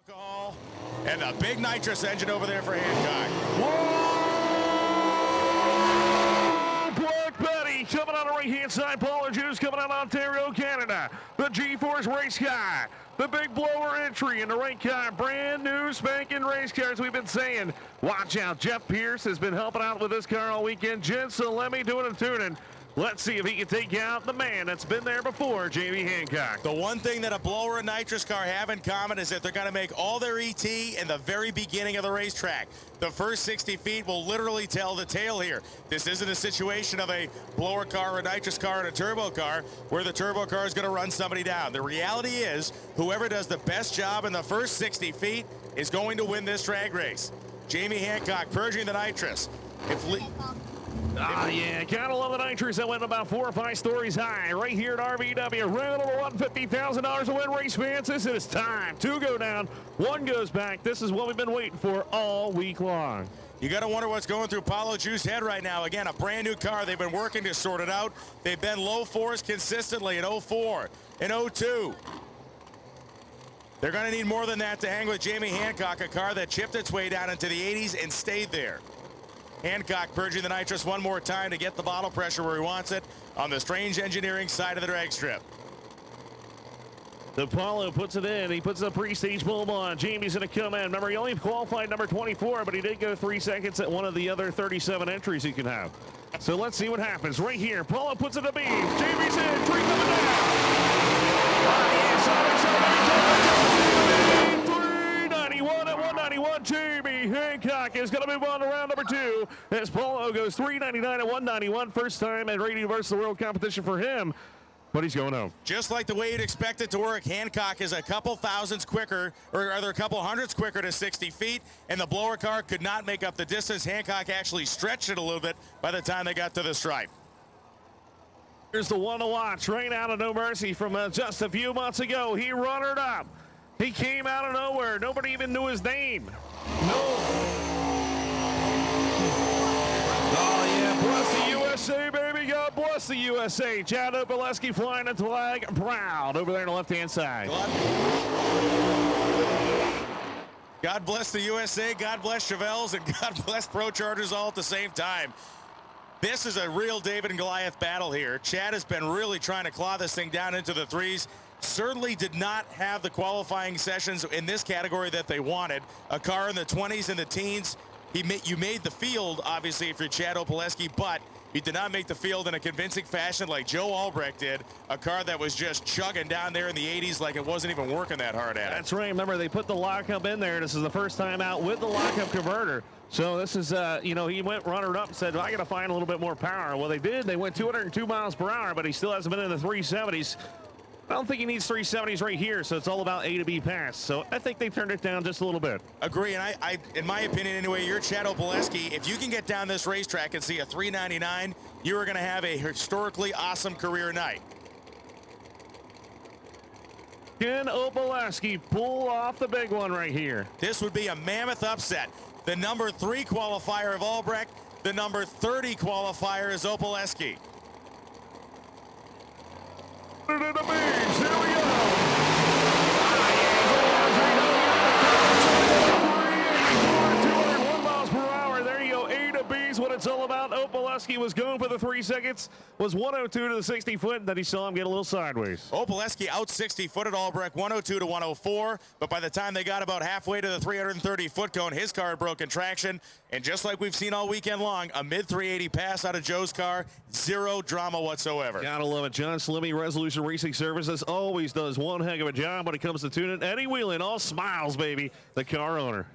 Alcohol and a big nitrous engine over there for Hancock. Whoa! Black Betty coming on the right-hand side. Paula Juice coming out of Ontario, Canada. The G-Force race car. The big blower entry in the right car. Brand new spanking race cars. We've been saying, watch out. Jeff Pierce has been helping out with this car all weekend. Jen Salemi doing the tuning. Let's see if he can take out the man that's been there before, Jamie Hancock. The one thing that a blower and nitrous car have in common is that they're going to make all their ET in the very beginning of the racetrack. The first 60 feet will literally tell the tale here. This isn't a situation of a blower car or a nitrous car and a turbo car where the turbo car is going to run somebody down. The reality is whoever does the best job in the first 60 feet is going to win this drag race. Jamie Hancock purging the nitrous. Yeah, gotta love the nitrous that went about 4 or 5 stories high right here at RVW. Round over $150,000 to win, race fans. This is time. 2 go down, 1 goes back. This is what we've been waiting for all week long. You got to wonder what's going through Paulo Juice's head right now. Again, a brand new car. They've been working to sort it out. They've been low 4s consistently in 04, in 02. They're going to need more than that to hang with Jamie Hancock, a car that chipped its way down into the 80s and stayed there. Hancock purging the nitrous one more time to get the bottle pressure where he wants it on the strange engineering side of the drag strip. The Apollo puts it in. He puts the pre-stage bulb on. Jamie's going to come in. Remember, he only qualified number 24, but he did go 3 seconds at one of the other 37 entries he can have. So let's see what happens right here. Apollo puts it to beams. Jamie's in. 3 coming down. Jamie Hancock is going to move on to round number 2 as Paulo goes 399 at 191. First time at Radio Universal World Competition for him, but he's going home. Just like the way you'd expect it to work, Hancock is a couple thousandths quicker, or rather a couple hundredths quicker to 60 feet, and the blower car could not make up the distance. Hancock actually stretched it a little bit by the time they got to the stripe. Here's the one to watch right out of No Mercy from just a few months ago. He runnered up. He came out of nowhere. Nobody even knew his name. No. Oh, yeah. Bless the USA, baby. God bless the USA. Chad Opaleski flying the flag proud over there on the left-hand side. God bless the USA. God bless Chevelles, and God bless Pro Chargers all at the same time. This is a real David and Goliath battle here. Chad has been really trying to claw this thing down into the 3s. Certainly did not have the qualifying sessions in this category that they wanted. A car in the 20s and the teens. You made the field, obviously, if you're Chad Opaleski, but you did not make the field in a convincing fashion like Joe Albrecht did. A car that was just chugging down there in the 80s like it wasn't even working that hard at it. That's right. Remember, they put the lockup in there. This is the first time out with the lockup converter. So this is, you know, he went runner up and said, well, I got to find a little bit more power. Well, they did. They went 202 miles per hour, but he still hasn't been in the 370s. I don't think he needs 370s right here, so it's all about A to B pass. So I think they turned it down just a little bit. Agree, and I in my opinion anyway, you're Chad Opaleski. If you can get down this racetrack and see a 399, you are going to have a historically awesome career night. Can Opaleski pull off the big one right here? This would be a mammoth upset. The number 3 qualifier of Albrecht, the number 30 qualifier is Opaleski. Into the beams. Here we go. Miles per hour. There you go. A to B's what it's all about. Opaleski was going for the 3 seconds. Was 102 to the 60 foot. Then he saw him get a little sideways. Opaleski out 60-footed Albrecht 102 to 104. But by the time they got about halfway to the 330-foot cone, his car had broken traction. And just like we've seen all weekend long, a mid-380 pass out of Joe's car, zero drama whatsoever. Gotta love it. John Slimmy, Resolution Racing Services, always does one heck of a job when it comes to tuning. Eddie Whelan, all smiles, baby, the car owner.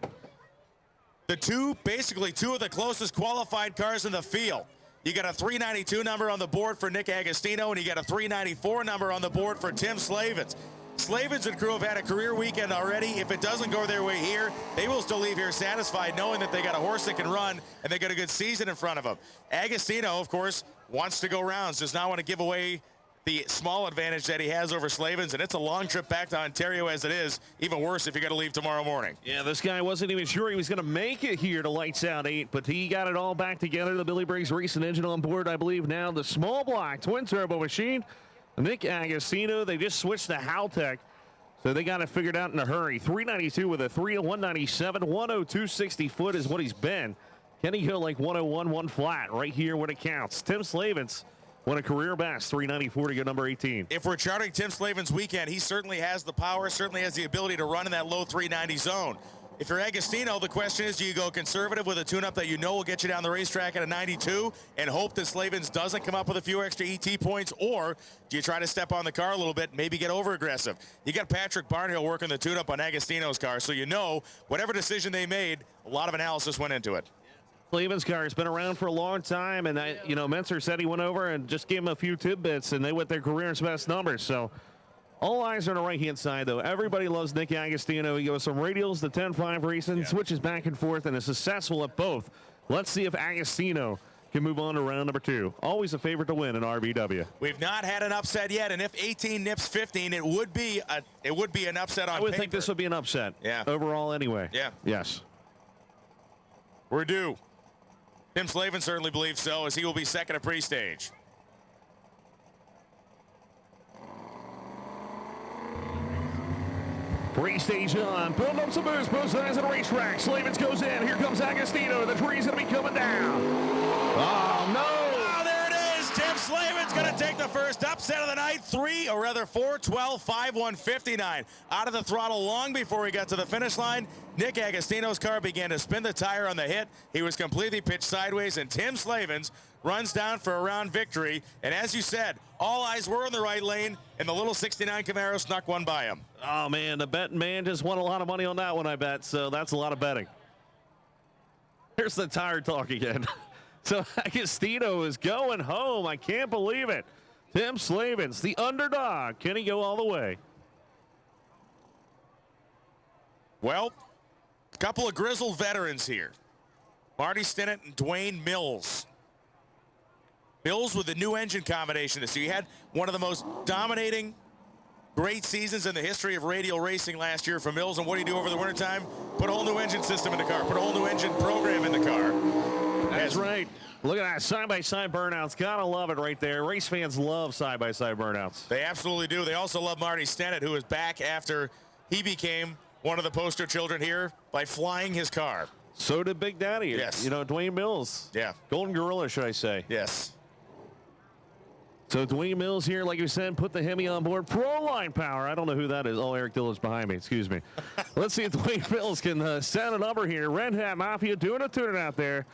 The basically two of the closest qualified cars in the field. You got a 392 number on the board for Nick Agostino, and you got a 394 number on the board for Tim Slavens. Slavens and crew have had a career weekend already. If it doesn't go their way here, they will still leave here satisfied knowing that they got a horse that can run and they got a good season in front of them. Agostino, of course, wants to go rounds, does not want to give away the small advantage that he has over Slavens, and it's a long trip back to Ontario as it is. Even worse if you got to leave tomorrow morning. Yeah, this guy wasn't even sure he was going to make it here to Lights Out 8, but he got it all back together. The Billy Briggs Racing engine on board, I believe now. The small block twin turbo machine. Nick Agostino, they just switched to Haltech. So they got it figured out in a hurry. 392 with a 3 of 197. 102 60 foot is what he's been. Can he go like 101 1 flat right here when it counts? Tim Slavens won a career best 394 to go number 18. If we're charting Tim Slavens' weekend, he certainly has the power, certainly has the ability to run in that low 390 zone. If you're Agostino, the question is, do you go conservative with a tune-up that you know will get you down the racetrack at a 92 and hope that Slavens doesn't come up with a few extra ET points, or do you try to step on the car a little bit, maybe get over-aggressive? You got Patrick Barnhill working the tune-up on Agostino's car, so you know whatever decision they made, a lot of analysis went into it. Slavens' car has been around for a long time, and Menser said he went over and just gave him a few tidbits, and they went their career's best numbers. So all eyes are on the right-hand side, though. Everybody loves Nick Agostino. He goes from radials to 10-5 racing, switches back and forth, and is successful at both. Let's see if Agostino can move on to round number 2. Always a favorite to win in RBW. We've not had an upset yet, and if 18 nips 15, it would be an upset on I would paper. think this would be an upset. Yeah. Overall, anyway. Yeah. Yes. We're due. Tim Slavens certainly believes so, as he will be second at pre-stage. Pre-stage on, building up some boost, both sides of the racetrack. Slavens goes in, here comes Agostino. The tree's gonna be coming down. Oh, no. Oh, there it is. Tim Slavens gonna take the first upset of the night. 4-12, 5-1, 59. Out of the throttle long before he got to the finish line. Nick Agostino's car began to spin the tire on the hit. He was completely pitched sideways, and Tim Slavens runs down for a round victory. And as you said, all eyes were in the right lane, and the little 69 Camaro snuck one by him. Oh, man, the betting man just won a lot of money on that one, I bet. So that's a lot of betting. Here's the tire talk again. So Agostino is going home. I can't believe it. Tim Slavens, the underdog. Can he go all the way? Well, a couple of grizzled veterans here. Marty Stinnett and Dwayne Mills. Mills with the new engine combination this year. He had one of the most dominating, great seasons in the history of radial racing last year for Mills. And what did he do over the wintertime? Put a whole new engine system in the car. Put a whole new engine program in the car. That's right. Look at that side-by-side burnouts. Gotta love it right there. Race fans love side-by-side burnouts. They absolutely do. They also love Marty Stinnett, who is back after he became one of the poster children here by flying his car. So did Big Daddy. Yes. Dwayne Mills. Yeah. Golden Gorilla, should I say. Yes. So Dwayne Mills here, like you said, put the Hemi on board. Proline power. I don't know who that is. Oh, Eric Dillard's behind me. Excuse me. Let's see if Dwayne Mills can set a number here. Red Hat Mafia doing a tuning out there.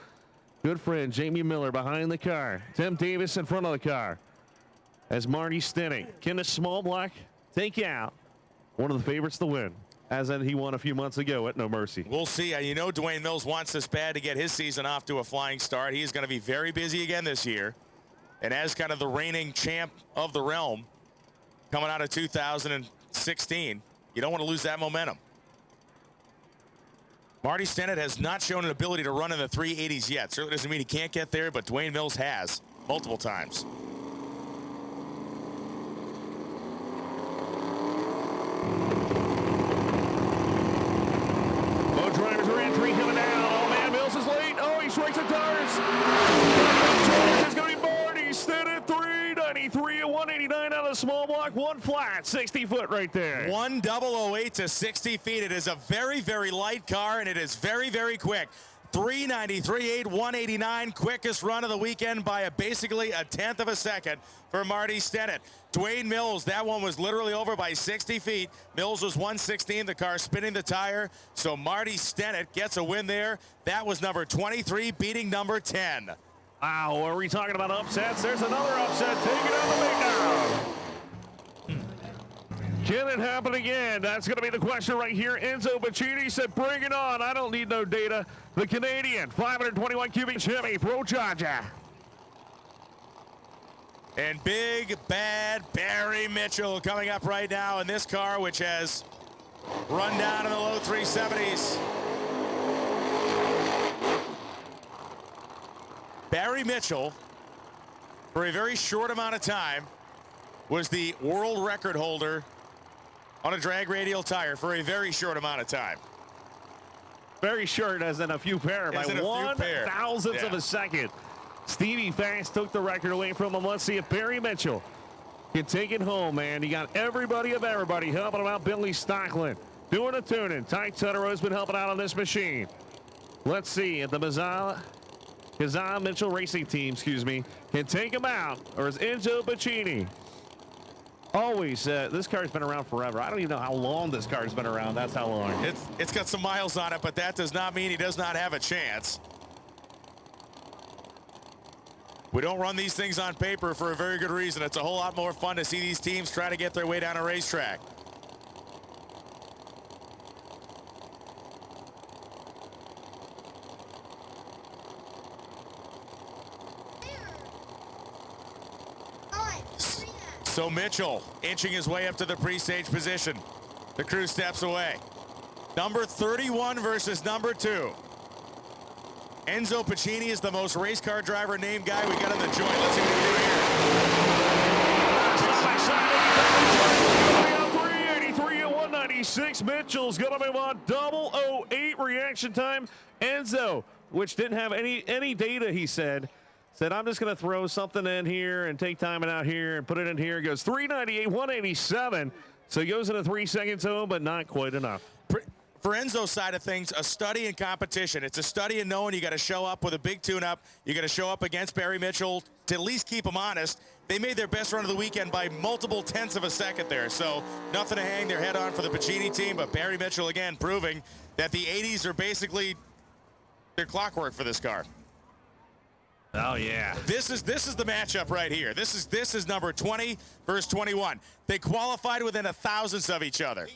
Good friend Jamie Miller behind the car. Tim Davis in front of the car. As Marty Stinnett. Can the small block take out one of the favorites to win? As he won a few months ago at No Mercy. We'll see. Dwayne Mills wants this bad to get his season off to a flying start. He is going to be very busy again this year. And as kind of the reigning champ of the realm, coming out of 2016, you don't want to lose that momentum. Marty Stinnett has not shown an ability to run in the 380s yet. Certainly doesn't mean he can't get there, but Dwayne Mills has multiple times. Both drivers are in, three coming down. Oh, man, Mills is late. Oh, he strikes the tires. It's going to be Marty Stinnett, 393 and 189 out of the small block. One flat, 60 foot right there. 1008 to 60 feet. It is a very, very light car, and it is very, very quick. 393.8, 189, quickest run of the weekend by basically a tenth of a second for Marty Stinnett. Dwayne Mills, that one was literally over by 60 feet. Mills was 116, the car spinning the tire. So Marty Stinnett gets a win there. That was number 23 beating number 10. Wow, are we talking about upsets? There's another upset taking on the big down. Can it happen again? That's going to be the question right here. Enzo Bacchini said, bring it on. I don't need no data. The Canadian 521 cubic Chevy Pro Charger. And big, bad Barry Mitchell coming up right now in this car, which has run down in the low 370s. Barry Mitchell, for a very short amount of time, was the world record holder on a drag radial tire for a very short amount of time. Very short, as in a few pair, by 1/1000th of a second. Stevie Fast took the record away from him. Let's see if Barry Mitchell can take it home, man. You got everybody of everybody helping him out. Billy Stockland doing the tuning. Ty Tutterow has been helping out on this machine. Let's see if the Kazan Mitchell Racing Team, can take him out, or is Enzo Pacini? Always, this car's been around forever. I don't even know how long this car's been around. That's how long. It's got some miles on it, but that does not mean he does not have a chance. We don't run these things on paper for a very good reason. It's a whole lot more fun to see these teams try to get their way down a racetrack. So Mitchell inching his way up to the pre-stage position. The crew steps away. Number 31 versus number 2. Enzo Pacini is the most race car driver named guy we got in the joint. Let's see what we do here. 383 and 196. Mitchell's going to move on. 008 reaction time. Enzo, which didn't have any data, he said I'm just going to throw something in here and take time out here and put it in here. It goes 398, 187. So he goes into 3 seconds home, but not quite enough. For Enzo's side of things, a study in competition. It's a study in knowing you got to show up with a big tune-up. You got to show up against Barry Mitchell to at least keep him honest. They made their best run of the weekend by multiple tenths of a second there. So nothing to hang their head on for the Pacini team, but Barry Mitchell again proving that the 80s are basically their clockwork for this car. Oh yeah. This is the matchup right here. This is number 20 versus 21. They qualified within a thousandth of each other.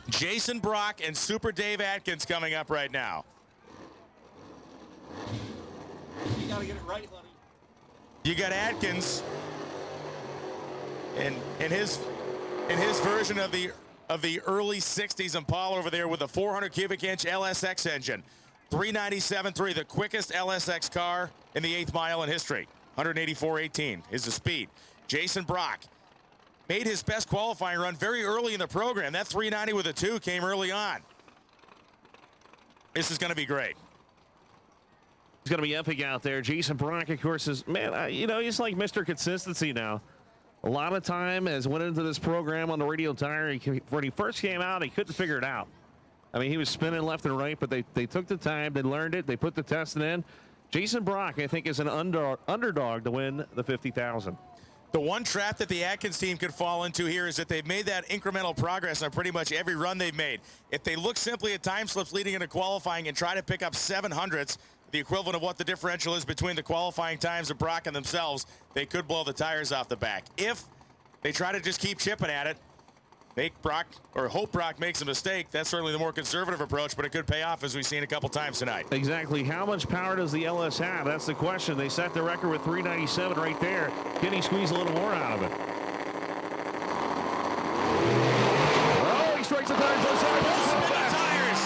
Jason Brock and Super Dave Atkins coming up right now. You gotta get it right, buddy. You got Atkins in his version of the early 60s Impala over there with a 400 cubic inch LSX engine. 397.3, the quickest LSX car in the 8th mile in history. 184.18 is the speed. Jason Brock made his best qualifying run very early in the program. That 390 with a 2 came early on. This is going to be great. It's going to be epic out there. Jason Brock, of course, is, man, he's like Mr. Consistency now. A lot of time has went into this program on the radial tire. When he first came out, he couldn't figure it out. I mean, he was spinning left and right, but they took the time, they learned it, they put the testing in. Jason Brock, I think, is an underdog to win the 50,000. The one trap that the Atkins team could fall into here is that they've made that incremental progress on pretty much every run they've made. If they look simply at time slips leading into qualifying and try to pick up 700ths, the equivalent of what the differential is between the qualifying times of Brock and themselves, they could blow the tires off the back. If they try to just keep chipping at it, hope Brock makes a mistake, that's certainly the more conservative approach, but it could pay off as we've seen a couple times tonight. Exactly. How much power does the LS have? That's the question. They set the record with 397 right there. Can he squeeze a little more out of it? Oh, he strikes the tires. Both tires.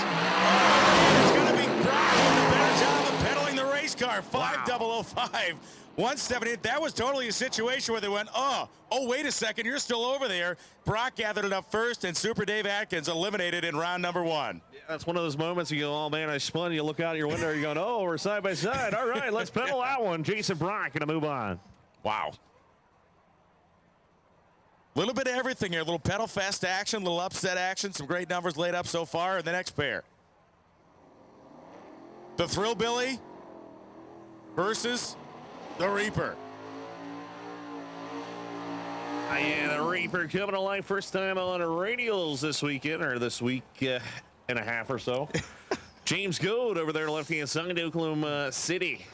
Oh, it's going to be Brock doing a better job of pedaling the race car. 5:005. 178. That was totally a situation where they went, oh, wait a second, you're still over there. Brock gathered it up first, and Super Dave Atkins eliminated in round number 1. Yeah, that's one of those moments you go, oh, man, I spun. You look out your window, you're going, oh, we're side by side. All right, let's pedal that one. Jason Brock going to move on. Wow. A little bit of everything here. A little pedal fest action, a little upset action. Some great numbers laid up so far in the next pair. The Thrill Billy versus the Reaper. Yeah, the Reaper coming to life first time on radials this weekend, or this week and a half or so. James Goad over there left-hand side, Oklahoma City.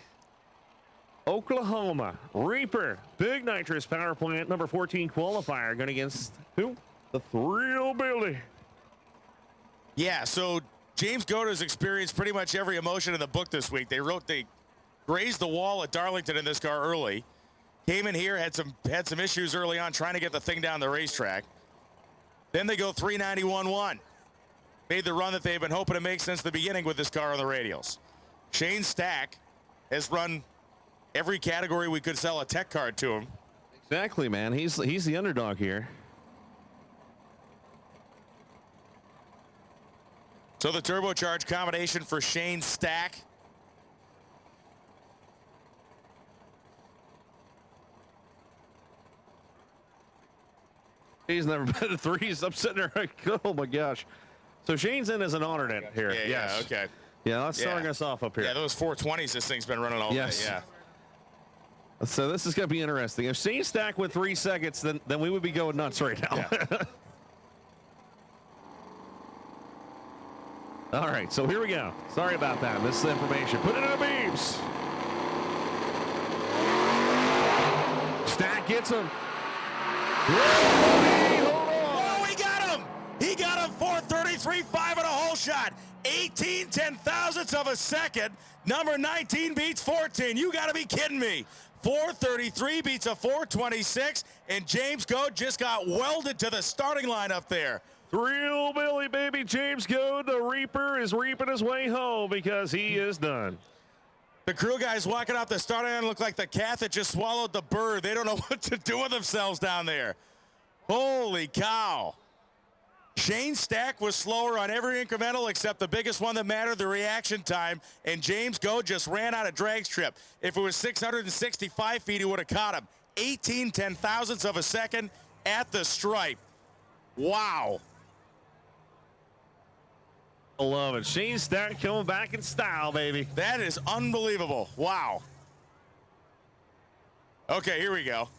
Oklahoma. Reaper, big nitrous power plant, number 14 qualifier, going against who? The Thrill Billy. Yeah, so James Goad has experienced pretty much every emotion in the book this week. They grazed the wall at Darlington in this car early. Came in here, had some issues early on trying to get the thing down the racetrack. Then they go 391.1. Made the run that they've been hoping to make since the beginning with this car on the radials. Shane Stack has run every category we could sell a tech card to him. Exactly, man. He's the underdog here. So the turbocharged combination for Shane Stack. He's never been to threes. I'm sitting there like, oh my gosh. So Shane's in as an alternate here. Yeah, yes. yeah, okay. Yeah, that's starting us off up here. Yeah, those 420s this thing's been running all day. Yeah. So this is going to be interesting. If Shane Stack with 3 seconds, then we would be going nuts right now. Yeah. All right, so here we go. Sorry about that. This is the information. Put it in the beams. Stack gets him. Oh, he got him! He got him 433.5 and a whole shot. 18 ten-thousandths of a second. Number 19 beats 14. You got to be kidding me. 433 beats a 426, and James Goad just got welded to the starting line up there. Real Billy, baby. James Goad, the Reaper, is reaping his way home because he is done. The crew guys walking off the starting line look like the cat that just swallowed the bird. They don't know what to do with themselves down there. Holy cow. Shane Stack was slower on every incremental except the biggest one that mattered, the reaction time, and James Goad just ran out of drag strip. If it was 665 feet, he would have caught him. 18 ten-thousandths of a second at the stripe. Wow. I love it. Shane Stack coming back in style, baby. That is unbelievable. Wow. Okay, here we go.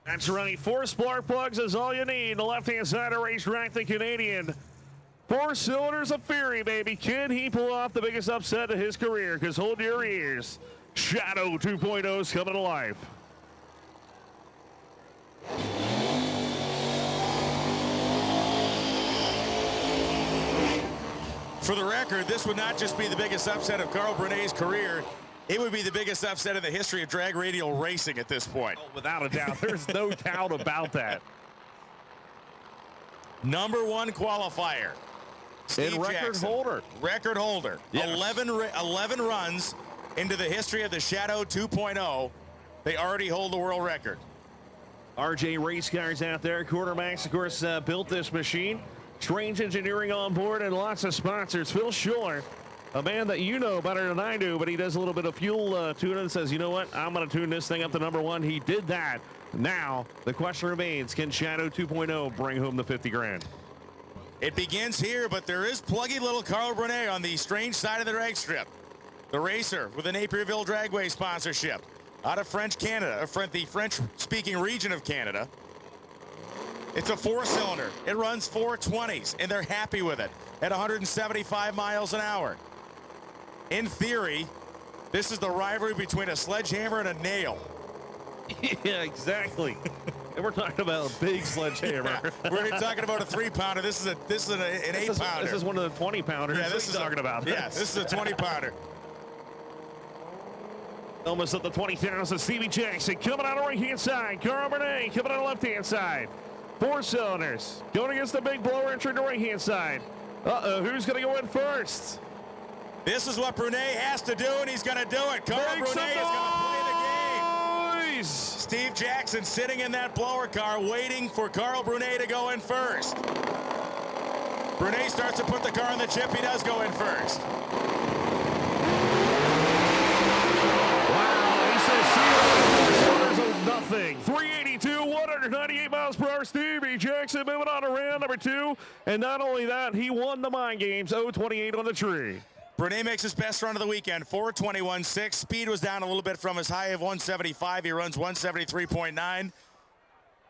That's right. 4 spark plugs is all you need. The left-hand side of racetrack, the Canadian. 4 cylinders of fury, baby. Can he pull off the biggest upset of his career? Because hold your ears. Shadow 2.0 is coming to life. For the record, this would not just be the biggest upset of Carl Brunet's career. It would be the biggest upset in the history of drag radial racing at this point. Oh, without a doubt. There's no doubt about that. Number 1 qualifier. Steve and record Jackson, holder. Record holder. Yes. 11 runs into the history of the Shadow 2.0. They already hold the world record. RJ Race Cars out there. Quarterbacks, of course, built this machine. Strange engineering on board and lots of sponsors. Phil Schiller, a man that you know better than I do, but he does a little bit of fuel tuning and says, you know what, I'm going to tune this thing up to number 1. He did that. Now, the question remains, can Shadow 2.0 bring home the 50 grand? It begins here, but there is pluggy little Carl Brunet on the strange side of the drag strip. The racer with a Napierville Dragway sponsorship. Out of French Canada, the French-speaking region of Canada. It's a 4-cylinder. It runs 420s, and they're happy with it at 175 miles an hour. In theory, this is the rivalry between a sledgehammer and a nail. Yeah, exactly. And we're talking about a big sledgehammer. Yeah, we're talking about a 3-pounder. This is an 8-pounder. This is one of the 20-pounders. Yeah, this is talking about. Yes, this is a 20-pounder. Almost at the 20,000. Stevie Jackson coming out on the right-hand side. Carl Brunet coming out on the left-hand side. 4 cylinders going against the big blower entry to the right-hand side. Uh-oh, who's going to go in first? This is what Brunet has to do, and he's going to do it. Carl Brunet is going to play the game. Steve Jackson sitting in that blower car waiting for Carl Brunet to go in first. Brunet starts to put the car on the chip. He does go in first. Wow, he says zero nothing. 382, 198 miles per hour. Stevie Jackson moving on to round number 2. And not only that, he won the mind games. 028 on the tree. Brunet makes his best run of the weekend, 421.6. Speed was down a little bit from his high of 175. He runs 173.9.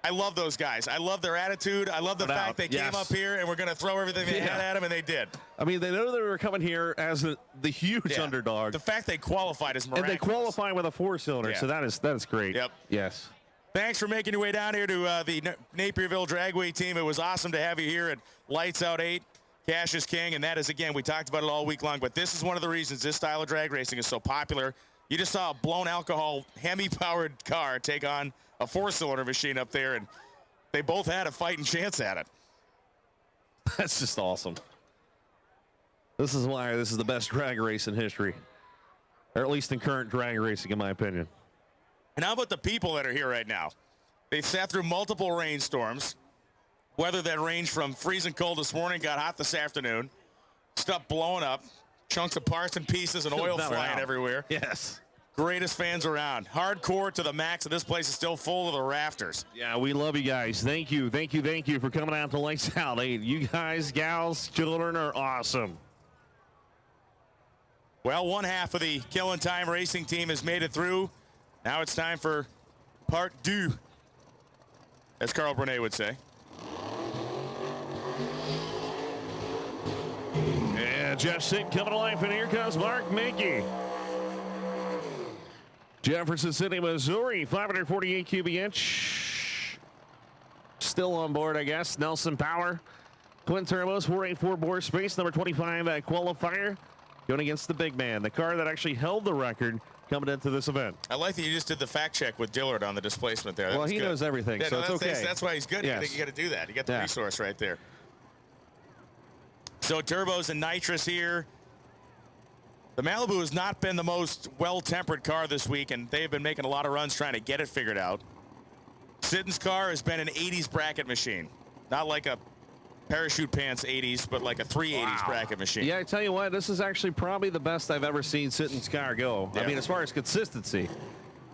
I love those guys. I love their attitude. I love the fact they came up here and we're going to throw everything they had at them, and they did. I mean, they know they were coming here as the huge underdog. The fact they qualified is miraculous. And they qualify with a 4-cylinder, so that is great. Yep. Yes. Thanks for making your way down here to the Napierville Dragway team. It was awesome to have you here at Lights Out 8. Cash is king, and that is, again, we talked about it all week long, but this is one of the reasons this style of drag racing is so popular. You just saw a blown alcohol Hemi-powered car take on a 4-cylinder machine up there, and they both had a fighting chance at it. That's just awesome. This is why this is the best drag race in history, or at least in current drag racing, in my opinion. And how about the people that are here right now? They've sat through multiple rainstorms, Weather that ranged from freezing cold this morning, got hot this afternoon. Stuff blowing up. Chunks of parts and pieces and oil flying everywhere. Yes. Greatest fans around. Hardcore to the max, and this place is still full of the rafters. Yeah, we love you guys. Thank you for coming out to Lights Out. Hey, you guys, gals, children are awesome. Well, one half of the Killing Time racing team has made it through. Now it's time for part deux, as Carl Brunet would say. Yeah, Jeff Sitt coming to life, and here comes Mark Mickey. Jefferson City, Missouri, 548 cubic inch. Still on board, I guess. Nelson Power, twin turbos, 484 bore space, number 25 qualifier, going against the big man, the car that actually held the record coming into this event. I like that you just did the fact check with Dillard on the displacement there. Well, he knows everything, so it's okay. That's why he's good. Yes. You got to do that. You got the resource right there. So turbos and nitrous here. The Malibu has not been the most well-tempered car this week, and they've been making a lot of runs trying to get it figured out. Sitton's car has been an 80s bracket machine. Not like a parachute pants 80s, but like a 380s bracket machine. Yeah, I tell you what, this is actually probably the best I've ever seen Sitton's car go. Yeah. I mean, as far as consistency,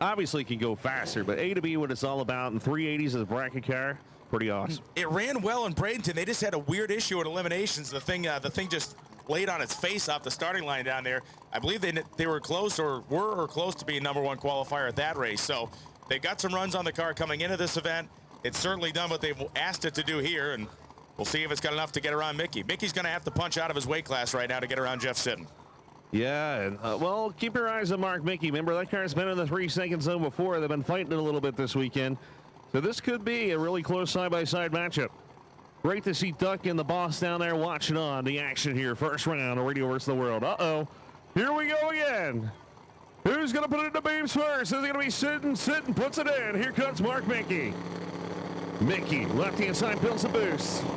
obviously it can go faster, but A to B, what it's all about, and 380s as a bracket car, pretty awesome. It ran well in Bradenton. They just had a weird issue at eliminations. The thing just laid on its face off the starting line down there. I believe they were close or close to being #1 qualifier at that race. So they got some runs on the car coming into this event. It's certainly done what they've asked it to do here, and we'll see if it's got enough to get around Mickey. Mickey's going to have to punch out of his weight class right now to get around Jeff Sitton. Yeah, and well, keep your eyes on Mark Mickey. Remember, that car's been in the 3-second zone before. They've been fighting it a little bit this weekend. So this could be a really close side-by-side matchup. Great to see Duck and the boss down there watching on the action here. First round of Radio vs. the World. Uh-oh. Here we go again. Who's going to put it in the beams first? Is it going to be Sitton? Sitton puts it in. Here comes Mark Mickey. Mickey, left-hand side, builds a boost. Mickey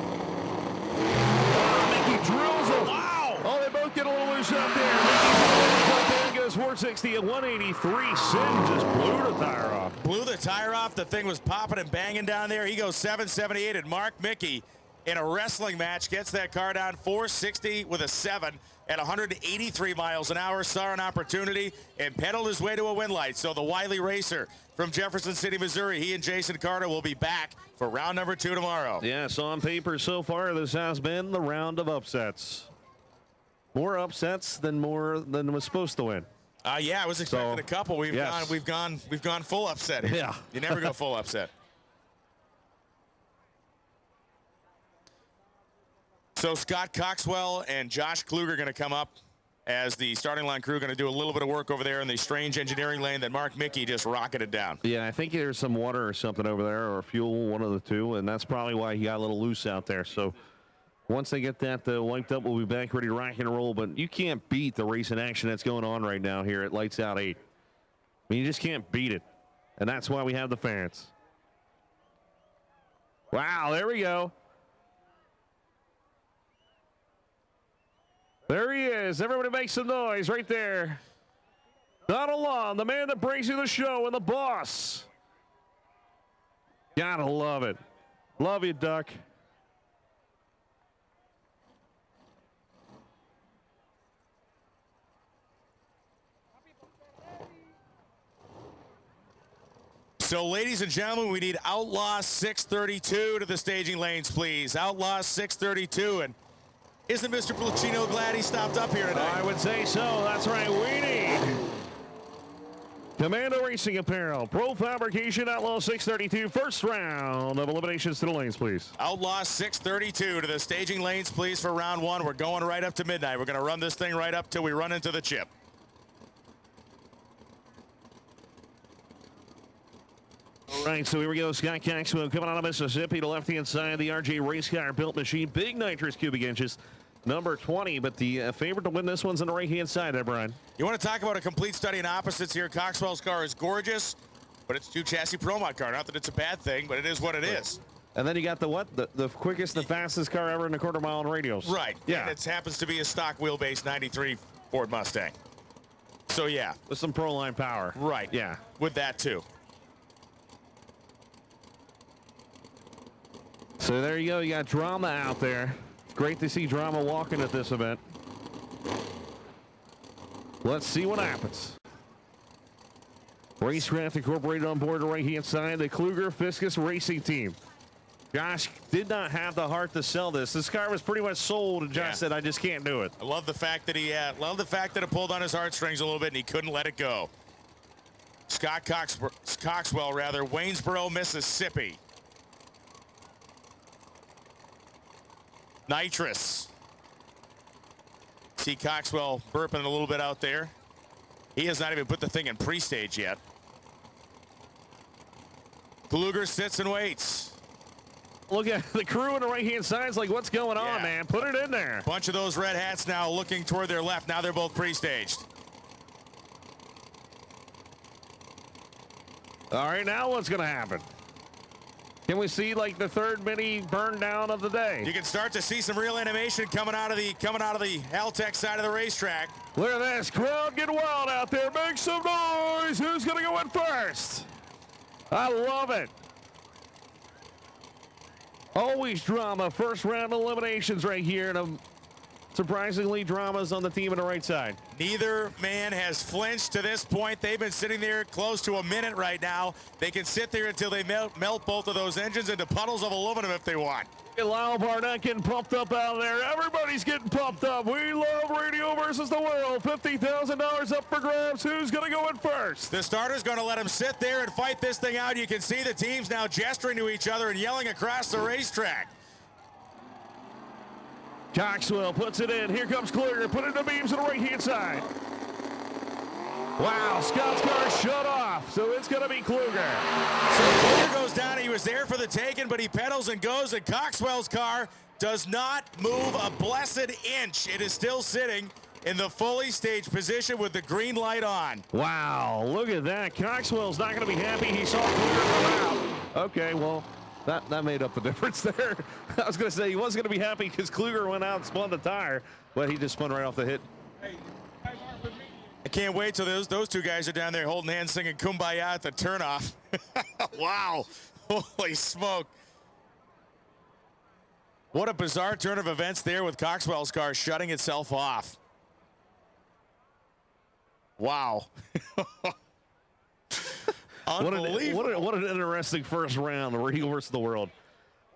drills it. Wow! Oh, they both get a little loose out there. Mickey's up there and goes 460 at 183. Sitton just blew the tire off. Blew the tire off. The thing was popping and banging down there. He goes 778, and Mark Mickey, in a wrestling match, gets that car down 460 with a 7 at 183 miles an hour. Saw an opportunity and pedaled his way to a win light. So the wily racer from Jefferson City, Missouri, he and Jason Carter will be back for round number 2 tomorrow. Yes, on paper so far, this has been the round of upsets. More upsets than was supposed to win. Yeah, I was expecting a couple. We've gone full upset here. Yeah. You never go full upset. So Scott Coxwell and Josh Kluger are going to come up as the starting line crew, going to do a little bit of work over there in the strange engineering lane that Mark Mickey just rocketed down. Yeah, I think there's some water or something over there, or fuel, one of the two, and that's probably why he got a little loose out there. So once they get that wiped up, we'll be back ready to rock and roll. But you can't beat the racing action that's going on right now here at Lights Out 8. I mean, you just can't beat it, and that's why we have the fans. Wow, there we go. There he is. Everybody make some noise right there. Donald Long, the man that brings you the show, and the boss. Gotta love it. Love you, Duck. So, ladies and gentlemen, we need Outlaw 632 to the staging lanes, please. Outlaw 632. And isn't Mr. Placino glad he stopped up here tonight? I would say so. That's right. We need Commando Racing Apparel, Pro Fabrication, Outlaw 632. First round of eliminations to the lanes, please. Outlaw 632 to the staging lanes, please, for round 1. We're going right up to midnight. We're going to run this thing right up till we run into the chip. All right, so here we go. Scott Coxwell coming out of Mississippi to left-hand side of the RJ race car built machine. Big nitrous cubic inches, number 20. But the favorite to win this one's on the right-hand side there, Brian. You want to talk about a complete study in opposites here. Coxwell's car is gorgeous, but it's two chassis Pro Mod car. Not that it's a bad thing, but it is what it is. And then you got the what? The quickest, the fastest car ever in the quarter mile on radios. Right. Yeah. And it happens to be a stock wheelbase 93 Ford Mustang. So, yeah. With some Pro Line power. Right. Yeah. With that, too. So there you go. You got drama out there. Great to see drama walking at this event. Let's see what happens. Racecraft Incorporated on board the right-hand side. The Kluger Fiskus Racing Team. Josh did not have the heart to sell this. This car was pretty much sold, and Josh said, "I just can't do it." I love the fact that it pulled on his heartstrings a little bit, and he couldn't let it go. Scott Coxwell, Waynesboro, Mississippi. Nitrous. See Coxwell burping a little bit out there. He has not even put the thing in pre-stage yet. Kluger sits and waits. Look at the crew on the right-hand side. It's like, what's going on, man? Put it in there. Bunch of those red hats now looking toward their left. Now they're both pre-staged. All right, now what's going to happen? Can we see like the third mini burn down of the day? You can start to see some real animation coming out of the Haltech side of the racetrack. Look at this crowd getting wild out there. Make some noise. Who's going to go in first? I love it. Always drama. First round eliminations right here. And surprisingly, dramas on the team on the right side. Neither man has flinched to this point. They've been sitting there close to a minute right now. They can sit there until they melt both of those engines into puddles of aluminum if they want. Lyle Barnett getting pumped up out of there. Everybody's getting pumped up. We love radio versus the world. $50,000 up for grabs. Who's going to go in first? The starter's going to let him sit there and fight this thing out. You can see the teams now gesturing to each other and yelling across the racetrack. Coxwell puts it in. Here comes Kluger. Put it in the beams on the right-hand side. Wow, Scott's car shut off, so it's going to be Kluger. So Kluger goes down. He was there for the taking, but he pedals and goes, and Coxwell's car does not move a blessed inch. It is still sitting in the fully staged position with the green light on. Wow, look at that. Coxwell's not going to be happy. He saw Kluger come out. Okay, well, that made up the difference there. I was going to say he wasn't going to be happy because Kluger went out and spun the tire, but he just spun right off the hit. I can't wait till those two guys are down there holding hands singing Kumbaya at the turnoff. Wow. Holy smoke. What a bizarre turn of events there with Coxwell's car shutting itself off. Wow. Unbelievable. What an interesting first round, the Regal versus the world.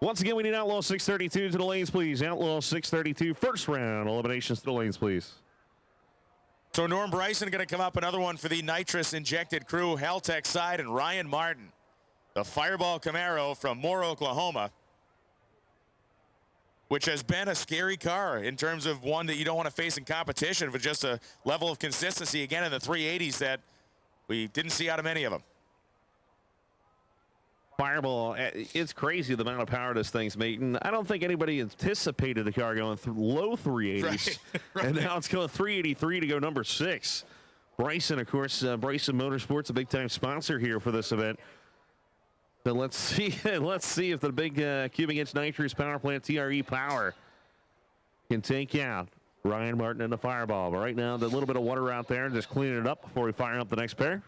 Once again, we need Outlaw 632 to the lanes, please. Outlaw 632, first round eliminations to the lanes, please. So Norm Bryson going to come up, another one for the nitrous injected crew, Haltech side, and Ryan Martin, the Fireball Camaro from Moore, Oklahoma, which has been a scary car in terms of one that you don't want to face in competition, with just a level of consistency again in the 380s that we didn't see out of many of them. Fireball, it's crazy the amount of power this thing's making. I don't think anybody anticipated the car going through low 380s. Right. And now it's going 383 to go number 6. Bryson, of course, Bryson Motorsports, a big-time sponsor here for this event. So let's see if the big cubic inch nitrous power plant TRE Power can take out Ryan Martin and the Fireball. But right now, the little bit of water out there, just cleaning it up before we fire up the next pair.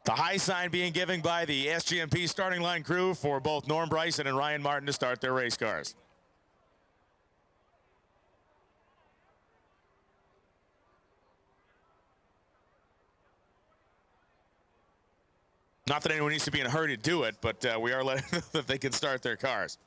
The high sign being given by the SGMP starting line crew for both Norm Bryson and Ryan Martin to start their race cars. Not that anyone needs to be in a hurry to do it, but we are letting them that they can start their cars.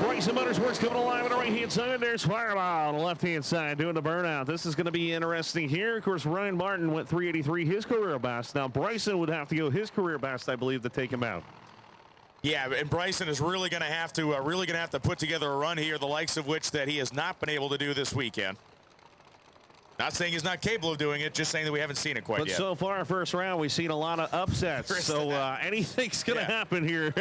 Bryson Motorsports coming alive on the right-hand side. There's Fireball on the left-hand side doing the burnout. This is going to be interesting here. Of course, Ryan Martin went 383, his career best. Now, Bryson would have to go his career best, I believe, to take him out. Yeah, and Bryson is really going to have to put together a run here, the likes of which that he has not been able to do this weekend. Not saying he's not capable of doing it, just saying that we haven't seen it quite But yet. so far, first round, we've seen a lot of upsets. So anything's going to happen here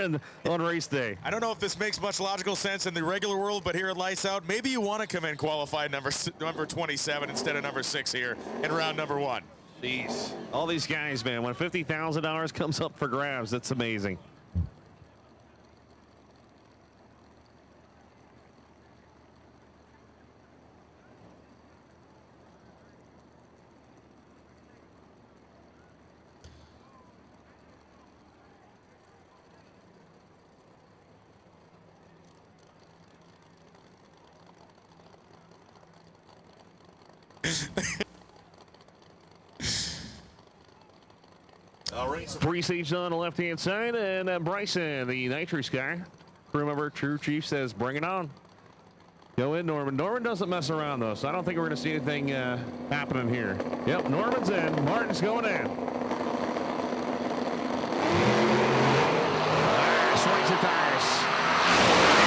on race day. I don't know if this makes much logical sense in the regular world, but here at Lights Out, maybe you want to come in qualified number 27 instead of number 6 here in round number 1. Jeez. All these guys, man, when $50,000 comes up for grabs, that's amazing. Pre-stage on the left-hand side, and Bryson, the nitrous guy. Remember, True Chief says, bring it on. Go in, Norman. Norman doesn't mess around, though, so I don't think we're going to see anything happening here. Yep, Norman's in. Martin's going in. Swings the tires.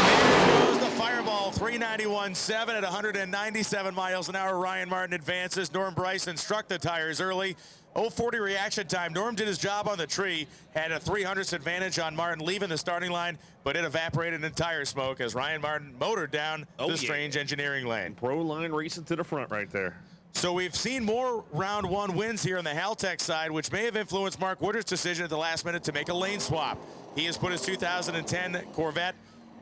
There goes the fireball, 391.7 at 197 miles an hour. Ryan Martin advances. Norm Bryson struck the tires early. 040 reaction time. Norm did his job on the tree, had a 300th advantage on Martin leaving the starting line, but it evaporated in tire smoke as Ryan Martin motored down the strange engineering lane. Pro line racing to the front right there. So we've seen more round 1 wins here on the Haltech side, which may have influenced Mark Woodard's decision at the last minute to make a lane swap. He has put his 2010 Corvette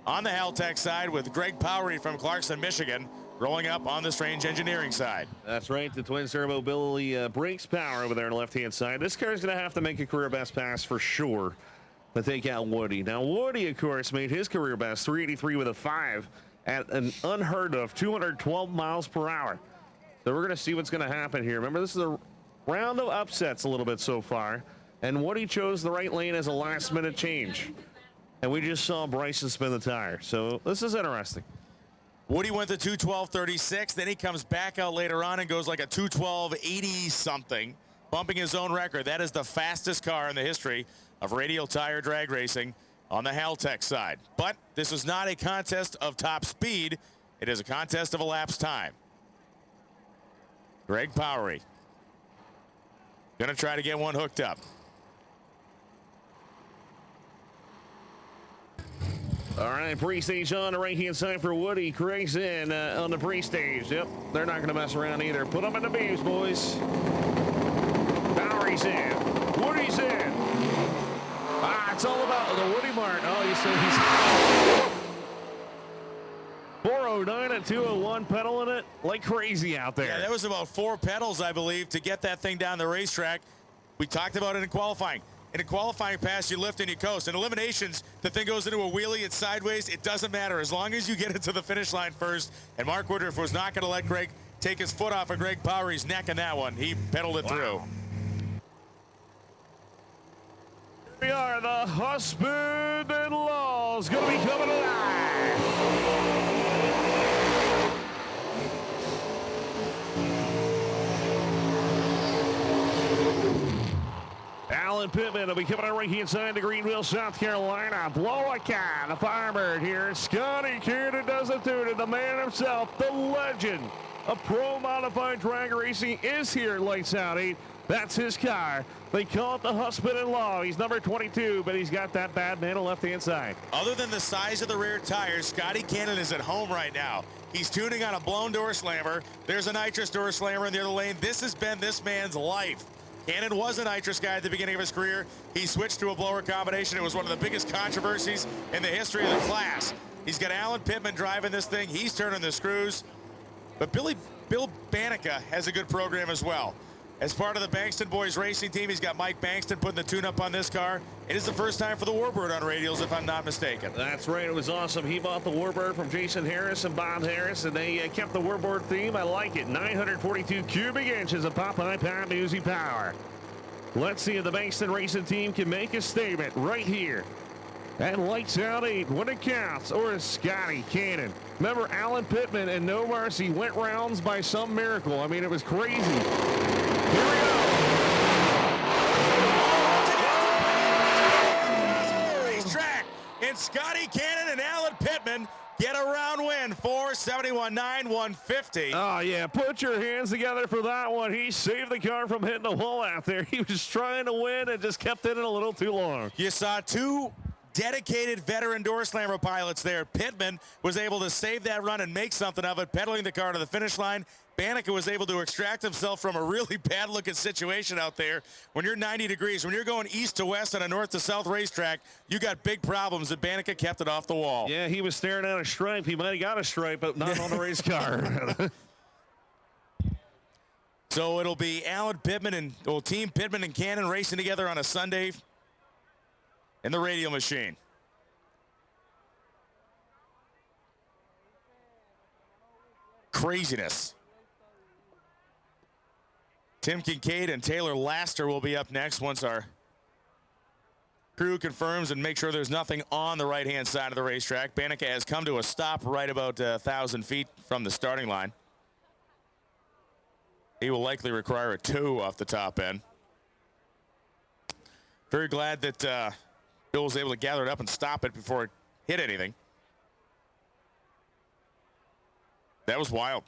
on the Haltech side with Greg Powery from Clarkson, Michigan, rolling up on the strange engineering side. That's right, the twin servo Billy brakes power over there on the left-hand side. This car is going to have to make a career best pass for sure to take out Woody. Now, Woody, of course, made his career best, 383 with a 5 at an unheard of 212 miles per hour. So we're going to see what's going to happen here. Remember, this is a round of upsets a little bit so far, and Woody chose the right lane as a last-minute change. And we just saw Bryson spin the tire. So this is interesting. Woody went to 212.36, then he comes back out later on and goes like a 212.80 something, bumping his own record. That is the fastest car in the history of radial tire drag racing on the Haltech side. But this is not a contest of top speed. It is a contest of elapsed time. Greg Powery gonna try to get one hooked up. All right, pre-stage on the right-hand side for Woody. Craig's in on the pre-stage. Yep, they're not going to mess around either. Put them in the beams, boys. Powery's in. Woody's in. It's all about the Woody Mart. Oh, you see he's 409 and 201 pedaling it like crazy out there. Yeah, that was about 4 pedals, I believe, to get that thing down the racetrack. We talked about it in qualifying. In a qualifying pass, you lift and you coast. In eliminations, the thing goes into a wheelie, it's sideways. It doesn't matter as long as you get it to the finish line first. And Mark Woodruff was not going to let Greg take his foot off of Greg Powery's neck in that one. He pedaled it through. Here we are, the husband-in-law is going to be coming alive. Alan Pittman will be coming on right-hand side to Greenville, South Carolina. Blow a cat, the Firebird here. Scotty Cannon does it too. The man himself, the legend of pro-modified drag racing is here at Lights Out 8. That's his car. They call it the husband-in-law. He's number 22, but he's got that bad man on the left-hand side. Other than the size of the rear tires, Scotty Cannon is at home right now. He's tuning on a blown door slammer. There's a nitrous door slammer in the other lane. This has been this man's life. Cannon was a nitrous guy at the beginning of his career. He switched to a blower combination. It was one of the biggest controversies in the history of the class. He's got Alan Pittman driving this thing. He's turning the screws. But Bill Banica has a good program as well. As part of the Bankston Boys racing team, he's got Mike Bankston putting the tune-up on this car. It is the first time for the Warbird on radials, if I'm not mistaken. That's right. It was awesome. He bought the Warbird from Jason Harris and Bob Harris, and they kept the Warbird theme. I like it. 942 cubic inches of pop-high-pound music power. Let's see if the Bankston racing team can make a statement right here. And Lights Out 8 when it counts, or is Scotty Cannon. Remember, Alan Pittman and No Mercy went rounds by some miracle. I mean, it was crazy. Here we go. Racetrack in And Scotty Cannon and Alan Pittman get a round win, 471.9, 150. Oh, yeah, put your hands together for that one. He saved the car from hitting the wall out there. He was trying to win and just kept it in a little too long. You saw two dedicated veteran door slammer pilots there. Pittman was able to save that run and make something of it, pedaling the car to the finish line. Bannica was able to extract himself from a really bad-looking situation out there. When you're 90 degrees, when you're going east to west on a north to south racetrack, you got big problems, and Bannica kept it off the wall. Yeah, he was staring at a stripe. He might have got a stripe, but not on the race car. So it'll be Alan Pittman and Team Pittman and Cannon racing together on a Sunday in the radial machine. Craziness. Tim Kincaid and Taylor Laster will be up next once our crew confirms and make sure there's nothing on the right-hand side of the racetrack. Bannica has come to a stop right about 1,000 feet from the starting line. He will likely require a tow off the top end. Very glad that Bill was able to gather it up and stop it before it hit anything. That was wild.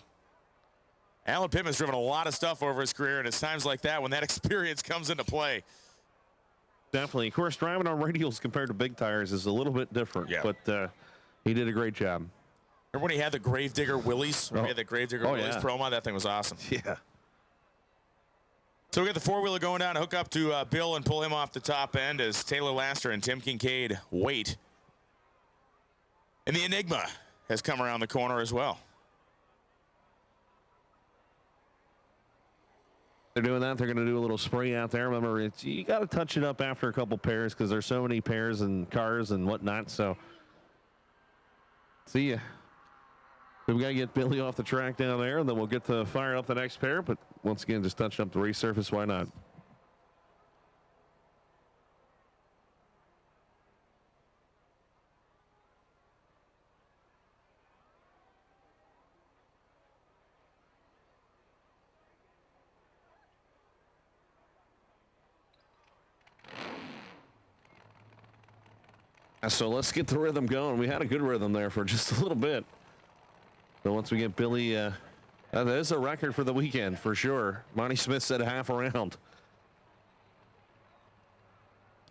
Alan Pittman's driven a lot of stuff over his career, and it's times like that when that experience comes into play. Definitely. Of course, driving on radials compared to big tires is a little bit different, yeah. But he did a great job. Remember when he had the Gravedigger Willys? When he had the Gravedigger Willys promo? That thing was awesome. Yeah. So we got the four-wheeler going down, hook up to Bill and pull him off the top end as Taylor Laster and Tim Kincaid wait. And the Enigma has come around the corner as well. They're doing that. They're going to do a little spray out there. Remember, you got to touch it up after a couple pairs because there's so many pairs and cars and whatnot. So, see ya. We've got to get Billy off the track down there, and then we'll get to fire up the next pair. But once again, just touching up the race surface. Why not? So let's get the rhythm going. We had a good rhythm there for just a little bit. So once we get Billy, that is a record for the weekend for sure. Monty Smith said half around.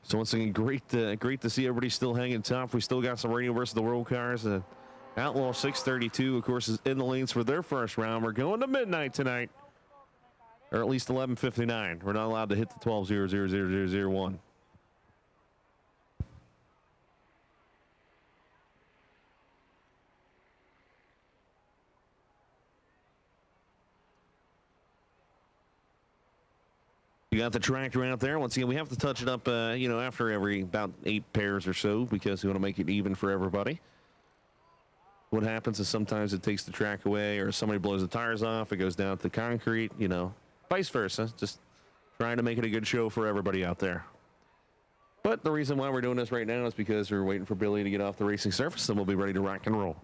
So once again, great to see everybody still hanging tough. We still got some Radio versus the World cars. Outlaw 632, of course, is in the lanes for their first round. We're going to midnight tonight, or at least 11:59. We're not allowed to hit the 12:00:0001. You got the tractor out there. Once again, we have to touch it up, after every about 8 pairs or so because we want to make it even for everybody. What happens is sometimes it takes the track away or somebody blows the tires off. It goes down to the concrete, vice versa. Just trying to make it a good show for everybody out there. But the reason why we're doing this right now is because we're waiting for Billy to get off the racing surface and we'll be ready to rock and roll.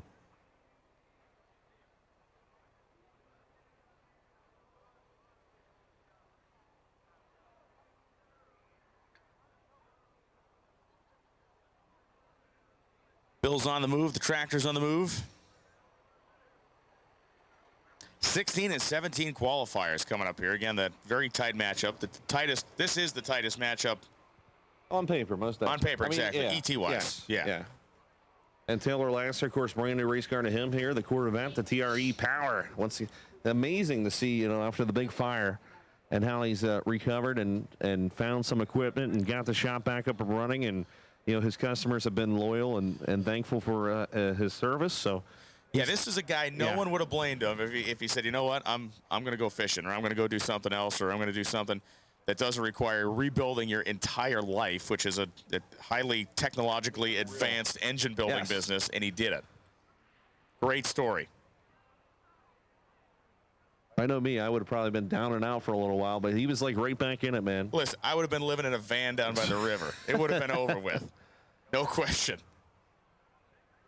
Bill's on the move. The tractor's on the move. 16 and 17 qualifiers coming up here. Again, that very tight matchup. The tightest. This is the tightest matchup. On paper, most definitely. On paper, exactly. ET-wise. Yeah. And Taylor Laster, of course, brand new race car to him here. The Corvette, the TRE Power. Amazing to see, after the big fire and how he's recovered and found some equipment and got the shop back up and running. And his customers have been loyal and thankful for his service. So, yeah, this is a guy no one would have blamed him if he said, you know what, I'm going to go fishing, or I'm going to go do something else, or I'm going to do something that doesn't require rebuilding your entire life, which is a highly technologically advanced engine building business, and he did it. Great story. I know me, I would have probably been down and out for a little while, but he was like right back in it, man. Listen, I would have been living in a van down by the river. It would have been over with. No question.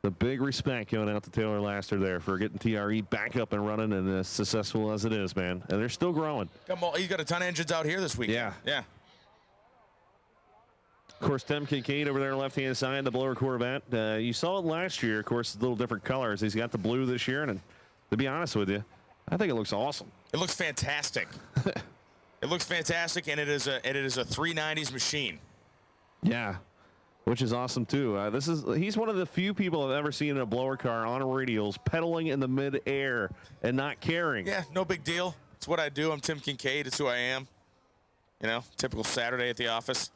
The big respect going out to Taylor Laster there for getting TRE back up and running and as successful as it is, man. And they're still growing. Come on, he's got a ton of engines out here this weekend. Yeah. Of course, Tim Kincaid over there left-hand side, the blower Corvette. You saw it last year. Of course, a little different colors. He's got the blue this year, and to be honest with you, I think it looks awesome. It looks fantastic. It looks fantastic, and it is a 390s machine. Yeah, which is awesome too. He's one of the few people I've ever seen in a blower car on radials pedaling in the mid-air and not caring. Yeah, no big deal. It's what I do. I'm Tim Kincaid. It's who I am. You know, typical Saturday at the office.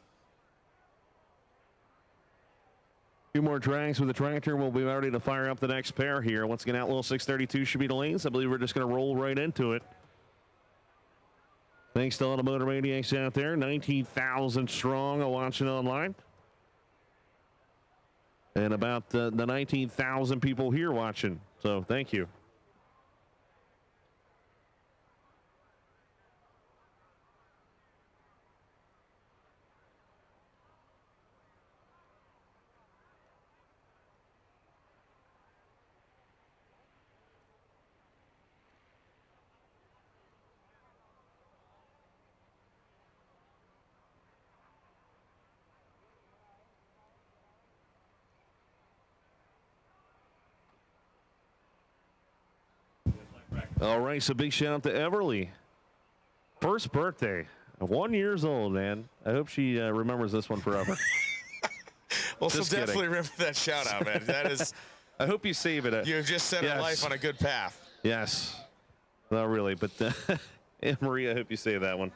Two more drags with the tractor. We'll be ready to fire up the next pair here. Once again, Outlaw 632 should be the lanes. I believe we're just going to roll right into it. Thanks to all the Motor Maniacs out there. 19,000 strong watching online. And about the 19,000 people here watching. So thank you. All right, so big shout out to Everly. First birthday, 1 year old, man. I hope she remembers this one forever. Well, she'll definitely remember that shout out, man. That is. I hope you save it. You've just set her life on a good path. Yes. Not really, but Anne Marie, I hope you save that one.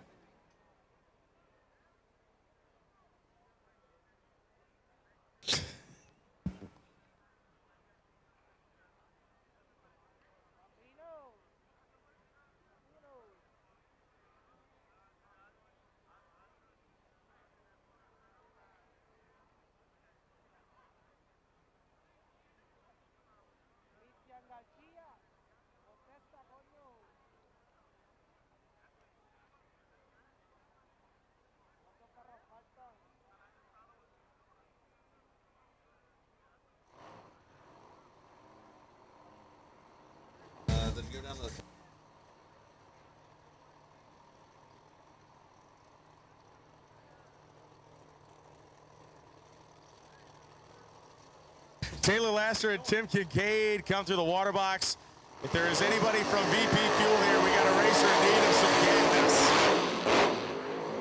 Go down the Taylor Laster and Tim Kincaid come through the water box. If there is anybody from VP Fuel here, we got a racer in need of some gas.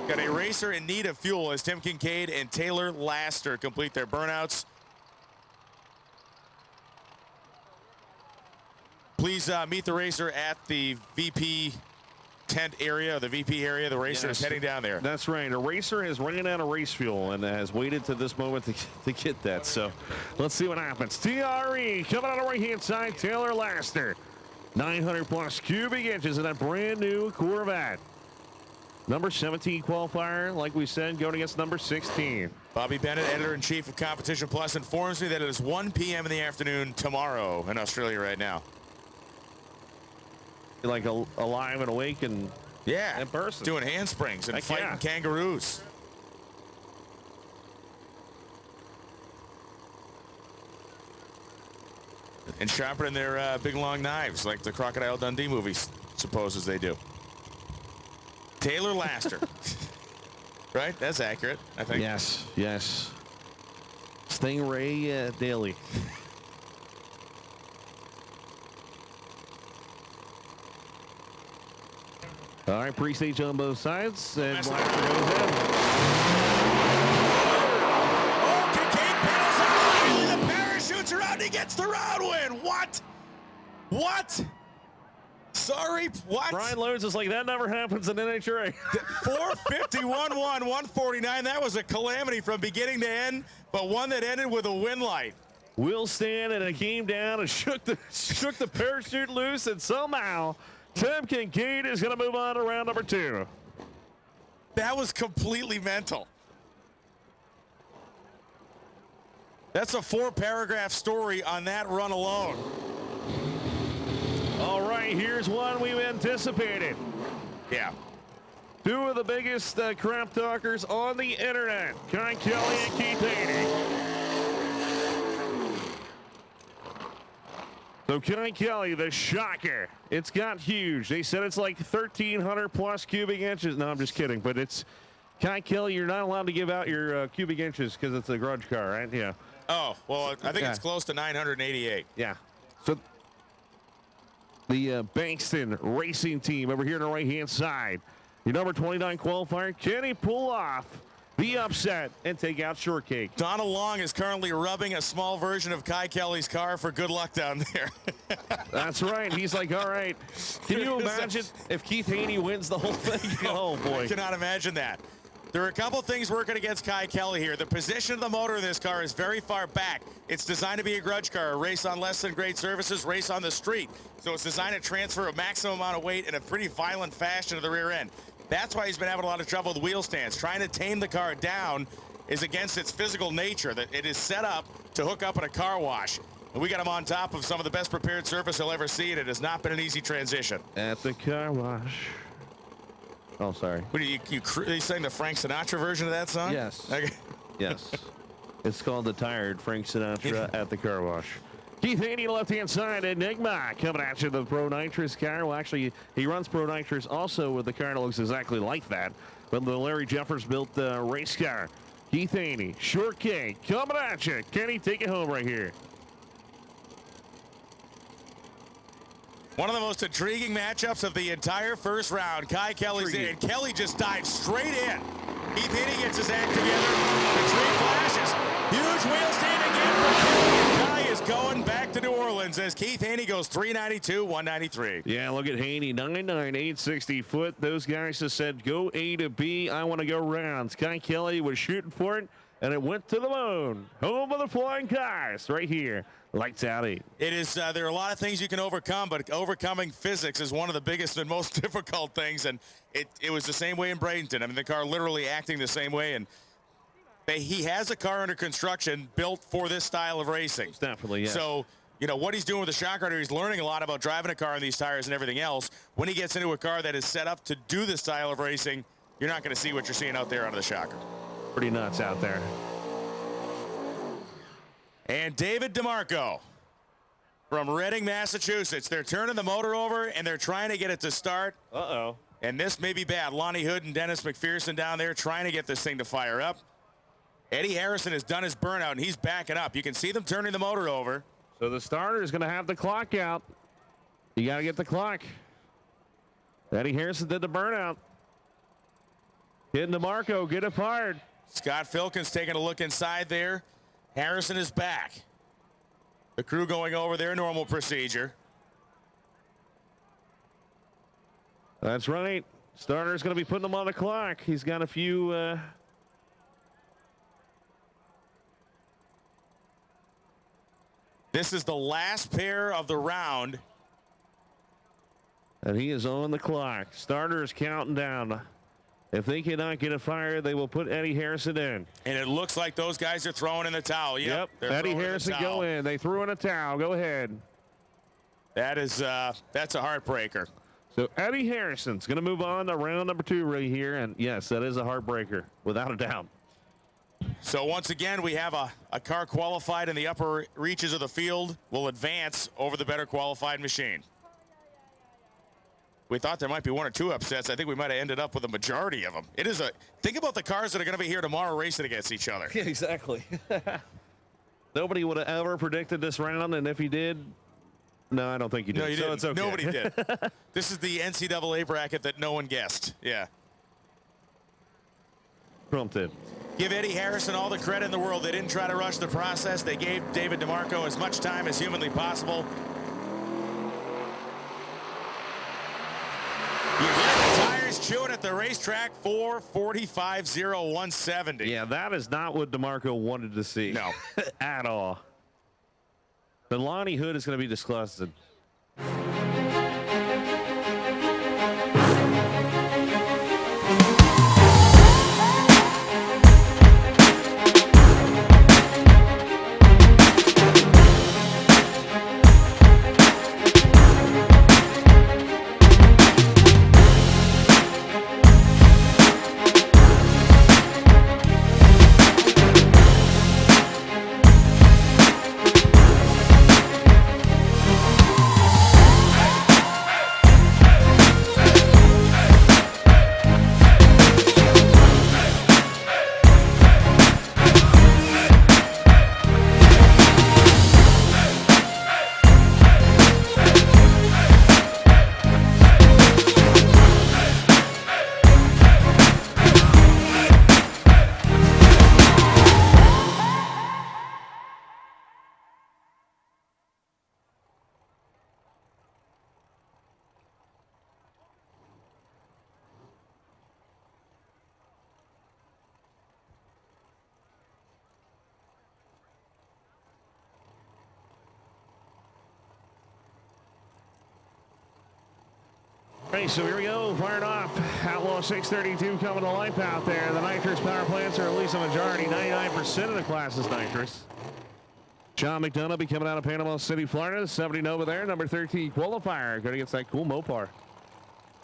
Got a racer in need of fuel as Tim Kincaid and Taylor Laster complete their burnouts. Please meet the racer at the VP tent area, the VP area. The racer is heading down there. That's right. A racer has ran out of race fuel and has waited to this moment to get that. So let's see what happens. TRE coming on the right-hand side, Taylor Laster. 900 plus cubic inches in that brand new Corvette. Number 17 qualifier, like we said, going against number 16. Bobby Bennett, editor-in-chief of Competition Plus, informs me that it is 1 p.m. in the afternoon tomorrow in Australia right now. Like alive and awake and in person, doing handsprings and fighting kangaroos. And sharpening their big long knives like the Crocodile Dundee movies supposes they do. Taylor Laster. Right? That's accurate, I think. Yes, yes. Stingray Daily. All right, pre-stage on both sides, and Laster goes in. Oh, Kincaid pedals out. The parachutes around. He gets the round win. What? What? Sorry, what? Brian Loans is like, that never happens in NHRA. 451 won, 149. That was a calamity from beginning to end, but one that ended with a win light. Will stand, and it came down and shook the parachute loose, and somehow Tim Kincaid is going to move on to round number 2. That was completely mental. That's a 4-paragraph story on that run alone. All right, here's one we've anticipated. Yeah. Two of the biggest crap talkers on the internet, Kai Kelly and Keith Haney. So Kai Kelly, the shocker, it's got huge. They said it's like 1,300 plus cubic inches. No, I'm just kidding, but it's Kai Kelly, you're not allowed to give out your cubic inches because it's a grudge car, right? Yeah. Oh, well, I think Yeah. it's close to 988. Yeah. So the Bankston Racing Team over here on the right-hand side. Your number 29 qualifier, can he pull off the upset and take out Shortcake? Donald Long is currently rubbing a small version of Kai Kelly's car for good luck down there. That's right. He's like, all right. Can you imagine if Keith Haney wins the whole thing? Oh, boy. I cannot imagine that. There are a couple things working against Kai Kelly here. The position of the motor in this car is very far back. It's designed to be a grudge car, a race on less than great surfaces, race on the street. So it's designed to transfer a maximum amount of weight in a pretty violent fashion to the rear end. That's why he's been having a lot of trouble with wheel stands. Trying to tame the car down is against its physical nature, that it is set up to hook up in a car wash. And we got him on top of some of the best prepared surface he'll ever see, and it has not been an easy transition. At the car wash. Oh, sorry. What are you saying, the Frank Sinatra version of that song? Yes. Okay. Yes. It's called The Tired, Frank Sinatra at the car wash. Keith Haney, left-hand side, Enigma coming at you, the Pro Nitrous car. Well, actually, he runs Pro Nitrous also with the car that looks exactly like that. But the Larry Jeffers built race car. Keith Haney, Shortcake, coming at you. Can he take it home right here? One of the most intriguing matchups of the entire first round. Kai Kelly's in, and Kelly just dives straight in. Keith Haney gets his act together. The tree flashes. Huge wheel stand again for Kelly, and Kai is going back to New Orleans as Keith Haney goes 392, 193. Yeah, look at Haney, 9'9", 860 foot. Those guys just said, go A to B. I want to go rounds. Kai Kelly was shooting for it, and it went to the moon. Home of the flying cars right here. Lights out 8. It is, there are a lot of things you can overcome, but overcoming physics is one of the biggest and most difficult things, and it was the same way in Bradenton. I mean, the car literally acting the same way, and he has a car under construction built for this style of racing. Definitely, yeah. So, you know, what he's doing with the shock rider, he's learning a lot about driving a car on these tires and everything else. When he gets into a car that is set up to do this style of racing, you're not going to see what you're seeing out there under the shocker. Pretty nuts out there. And David DeMarco from Reading, Massachusetts. They're turning the motor over, and they're trying to get it to start. Uh-oh. And this may be bad. Lonnie Hood and Dennis McPherson down there trying to get this thing to fire up. Eddie Harrison has done his burnout, and he's backing up. You can see them turning the motor over. So the starter is going to have the clock out. You got to get the clock. Eddie Harrison did the burnout. Hitting DeMarco, get it fired. Scott Filkins taking a look inside there. Harrison is back. The crew going over their normal procedure. That's right. Starter's going to be putting him on the clock. He's got a few... This is the last pair of the round. And he is on the clock. Starter is counting down. If they cannot get a fire, they will put Eddie Harrison in. And it looks like those guys are throwing in the towel. Yep. Eddie Harrison go in. They threw in a towel. Go ahead. That is, that's a heartbreaker. So Eddie Harrison's going to move on to round number 2 right here. And yes, that is a heartbreaker, without a doubt. So once again, we have a car qualified in the upper reaches of the field will advance over the better qualified machine. We thought there might be 1 or 2 upsets. I think we might have ended up with a majority of them. It is think about the cars that are going to be here tomorrow racing against each other. Yeah, exactly. Nobody would have ever predicted this round, and if you did, no, I don't think you did. No, you so didn't. It's okay. Nobody did. This is the NCAA bracket that no one guessed. Yeah. Trump did. Give Eddie Harrison all the credit in the world. They didn't try to rush the process. They gave David DeMarco as much time as humanly possible. You hear the tires chewing at the racetrack for 45.0170. Yeah, that is not what DeMarco wanted to see. No. At all. But Lonnie Hood is going to be disgusted. Hey, so here we go, fired off. Outlaw 632 coming to life out there. The nitrous power plants are at least a majority. 99% of the class is nitrous. John McDonough will be coming out of Panama City, Florida. 70 over there, number 13 qualifier. Going against that cool Mopar.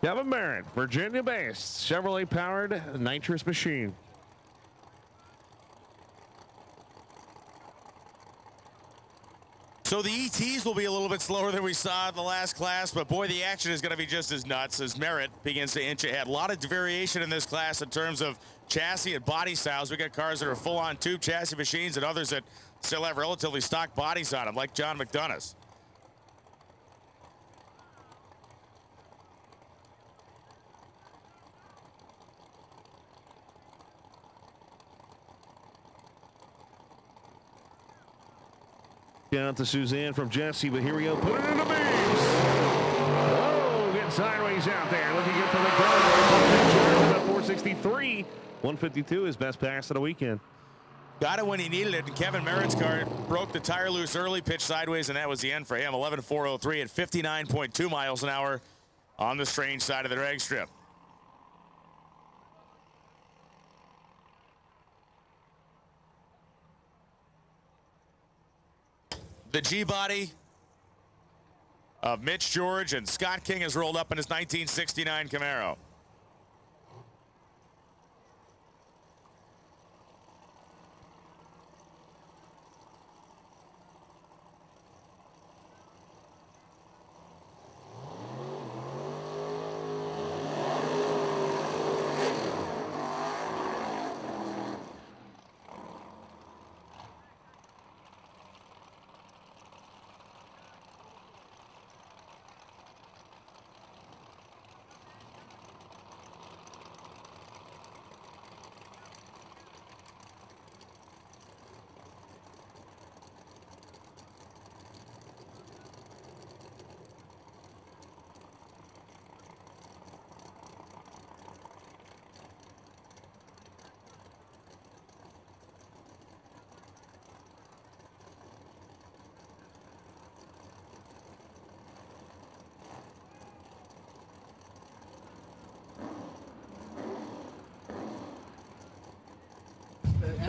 Kevin Barrett, Virginia-based, Chevrolet-powered nitrous machine. So the ETs will be a little bit slower than we saw in the last class, but boy, the action is going to be just as nuts as Merritt begins to inch ahead. A lot of variation in this class in terms of chassis and body styles. We got cars that are full-on tube chassis machines and others that still have relatively stock bodies on them, like John McDonough's. Down to Suzanne from Jesse, but here we go. Put it in the beams. Oh, getting sideways out there. Looking good for the guard. 463. 152 is best pass of the weekend. Got it when he needed it, and Kevin Merritt's car broke the tire loose early, pitched sideways, and that was the end for him. 11.403 at 59.2 miles an hour on the strange side of the drag strip. The G-body of Mitch George and Scott King has rolled up in his 1969 Camaro.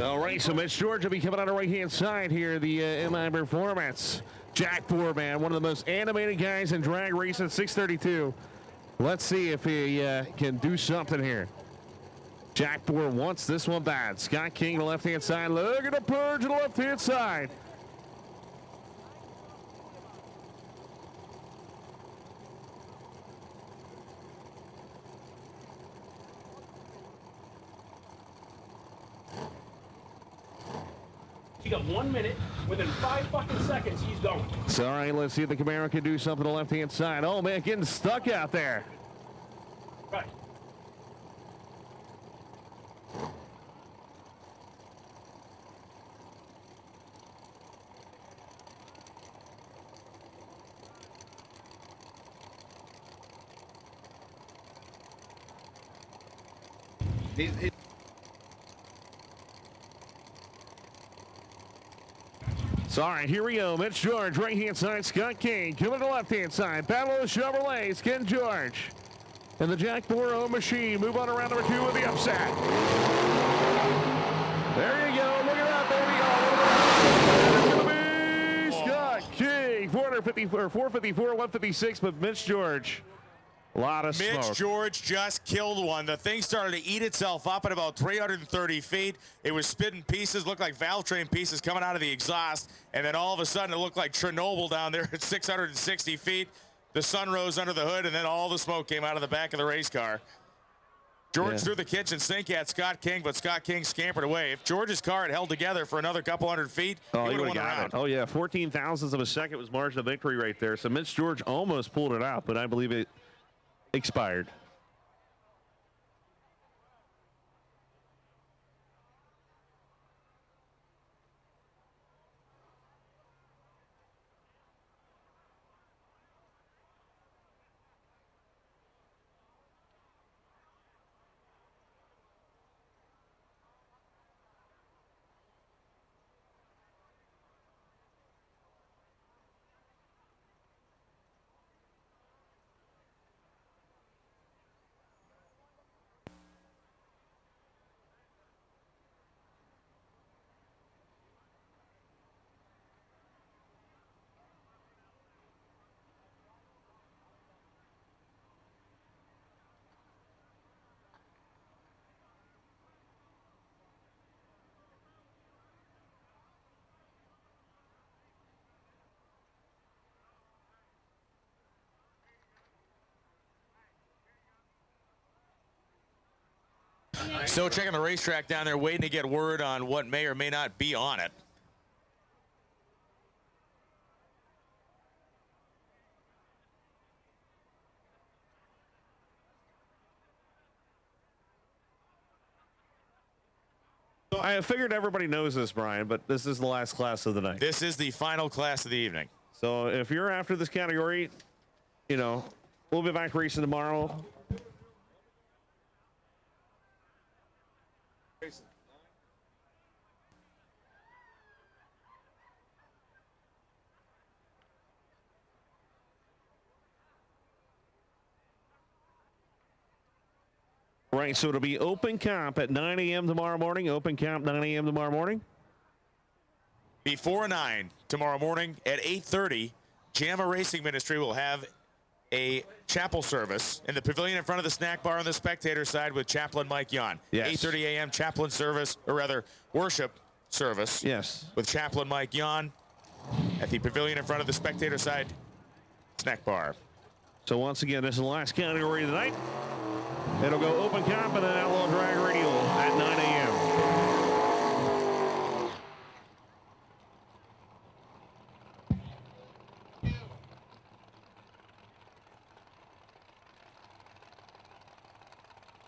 All right, so Mitch George will be coming on the right-hand side here, the MI Performance. Jack Boorman, one of the most animated guys in drag racing, 632. Let's see if he can do something here. Jack Boor wants this one bad. Scott King, the left-hand side. Look at the purge to the left-hand side. You got 1 minute. Within 5 fucking seconds, he's going. So, all right, let's see if the Camaro can do something to the left-hand side. Oh, man, getting stuck out there. Right. He's So, all right, here we go. Mitch George, right-hand side. Scott King coming to the left-hand side. Battle of the Chevrolets. Ken George. And the Jack Boor machine. Move on around number 2 with the upset. There you go. Look at that, baby. Oh, it's going to be Scott King. 454, 156, but Mitch George. A lot of smoke. Mitch George just killed one. The thing started to eat itself up at about 330 feet. It was spitting pieces, looked like valve train pieces coming out of the exhaust. And then all of a sudden, it looked like Chernobyl down there at 660 feet. The sun rose under the hood, and then all the smoke came out of the back of the race car. George threw the kitchen sink at Scott King, but Scott King scampered away. If George's car had held together for another couple hundred feet, he would have won the round. Oh, yeah, 14 thousandths of a second was margin of victory right there. So Mitch George almost pulled it out, but I believe it expired. Still checking the racetrack down there, waiting to get word on what may or may not be on it. So I figured everybody knows this, Brian, but this is the last class of the night. This is the final class of the evening. So if you're after this category, you know, we'll be back racing tomorrow. Right, so it'll be open comp at 9 a.m. tomorrow morning. Open comp 9 a.m. tomorrow morning. Before 9 tomorrow morning at 8:30, JAMA Racing Ministry will have a chapel service in the pavilion in front of the snack bar on the spectator side with Chaplain Mike Yon. Yes. 8:30 a.m. chaplain service, or rather worship service. Yes. With Chaplain Mike Yon at the pavilion in front of the spectator side snack bar. So once again, this is the last category of the night. It'll go open comp and then Outlaw Drag Radio at 9 a.m.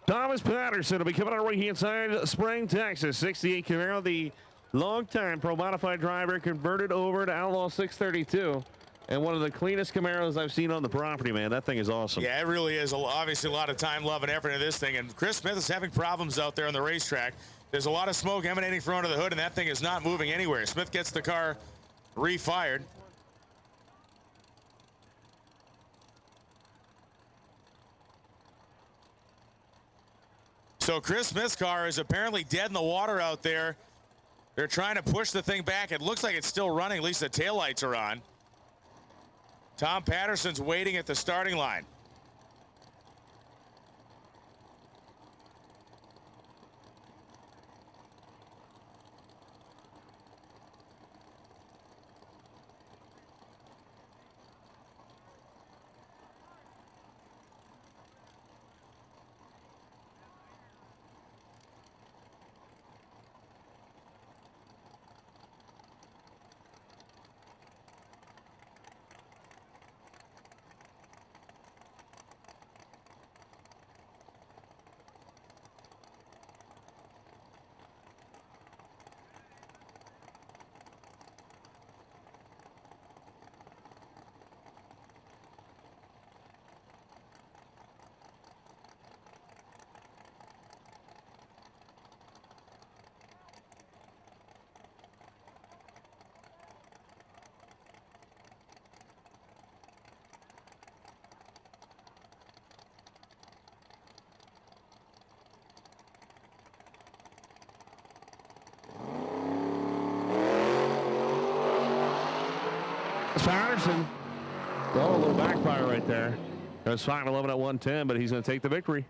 Thomas Patterson will be coming on the right-hand side, Spring, Texas. 68 Camaro, the longtime Pro Modified driver, converted over to Outlaw 632. And one of the cleanest Camaros I've seen on the property, man. That thing is awesome. Yeah, it really is. Obviously, a lot of time, love, and effort into this thing. And Chris Smith is having problems out there on the racetrack. There's a lot of smoke emanating from under the hood, and that thing is not moving anywhere. Smith gets the car refired. So Chris Smith's car is apparently dead in the water out there. They're trying to push the thing back. It looks like it's still running. At least the taillights are on. Tom Patterson's waiting at the starting line. Patterson, well, a little backfire right there. It was 5-11 at 110, but he's going to take the victory.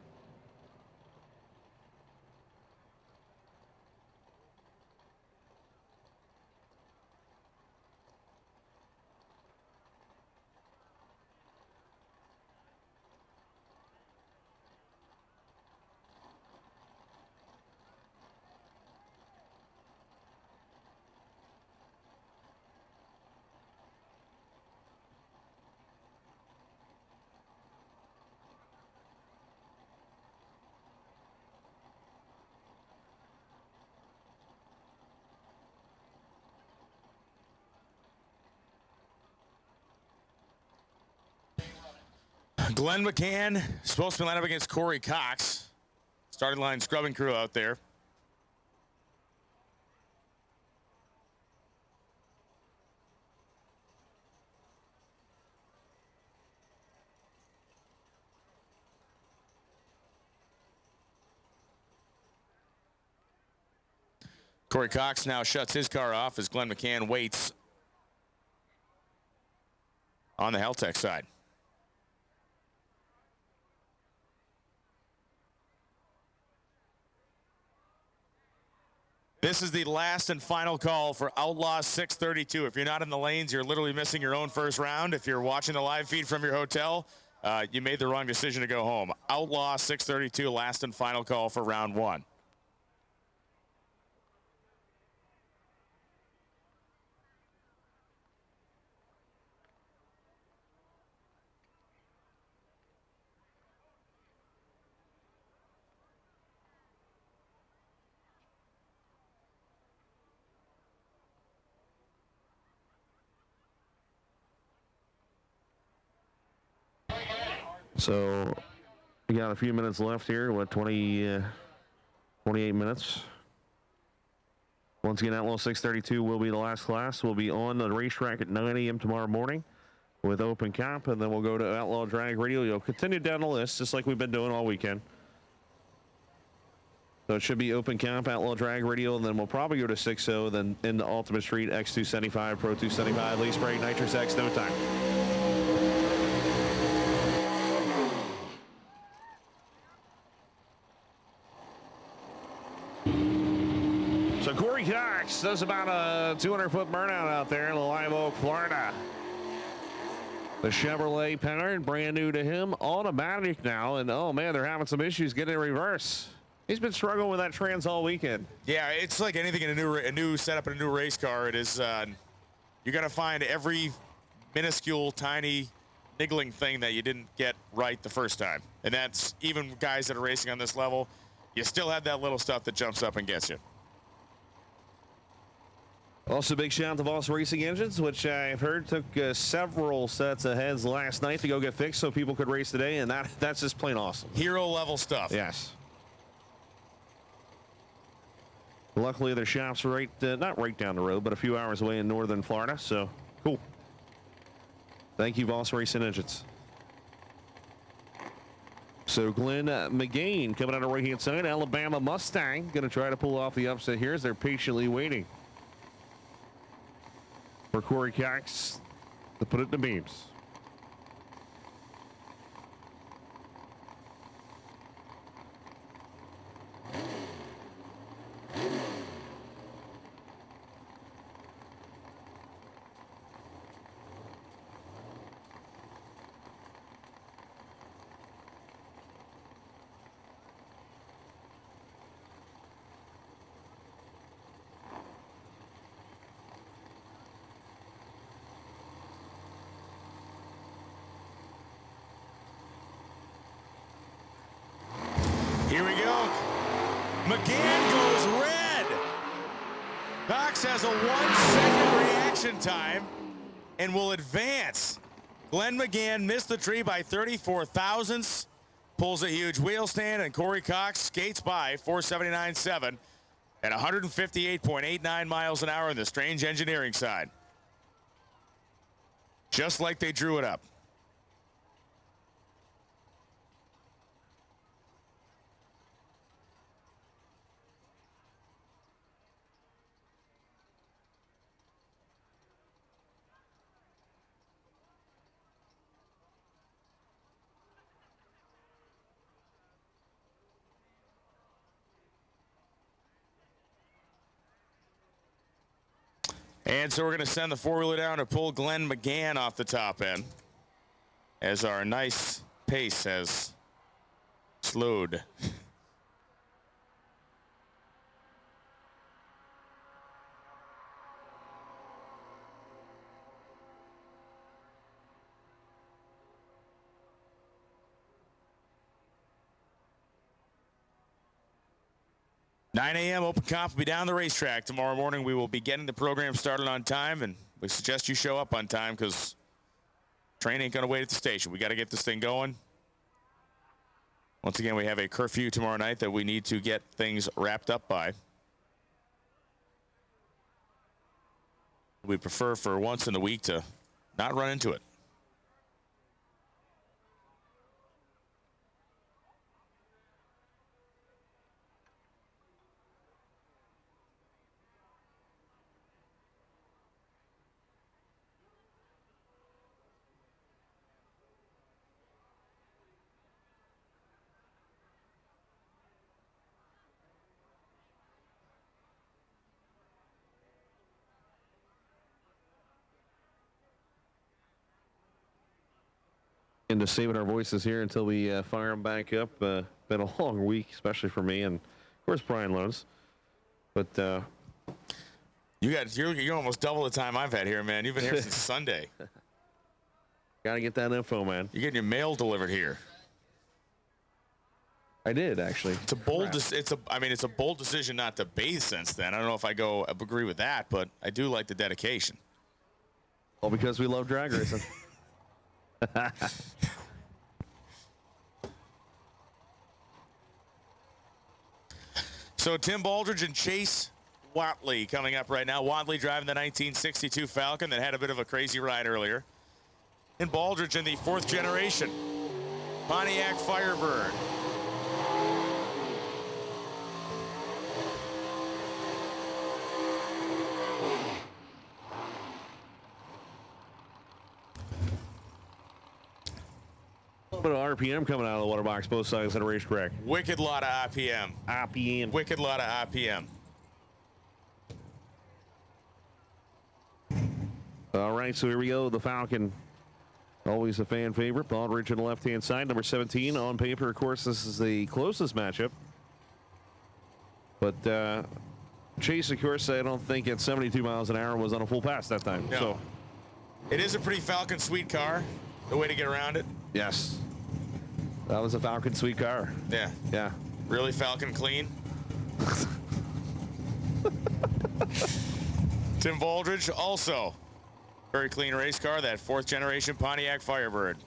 Glenn McCann supposed to be lined up against Corey Cox. Starting line scrubbing crew out there. Corey Cox now shuts his car off as Glenn McCann waits on the Heltech side. This is the last and final call for Outlaw 632. If you're not in the lanes, you're literally missing your own first round. If you're watching the live feed from your hotel, you made the wrong decision to go home. Outlaw 632, last and final call for round one. So we got a few minutes left here. What, 28 minutes? Once again, Outlaw 632 will be the last class. We'll be on the racetrack at 9 a.m. tomorrow morning with Open Comp, and then we'll go to Outlaw Drag Radio. You'll continue down the list, just like we've been doing all weekend. So it should be Open Comp, Outlaw Drag Radio, and then we'll probably go to 6.0, then into Ultimate Street, X275, Pro 275, Lease Break, Nitrous X, no time. So Corey Cox does about a 200-foot burnout out there in Live Oak, Florida. The Chevrolet Pennard, brand new to him, automatic now, and oh man, they're having some issues getting it reverse. He's been struggling with that trans all weekend. Yeah, it's like anything in a new setup in a new race car. It is you got to find every minuscule, tiny, niggling thing that you didn't get right the first time, and that's even guys that are racing on this level. You still have that little stuff that jumps up and gets you. Also, big shout out to Voss Racing Engines, which I've heard took several sets of heads last night to go get fixed so people could race today, and that's just plain awesome. Hero level stuff. Yes. Luckily, their shop's right, not right down the road, but a few hours away in northern Florida, so cool. Thank you, Voss Racing Engines. So Glenn McGain coming on the right-hand side, Alabama Mustang, going to try to pull off the upset here as they're patiently waiting for Corey Cox to put it in the beams. Here we go. McGann goes red. Cox has a 1-second reaction time and will advance. Glenn McGann missed the tree by 34 thousandths, pulls a huge wheel stand, and Corey Cox skates by 479.7 at 158.89 miles an hour on the Strange Engineering side. Just like they drew it up. And so we're going to send the four-wheeler down to pull Glenn McGann off the top end as our nice pace has slowed. Nine a.m. Open Comp will be down the racetrack tomorrow morning. We will be getting the program started on time, and we suggest you show up on time because train ain't going to wait at the station. We got to get this thing going. Once again, we have a curfew tomorrow night that we need to get things wrapped up by. We prefer for once in the week to not run into it. Into saving our voices here until we fire them back up. Been a long week, especially for me, and of course Brian Loans. But you're almost double the time I've had here, man. You've been here since Sunday. Gotta get that info, man. You're getting your mail delivered here. I did actually. It's a bold. It's a bold decision not to bathe since then. I don't know if I agree with that, but I do like the dedication. All because we love drag racing. So Tim Baldridge and Chase Watley coming up right now. Watley driving the 1962 Falcon that had a bit of a crazy ride earlier. And Baldridge in the 4th generation Pontiac Firebird. A little bit of RPM coming out of the water box, both sides of the racetrack. Wicked lot of RPM. RPM. Wicked lot of RPM. All right, so here we go. The Falcon, always a fan favorite. Baldridge on the left-hand side, number 17. On paper, of course, this is the closest matchup. But Chase, of course, I don't think at 72 miles an hour was on a full pass that time. No. So it is a pretty Falcon sweet car. The way to get around it. yes, that was a Falcon sweet car. Yeah. Yeah. Really Falcon clean. Tim Baldridge also very clean race car, that 4th generation Pontiac Firebird.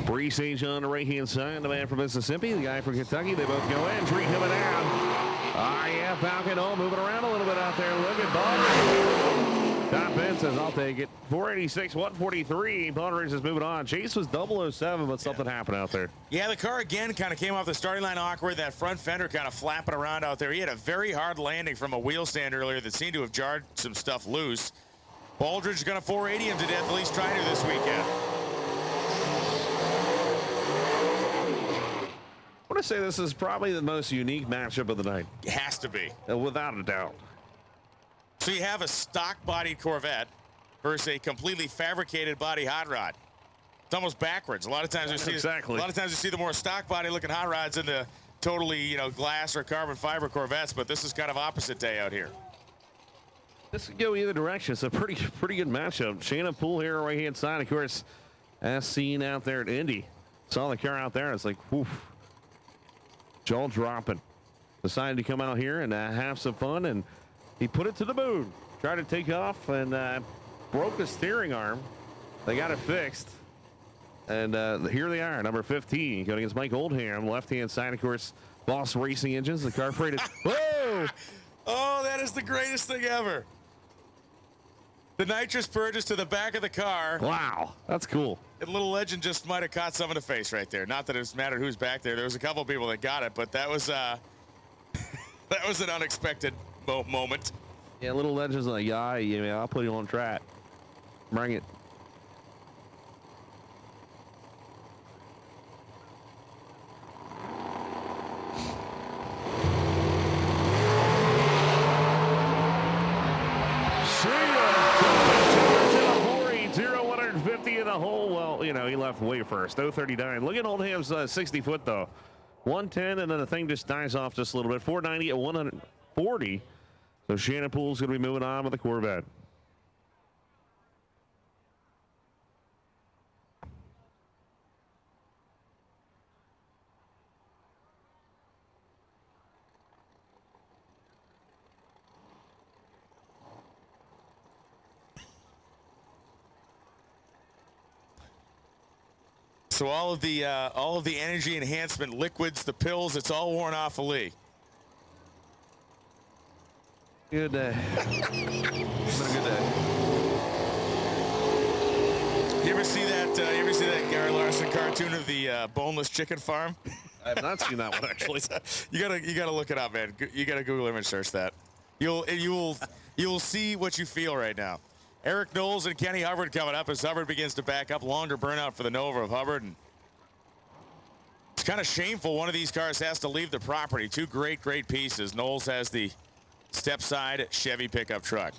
Bree Sage on the right-hand side, the man from Mississippi, the guy from Kentucky. They both go in. Tree coming down. Yeah, Falcon, moving around a little bit out there. Look at Baldridge. Don Penn says, I'll take it. 486, 143. Baldridge is moving on. Chase was 007, but something happened out there. Yeah, the car again kind of came off the starting line awkward. That front fender kind of flapping around out there. He had a very hard landing from a wheel stand earlier that seemed to have jarred some stuff loose. Baldridge is going to 480 him to death, at least trying to this weekend. I want to say this is probably the most unique matchup of the night. It has to be. Without a doubt. So you have a stock-bodied Corvette versus a completely fabricated body hot rod. It's almost backwards. A lot of times you see exactly. A lot of times you see the more stock-body looking hot rods in the totally, glass or carbon fiber Corvettes, but this is kind of opposite day out here. This could go either direction. It's a pretty good matchup. Shannon Poole here, right hand side, of course, as seen out there at Indy. Saw the car out there. It's like, woof. Jaw dropping. Decided to come out here and have some fun, and he put it to the moon. Tried to take off and broke the steering arm. They got it fixed. And here they are, number 15, going against Mike Oldham. Left-hand side, of course, Boss Racing Engines. The car freighted. Whoa! Oh, that is the greatest thing ever. The nitrous purges to the back of the car. Wow, that's cool. And Little Legend just might have caught some in the face right there. Not that it mattered who's back there. There was a couple people that got it, but that was that was an unexpected moment. Yeah, Little Legend's like, yeah, I'll put you on track. Bring it. In the hole. Well, he left way first. 039. Look at Oldham's 60 foot though. 110, and then the thing just dies off just a little bit. 490 at 140. So Shannon Poole's going to be moving on with the Corvette. So all of the energy enhancement liquids, the pills, it's all worn off of Lee. Good day. It's been a good day. You ever see that Gary Larson cartoon of the boneless chicken farm? I have not seen that one actually. you gotta look it up, man. You gotta Google image search that. You'll see what you feel right now. Eric Knowles and Kenny Hubbard coming up as Hubbard begins to back up. Longer burnout for the Nova of Hubbard. And it's kind of shameful one of these cars has to leave the property. Two great pieces. Knowles has the step side Chevy pickup truck.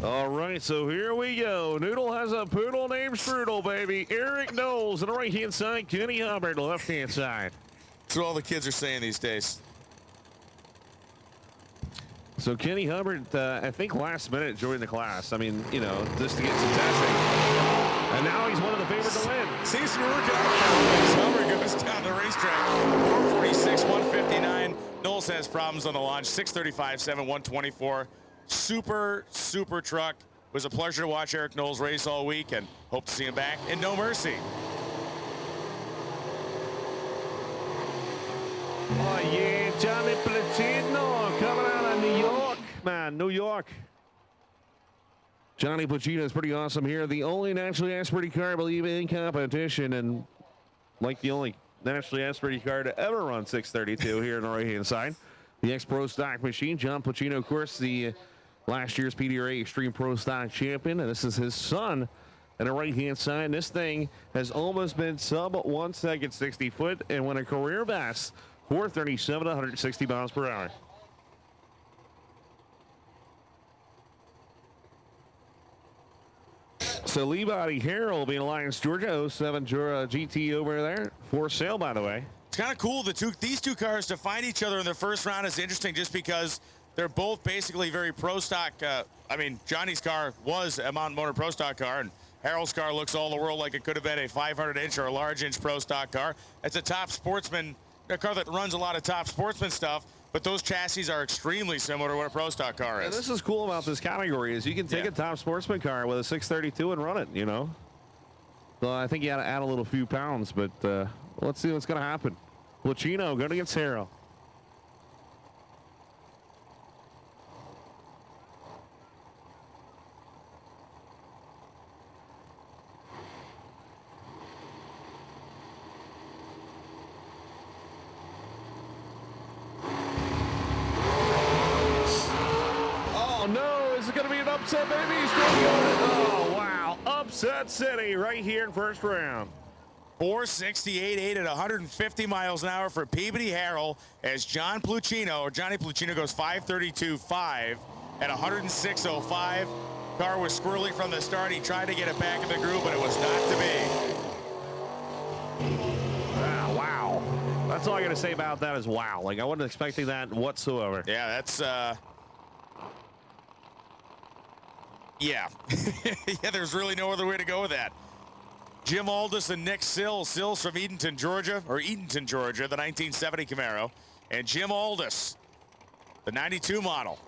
All right, so here we go. Noodle has a poodle named Strudel, baby. Eric Knowles on the right-hand side. Kenny Hubbard, left-hand side. That's what all the kids are saying these days. So Kenny Hubbard, I think last minute joined the class. I mean, you know, just to get some testing. And now he's one of the favorites to win. Seems to be working out for Hubbard goes down the racetrack. 446, 159. Knowles has problems on the launch. 635, 7, 124. Super truck. It was a pleasure to watch Eric Knowles race all week, and hope to see him back in No Mercy. Oh, yeah, Johnny Placino coming out of New York. Man, New York. Johnny Placino is pretty awesome here. The only naturally aspirated car, I believe, in competition, and like the only naturally aspirated car to ever run 632 here on the right-hand side. The X-Pro Stock machine. John Placino, of course, the last year's PDRA Extreme Pro Stock champion, and this is his son. And the right-hand side, this thing has almost been sub 1 second 60 foot and won a career best 437 160 miles per hour. So Levi Harrell will be in Alliance, Georgia, 07 GT over there. For sale, by the way. It's kind of cool. These two cars to find each other in the first round is interesting just because they're both basically very pro stock. I mean, Johnny's car was a Mountain Motor pro stock car, and Harold's car looks all the world like it could have been a 500-inch or a large-inch pro stock car. It's a top sportsman, a car that runs a lot of top sportsman stuff, but those chassis are extremely similar to what a pro stock car is. And this is cool about this category is you can take a top sportsman car with a 632 and run it, you know. So I think you got to add a little few pounds, but let's see what's going to happen. Lucchino going against Harrell. Upset, baby. He's still going. Oh, wow. Upset City right here in first round. 468.8 at 150 miles an hour for Peabody Harrell as Johnny Pluccino goes 532.5 at 106.05. Car was squirrely from the start. He tried to get it back in the groove, but it was not to be. Wow. That's all I got to say about that is wow. Like, I wasn't expecting that whatsoever. Yeah, that's... Yeah. Yeah, there's really no other way to go with that. Jim Aldis and Nick Sills. Sills from Edenton, Georgia, the 1970 Camaro. And Jim Aldis, the 92 model.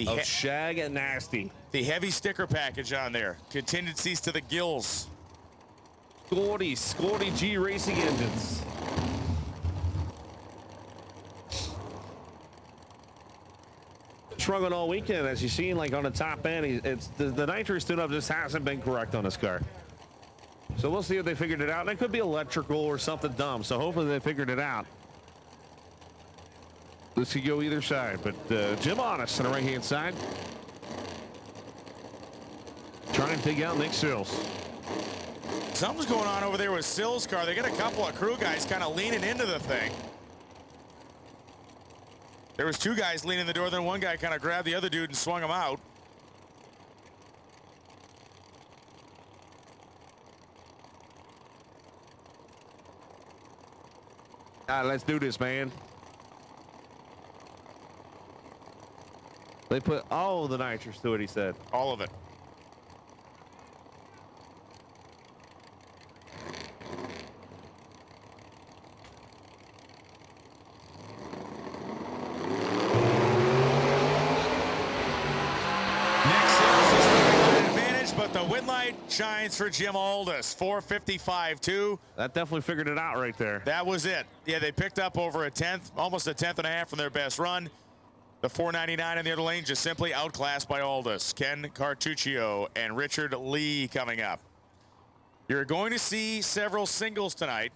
Of Shag and Nasty. The heavy sticker package on there. Contingencies to the gills. Scotty G Racing Engines. Struggling all weekend, as you've seen, like on the top end. It's the nitrous tune-up just hasn't been correct on this car. So we'll see if they figured it out. And it could be electrical or something dumb. So hopefully they figured it out. This could go either side. But Jim Honest on the right-hand side. Trying to dig out Nick Sills. Something's going on over there with Sills' car. They got a couple of crew guys kind of leaning into the thing. There was two guys leaning the door, then one guy kind of grabbed the other dude and swung him out. All right, let's do this, man. They put all the nitrous to it, he said. All of it. But the win light shines for Jim Aldis. 455.2. That definitely figured it out right there. That was it. Yeah, they picked up over a tenth, almost a tenth and a half from their best run. The 499 in the other lane just simply outclassed by Aldis. Ken Cartuccio and Richard Lee coming up. You're going to see several singles tonight.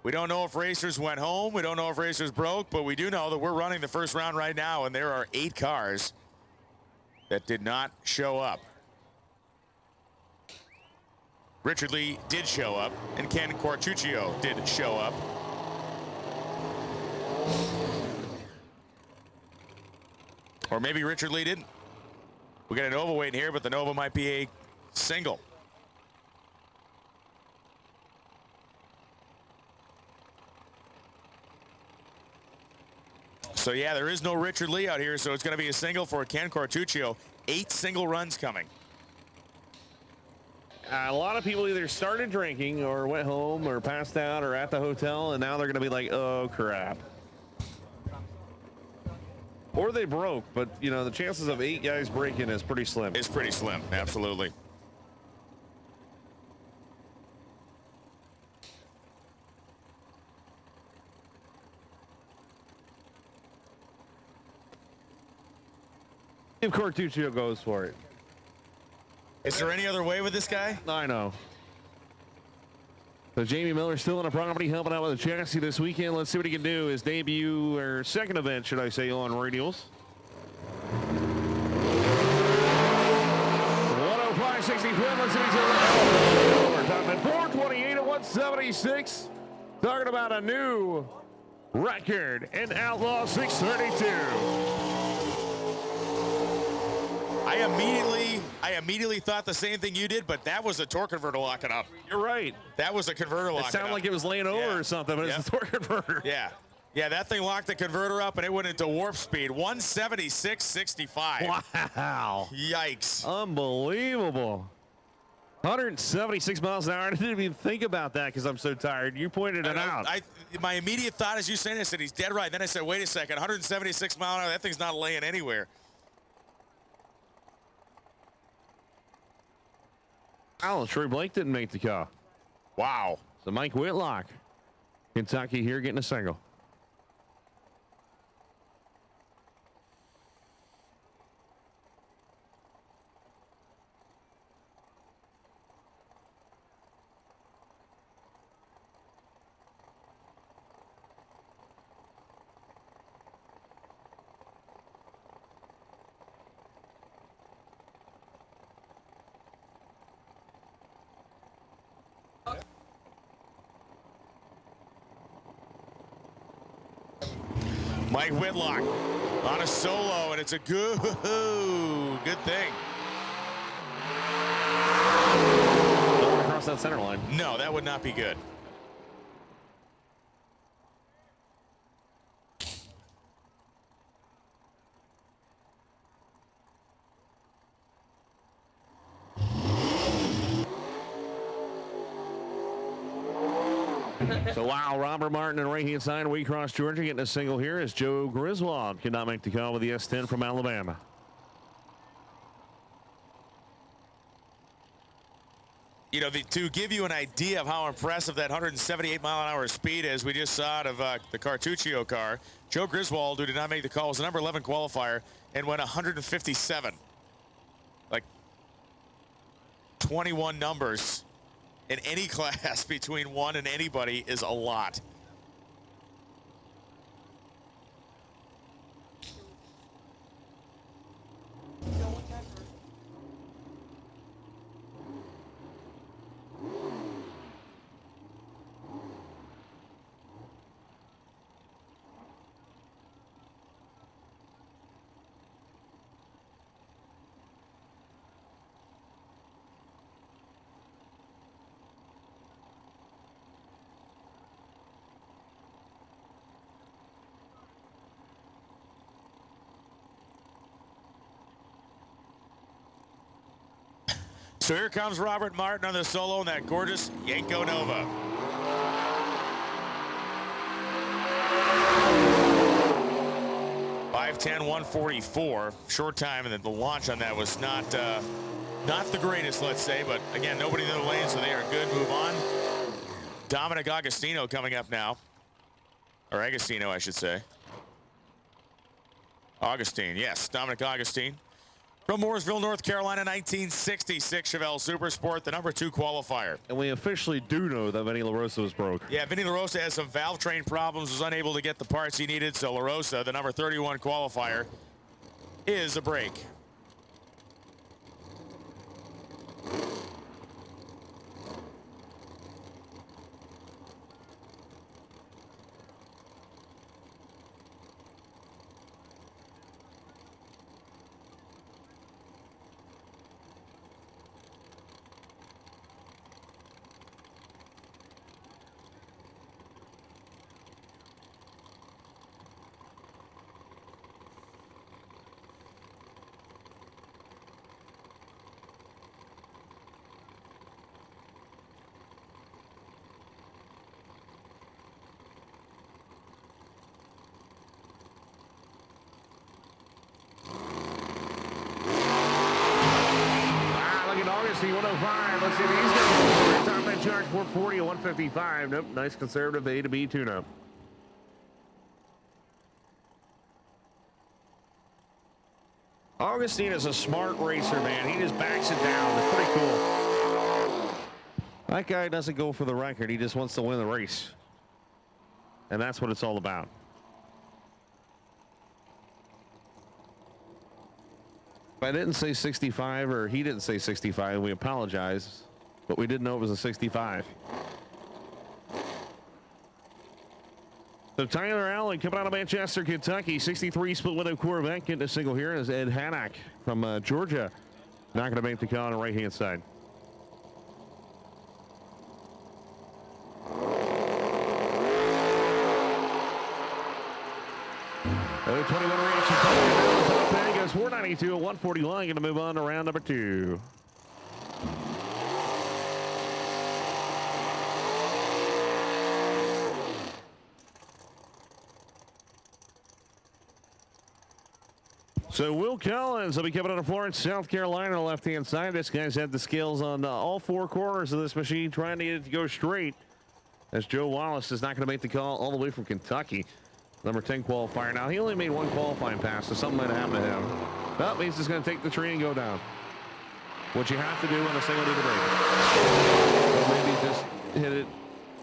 We don't know if racers went home. We don't know if racers broke, but we do know that we're running the first round right now, and there are 8 cars that did not show up. Richard Lee did show up, and Ken Cortuccio did show up. Or maybe Richard Lee didn't. We got a Nova waiting here, but the Nova might be a single. So, yeah, there is no Richard Lee out here, so it's going to be a single for Ken Cortuccio. 8 single runs coming. A lot of people either started drinking or went home or passed out or at the hotel, and now they're going to be like, oh, crap. Or they broke, but, you know, the chances of 8 guys breaking is pretty slim. It's pretty slim, absolutely. If Cortuccio goes for it. Is there any other way with this guy? I know. So Jamie Miller still on the property, helping out with the chassis this weekend. Let's see what he can do. His debut, or second event, should I say, on radials. 105.65. Let's see what's overtime at 428 at 176. Talking about a new record in Outlaw 632. I immediately thought the same thing you did, but that was a torque converter locking up. You're right. That was a converter locking up. It sounded like it was laying over or something, but it's a torque converter. Yeah. Yeah, that thing locked the converter up, and it went into warp speed. 176.65. Wow. Yikes. Unbelievable. 176 miles an hour. I didn't even think about that because I'm so tired. You pointed it out. My immediate thought as you saying this, I said, he's dead right. Then I said, wait a second, 176 mile an hour, that thing's not laying anywhere. Oh, Troy Blake didn't make the car. Wow. So Mike Whitlock, Kentucky here getting a single. Mike Whitlock on a solo, and it's a good thing. Don't want to cross that center line. No, that would not be good. So wow, Robert Martin and right-hand side, Waycross, Georgia, getting a single here as Joe Griswold cannot make the call with the S10 from Alabama. You know, to give you an idea of how impressive that 178 mile an hour speed is, we just saw out of the Cortuccio car. Joe Griswold, who did not make the call, was the number 11 qualifier and went 157. Like 21 numbers in any class between one and anybody is a lot. So here comes Robert Martin on the solo in that gorgeous Yanko Nova. .510, 144, short time, and then the launch on that was not the greatest, let's say, but again, nobody in the lane, so they are good. Move on. Dominic Agostino coming up now, or Agostino, I should say. Augustine, yes, Dominic Augustine. From Mooresville, North Carolina, 1966 Chevelle Super Sport, the number 2 qualifier. And we officially do know that Vinny LaRosa was broke. Yeah, Vinny LaRosa has some valve train problems, was unable to get the parts he needed, so LaRosa, the number 31 qualifier, is a break. 105. Let's see if he's going to top end charge 440 to 155. Nope, nice conservative A to B tune-up. Augustine is a smart racer, man. He just backs it down. It's pretty cool. That guy doesn't go for the record. He just wants to win the race. And that's what it's all about. If I didn't say 65 or he didn't say 65, we apologize. But we didn't know it was a 65. So Tyler Allen coming out of Manchester, Kentucky, 63 split window Corvette, getting a single here is Ed Hannock from Georgia. Not going to make the call on the right-hand side. The 21 reaction coming goes 492 at 141. Going to move on to round number 2. So Will Collins will be coming out of Florence, South Carolina, left-hand side. This guy's had the skills on all 4 corners of this machine, trying to get it to go straight. As Joe Wallace is not going to make the call all the way from Kentucky. Number 10 qualifier. Now, he only made 1 qualifying pass, so something might have happened to him. That means he's going to take the tree and go down. What you have to do on a single leader break. Or maybe just hit it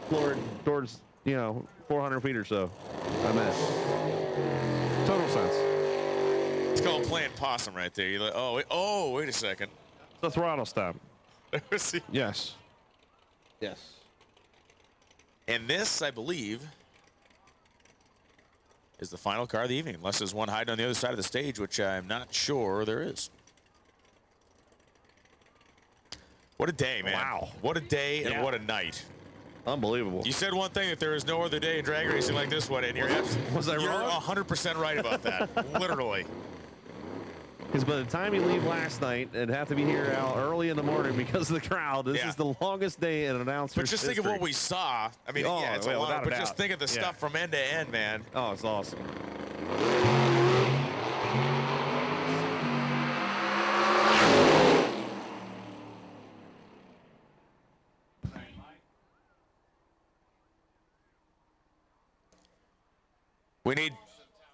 forward towards, 400 feet or so. I meant. Total sense. It's called playing possum right there. You're like, wait a second. The throttle stop. Yes. Yes. And this, I believe, is the final car of the evening, unless there's one hiding on the other side of the stage, which I'm not sure there is. What a day, man. Wow. What a day and what a night. Unbelievable. You said one thing, that there is no other day in drag racing like this one, and you're wrong? 100% right about that. Literally. Because by the time you leave last night, it'd have to be here out early in the morning because of the crowd. This is the longest day in an announcer's But just history. think of what we saw. I mean, it's a lot, but just think of the stuff from end to end, man. Oh, it's awesome.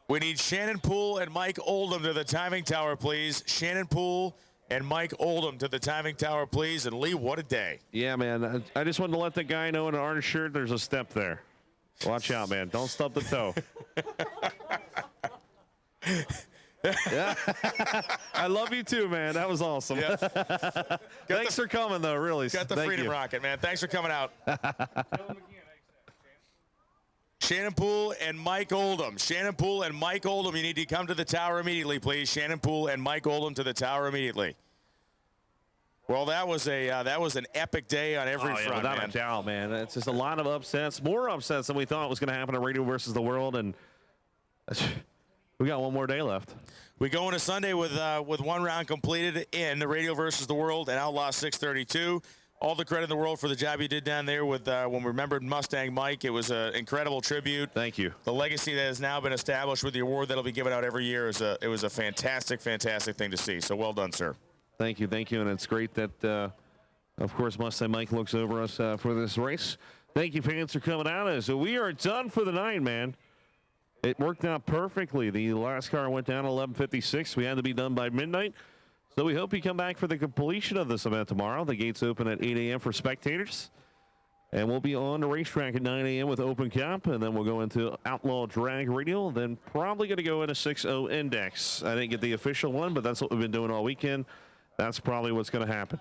We need Shannon Poole and Mike Oldham to the timing tower, please. Shannon Poole and Mike Oldham to the timing tower, please. And Lee, what a day. Yeah, man. I just wanted to let the guy know in an orange shirt there's a step there. Watch out, man. Don't stub the toe. Yeah. I love you too, man. That was awesome. Yeah. Thanks for coming, though, really. Got the Thank Freedom you. Rocket, man. Thanks for coming out. Shannon Poole and Mike Oldham. Shannon Poole and Mike Oldham, you need to come to the tower immediately, please. Shannon Poole and Mike Oldham to the tower immediately. Well, that was an epic day on every front, without man. a doubt, man. It's just a lot of upsets, more upsets than we thought was going to happen at Radio versus the World, and we got one more day left. We go into Sunday with one round completed in the Radio versus the World and Outlaw 632. All the credit in the world for the job you did down there with when we remembered Mustang Mike. It was an incredible tribute. Thank you. The legacy that has now been established with the award that'll be given out every year it was a fantastic, fantastic thing to see. So well done, sir. Thank you, and it's great that, of course, Mustang Mike looks over us for this race. Thank you, fans, for coming out. So we are done for the night, man. It worked out perfectly. The last car went down at 11:56. We had to be done by midnight. So we hope you come back for the completion of this event tomorrow. The gates open at 8 a.m. for spectators. And we'll be on the racetrack at 9 a.m. with Open Cup. And then we'll go into Outlaw Drag Radio. Then probably going to go into 6.0 Index. I didn't get the official one, but that's what we've been doing all weekend. That's probably what's going to happen.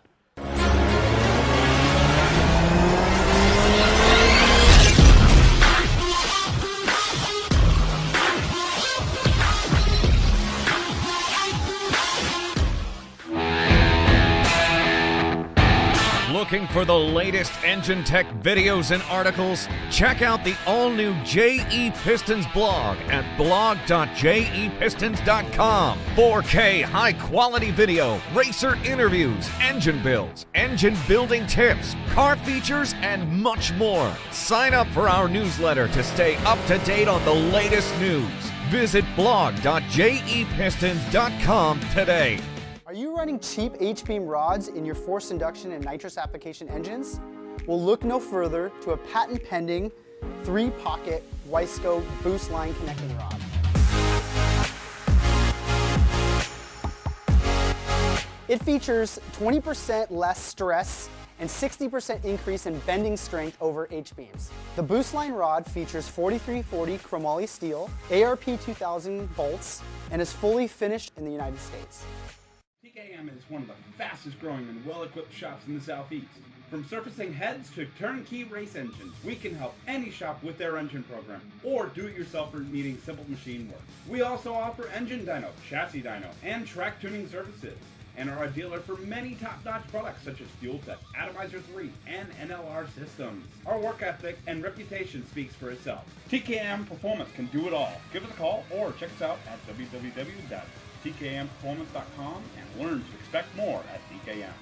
Looking for the latest engine tech videos and articles? Check out the all-new JE Pistons blog at blog.jepistons.com. 4K high-quality video, racer interviews, engine builds, engine building tips, car features, and much more. Sign up for our newsletter to stay up to date on the latest news. Visit blog.jepistons.com today. Are you running cheap H-beam rods in your forced induction and nitrous application engines? Well, look no further to a patent-pending 3-pocket Wiseco boost line connecting rod. It features 20% less stress and 60% increase in bending strength over H-beams. The boost line rod features 4340 chromoly steel, ARP 2000 bolts, and is fully finished in the United States. TKM is one of the fastest growing and well-equipped shops in the Southeast. From surfacing heads to turnkey race engines, we can help any shop with their engine program or do-it-yourselfer needing simple machine work. We also offer engine dyno, chassis dyno, and track tuning services, and are a dealer for many top-notch products such as Fuel Tech, Atomizer 3, and NLR systems. Our work ethic and reputation speaks for itself. TKM Performance can do it all. Give us a call or check us out at www.tkmperformance.com and learn to expect more at TKM.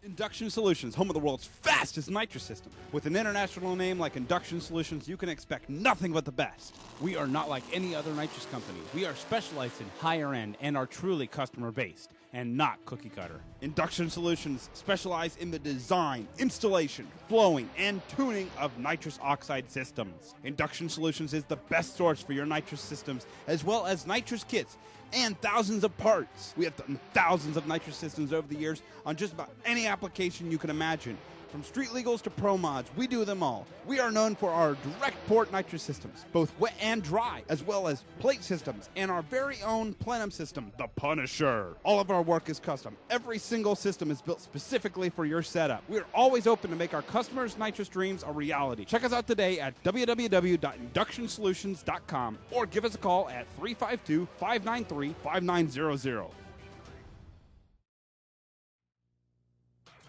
Induction Solutions, home of the world's fastest nitrous system. With an international name like Induction Solutions, you can expect nothing but the best. We are not like any other nitrous company. We are specialized in higher end and are truly customer based and not cookie cutter. Induction Solutions specialize in the design, installation, flowing, and tuning of nitrous oxide systems. Induction Solutions is the best source for your nitrous systems as well as nitrous kits and thousands of parts. We have done thousands of nitrous systems over the years on just about any application you can imagine. From street legals to pro mods, we do them all. We are known for our direct port nitrous systems, both wet and dry, as well as plate systems, and our very own plenum system, the Punisher. All of our work is custom. Every single system is built specifically for your setup. We are always open to make our customers' nitrous dreams a reality. Check us out today at www.inductionsolutions.com or give us a call at 352-593-5900.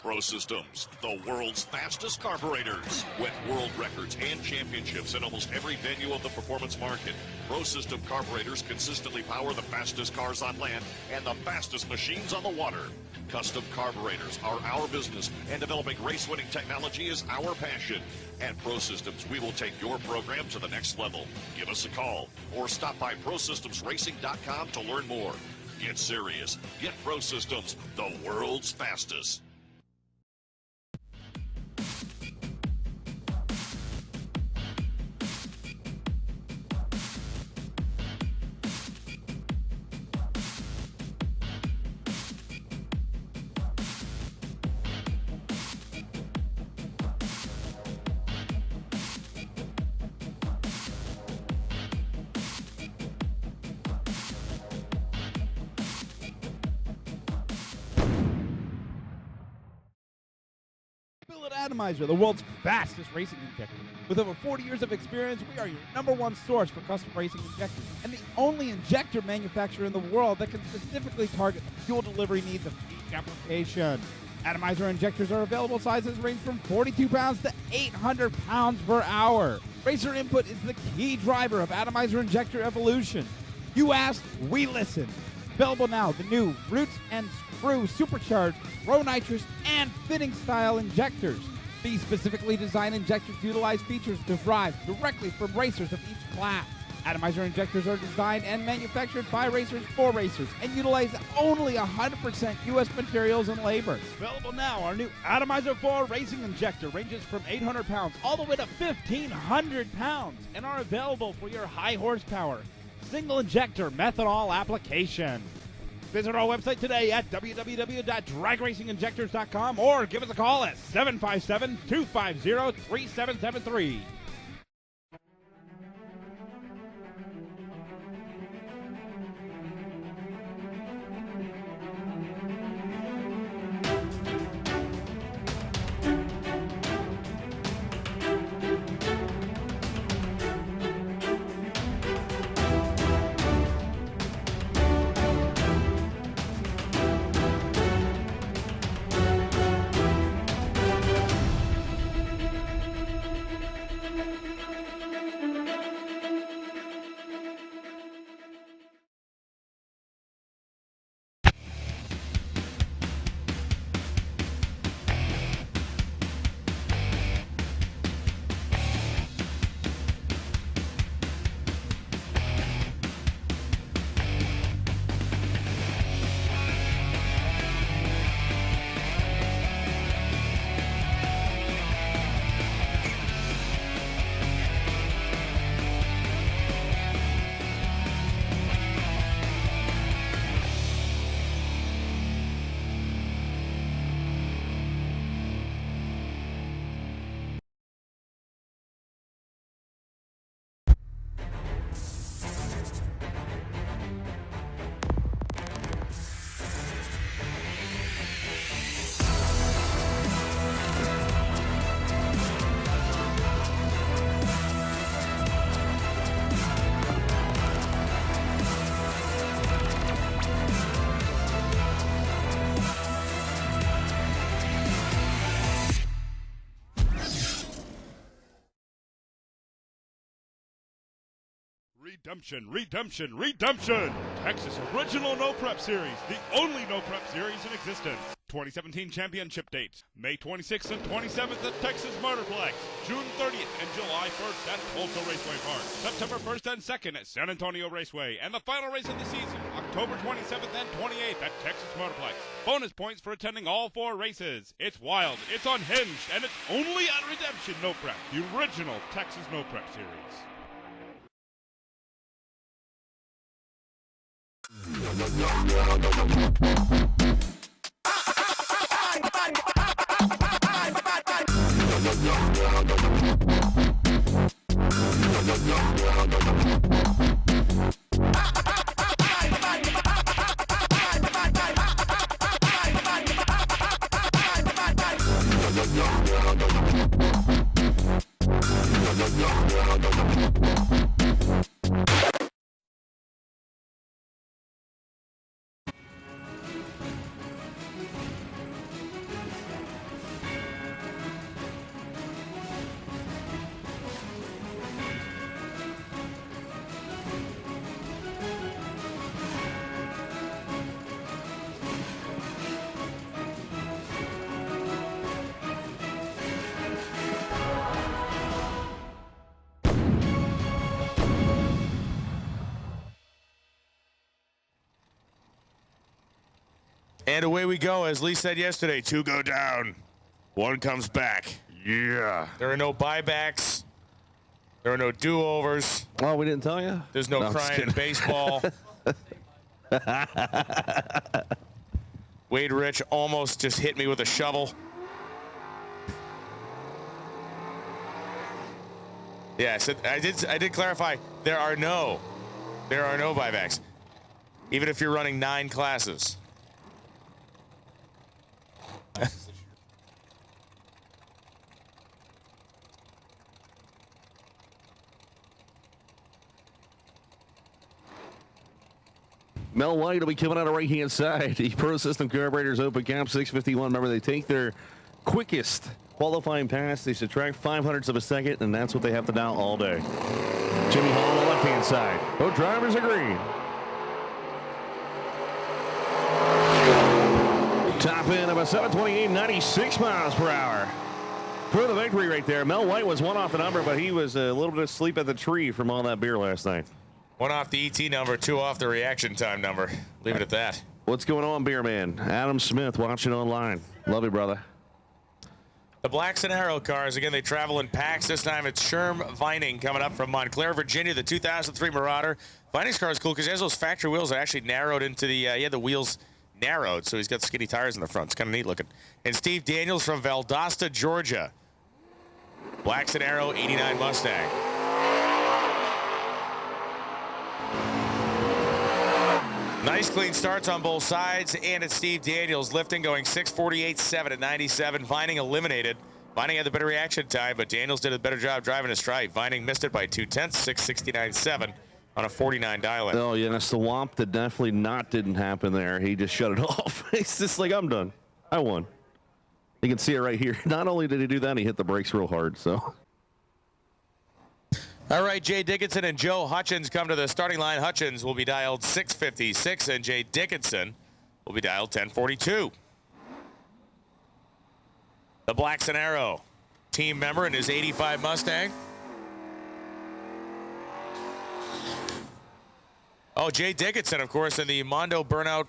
Pro Systems, the world's fastest carburetors. With world records and championships in almost every venue of the performance market, Pro System carburetors consistently power the fastest cars on land and the fastest machines on the water. Custom carburetors are our business, and developing race-winning technology is our passion. At Pro Systems, we will take your program to the next level. Give us a call or stop by ProSystemsRacing.com to learn more. Get serious. Get Pro Systems, the world's fastest. Atomizer, the world's fastest racing injector. With over 40 years of experience, we are your #1 source for custom racing injectors and the only injector manufacturer in the world that can specifically target the fuel delivery needs of each application. Atomizer injectors are available. Sizes range from 42 pounds to 800 pounds per hour. Racer input is the key driver of Atomizer injector evolution. You asked, we listen. Available now, the new Roots and Screw Supercharged Pro Nitrous and Fitting Style injectors. These specifically designed injectors utilize features derived directly from racers of each class. Atomizer injectors are designed and manufactured by racers for racers and utilize only 100% U.S. materials and labor. Available now, our new Atomizer 4 racing injector ranges from 800 pounds all the way to 1,500 pounds and are available for your high horsepower single injector methanol application. Visit our website today at www.dragracinginjectors.com or give us a call at 757-250-3773. Redemption, redemption, redemption! Texas Original No Prep Series, the only no prep series in existence. 2017 championship dates, May 26th and 27th at Texas Motorplex, June 30th and July 1st at Tulsa Raceway Park, September 1st and 2nd at San Antonio Raceway, and the final race of the season, October 27th and 28th at Texas Motorplex. Bonus points for attending all 4 races. It's wild, it's unhinged, and it's only on Redemption No Prep, the original Texas No Prep Series. And away we go. As Lee said yesterday, 2 go down, 1 comes back. Yeah. There are no buybacks. There are no do-overs. Oh, we didn't tell you? There's no crying in baseball. Wade Rich almost just hit me with a shovel. Yeah, I did clarify. There are no buybacks, even if you're running 9 classes. Mel White will be coming out of right-hand side. The Pro System Carburetors Open Cap 651. Remember, they take their quickest qualifying pass. They subtract 0.05 of a second, and that's what they have to dial all day. Jimmy Hall on the left-hand side. Both drivers are green. Top end of a 728, 96 miles per hour. For the victory right there. Mel White was 1 off the number, but he was a little bit asleep at the tree from all that beer last night. 1 off the ET number, 2 off the reaction time number. Leave it at that. What's going on, Beer Man? Adam Smith watching online. Love you, brother. The Blacks and Arrow cars, again, they travel in packs. This time it's Sherm Vining coming up from Montclair, Virginia, the 2003 Marauder. Vining's car is cool because he has those factory wheels that actually narrowed into the, he had the wheels narrowed, so he's got skinny tires in the front. It's kind of neat looking. And Steve Daniels from Valdosta, Georgia. Blacks and Arrow, 89 Mustang. Nice clean starts on both sides, and it's Steve Daniels lifting, going 6:48.7 at 97. Vining eliminated. Vining had the better reaction time, but Daniels did a better job driving a stripe. Vining missed it by 0.2, 6:69.7 on a 49 dial-in. Oh, yeah, that's the womp that definitely didn't happen there. He just shut it off. It's just like, I'm done. I won. You can see it right here. Not only did he do that, he hit the brakes real hard, so. All right, Jay Dickinson and Joe Hutchins come to the starting line. Hutchins will be dialed 656, and Jay Dickinson will be dialed 1042. The Blacks and Arrow, team member in his 85 Mustang. Oh, Jay Dickinson, of course, in the Mondo Burnout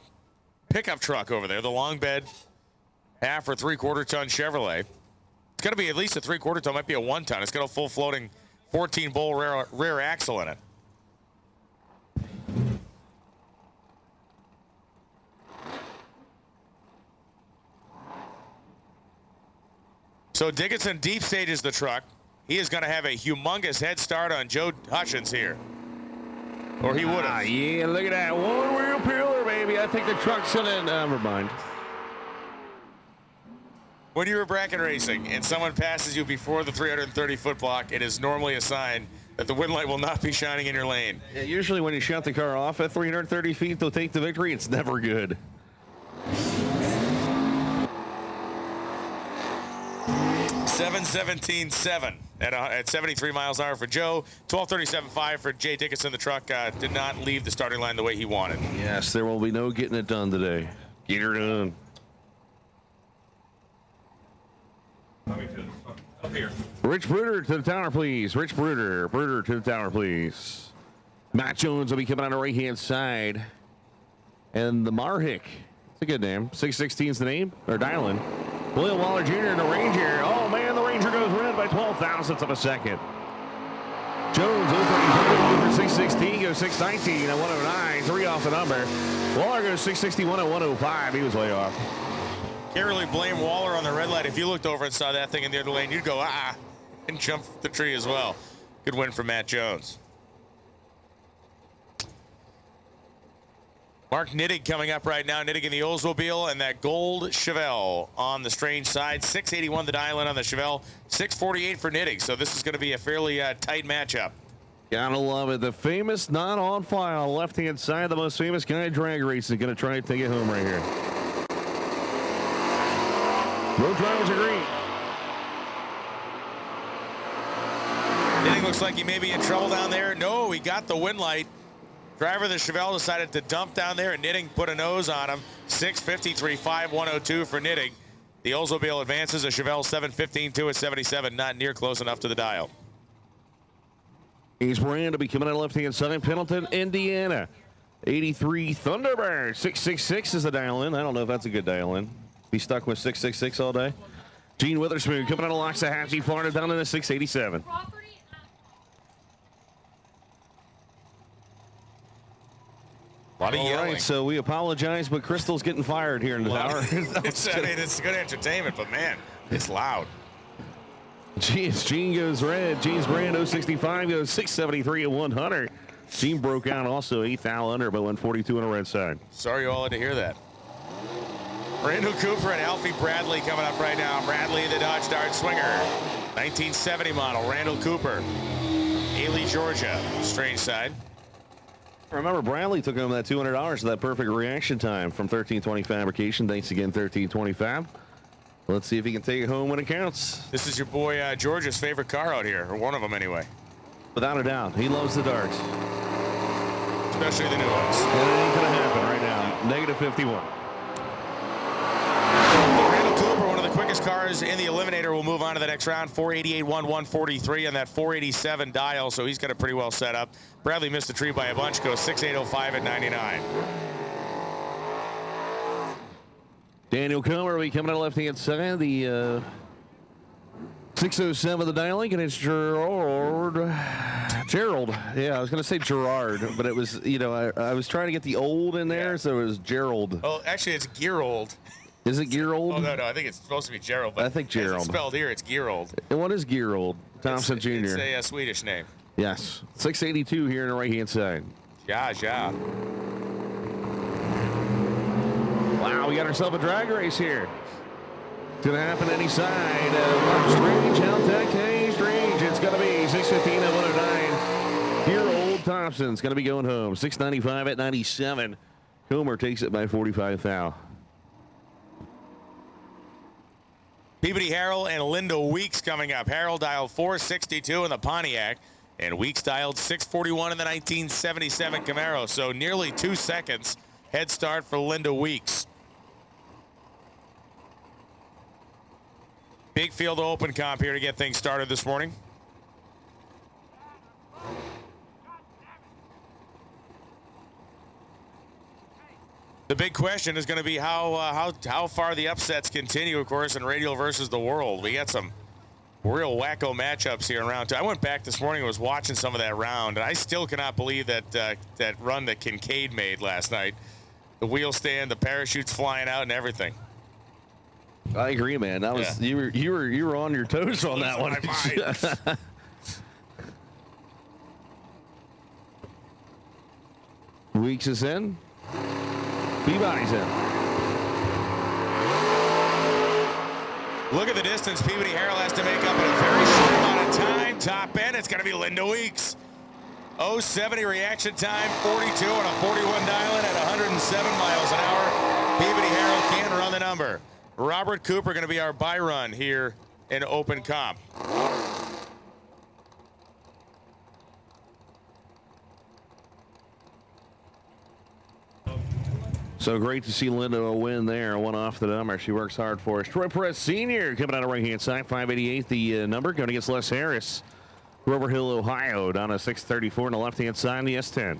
pickup truck over there, the long bed, 1/2 or 3/4 ton Chevrolet. It's going to be at least a 3/4 ton, might be a 1 ton. It's got a full floating 14-bowl rear axle in it. So Dickinson deep stages the truck. He is going to have a humongous head start on Joe Hutchins here. Or he would have. Yeah, look at that. One-wheel peeler, baby. I think the truck's going to, never mind. When you're bracket racing and someone passes you before the 330-foot block, it is normally a sign that the wind light will not be shining in your lane. Yeah, usually when you shut the car off at 330 feet to take the victory, it's never good. 7:17.7 at 73 miles an hour for Joe. 12:37.5 for Jay Dickinson. The truck did not leave the starting line the way he wanted. Yes, there will be no getting it done today. Get her done. Up here. Rich Bruder to the tower, please. Rich Bruder. Bruder to the tower, please. Matt Jones will be coming on the right-hand side. And the Marhick. It's a good name. 616 is the name. Or dial-in. William Waller Jr. in the Ranger. Oh, man, the Ranger goes red by 12 thousandths of a second. Jones over 616, goes 619 at 109. 3 off the number. Waller goes 661 at 105. He was way off. Can't really blame Waller on the red light. If you looked over and saw that thing in the other lane, you'd go, and jump the tree as well. Good win for Matt Jones. Mark Nittig coming up right now. Nittig in the Oldsmobile and that gold Chevelle on the strange side. 681 the dial-in on the Chevelle. 648 for Nittig. So this is going to be a fairly tight matchup. Gotta love it. The famous not on file left-hand side. The most famous guy in drag racing. Going to try and take it home right here. Both drivers agree. Nittig looks like he may be in trouble down there. No, he got the win light. Driver of the Chevelle decided to dump down there, and Nittig put a nose on him. 653.5, 102 for Nittig. The Oldsmobile advances. A Chevelle 715.2 at 77, not near close enough to the dial. He's Brand to be coming out left-hand side. Pendleton, Indiana. 83 Thunderbird. 666 is the dial-in. I don't know if that's a good dial-in. Be stuck with 666 all day. Gene Witherspoon coming out of Loxahatchee, Florida, down in the 687. A lot of yelling. Right, so we apologize, but Crystal's getting fired here in the tower. It's good entertainment, but man, it's loud. Gene goes red. Gene's Brand 065 goes 673 at 100. Gene broke out also 8th Al under, but went 42 on the red side. Sorry you all had to hear that. Randall Cooper and Alfie Bradley coming up right now. Bradley, the Dodge Dart Swinger. 1970 model, Randall Cooper. Ailey, Georgia, strange side. Remember, Bradley took home that $200 for that perfect reaction time from 1320 Fabrication. Thanks again, 1320 Fab. Let's see if he can take it home when it counts. This is your boy George's favorite car out here, or one of them anyway. Without a doubt, he loves the darts. Especially the new ones. And it ain't going to happen right now. Negative 51. Randall Cooper, one of the quickest cars in the Eliminator, will move on to the next round. 488, 143 on that 487 dial, so he's got it pretty well set up. Bradley missed the tree by a bunch, goes 6805 at 99. Daniel Comer will be coming out left-hand side. The 607 the dialing, and it's Gerald. Yeah, I was going to say Gerard, but it was, you know, I was trying to get the old in there, so it was Gerald. Oh, actually, it's Gerold. Is it Gerold? Oh, no, I think it's supposed to be Gerald. But I think Gerald. As it's spelled here, it's Gerold. And what is Gerold? Thompson Jr. It's a Swedish name. Yes. 682 here on the right-hand side. Yeah. Wow, we got ourselves a drag race here. It's going to happen any side. Strange, Altec, hey, Strange. It's going to be 615 at 109. Gerold Thompson's going to be going home. 695 at 97. Comer takes it by 45 foul. Peabody Harrell and Linda Weeks coming up. Harrell dialed 462 in the Pontiac, and Weeks dialed 641 in the 1977 Camaro. So nearly 2 seconds head start for Linda Weeks. Big field open comp here to get things started this morning. The big question is going to be how far the upsets continue, of course, in Radial versus the World. We got some real wacko matchups here in round 2. I went back this morning and was watching some of that round, and I still cannot believe that that run that Kincaid made last night. The wheel stand, the parachutes flying out, and everything. I agree, man. That was you were on your toes on that one. Weeks is in. Peabody's in. Look at the distance Peabody Harrell has to make up in a very short amount of time. Top end, it's going to be Linda Weeks. 070 reaction time, 42 on a 41 dial-in at 107 miles an hour. Peabody Harrell can't run the number. Robert Cooper going to be our by run here in open comp. So great to see Linda win there. One off the number. She works hard for us. Troy Perez Sr. coming out of right-hand side. 588 the number. Going against Les Harris. Grover Hill, Ohio. Down to 634 on the left-hand side in the S10.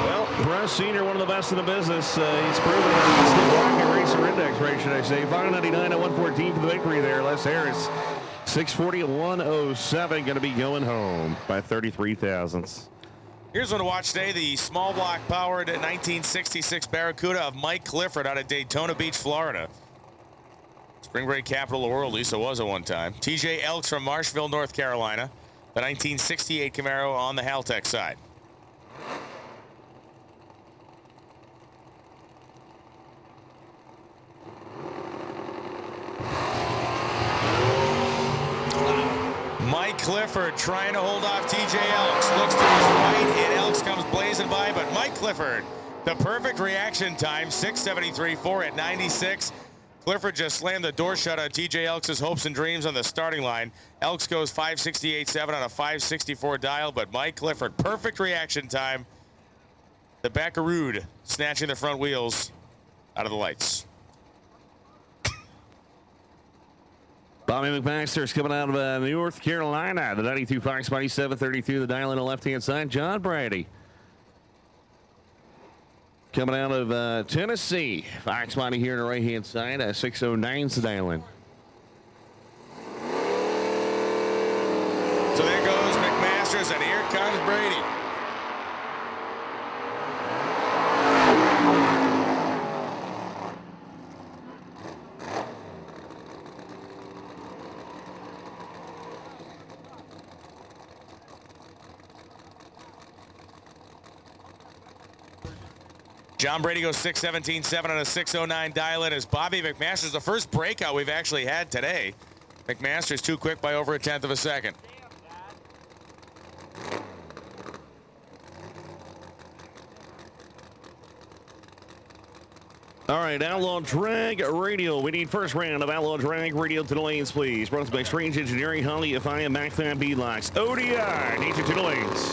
Well, Perez Sr., one of the best in the business. He's proven it's the Rocket Racer Index race, should I say. 599 at 114 for the victory there. Les Harris. 640 at 107, going to be going home by 33 thousandths. Here's one to watch today. The small block powered 1966 Barracuda of Mike Clifford out of Daytona Beach, Florida. Spring break capital of the world, at least it was at one time. TJ Elks from Marshville, North Carolina. The 1968 Camaro on the Haltech side. Mike Clifford trying to hold off TJ Elks. Looks to his right, and Elks comes blazing by, but Mike Clifford, the perfect reaction time, 6:73.4 at 96. Clifford just slammed the door shut on TJ Elks' hopes and dreams on the starting line. Elks goes 5:68.7 on a 5:64 dial, but Mike Clifford, perfect reaction time. The Baccarood snatching the front wheels out of the lights. Bobby McMaster's coming out of North Carolina. The 92 Fox Body 732, the dial on the left-hand side. John Brady coming out of Tennessee. Fox Body here on the right-hand side. 609's the dial in. So there goes McMaster's, and here comes Brady. John Brady goes 6:17.7 on a 6:09 dial-in as Bobby McMaster's the first breakout we've actually had today. McMaster's too quick by over 1/10 of a second. All right, Outlaw Drag Radio. We need first round of Outlaw Drag Radio to the lanes, please. Brought to us by Strange Engineering, Holly, FIA, MacFab, Beadlocks. ODI, need you to the lanes.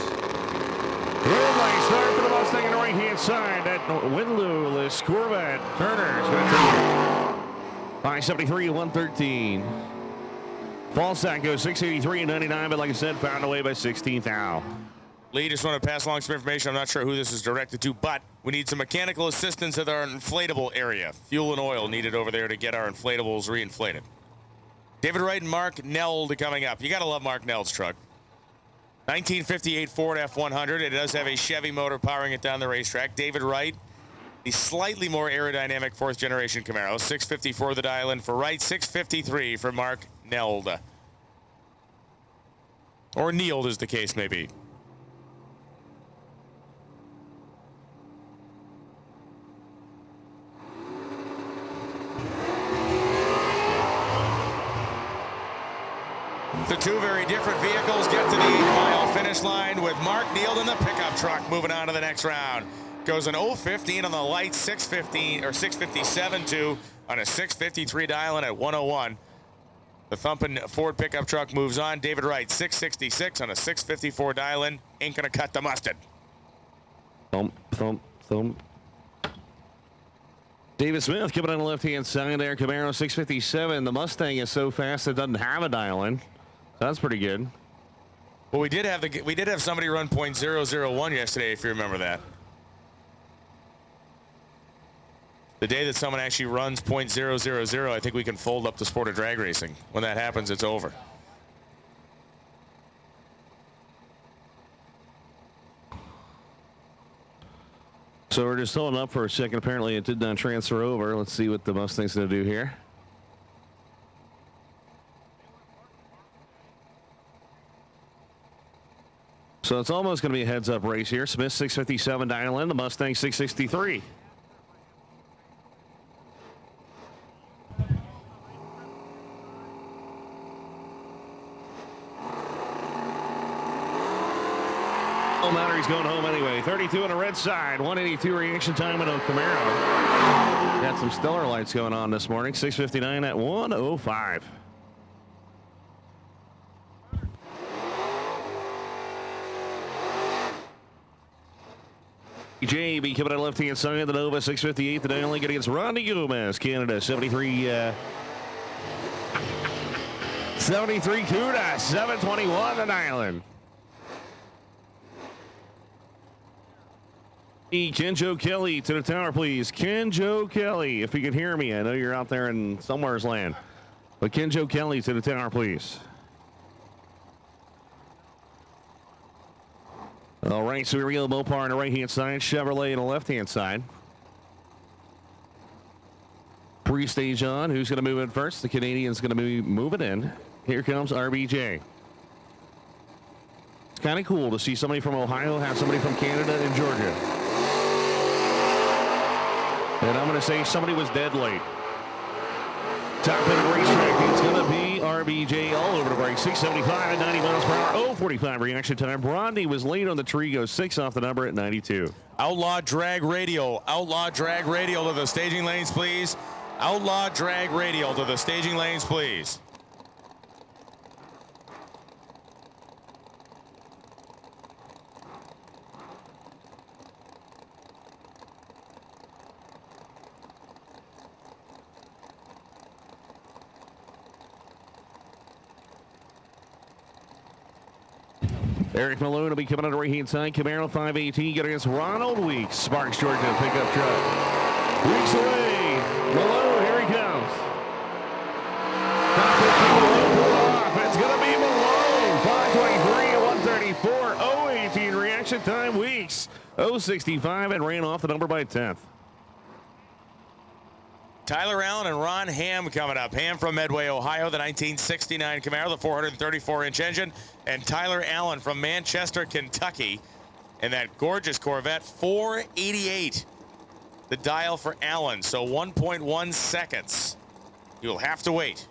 Red light start for the Mustang on the right-hand side. That windowless Corvette. Turner's going to take 573 at 113. Falstack goes 683 and 99, but like I said, found away by 16th out. Lee, just want to pass along some information. I'm not sure who this is directed to, but we need some mechanical assistance at our inflatable area. Fuel and oil needed over there to get our inflatables reinflated. David Wright and Mark Neld coming up. You got to love Mark Neld's truck. 1958 Ford F100. It does have a Chevy motor powering it down the racetrack. David Wright, the slightly more aerodynamic fourth generation Camaro. 654 the dial in for Wright, 653 for Mark Neld. Or Neild, as the case may be. The two very different vehicles get to the 8-mile finish line with Mark Neild in the pickup truck moving on to the next round. Goes an 0:15 on the light, 6:15 or 6:57.2 on a 6:53 dial in at 101. The thumping Ford pickup truck moves on. David Wright, 6:66 on a 6:54 dial in. Ain't gonna cut the mustard. Thump, thump, thump. David Smith coming on the left-hand side there. Camaro 657. The Mustang is so fast it doesn't have a dial in. That's pretty good. Well, we did have somebody run .001 yesterday, if you remember that. The day that someone actually runs .000, I think we can fold up the sport of drag racing. When that happens, it's over. So we're just holding up for a second. Apparently, it did not transfer over. Let's see what the Mustang's going to do here. So it's almost going to be a heads-up race here. Smith 657 dial in, the Mustang 663. No matter, he's going home anyway. 32 on the red side, 182 reaction time in a Camaro. Got some stellar lights going on this morning. 659 at 105. JB coming out left-hand side. The Nova 658. The dial link against Ronnie Gomez. Canada 73. 73 Cuda. 721 the dial-in. Kenjo Kelly to the tower, please. Kenjo Kelly, if you can hear me. I know you're out there in somewhere's land. But Kenjo Kelly to the tower, please. All right, so here we go. Mopar on the right-hand side. Chevrolet on the left-hand side. Pre-stage on. Who's going to move in first? The Canadian's going to be moving in. Here comes RBJ. It's kind of cool to see somebody from Ohio have somebody from Canada and Georgia. And I'm going to say somebody was dead late. Top of the racetrack, it's going to be RBJ all over the break. 675 at 90 miles per hour. 0:45 reaction time. Rodney was late on the tree. Goes 6 off the number at 92. Outlaw Drag Radio. Outlaw Drag Radio to the staging lanes, please. Outlaw Drag Radio to the staging lanes, please. Eric Malone will be coming on the right-hand side. Camaro 518 going against Ronald Weeks. Sparks, Georgia, pickup truck. Weeks away. Malone, here he comes. It's going to be Malone. 523 at 134. 018 reaction time. Weeks. 065 and ran off the number by 10th. Tyler Allen and Ron Hamm coming up. Hamm from Medway, Ohio, the 1969 Camaro, the 434-inch engine. And Tyler Allen from Manchester, Kentucky, in that gorgeous Corvette, 488. The dial for Allen, so 1.1 seconds. You'll have to wait.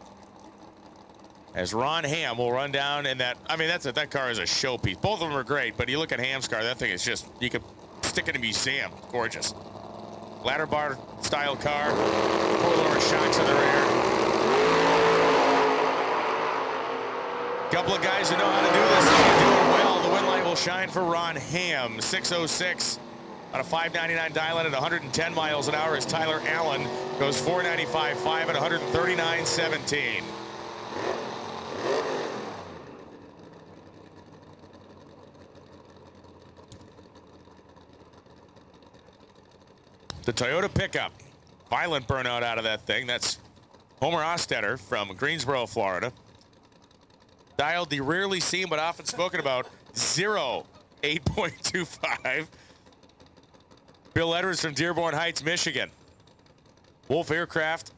As Ron Hamm will run down in that, I mean, that car is a showpiece. Both of them are great, but you look at Hamm's car, that thing is just, you could stick it in a museum. Gorgeous. Ladder bar style car, four-lower shocks in the rear. Couple of guys who know how to do this and do it well. The win light will shine for Ron Hamm. 606 on a 599 dial in at 110 miles an hour as Tyler Allen goes 495.5 at 139.17. The Toyota pickup, violent burnout out of that thing. That's Homer Ostetter from Greensboro, Florida. Dialed the rarely seen but often spoken about 8.25. Bill Edwards from Dearborn Heights, Michigan. Wolf Aircraft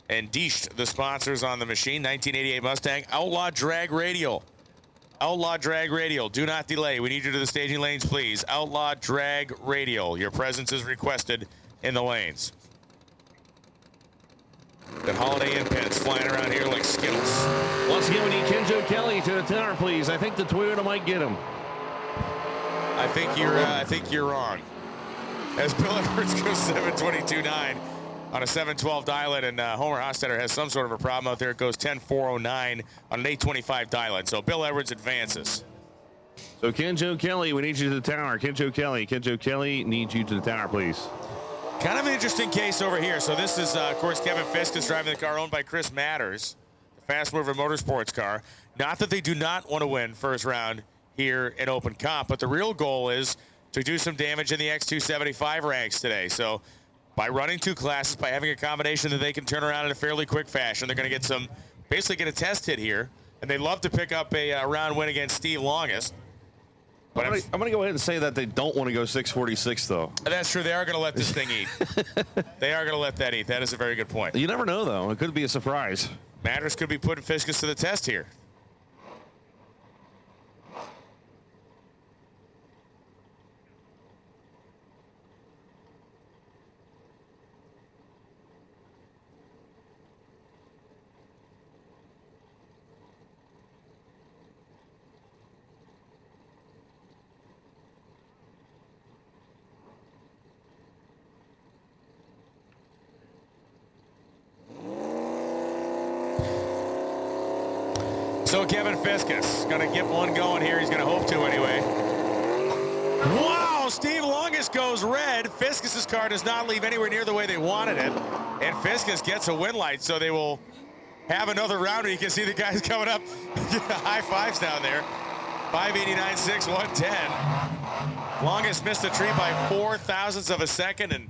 and Deist, the sponsors on the machine. 1988 Mustang. Outlaw Drag Radio. Outlaw Drag Radio. Do not delay. We need you to the staging lanes, please. Outlaw Drag Radio. Your presence is requested in the lanes. Got Holiday Inn pens flying around here like Skittles. Once again, we need Kenjo Kelly to the tower, please. I think the Toyota might get him. I think you're wrong. As Bill Edwards goes 722.9 on a 712 dial-in, and Homer Hostetter has some sort of a problem out there. It goes 10.409 on an 825 dial-in. So Bill Edwards advances. So Kenjo Kelly, we need you to the tower. Kenjo Kelly needs you to the tower, please. Kind of an interesting case over here. So this is, of course, Kevin Fiskus driving the car owned by Chris Matters, the Fast Mover Motorsports car. Not that they do not want to win first round here in Open Comp, but the real goal is to do some damage in the X275 ranks today. So by running two classes, by having a combination that they can turn around in a fairly quick fashion, they're going to get some, basically get a test hit here. And they'd love to pick up a round win against Steve Longest. But I'm going to go ahead and say that they don't want to go 646, though. That's true. They are going to let this thing eat. They are going to let that eat. That is a very good point. You never know, though. It could be a surprise. Matters could be putting Fiskus to the test here. So Kevin Fiskus going to get one going here. He's going to hope to anyway. Wow, Oh, Steve Longus goes red. Fiskus's car does not leave anywhere near the way they wanted it. And Fiskus gets a win light, so they will have another round. You can see the guys coming up. High fives down there. 589.6, 110. Longus missed the tree by 4 thousandths of a second, and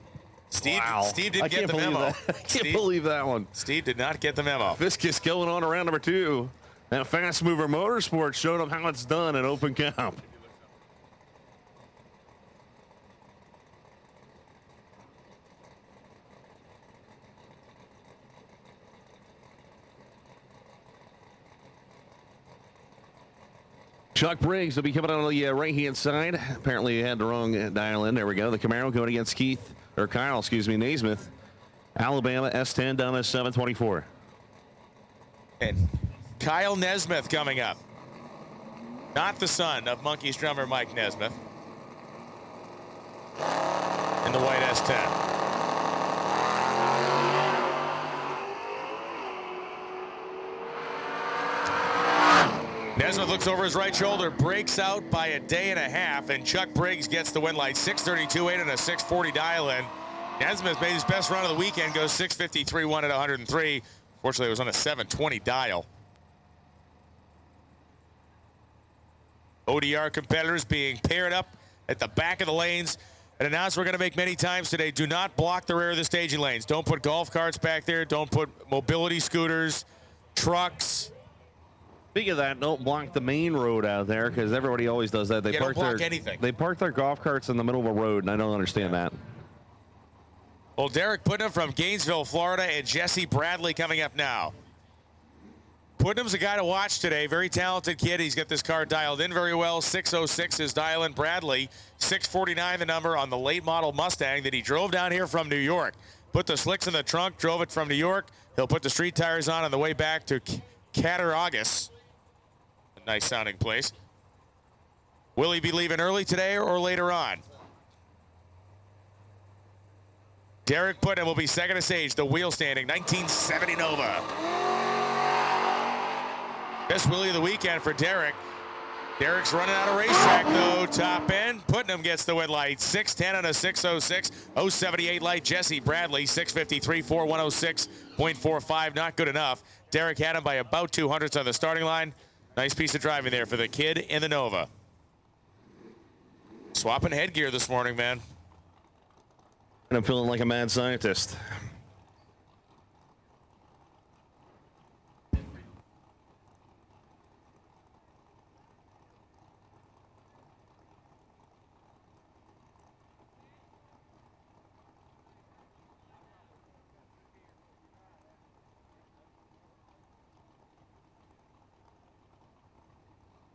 Steve didn't get the memo. I can't believe that one. Steve did not get the memo. Fiskus going on to round number 2. Now Fast Mover Motorsports showed them how it's done in open comp. Chuck Briggs will be coming out on the right-hand side. Apparently, he had the wrong dial in. There we go. The Camaro going against Kyle Naismith. Alabama S10 down to 724. And Kyle Nesmith coming up. Not the son of Monkeys drummer Mike Nesmith. In the white S10. Nesmith looks over his right shoulder, breaks out by a day and a half, and Chuck Briggs gets the win light. 6:32.8 and a 6:40 dial in. Nesmith made his best run of the weekend, goes 6:53.1 at 103. Fortunately, it was on a 7:20 dial. ODR competitors being paired up at the back of the lanes. An announcement we're going to make many times today: do not block the rear of the staging lanes. Don't put golf carts back there. Don't put mobility scooters, trucks. Speaking of that, don't block the main road out there, because everybody always does that. They don't block anything. They park their golf carts in the middle of a road, and I don't understand that. Well, Derek Putnam from Gainesville, Florida, and Jesse Bradley coming up now. Putnam's a guy to watch today. Very talented kid. He's got this car dialed in very well. 606 is dial-in. Bradley, 649 the number on the late model Mustang that he drove down here from New York. Put the slicks in the trunk, drove it from New York. He'll put the street tires on the way back to Cattaraugus. A nice sounding place. Will he be leaving early today or later on? Derek Putnam will be second to stage, the wheel standing, 1970 Nova. Best wheelie of the weekend for Derek. Derek's running out of racetrack, though. Top end. Putnam gets the win light. 6:10 on a 6:06. 078 light. Jesse Bradley, 6:53.4, 106.45. Not good enough. Derek had him by about 200ths on the starting line. Nice piece of driving there for the kid in the Nova. Swapping headgear this morning, man. And I'm feeling like a mad scientist.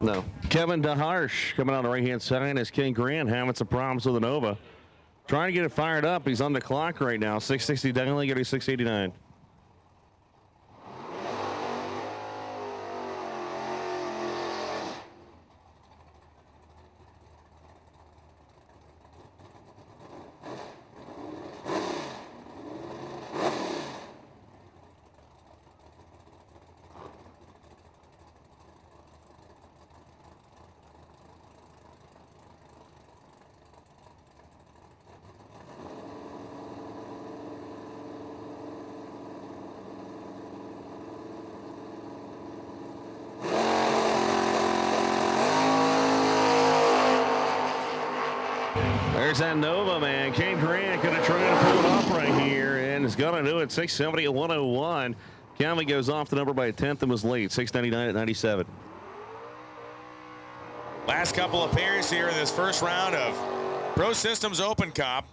No. Kevin DeHarsh coming on the right-hand side as Ken Grant having some problems with the Nova. Trying to get it fired up. He's on the clock right now. 660 definitely getting 689. There's that Nova, man. Ken Grant going to try to pull it off right here, and is going to do it. 670 at 101. Calvin goes off the number by a tenth and was late. 699 at 97. Last couple of pairs here in this first round of Pro Systems Open Comp.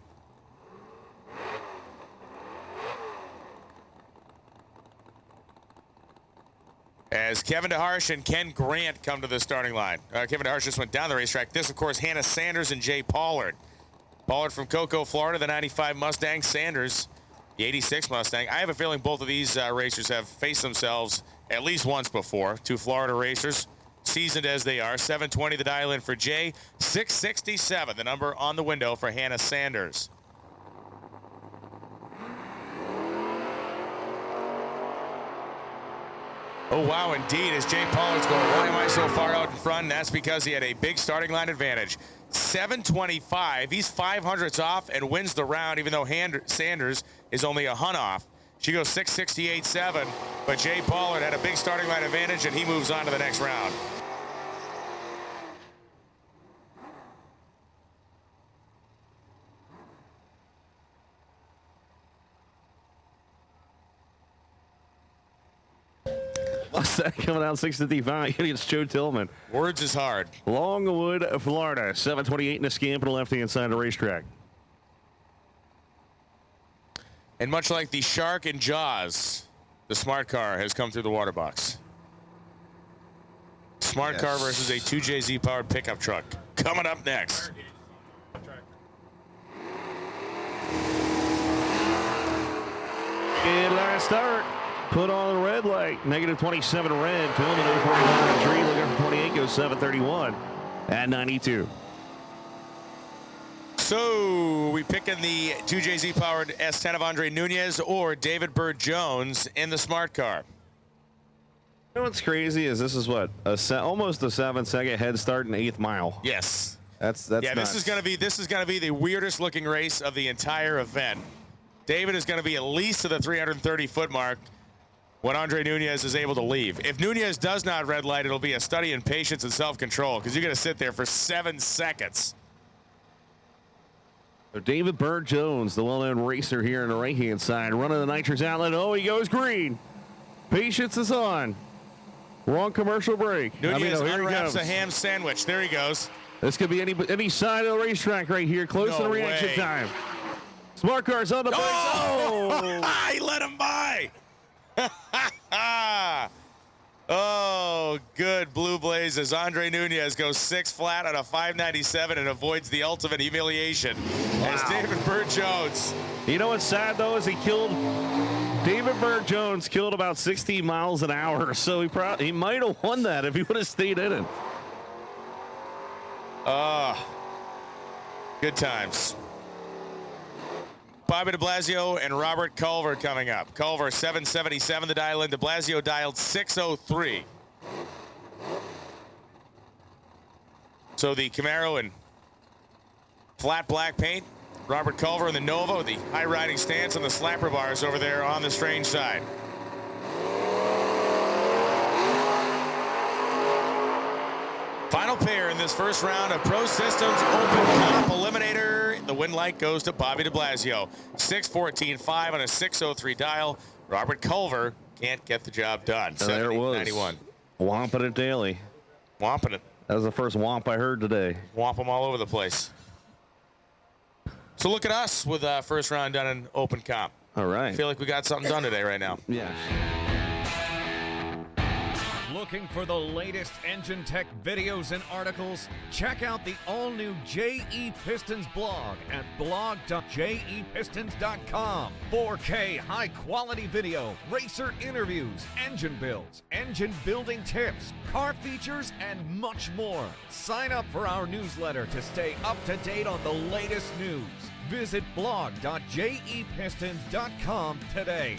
As Kevin DeHarsh and Ken Grant come to the starting line. Kevin DeHarsh just went down the racetrack. This, of course, Hannah Sanders and Jay Pollard. Pollard from Cocoa, Florida, the 95 Mustang. Sanders, the 86 Mustang. I have a feeling both of these racers have faced themselves at least once before. Two Florida racers, seasoned as they are. 720 the dial in for Jay. 667 the number on the window for Hannah Sanders. Oh, wow, indeed, as Jay Pollard's going, why am I so far out in front? And that's because he had a big starting line advantage. 725, he's 500ths off and wins the round, even though Sanders is only a hunt off. She goes 668.7, but Jay Pollard had a big starting line advantage, and he moves on to the next round. Coming out 655 against Joe Tillman. Words is hard. Longwood, Florida. 728 in the scamp on the left-hand side of the racetrack. And much like the shark in Jaws, the smart car has come through the water box. Smart car versus a 2JZ powered pickup truck. Coming up next. Good last start. Put on the red light. Negative 27 red. Tillman at 49.3. Looking for 28. Goes 731 at 92. So we picking the 2JZ powered S10 of Andre Nunez or David Bird Jones in the smart car. You know what's crazy is this is what almost a 7-second head start in 8th mile. Yes. That's yeah. nuts. This is gonna be the weirdest looking race of the entire event. David is going to be at least to the 330-foot mark when Andre Nunez is able to leave. If Nunez does not red light, it'll be a study in patience and self-control because you're going to sit there for 7 seconds. So David Bird Jones, the well-known racer here on the right-hand side, running the nitrous outlet. Oh, he goes green. Patience is on. Wrong commercial break. Nunez unwraps a ham sandwich. There he goes. This could be any side of the racetrack right here, close to the reaction time. Smart car's on the brakes. Oh! He let him by. Oh, good blue blazes. Andre Nunez goes 6 flat on a 597 and avoids the ultimate humiliation. As David Bird Jones. You know what's sad, though, is David Bird Jones killed about 60 miles an hour, so he might have won that if he would have stayed in it. Good times. Bobby de Blasio and Robert Culver coming up. Culver 777 the dial in. De Blasio dialed 603. So the Camaro in flat black paint. Robert Culver in the Nova with the high riding stance and the slapper bars over there on the strange side. Final pair in this first round of Pro Systems Open Comp Eliminator. The win light goes to Bobby de Blasio. 6:14.5 on a 6:03 dial. Robert Culver can't get the job done. There it was. 91. Womping it daily. Womping it. That was the first womp I heard today. Womp them all over the place. So look at us with first round done in Open Comp. All right. I feel like we got something done today right now. Yeah. Looking for the latest engine tech videos and articles? Check out the all-new JE Pistons blog at blog.jepistons.com. 4K high-quality video, racer interviews, engine builds, engine building tips, car features, and much more. Sign up for our newsletter to stay up to date on the latest news. Visit blog.jepistons.com today.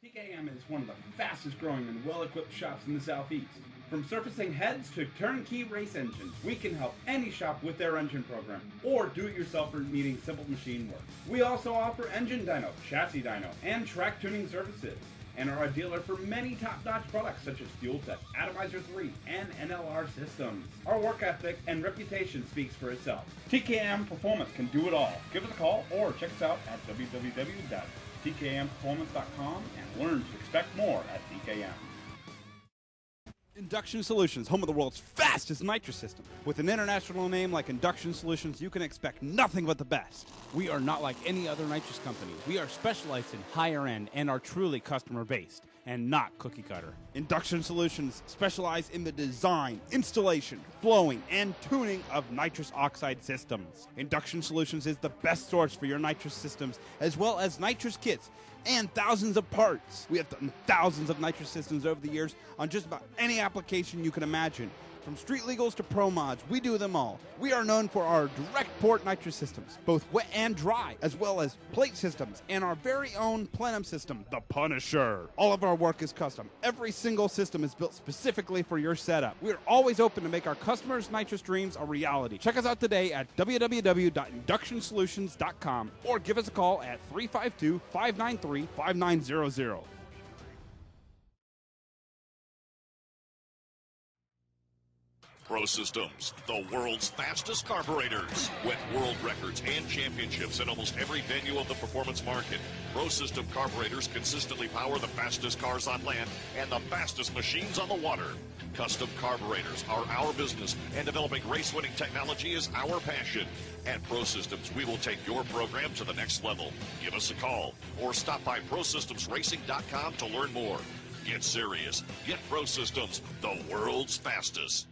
TKM is one of the fastest growing and well-equipped shops in the Southeast. From surfacing heads to turnkey race engines, we can help any shop with their engine program or do-it-yourselfer needing simple machine work. We also offer engine dyno, chassis dyno, and track tuning services, and are a dealer for many top-notch products such as Fuel Tech, Atomizer 3, and NLR systems. Our work ethic and reputation speaks for itself. TKM Performance can do it all. Give us a call or check us out at www.tkmperformance.com and learn to expect more at TKM. Induction Solutions, home of the world's fastest nitrous system. With an international name like Induction Solutions, you can expect nothing but the best. We are not like any other nitrous company. We are specialized in higher end and are truly customer based and not cookie cutter. Induction Solutions specialize in the design, installation, flowing, and tuning of nitrous oxide systems. Induction Solutions is the best source for your nitrous systems as well as nitrous kits, and thousands of parts. We have done thousands of nitrous systems over the years on just about any application you can imagine. From street legals to pro mods, we do them all. We are known for our direct port nitrous systems, both wet and dry, as well as plate systems, and our very own plenum system, the Punisher. All of our work is custom. Every single system is built specifically for your setup. We are always open to make our customers' nitrous dreams a reality. Check us out today at www.inductionsolutions.com or give us a call at 352-593-5900. Pro Systems, the world's fastest carburetors. With world records and championships in almost every venue of the performance market, Pro System carburetors consistently power the fastest cars on land and the fastest machines on the water. Custom carburetors are our business, and developing race-winning technology is our passion. At Pro Systems, we will take your program to the next level. Give us a call or stop by ProSystemsRacing.com to learn more. Get serious. Get Pro Systems, the world's fastest.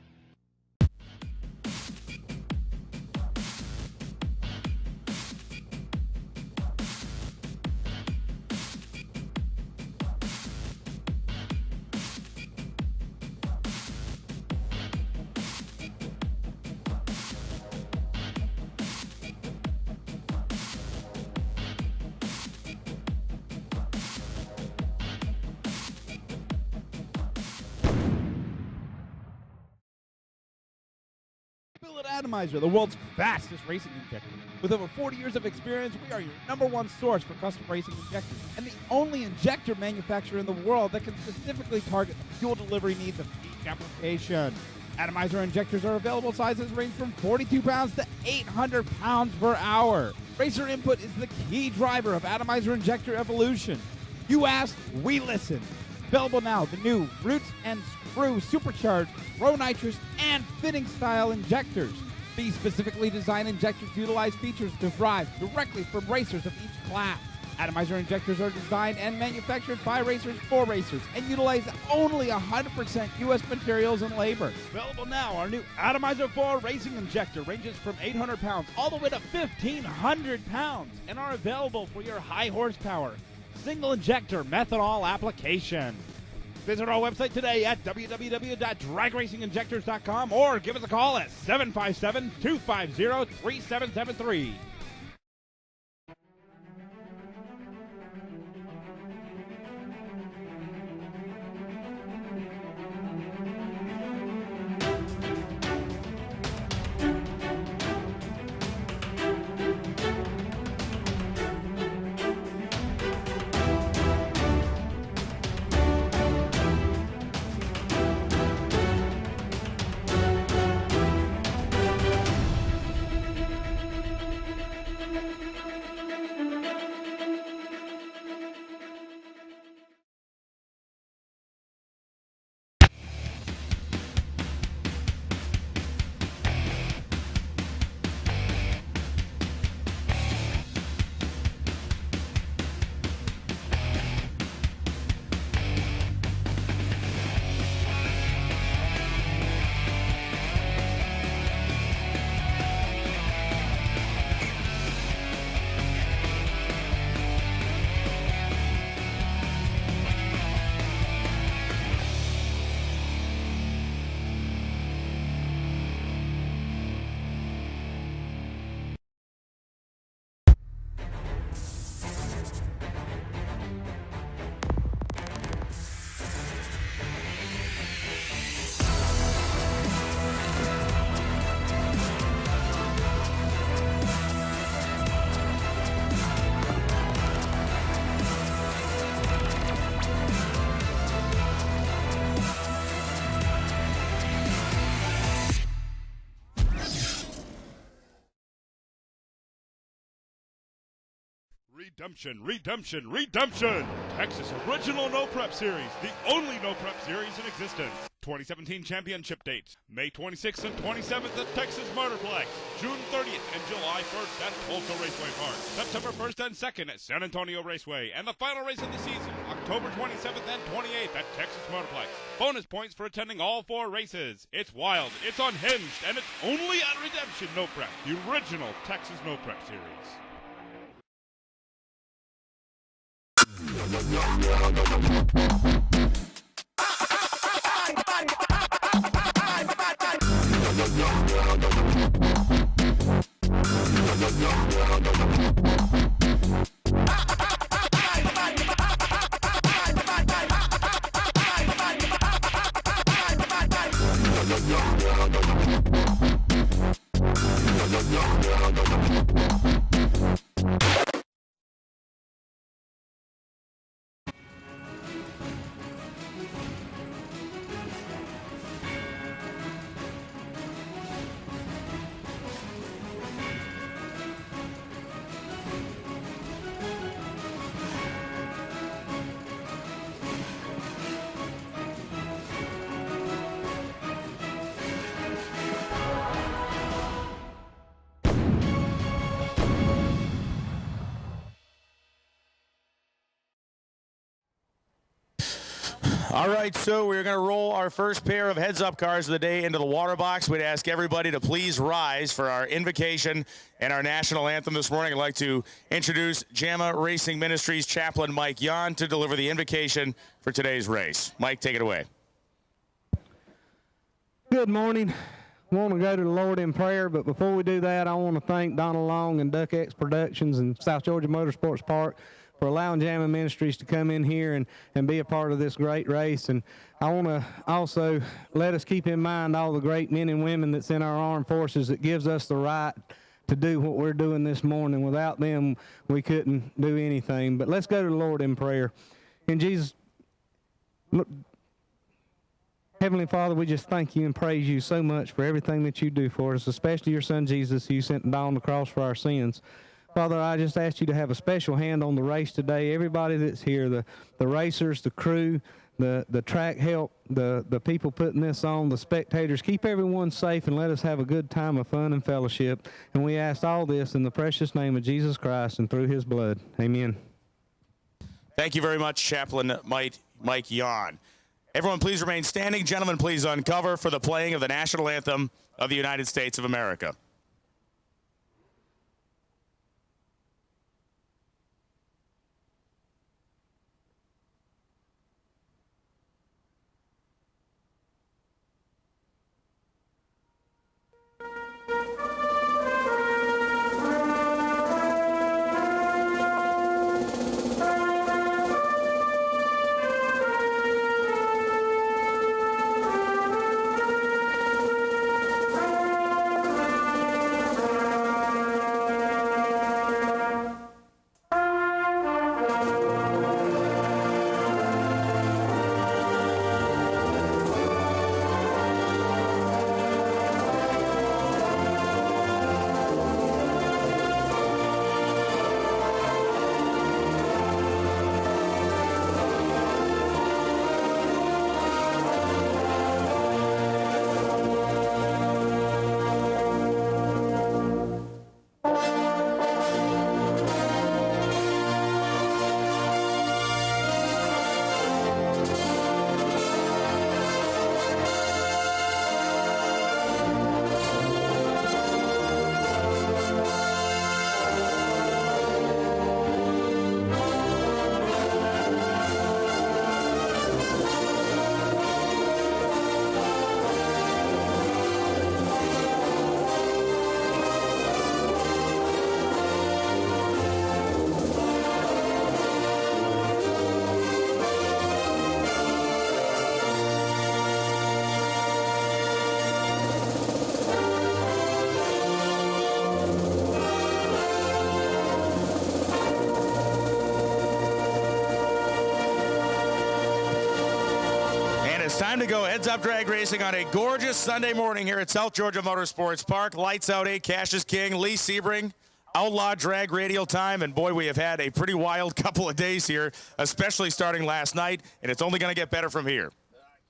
Billet Atomizer, the world's fastest racing injector. With over 40 years of experience, we are your #1 source for custom racing injectors, and the only injector manufacturer in the world that can specifically target the fuel delivery needs of each application. Atomizer injectors are available. Sizes range from 42 pounds to 800 pounds per hour. Racer input is the key driver of Atomizer injector evolution. You asked, we listened. Available now, the new Roots and Screw Supercharged Pro Nitrous and Fitting Style injectors. These specifically designed injectors utilize features derived directly from racers of each class. Atomizer injectors are designed and manufactured by racers for racers and utilize only 100% U.S. materials and labor. Available now, our new Atomizer 4 racing injector ranges from 800 pounds all the way to 1,500 pounds and are available for your high horsepower single injector methanol application. Visit our website today at www.dragracinginjectors.com or give us a call at 757-250-3773. Redemption! Texas Original No Prep Series, the only no prep series in existence. 2017 championship dates, May 26th and 27th at Texas Motorplex, June 30th and July 1st at Tulsa Raceway Park, September 1st and 2nd at San Antonio Raceway, and the final race of the season, October 27th and 28th at Texas Motorplex. Bonus points for attending all 4 races. It's wild, it's unhinged, and it's only at Redemption No Prep, the original Texas No Prep Series. All right, so we're going to roll our first pair of heads-up cars of the day into the water box. We'd ask everybody to please rise for our invocation and our national anthem this morning. I'd like to introduce JAMA Racing Ministries chaplain Mike Yon to deliver the invocation for today's race. Mike, take it away. Good morning. I want to go to the Lord in prayer, but before we do that, I want to thank Donald Long and DuckX Productions and South Georgia Motorsports Park for allowing JAMA Ministries to come in here and be a part of this great race. And I want to also let us keep in mind all the great men and women that's in our armed forces that gives us the right to do what we're doing this morning. Without them, we couldn't do anything. But let's go to the Lord in prayer. And Jesus, look, Heavenly Father, we just thank you and praise you so much for everything that you do for us, especially your son Jesus, who you sent to die on the cross for our sins. Father, I just ask you to have a special hand on the race today. Everybody that's here, the racers, the crew, the track help, the people putting this on, the spectators, keep everyone safe and let us have a good time of fun and fellowship. And we ask all this in the precious name of Jesus Christ and through his blood. Amen. Thank you very much, Chaplain Mike Yon. Everyone, please remain standing. Gentlemen, please uncover for the playing of the national anthem of the United States of America. Time to go heads-up drag racing on a gorgeous Sunday morning here at South Georgia Motorsports Park. Lights out 8, Cash is King, Lee Sebring, Outlaw Drag Radial Time, and boy, we have had a pretty wild couple of days here, especially starting last night, and it's only going to get better from here.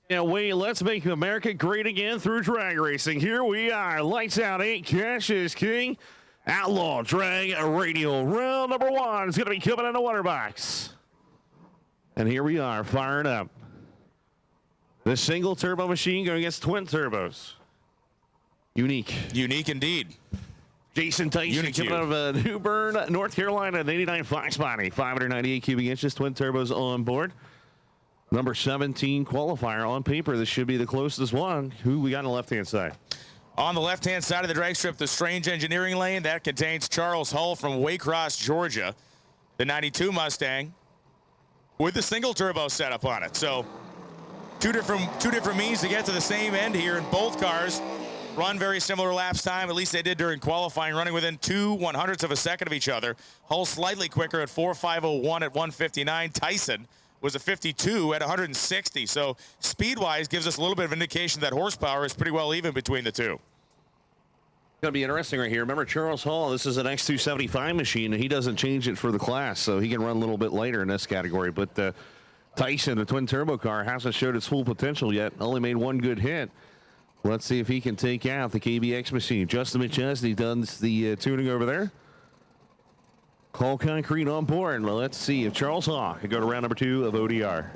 Yeah, let's make America great again through drag racing. Here we are, lights out 8, Cash is King, Outlaw Drag Radial. Round number 1 is going to be coming in the water box. And here we are, firing up. The single turbo machine going against twin turbos. Unique. Unique indeed. Jason Tyson coming out of New Bern, North Carolina, an 89 Fox body, 598 cubic inches, twin turbos on board. Number 17 qualifier on paper. This should be the closest one. Who we got on the left-hand side? On the left-hand side of the drag strip, the Strange Engineering lane, that contains Charles Hull from Waycross, Georgia. The 92 Mustang with the single turbo setup on it. So two different means to get to the same end here, and both cars run very similar laps time. At least they did during qualifying, running within 2/100ths of a second of each other. Hull slightly quicker at 4.501 at 159. Tyson was a 52 at 160. So speed-wise gives us a little bit of indication that horsepower is pretty well even between the two. Going to be interesting right here. Remember Charles Hall, this is an X275 machine, and he doesn't change it for the class, so he can run a little bit later in this category. But Tyson, the twin turbo car, hasn't showed its full potential yet. Only made one good hit. Let's see if he can take out the KBX machine. Justin McChesney does the tuning over there. Call concrete on board. Well, let's see if Charles Hall can go to round number 2 of ODR.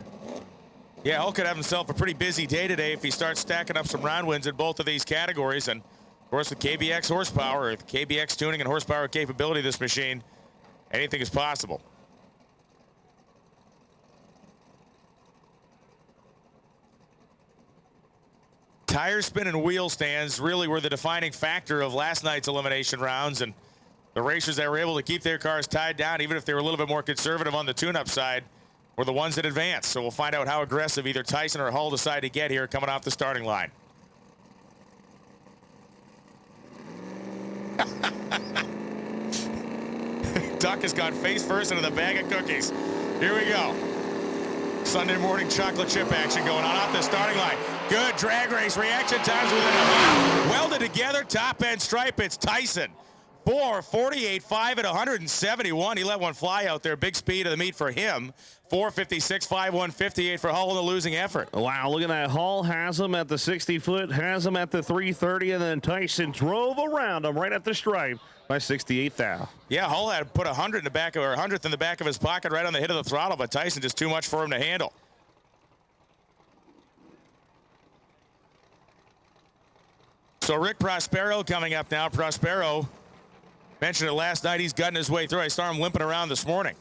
Yeah, Hull could have himself a pretty busy day today if he starts stacking up some round wins in both of these categories. And of course, with KBX horsepower, or the KBX tuning and horsepower capability of this machine, anything is possible. Tire spin and wheel stands really were the defining factor of last night's elimination rounds, and the racers that were able to keep their cars tied down, even if they were a little bit more conservative on the tune-up side, were the ones that advanced. So we'll find out how aggressive either Tyson or Hull decide to get here coming off the starting line. Duck has gone face first into the bag of cookies. Here we go. Sunday morning chocolate chip action going on off the starting line. Good drag race reaction times within a minute. Welded together, top end stripe. It's Tyson. 4:48.5 at 171. He let one fly out there. Big speed of the meet for him. 4:56.5, 1:58 for Hull in the losing effort. Wow, look at that. Hull has him at the 60-foot, has him at the 330, and then Tyson drove around him right at the stripe by 68 thou. Yeah, Hull had put 100 in the back of, or 100th in the back of his pocket right on the hit of the throttle, but Tyson just too much for him to handle. So Rick Prospero coming up now. Prospero mentioned it last night. He's gutting his way through. I saw him limping around this morning.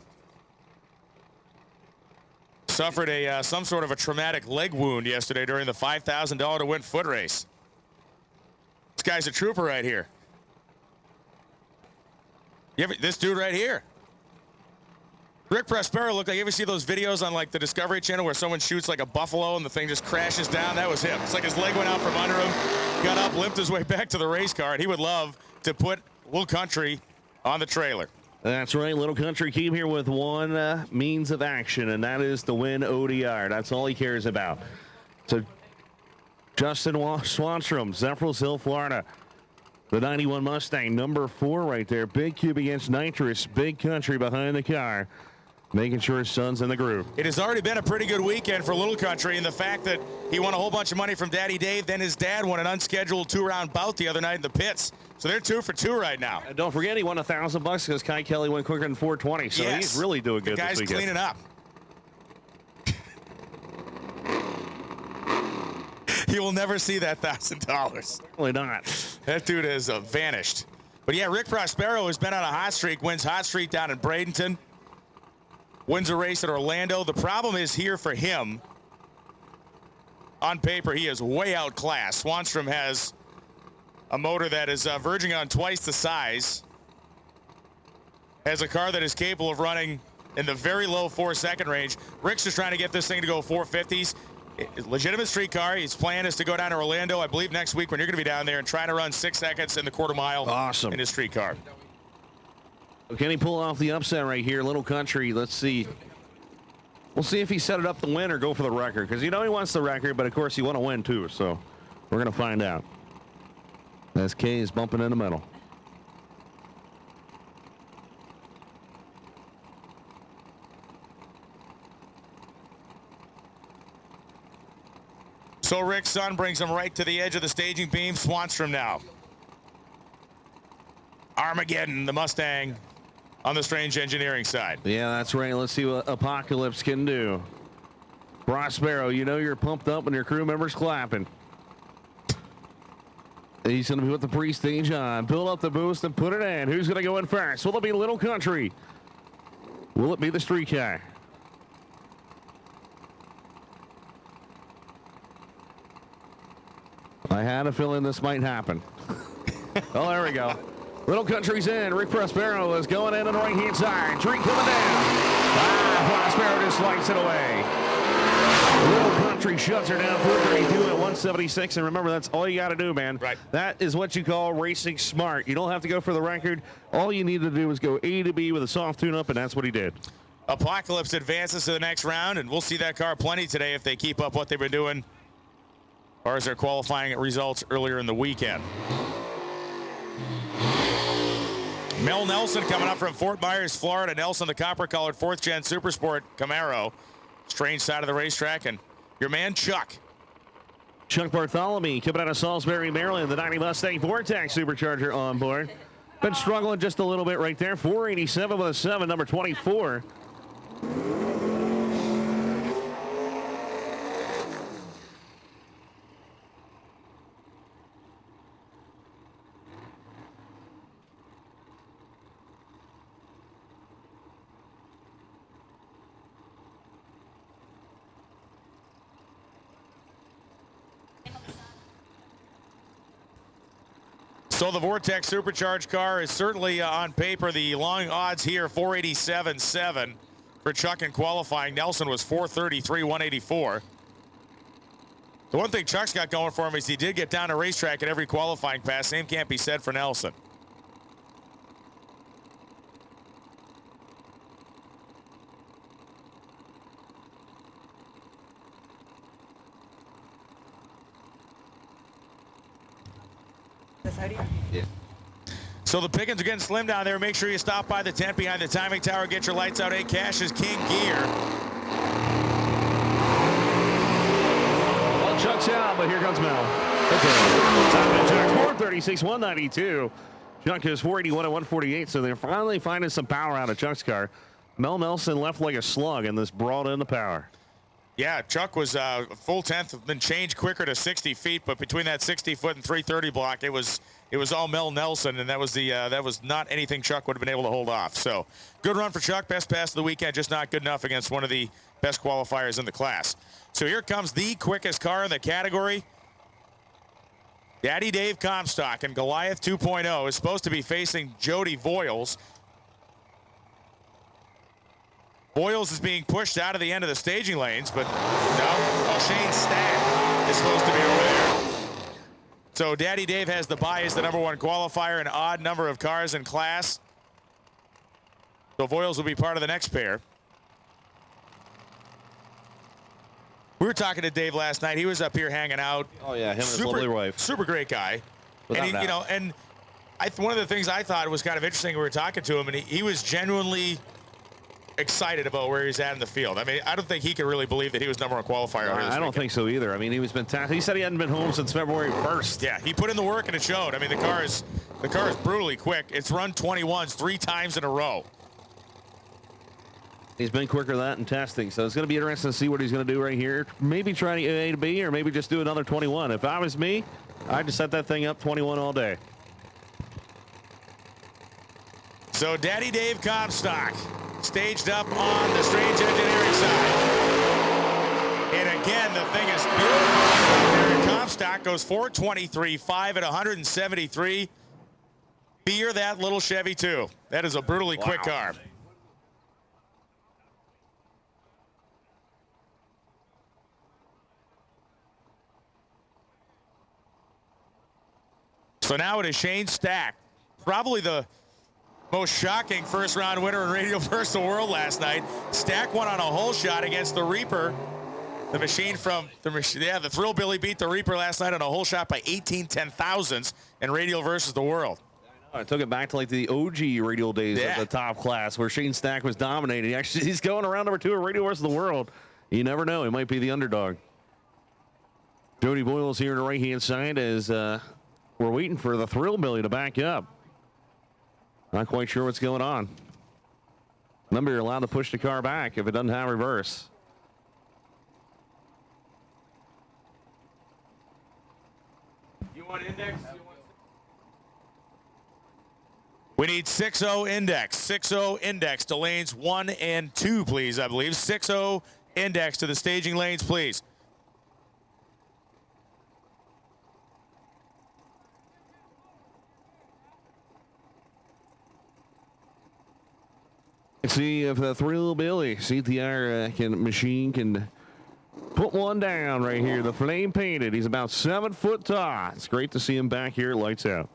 Suffered some sort of a traumatic leg wound yesterday during the $5,000 to win foot race. This guy's a trooper right here. This dude right here. Rick Prospero looked like, you ever see those videos on like the Discovery Channel where someone shoots like a buffalo and the thing just crashes down? That was him. It's like his leg went out from under him, got up, limped his way back to the race car, and he would love to put Little Country on the trailer. That's right. Little Country came here with one means of action, and that is to win ODR. That's all he cares about. So Justin Swanstrom, Zephyrus Hill, Florida. The 91 Mustang, number 4 right there. Big cubic inch nitrous, Big Country behind the car, making sure his son's in the groove. It has already been a pretty good weekend for Little Country, and the fact that he won a whole bunch of money from Daddy Dave, then his dad won an unscheduled 2-round bout the other night in the pits. So they're 2 for 2 right now. And don't forget, he won $1,000 because Kai Kelly went quicker than 420. So yes, he's really doing good the this guy's weekend. cleaning up. He will never see that $1,000. Really not. That dude has vanished. But yeah, Rick Prospero has been on a hot streak, wins hot streak down in Bradenton, wins a race at Orlando. The problem is here for him, on paper, he is way outclassed. Swanstrom has a motor that is verging on twice the size, has a car that is capable of running in the very low 4-second range. Rick's just trying to get this thing to go 450s. Legitimate street car. His plan is to go down to Orlando, I believe, next week when you're going to be down there and try to run 6 seconds in the quarter mile. Awesome. In his street car. Can he pull off the upset right here? Little Country, let's see. We'll see if he set it up to win or go for the record, because you know he wants the record, but of course you want to win too, so we're going to find out. SK is bumping in the middle. So Rick's son brings him right to the edge of the staging beam. Swanstrom now. Armageddon, the Mustang, on the Strange Engineering side. Yeah, that's right. Let's see what Apocalypse can do. Prospero, you know you're pumped up when your crew members clapping. He's going to be with the pre-stage on. Build up the boost and put it in. Who's going to go in first? Will it be Little Country? Will it be the Street Car? I had a feeling this might happen. Oh, there we go. Little Country's in. Rick Prospero is going in on the right-hand side. Drink coming down. Prospero just slices it away. Little Country shuts her down 432 at 176. And remember, that's all you got to do, man. Right. That is what you call racing smart. You don't have to go for the record. All you need to do is go A to B with a soft tune-up, and that's what he did. Apocalypse advances to the next round, and we'll see that car plenty today if they keep up what they've been doing as far as their qualifying results earlier in the weekend. Mel Nelson coming up from Fort Myers, Florida. Nelson, the copper-colored 4th-gen Supersport Camaro. Strange side of the racetrack, and your man Chuck. Chuck Bartholomew coming out of Salisbury, Maryland, the 90 Mustang Vortex Supercharger on board. Been struggling just a little bit right there. 487 with a 7, number 24. So the Vortex Supercharged car is certainly on paper the long odds here, 487.7 for Chuck in qualifying. Nelson was 433, 184. The one thing Chuck's got going for him is he did get down to racetrack at every qualifying pass. Same can't be said for Nelson. Yeah. So the pickings are getting slim down there. Make sure you stop by the tent behind the timing tower. Get your lights out. A Cash is king gear. Well, Chuck's out, but here comes Mel. Okay. Top Chuck, 436, 192. Chuck is 481 and 148, so they're finally finding some power out of Chuck's car. Mel Nelson left like a slug, and this brought in the power. Yeah, Chuck was full 10th, been changed quicker to 60 feet, but between that 60-foot and 330 block, it was all Mel Nelson, and that was not anything Chuck would have been able to hold off. So good run for Chuck, best pass of the weekend, just not good enough against one of the best qualifiers in the class. So here comes the quickest car in the category. Daddy Dave Comstock and Goliath 2.0 is supposed to be facing Jody Voiles. Voiles is being pushed out of the end of the staging lanes, but no. Oh, Shane Stack is supposed to be over there. So Daddy Dave has the bye as the #1 qualifier, an odd number of cars in class. So Voiles will be part of the next pair. We were talking to Dave last night. He was up here hanging out. Oh yeah, him and his lovely wife. Super great guy. Without And he, doubt. and one of the things I thought was kind of interesting, we were talking to him, and he was genuinely excited about where he's at in the field. I mean, I don't think he could really believe that he was #1 qualifier. I don't think so either. I mean, he was fantastic. He said he hadn't been home since February 1st. Yeah, he put in the work and it showed. I mean, the car is brutally quick. It's run 21s 3 times in a row. He's been quicker than that in testing, so it's going to be interesting to see what he's going to do right here. Maybe try to A to B, or maybe just do another 21. If I was me, I'd just set that thing up 21 all day. So Daddy Dave Comstock staged up on the Strange Engineering side. And again, the thing is beautiful. There Comstock goes 423.5 at 173. Fear that little Chevy too. That is a brutally quick car. So now it is Shane Stack, probably the most shocking first-round winner in Radial vs. the World last night. Stack won on a hole shot against the Reaper. The machine from the Thrill Billy beat the Reaper last night on a hole shot by 18 10,000ths in Radial vs. the World. I took it back to like the OG Radial days of the top class where Shane Stack was dominating. Actually, he's going around #2 at Radial vs. the World. You never know. He might be the underdog. Jody Voiles here on the right-hand side as we're waiting for the Thrill Billy to back up. Not quite sure what's going on. Remember, you're allowed to push the car back if it doesn't have reverse. You want index? You want need 6-0 index. 6-0 index to lanes 1 and 2, please, I believe. 6-0 index to the staging lanes, please. Let's see if the Thrill Billy CTR machine can put one down right here. The flame painted. He's about 7 foot tall. It's great to see him back here at Lights Out.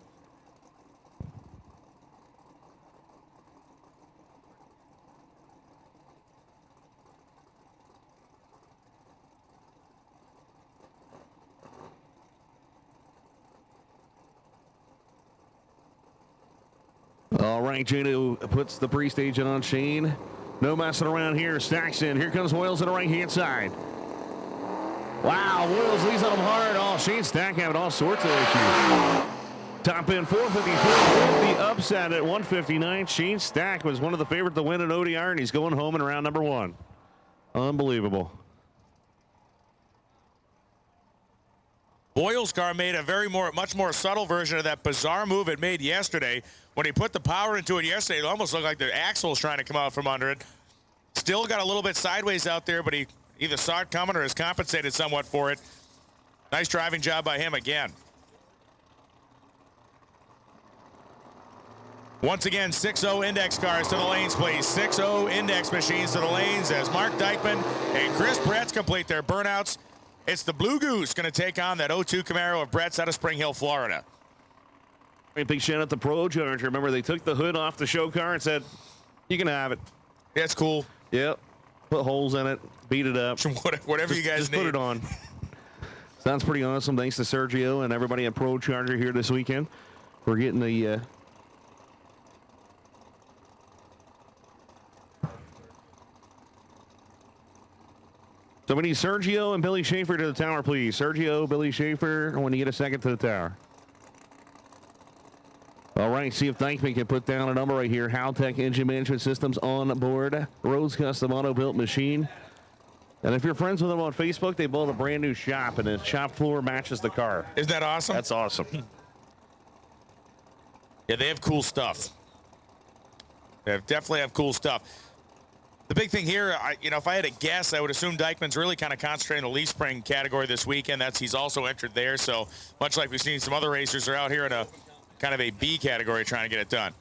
All right, Jado puts the pre-stage on Shane. No messing around here. Stacks in. Here comes Hoyles on the right-hand side. Wow, Hoyles leads on him hard. Oh, Shane Stack having all sorts of issues. Top end 454 with the upset at 159. Shane Stack was one of the favorites to win an ODR, and he's going home in round number 1. Unbelievable. Boyle's car made a much more subtle version of that bizarre move it made yesterday. When he put the power into it yesterday, it almost looked like the axle was trying to come out from under it. Still got a little bit sideways out there, but he either saw it coming or has compensated somewhat for it. Nice driving job by him again. Once again, 6-0 index cars to the lanes, please. 6-0 index machines to the lanes as Mark Dykman and Chris Bretz complete their burnouts. It's the Blue Goose going to take on that 02 Camaro of Bretz out of Spring Hill, Florida. Big shout out to Pro Charger. Remember, they took the hood off the show car and said, you can have it. Yeah, it's cool. Yep. Put holes in it. Beat it up. Whatever you guys just need. Put it on. Sounds pretty awesome. Thanks to Sergio and everybody at Pro Charger here this weekend for getting the... So we need Sergio and Billy Schaefer to the tower, please. Sergio, Billy Schaefer, when you get a second to the tower. All right, see if Dykeman can put down a number right here. Haltech Engine Management Systems on board. Rhodes Custom Auto Built Machine. And if you're friends with them on Facebook, they built a brand new shop, and the shop floor matches the car. Isn't that awesome? That's awesome. Yeah, they have cool stuff. They definitely have cool stuff. The big thing here, if I had to guess, I would assume Dykeman's really kind of concentrating on the leaf spring category this weekend. He's also entered there. So much like we've seen some other racers are out here in a kind of a B category trying to get it done.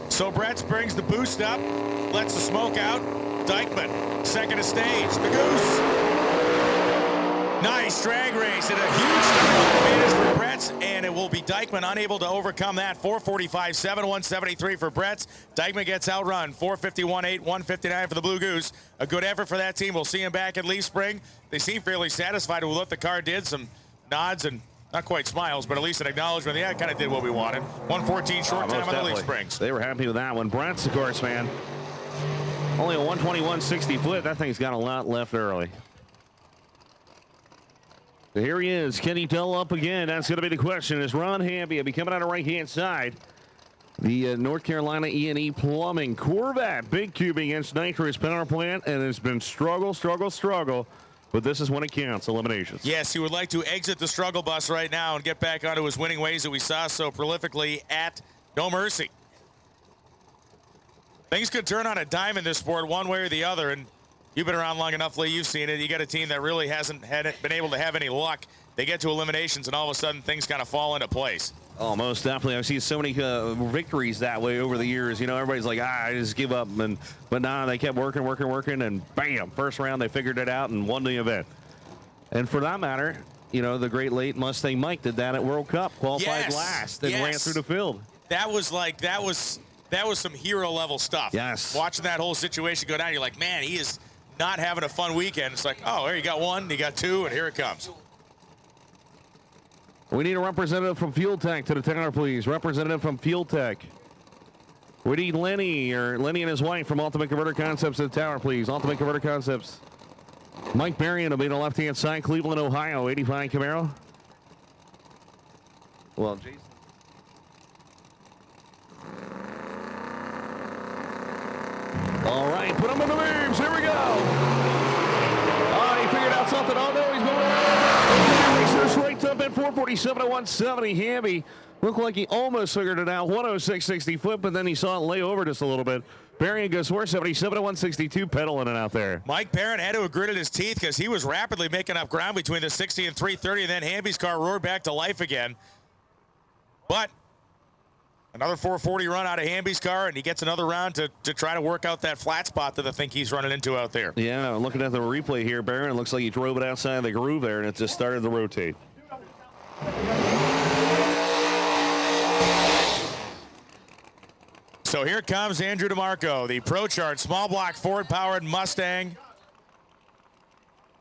So Bretz brings the boost up, lets the smoke out. Dykeman, second to stage, the Goose. Nice drag race and a huge start advantage for Bretz, and it will be Dykeman unable to overcome that. 445.7, 173 for Bretz. Dykeman gets outrun. 451.8, 159 for the Blue Goose. A good effort for that team. We'll see him back at Leaf Spring. They seem fairly satisfied with what the car did. Some nods and not quite smiles, but at least an acknowledgement. Yeah, it kind of did what we wanted. 114 short time on the Leaf Springs. They were happy with that one. Bretz, of course, man. Only a 121.60 foot. That thing's got a lot left early. So here he is. Can he dull up again? That's going to be the question. Is Ron Hamby be coming out of right-hand side? The North Carolina E&E Plumbing Corvette big cubing against Nitrous Power Plant, and it's been struggle. But this is when it counts, eliminations. Yes, he would like to exit the struggle bus right now and get back onto his winning ways that we saw so prolifically at No Mercy. Things could turn on a dime in this sport one way or the other, and you've been around long enough, Lee. You've seen it. You got a team that really hasn't been able to have any luck. They get to eliminations, and all of a sudden things kind of fall into place. Oh, most definitely. I've seen so many victories that way over the years. You know, everybody's like, I just give up. But nah, they kept working, and bam, first round they figured it out and won the event. And for that matter, you know, the great late Mustang Mike did that at World Cup, qualified last and ran through the field. That was some hero level stuff. Yes. Watching that whole situation go down, you're like, man, he is not having a fun weekend. It's like, oh, there you got one, you got two, and here it comes. We need a representative from Fuel Tech to the tower, please. Representative from Fuel Tech. We need Lenny and his wife from Ultimate Converter Concepts to the tower, please. Ultimate Converter Concepts. Mike Marion will be on the left-hand side, Cleveland, Ohio, 85 Camaro. Well, Jason. All right, put him in the beams. Here we go. Oh, he figured out something. Oh, no, he's moving over. Racers ranked up at 447 to 170. Hamby looked like he almost figured it out. 106.60 foot, but then he saw it lay over just a little bit. Barron goes 477 to 162, pedaling it out there. Mike Barron had to have gritted his teeth because he was rapidly making up ground between the 60 and 330, and then Hamby's car roared back to life again. But another 440 run out of Hamby's car, and he gets another round to try to work out that flat spot that I think he's running into out there. Yeah, looking at the replay here, Barron, it looks like he drove it outside of the groove there, and it just started to rotate. So here comes Andrew DeMarco, the Pro Chart small block Ford-powered Mustang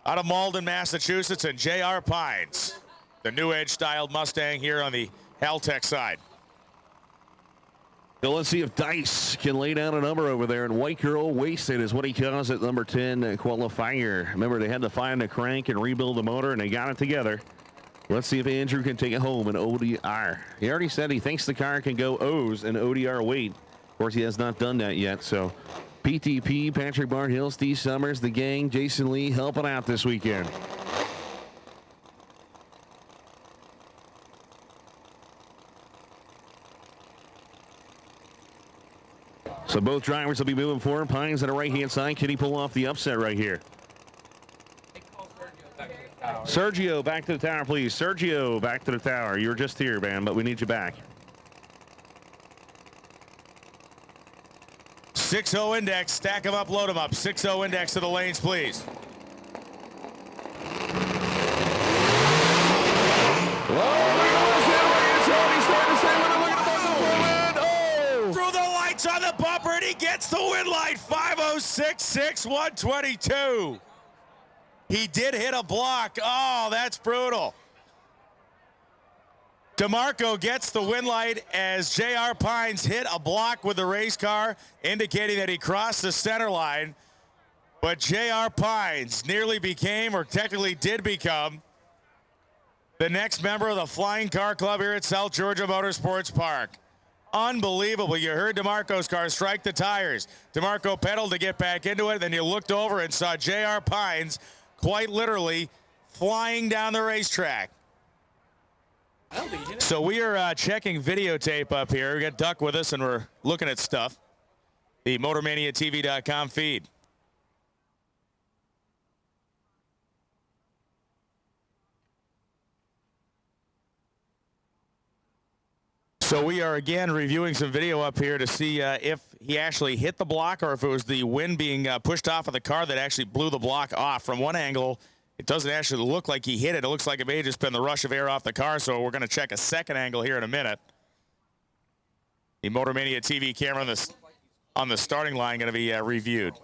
out of Malden, Massachusetts, and J.R. Pines, the New Edge-styled Mustang here on the Haltech side. So let's see if Dice can lay down a number over there. And White Girl Wasted is what he calls it, number 10 qualifier. Remember, they had to find a crank and rebuild the motor, and they got it together. Let's see if Andrew can take it home in ODR. He already said he thinks the car can go O's and ODR weight. Of course, he has not done that yet. So PTP, Patrick Barnhill, Steve Summers, the gang, Jason Lee helping out this weekend. So both drivers will be moving forward. Pines on the right-hand side. Can he pull off the upset right here? Sergio, back to the tower, please. Sergio, back to the tower. You were just here, man, but we need you back. 6-0 index, stack them up, load them up. 6-0 index to the lanes, please. Through the lights on the bumper, and he gets the win light. 5:06.6, 122. He did hit a block. Oh, that's brutal. DeMarco gets the win light as J.R. Pines hit a block with the race car, indicating that he crossed the center line. But J.R. Pines nearly became, or technically did become, the next member of the Flying Car Club here at South Georgia Motorsports Park. Unbelievable. You heard DeMarco's car strike the tires. DeMarco pedaled to get back into it, then you looked over and saw J.R. Pines quite literally flying down the racetrack. So we are checking videotape up here. We got Duck with us, and we're looking at stuff. The MotorManiaTV.com feed. So we are again reviewing some video up here to see if he actually hit the block or if it was the wind being pushed off of the car that actually blew the block off. From one angle, it doesn't actually look like he hit it. It looks like it may have just been the rush of air off the car, so we're going to check a second angle here in a minute. The MotorMania TV camera on the starting line going to be reviewed.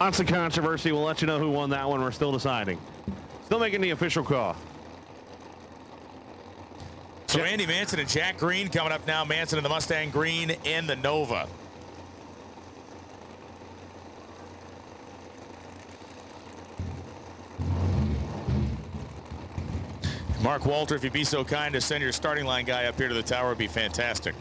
Lots of controversy. We'll let you know who won that one. We're still deciding. Still making the official call. So Andy Manson and Jack Green coming up now. Manson in the Mustang Green in the Nova. Mark Walter, if you'd be so kind to send your starting line guy up here to the tower, would be fantastic.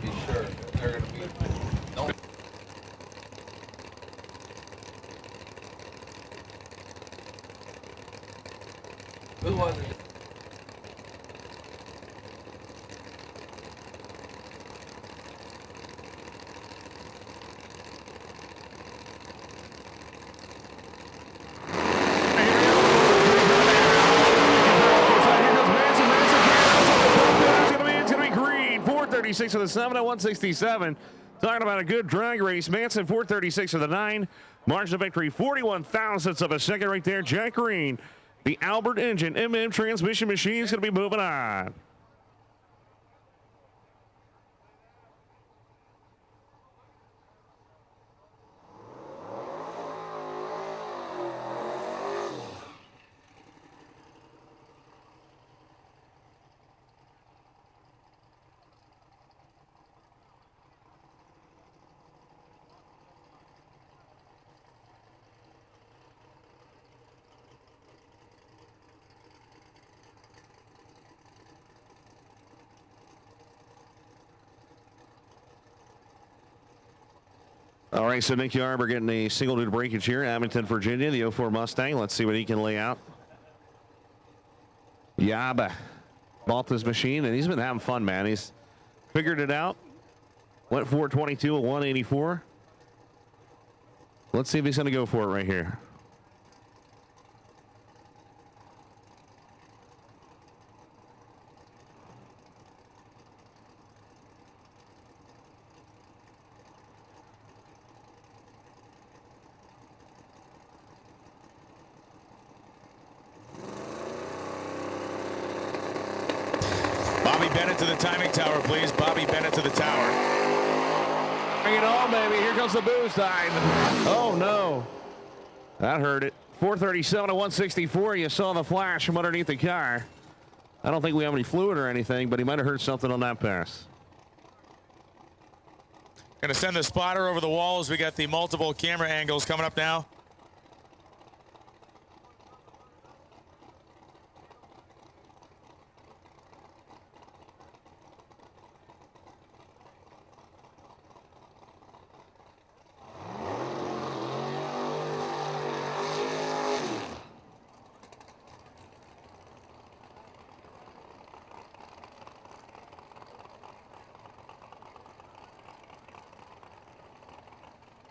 Be sure they're going to be. No. Who was it? For the 7 at 167. Talking about a good drag race. Manson 436 for the 9. Margin of victory 41 thousandths of a second right there. Jack Green, the Albert engine MM transmission machine is going to be moving on. All right, so Nick Yarber getting a single due to breakage here. Abington, Virginia, the 04 Mustang. Let's see what he can lay out. Yaba bought this machine, and he's been having fun, man. He's figured it out. Went 422 at 184. Let's see if he's going to go for it right here. Bobby Bennett to the timing tower, please. Bobby Bennett to the tower. Bring it on, baby. Here comes the boost time. Oh, no. That hurt it. 437 to 164. You saw the flash from underneath the car. I don't think we have any fluid or anything, but he might have heard something on that pass. Going to send the spotter over the walls. We got the multiple camera angles coming up now.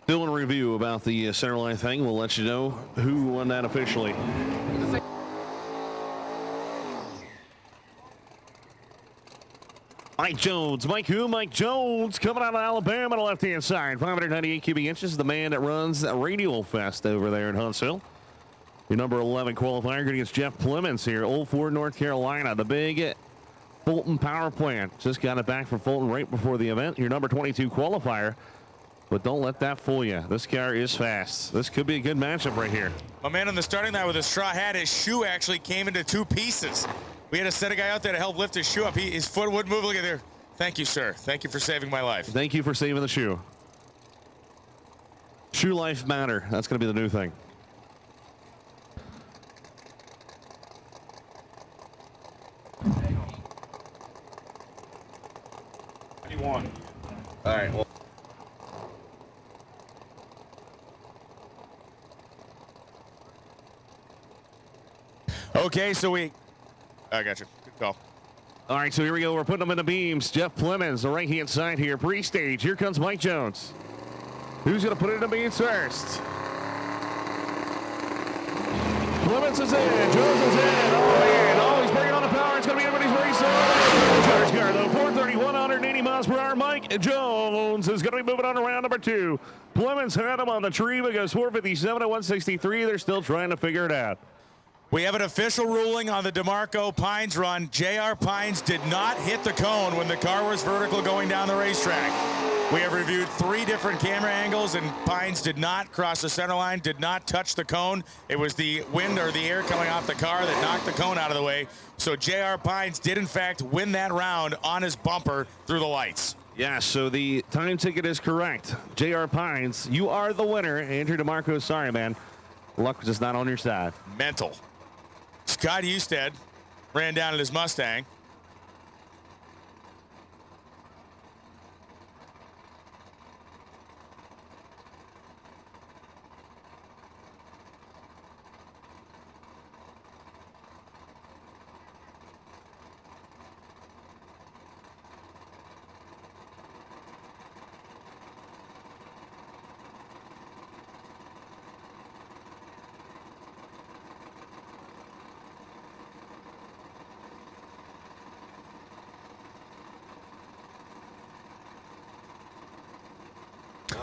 Still in review about the centerline thing. We'll let you know who won that officially. Mike Jones. Mike who? Mike Jones coming out of Alabama on the left-hand side. 598 cubic inches. The man that runs Radial Fest over there in Huntsville. Your number 11 qualifier going against Jeff Clemens here. Old Ford, North Carolina. The big Fulton power plant. Just got it back from Fulton right before the event. Your number 22 qualifier. But don't let that fool you. This car is fast. This could be a good matchup right here. My man on the starting line with a straw hat, his shoe actually came into two pieces. We had to send a guy out there to help lift his shoe up. His foot wouldn't move. Look at there. Thank you, sir. Thank you for saving my life. Thank you for saving the shoe. Shoe life matter. That's going to be the new thing. All right. Well. Okay, so I got you. Good call. All right, so here we go. We're putting them in the beams. Jeff Clemens, the right-hand side here, pre-stage. Here comes Mike Jones. Who's going to put it in the beams first? Clemens is in. Jones is in. Oh, he's bringing on the power. It's going to be everybody's race. Charge car, though. 431, 180 miles per hour. Mike Jones is going to be moving on to round number 2. Clemens had him on the tree, but goes 457 to 163. They're still trying to figure it out. We have an official ruling on the DeMarco Pines run. J.R. Pines did not hit the cone when the car was vertical going down the racetrack. We have reviewed 3 different camera angles, and Pines did not cross the center line, did not touch the cone. It was the wind or the air coming off the car that knocked the cone out of the way. So J.R. Pines did, in fact, win that round on his bumper through the lights. Yeah, so the time ticket is correct. J.R. Pines, you are the winner. Andrew DeMarco, sorry, man. Luck was just not on your side. Mental. Scott Husted ran down in his Mustang.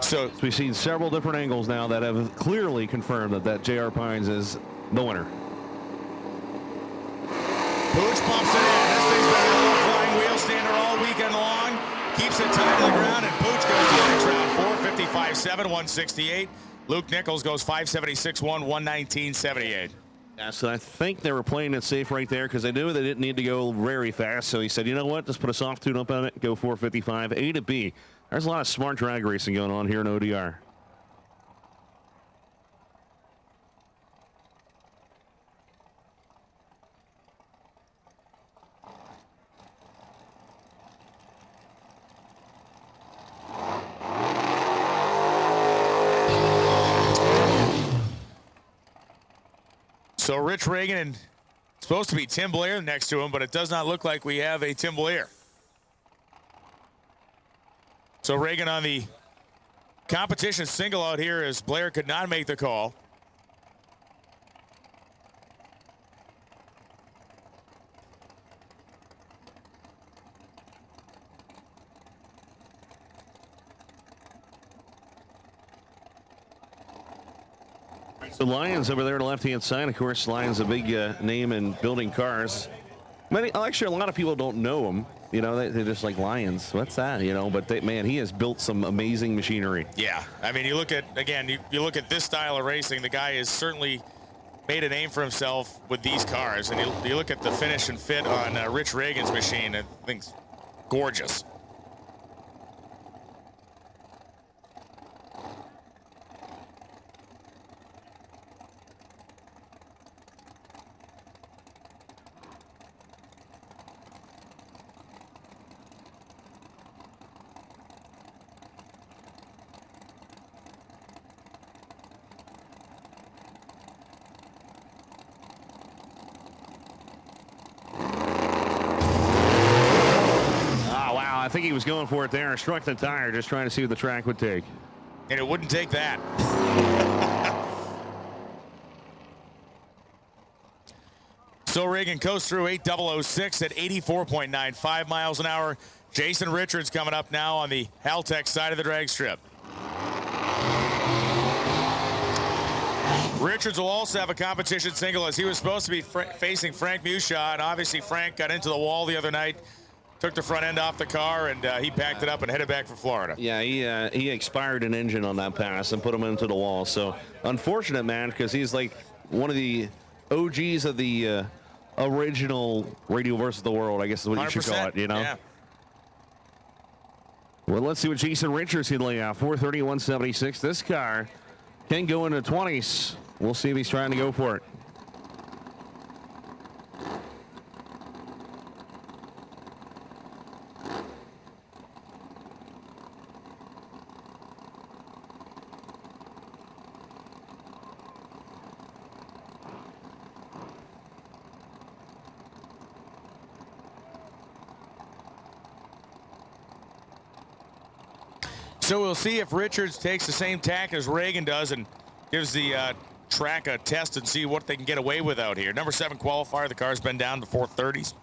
So we've seen several different angles now that have clearly confirmed that J.R. Pines is the winner. Pooch pumps it in. This thing's been a low flying wheel stander all weekend long. Keeps it tied to the ground, and Pooch goes to the next round. 455.7, 168. Luke Nichols goes 576.1, 119.78. Yeah, so I think they were playing it safe right there because they knew they didn't need to go very fast. So he said, you know what, just put a soft tune up on it, go 455, A to B. There's a lot of smart drag racing going on here in ODR. So Rich Reagan and supposed to be Tim Blair next to him, but it does not look like we have a Tim Blair. So Reagan on the competition single out here as Blair could not make the call. The Lions over there on the left-hand side. Of course, Lions a big name in building cars. Actually, a lot of people don't know him. You know, they're just like Lions. What's that? You know, but man, he has built some amazing machinery. Yeah, I mean, you look at, again, you look at this style of racing, the guy has certainly made a name for himself with these cars. And you look at the finish and fit on Rich Reagan's machine, I think it's gorgeous. I think he was going for it there. Struck the tire, just trying to see what the track would take. And it wouldn't take that. So Reagan coasts through 8:006 at 84.95 miles an hour. Jason Richards coming up now on the Haltech side of the drag strip. Richards will also have a competition single as he was supposed to be facing Frank Mushaw, and obviously Frank got into the wall the other night. Took the front end off the car, and he packed it up and headed back for Florida. Yeah, he expired an engine on that pass and put him into the wall. So unfortunate, man, because he's like one of the OGs of the original Radio versus the World, I guess is what you should call it, you know? Yeah. Well, let's see what Jason Richards can lay out. 431.76. This car can go into 20s. We'll see if he's trying to go for it. So we'll see if Richards takes the same tack as Reagan does and gives the track a test and see what they can get away with out here. Number 7 qualifier, the car's been down to 430s.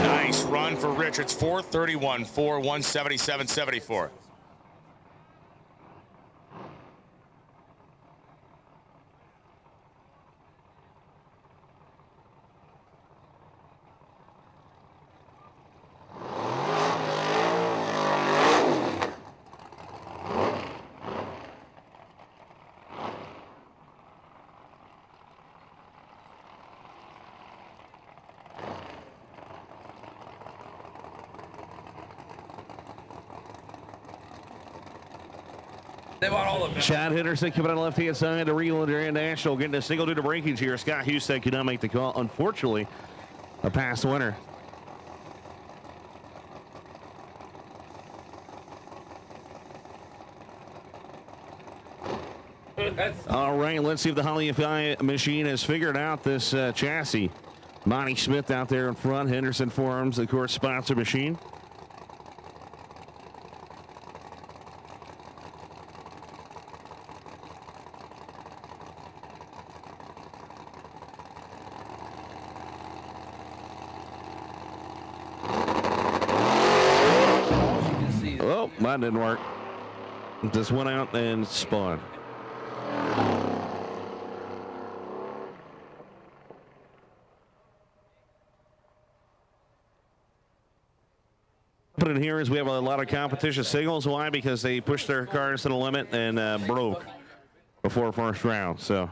Nice run for Richards, 431, 177.74. Chad Henderson coming on the left-hand side to Regal International, getting a single due to breakage here. Scott Husted could not make the call. Unfortunately, a past winner. All right, let's see if the Holly FI machine has figured out this chassis. Monty Smith out there in front. Henderson Farms, the course sponsor machine. Oh, that didn't work. Just went out and spun. Happening here is we have a lot of competition signals. Why? Because they pushed their cars to the limit and broke before first round. So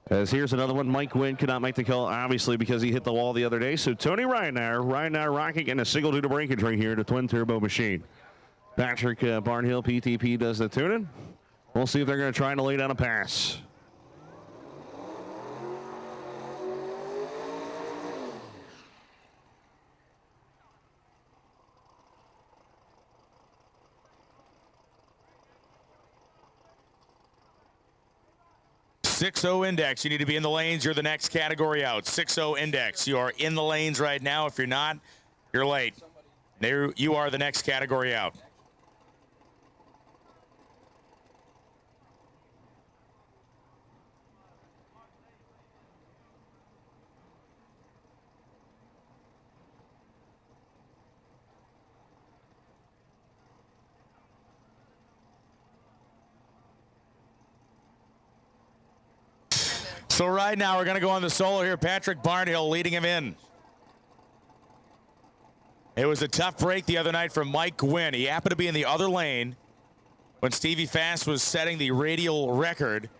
as here's another one. Mike Wynn could not make the call, obviously, because he hit the wall the other day. So Tony Ryan rocking in a single due to breakage right here, the twin turbo machine. Patrick Barnhill, PTP, does the tuning. We'll see if they're going to try to lay down a pass. 6-0 index. You need to be in the lanes. You're the next category out. 6-0 index. You are in the lanes right now. If you're not, you're late. There, you are the next category out. So right now we're going to go on the solo here. Patrick Barnhill leading him in. It was a tough break the other night from Mike Gwynn. He happened to be in the other lane when Stevie Fast was setting the radial record.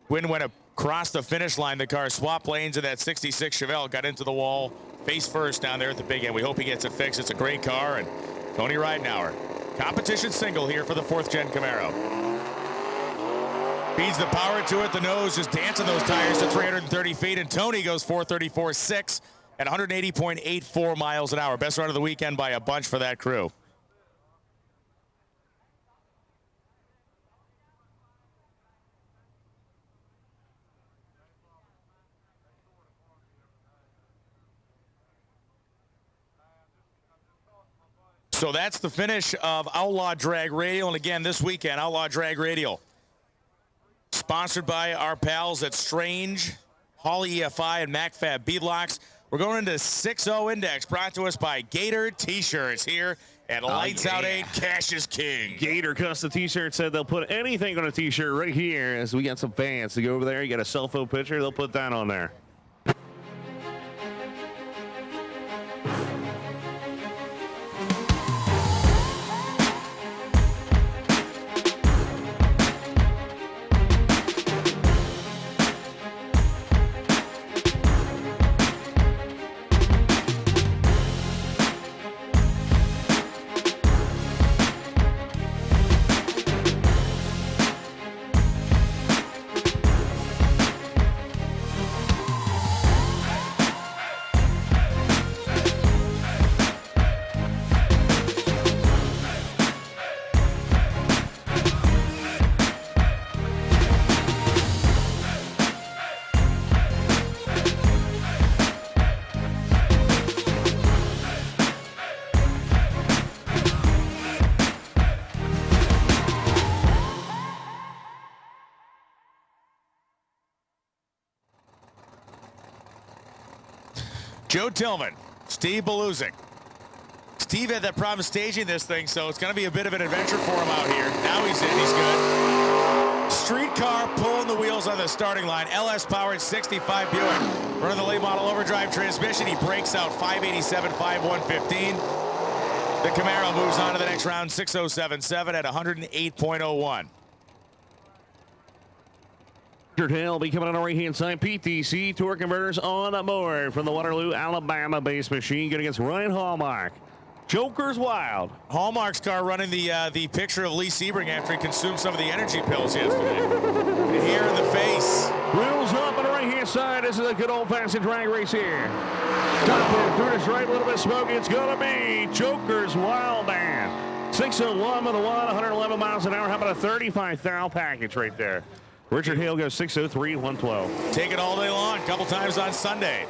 Gwynn went across the finish line. The car swapped lanes and that 66 Chevelle got into the wall face first down there at the big end. We hope he gets it fixed. It's a great car. And Tony Ridenauer, competition single here for the 4th Gen Camaro. Feeds the power to it. The nose just dancing those tires to 330 feet. And Tony goes 434.6 at 180.84 miles an hour. Best run of the weekend by a bunch for that crew. So that's the finish of Outlaw Drag Radial. And again, this weekend, Outlaw Drag Radial, sponsored by our pals at Strange, Hall EFI, and MacFab Beadlocks. We're going into 6-0 Index, brought to us by Gator T-Shirts here at Lights Out 8, Cash is King. Gator Custom T-Shirt said they'll put anything on a T-shirt right here. As we got some fans to go over there, you got a cell phone picture, they'll put that on there. Joe Tillman, Steve Beluzik. Steve had that problem staging this thing, so it's going to be a bit of an adventure for him out here. Now he's in, he's good. Street car pulling the wheels on the starting line. LS powered 65 Buick. Running the late model overdrive transmission. He breaks out 587, 5115. The Camaro moves on to the next round, 6077 at 108.01. Hill will be coming on the right-hand side. PTC Tour Converters on the board from the Waterloo, Alabama-based machine. Good against Ryan Hallmark. Joker's Wild. Hallmark's car running the picture of Lee Sebring after he consumed some of the energy pills yesterday. Here in the face. Wheels up on the right-hand side. This is a good old-fashioned drag race here. Top end through the stripe, a little bit smoky. It's going to be Joker's Wild Band. 601 with a 111 miles an hour. How about a 35,000 package right there? Richard Hale goes 603, 112. Take it all day long, a couple times on Sunday.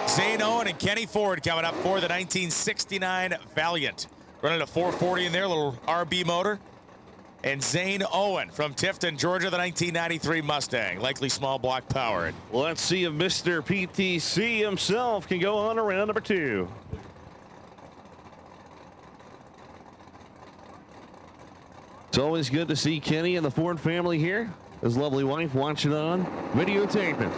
Zane Owen and Kenny Ford coming up for the 1969 Valiant. Running a 440 in there, little RB motor. And Zane Owen from Tifton, Georgia, the 1993 Mustang, likely small block powered. Let's see if Mr. PTC himself can go on to round number 2. It's always good to see Kenny and the Ford family here. His lovely wife watching on videotaping.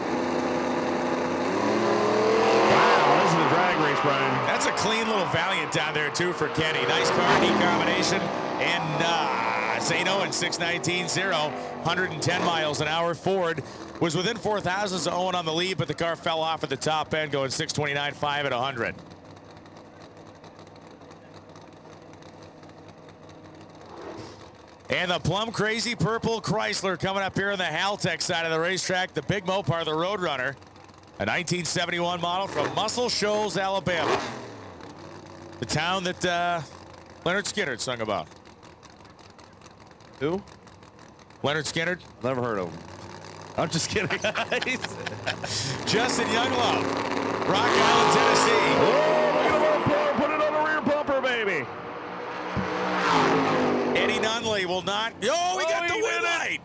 Wow, this is a drag race, Brian. That's a clean little Valiant down there, too, for Kenny. Nice car, neat combination. And Zane Owen, 619.0, 110 miles an hour. Ford was within 4,000, so Owen on the lead, but the car fell off at the top end, going 629.5 at 100. And the plum crazy purple Chrysler coming up here on the Haltech side of the racetrack. The Big Mopar, the Roadrunner, a 1971 model from Muscle Shoals, Alabama. The town that Leonard Skinner sung about. Who? Leonard Skinner. Never heard of him. I'm just kidding, guys. Justin Younglove, Rock Island, Tennessee. Oh, look at the put it on the rear bumper, baby. Eddie Nunley will not. Oh, he got the win light.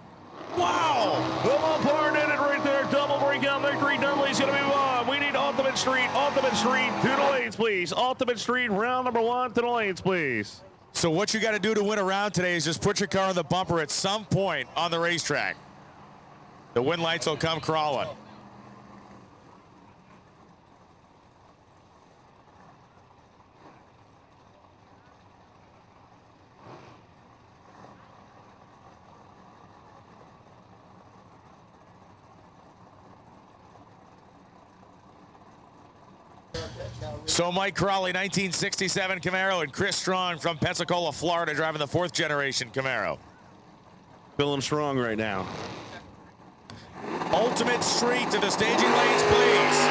Wow. The Mopar did it right there. Double breakout victory. Nunley's going to be on. We need Ultimate Street to the lanes, please. Ultimate Street, round number 1 to the lanes, please. So what you got to do to win a round today is just put your car on the bumper at some point on the racetrack. The win lights will come crawling. So Mike Crawley, 1967 Camaro, and Chris Strong from Pensacola, Florida, driving the 4th generation Camaro. Feeling strong right now. Ultimate Street to the staging lanes, please.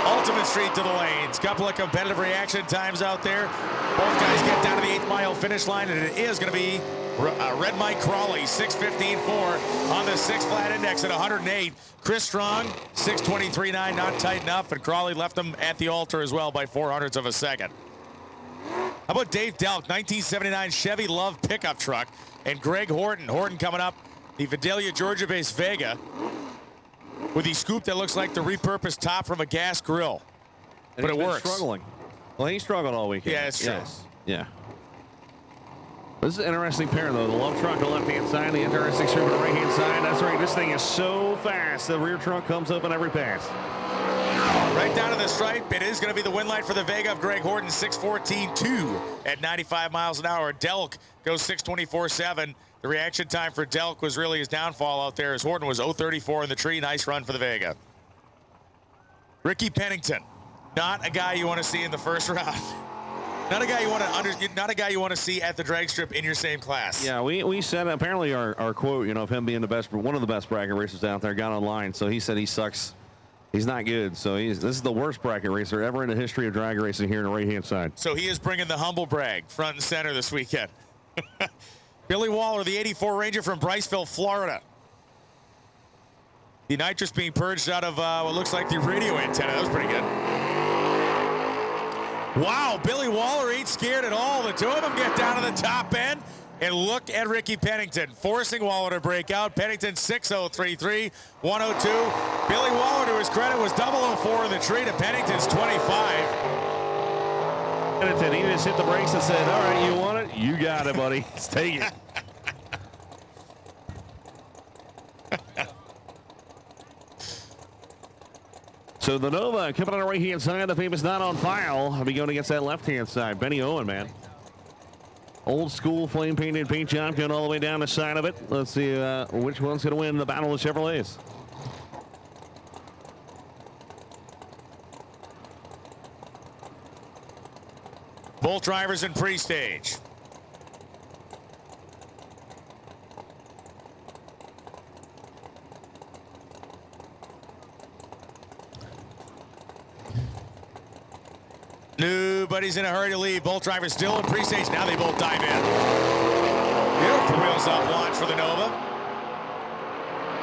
Ultimate Street to the lanes. Couple of competitive reaction times out there. Both guys get down to the 8th mile finish line, and it is going to be Red Mike Crawley, 6:15.4 on the 6 flat index at 108. Chris Strong, 6:23.9, not tight enough, and Crawley left him at the altar as well by 0.04 of a second. How about Dave Delk, 1979 Chevy Love pickup truck, and Greg Horton. Horton coming up, the Vidalia, Georgia-based Vega, with the scoop that looks like the repurposed top from a gas grill. And but it been works. Struggling. Well, he struggled all weekend. Yeah, it's true. Yes. Yeah. This is an interesting pair, though. The Love truck on the left-hand side, the interesting strip on the right-hand side. That's right. This thing is so fast. The rear trunk comes up on every pass. Right down to the stripe. It is going to be the win light for the Vega of Greg Horton, 6:14.2 at 95 miles an hour. Delk goes 6:24.7. The reaction time for Delk was really his downfall out there, as Horton was 0:34 in the tree. Nice run for the Vega. Ricky Pennington, not a guy you want to see in the first round. Not a guy you want to see at the drag strip in your same class. Yeah, we said apparently our quote, of him being the best, one of the best bracket racers out there, got online. So he said he sucks. He's not good. So this is the worst bracket racer ever in the history of drag racing here on the right-hand side. So he is bringing the humble brag front and center this weekend. Billy Waller, the 84 Ranger from Briceville, Florida. The nitrous being purged out of what looks like the radio antenna. That was pretty good. Wow, Billy Waller ain't scared at all. The two of them get down to the top end. And look at Ricky Pennington forcing Waller to break out. Pennington 6:03.3, 102. Billy Waller, to his credit, was 004 in the tree to Pennington's 25. Pennington, he just hit the brakes and said, all right, you want it? You got it, buddy. Let's take it. So the Nova coming on the right-hand side. The famous not on file. I'll be going against that left-hand side. Benny Owen, man. Old school flame painted paint job going all the way down the side of it. Let's see which one's going to win the battle of Chevrolets. Both drivers in pre-stage. Nobody's in a hurry to leave. Both drivers still in pre-stage. Now they both dive in. Beautiful wheels up launch for the Nova.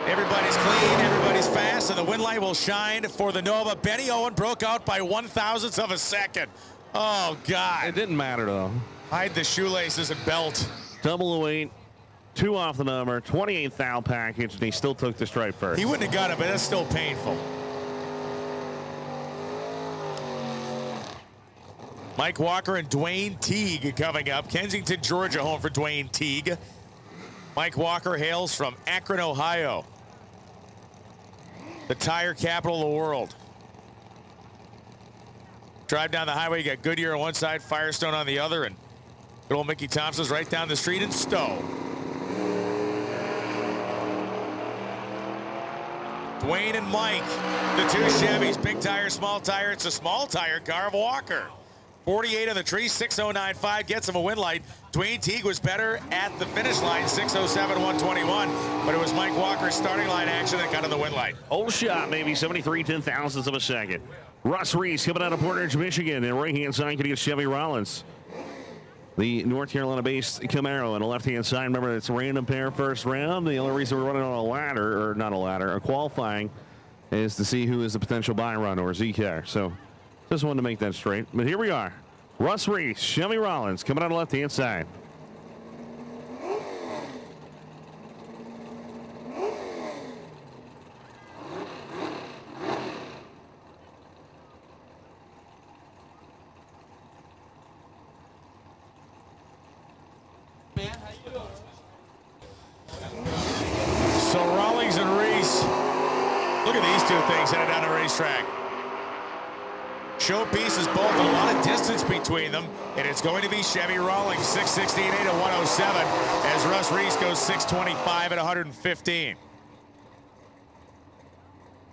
Everybody's clean, everybody's fast, and the win light will shine for the Nova. Benny Owen broke out by 1/1000th of a second. Oh, God. It didn't matter, though. Hide the shoelaces and belt. 008, 2 off the number, 28th thou package, and he still took the stripe first. He wouldn't have got it, but that's still painful. Mike Walker and Dwayne Teague coming up. Kensington, Georgia, home for Dwayne Teague. Mike Walker hails from Akron, Ohio, the tire capital of the world. Drive down the highway, you got Goodyear on one side, Firestone on the other, and good old Mickey Thompson's right down the street in Stowe. Dwayne and Mike, the two Chevys, big tire, small tire. It's a small tire car of Walker. 48 on the tree, 6:09.5 gets him a win light. Dwayne Teague was better at the finish line, 6:07, 121, but it was Mike Walker's starting line action that got him the win light. Old shot, maybe 73 10,000ths of a second. Russ Reese coming out of Portage, Michigan, and right-hand side can get Chevy Rollins. the North Carolina-based Camaro on the left-hand side. Remember, it's a random pair first round. The only reason we're running on a ladder, or not a ladder, a qualifying, is to see who is the potential buy run or Z-car. So just wanted to make that straight. But here we are. Russ Reese, Chevy Rollins coming on the left-hand side. So Rawlings and Reese, look at these two things headed down the racetrack. Showpieces both, a lot of distance between them, and it's going to be Chevy Rawlings 6:16.8 at 107 as Russ Reese goes 6:25 at 115.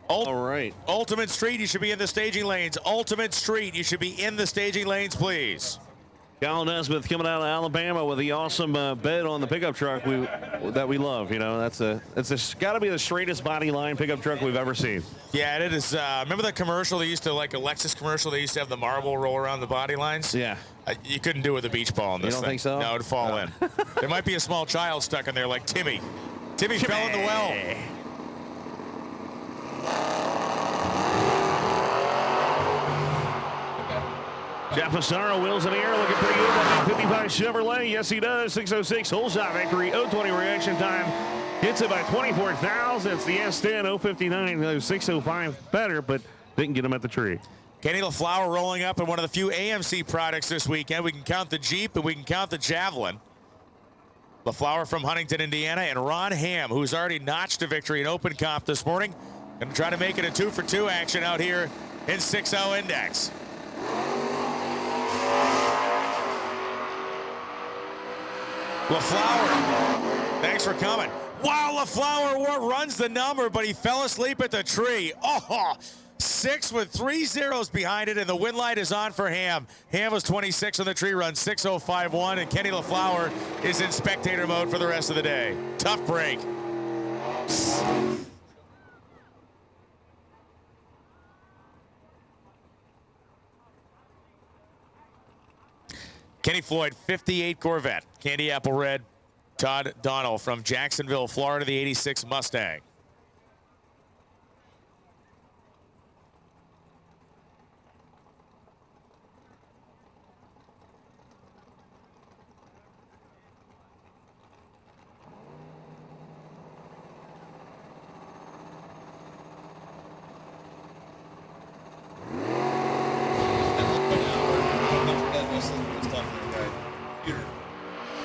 All right. Ultimate Street, you should be in the staging lanes. Ultimate Street, you should be in the staging lanes, please. Kyle Nesmith coming out of Alabama with the awesome bed on the pickup truck that we love. You know, it's got to be the straightest body line pickup truck we've ever seen. Yeah, it is. Remember the commercial they used to, like a Lexus commercial, they used to have the marble roll around the body lines? Yeah. You couldn't do it with a beach ball in this You don't thing. think so? No, it'd fall in. There might be a small child stuck in there like Timmy. Timmy fell in the well. Jeff Massaro wheels in the air, looking pretty good. That 55 Chevrolet, yes he does. 606 whole shot victory. 020 reaction time. Hits it by 24 thousandths. The S10 059, 605 better, but didn't get him at the tree. Kenny LaFleur rolling up in one of the few AMC products this weekend. We can count the Jeep and we can count the Javelin. LaFleur from Huntington, Indiana, and Ron Hamm, who's already notched a victory in Open Comp this morning. Going to try to make it a 2-for-2 action out here in 6-0 Index. LaFleur, thanks for coming. Wow, LaFleur runs the number, but he fell asleep at the tree. Oh, 6 with 3 zeros behind it, and the win light is on for Ham. Ham was 26 on the tree run, 6:05.1, and Kenny LaFleur is in spectator mode for the rest of the day. Tough break. Kenny Floyd, 58 Corvette, candy apple red. Todd Donnell from Jacksonville, Florida, the 86 Mustang.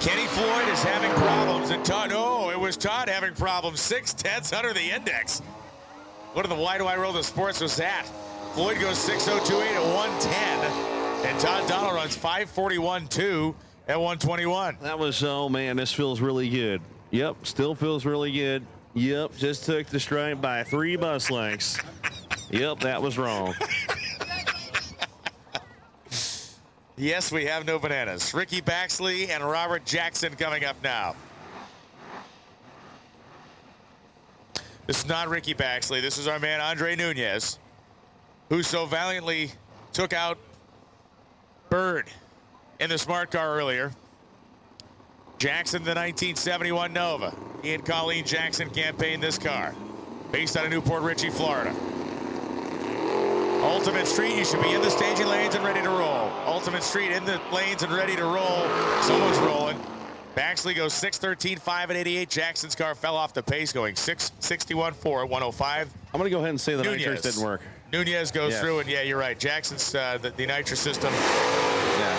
Kenny Floyd is having problems, and Todd, no, it was Todd having problems. 6/10 under the index. What in the Why Do I Roll the Sports was that? Floyd goes 6:02.8 at 110, and Todd Donald runs 5:41.2 at 121. That was, oh man, this feels really good. Yep, still feels really good. Yep, just took the stripe by 3 bus lengths. Yep, that was wrong. Yes, we have no bananas. Ricky Baxley and Robert Jackson coming up now. This is not Ricky Baxley. This is our man Andre Nunez, who so valiantly took out Bird in the smart car earlier. Jackson, the 1971 Nova. He and Colleen Jackson campaigned this car, based out of Newport Richey, Florida. Ultimate Street, you should be in the staging lanes and ready to roll. Ultimate Street in the lanes and ready to roll. Someone's rolling. Baxley goes 6:13.5 at 88. Jackson's car fell off the pace, going 6:61.4 at 105. I'm going to go ahead and say the nitrous didn't work. Nunez goes through, and yeah, you're right. Jackson's the nitrous system. Yeah.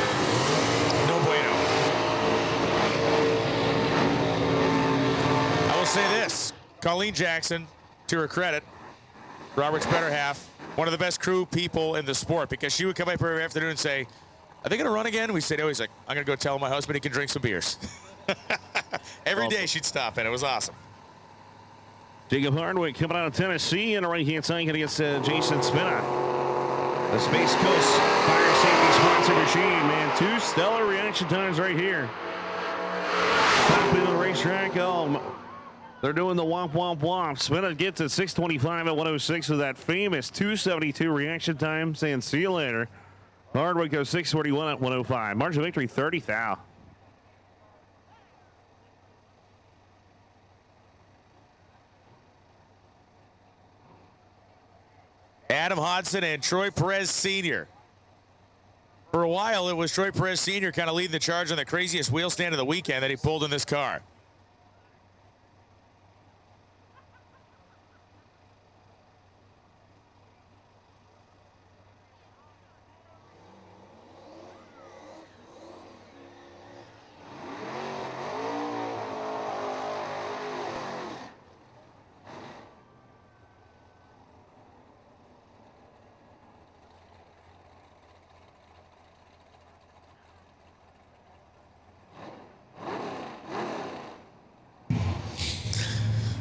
No bueno. I will say this. Colleen Jackson, to her credit, Robert's better half, one of the best crew people in the sport, because she would come up every afternoon and say, are they going to run again? We said, oh, he's like, I'm going to go tell my husband he can drink some beers. Every day she'd stop in. It was awesome. Jacob Hardwick coming out of Tennessee on the right-hand side against Jason Spina. The Space Coast Fire Safety Sponsor Machine, man. 2 stellar reaction times right here. Top of the racetrack. Oh, they're doing the womp, womp, womp. Spina gets at 6:25 at 106 with that famous 2:72 reaction time, saying see you later. Hardwick goes 6:41 at 105. Margin of victory, 30 thou. Adam Hodson and Troy Perez Sr. For a while, it was Troy Perez Sr. kind of leading the charge on the craziest wheel stand of the weekend that he pulled in this car.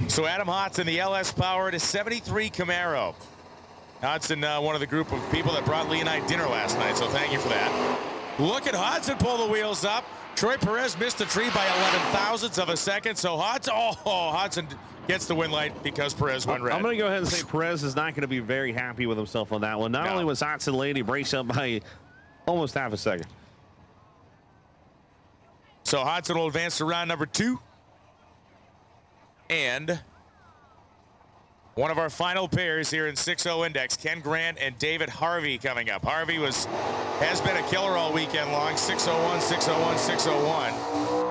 So Adam Hodson, the LS powered a 73 Camaro. Hodson, one of the group of people that brought Lee and I dinner last night, so thank you for that. Look at Hodson pull the wheels up. Troy Perez missed the tree by 11 thousandths of a second, so Hodson gets the win light because Perez went red. I'm going to go ahead and say Perez is not going to be very happy with himself on that one. Not only was Hodson late, he breaks up by almost half a second. So Hodson will advance to round number 2. And one of our final pairs here in 6-0 Index, Ken Grant and David Harvey coming up. Harvey has been a killer all weekend long, 601, 601, 601.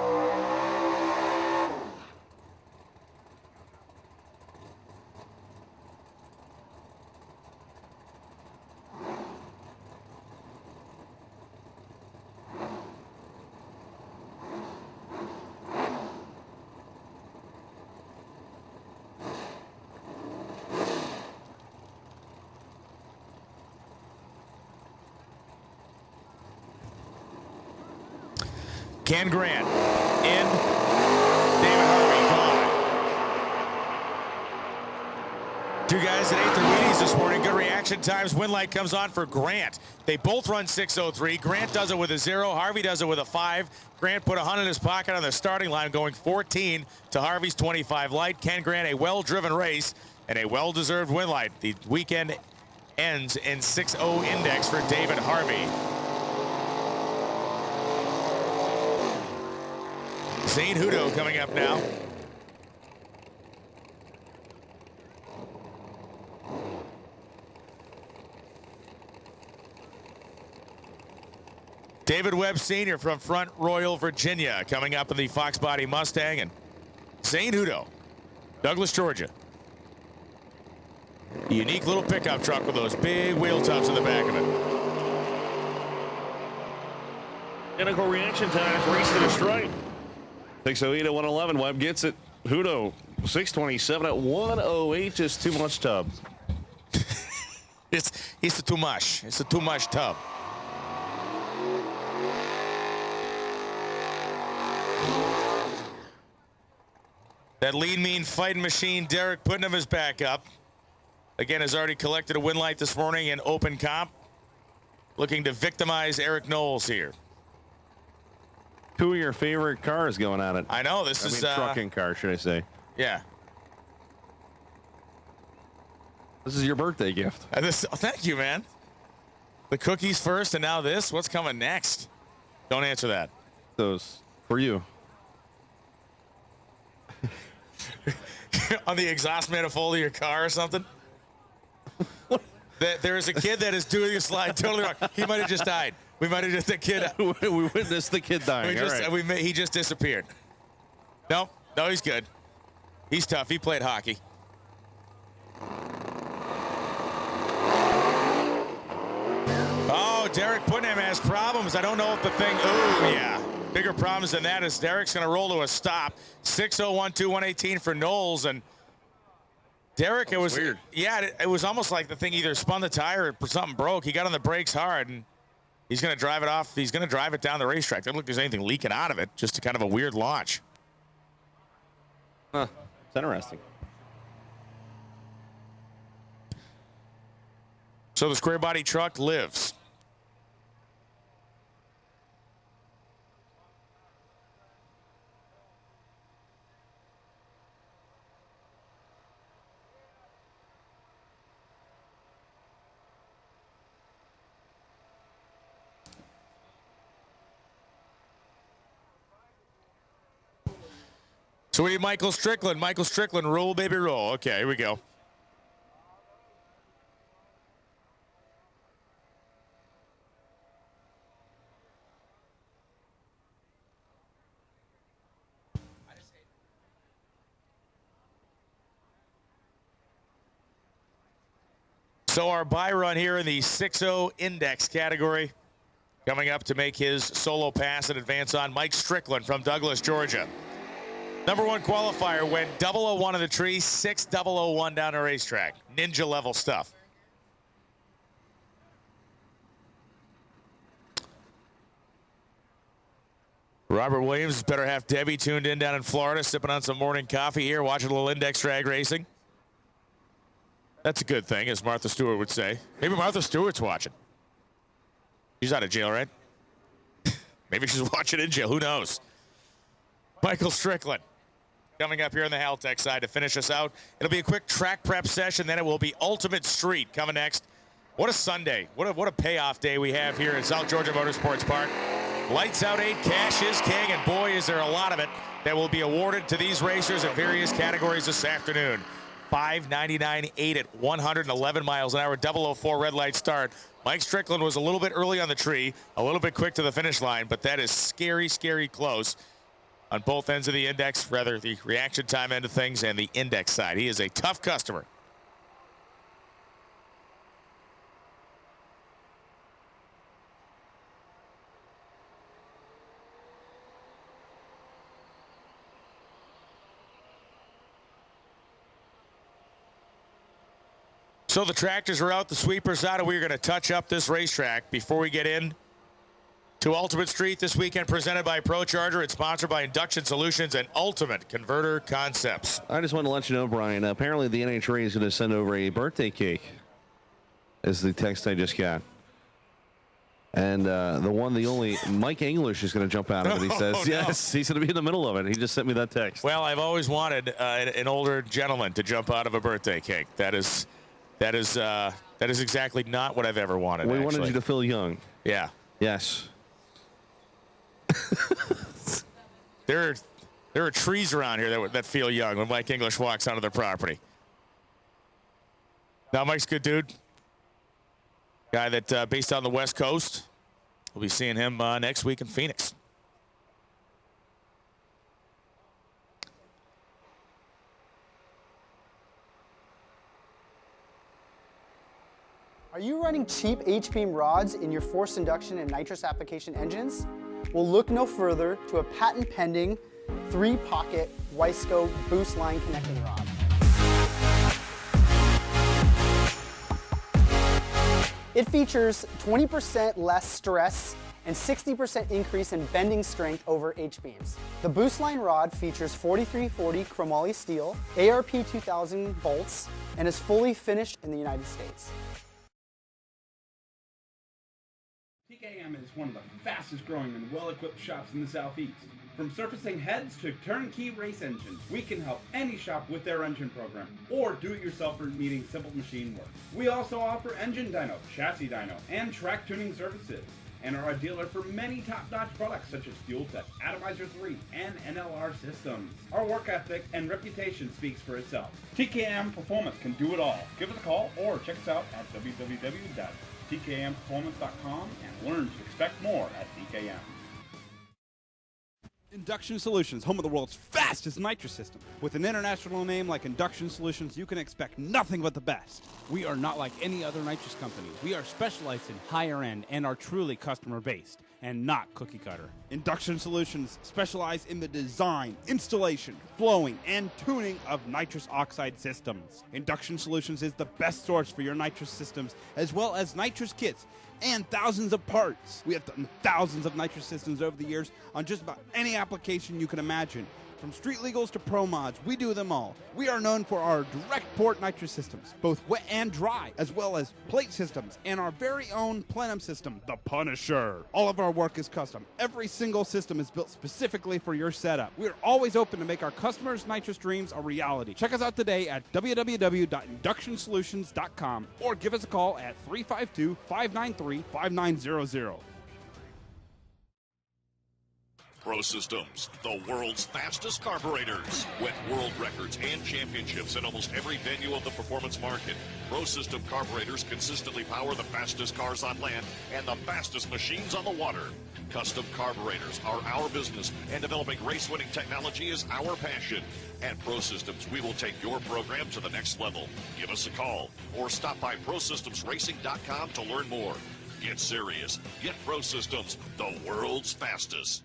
Ken Grant in, David Harvey gone. Two guys that ate their Wheaties this morning. Good reaction times. Win light comes on for Grant. They both run 6:03. Grant does it with a 0. Harvey does it with a 5. Grant put 100 in his pocket on the starting line, going 14 to Harvey's 25 light. Ken Grant, a well-driven race and a well-deserved win light. The weekend ends in 6-0 Index for David Harvey. Zane Hudo coming up now. David Webb Sr. from Front Royal, Virginia, coming up in the Fox Body Mustang. And Zane Hudo, Douglas, Georgia. Unique little pickup truck with those big wheel tubs in the back of it. Identical reaction times, race to the stripe. 608 at 111. Webb gets it. Hudo 627 at 108. Just too much tub. It's too much. It's a too much tub. That lean, mean fighting machine, Derek Putnam, is back up. Again, has already collected a win light this morning in open comp. Looking to victimize Eric Knowles here. Two of your favorite cars going at it. I know. This is trucking car, should I say? Yeah. This is your birthday gift. Thank you, man. The cookies first, and now this. What's coming next? Don't answer that. Those for you. On the exhaust manifold of your car or something? There is a kid that is doing a slide totally wrong. He might have just died. We might have just the kid. We witnessed the kid dying. He just disappeared. No, he's good. He's tough. He played hockey. Oh, Derek Putnam has problems. I don't know if the thing. Oh, yeah. Bigger problems than that as Derek's going to roll to a stop. 6:01, 118 for Knowles. And Derek, it was weird. Yeah, it was almost like the thing either spun the tire or something broke. He got on the brakes hard, and he's going to drive it off. He's going to drive it down the racetrack. Doesn't look like there's anything leaking out of it. Just a kind of a weird launch. Huh. It's interesting. So the square body truck lives. So we need Michael Strickland. Michael Strickland, roll, baby, roll. Okay, here we go. So our buy run here in the 6.0 index category. Coming up to make his solo pass and advance on, Mike Strickland from Douglas, Georgia. Number one qualifier went 001 in the tree, 6001 down the racetrack. Ninja level stuff. Robert Williams, better half Debbie, tuned in down in Florida, sipping on some morning coffee here, watching a little index drag racing. That's a good thing, as Martha Stewart would say. Maybe Martha Stewart's watching. She's out of jail, right? Maybe she's watching in jail. Who knows? Michael Strickland coming up here on the Haltech side to finish us out. It'll be a quick track prep session. Then it will be Ultimate Street coming next. What a Sunday. What a payoff day we have here at South Georgia Motorsports Park. Lights out 8, cash is king, and boy, is there a lot of it that will be awarded to these racers in various categories this afternoon. $599.8 at 111 miles an hour, 004 red light start. Mike Strickland was a little bit early on the tree, a little bit quick to the finish line, but that is scary, scary close on both ends of the index, rather the reaction time end of things and the index side. He is a tough customer. So the tractors are out, the sweepers out, and we're going to touch up this racetrack before we get in to Ultimate Street this weekend, presented by ProCharger. It's sponsored by Induction Solutions and Ultimate Converter Concepts. I just want to let you know, Brian, apparently the NHRA is going to send over a birthday cake, is the text I just got. And the only, Mike English is going to jump out of it, he says. Yes, he's going to be in the middle of it. He just sent me that text. Well, I've always wanted an older gentleman to jump out of a birthday cake. That is exactly not what I've ever wanted. We wanted you to feel young. Yeah. Yes. There are trees around here that feel young when Mike English walks onto their property. Now, Mike's a good dude. Guy that based on the West Coast. We'll be seeing him next week in Phoenix. Are you running cheap H-beam rods in your forced induction and nitrous application engines? Well, look no further to a patent-pending 3-pocket Wiseco boost line connecting rod. It features 20% less stress and 60% increase in bending strength over H-beams. The boost line rod features 4340 chromoly steel, ARP 2000 bolts, and is fully finished in the United States. TKM is one of the fastest growing and well-equipped shops in the Southeast. From surfacing heads to turnkey race engines, we can help any shop with their engine program or do-it-yourselfer needing simple machine work. We also offer engine dyno, chassis dyno, and track tuning services, and are a dealer for many top-notch products such as Fuel Tech, Atomizer 3, and NLR systems. Our work ethic and reputation speaks for itself. TKM Performance can do it all. Give us a call or check us out at www.tkmperformance.com and learn to expect more at TKM. Induction Solutions, home of the world's fastest nitrous system. With an international name like Induction Solutions, you can expect nothing but the best. We are not like any other nitrous company. We are specialized in higher end and are truly customer based and not cookie cutter. Induction Solutions specialize in the design, installation, flowing, and tuning of nitrous oxide systems. Induction Solutions is the best source for your nitrous systems, as well as nitrous kits and thousands of parts. We have done thousands of nitrous systems over the years on just about any application you can imagine. From street legals to pro mods, we do them all. We are known for our direct port nitrous systems, both wet and dry, as well as plate systems, and our very own plenum system, the Punisher. All of our work is custom. Every single system is built specifically for your setup. We are always open to make our customers' nitrous dreams a reality. Check us out today at www.inductionsolutions.com or give us a call at 352-593-5900. Pro Systems, the world's fastest carburetors. With world records and championships in almost every venue of the performance market, Pro System carburetors consistently power the fastest cars on land and the fastest machines on the water. Custom carburetors are our business, and developing race-winning technology is our passion. At Pro Systems, we will take your program to the next level. Give us a call or stop by ProSystemsRacing.com to learn more. Get serious. Get Pro Systems, the world's fastest.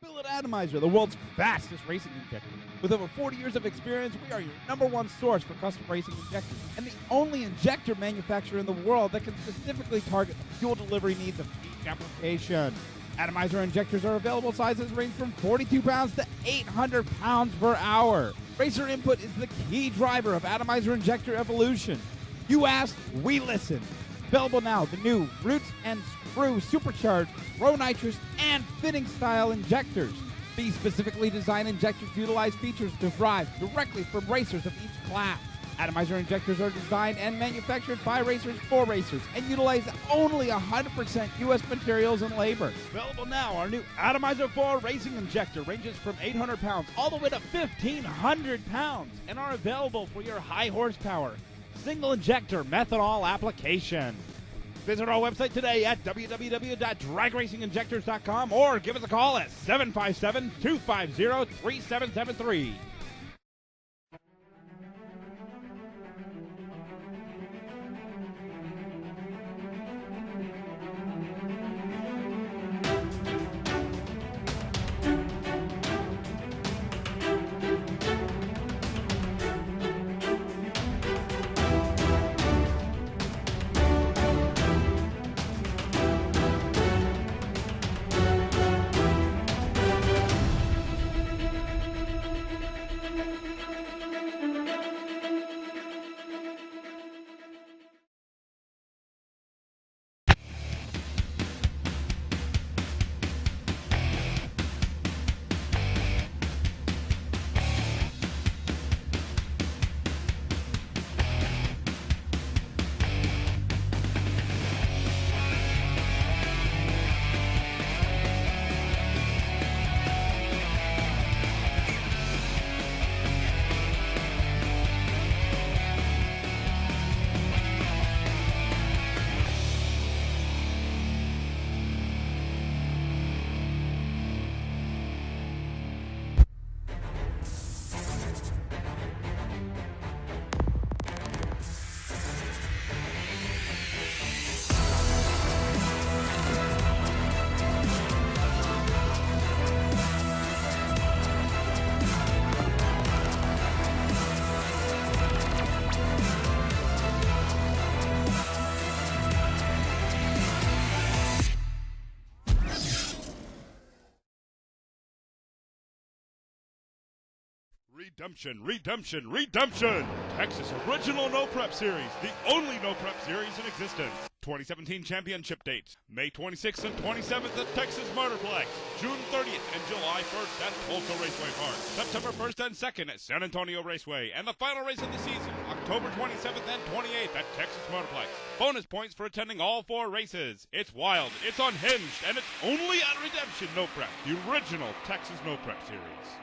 Billet Atomizer, the world's fastest racing injector. With over 40 years of experience, we are your #1 source for custom racing injectors and the only injector manufacturer in the world that can specifically target the fuel delivery needs of each application. Atomizer injectors are available. Sizes range from 42 pounds to 800 pounds per hour. Racer input is the key driver of Atomizer injector evolution. You asked, we listened. Available now, the new Roots and Screw Supercharged Pro Nitrous and Fitting Style injectors. These specifically designed injectors utilize features derived directly from racers of each class. Atomizer injectors are designed and manufactured by racers for racers and utilize only 100% U.S. materials and labor. Available now, our new Atomizer 4 racing injector ranges from 800 pounds all the way to 1,500 pounds and are available for your high horsepower single injector methanol application. Visit our website today at www.dragracinginjectors.com or give us a call at 757-250-3773. Redemption! Texas Original No Prep Series, the only no prep series in existence. 2017 championship dates, May 26th and 27th at Texas Motorplex, June 30th and July 1st at Tulsa Raceway Park, September 1st and 2nd at San Antonio Raceway, and the final race of the season, October 27th and 28th at Texas Motorplex. Bonus points for attending all 4 races. It's wild, it's unhinged, and it's only at Redemption No Prep, the original Texas No Prep Series.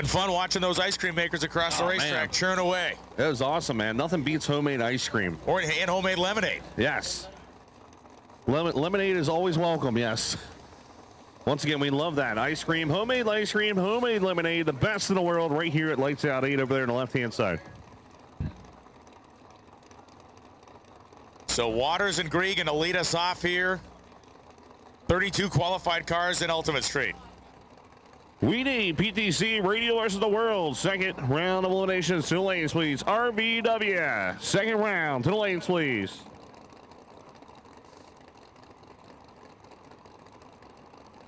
Been fun watching those ice cream makers across the racetrack churn away. That was awesome, man. Nothing beats homemade ice cream. Or and homemade lemonade. Yes. Lemonade is always welcome, yes. Once again, we love that. Ice cream, homemade lemonade, the best in the world right here at Lights Out 8 over there on the left-hand side. So Waters and Gree going to lead us off here. 32 qualified cars in Ultimate Street. We need PTC Radio versus the World. Second round of eliminations to the lanes, please. RVW. Second round to the lanes, please.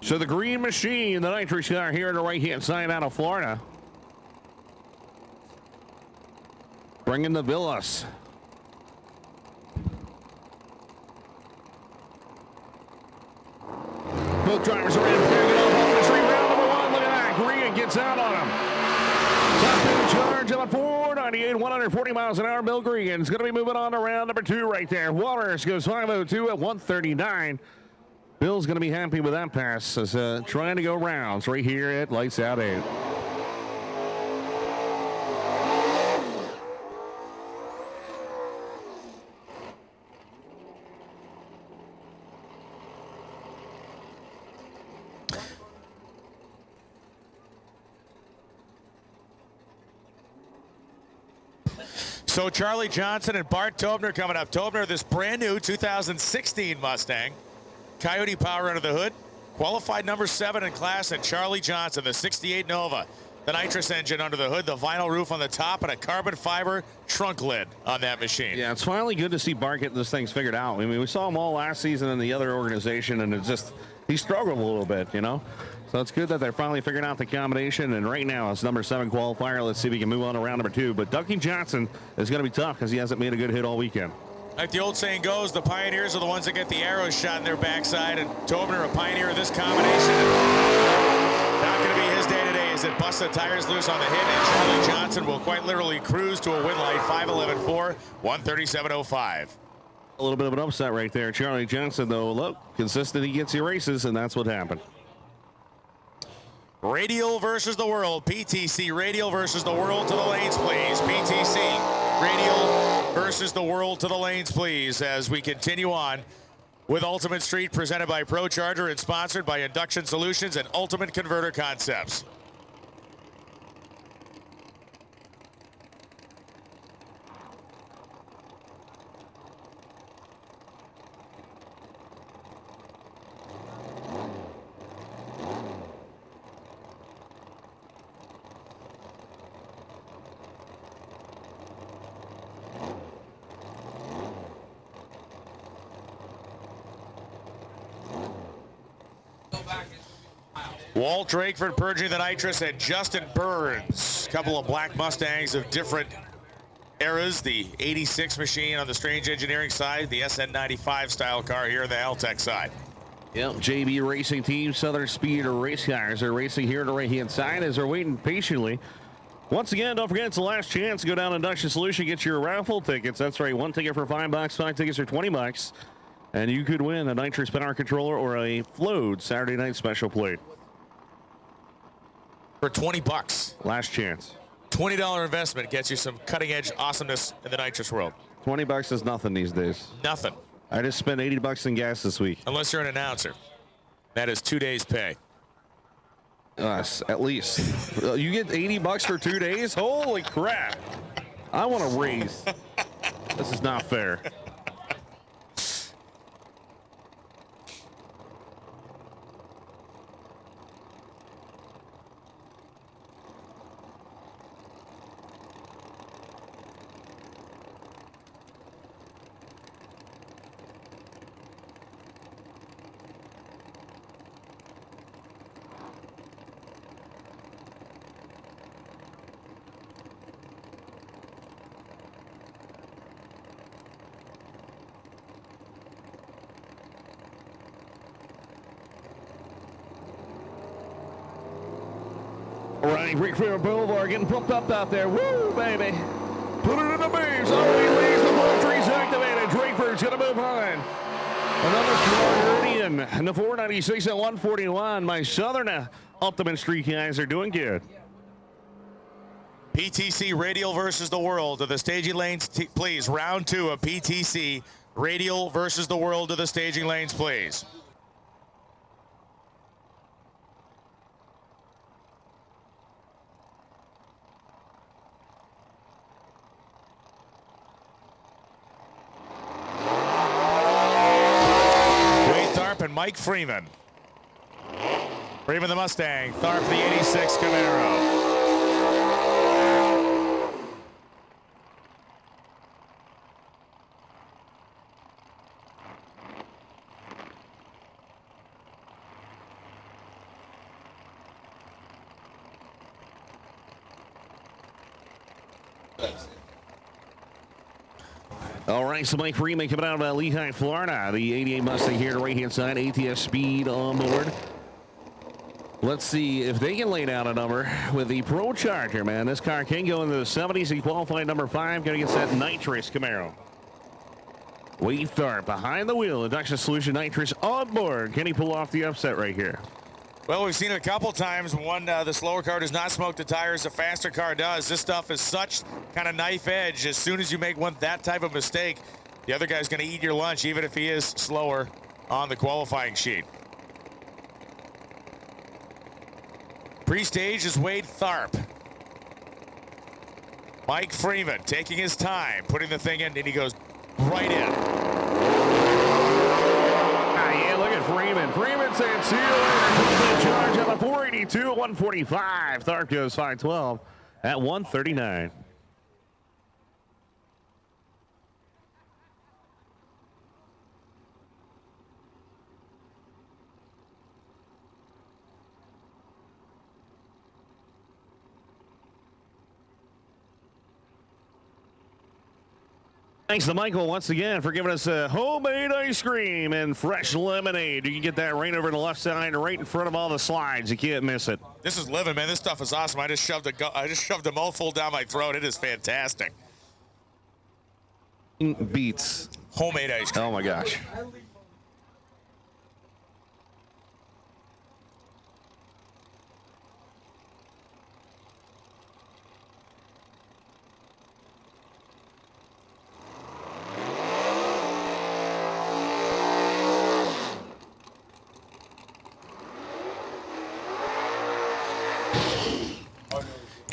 So the Green Machine, the nitrous car here on the right-hand side out of Florida. Bringing the Villas. Both drivers are in. Get off on the street. Round number one. Look at that. Green gets out on him. Top in charge of a 498, 140 miles an hour. Bill Gregan's going to be moving on to round number 2 right there. Waters goes 502 at 139. Bill's going to be happy with that pass as trying to go rounds right here at Lights Out 8. So Charlie Johnson and Bart Tobner coming up. Tobner, this brand new 2016 Mustang. Coyote power under the hood. Qualified number 7 in class. And Charlie Johnson, the 68 Nova. The nitrous engine under the hood, the vinyl roof on the top, and a carbon fiber trunk lid on that machine. Yeah, it's finally good to see Bart getting this thing figured out. I mean, we saw him all last season in the other organization, and it's just, he struggled a little bit, you know? So it's good that they're finally figuring out the combination, and right now it's number 7 qualifier. Let's see if we can move on to round number 2. But Ducky Johnson is going to be tough because he hasn't made a good hit all weekend. Like the old saying goes, the pioneers are the ones that get the arrows shot in their backside, and Tobner, a pioneer of this combination. Not going to be his day today as it busts the tires loose on the hit, and Charlie Johnson will quite literally cruise to a win light, 5:11.4, 1:37.05. A little bit of an upset right there. Charlie Johnson, though, look, consistent, he gets you races, and that's what happened. Radial versus the World. PTC Radial versus the World to the lanes, please. PTC Radial versus the World to the lanes, please, as we continue on with Ultimate Street, presented by ProCharger and sponsored by Induction Solutions and Ultimate Converter Concepts. Walt Drakeford purging the nitrous, and Justin Burns. A couple of black Mustangs of different eras. The 86 machine on the Strange Engineering side, the SN95 style car here on the Altec side. Yep, JB Racing Team, Southern Speed race cars are racing here on the right-hand side as they're waiting patiently. Once again, don't forget, it's the last chance to go down to Induction Solution, get your raffle tickets. That's right, 1 ticket for $5, 5 tickets for $20. And you could win a nitrous power controller or a Flowed Saturday night special plate. For $20. Last chance. $20 investment gets you some cutting-edge awesomeness in the nitrous world. $20 is nothing these days. Nothing. I just spent $80 in gas this week. Unless you're an announcer. That is 2 days' pay. At least. You get $80 for 2 days? Holy crap. I want to raise. This is not fair. Right, Rick Freeman Boulevard getting pumped up out there. Woo, baby. Put it in the beams. Already leaves the full trees activated. Drakeford's going to move on. Another Floridian in the 496 at 141. My Southern Ultimate Street guys are doing good. PTC Radial versus the World to the staging lanes, please. Round 2 of PTC Radial versus the World to the staging lanes, please. And Mike Freeman. Freeman the Mustang, Tharp the 86 Camaro. All right, so Mike Freeman coming out of Lehigh, Florida. The 88 Mustang here to the right-hand side. ATS speed on board. Let's see if they can lay down a number with the Pro Charger, man. This car can go into the 70s. He qualified number 5. Going against that nitrous Camaro. Wade Tharp behind the wheel. Induction Solution nitrous on board. Can he pull off the upset right here? Well, we've seen it a couple times when the slower car does not smoke the tires, the faster car does. This stuff is such kind of knife edge. As soon as you make that type of mistake, the other guy's going to eat your lunch, even if he is slower on the qualifying sheet. Pre-stage is Wade Tharp. Mike Freeman taking his time, putting the thing in, and he goes right in. Yeah, look at Freeman. Freeman saying, see you later. Charge on the 482 at 145. Tharp goes 512 at 139. Thanks to Michael once again for giving us a homemade ice cream and fresh lemonade. You can get that right over the left side, right in front of all the slides. You can't miss it. This is living, man. This stuff is awesome. I just shoved a mouthful down my throat. It is fantastic. Beats homemade ice cream. Oh my gosh.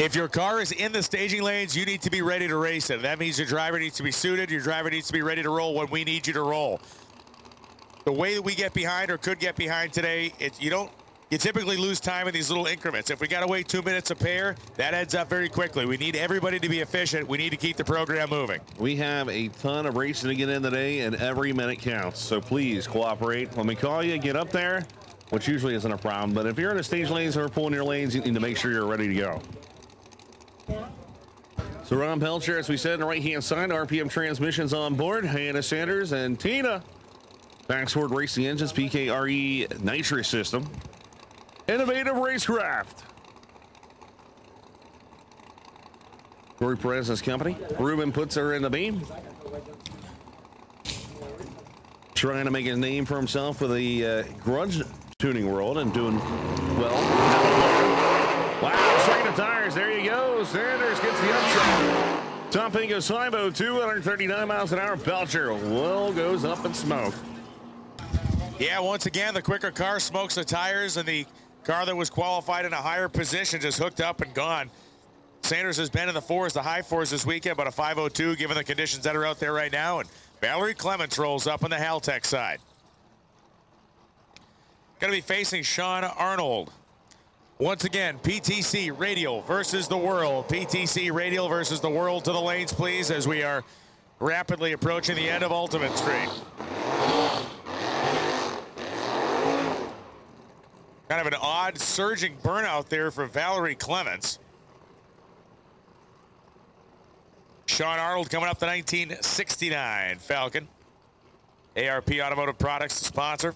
If your car is in the staging lanes, you need to be ready to race it. That means your driver needs to be suited. Your driver needs to be ready to roll when we need you to roll. The way that we get behind or could get behind today, you typically lose time in these little increments. If we got to wait 2 minutes a pair, that adds up very quickly. We need everybody to be efficient. We need to keep the program moving. We have a ton of racing to get in today, and every minute counts. So please cooperate. When we call you, get up there, which usually isn't a problem. But if you're in the stage lanes or pulling your lanes, you need to make sure you're ready to go. So Ron Pelcher, as we said, on the right-hand side, RPM transmissions on board. Hannah Sanders and Tina. Backsword Racing Engines, PKRE nitrous system. Innovative Racecraft. Corey Perez's company. Ruben puts her in the beam. Trying to make a name for himself with the grudge tuning world and doing well. Wow, straight of tires. There you go. Sanders gets the upset. Tom Pingo Simo, 239 miles an hour. Belcher, well, goes up in smoke. Yeah, once again, the quicker car smokes the tires, and the car that was qualified in a higher position just hooked up and gone. Sanders has been in the fours, the high fours this weekend, but a 502 given the conditions that are out there right now. And Valerie Clements rolls up on the Haltech side. Going to be facing Sean Arnold. Once again, PTC Radial versus the World. PTC Radial versus the World to the lanes, please, as we are rapidly approaching the end of Ultimate Street. Kind of an odd surging burnout there for Valerie Clements. Sean Arnold coming up the 1969 Falcon. ARP Automotive Products, the sponsor.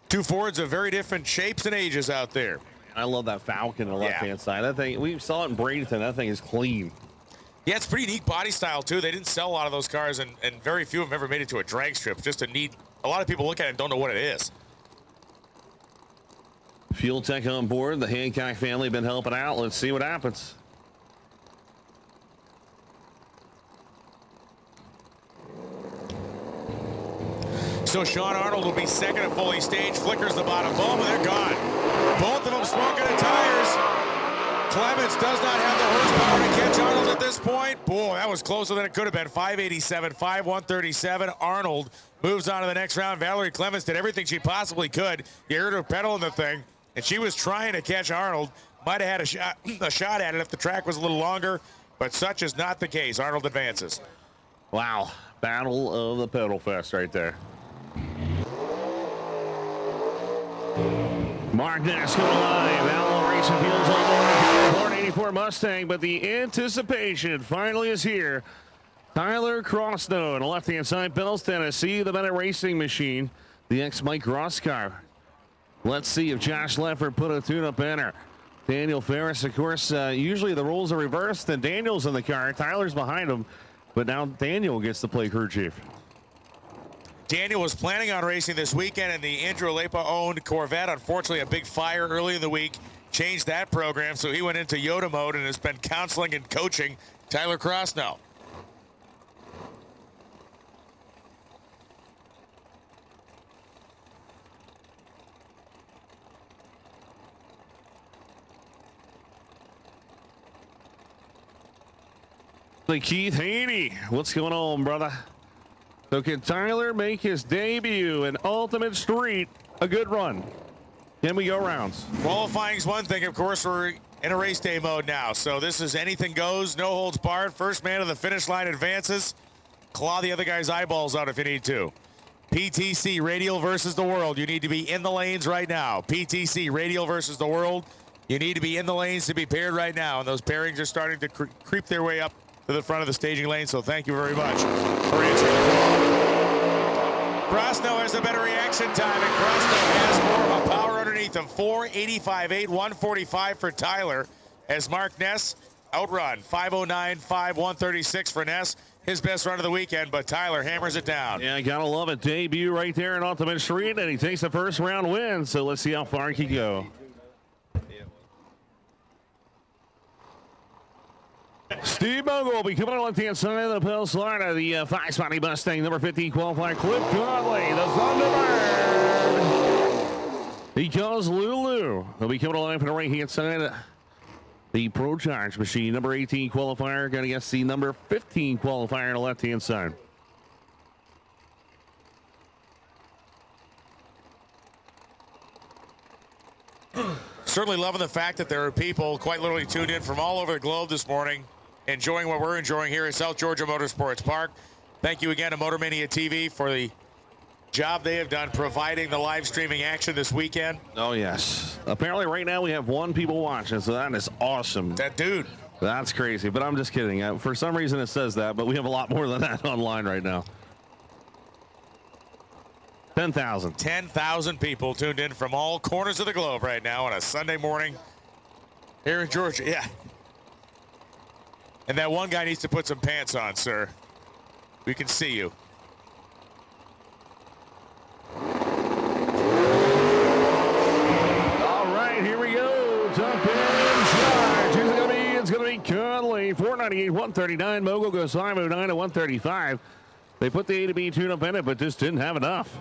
Two Fords of very different shapes and ages out there. I love that Falcon on the left-hand side. That thing, we saw it in Bradenton. That thing is clean. Yeah, it's pretty neat body style, too. They didn't sell a lot of those cars, and very few of them ever made it to a drag strip. Just a neat a lot of people look at it and don't know what it is. Fuel Tech on board. The Hancock family have been helping out. Let's see what happens. So Sean Arnold will be second at fully staged. Flickers the bottom. Boom, and they're gone. Both of them smoking the tires. Clements does not have the horsepower to catch Arnold at this point. Boy, that was closer than it could have been. 587, 137. Arnold moves on to the next round. Valerie Clements did everything she possibly could. You heard her pedaling the thing, and she was trying to catch Arnold. Might have had a shot at it if the track was a little longer, but such is not the case. Arnold advances. Wow. Battle of the Pedal Fest right there. Mark Ness going live. Outlaw Racing Fields on board. 84 Mustang, but the anticipation finally is here. Tyler Crossnow on the left-hand side, Bells, Tennessee, the Bennett Racing Machine, the ex-Mike Ross car. Let's see if Josh Leffert put a tune-up in her. Daniel Ferris, of course, usually the roles are reversed, and Daniel's in the car. Tyler's behind him, but now Daniel gets to play crew chief. Daniel was planning on racing this weekend in the Andrew Lepa-owned Corvette. Unfortunately, a big fire early in the week changed that program, so he went into Yoda mode and has been counseling and coaching Tyler Crossnow. The Keith Haney, what's going on, brother? So can Tyler make his debut in Ultimate Street a good run? Can we go rounds? Qualifying's one thing, of course. We're in a race day mode now, so this is anything goes, no holds barred. First man to the finish line advances. Claw the other guy's eyeballs out if you need to. PTC Radial versus the World. You need to be in the lanes right now. PTC Radial versus the World. You need to be in the lanes to be paired right now, and those pairings are starting to creep their way up to the front of the staging lane, so thank you very much for answering the call. Crossnow has a better reaction time, and Crossnow has more of a power underneath him. 485.8, 145 for Tyler, as Mark Ness outrun. 509.5, 136 for Ness. His best run of the weekend, but Tyler hammers it down. Yeah, gotta love it. Debut right there in Ultimate Street, and he takes the first round win, so let's see how far he can go. Steve Bogle will be coming on the left-hand side of the pedal slide of the five-spotty Mustang, number 15 qualifier, Cliff Conley, the Thunderbird. He calls Lulu. He'll be coming along for the right-hand side of the Pro Charge machine, number 18 qualifier, going against the number 15 qualifier on the left-hand side. Certainly loving the fact that there are people quite literally tuned in from all over the globe this morning, enjoying what we're enjoying here at South Georgia Motorsports Park. Thank you again to Motor Mania TV for the job they have done providing the live streaming action this weekend. Oh, yes. Apparently right now we have one people watching, so that is awesome. That dude. That's crazy, but I'm just kidding. For some reason it says that, but we have a lot more than that online right now. 10,000. 10,000 people tuned in from all corners of the globe right now on a Sunday morning here in Georgia. Yeah. And that one guy needs to put some pants on, sir. We can see you. All right, here we go. Top 10 charge. Who's it going to be? It's going to be Conley. 498, 139. Mogul goes 509 to 135. They put the A to B tune-up in it, but just didn't have enough.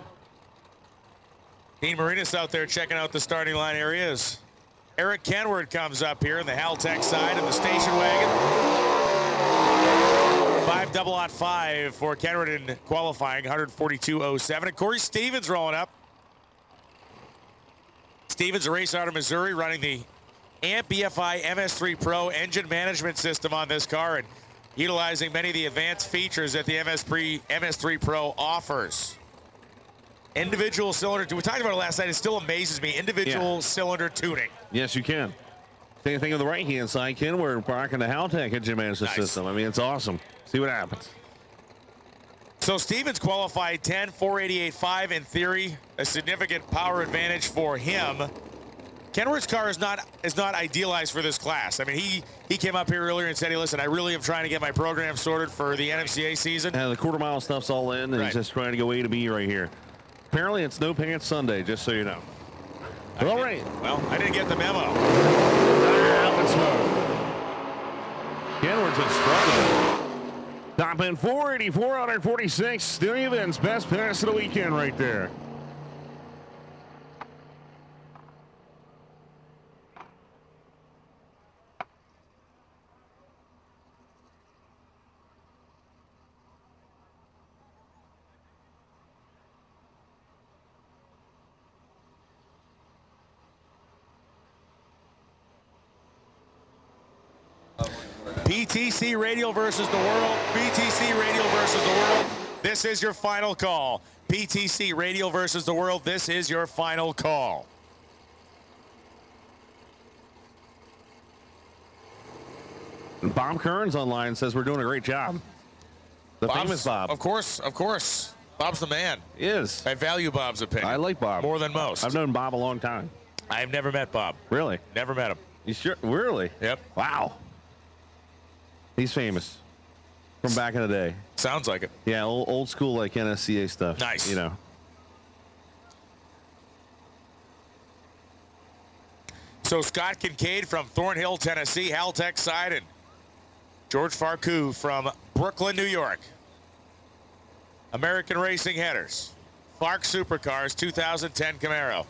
Dean Marinas out there checking out the starting line areas. Eric Kenward comes up here in the Haltech side of the station wagon. 5.05 for Kenward in qualifying, 142.07. And Corey Stevens rolling up. Stevens, a racer out of Missouri, running the AMP BFI MS3 Pro engine management system on this car and utilizing many of the advanced features that the MS3 Pro offers. Individual cylinder, we talked about it last night, it still amazes me, individual cylinder tuning. Yes, you can. Same thing on the right-hand side, Ken. We're rocking the Haltech engine management system. I mean, it's awesome. See what happens. So Stevens qualified 10, 488.5 in theory, a significant power advantage for him. Kenward's car is not idealized for this class. I mean, he came up here earlier and said, hey, listen, I really am trying to get my program sorted for the NMCA season. The quarter-mile stuff's all in, and he's just trying to go A to B right here. Apparently, it's no pants Sunday, just so you know. All right. Well, I didn't get the memo. Let's move. Kenworth's been struggling. Top end 484, 146. The event's best pass of the weekend right there. PTC Radial versus the world. PTC Radial versus the world. This is your final call. PTC Radial versus the world. This is your final call. And Bob Kearns online says we're doing a great job. The famous Bob. Of course, of course. Bob's the man. He is. I value Bob's opinion. I like Bob. More than most. I've known Bob a long time. I've never met Bob. Really? Never met him. You sure? Really? Yep. Wow. He's famous from back in the day. Sounds like it. Yeah, old school like NSCA stuff. Nice. You know. So Scott Kincaid from Thornhill, Tennessee, Haltech side, and George Farku from Brooklyn, New York. American Racing Headers. Clark Supercars 2010 Camaro.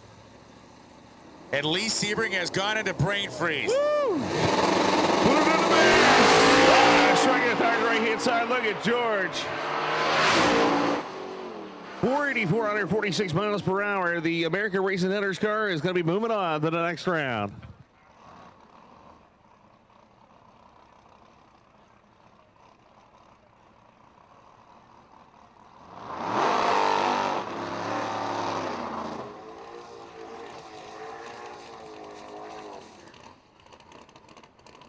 And Lee Sebring has gone into brain freeze. Woo! Striking the target right hand side. Look at George. 484, 146 miles per hour. The American Racing Headers car is going to be moving on to the next round.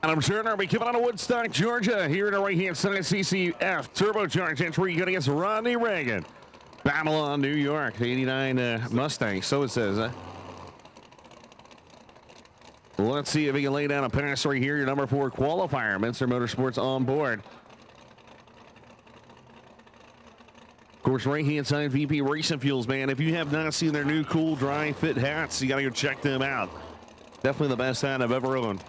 Adam Turner will be coming out of Woodstock, Georgia. Here in the right-hand side, CCF turbocharged entry going against Rodney Reagan. Babylon, New York, 89 Mustang. So it says. Let's see if he can lay down a pass right here. Your number 4 qualifier, Minster Motorsports on board. Of course, right-hand side, VP Racing Fuels, man. If you have not seen their new cool, dry fit hats, you got to go check them out. Definitely the best hat I've ever owned.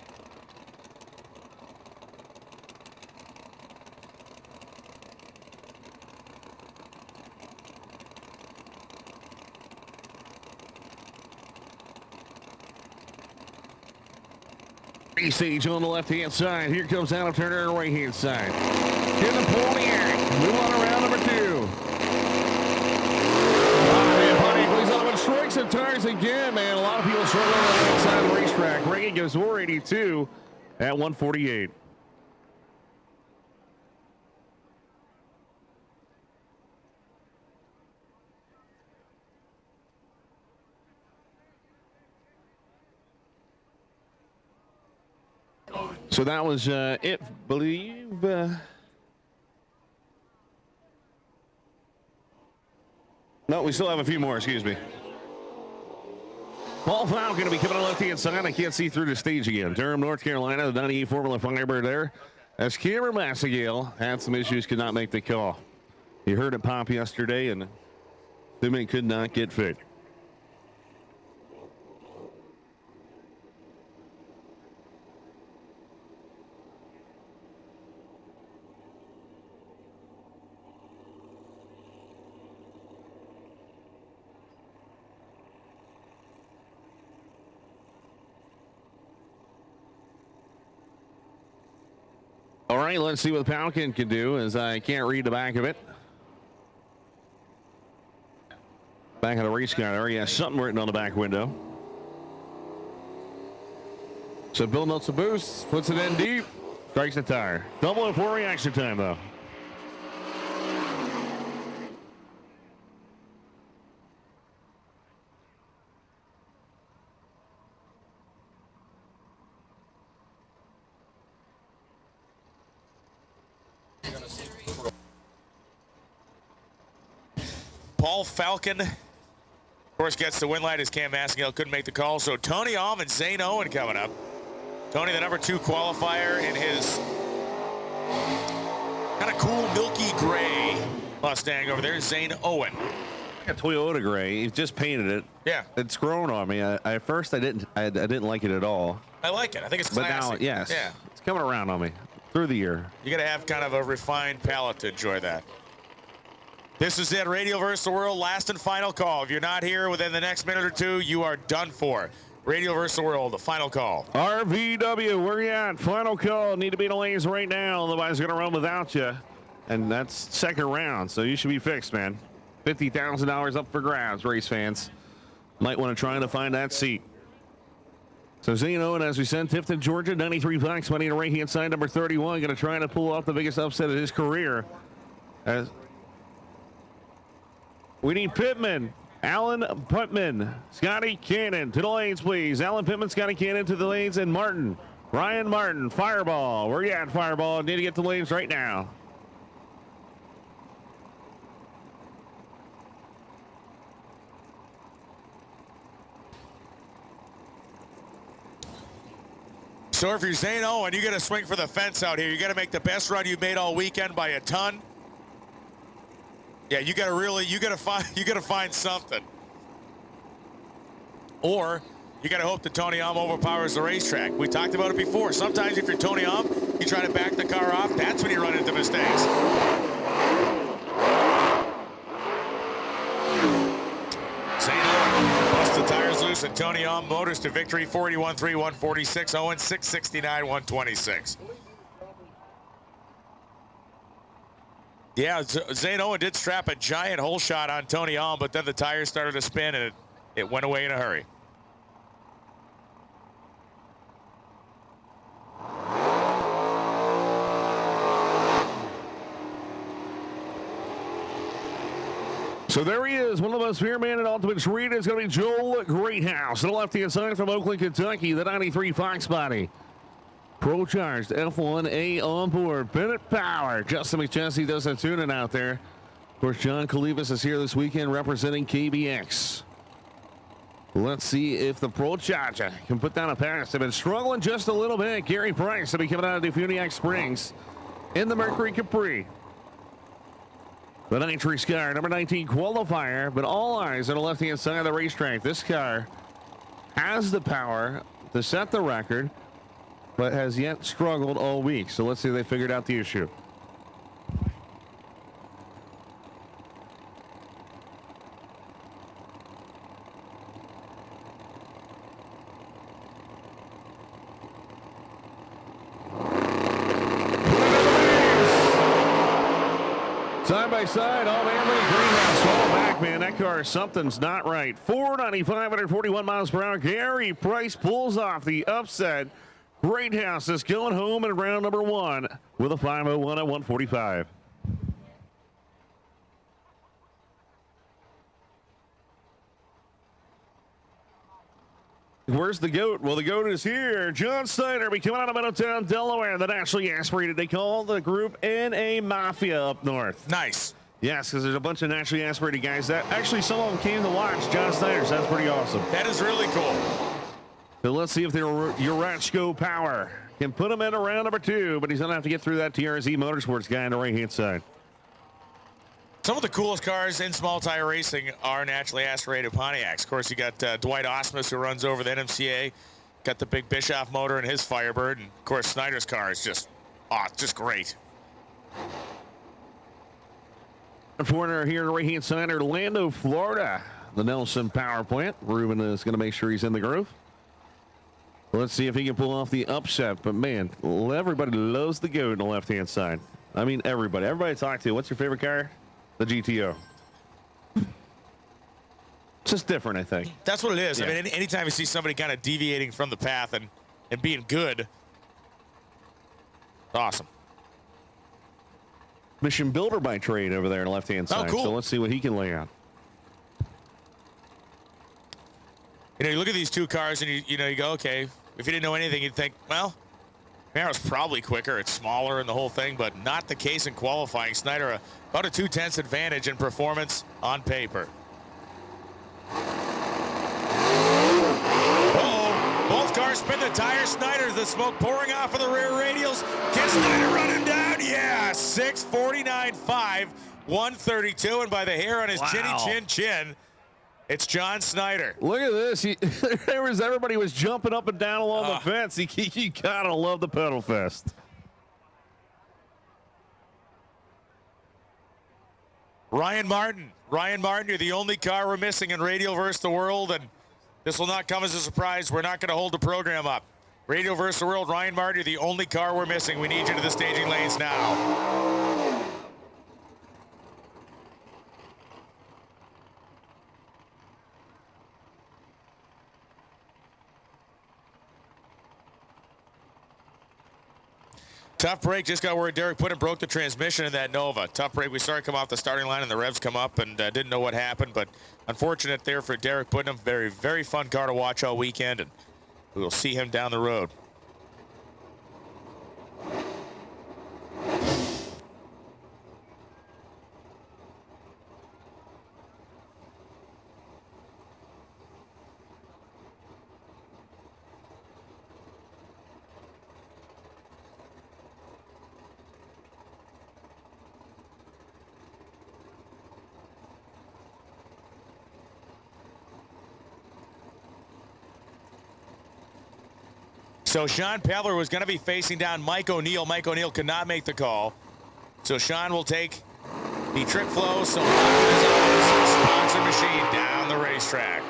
Stage on the left-hand side. Here comes Adam Turner on the right-hand side. Here's the Pontiac. Move on around number 2. Pontiac lays on and strikes and tires again, man. A lot of people struggling on the right side of the racetrack. Reagan goes 482 at 148. So that was it, believe. No, we still have a few more, excuse me. Paul Fowl going to be coming on the left-hand side. I can't see through the stage again. Durham, North Carolina, the 98 Formula Firebird there. As Cameron Massagale had some issues, could not make the call. You heard it pop yesterday, and Newman could not get fit. All right, let's see what the Falcon can do, as I can't read the back of it. Back of the race car there. Yeah, something written on the back window. So Bill notes a boost, puts it in deep, strikes the tire. 004 reaction time, though. Paul Falcon, of course, gets the win light as Cam Massengale couldn't make the call. So Tony Alm and Zane Owen coming up. Tony, the number 2 qualifier in his kind of cool milky gray Mustang over there. Zane Owen A Toyota gray. He just painted it. Yeah. It's grown on me. At first, I didn't like it at all. I like it. I think it's classy. But now, yes. Yeah. It's coming around on me through the year. You got to have kind of a refined palate to enjoy that. This is it. Radio vs. the World, last and final call. If you're not here within the next minute or two, you are done for. Radio vs. the World, the final call. RVW, where you at? Final call. Need to be in the lanes right now. Otherwise, going to run without you. And that's second round, so you should be fixed, man. $50,000 up for grabs, race fans. Might want to try to find that seat. So Zane Owen, as we send Tifton, Georgia, 93 bucks, money to right-hand side, number 31, going to try to pull off the biggest upset of his career. As we need Pittman, Alan Pittman, Scotty Cannon to the lanes, please. Alan Pittman, Scotty Cannon to the lanes, and Martin, Ryan Martin, Fireball. Where you at, Fireball? Need to get to the lanes right now. So if you're Zane Owen, you got to swing for the fence out here. You got to make the best run you've made all weekend by a ton. Yeah, you got to find something. Or you got to hope that Tony Alm overpowers the racetrack. We talked about it before. Sometimes if you're Tony Alm, you try to back the car off. That's when you run into mistakes. Zane Owen busts the tires loose, and Tony Alm motors to victory. 41-3, 146. Owen 669, 126. Yeah, Zane Owen did strap a giant hole shot on Tony Alm, but then the tires started to spin, and it went away in a hurry. So there he is, one of the most spearman and ultimate read is going to be Joel Greathouse. On the left-hand side from Oakland, Kentucky, the 93 Fox body. Pro-charged F1A on board. Bennett Power. Justin McChesney does a tuning out there. Of course, John Kalivas is here this weekend representing KBX. Let's see if the Pro-Charger can put down a pass. They've been struggling just a little bit. Gary Price will be coming out of Defuniac Springs in the Mercury Capri. The 93 Scar, number 19 qualifier, but all eyes on the left-hand side of the racetrack. This car has the power to set the record, but has yet struggled all week. So let's see if they figured out the issue. Side by side, all Manley, Greenhouse, fall back, man. That car, something's not right. 495, 141 miles per hour. Gary Price pulls off the upset. Greathouse is going home in round number one with a 501 at 145. Where's the GOAT? Well, the GOAT is here. John Steiner be coming out of Middletown, Delaware. The nationally aspirated. They call the group NA Mafia up north. Nice. Yes, because there's a bunch of naturally aspirated guys that actually some of them came to watch John Steiner. So that's pretty awesome. That is really cool. So let's see if their Urachko Power can put him in a round number two, but he's going to have to get through that TRZ Motorsports guy on the right-hand side. Some of the coolest cars in small tire racing are naturally aspirated Pontiacs. Of course, you got Dwight Osmus, who runs over the NMCA. Got the big Bischoff motor in his Firebird. And, of course, Snyder's car is just great. Foreigner here on the right-hand side, Orlando, Florida. The Nelson Power Plant. Ruben is going to make sure he's in the groove. Let's see if he can pull off the upset. But, man, everybody loves the GOAT on the left-hand side. I mean, everybody. Everybody I talk to, what's your favorite car? The GTO. It's just different, I think. That's what it is. Yeah. I mean, anytime you see somebody kind of deviating from the path and being good, awesome. Mission builder by trade over there on the left-hand side. Oh, cool. So let's see what he can lay out. You know, you look at these two cars and you go, okay, if you didn't know anything, you'd think, well, Camaro's probably quicker. It's smaller and the whole thing, but not the case in qualifying. Snyder about a 0.2 advantage in performance on paper. Uh-oh. Both cars spin the tires. Snyder, the smoke pouring off of the rear radials. Can Snyder run him down? Yeah, 6:49.5. 132, and by the hair on his chinny chin, it's John Snyder. Look at this. Everybody was jumping up and down along the fence. You gotta love the pedal fest. Ryan Martin, you're the only car we're missing in Radial vs. the World, and this will not come as a surprise. We're not going to hold the program up. Radial vs. the World, Ryan Martin, you're the only car we're missing. We need you to the staging lanes now. Tough break. Just got word Derek Putnam broke the transmission in that Nova. Tough break. We saw it come off the starting line and the revs come up and didn't know what happened, but unfortunate there for Derek Putnam. Very, very fun car to watch all weekend, and we will see him down the road. So Sean Peller was going to be facing down Mike O'Neill. Mike O'Neill could not make the call. So Sean will take the trick flow, so sponsor machine down the racetrack.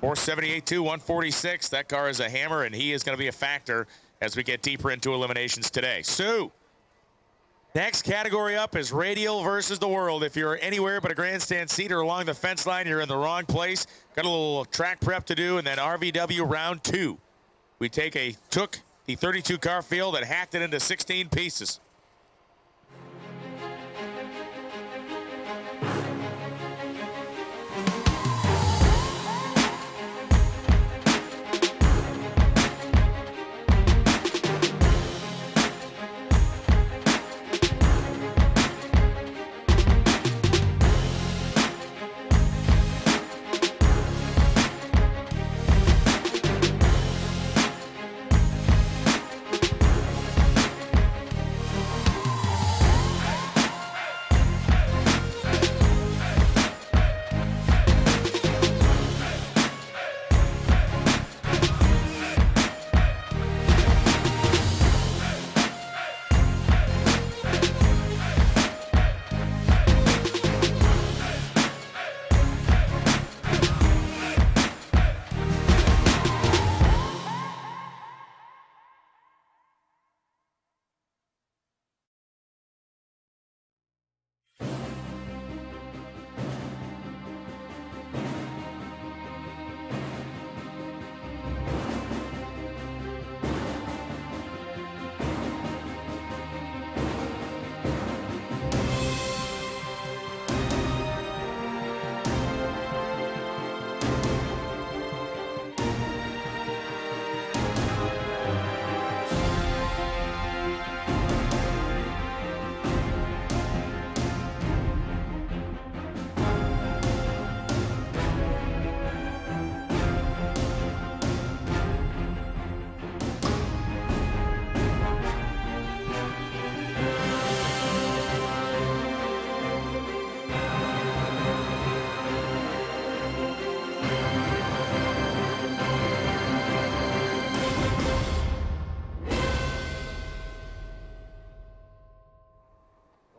478-2, 146. That car is a hammer, and he is going to be a factor as we get deeper into eliminations today. Sue, next category up is Radial versus the World. If you're anywhere but a grandstand seat or along the fence line, you're in the wrong place. Got a little track prep to do, and then RVW round 2. We took the 32 car field and hacked it into 16 pieces.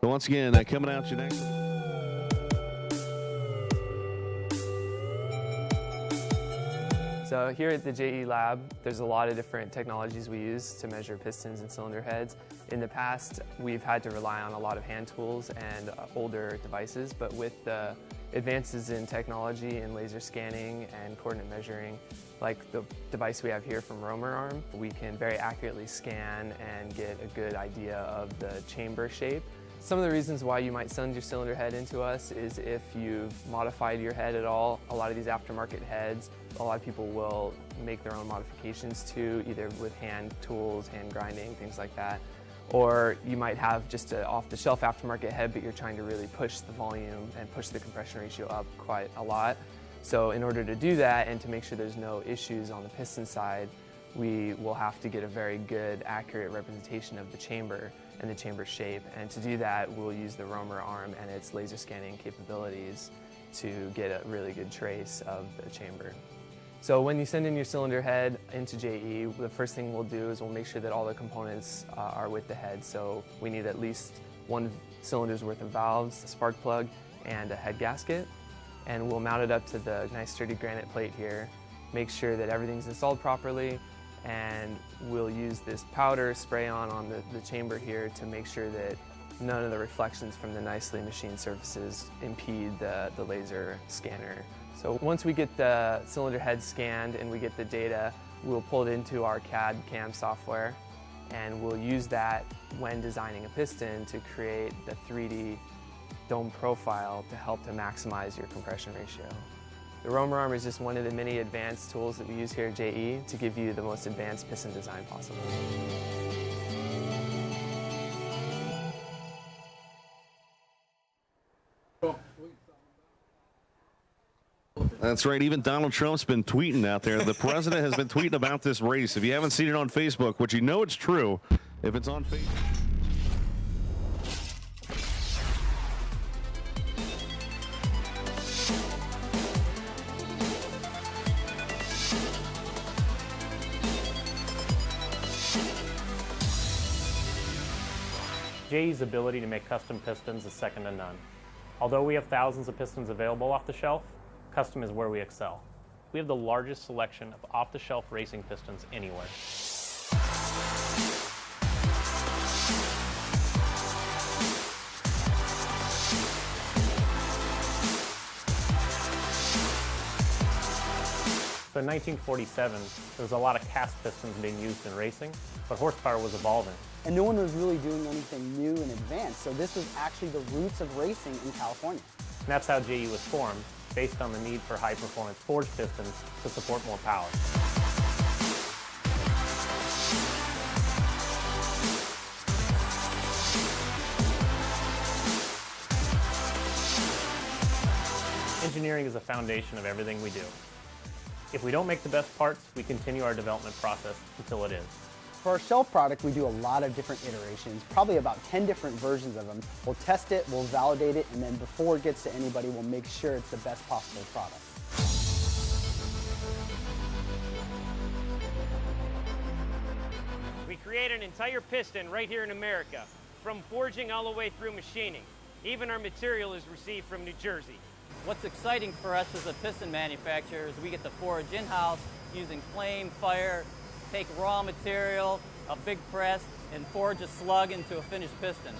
So once again, coming out you next. So here at the JE Lab, there's a lot of different technologies we use to measure pistons and cylinder heads. In the past, we've had to rely on a lot of hand tools and older devices, but with the advances in technology and laser scanning and coordinate measuring, like the device we have here from Romer Arm, we can very accurately scan and get a good idea of the chamber shape. Some of the reasons why you might send your cylinder head into us is if you've modified your head at all. A lot of these aftermarket heads, a lot of people will make their own modifications to, either with hand tools, hand grinding, things like that. Or you might have just an off-the-shelf aftermarket head, but you're trying to really push the volume and push the compression ratio up quite a lot. So in order to do that and to make sure there's no issues on the piston side, we will have to get a very good, accurate representation of the chamber. and the chamber shape. And to do that, we'll use the roamer arm and its laser scanning capabilities to get a really good trace of the chamber. So when you send in your cylinder head into JE, the first thing we'll do is we'll make sure that all the components are with the head. So we need at least 1 cylinder's worth of valves, a spark plug, and a head gasket. And we'll mount it up to the nice sturdy granite plate here, make sure that everything's installed properly, and we'll use this powder spray on the chamber here to make sure that none of the reflections from the nicely machined surfaces impede the laser scanner. So once we get the cylinder head scanned and we get the data, we'll pull it into our CAD CAM software, and we'll use that when designing a piston to create the 3D dome profile to help to maximize your compression ratio. The roamer arm is just one of the many advanced tools that we use here at JE to give you the most advanced piston design possible. That's right. Even Donald Trump's been tweeting out there. The president has been tweeting about this race. If you haven't seen it on Facebook, which you know it's true, if it's on Facebook. JE's ability to make custom pistons is second to none. Although we have thousands of pistons available off the shelf, custom is where we excel. We have the largest selection of off-the-shelf racing pistons anywhere. So in 1947, there was a lot of cast pistons being used in racing, but horsepower was evolving. And no one was really doing anything new and advanced, so this was actually the roots of racing in California. And that's how JE was formed, based on the need for high-performance forged pistons to support more power. Engineering is the foundation of everything we do. If we don't make the best parts, we continue our development process until it is. For our shelf product, we do a lot of different iterations, probably about 10 different versions of them. We'll test it, we'll validate it, and then before it gets to anybody, we'll make sure it's the best possible product. We create an entire piston right here in America, from forging all the way through machining. Even our material is received from New Jersey. What's exciting for us as a piston manufacturer is we get to forge in-house using flame, fire, take raw material, a big press, and forge a slug into a finished piston.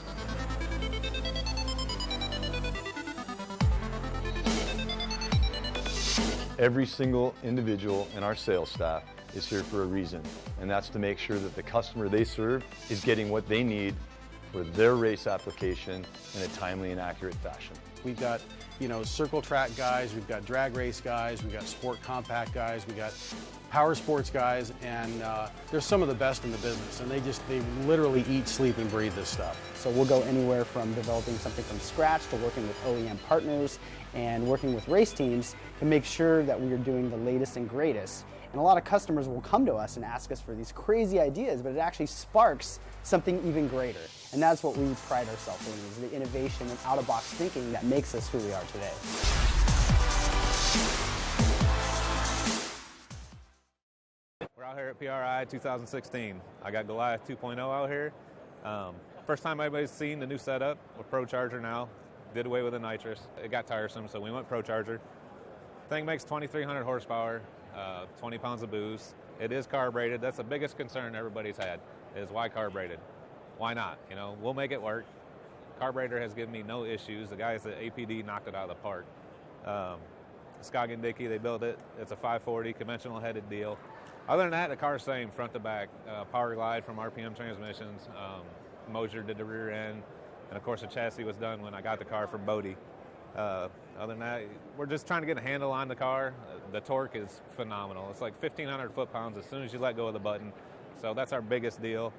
Every single individual in our sales staff is here for a reason, and that's to make sure that the customer they serve is getting what they need for their race application in a timely and accurate fashion. We've got, circle track guys, we've got drag race guys, we've got sport compact guys, we got power sports guys, and they're some of the best in the business, and they literally eat, sleep, and breathe this stuff. So we'll go anywhere from developing something from scratch to working with OEM partners and working with race teams to make sure that we are doing the latest and greatest. And a lot of customers will come to us and ask us for these crazy ideas, but it actually sparks something even greater. And that's what we pride ourselves in, is the innovation and out-of-box thinking that makes us who we are today. We're out here at PRI 2016. I got Goliath 2.0 out here. First time anybody's seen the new setup. We're Pro Charger now. Did away with the nitrous. It got tiresome, so we went Pro Charger. Thing makes 2,300 horsepower, 20 pounds of boost. It is carbureted. That's the biggest concern everybody's had, is why carbureted? Why not? We'll make it work. Carburetor has given me no issues. The guys at APD knocked it out of the park. Scoggin Dickey, they built it. It's a 540 conventional headed deal. Other than that, the car's same front to back. Power glide from RPM transmissions. Mosier did the rear end. And of course the chassis was done when I got the car from Bodie. Other than that, we're just trying to get a handle on the car. The torque is phenomenal. It's like 1,500 foot-pounds as soon as you let go of the button. So that's our biggest deal.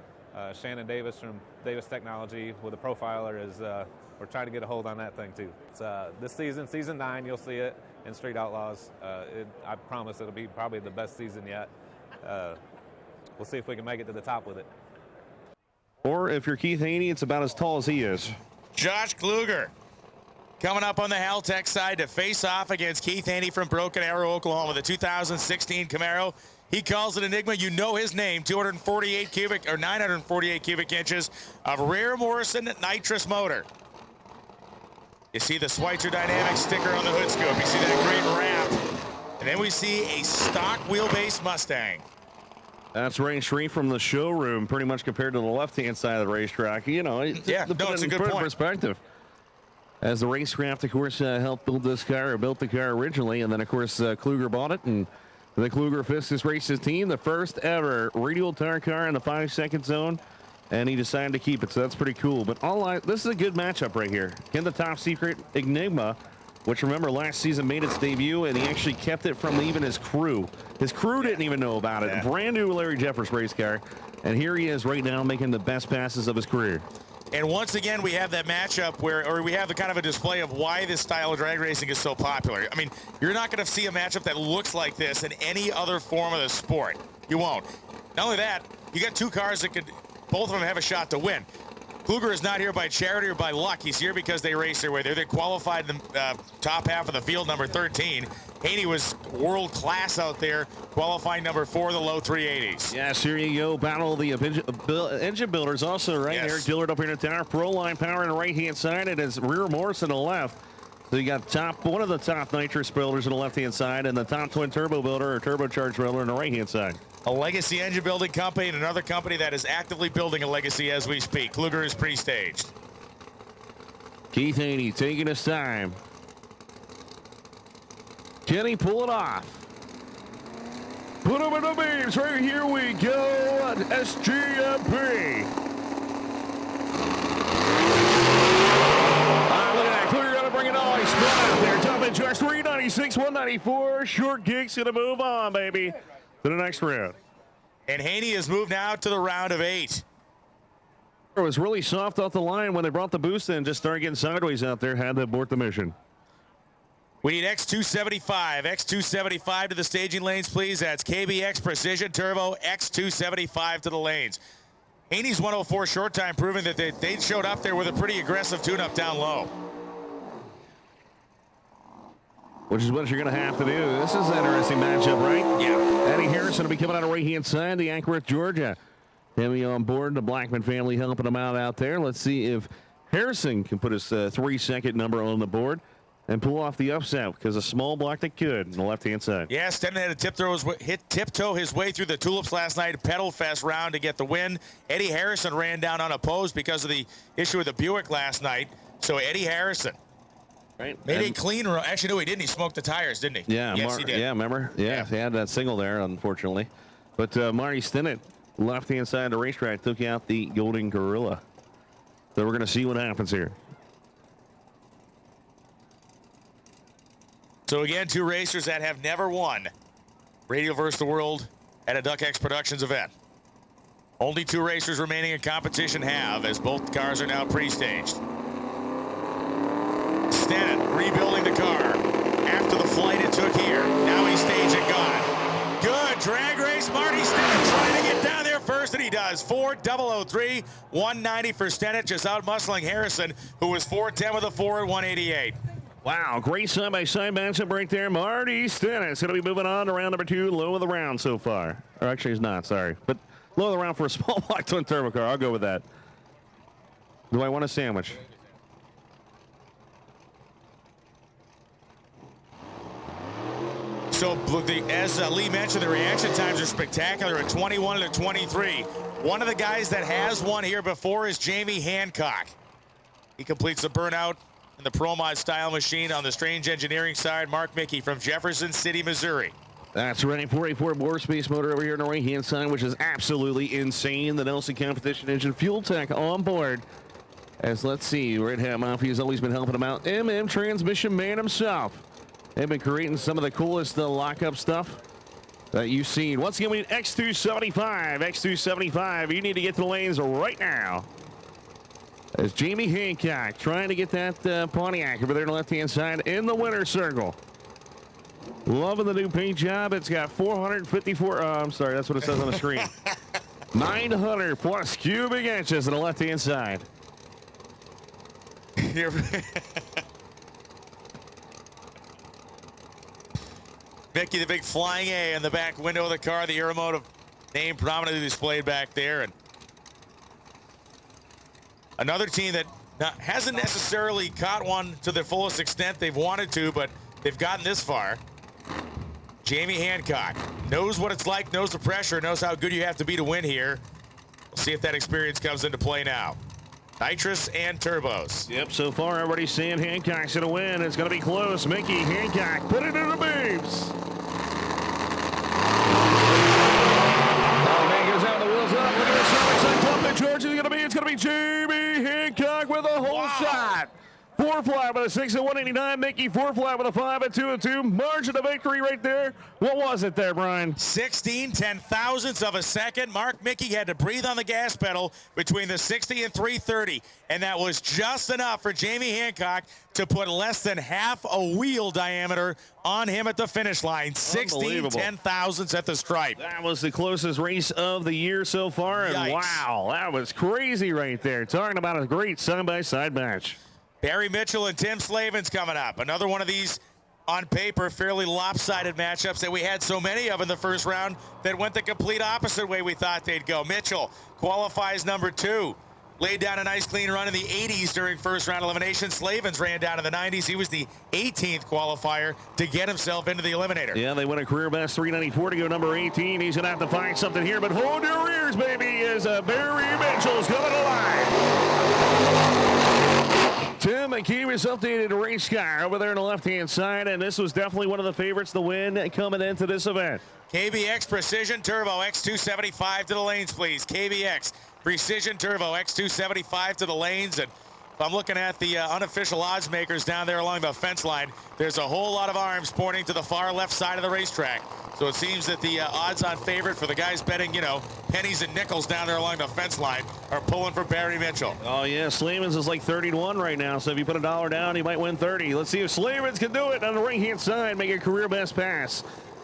Shannon Davis from Davis Technology with a profiler is, we're trying to get a hold on that thing too. It's, this season, season 9, you'll see it in Street Outlaws. I promise it'll be probably the best season yet. We'll see if we can make it to the top with it. Or if you're Keith Haney, it's about as tall as he is. Josh Kluger coming up on the Haltech side to face off against Keith Haney from Broken Arrow, Oklahoma, the 2016 Camaro. He calls it Enigma. You know his name, 948 cubic inches of rear Morrison nitrous motor. You see the Schweitzer Dynamics sticker on the hood scoop. You see that great wrap. And then we see a stock wheelbase Mustang. That's range 3 from the showroom, pretty much compared to the left-hand side of the racetrack. You know, yeah, no, it's a good point. Perspective. As the racecraft, of course, helped build this car, or built the car originally, and then, of course, Kluger bought it, and the Kluger Fiskus Races team, the first ever radial tire car in the 5-second zone, and he decided to keep it, so that's pretty cool. But this is a good matchup right here. Again, the top secret Enigma, which, remember, last season made its debut, and he actually kept it from even his crew. His crew didn't even know about it. Brand new Larry Jeffers race car, and here he is right now making the best passes of his career. And once again, we have that matchup or we have the kind of a display of why this style of drag racing is so popular. I mean, you're not going to see a matchup that looks like this in any other form of the sport. You won't. Not only that, you got two cars that could, both of them have a shot to win. Kluger is not here by charity or by luck. He's here because they raced their way there. They qualified in the top half of the field, number 13. Haney was world class out there, qualifying number 4, the low 380s. Yes, here you go. Battle of the engine builders also right there. Dillard up here in the tower. Proline power on the right-hand side. It is rear Morris on the left. So you got one of the top nitrous builders on the left-hand side and the top twin turbo builder or turbocharged builder on the right-hand side. A legacy engine building company and another company that is actively building a legacy as we speak. Kluger is pre-staged. Keith Haney taking his time. Can he pull it off? Put him in the beams. Right here we go at SGMP. Look at that. Kluger got to bring it on. He's split out there. Top end trucks 396, 194. Short Geek's going to move on, baby, to the next round. And Haney has moved now to the round of 8. It was really soft off the line when they brought the boost in. Just started getting sideways out there. Had to abort the mission. We need X275. X275 to the staging lanes, please. That's KBX Precision Turbo X275 to the lanes. Haney's 104 short time proving that they showed up there with a pretty aggressive tune-up down low. Which is what you're going to have to do. This is an interesting matchup, right? Yeah. Eddie Harrison will be coming out of right-hand side, the Anchorage, Georgia. Hemi on board, the Blackman family helping him out there. Let's see if Harrison can put his 3-second number on the board and pull off the upset, because a small block that could on the left-hand side. Yeah, Stenton had to tiptoe his way through the tulips last night, pedal fest round to get the win. Eddie Harrison ran down unopposed because of the issue with the Buick last night. So Eddie Harrison made a clean run. Actually, no, he didn't. He smoked the tires, didn't he? Yeah, yes, he did. Yeah, remember? Yeah, he had that single there, unfortunately. But Marty Stinnett, left-hand side of the racetrack, took out the Golden Gorilla. So we're going to see what happens here. So again, two racers that have never won Radial vs. the World at a DuckX Productions event. Only two racers remaining in competition have, as both cars are now pre-staged. Stenton rebuilding the car after the flight it took here. Now he's staged and gone. Good drag race. Marty Stenton trying to get down there first, and he does. 4.003, 190 for Stenton, just out muscling Harrison, who was 4.10 with a 4 at 188. Wow, great side-by-side matchup right there. Marty Stennis going to be moving on to round number 2, low of the round so far. Or actually, he's not, sorry. But low of the round for a small block twin turbo car. I'll go with that. Do I want a sandwich? So, as Lee mentioned, the reaction times are spectacular at 21 to 23. One of the guys that has won here before is Jamie Hancock. He completes the burnout in the Pro Mod style machine on the Strange Engineering side. Mark Mickey from Jefferson City, Missouri. That's right, 484 bore space motor over here on the right-hand side, which is absolutely insane. The Nelson Competition Engine Fuel Tech on board. As let's see, Red Hat Mafia has always been helping him out. MM Transmission Man himself. They've been creating some of the coolest lockup stuff that you've seen. Once again, we need X275. X275, you need to get to the lanes right now. As Jamie Hancock trying to get that Pontiac over there on the left-hand side in the winner's circle. Loving the new paint job. It's got 454. I'm sorry, that's what it says on the screen. 900 plus cubic inches on the left-hand side. Here. Mickey, the big flying A in the back window of the car, the Aeromotive name prominently displayed back there. And another team that hasn't necessarily caught one to the fullest extent they've wanted to, but they've gotten this far. Jamie Hancock knows what it's like, knows the pressure, knows how good you have to be to win here. We'll see if that experience comes into play now. Nitrous and turbos. Yep, so far everybody's saying Hancock's going to win. It's going to be close. Mickey Hancock, put it in the beams. Oh, man, goes out, the wheels up. Look at this outside top that George is going to be. It's going to be Jamie Hancock with a whole shot. 4 flat with a 6 at 189. Mickey 4 flat with a 5 at 2 and 2. Margin of victory right there. What was it there, Brian? 16 10,000ths of a second. Mark Mickey had to breathe on the gas pedal between the 60 and 330, and that was just enough for Jamie Hancock to put less than half a wheel diameter on him at the finish line. 16 10,000ths at the stripe. That was the closest race of the year so far, and Yikes. wow, that was crazy right there. Talking about a great side-by-side match. Barry Mitchell and Tim Slavin's coming up. Another one of these, on paper, fairly lopsided matchups that we had so many of in the first round that went the complete opposite way we thought they'd go. Mitchell qualifies number 2. Laid down a nice clean run in the 80s during first round elimination. Slavins ran down in the 90s. He was the 18th qualifier to get himself into the eliminator. Yeah, they went a career best 394 to go number 18. He's going to have to find something here, but hold your ears, baby, as Barry Mitchell's coming alive. Tim McKee was updated to race car over there on the left-hand side, and this was definitely one of the favorites to win coming into this event. KBX Precision Turbo X275 to the lanes, please. KBX Precision Turbo X275 to the lanes. And if I'm looking at the unofficial odds makers down there along the fence line, there's a whole lot of arms pointing to the far left side of the racetrack. So it seems that the odds-on favorite for the guys betting, you know, pennies and nickels down there along the fence line are pulling for Barry Mitchell. Oh, yeah, Slavins is like 30 to 1 right now, so if you put $1 down, he might win 30. Let's see if Slavins can do it on the right-hand side, make a career best pass,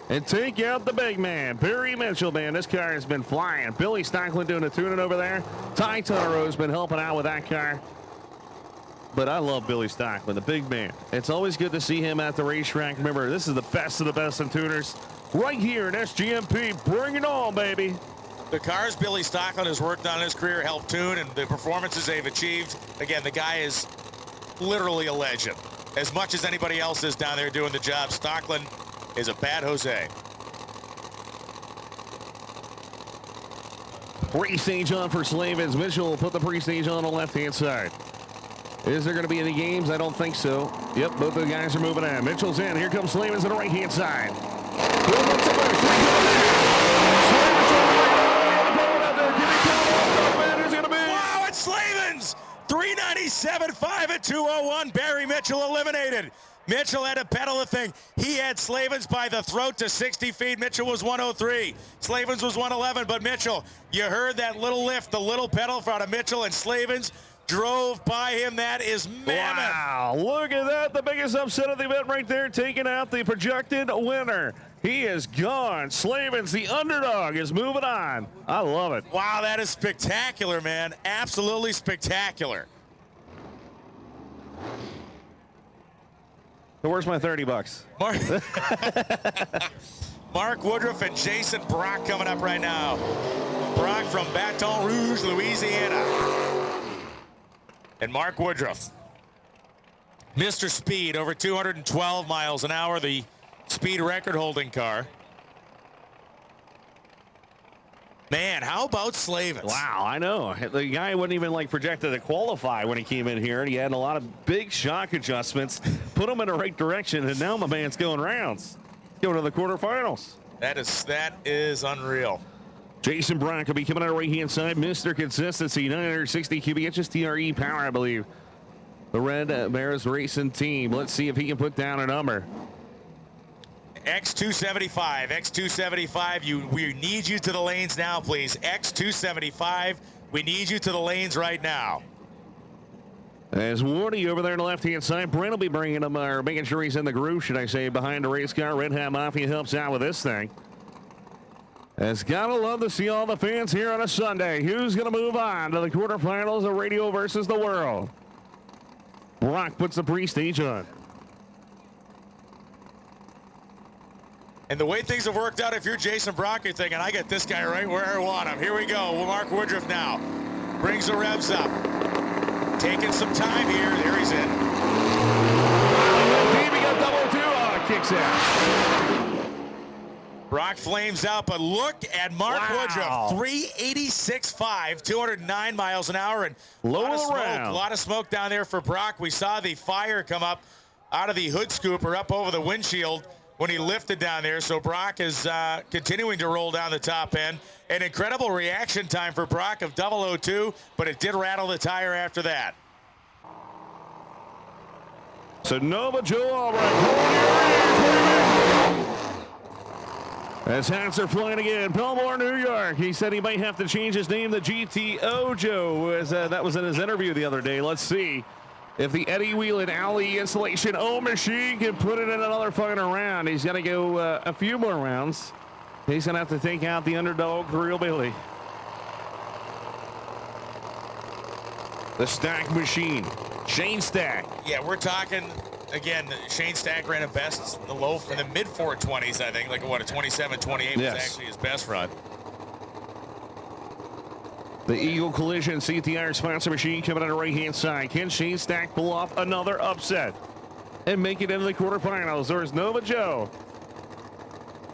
and take out the big man, Barry Mitchell, man. This car has been flying. Billy Stocklin doing the tuning over there. Ty Tunero's been helping out with that car. But I love Billy Stocklin, the big man. It's always good to see him at the racetrack. Remember, this is the best of the best in tuners right here in SGMP. Bring it on, baby. The cars Billy Stocklin has worked on in his career help tune, and the performances they've achieved. Again, the guy is literally a legend. As much as anybody else is down there doing the job, Stocklin is a bad Jose. Pre-stage on for Slavins. Mitchell will put the pre-stage on the left-hand side. Is there going to be any games? I don't think so. Yep, both of the guys are moving in. Mitchell's in. Here comes Slavins on the right-hand side. Wow, it's Slavins! 397.5 at 201. Barry Mitchell eliminated. Mitchell had to pedal the thing. He had Slavins by the throat to 60 feet. Mitchell was 103. Slavins was 111, but Mitchell, you heard that little lift, the little pedal out of Mitchell, and Slavins drove by him. That is mammoth. Wow, look at that. The biggest upset of the event right there, taking out the projected winner. He is gone. Slavins, the underdog, is moving on. I love it. Wow, that is spectacular, man. Absolutely spectacular. So where's my $30? Mark Woodruff and Jason Brock coming up right now. Brock from Baton Rouge, Louisiana. And Mark Woodruff, Mr. Speed, over 212 miles an hour, the speed record holding car. Man, how about Slavins? Wow, I know. The guy wasn't even like projected to qualify when he came in here, and he had a lot of big shock adjustments, put him in the right direction, and now my man's going rounds. Going to the quarterfinals. That is unreal. Jason Brock will be coming out of right-hand side. Mr. Consistency, 960 cubic inches TRE power, I believe. The Red Bears Racing team. Let's see if he can put down a number. X275, we need you to the lanes now, please. X275, we need you to the lanes right now. As Woody over there on the left-hand side, Brent will be bringing him, or making sure he's in the groove, should I say, behind the race car. Red Hat Mafia helps out with this thing. Has gotta love to see all the fans here on a Sunday. Who's gonna move on to the quarterfinals of Radio versus the World? Brock puts the pre-stage on. And the way things have worked out, if you're Jason Brock, you're thinking, I got this guy right where I want him. Here we go. Well, Mark Woodruff now brings the revs up. Taking some time here. There he's in. Davey got double two. Kicks out. Brock flames out, but look at Mark Woodruff. 386.5, 209 miles an hour, and a lot of smoke down there for Brock. We saw the fire come up out of the hood scoop or up over the windshield when he lifted down there. So Brock is continuing to roll down the top end. An incredible reaction time for Brock of 002, but it did rattle the tire after that. So Nova Joe Albright. As hats are flying again, Belmore, New York. He said he might have to change his name to GTO Joe, as that was in his interview the other day. Let's see if the Eddie Whelan Alley installation machine can put it in another final round. He's going to go a few more rounds. He's going to have to take out the underdog, Real Billy. The Stack machine, Shane Stack. Yeah, we're talking, again, Shane Stack ran a best in the mid 420s, I think. Like, what, a 27-28 was actually his best run. The Eagle Collision CTR sponsor machine coming on the right-hand side. Can Shane Stack pull off another upset and make it into the quarterfinals? There's Nova Joe.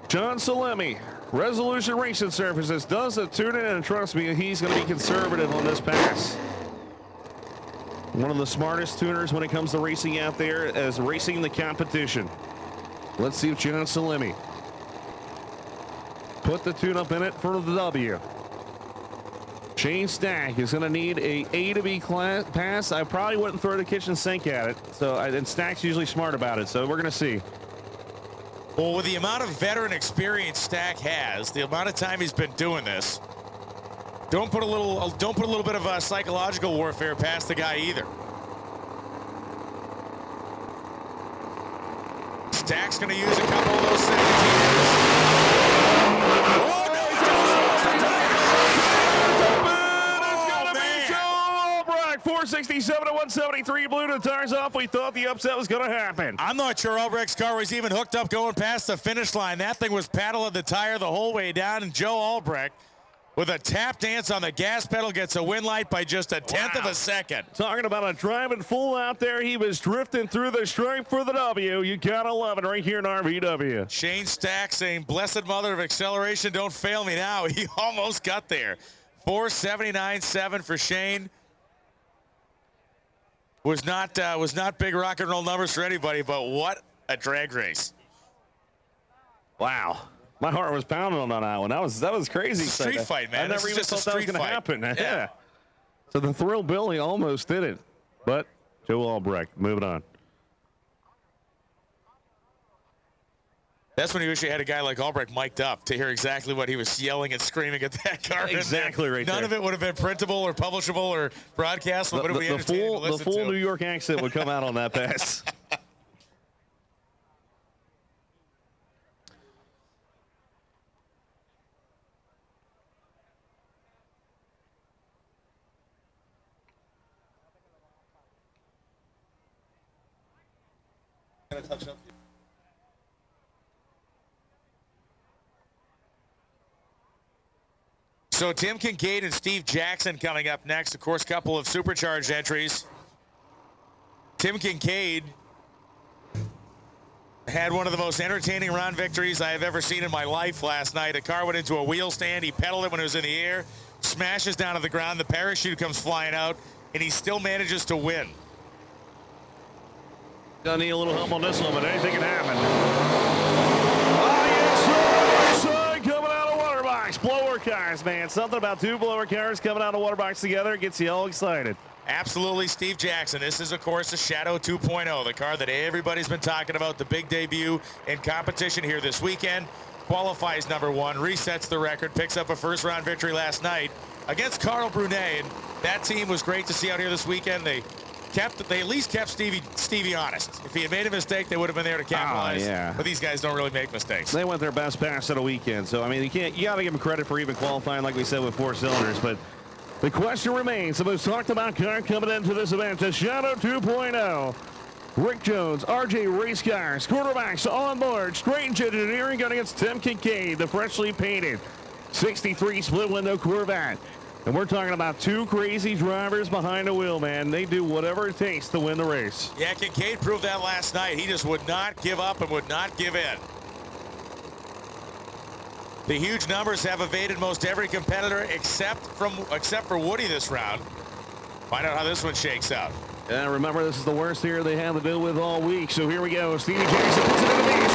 John Salemi, Resolution Racing Surfaces, does the tune in, and trust me, he's going to be conservative on this pass. One of the smartest tuners when it comes to racing out there as racing the competition. Let's see if John Salemi put the tune-up in it for the W. Shane Stack is going to need A to B class pass. I probably wouldn't throw the kitchen sink at it. And Stack's usually smart about it. So we're going to see. Well, with the amount of veteran experience Stack has, the amount of time he's been doing this, don't put a little bit of psychological warfare past the guy either. Stack's going to use a couple of those 17s. 467 to 173, blew the tires off. We thought the upset was going to happen. I'm not sure Albrecht's car was even hooked up going past the finish line. That thing was paddling the tire the whole way down, and Joe Albrecht, with a tap dance on the gas pedal, gets a win light by just a tenth of a second. Talking about a driving fool out there. He was drifting through the stripe for the W. You gotta love it right here in RVW. Shane Stack saying, blessed mother of acceleration, don't fail me now. He almost got there. 479.7 for Shane. Was not big rock and roll numbers for anybody, but what a drag race. Wow. My heart was pounding on that one. That was crazy. Street fight, man. I never even thought that was going to happen. Yeah. So the Thrill Billy almost did it, but Joe Albrecht, moving on. That's when you wish you had a guy like Albrecht mic'd up to hear exactly what he was yelling and screaming at that car. Exactly right there. None of it would have been printable or publishable or broadcast. The full New York accent would come out on that pass. Touch up. So Tim Kincaid and Steve Jackson coming up next. Of course, a couple of supercharged entries. Tim Kincaid had one of the most entertaining round victories I have ever seen in my life last night. A car went into a wheel stand. He pedaled it when it was in the air, smashes down to the ground. The parachute comes flying out, and he still manages to win. Gonna need a little help on this one, but anything can happen. Coming out of Waterbox. Blower cars, man. Something about two blower cars coming out of Waterbox together gets you all excited. Absolutely, Steve Jackson. This is, of course, the Shadow 2.0, the car that everybody's been talking about, the big debut in competition here this weekend. Qualifies #1, resets the record, picks up a first-round victory last night against Carl Brunet. And that team was great to see out here this weekend. They at least kept Stevie honest. If he had made a mistake, they would have been there to capitalize. Yeah. But these guys don't really make mistakes. They went their best pass of the weekend. So, I mean, you got to give them credit for even qualifying, like we said, with 4 cylinders. But the question remains, the most talked about car coming into this event, the Shadow 2.0. Rick Jones, RJ Race Cars, quarterbacks on board. Strange Engineering going against Tim Kincaid, the freshly painted 63 split window Corvette. And we're talking about 2 crazy drivers behind the wheel, man. They do whatever it takes to win the race. Yeah, Kincaid proved that last night. He just would not give up and would not give in. The huge numbers have evaded most every competitor except for Woody this round. Find out how this one shakes out. And remember, this is the worst here they have to deal with all week. So here we go. Stevie Jackson puts it in the base.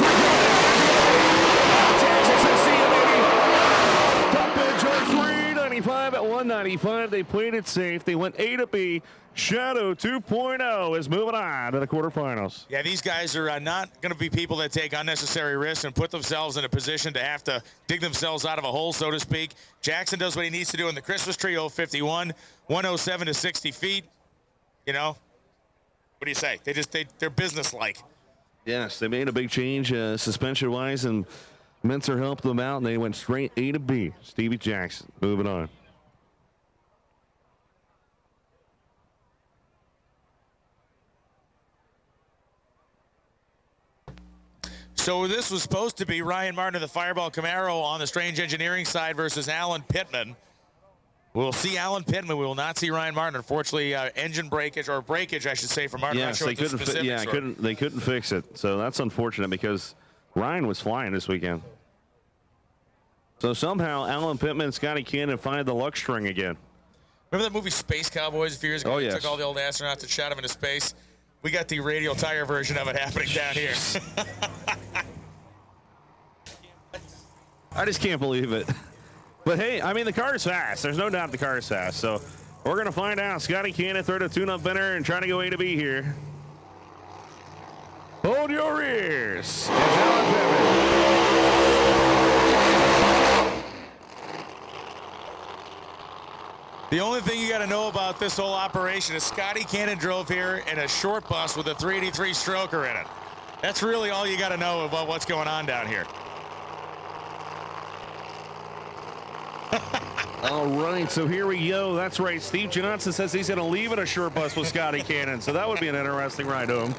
Jackson says, see you, baby. Top edge on 395 at 195. They played it safe. They went A to B. Shadow 2.0 is moving on to the quarterfinals. Yeah, these guys are not going to be people that take unnecessary risks and put themselves in a position to have to dig themselves out of a hole, so to speak. Jackson does what he needs to do in the Christmas tree, 051, 107 to 60 feet. You know, what do you say? They're business-like. Yes, they made a big change suspension-wise, and Mentzer helped them out, and they went straight A to B. Stevie Jackson, moving on. So this was supposed to be Ryan Martin of the Fireball Camaro on the Strange Engineering side versus Alan Pittman. We'll see Alan Pittman. We will not see Ryan Martin. Unfortunately, engine breakage, or breakage, I should say, for Martin. Yes, they couldn't. They couldn't fix it. So that's unfortunate because Ryan was flying this weekend. So somehow Alan Pittman and Scotty Cannon find the luck string again. Remember that movie Space Cowboys a few years ago? Oh, yes. They took all the old astronauts and shot them into space. We got the radial tire version of it happening down here. I just can't believe it. But hey, I mean, the car is fast. There's no doubt the car is fast. So we're going to find out. Scotty Cannon throw the tune-up winner and trying to go A to B here. Hold your ears. The only thing you got to know about this whole operation is Scotty Cannon drove here in a short bus with a 383 stroker in it. That's really all you got to know about what's going on down here. All right, so here we go. That's right. Steve Johnson says he's going to leave in a short bus with Scotty Cannon, so that would be an interesting ride home.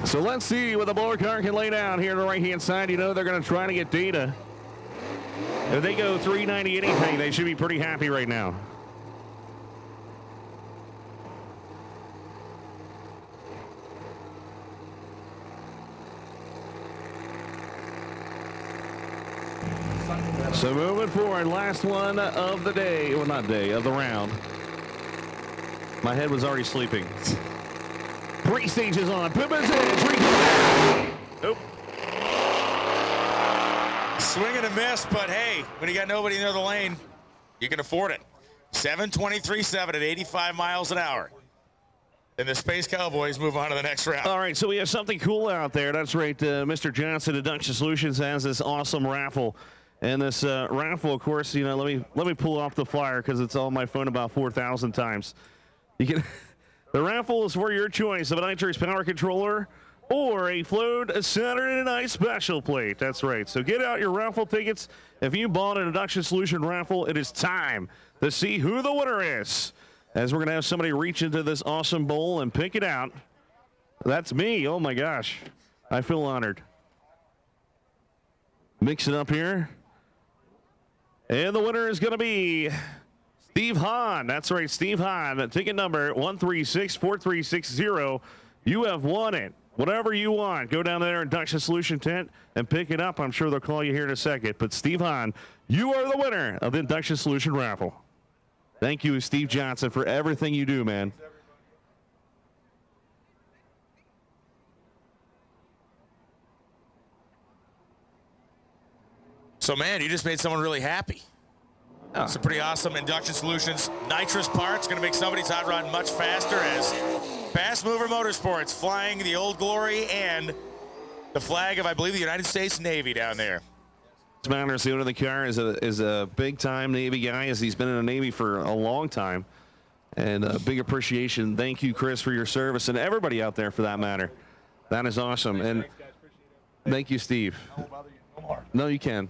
So let's see what the blower car can lay down here on the right-hand side. You know they're going to try to get data. If they go 390 anything, they should be pretty happy right now. So moving forward, last one of the day, well, not day, of the round. My head was already sleeping. Pre-stage is on. Pittman's edge. Nope. Swing and a miss, but hey, when you got nobody near the lane, you can afford it. 7:23.7 at 85 miles an hour. And the Space Cowboys move on to the next round. All right, so we have something cool out there. That's right. Mr. Johnson, Deduction Solutions, has this awesome raffle. And this raffle, of course, you know, let me pull off the flyer because it's on my phone about 4,000 times. You can. The raffle is for your choice of a nitrous power controller or a float Saturday Night Special plate. That's right. So get out your raffle tickets. If you bought an Deduction Solution raffle, it is time to see who the winner is. As we're going to have somebody reach into this awesome bowl and pick it out. That's me. Oh, my gosh. I feel honored. Mix it up here. And the winner is going to be Steve Hahn. That's right, Steve Hahn. Ticket number 1364360. You have won it. Whatever you want, go down there in Induction Solution tent and pick it up. I'm sure they'll call you here in a second. But Steve Hahn, you are the winner of the Induction Solution raffle. Thank you, Steve Johnson, for everything you do, man. So, man, you just made someone really happy. Oh. Some pretty awesome Induction Solutions nitrous parts. Going to make somebody's hot rod much faster as Fast Mover Motorsports flying the Old Glory and the flag of, I believe, the United States Navy down there. Matters, the owner of the car, is a big-time Navy guy, as he's been in the Navy for a long time. And a big appreciation. Thank you, Chris, for your service, and everybody out there for that matter. That is awesome. And thank you, Steve. No, you can.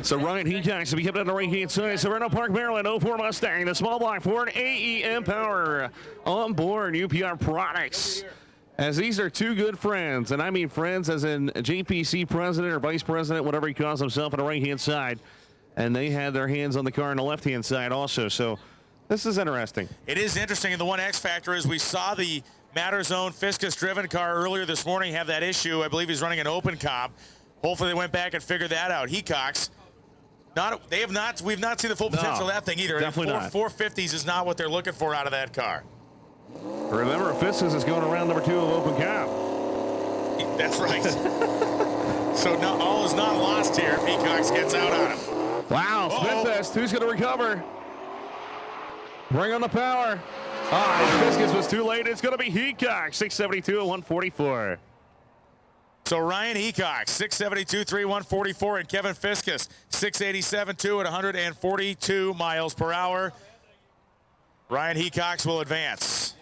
So Ryan Heacox will be kept on the right-hand side. Sereno Park, Maryland, 04 Mustang, the small block Ford AEM Power on board UPR products. As these are two good friends, and I mean friends as in JPC president or vice president, whatever he calls himself, on the right-hand side. And they had their hands on the car on the left-hand side also. So this is interesting. It is interesting, and the one X factor is we saw the Matters own Fiskus-driven car earlier this morning have that issue. I believe he's running an open comp. Hopefully they went back and figured that out. Heacox. We've not seen the full potential of that thing either. Definitely not. 450s is not what they're looking for out of that car. Remember, Fiskus is going around number 2 of open comp. That's right. So all is not lost here if Heacox gets out on him. Wow, Smithfest, who's going to recover? Bring on the power. Fiskus was too late. It's going to be Heacox, 672 at 144. So Ryan Heacox, 672, 144, and Kevin Fiskus, 687, 2 at 142 miles per hour. Ryan Heacox will advance.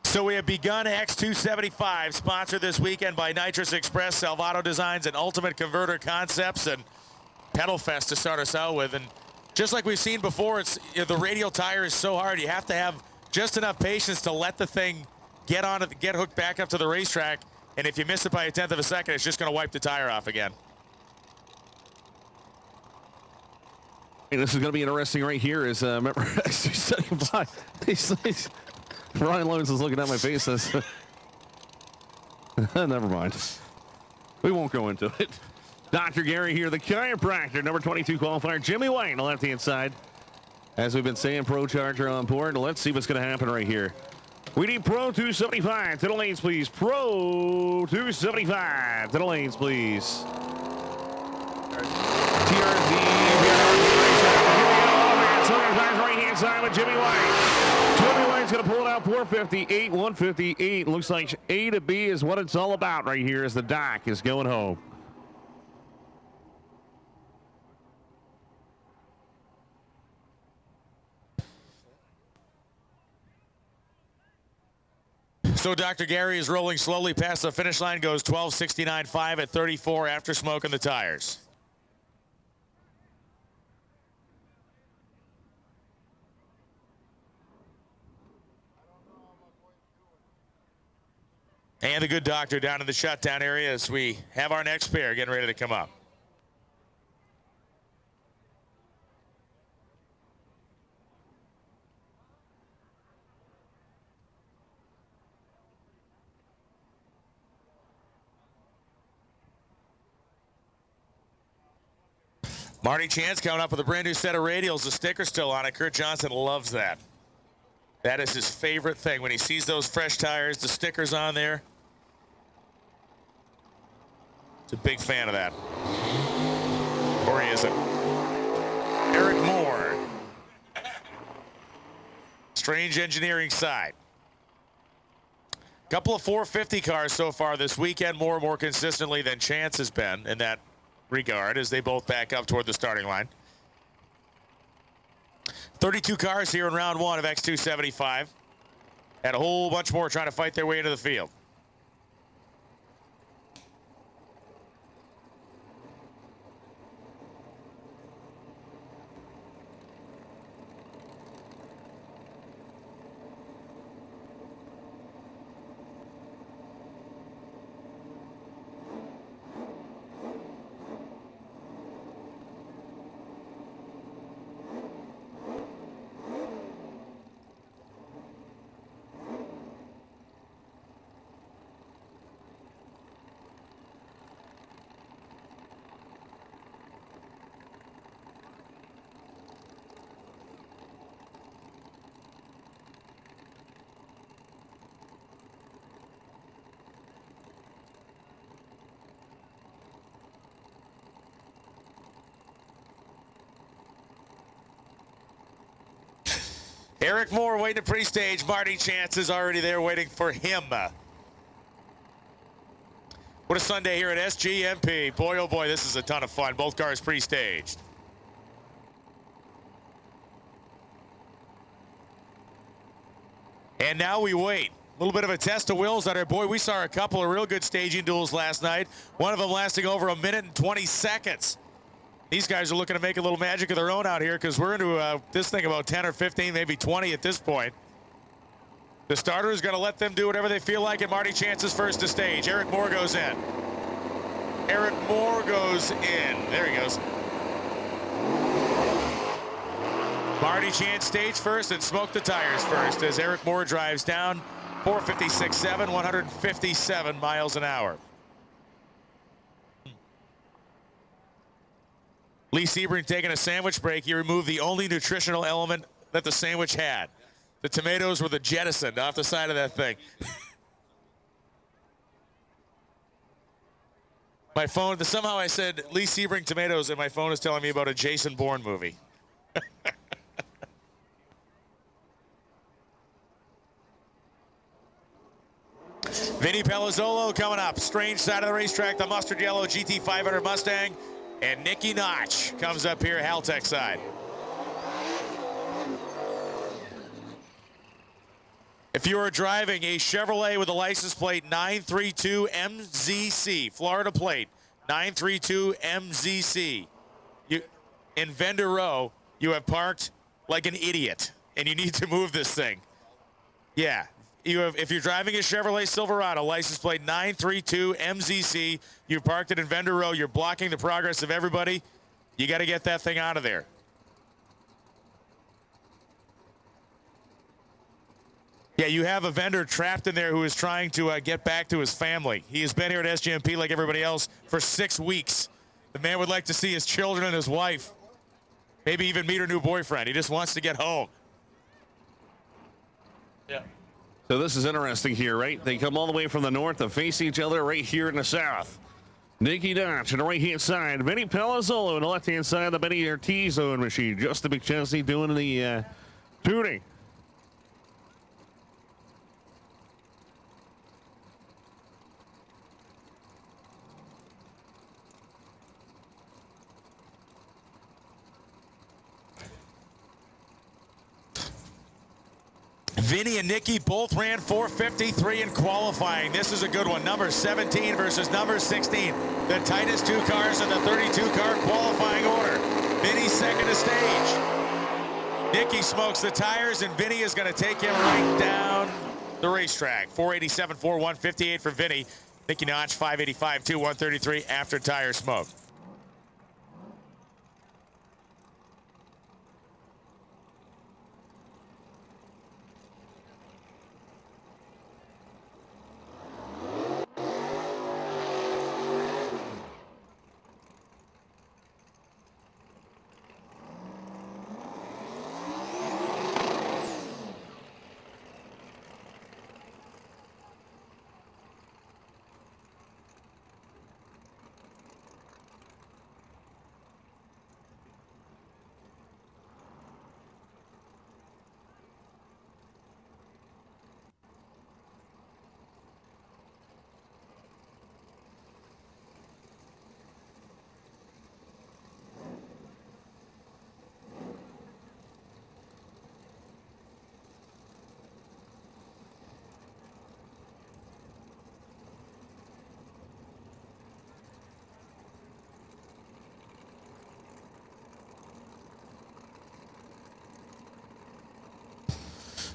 So we have begun X275, sponsored this weekend by Nitrous Express, Salvato Designs, and Ultimate Converter Concepts, and Pedal Fest to start us out with. And just like we've seen before, the radial tire is so hard, you have to have just enough patience to let the thing get hooked back up to the racetrack. And if you miss it by 1/10 of a second, it's just going to wipe the tire off again. And this is going to be interesting right here. Is remember X275. Ryan Lones is looking at my face. Never mind. We won't go into it. Dr. Gary here, the chiropractor, number 22 qualifier. Jimmy White on the left-hand side. As we've been saying, Pro Charger on board. Let's see what's going to happen right here. We need Pro 275 to the lanes, please. Pro 275 to the lanes, please. TRZ. Right-hand side with Jimmy White. Jimmy White's going to pull it out 458, 158. Looks like A to B is what it's all about right here as the Doc is going home. So Dr. Gary is rolling slowly past the finish line, goes 12:69.5 at 34 after smoking the tires. And the good doctor down in the shutdown area as we have our next pair getting ready to come up. Marty Chance coming up with a brand new set of radials. The sticker's still on it. Kurt Johnson loves that. That is his favorite thing. When he sees those fresh tires, the stickers on there. He's a big fan of that. Or he isn't. Eric Moore. Strange Engineering side. Couple of 450 cars so far this weekend, more and more consistently than Chance has been in that regard as they both back up toward the starting line. 32 cars here in round one of X275. And a whole bunch more trying to fight their way into the field. Eric Moore waiting at pre-stage. Marty Chance is already there waiting for him. What a Sunday here at SGMP. Boy, oh boy, this is a ton of fun. Both cars pre-staged. And now we wait. A little bit of a test of wills on our boy. We saw a couple of real good staging duels last night. One of them lasting over 1 minute and 20 seconds. These guys are looking to make a little magic of their own out here because we're into this thing about 10 or 15, maybe 20 at this point. The starter is going to let them do whatever they feel like, and Marty Chance is first to stage. Eric Moore goes in. Eric Moore goes in. There he goes. Marty Chance stage first and smoke the tires first as Eric Moore drives down 456.7, 157 miles an hour. Lee Sebring taking a sandwich break. He removed the only nutritional element that the sandwich had. The tomatoes were the jettisoned off the side of that thing. My phone, somehow I said Lee Sebring tomatoes, and my phone is telling me about a Jason Bourne movie. Vinny Palazzolo coming up. Strange side of the racetrack, the mustard yellow GT500 Mustang. And Nicky Notch comes up here, Haltech side. If you are driving a Chevrolet with a license plate 932MZC, Florida plate 932MZC, in Vendor Row, you have parked like an idiot, and you need to move this thing. Yeah. If you're driving a Chevrolet Silverado, license plate 932MZC, you parked it in Vendor Row, you're blocking the progress of everybody, you got to get that thing out of there. Yeah, you have a vendor trapped in there who is trying to get back to his family. He has been here at SGMP like everybody else for 6 weeks. The man would like to see his children and his wife, maybe even meet her new boyfriend. He just wants to get home. Yeah. So this is interesting here, right? They come all the way from the north to face each other right here in the south. Nicky Notch on the right-hand side. Vinny Palazzolo on the left-hand side of the Benny Ortiz own machine. Justin McChesney doing the tuning. Vinny and Nicky both ran 453 in qualifying. This is a good one. Number 17 versus number 16. The tightest two cars in the 32-car qualifying order. Vinny second to stage. Nicky smokes the tires, and Vinny is going to take him right down the racetrack. 487, 158 for Vinny. Nicky Notch, 585, 133 after tire smoke.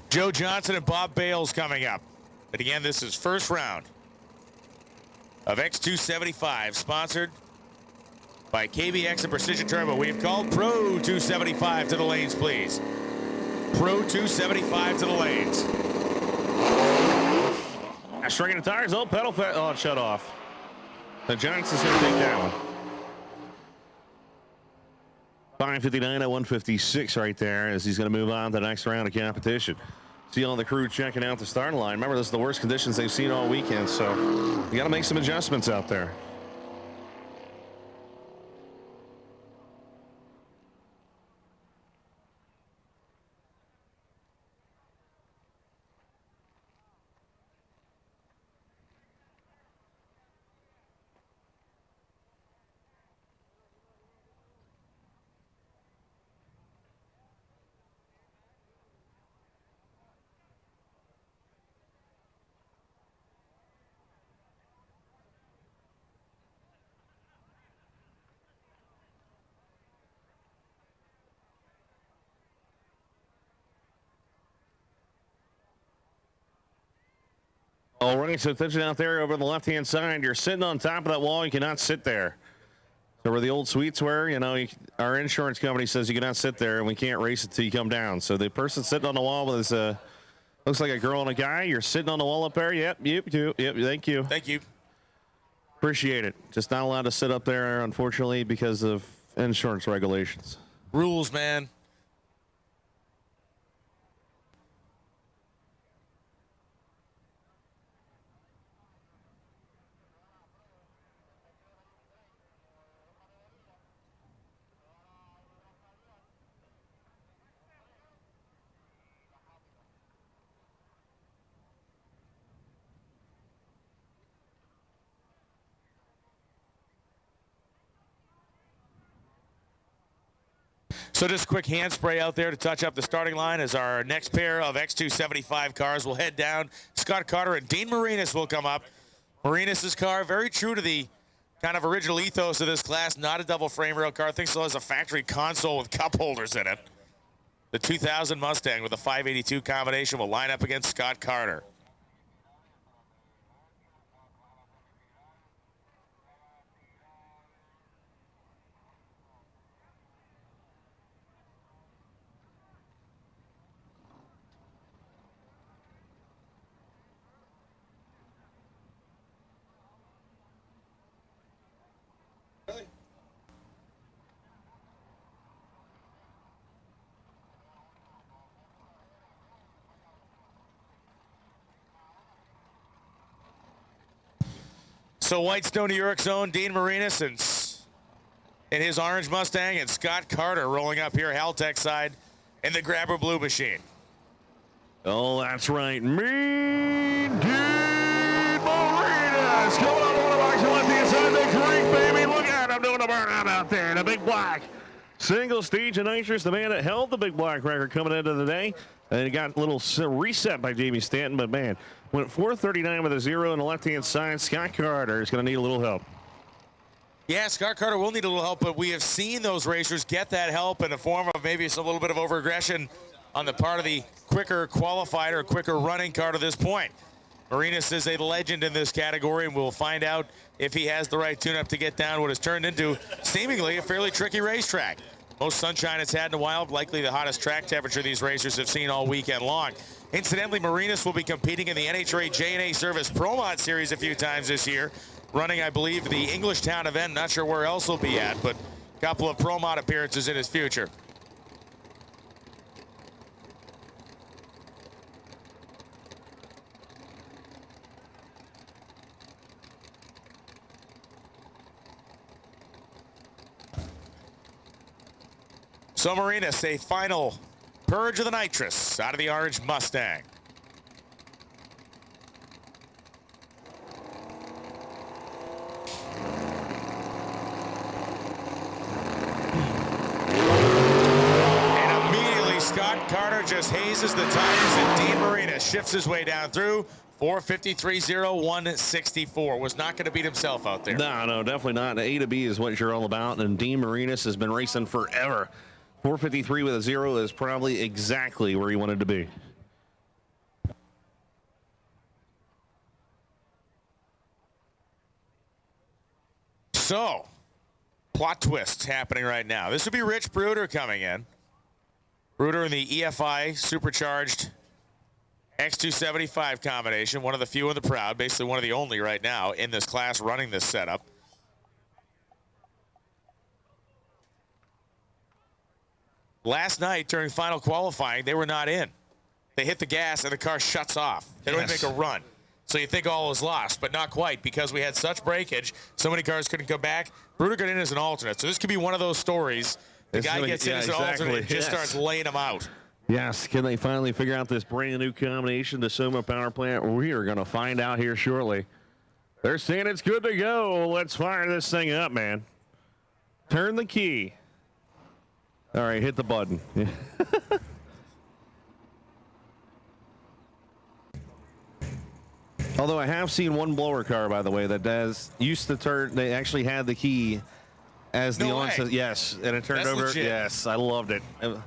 Joe Johnson and Bob Bales coming up. But again, this is first round of X275, sponsored by KBX and Precision Turbo. We have called Pro 275 to the lanes, please. Pro 275 to the lanes. Stringing the tires, pedal fat. Oh, it shut off. The Johnson's going to take that one. 559 at 156 right there as he's going to move on to the next round of competition. See all the crew checking out the starting line. Remember, this is the worst conditions they've seen all weekend, so you got to make some adjustments out there. All right, so attention out there over on the left-hand side. You're sitting on top of that wall. You cannot sit there. So where the old suites were, you know, our insurance company says you cannot sit there, and we can't race it till you come down. So the person sitting on the wall with his, looks like a girl and a guy. You're sitting on the wall up there. Yep. Thank you. Thank you. Appreciate it. Just not allowed to sit up there, unfortunately, because of insurance regulations. Rules, man. So just a quick hand spray out there to touch up the starting line as our next pair of X275 cars will head down. Scott Carter and Dean Marinas will come up. Marinas' car, very true to the kind of original ethos of this class, not a double frame rail car. I think still has a factory console with cup holders in it. The 2000 Mustang with a 582 combination will line up against Scott Carter. So Whitestone, New York's own Dean Marinas and in his orange Mustang, and Scott Carter rolling up here, Haltech side, in the Grabber Blue machine. Oh, that's right. Dean Marinas coming on the box and left inside the creek, baby. Look at him doing the burnout out there, the big black. Single stage of nitrous, the man that held the big black record coming into the day. And he got a little reset by Jamie Stanton, but man, went 439 with a 0 on the left-hand side. Scott Carter is going to need a little help. Yeah, Scott Carter will need a little help, but we have seen those racers get that help in the form of maybe a little bit of over-aggression on the part of the quicker qualified or quicker running car to this point. Marinas is a legend in this category, and we'll find out if he has the right tune-up to get down what has turned into seemingly a fairly tricky racetrack. Most sunshine it's had in a while, likely the hottest track temperature these racers have seen all weekend long. Incidentally, Marinas will be competing in the NHRA J&A Service Pro Mod Series a few times this year, running, I believe, the Englishtown event. Not sure where else he'll be at, but a couple of Pro Mod appearances in his future. So Marinas, a final purge of the nitrous out of the orange Mustang. And immediately Scott Carter just hazes the tires, and Dean Marinas shifts his way down through. 4:53.01.64 was not going to beat himself out there. No, definitely not. A to B is what you're all about, and Dean Marinas has been racing forever. 4:53 with a 0 is probably exactly where he wanted to be. So, plot twist happening right now. This would be Rich Bruder coming in. Bruder in the EFI supercharged X275 combination, one of the few in the proud, basically one of the only right now in this class running this setup. Last night during final qualifying, they were not in. They hit the gas and the car shuts off. They don't even make a run. So you think all is lost, but not quite, because we had such breakage. So many cars couldn't come back. Bruder got in as an alternate. So this could be one of those stories. The guy gets in as an alternate and just starts laying them out. Yes, can they finally figure out this brand new combination, the Soma power plant? We are going to find out here shortly. They're saying it's good to go. Let's fire this thing up, man. Turn the key. All right, hit the button. Although I have seen one blower car, by the way, that used to turn. They actually had the key as the onset. Yes, and it turned over. Legit. Yes, I loved it. All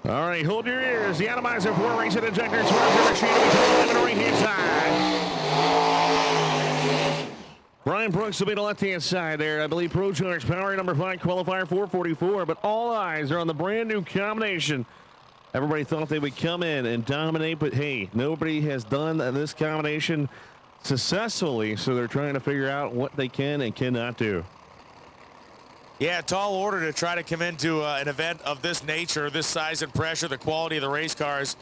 right, hold your ears. The atomizer for race and injector swerves the machine. the right-hand side. Brian Brooks will be the left-hand side there. I believe Pro Charge Power number 5 qualifier 444, but all eyes are on the brand new combination. Everybody thought they would come in and dominate, but hey, nobody has done this combination successfully, so they're trying to figure out what they can and cannot do. Yeah, tall order to try to come into an event of this nature, this size and pressure, the quality of the race cars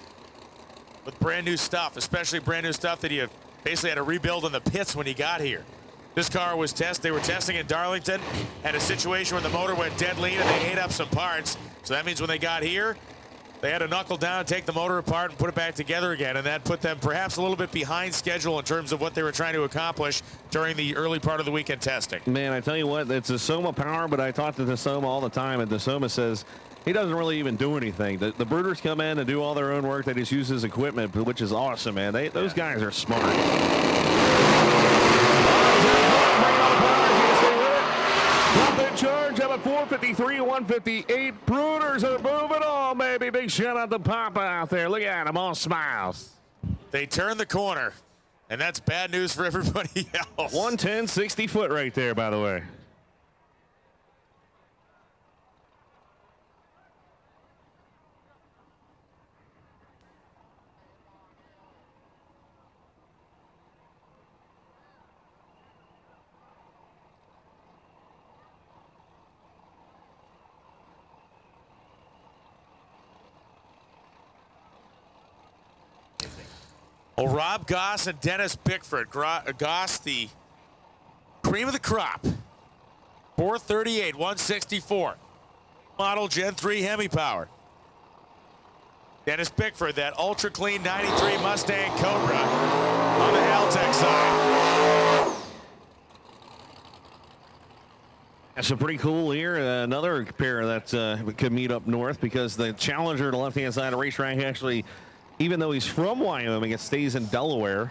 with brand new stuff, especially brand new stuff that you basically had to rebuild in the pits when you got here. This car was they were testing in Darlington, had a situation where the motor went dead lean and they ate up some parts. So that means when they got here, they had to knuckle down, take the motor apart, and put it back together again, and that put them perhaps a little bit behind schedule in terms of what they were trying to accomplish during the early part of the weekend testing. Man, I tell you what, it's a Soma power, but I talk to the Soma all the time, and the Soma says he doesn't really even do anything. The Brooders come in and do all their own work. They just use his equipment, which is awesome, man. Those guys are smart. Up in charge of a 453, 158. Brooders are moving on, baby. Big shout out to Papa out there. Look at him, all smiles. They turn the corner, and that's bad news for everybody else. 110, 60 foot right there, by the way. Well, Rob Goss and Dennis Bickford. Goss, the cream of the crop. 438, 164. Model Gen 3 Hemi power. Dennis Bickford, that ultra clean 93 Mustang Cobra on the Haltech side. That's a pretty cool here. Another pair that could meet up north because the Challenger, the left-hand side of the racetrack, actually, even though he's from Wyoming, it stays in Delaware.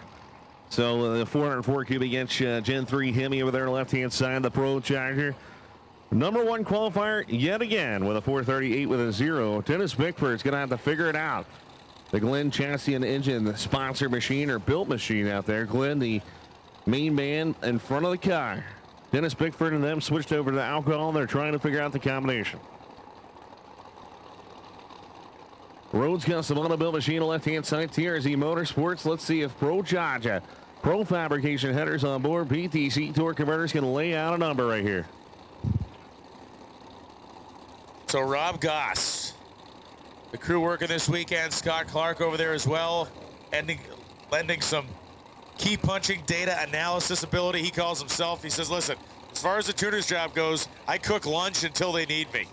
So the 404 cubic inch Gen 3 Hemi over there on the left-hand side, the Pro Charger. Number 1 qualifier yet again with a 438 with a 0. Dennis Bickford's going to have to figure it out. The Glenn Chassis and Engine, the sponsor machine or built machine out there. Glenn, the main man in front of the car. Dennis Bickford and them switched over to the alcohol. They're trying to figure out the combination. Rhodes Custom Auto Built Machine on left-hand side. TRZ Motorsports. Let's see if Pro Charger, Pro Fabrication headers on board. PTC torque converters can lay out a number right here. So Rob Goss, the crew working this weekend. Scott Clark over there as well, lending some key punching data analysis ability. He calls himself. He says, listen, as far as the tuner's job goes, I cook lunch until they need me.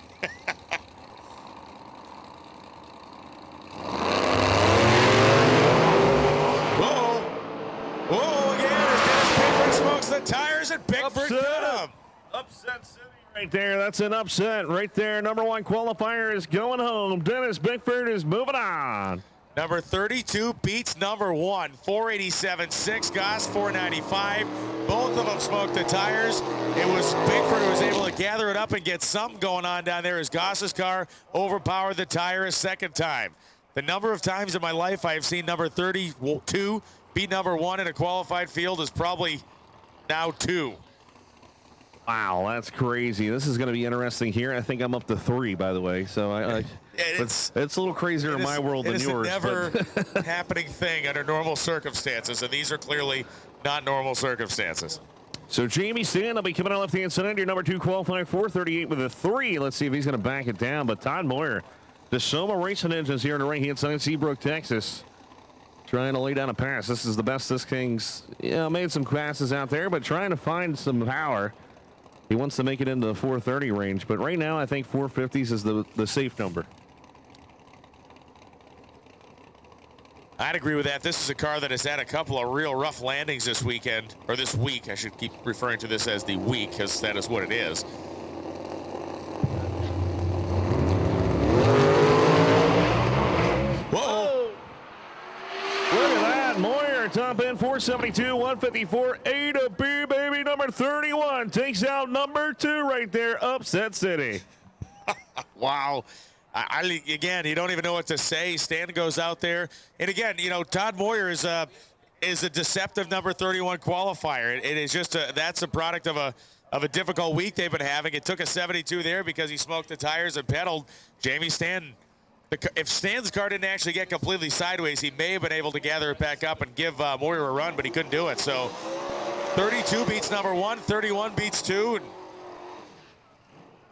Whoa, again, as Dennis Bickford smokes the tires and Bickford got him. Upset City right there. That's an upset right there. Number 1 qualifier is going home. Dennis Bickford is moving on. Number 32 beats number 1. 487.6, Goss 495. Both of them smoked the tires. It was Bickford who was able to gather it up and get something going on down there as Goss's car overpowered the tire a second time. The number of times in my life I have seen number 32 beat number 1 in a qualified field is probably now 2. Wow, that's crazy. This is going to be interesting here. I think I'm up to 3, by the way. So it's a little crazier in my world than yours. It's a never happening thing under normal circumstances, and these are clearly not normal circumstances. So Jamie Stan will be coming out left-hand side. Your number 2 qualifying 438 with a 3. Let's see if he's going to back it down. But Todd Moyer, the Soma Racing Engines here on the right-hand side, Seabrook, Texas. Trying to lay down a pass. This is the best this King's made some passes out there, but trying to find some power. He wants to make it into the 430 range, but right now I think 450s is the safe number. I'd agree with that. This is a car that has had a couple of real rough landings this weekend, or this week. I should keep referring to this as the week because that is what it is. Top end 472, 154, A to B, baby. Number 31 takes out number 2 right there. Upset City. Wow. Again, you don't even know what to say. Stan goes out there, and again, you know, Todd Moyer is a deceptive number 31 qualifier. It is just that's a product of a difficult week they've been having. It took a 72 there because he smoked the tires and pedaled. Jamie Stanton. If Stan's car didn't actually get completely sideways, he may have been able to gather it back up and give Moyer a run, but he couldn't do it. So 32 beats number 1, 31 beats 2, and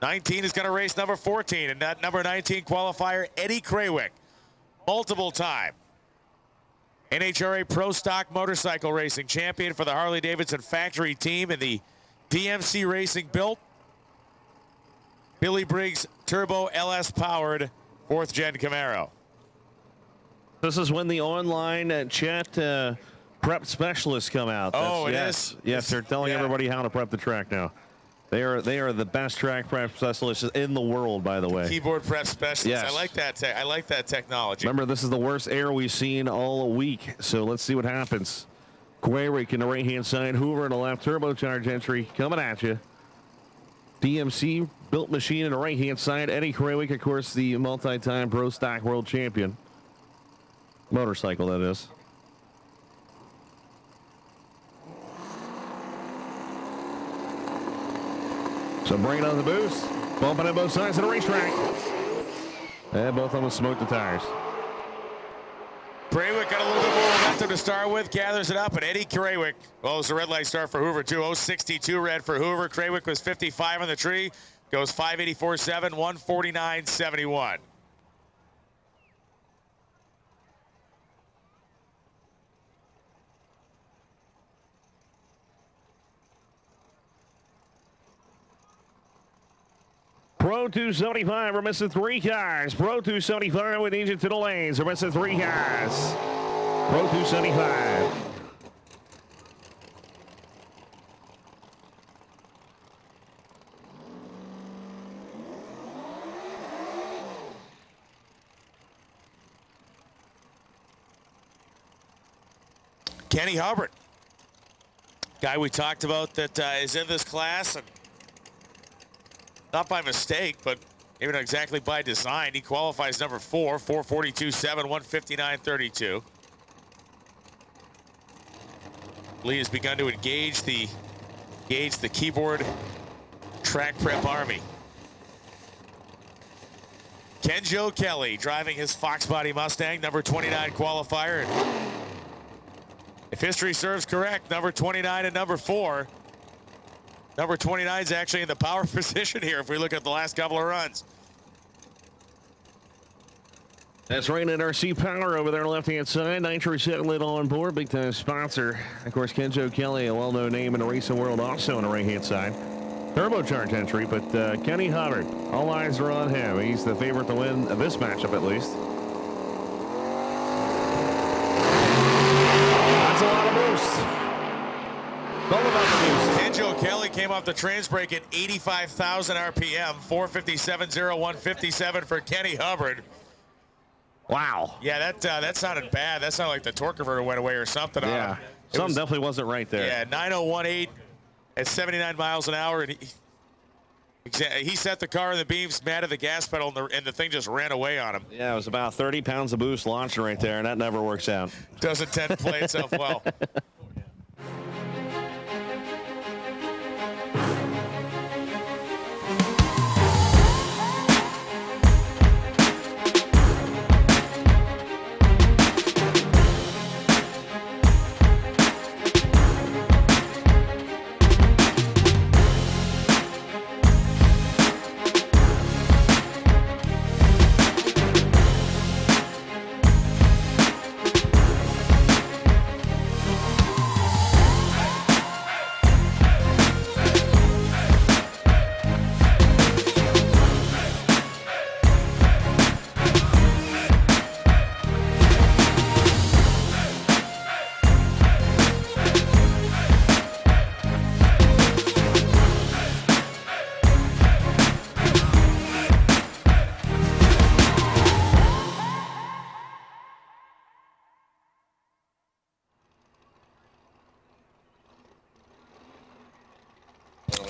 19 is going to race number 14, and that number 19 qualifier, Eddie Krawick, multiple-time NHRA Pro Stock Motorcycle Racing champion for the Harley-Davidson factory team in the DMC Racing built Billy Briggs Turbo LS-powered 4th-gen Camaro. This is when the online chat prep specialists come out. Oh, yes, yes, they're telling everybody how to prep the track now. They are the best track prep specialists in the world, by the way. Keyboard prep specialist. Yes. I like that. I like that technology. Remember, this is the worst air we've seen all week, so let's see what happens. Krawick in the right-hand side, Hoover in the left, turbocharged entry coming at you. DMC built machine in the right-hand side. Eddie Krawick, of course, the multi-time Pro Stock World Champion. Motorcycle, that is. So bringing on the boost, bumping at both sides of the racetrack. And both of them smoked the tires. Krawick got a little bit more momentum to start with, gathers it up, and Eddie Krawick, well, it was a red light start for Hoover, too. 062 red for Hoover. Krawick was 55 on the tree, goes 584.7, 149.71. Pro 275, we're missing 3 cars. Pro 275 with engine to the lanes. We're missing 3 cars. Pro 275. Kenny Hubbard, guy we talked about that is in this class, and not by mistake, but maybe not exactly by design. He qualifies number 4, 442.7, 159.32. Lee has begun to engage the keyboard track prep army. Kenjo Kelly driving his Fox Body Mustang, number 29 qualifier. And if history serves correct, number 29 and number 4. Number 29 is actually in the power position here if we look at the last couple of runs. That's right, NRC Power over there on the left-hand side. Nitro Satellite on board, big-time sponsor. Of course, Kenjo Kelly, a well-known name in the racing world, also on the right-hand side. Turbocharged entry, but Kenny Hubbard, all eyes are on him. He's the favorite to win this matchup, at least. That's a lot of boost. All about the boost. Kenjo Kelly came off the trans brake at 85,000 RPM, 457.0, 157 for Kenny Hubbard. Wow. Yeah, that sounded bad. That sounded like the torque converter went away or something. Yeah, something definitely wasn't right there. Yeah, 9018 at 79 miles an hour, and he set the car in the beams, mad at the gas pedal, and the thing just ran away on him. Yeah, it was about 30 pounds of boost launching right there, and that never works out. Doesn't tend to play itself well.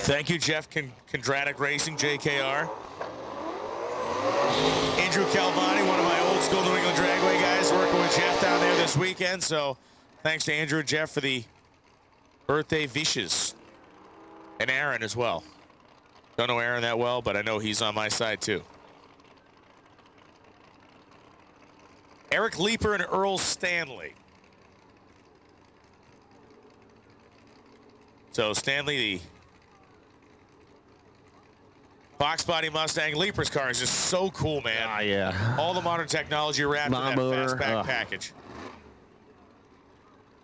Thank you, Jeff Kondratic Racing, JKR. Andrew Calvani, one of my old school New England Dragway guys, working with Jeff down there this weekend. So thanks to Andrew and Jeff for the birthday wishes. And Aaron as well. Don't know Aaron that well, but I know he's on my side too. Eric Leeper and Earl Stanley. So Stanley, the Fox Body Mustang. Leeper's car is just so cool, man. Ah, yeah. All the modern technology wrapped in that fastback package.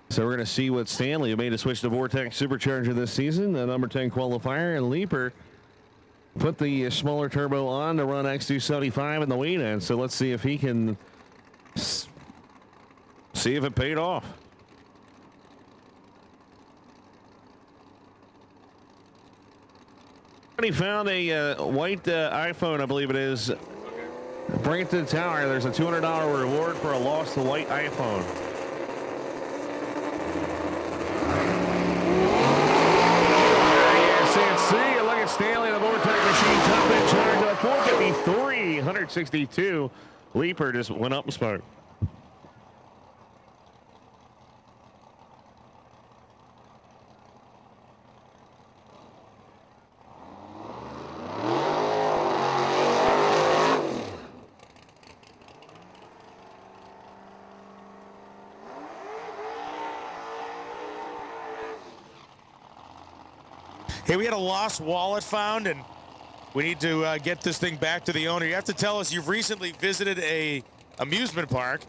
So we're going to see what Stanley made a switch to Vortex Supercharger this season, the number 10 qualifier, and Leeper put the smaller turbo on to run X275 in the lead end. So let's see if he can see if it paid off. He found a white iPhone, I believe it is. Bring it to the tower. There's a $200 reward for a lost white iPhone. See, look at Stanley, the Vortex machine, top end charge at 453, 162. Leeper just went up and spoke. Hey, we had a lost wallet found, and we need to get this thing back to the owner. You have to tell us you've recently visited a amusement park.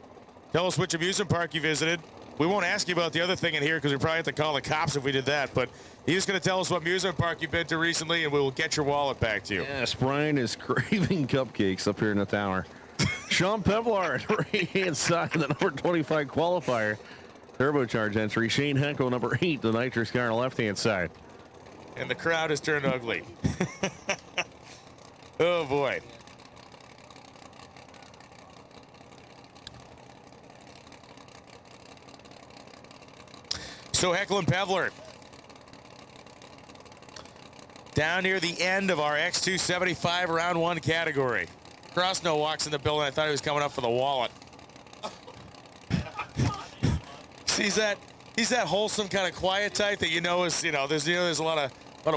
Tell us which amusement park you visited. We won't ask you about the other thing in here because we probably have to call the cops if we did that. But you're just going to tell us what amusement park you've been to recently, and we will get your wallet back to you. Yes, Brian is craving cupcakes up here in the tower. Sean Pevlar, right-hand side, the number 25 qualifier. Turbocharge entry. Shane Henkel, number 8, the nitrous car on the left-hand side. And the crowd has turned ugly. Oh, boy. So Heckel and Pevler down near the end of our X275 round 1 category. Crossno walks in the building. I thought he was coming up for the wallet. He's that wholesome kind of quiet type that there's a lot of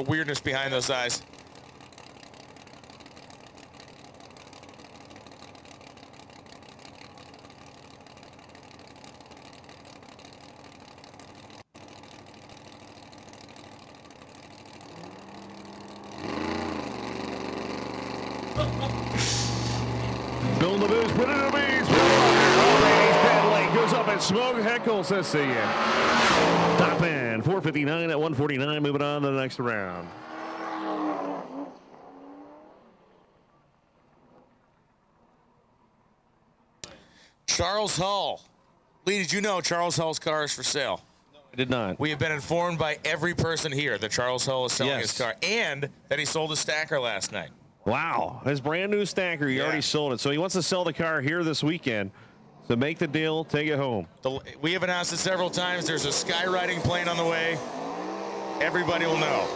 weirdness behind those eyes. Bill the boost, put it in the beast. Goes up and smoke. Heckel says see ya. Top end, 459 at 149. Moving on to the next round. Charles Hull. Lee, did you know Charles Hull's car is for sale? No, I did not. We have been informed by every person here that Charles Hull is selling his car and that he sold a stacker last night. Wow. His brand new stacker, he already sold it. So he wants to sell the car here this weekend. So make the deal, take it home. We have announced it several times. There's a skywriting plane on the way. Everybody will know.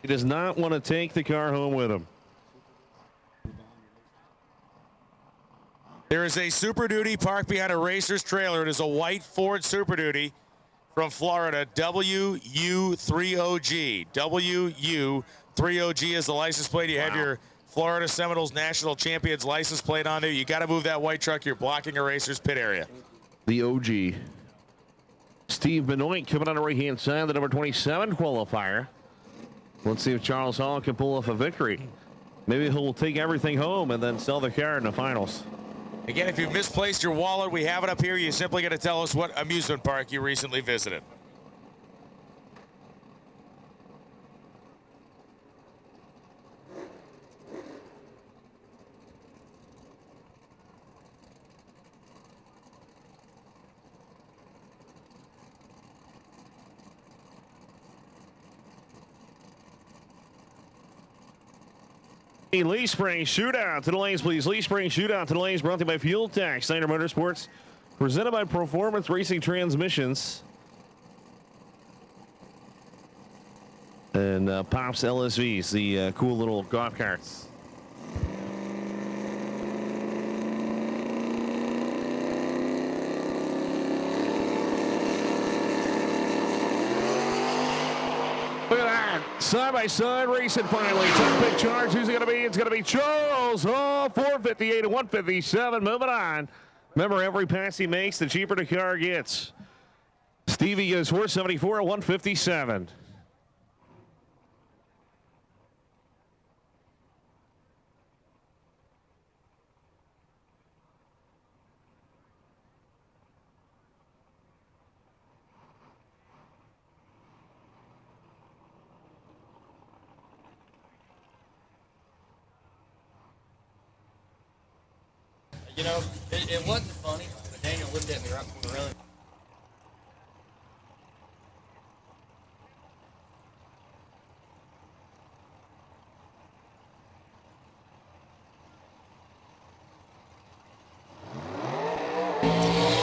He does not want to take the car home with him. There is a Super Duty parked behind a racer's trailer. It is a white Ford Super Duty from Florida, WU30G. WU30G is the license plate. You have your Florida Seminoles National Champions license plate on there. You got to move that white truck. You're blocking a racer's pit area. The OG. Steve Benoit coming on the right-hand side, the number 27 qualifier. Let's see if Charles Hull can pull off a victory. Maybe he'll take everything home and then sell the car in the finals. Again, if you've misplaced your wallet, we have it up here. You simply got to tell us what amusement park you recently visited. Lee Spring Shootout to the lanes, please. Lee Spring Shootout to the lanes, brought to you by Fuel Tech, Snyder Motorsports, presented by Performance Racing Transmissions. And Pops LSVs, the cool little golf carts. on. Side-by-side racing finally. Top big charge. Who's it going to be? It's going to be Charles. Oh, 458 and 157. Moving on. Remember, every pass he makes, the cheaper the car gets. Stevie goes 474 and 157. You know, it wasn't funny, but Daniel looked at me right before the run.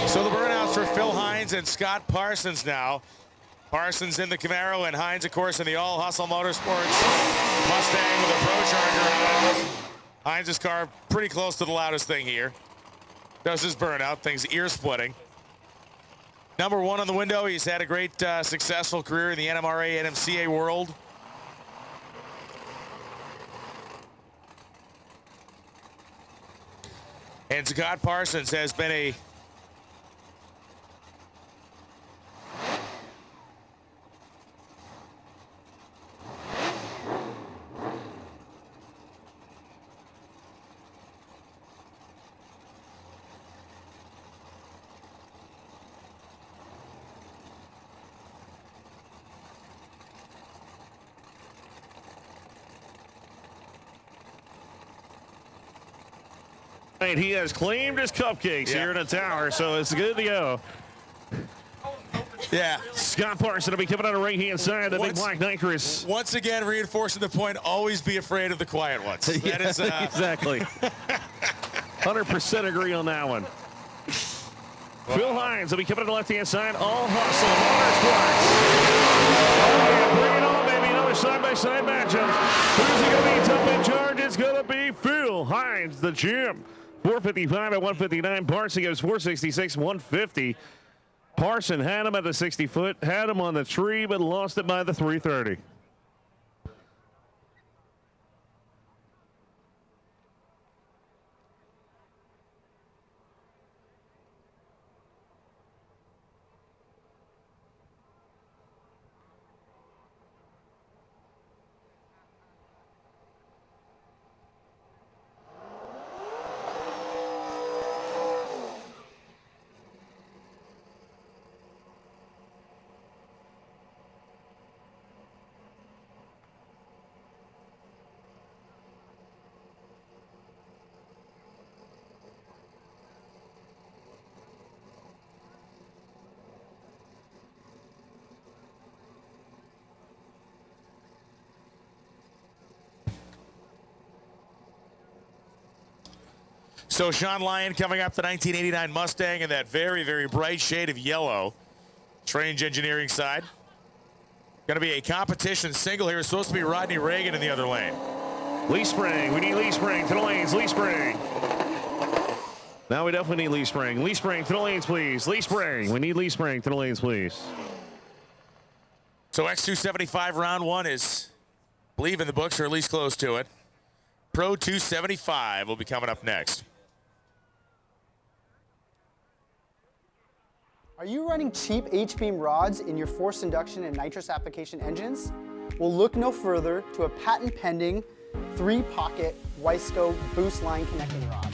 So the burnouts for Phil Hines and Scott Parsons now. Parsons in the Camaro and Hines, of course, in the All Hustle Motorsports Mustang with a Pro Charger on it. Hines' car pretty close to the loudest thing here. Does his burnout, things ear splitting. Number one on the window, he's had a great successful career in the NMRA, NMCA world. And Scott Parsons has been a He has claimed his cupcakes here in the tower, so it's good to go. Yeah. Scott Parsons will be coming on the right-hand side, the big black nitrous. Once again, reinforcing the point, always be afraid of the quiet ones. That is exactly. 100% agree on that one. Phil Hines will be coming on the left-hand side. All Hustle Motorsports. Oh, yeah, bring it on, baby. Another side-by-side matchup. Who's he going to be top in charge? It's going to be Phil Hines, the gym. 455 at 159. Parson goes 466, 150. Parson had him at the 60-foot, had him on the tree, but lost it by the 330. So Sean Lyon coming up the 1989 Mustang in that very, very bright shade of yellow. Strange engineering side. Going to be a competition single here. It's supposed to be Rodney Reagan in the other lane. Lee Spring. We need Lee Spring to the lanes. Lee Spring. Now we definitely need Lee Spring. Lee Spring to the lanes, please. Lee Spring. We need Lee Spring to the lanes, please. So X275 round one is, I believe, in the books, or at least close to it. Pro 275 will be coming up next. Are you running cheap H-beam rods in your forced induction and nitrous application engines? Well, look no further to a patent-pending 3-pocket Wiseco boost line connecting rod.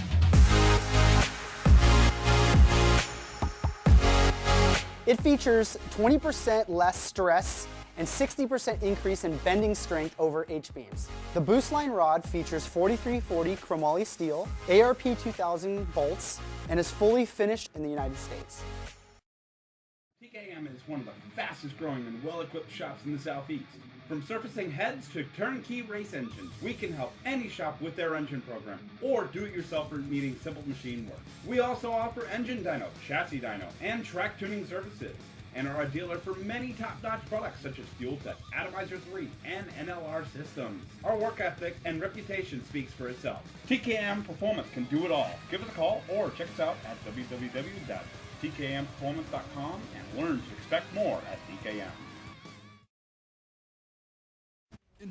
It features 20% less stress and 60% increase in bending strength over H-beams. The boost line rod features 4340 chromoly steel, ARP 2000 bolts, and is fully finished in the United States. TKM is one of the fastest growing and well-equipped shops in the Southeast. From surfacing heads to turnkey race engines, we can help any shop with their engine program or do-it-yourselfer needing simple machine work. We also offer engine dyno, chassis dyno, and track tuning services, and are a dealer for many top-notch products such as Fuel Tech, Atomizer 3, and NLR systems. Our work ethic and reputation speaks for itself. TKM Performance can do it all. Give us a call or check us out at www.tkmperformance.com and learn to expect more at TKM.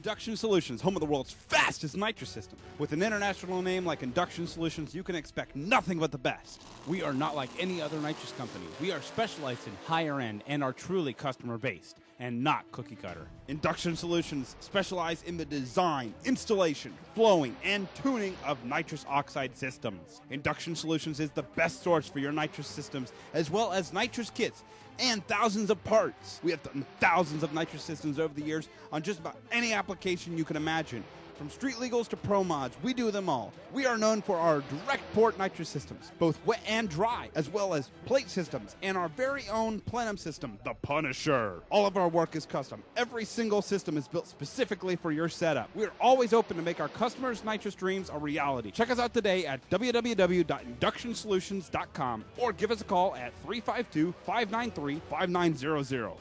Induction Solutions, home of the world's fastest nitrous system. With an international name like Induction Solutions, you can expect nothing but the best. We are not like any other nitrous company. We are specialized in higher end and are truly customer based and not cookie cutter. Induction Solutions specialize in the design, installation, flowing, and tuning of nitrous oxide systems. Induction Solutions is the best source for your nitrous systems as well as nitrous kits and thousands of parts. We have done thousands of nitrous systems over the years on just about any application you can imagine. From street legals to pro mods, we do them all. We are known for our direct port nitrous systems, both wet and dry, as well as plate systems, and our very own plenum system, the Punisher. All of our work is custom. Every single system is built specifically for your setup. We are always open to make our customers' nitrous dreams a reality. Check us out today at www.inductionsolutions.com or give us a call at 352-593-5900.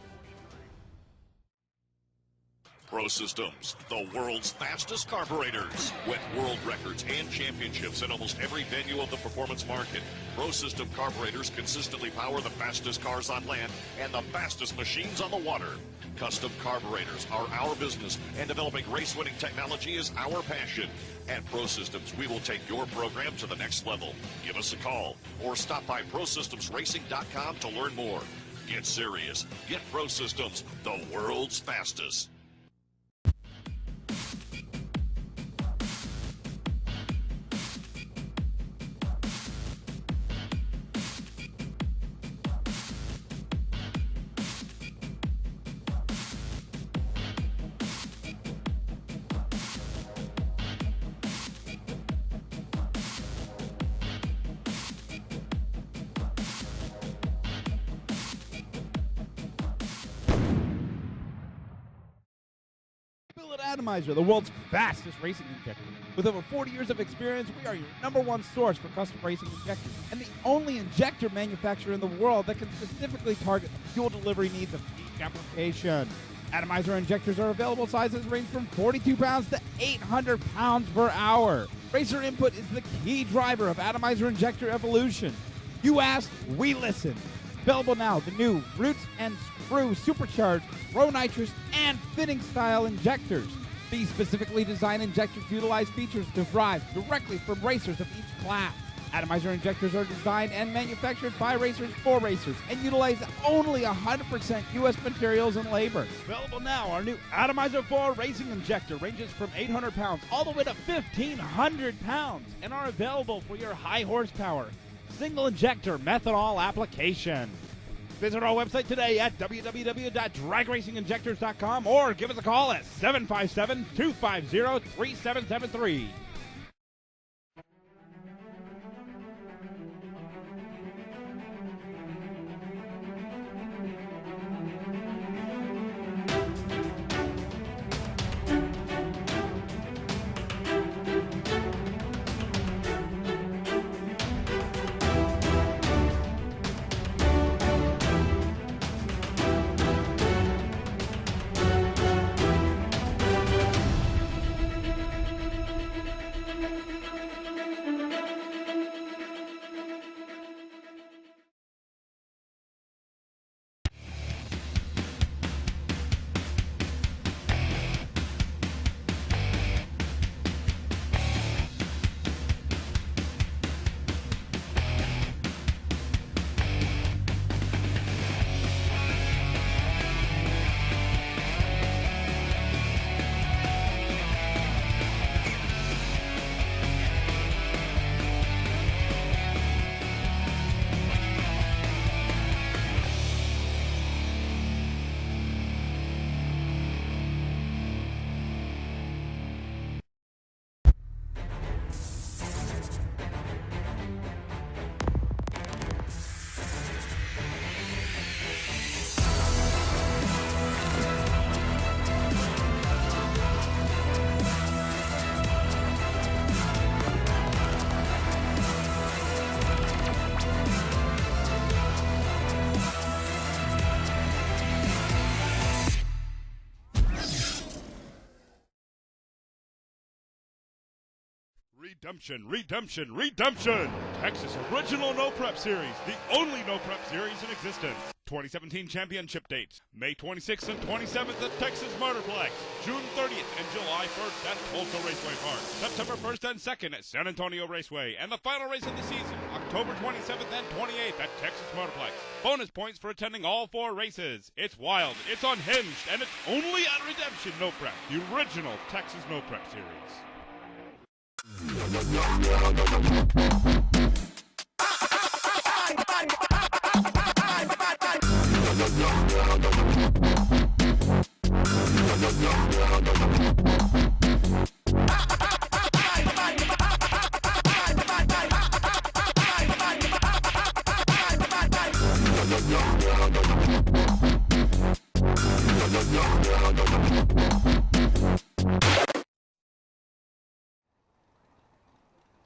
Pro Systems, the world's fastest carburetors. With world records and championships in almost every venue of the performance market, Pro System carburetors consistently power the fastest cars on land and the fastest machines on the water. Custom carburetors are our business, and developing race-winning technology is our passion. At Pro Systems, we will take your program to the next level. Give us a call or stop by ProSystemsRacing.com to learn more. Get serious. Get Pro Systems, the world's fastest. Atomizer, the world's fastest racing injector. With over 40 years of experience, we are your #1 source for custom racing injectors and the only injector manufacturer in the world that can specifically target the fuel delivery needs of each application. Atomizer injectors are available. Sizes range from 42 pounds to 800 pounds per hour. Racer input is the key driver of Atomizer injector evolution. You asked, we listen. Available now, the new Roots and Screw Supercharged Pro Nitrous and Fitting Style injectors. These specifically designed injectors utilize features derived directly from racers of each class. Atomizer injectors are designed and manufactured by racers for racers and utilize only 100% U.S. materials and labor. Available now, our new Atomizer 4 racing injector ranges from 800 pounds all the way to 1,500 pounds and are available for your high horsepower single injector methanol application. Visit our website today at www.dragracinginjectors.com or give us a call at 757-250-3773. Redemption, redemption, redemption! Texas Original No Prep Series, the only no prep series in existence. 2017 championship dates, May 26th and 27th at Texas Motorplex, June 30th and July 1st at Tulsa Raceway Park, September 1st and 2nd at San Antonio Raceway, and the final race of the season, October 27th and 28th at Texas Motorplex. Bonus points for attending all 4 races. It's wild, it's unhinged, and it's only on Redemption No Prep, the original Texas No Prep series.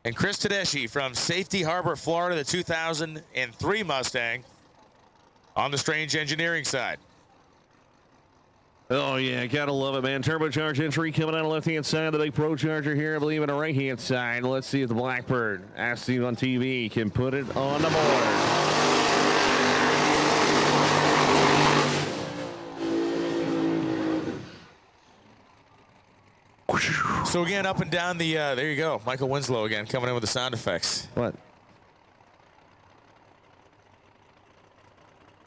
And Chris Tedeschi from Safety Harbor, Florida, the 2003 Mustang on the Strange Engineering side. Oh, yeah, gotta love it, man. Turbocharged entry coming out on the left-hand side. The big Pro Charger here, I believe, on the right-hand side. Let's see if the Blackbird, as seen on TV, can put it on the board. So again, up and down the, there you go. Michael Winslow again, coming in with the sound effects. What?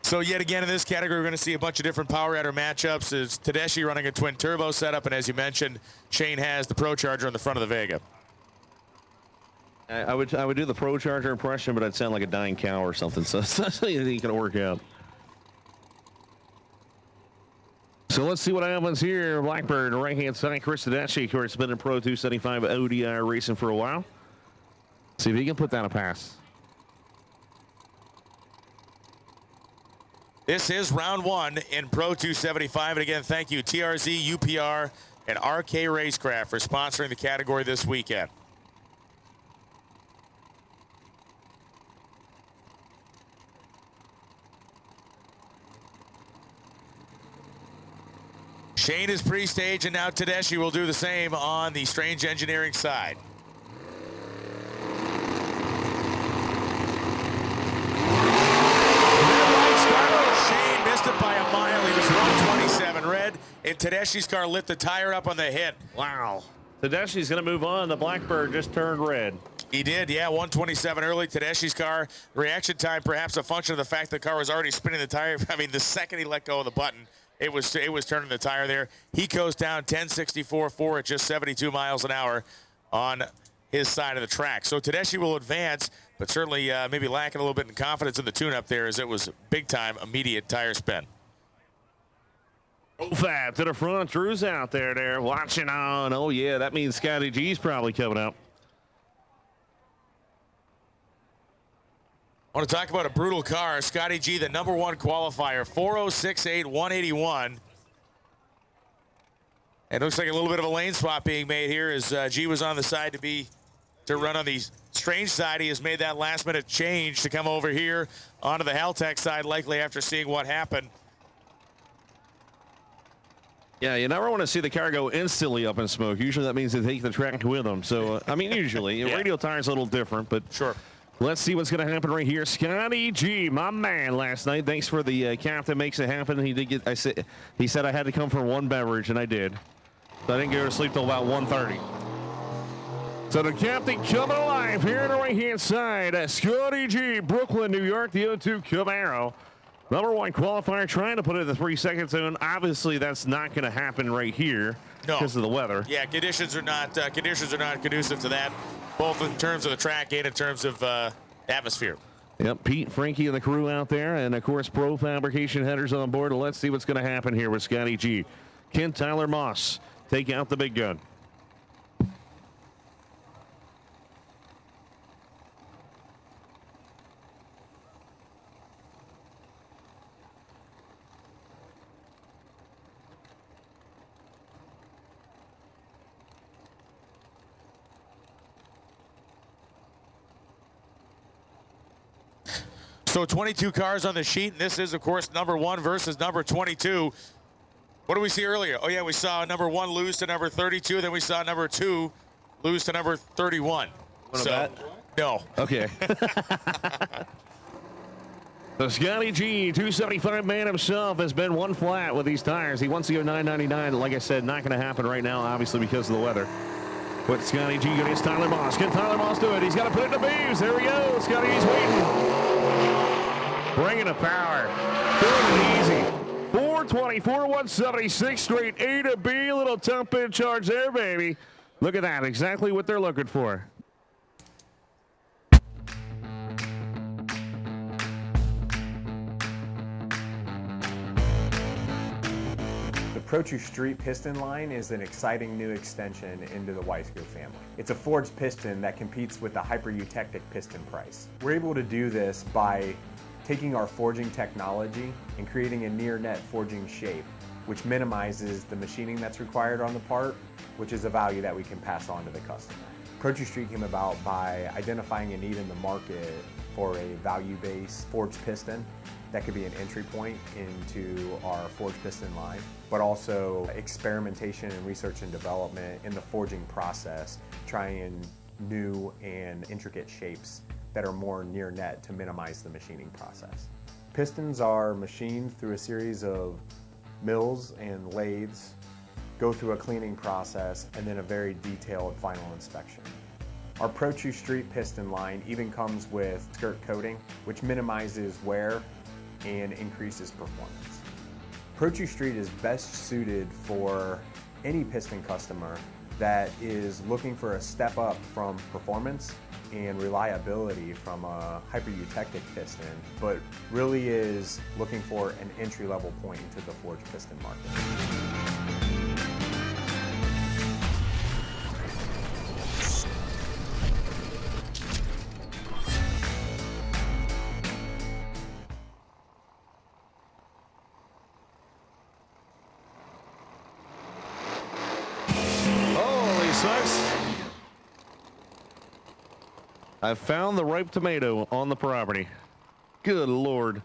So yet again in this category, we're going to see a bunch of different power adder matchups. It's Tedeschi running a twin turbo setup, and as you mentioned, Shane has the Pro Charger on the front of the Vega. I would do the Pro Charger impression, but I'd sound like a dying cow or something, so it's not something going to work out. So let's see what happens here. Blackbird, right-hand side. Chris Tedeschi, of course, been in Pro 275 ODI racing for a while. See if he can put down a pass. This is round 1 in Pro 275. And again, thank you, TRZ, UPR, and RK Racecraft for sponsoring the category this weekend. Shane is pre-stage, and now Tedeschi will do the same on the Strange Engineering side. Shane missed it by a mile. He was 127 red, and Tedeschi's car lit the tire up on the hit. Wow. Tedeschi's going to move on. The Blackbird just turned red. He did, yeah, 127 early. Tedeschi's car, reaction time perhaps a function of the fact the car was already spinning the tire. I mean, the second he let go of the button, it was turning the tire there. He goes down 10.64.4 at just 72 miles an hour on his side of the track. So Tedeschi will advance, but certainly maybe lacking a little bit in confidence in the tune-up there, as it was big-time, immediate tire spin. Oh, Fab to the front. Drew's out there watching on. Oh, yeah, that means Scotty G's probably coming up. I want to talk about a brutal car. Scotty G, the #1 qualifier, 406.8, 181. It looks like a little bit of a lane swap being made here as G was on the side to run on the Strange side. He has made that last-minute change to come over here onto the Haltech side, likely after seeing what happened. Yeah, you never want to see the car go instantly up in smoke. Usually that means they take the track with them. So, I mean, usually. Yeah. Radio tire's a little different, but sure. Let's see what's going to happen right here. Scotty G, my man, last night. Thanks for the captain makes it happen. He did get. He said I had to come for one beverage, and I did. So I didn't go to sleep till about 1:30. So the captain coming alive here on the right-hand side. Scotty G, Brooklyn, New York, the 02 Camaro. #1 qualifier trying to put it in the 3-second zone. Obviously, that's not going to happen right here because of the weather. Yeah, conditions are not conducive to that, both in terms of the track and in terms of atmosphere. Yep, Pete, Frankie, and the crew out there, and of course, Pro Fabrication headers on board. Let's see what's going to happen here with Scotty G. Ken Tyler Moss take out the big gun. So 22 cars on the sheet, and this is, of course, #1 versus number 22. What did we see earlier? Oh, yeah, we saw #1 lose to number 32, then we saw #2 lose to number 31. Want to bet? No. Okay. The Scotty G 275 man himself has been one flat with these tires. He wants to go 999. Like I said, not going to happen right now, obviously, because of the weather. But Scotty G against Tyler Moss. Can Tyler Moss do it? He's got to put it in the beams. There we go. Scotty G's waiting. Bringing the power. Doing it easy. 424, 176 straight A to B. A little top end charge there, baby. Look at that. Exactly what they're looking for. The Pro2 Street piston line is an exciting new extension into the Wiseco family. It's a forged piston that competes with the hyper-eutectic piston price. We're able to do this by taking our forging technology and creating a near net forging shape, which minimizes the machining that's required on the part, which is a value that we can pass on to the customer. Pro2 Street came about by identifying a need in the market for a value-based forged piston that could be an entry point into our forged piston line, but also experimentation and research and development in the forging process, trying new and intricate shapes that are more near net to minimize the machining process. Pistons are machined through a series of mills and lathes, go through a cleaning process, and then a very detailed final inspection. Our Pro2 Street piston line even comes with skirt coating, which minimizes wear and increases performance. Pro2 Street is best suited for any piston customer that is looking for a step up from performance and reliability from a hyper-eutectic piston, but really is looking for an entry-level point into the forged piston market. I found the ripe tomato on the property. Good Lord.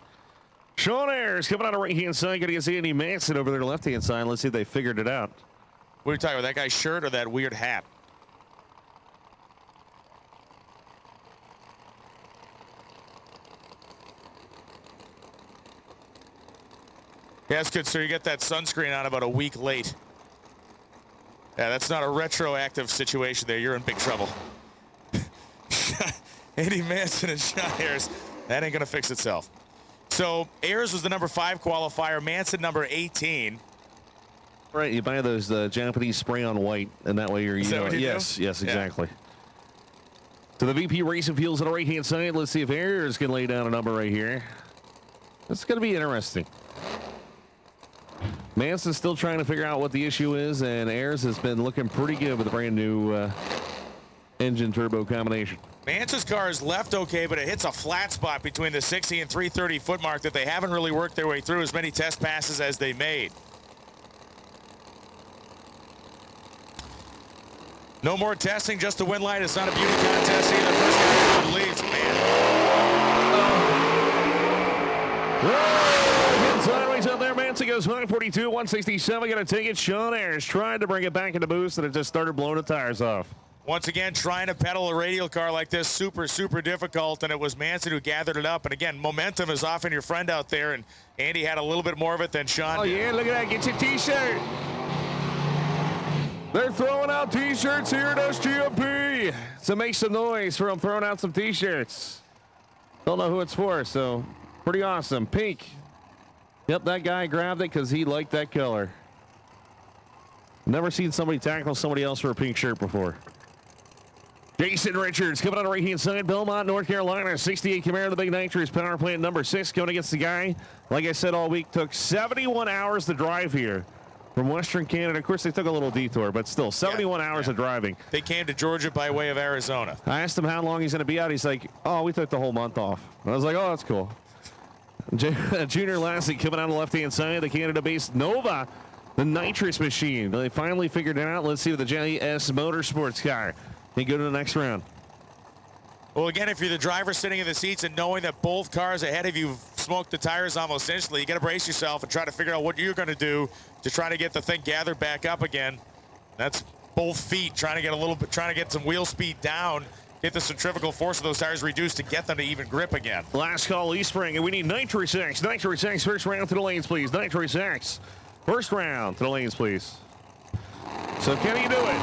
Sean Ayers coming out of right-hand side. Going to get Andy Manson over there left-hand side. Let's see if they figured it out. What are you talking about, that guy's shirt or that weird hat? Yeah, that's good, sir. You get that sunscreen on about a week late. Yeah, that's not a retroactive situation there. You're in big trouble. Andy Manson and Sean Ayers. That ain't going to fix itself. So Ayers was the number 5 qualifier. Manson number 18. Right, you buy those Japanese spray on white, and that way you're, yes, exactly. So the VP Racing Fields on the right-hand side. Let's see if Ayers can lay down a number right here. That's going to be interesting. Manson's still trying to figure out what the issue is, and Ayers has been looking pretty good with a brand new engine turbo combination. Manson's car is left okay, but it hits a flat spot between the 60 and 330 foot mark that they haven't really worked their way through as many test passes as they made. No more testing, just the win line. It's not a beauty contest either. First guy who leads, man. Sideways out there, Manson goes 942, 167. Going to take it. Sean Ayers trying to bring it back into boost, and it just started blowing the tires off. Once again, trying to pedal a radial car like this, super difficult, and it was Manson who gathered it up. And again, momentum is off in your friend out there, and Andy had a little bit more of it than Sean did. Yeah, look at that. Get your T-shirt. They're throwing out T-shirts here at SGMP. So make some noise for them throwing out some T-shirts. Don't know who it's for, so pretty awesome. Pink. Yep, that guy grabbed it because he liked that color. Never seen somebody tackle somebody else for a pink shirt before. Jason Richards coming on the right-hand side. Belmont, North Carolina. 68 Camaro, the big nitrous power plant number 6 going against the guy. Like I said all week, took 71 hours to drive here from Western Canada. Of course, they took a little detour, but still 71 hours of driving. They came to Georgia by way of Arizona. I asked him how long he's going to be out. He's like, oh, we took the whole month off. I was like, oh, that's cool. Junior Lassie coming out on the left-hand side. The Canada-based Nova, the nitrous machine. They finally figured it out. Let's see what the JS Motorsports car can go to the next round. Well, again, if you're the driver sitting in the seats and knowing that both cars ahead of you smoked the tires almost instantly, you got to brace yourself and try to figure out what you're going to do to try to get the thing gathered back up again. That's both feet trying to get some wheel speed down, get the centrifugal force of those tires reduced to get them to even grip again. Last call, Eastspring, and we need Nitrous X. Nitrous X, first round to the lanes, please. Nitrous X, first round to the lanes, please. So can he do it?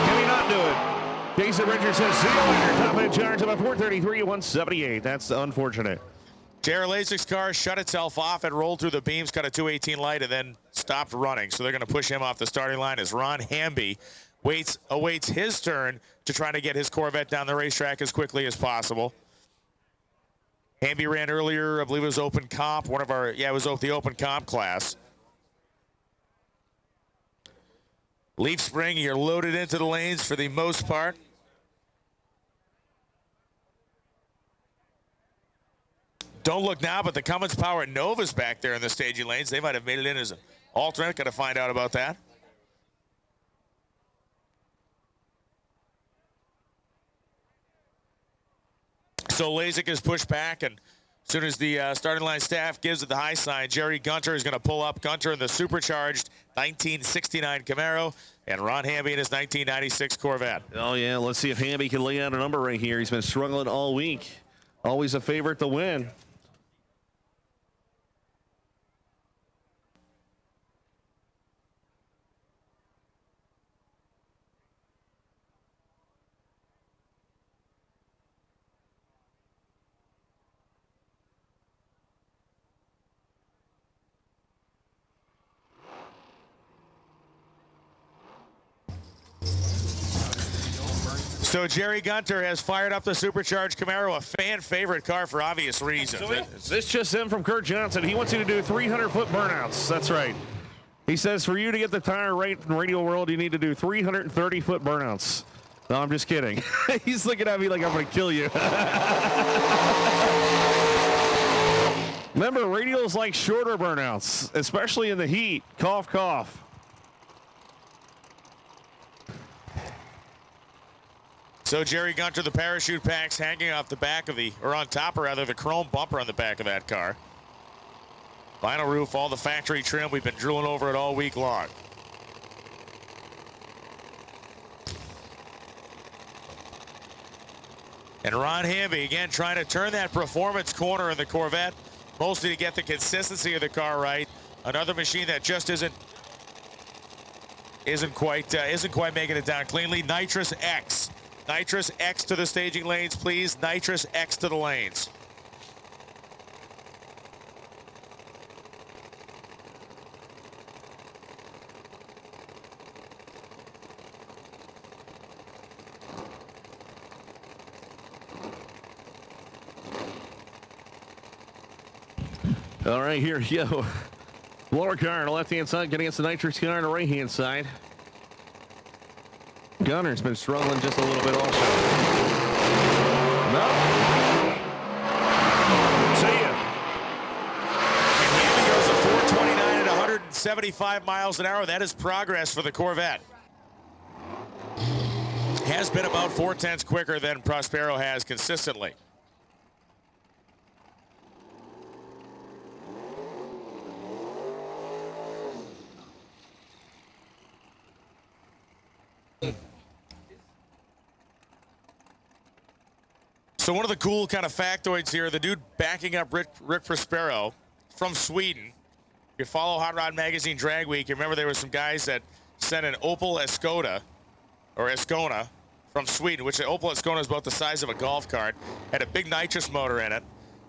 Can he not do it? Jason Richards says, see you later. Top end charge about 433, 178. That's unfortunate. J.R. Lasic's car shut itself off and rolled through the beams, got a 218 light, and then stopped running. So they're going to push him off the starting line as Ron Hamby awaits his turn to try to get his Corvette down the racetrack as quickly as possible. Hamby ran earlier, I believe it was Open Comp, it was the Open Comp class. Leaf Spring, you're loaded into the lanes for the most part. Don't look now, but the Cummins Power Nova's back there in the staging lanes. They might have made it in as an alternate. Got to find out about that. So Lasik is pushed back, and as soon as the starting line staff gives it the high sign, Jerry Gunter is going to pull up. Gunter in the supercharged 1969 Camaro, and Ron Hamby in his 1996 Corvette. Oh, yeah, let's see if Hamby can lay out a number right here. He's been struggling all week. Always a favorite to win. So Jerry Gunter has fired up the supercharged Camaro, a fan favorite car for obvious reasons. This just in from Kurt Johnson. He wants you to do 300-foot burnouts. That's right. He says for you to get the tire right in Radio World, you need to do 330-foot burnouts. No, I'm just kidding. He's looking at me like I'm going to kill you. Remember, radials like shorter burnouts, especially in the heat. Cough, cough. So Jerry Gunter, the parachute packs hanging off the back of on top, or rather, the chrome bumper on the back of that car. Vinyl roof, all the factory trim. We've been drooling over it all week long. And Ron Hamby, again, trying to turn that performance corner in the Corvette, mostly to get the consistency of the car right. Another machine that just isn't quite making it down cleanly. Nitrous X. Nitrous X to the staging lanes, please. Nitrous X to the lanes. All right, here you go. Lower car on the left-hand side, getting against the nitrous car on the right-hand side. Gunner's been struggling just a little bit also. No. See ya. And Hamby goes at 429 at 175 miles an hour. That is progress for the Corvette. Has been about 4/10 quicker than Prospero has consistently. So one of the cool kind of factoids here, the dude backing up Rick Prospero from Sweden. If you follow Hot Rod Magazine Drag Week, you remember there were some guys that sent an Opel Ascona from Sweden, which the Opel Ascona is about the size of a golf cart, had a big nitrous motor in it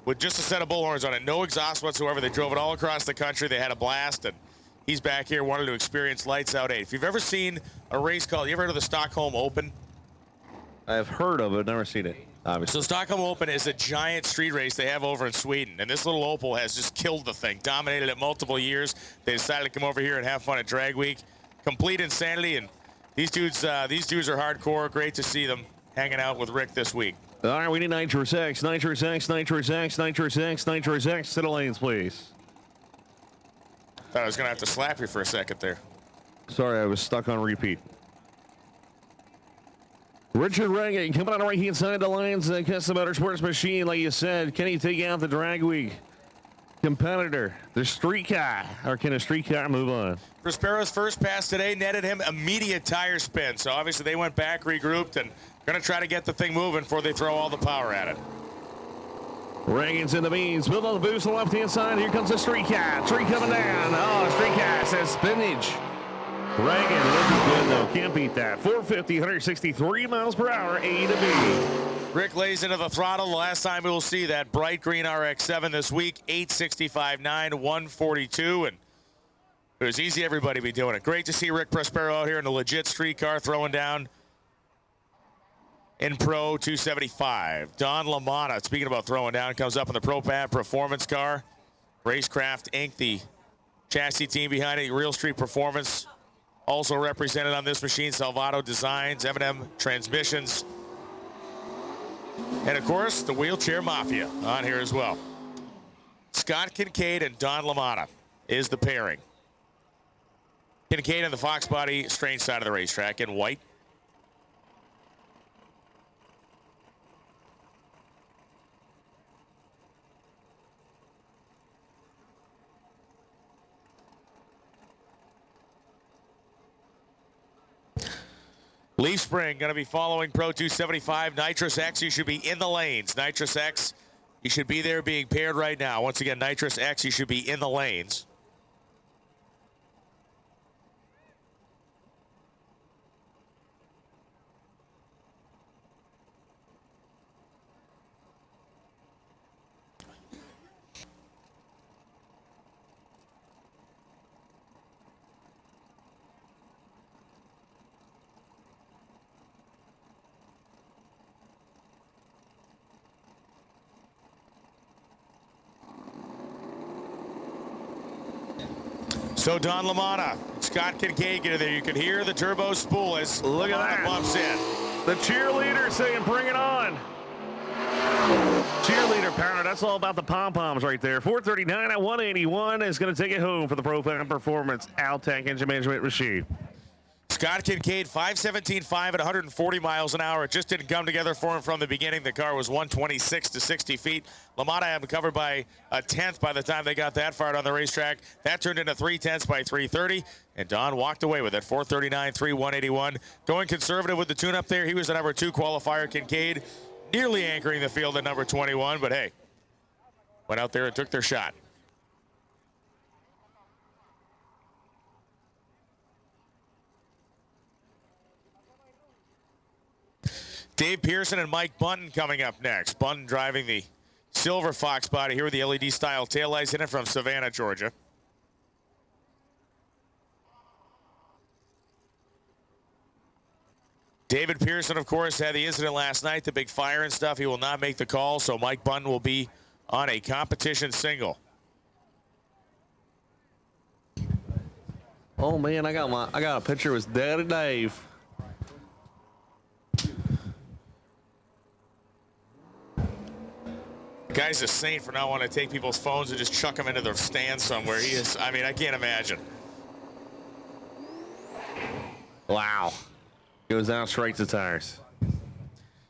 with just a set of bullhorns on it, no exhaust whatsoever. They drove it all across the country. They had a blast, and he's back here wanted to experience Lights Out 8. If you've ever seen a race called, you ever heard of the Stockholm Open? I've heard of it, never seen it, obviously. So Stockholm Open is a giant street race they have over in Sweden, and this little Opel has just killed the thing, dominated it multiple years. They decided to come over here and have fun at Drag Week. Complete insanity, and these dudes are hardcore. Great to see them hanging out with Rick this week. All right, we need Nitrous X, Nitrous X, Nitrous X, Nitrous X, Nitrous X to the lanes, please. Thought I was going to have to slap you for a second there. Sorry, I was stuck on repeat. Richard Reagan coming on the right-hand side of the lines. Custom Motorsports machine, like you said. Can he take out the Drag Week competitor, the street car, or can a street car move on? Prospero's first pass today netted him immediate tire spin. So obviously they went back, regrouped, and going to try to get the thing moving before they throw all the power at it. Reagan's in the beans, build on the boost on the left-hand side. Here comes the street car. Tree coming down. Oh, street car says spinach. Reagan looking good, though. Can't beat that. 450, 163 miles per hour, A to B. Rick lays into the throttle. The last time we will see that bright green RX-7 this week, 865.9, 142, and it was easy. Everybody be doing it. Great to see Rick Prospero out here in a legit street car throwing down in Pro 275. Don LaMotta, speaking about throwing down, comes up in the Pro Pad Performance car. Racecraft Inc., the chassis team behind it. Real Street Performance also represented on this machine. Salvato Designs, M&M Transmissions, and of course the Wheelchair Mafia on here as well. Scott Kincaid and Don LaMotta is the pairing. Kincaid on the Fox body, strange side of the racetrack in white. Leaf Spring going to be following Pro 275. Nitrous X, you should be in the lanes. Nitrous X, you should be there being paired right now. Once again, Nitrous X, you should be in the lanes. So Don LaMotta, Scott Kincaid get in there. You can hear the turbo spool as look at that bumps in. The cheerleader saying, "Bring it on!" Cheerleader power. That's all about the pom poms right there. 439 at 181 is going to take it home for the Pro Fan Performance Altec engine management machine. Scott Kincaid, 5:17.5 at 140 miles an hour. It just didn't come together for him from the beginning. The car was 126 to 60 feet. LaMotta had him covered by a tenth by the time they got that far on the racetrack. That turned into 3/10 by 3:30, and Don walked away with it. 4:39.3, 181. Going conservative with the tune-up there. He was the number 2 qualifier. Kincaid nearly anchoring the field at number 21, but hey, went out there and took their shot. Dave Pearson and Mike Bunton coming up next. Bunton driving the silver Fox body here with the LED style taillights in it from Savannah, Georgia. David Pearson, of course, had the incident last night, the big fire and stuff. He will not make the call, so Mike Bunton will be on a competition single. Oh man, I got a picture with Daddy Dave. The guy's a saint for not wanting to take people's phones and just chuck them into their stand somewhere. He is, I mean, I can't imagine. Wow. Goes out straight to tires.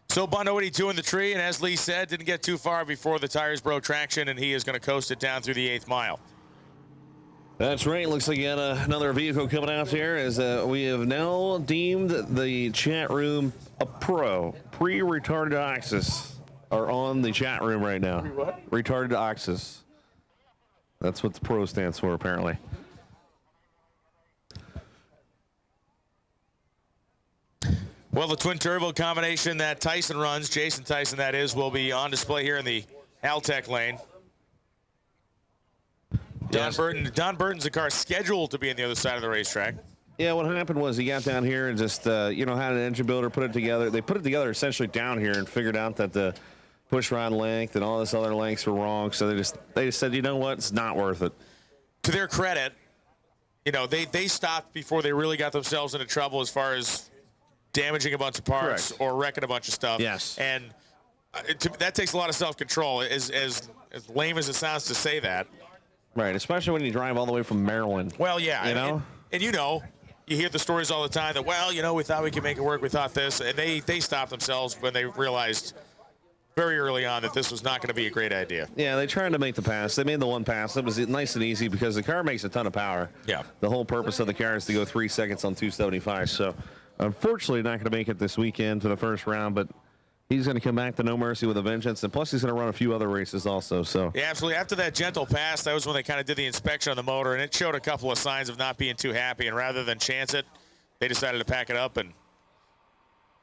So Bunton 82 in the tree, and as Lee said, didn't get too far before the tires broke traction, and he is going to coast it down through the 8th mile. That's right. Looks like yet another vehicle coming out here as we have now deemed the chat room a pro. Pre-retarded access are on the chat room right now. What? Retarded access. That's what the pro stands for, apparently. Well, the twin turbo combination that Tyson runs, Jason Tyson that is, will be on display here in the Altec lane. Don Burton's the car scheduled to be on the other side of the racetrack. Yeah, what happened was he got down here and just, had an engine builder put it together. They put it together essentially down here and figured out that the push rod length and all this other lengths were wrong. So they just said, you know what, it's not worth it. To their credit, they stopped before they really got themselves into trouble as far as damaging a bunch of parts. Correct. Or wrecking a bunch of stuff. Yes. And that takes a lot of self-control, as lame as it sounds to say that. Right, especially when you drive all the way from Maryland. Well, yeah. You know? And you hear the stories all the time that, we thought we could make it work. We thought this. And they stopped themselves when they realized very early on that this was not going to be a great idea. Yeah, they tried to make the pass. They made the one pass. It was nice and easy because the car makes a ton of power. Yeah. The whole purpose of the car is to go 3 seconds on 275. So, unfortunately, not going to make it this weekend to the first round, but he's going to come back to No Mercy with a vengeance, and plus he's going to run a few other races also. So Yeah, absolutely. After that gentle pass, that was when they kind of did the inspection on the motor, and it showed a couple of signs of not being too happy, and rather than chance it, they decided to pack it up and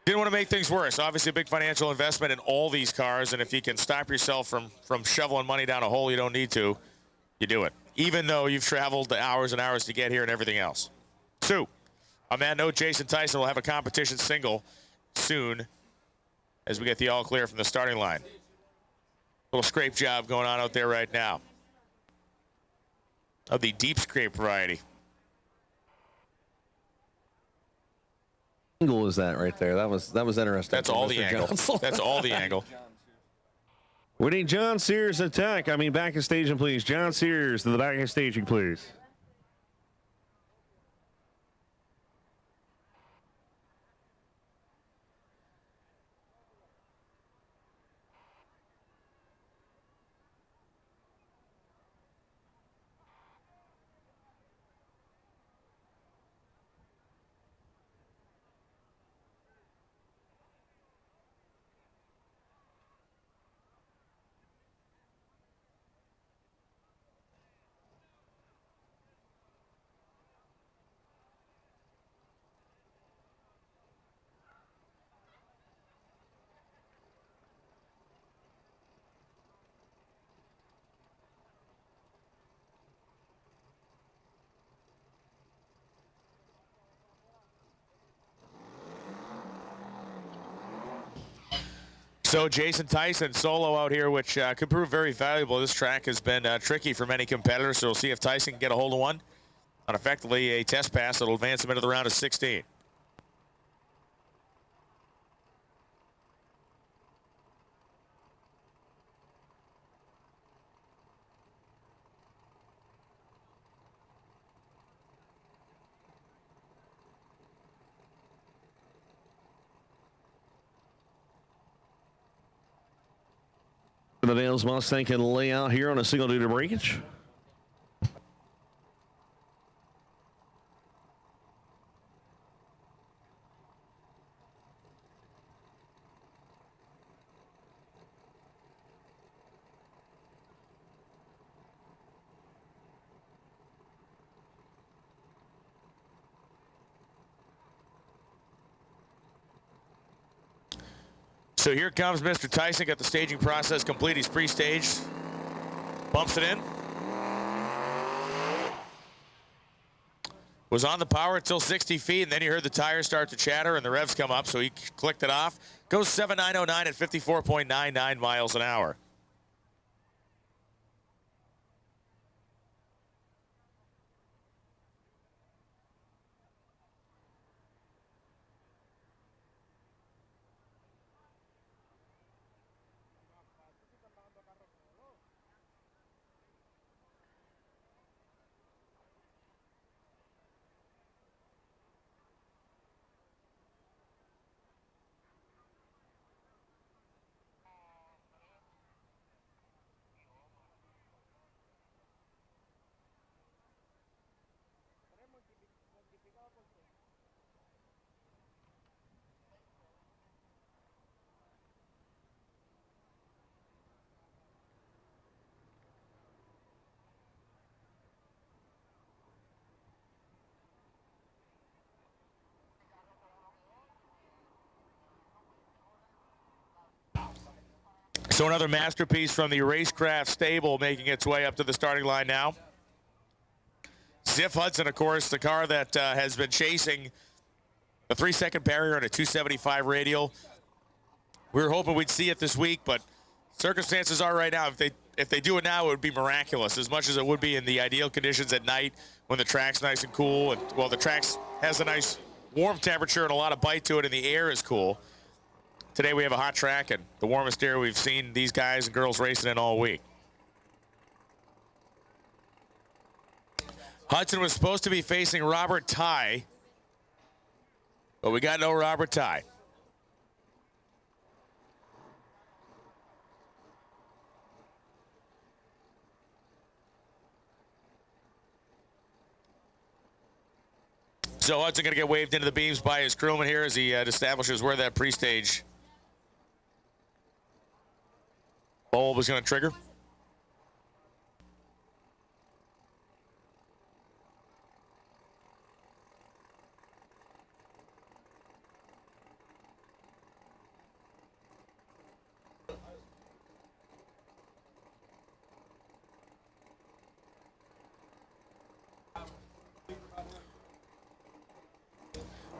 didn't want to make things worse. Obviously, a big financial investment in all these cars, and if you can stop yourself from shoveling money down a hole you don't need to, you do it, even though you've traveled the hours and hours to get here and everything else. So, on that note, Jason Tyson will have a competition single soon as we get the all clear from the starting line. Little scrape job going on out there right now of the deep scrape variety. angle is that right there? That was interesting. That's all the angle. That's all the angle. We need John Sears attack. Back of staging, please. John Sears to the back of staging, please. So Jason Tyson solo out here, which could prove very valuable. This track has been tricky for many competitors, so we'll see if Tyson can get a hold of one on effectively a test pass that will advance him into the round of 16. The Dales Mustang can lay out here on a single due to breakage. So here comes Mr. Tyson. Got the staging process complete. He's pre-staged. Bumps it in. Was on the power until 60 feet, and then you heard the tires start to chatter and the revs come up, so he clicked it off. Goes 7.909 at 54.99 miles an hour. So another masterpiece from the Racecraft stable making its way up to the starting line now. Ziff Hudson, of course, the car that has been chasing a 3-second barrier and a 275 radial. We were hoping we'd see it this week, but circumstances are right now. If they do it now, it would be miraculous, as much as it would be in the ideal conditions at night when the track's nice and cool. And, well, the track has a nice warm temperature and a lot of bite to it, and the air is cool. Today we have a hot track and the warmest air we've seen these guys and girls racing in all week. Hudson was supposed to be facing Robert Ty, but we got no Robert Ty. So Hudson going to get waved into the beams by his crewman here as he establishes where that pre-stage bulb is going to trigger.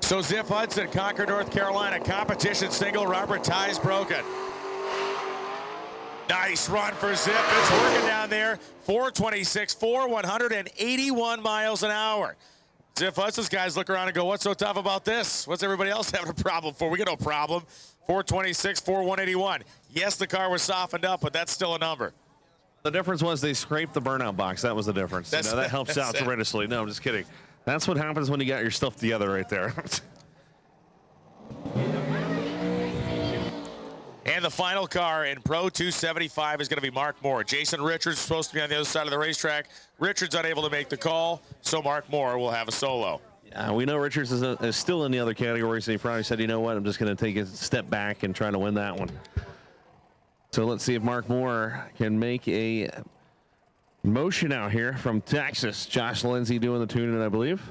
So Ziff Hudson, Concord, North Carolina, competition single, rubber ties broken. Nice run for Ziff. It's working down there. 426.4, 181 miles an hour. Ziff Hudson's guys look around and go, what's so tough about this? What's everybody else having a problem for? We got no problem. 426.4, 181. Yes, the car was softened up, but that's still a number. The difference was they scraped the burnout box. That was the difference. You know, that helps out tremendously. No, I'm just kidding. That's what happens when you got your stuff together right there. And the final car in Pro 275 is going to be Mark Moore. Jason Richards is supposed to be on the other side of the racetrack. Richards unable to make the call, so Mark Moore will have a solo. We know Richards is still in the other categories, and he probably said, you know what, I'm just going to take a step back and try to win that one. So let's see if Mark Moore can make a motion out here from Texas. Josh Lindsay doing the tuning, I believe.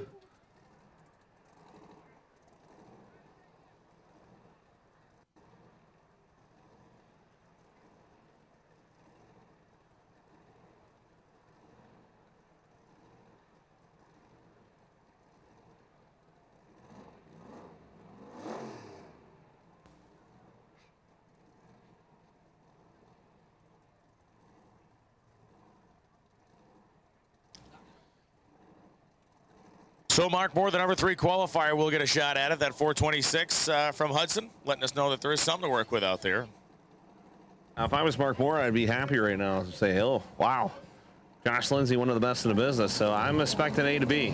So Mark Moore, the number 3 qualifier, will get a shot at it. That 426 from Hudson, letting us know that there is something to work with out there. If I was Mark Moore, I'd be happy right now to say, oh, wow. Josh Lindsay, one of the best in the business. So I'm expecting A to B.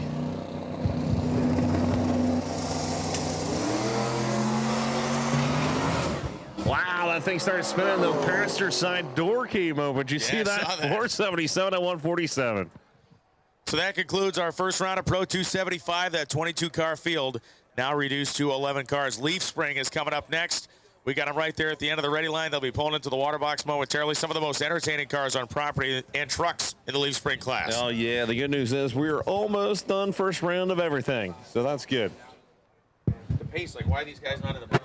Wow, that thing started spinning. The passenger side door came open. Did you see that? 477 at 147. So that concludes our first round of Pro 275. That 22-car field now reduced to 11 cars. Leaf Spring is coming up next. We got them right there at the end of the ready line. They'll be pulling into the water box momentarily. Some of the most entertaining cars on property and trucks in the Leaf Spring class. Oh, yeah. The good news is we're almost done first round of everything. So that's good. The pace, like, why are these guys not in the middle?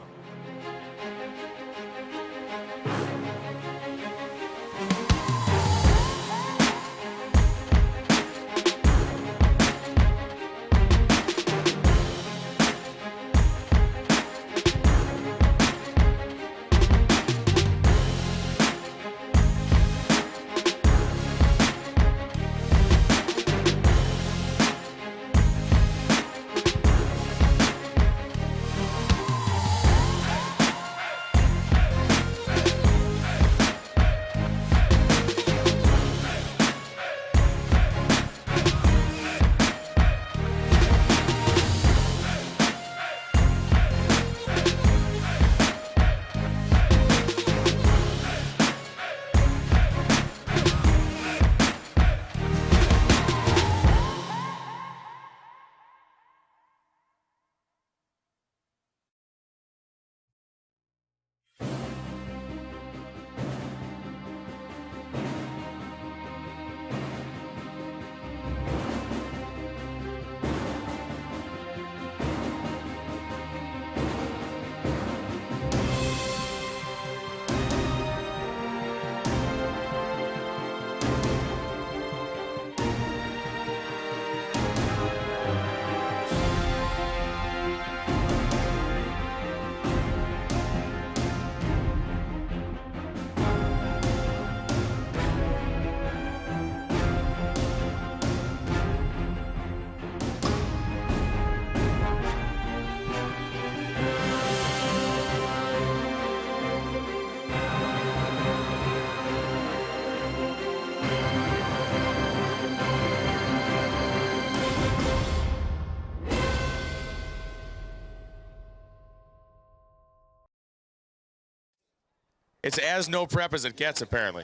It's as no prep as it gets, apparently.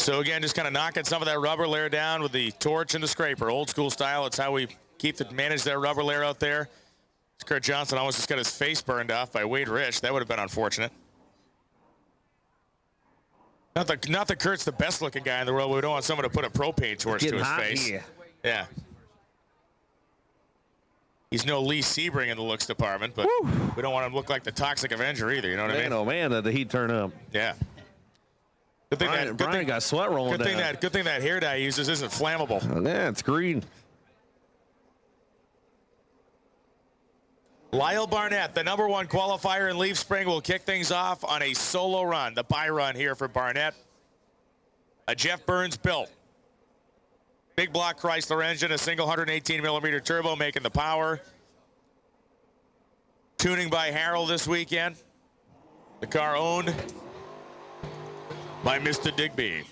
So again, just kind of knocking some of that rubber layer down with the torch and the scraper. Old school style. It's how we manage that rubber layer out there. Kurt Johnson almost just got his face burned off by Wade Rich. That would have been unfortunate. Not that Kurt's the best looking guy in the world. We don't want someone to put a propane torch to his face. Yeah. He's no Lee Sebring in the looks department, but we don't want him to look like the Toxic Avenger either. You know what I mean? Oh man, did the heat turn up? Yeah. Good thing Brian got sweat rolling down. Good thing that hair dye he uses isn't flammable. Yeah, it's green. Lyle Barnett, the #1 qualifier in Leaf Spring, will kick things off on a solo run. The bye run here for Barnett. A Jeff Burns built. Big block Chrysler engine, a single 118mm turbo making the power. Tuning by Harold this weekend. The car owned by Mr. Digby.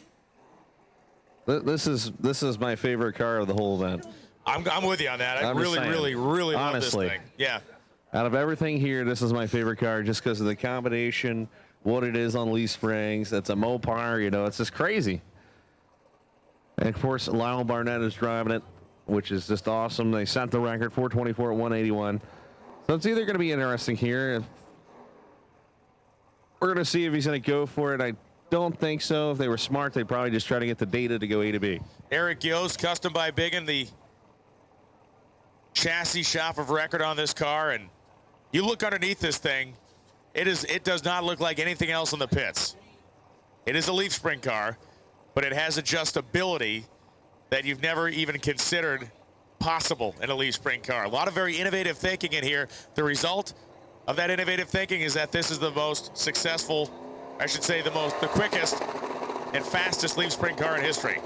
This is my favorite car of the whole event. I'm with you on that. I really love this thing. Yeah. Out of everything here, this is my favorite car just because of the combination, what it is on Leaf Springs. It's a Mopar, you know, it's just crazy. And, of course, Lyle Barnett is driving it, which is just awesome. They set the record, 424 at 181. So it's either going to be interesting here. We're going to see if he's going to go for it. I don't think so. If they were smart, they'd probably just try to get the data to go A to B. Eric Yost, custom by Biggin, the chassis shop of record on this car. And you look underneath this thing, it does not look like anything else in the pits. It is a Leaf Spring car, but it has adjustability that you've never even considered possible in a Leaf Spring car. A lot of very innovative thinking in here. The result of that innovative thinking is that this is the most successful, I should say the quickest and fastest Leaf Spring car in history.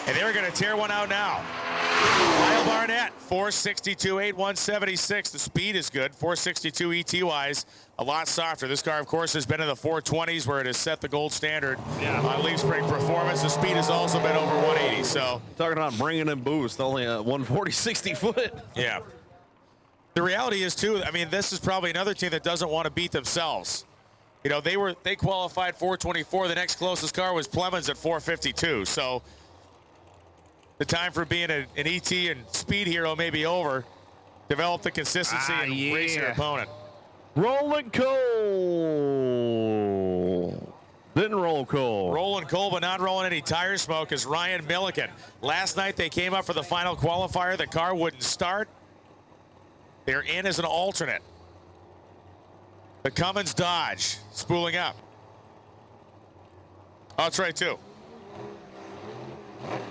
And they're going to tear one out now. Lyle Barnett, 462.8, 176. The speed is good. 462 ET-wise, a lot softer. This car, of course, has been in the 420s where it has set the gold standard on Leaf Spring performance. The speed has also been over 180. So talking about bringing in boost, only a 140, 60 foot. Yeah. The reality is, too, I mean, this is probably another team that doesn't want to beat themselves. You know, they qualified 424. The next closest car was Plemons at 452. So the time for being an ET and speed hero may be over. Develop the consistency and race your opponent. Rolling Cole. Didn't roll Cole. Rolling Cole, but not rolling any tire smoke is Ryan Milliken. Last night they came up for the final qualifier. The car wouldn't start. They're in as an alternate. The Cummins Dodge spooling up. Oh, that's right, too.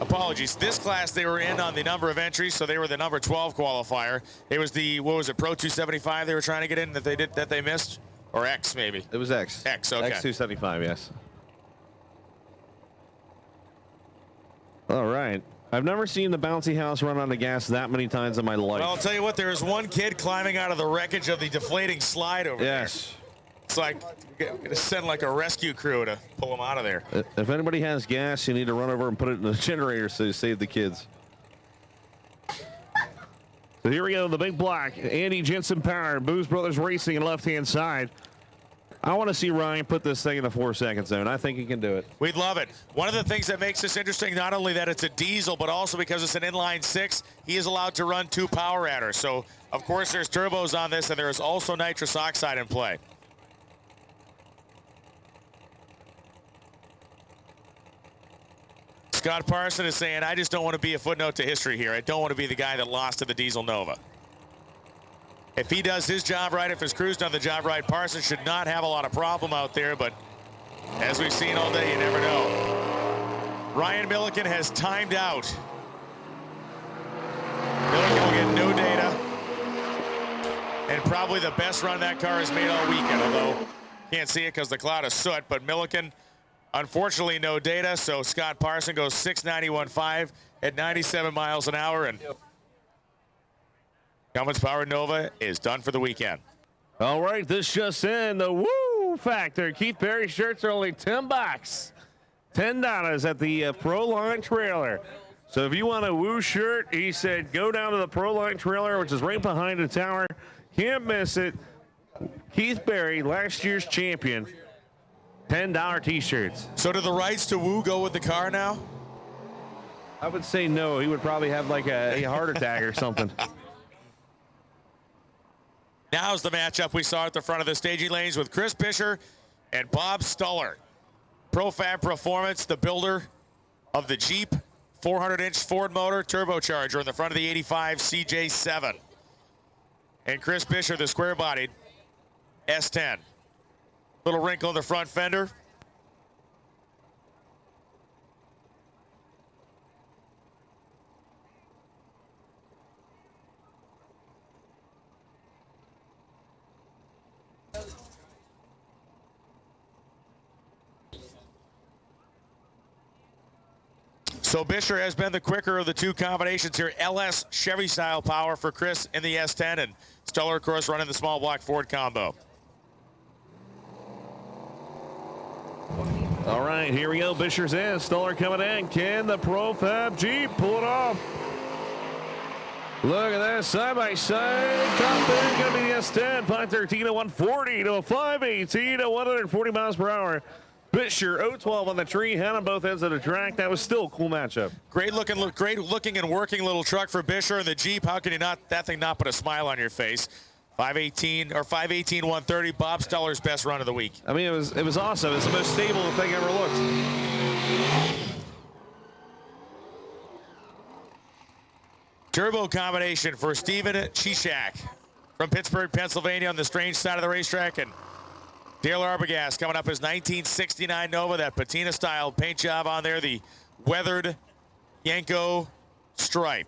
Apologies. This class they were in on the number of entries, so they were the number 12 qualifier. It was the, what was it, Pro 275 they were trying to get in that they missed? Or X, maybe? It was X. X, okay. X275, yes. All right. I've never seen the bouncy house run on the gas that many times in my life. Well, I'll tell you what, there is one kid climbing out of the wreckage of the deflating slide over there. Yes. It's like, gonna send like a rescue crew to pull him out of there. If anybody has gas, you need to run over and put it in the generator so you save the kids. So here we go, the big block. Andy Jensen Power, Booz Brothers Racing and left-hand side. I want to see Ryan put this thing in the 4-second zone. I think he can do it. We'd love it. One of the things that makes this interesting, not only that it's a diesel, but also because it's an inline 6, he is allowed to run 2 power adders. So, of course, there's turbos on this, and there is also nitrous oxide in play. Scott Parson is saying, I just don't want to be a footnote to history here. I don't want to be the guy that lost to the Diesel Nova. If he does his job right, if his crew's done the job right, Parson should not have a lot of problem out there, but as we've seen all day, you never know. Ryan Milliken has timed out. Milliken will get no data. And probably the best run that car has made all weekend, although can't see it because the cloud of soot, but Milliken, unfortunately, no data, so Scott Parson goes 691.5 at 97 miles an hour, and Cummins Power Nova is done for the weekend. All right, this just in, the woo factor. Keith Perry shirts are only $10. $10 at the Proline trailer. So if you want a woo shirt, he said go down to the Proline trailer, which is right behind the tower. Can't miss it. Keith Berry, last year's champion. $10 t-shirts. So do the rights to Wu go with the car now? I would say no. He would probably have like a heart attack or something. Now's the matchup we saw at the front of the staging lanes with Chris Buescher and Bob Stuller. Profab Performance, the builder of the Jeep 400-inch Ford motor turbocharger in the front of the 85 CJ7. And Chris Buescher, the square-bodied S10. Little wrinkle in the front fender. So Buescher has been the quicker of the two combinations here. LS Chevy style power for Chris in the S10, and Stuller, of course, running the small block Ford combo. All right, here we go. Buescher's in. Stuller coming in. Can the Profab Jeep pull it off? Look at that, side by side. Top end going to be the S10. 513 to 140 to a 518 to 140 miles per hour. Buescher 012 on the tree, had on both ends of the track. That was still a cool matchup. Great looking and working little truck for Buescher and the Jeep. How can you that thing not put a smile on your face? 518 or 518 130. Bob Stuller's best run of the week. I mean, it was awesome. It's the most stable thing ever looked. Turbo combination for Steven Chishak from Pittsburgh, Pennsylvania, on the strange side of the racetrack, and Dale Arbogast coming up his 1969 Nova, that patina style paint job on there, the weathered Yanko stripe.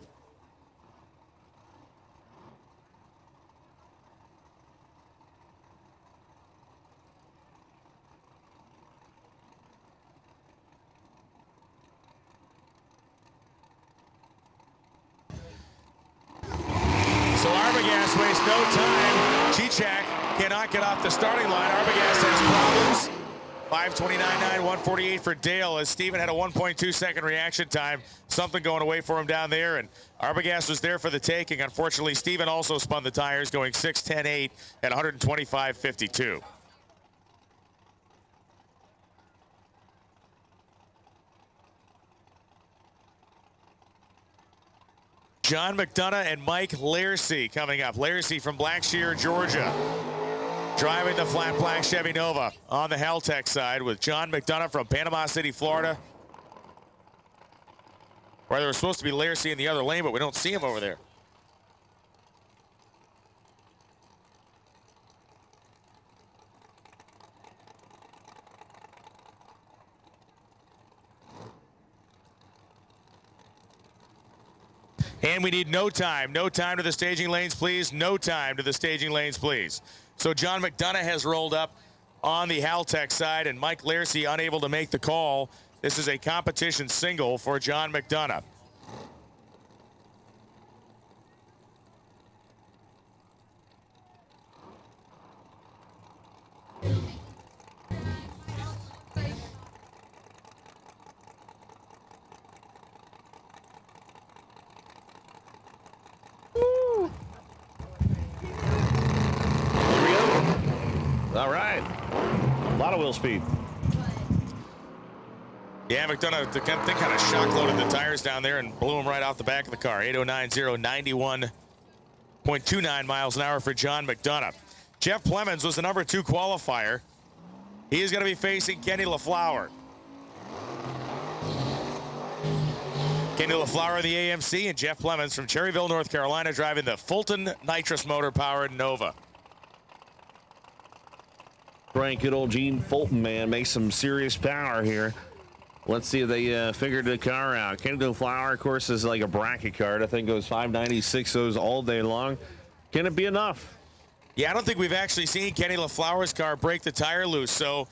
So Arbogast wastes no time. Chichak cannot get off the starting line. Arbogast has problems. 5:29.9, 148 for Dale, as Steven had a 1.2 second reaction time. Something going away for him down there, and Arbogast was there for the taking. Unfortunately, Steven also spun the tires, going 6:10.8 at 125.52. John McDonough and Mike Lairsey coming up. Lairsey from Blackshear, Georgia, driving the flat black Chevy Nova on the Haltech side, with John McDonough from Panama City, Florida, where there was supposed to be Lairsey in the other lane, but we don't see him over there. And we need no time to the staging lanes, please. No time to the staging lanes, please. So John McDonough has rolled up on the Haltech side, and Mike Lairsey unable to make the call. This is a competition single for John McDonough. All right. A lot of wheel speed. Yeah, McDonough, the thing kind of shock loaded the tires down there and blew them right off the back of the car. 809.0, 91.29 miles an hour for John McDonough. Jeff Plemons was the number 2 qualifier. He is going to be facing Kenny LaFleur. Kenny LaFleur of the AMC, and Jeff Plemons from Cherryville, North Carolina, driving the Fulton nitrous motor-powered Nova. Right, good old Gene Fulton, man, makes some serious power here. Let's see if they figured the car out. Kenny LaFleur, of course, is like a bracket card. I think goes 596 those all day long. Can it be enough? Yeah, I don't think we've actually seen Kenny LaFleur's car break the tire loose. So,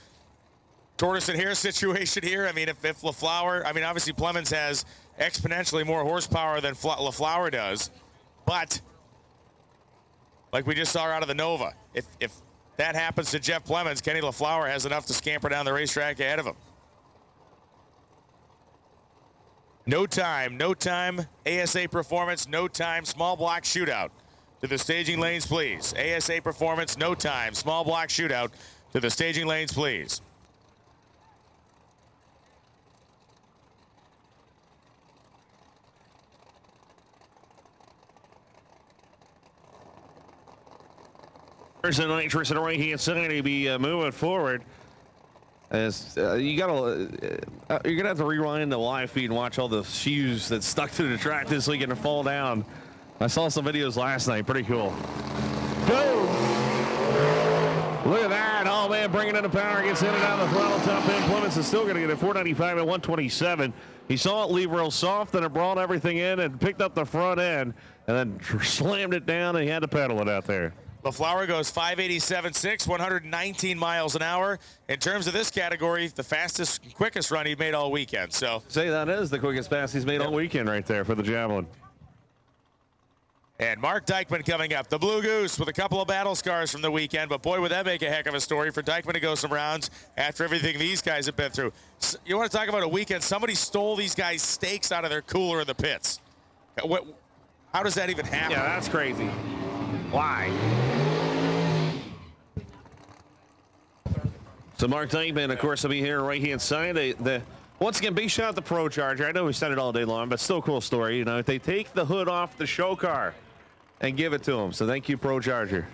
tortoise and hare situation here. I mean, if LaFleur, I mean, obviously Plemons has exponentially more horsepower than LaFleur does. But, like we just saw out of the Nova, if that happens to Jeff Plemons, Kenny LaFleur has enough to scamper down the racetrack ahead of him. No time, ASA Performance, no time, small block shootout to the staging lanes, please. ASA Performance, no time, small block shootout to the staging lanes, please. There's a nitrous on the right-hand side. He'll be moving forward. As you're gonna have to rewind the live feed and watch all the shoes that stuck to the track this week and fall down. I saw some videos last night. Pretty cool. Go! Look at that. Oh, man, bringing in the power. Gets in and out of the throttle. Top end. Clements is still going to get it 495 at 127. He saw it leave real soft, and it brought everything in and picked up the front end and then slammed it down, and he had to pedal it out there. LaFleur goes 587.6, 119 miles an hour. In terms of this category, the fastest, quickest run he made all weekend. So say that is the quickest pass he's made all weekend right there for the Javelin. And Mark Dykman coming up, the Blue Goose, with a couple of battle scars from the weekend. But boy, would that make a heck of a story for Dykman to go some rounds after everything these guys have been through. You want to talk about a weekend? Somebody stole these guys' steaks out of their cooler in the pits. How does that even happen? Yeah, that's crazy. Why? So Mark Dykman, of course, will be here right-hand side. Once again, big shout out to Pro Charger. I know we said it all day long, but still a cool story. You know, they take the hood off the show car and give it to him. So thank you, Pro Charger.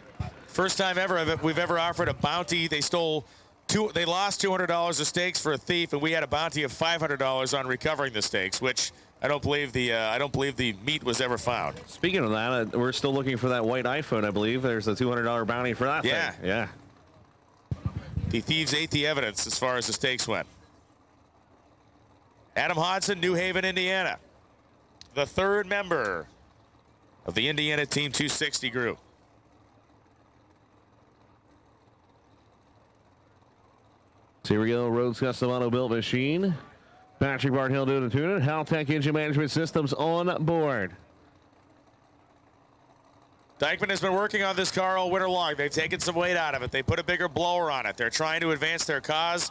First time ever we've ever offered a bounty. They lost $200 of steaks for a thief, and we had a bounty of $500 on recovering the steaks, which I don't believe the meat was ever found. Speaking of that, we're still looking for that white iPhone, I believe. There's a $200 bounty for that thing. Yeah. The thieves ate the evidence as far as the steaks went. Adam Hodson, New Haven, Indiana. The third member of the Indiana Team 260 group. So here we go, Rhodes Custom Auto Built Machine. Patrick Barthill doing the tuning. Haltech Engine Management Systems on board. Dykman has been working on this car all winter long. They've taken some weight out of it. They put a bigger blower on it. They're trying to advance their cause.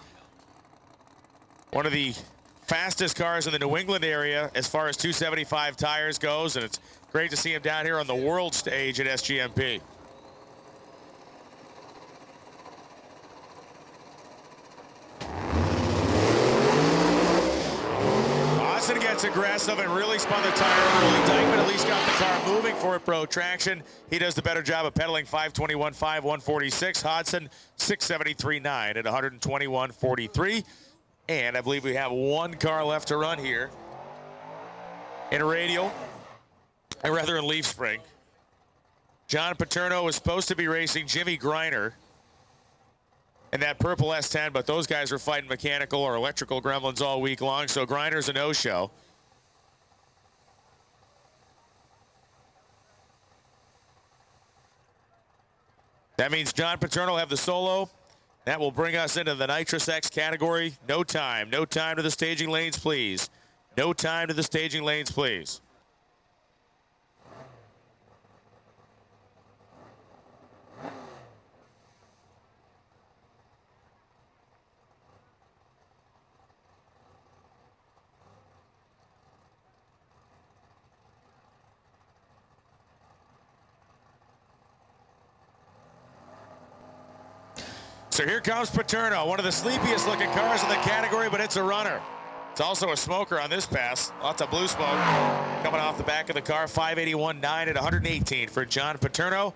One of the fastest cars in the New England area as far as 275 tires goes, and it's great to see him down here on the world stage at SGMP. Austin gets aggressive and really spun the tire early. Dykman at least got the car moving for a protraction. He does the better job of pedaling. 521.5, 146. Hodson 673.9 at 121.43. And I believe we have one car left to run here in Radial, or rather in Leaf Spring. John Paterno was supposed to be racing Jimmy Griner in that purple S10, but those guys were fighting mechanical or electrical gremlins all week long, so Griner's a no-show. That means John Paterno will have the solo. That will bring us into the Nitrous X category. No time to the staging lanes, please. No time to the staging lanes, please. So here comes Paterno, one of the sleepiest looking cars in the category, but it's a runner. It's also a smoker on this pass. Lots of blue smoke coming off the back of the car. 581.9 at 118 for John Paterno.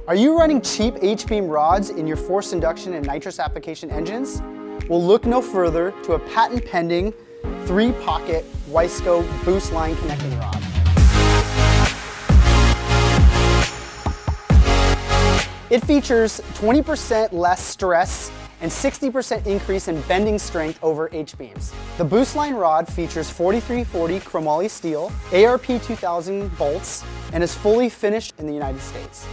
Are you running cheap H-beam rods in your forced induction and nitrous application engines? Well, look no further to a patent-pending 3-pocket Wiseco boost line connecting rod. It features 20% less stress and 60% increase in bending strength over H-beams. The boost line rod features 4340 chromoly steel, ARP 2000 bolts, and is fully finished in the United States.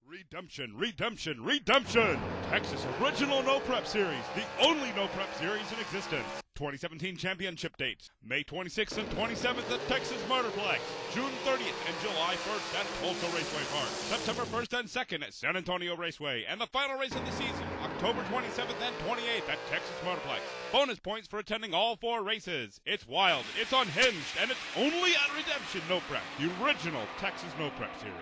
Redemption, redemption, redemption! Texas Original No Prep Series, the only no prep series in existence. 2017 championship dates, May 26th and 27th at Texas Motorplex, June 30th and July 1st at Tulsa Raceway Park, September 1st and 2nd at San Antonio Raceway, and the final race of the season, October 27th and 28th at Texas Motorplex. Bonus points for attending all 4 races. It's wild, it's unhinged, and it's only at Redemption No Prep, the original Texas No Prep Series.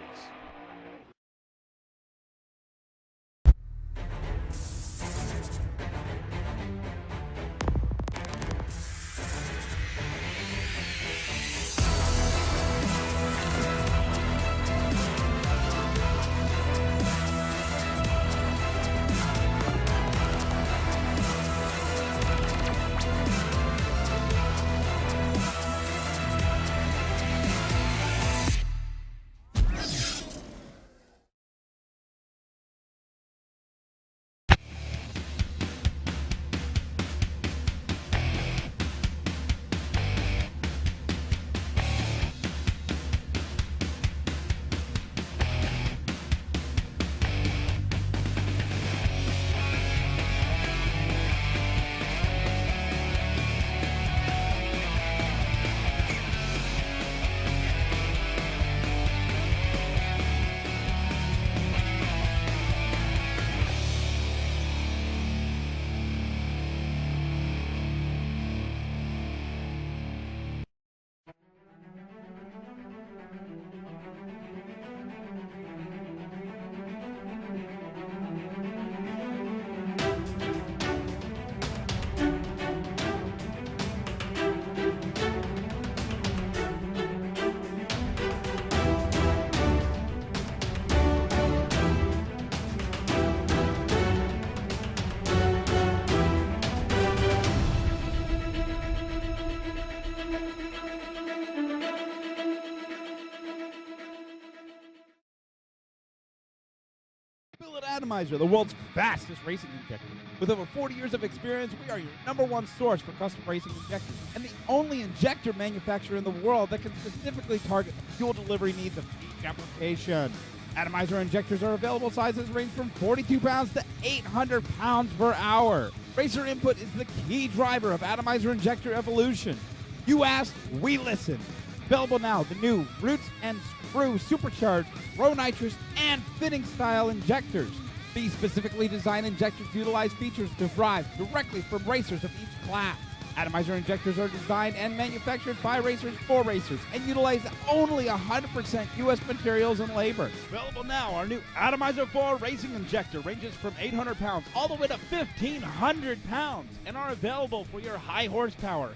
Billet Atomizer, the world's fastest racing injector. With over 40 years of experience, we are your #1 source for custom racing injectors and the only injector manufacturer in the world that can specifically target the fuel delivery needs of each application. Atomizer injectors are available. Sizes range from 42 pounds to 800 pounds per hour. Racer input is the key driver of Atomizer injector evolution. You asked, we listened. Available now, the new Roots and Screw supercharged Pro Nitrous and fitting style injectors. These specifically designed injectors utilize features derived directly from racers of each class. Atomizer injectors are designed and manufactured by racers for racers and utilize only 100% U.S. materials and labor. Available now, our new Atomizer 4 racing injector ranges from 800 pounds all the way to 1,500 pounds and are available for your high horsepower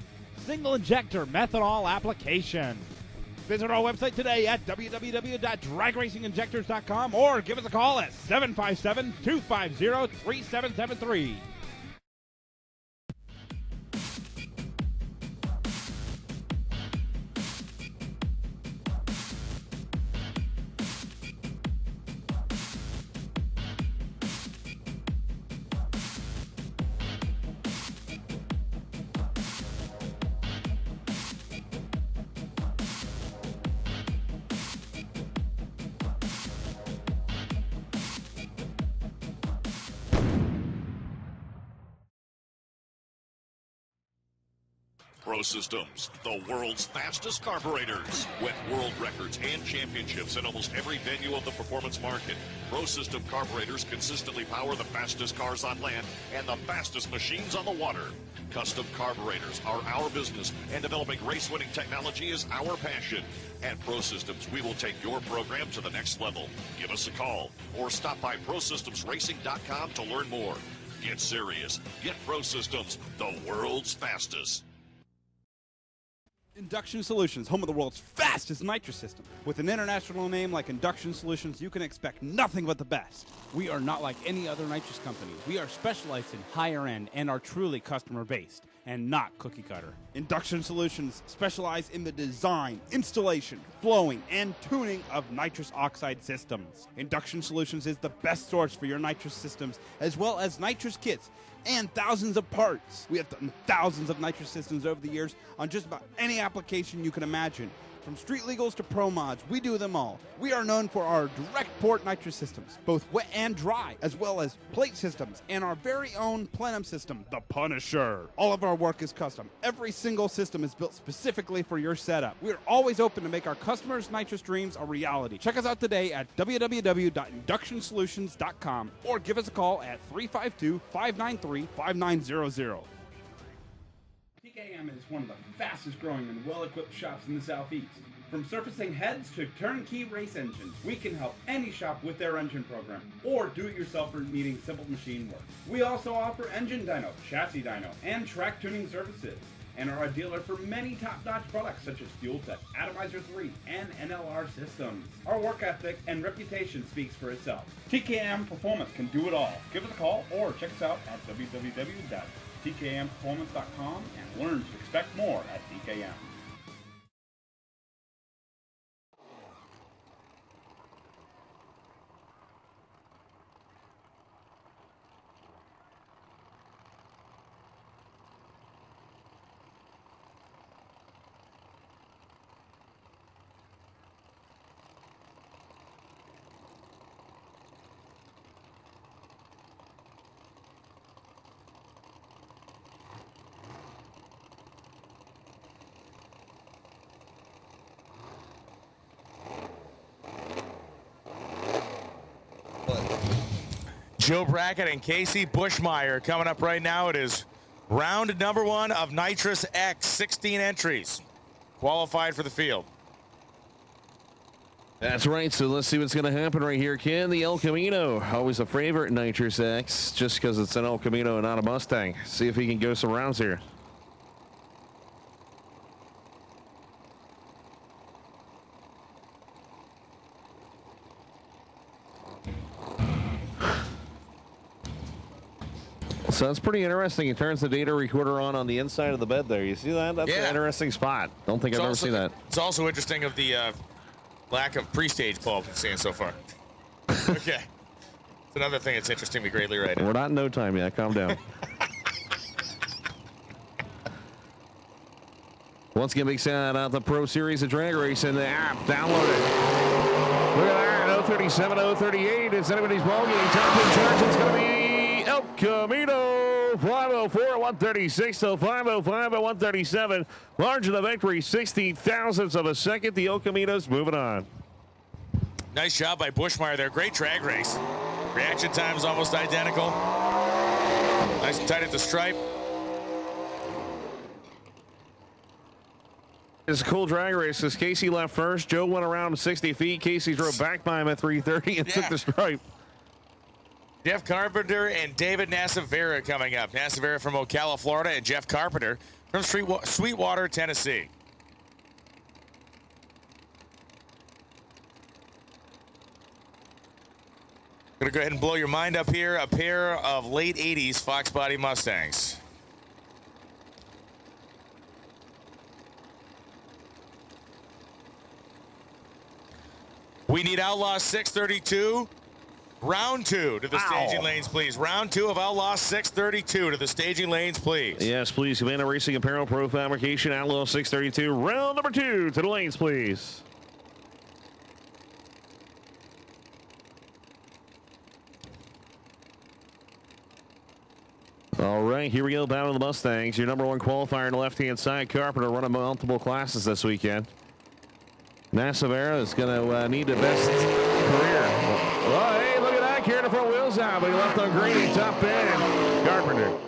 single injector methanol application. Visit our website today at www.dragracinginjectors.com or give us a call at 757-250-3773. Pro Systems, the world's fastest carburetors. With world records and championships in almost every venue of the performance market, Pro System carburetors consistently power the fastest cars on land and the fastest machines on the water. Custom carburetors are our business, and developing race-winning technology is our passion. At Pro Systems, we will take your program to the next level. Give us a call or stop by ProSystemsRacing.com to learn more. Get serious. Get Pro Systems, the world's fastest. Induction Solutions, home of the world's fastest nitrous system. With an international name like Induction Solutions, you can expect nothing but the best. We are not like any other nitrous company. We are specialized in higher end and are truly customer based and not cookie cutter. Induction Solutions specialize in the design, installation, flowing, and tuning of nitrous oxide systems. Induction Solutions is the best source for your nitrous systems as well as nitrous kits and thousands of parts. We have done thousands of nitrous systems over the years on just about any application you can imagine. From street legals to pro mods, we do them all. We are known for our direct port nitrous systems, both wet and dry, as well as plate systems, and our very own plenum system, the Punisher. All of our work is custom. Every single system is built specifically for your setup. We are always open to make our customers' nitrous dreams a reality. Check us out today at www.inductionsolutions.com or give us a call at 352-593-5900. TKM is one of the fastest growing and well-equipped shops in the Southeast. From surfacing heads to turnkey race engines, we can help any shop with their engine program or do-it-yourselfer needing simple machine work. We also offer engine dyno, chassis dyno, and track tuning services, and are a dealer for many top-notch products such as Fuel Tech, Atomizer 3, and NLR systems. Our work ethic and reputation speaks for itself. TKM Performance can do it all. Give us a call or check us out at www.tkmperformance.com and learn to expect more at TKM. Joe Brackett and Casey Bushmeyer coming up right now. It is round number 1 of Nitrous X, 16 entries qualified for the field. That's right, so let's see what's going to happen right here. Ken, the El Camino, always a favorite in Nitrous X, just because it's an El Camino and not a Mustang. See if he can go some rounds here. So that's pretty interesting. He turns the data recorder on the inside of the bed there. You see that? That's an interesting spot. Don't think I've ever seen that. It's also interesting of the lack of pre-stage pole I've been seeing so far. Okay. It's another thing that's interesting me greatly right now. We're not in no time yet. Calm down. Once again, big shout out the Pro Series of Drag Racing, the app. Download it. Look at that. 037, 038. It's anybody's ballgame. Top in charge. It's going to be El Camino. 504 at 136. So 505 at 137. Margin of victory, 60 thousandths of a second. The El Camino's moving on. Nice job by Bushmeyer there. Great drag race. Reaction time's almost identical. Nice and tight at the stripe. It's a cool drag race because Casey left first. Joe went around 60 feet. Casey drove back by him at 330 and took the stripe. Jeff Carpenter and David Nasavera coming up. Nasavera from Ocala, Florida, and Jeff Carpenter from Sweetwater, Tennessee. Going to go ahead and blow your mind up here. A pair of late 80s Fox Body Mustangs. We need Outlaw 632. Round 2 to the staging lanes, please. Round 2 of Outlaw 632 to the staging lanes, please. Yes, please. Cabana Racing Apparel, Pro Fabrication, Outlaw 632. Round number 2 to the lanes, please. All right, here we go. Battle of the Mustangs. Your number 1 qualifier on the left-hand side. Carpenter running multiple classes this weekend. Nasavera is going to need the best career. Oh, hey, look at that. Carrying the front wheels out, but he left on green. Top end. Carpenter.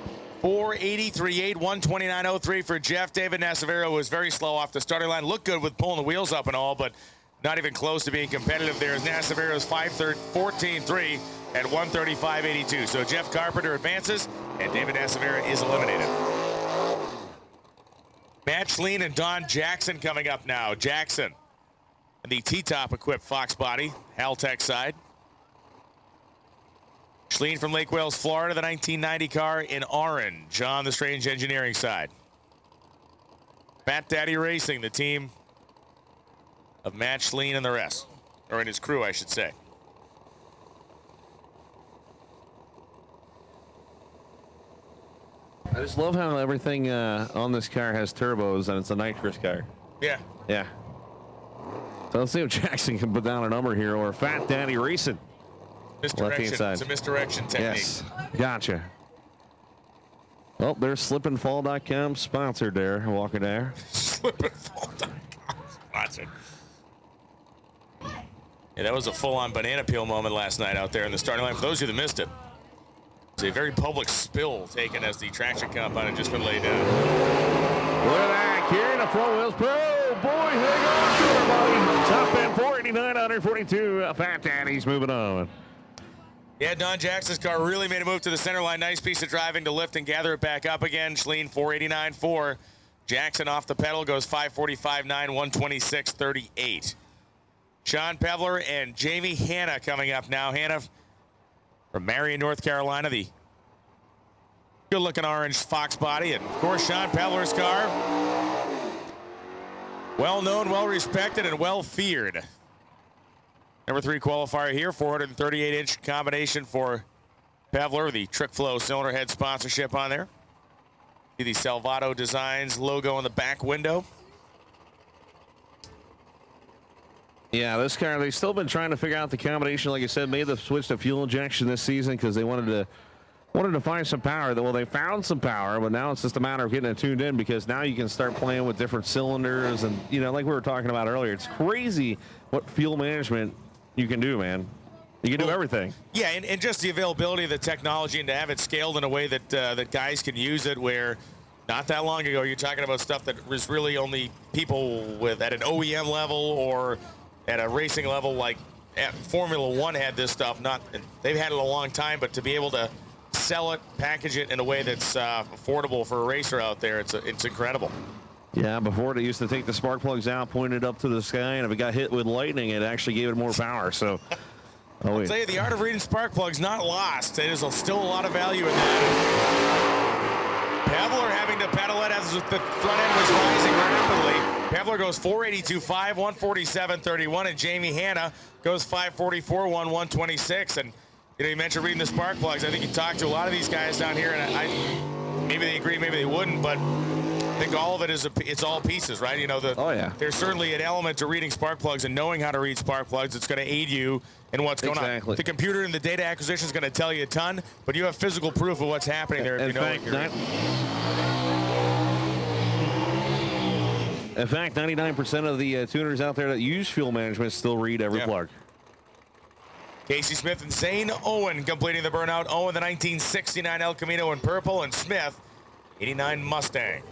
483.8, 129.03 for Jeff. David Nasavera was very slow off the starting line. Looked good with pulling the wheels up and all, but not even close to being competitive there. As Nasavera's 14.3 at 135.82. So Jeff Carpenter advances, and David Nasavera is eliminated. Matt Schleen and Don Jackson coming up now. Jackson, the T-top equipped Fox Body, Haltech side. Schleen from Lake Wales, Florida, the 1990 car in orange on the Strange Engineering side. Fat Daddy Racing, the team of Matt Schleen and the rest, or in his crew, I should say. I just love how everything on this car has turbos and it's a nitrous car. Yeah. Yeah. So let's see if Jackson can put down a number here, or Fat Daddy Racing. Misdirection. It's a misdirection technique. Yes. Gotcha. Well, there's slipandfall.com sponsored there. Walking there. Slipandfall.com sponsored. Yeah, that was a full-on banana peel moment last night out there in the starting line. For those of you that missed it, it's a very public spill taken as the traction compound had just been laid down. Look at that. Carrying the front wheels. Boy, hang on to her, buddy. Top end 489, 142. Fat Daddy's moving on. Yeah, Don Jackson's car really made a move to the center line. Nice piece of driving to lift and gather it back up again. Schleen 489.4. Jackson off the pedal goes 545.9, 126.38. Sean Pevler and Jamie Hanna coming up now. Hanna from Marion, North Carolina, the good-looking orange Fox Body. And, of course, Sean Pevler's car. Well-known, well-respected, and well-feared. Number 3 qualifier here, 438-inch combination for Pevler, the Trick Flow cylinder head sponsorship on there. See the Salvato Designs logo in the back window. Yeah, this car, they've still been trying to figure out the combination. Like I said, made the switch to fuel injection this season because they wanted to find some power. Well, they found some power, but now it's just a matter of getting it tuned in, because now you can start playing with different cylinders. And, you know, like we were talking about earlier, it's crazy what fuel management you can do, man. You can do everything. Yeah, and just the availability of the technology, and to have it scaled in a way that that guys can use it, where not that long ago you're talking about stuff that was really only people with at an OEM level or at a racing level, like Formula One had this stuff. They've had it a long time, but to be able to sell it, package it in a way that's affordable for a racer out there, it's incredible. Yeah, before they used to take the spark plugs out, point it up to the sky, and if it got hit with lightning, it actually gave it more power. So, I'll tell you, the art of reading spark plugs not lost. There's still a lot of value in that. Pevler having to pedal it as the front end was rising rapidly. Pevler goes 482.5, 147.31, and Jamie Hanna goes 544.1, 126. And You know, you mentioned reading the spark plugs. I think you talked to a lot of these guys down here, and maybe they agree, maybe they wouldn't, but I think all of it is it's all pieces, right? You know, there's certainly an element to reading spark plugs and knowing how to read spark plugs. It's going to aid you in what's going on. The computer and the data acquisition is going to tell you a ton, but you have physical proof of what's happening there. If you know in fact, 99% of the tuners out there that use fuel management still read every plug. Casey Smith and Zane Owen completing the burnout. Owen, the 1969 El Camino in purple, and Smith, 89 Mustang.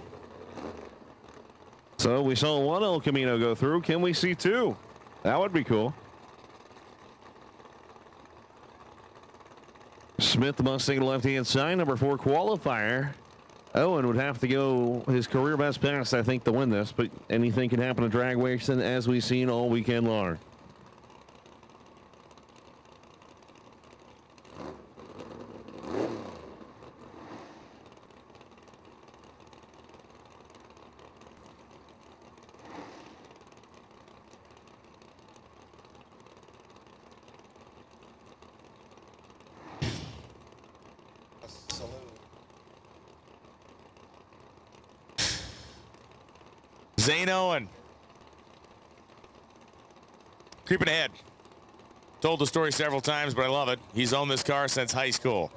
So we saw one El Camino go through. Can we see two? That would be cool. Smith, the Mustang, to left-hand side, number 4 qualifier. Owen would have to go his career best pass, I think, to win this, but anything can happen to drag racing, as we've seen all weekend long. Zane Owen. Creeping ahead. Told the story several times, but I love it. He's owned this car since high school.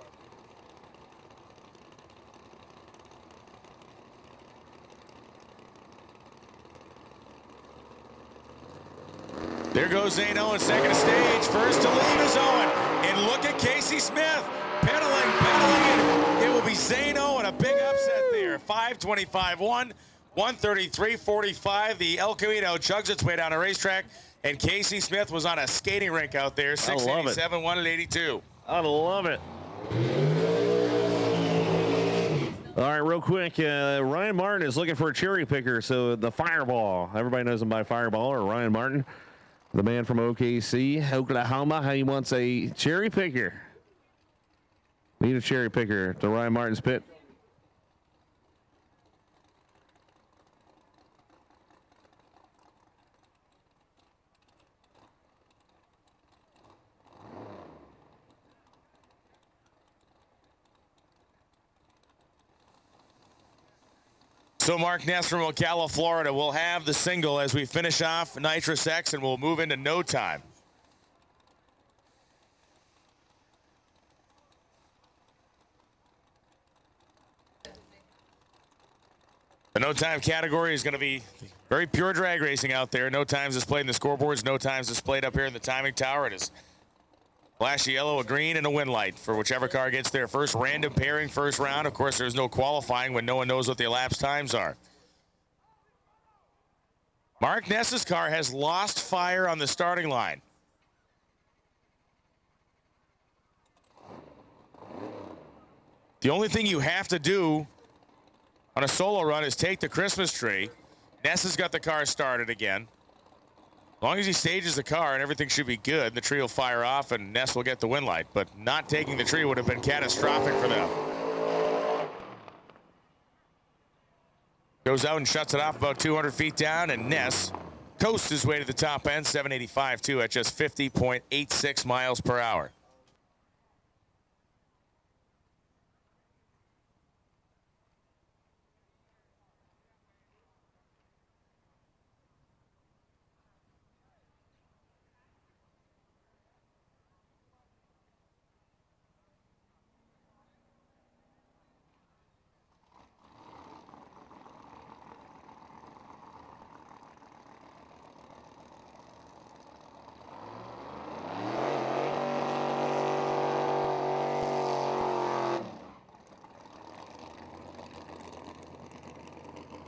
There goes Zane Owen, second stage. First to leave is Owen. And look at Casey Smith. Pedaling. It will be Zane Owen. A big upset there. 5:25.1. 133.45. The El Camino chugs its way down a racetrack, and Casey Smith was on a skating rink out there. 687, 182. I love it. All right, real quick, Ryan Martin is looking for a cherry picker, so the Fireball. Everybody knows him by Fireball, or Ryan Martin, the man from OKC, Oklahoma. He wants a cherry picker. Need a cherry picker to Ryan Martin's pit. So Mark Ness from Ocala, Florida will have the single as we finish off Nitrous X, and we'll move into No Time. The No Time category is going to be very pure drag racing out there. No times displayed in the scoreboards, no times displayed up here in the timing tower. It is flashy yellow, a green, and a win light for whichever car gets there first. Random pairing first round. Of course, there's no qualifying when no one knows what the elapsed times are. Mark Ness's car has lost fire on the starting line. The only thing you have to do on a solo run is take the Christmas tree. Ness has got the car started again. As long as he stages the car and everything should be good, the tree will fire off and Ness will get the win light. But not taking the tree would have been catastrophic for them. Goes out and shuts it off about 200 feet down, and Ness coasts his way to the top end, 785.2 at just 50.86 miles per hour.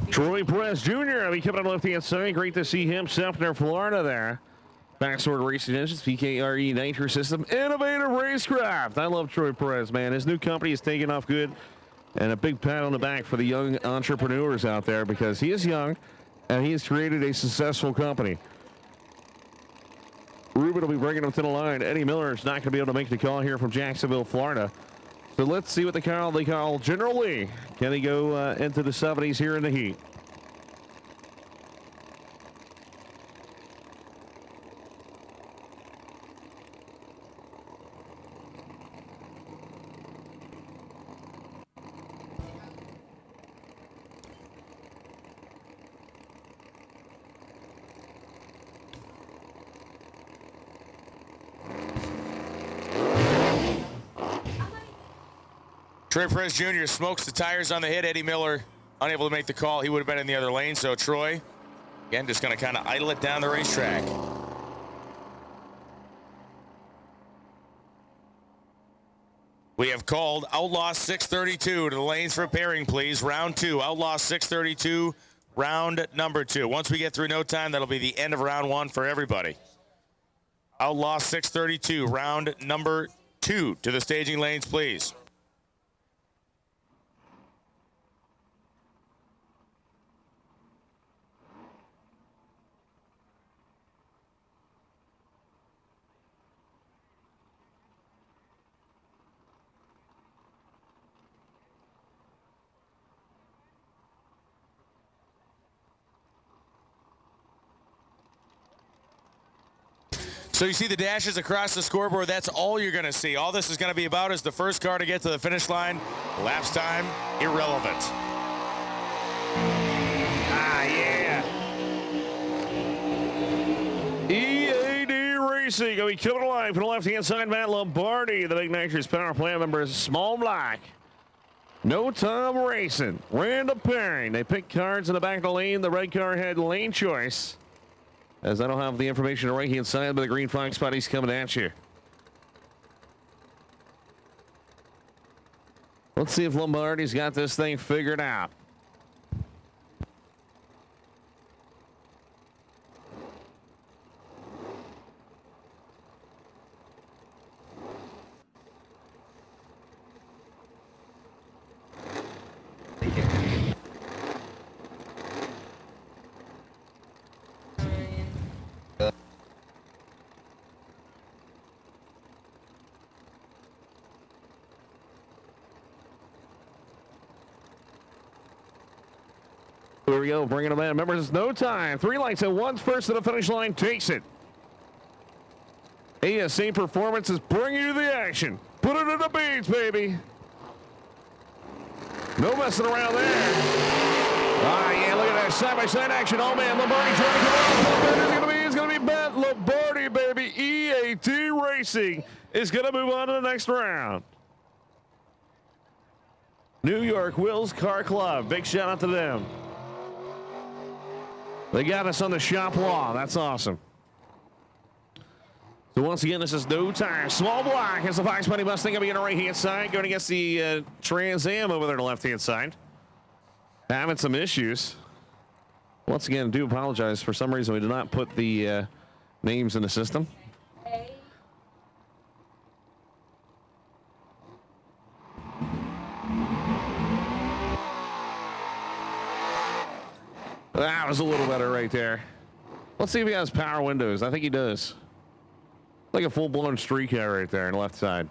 Troy Perez Jr. He coming on the left-hand side. Great to see him. Sefner, Florida there. Backsword Racing Engines, PKRE Nitro System, Innovative Racecraft. I love Troy Perez, man. His new company is taking off good. And a big pat on the back for the young entrepreneurs out there, because he is young and he has created a successful company. Ruben will be bringing him to the line. Eddie Miller is not going to be able to make the call here from Jacksonville, Florida. So let's see what they call General Lee. Can he go into the 70s here in the heat? Troy Perez Jr. smokes the tires on the hit. Eddie Miller unable to make the call. He would have been in the other lane. So Troy, again, just going to kind of idle it down the racetrack. We have called Outlaw 632 to the lanes for pairing, please. Round 2, Outlaw 632, round number 2. Once we get through no time, that'll be the end of round 1 for everybody. Outlaw 632, round number 2 to the staging lanes, please. So you see the dashes across the scoreboard. That's all you're going to see. All this is going to be about is the first car to get to the finish line. Lapse time, irrelevant. Ah, yeah. EAD Racing going to be coming alive from the left-hand side. Matt Lombardi, the big nitrous power plant member, is small black. No time racing. Random pairing. They pick cards in the back of the lane. The red car had lane choice. As I don't have the information on the right-hand side, but the green flag spot, he's coming at you. Let's see if Lombardi's got this thing figured out. Here we go, bringing them in. Remember, there's no time. 3 lights at once. First to the finish line takes it. ASA Performance is bringing you the action. Put it in the beads, baby. No messing around there. Ah, yeah, look at that side-by-side action. Oh, man, Lombardi trying to come out. It's going to be Matt Lombardi, baby. EAT Racing is going to move on to the next round. New York Wills Car Club. Big shout out to them. They got us on the shop wall. That's awesome. So once again, this is no time. Small block as the Fox Money Mustang going to be on the right-hand side, going against the Trans Am over there on the left-hand side. Having some issues. Once again, I do apologize. For some reason, we did not put the names in the system. That was a little better right there. Let's see if he has power windows. I think he does. Like a full-blown street car right there on the left side.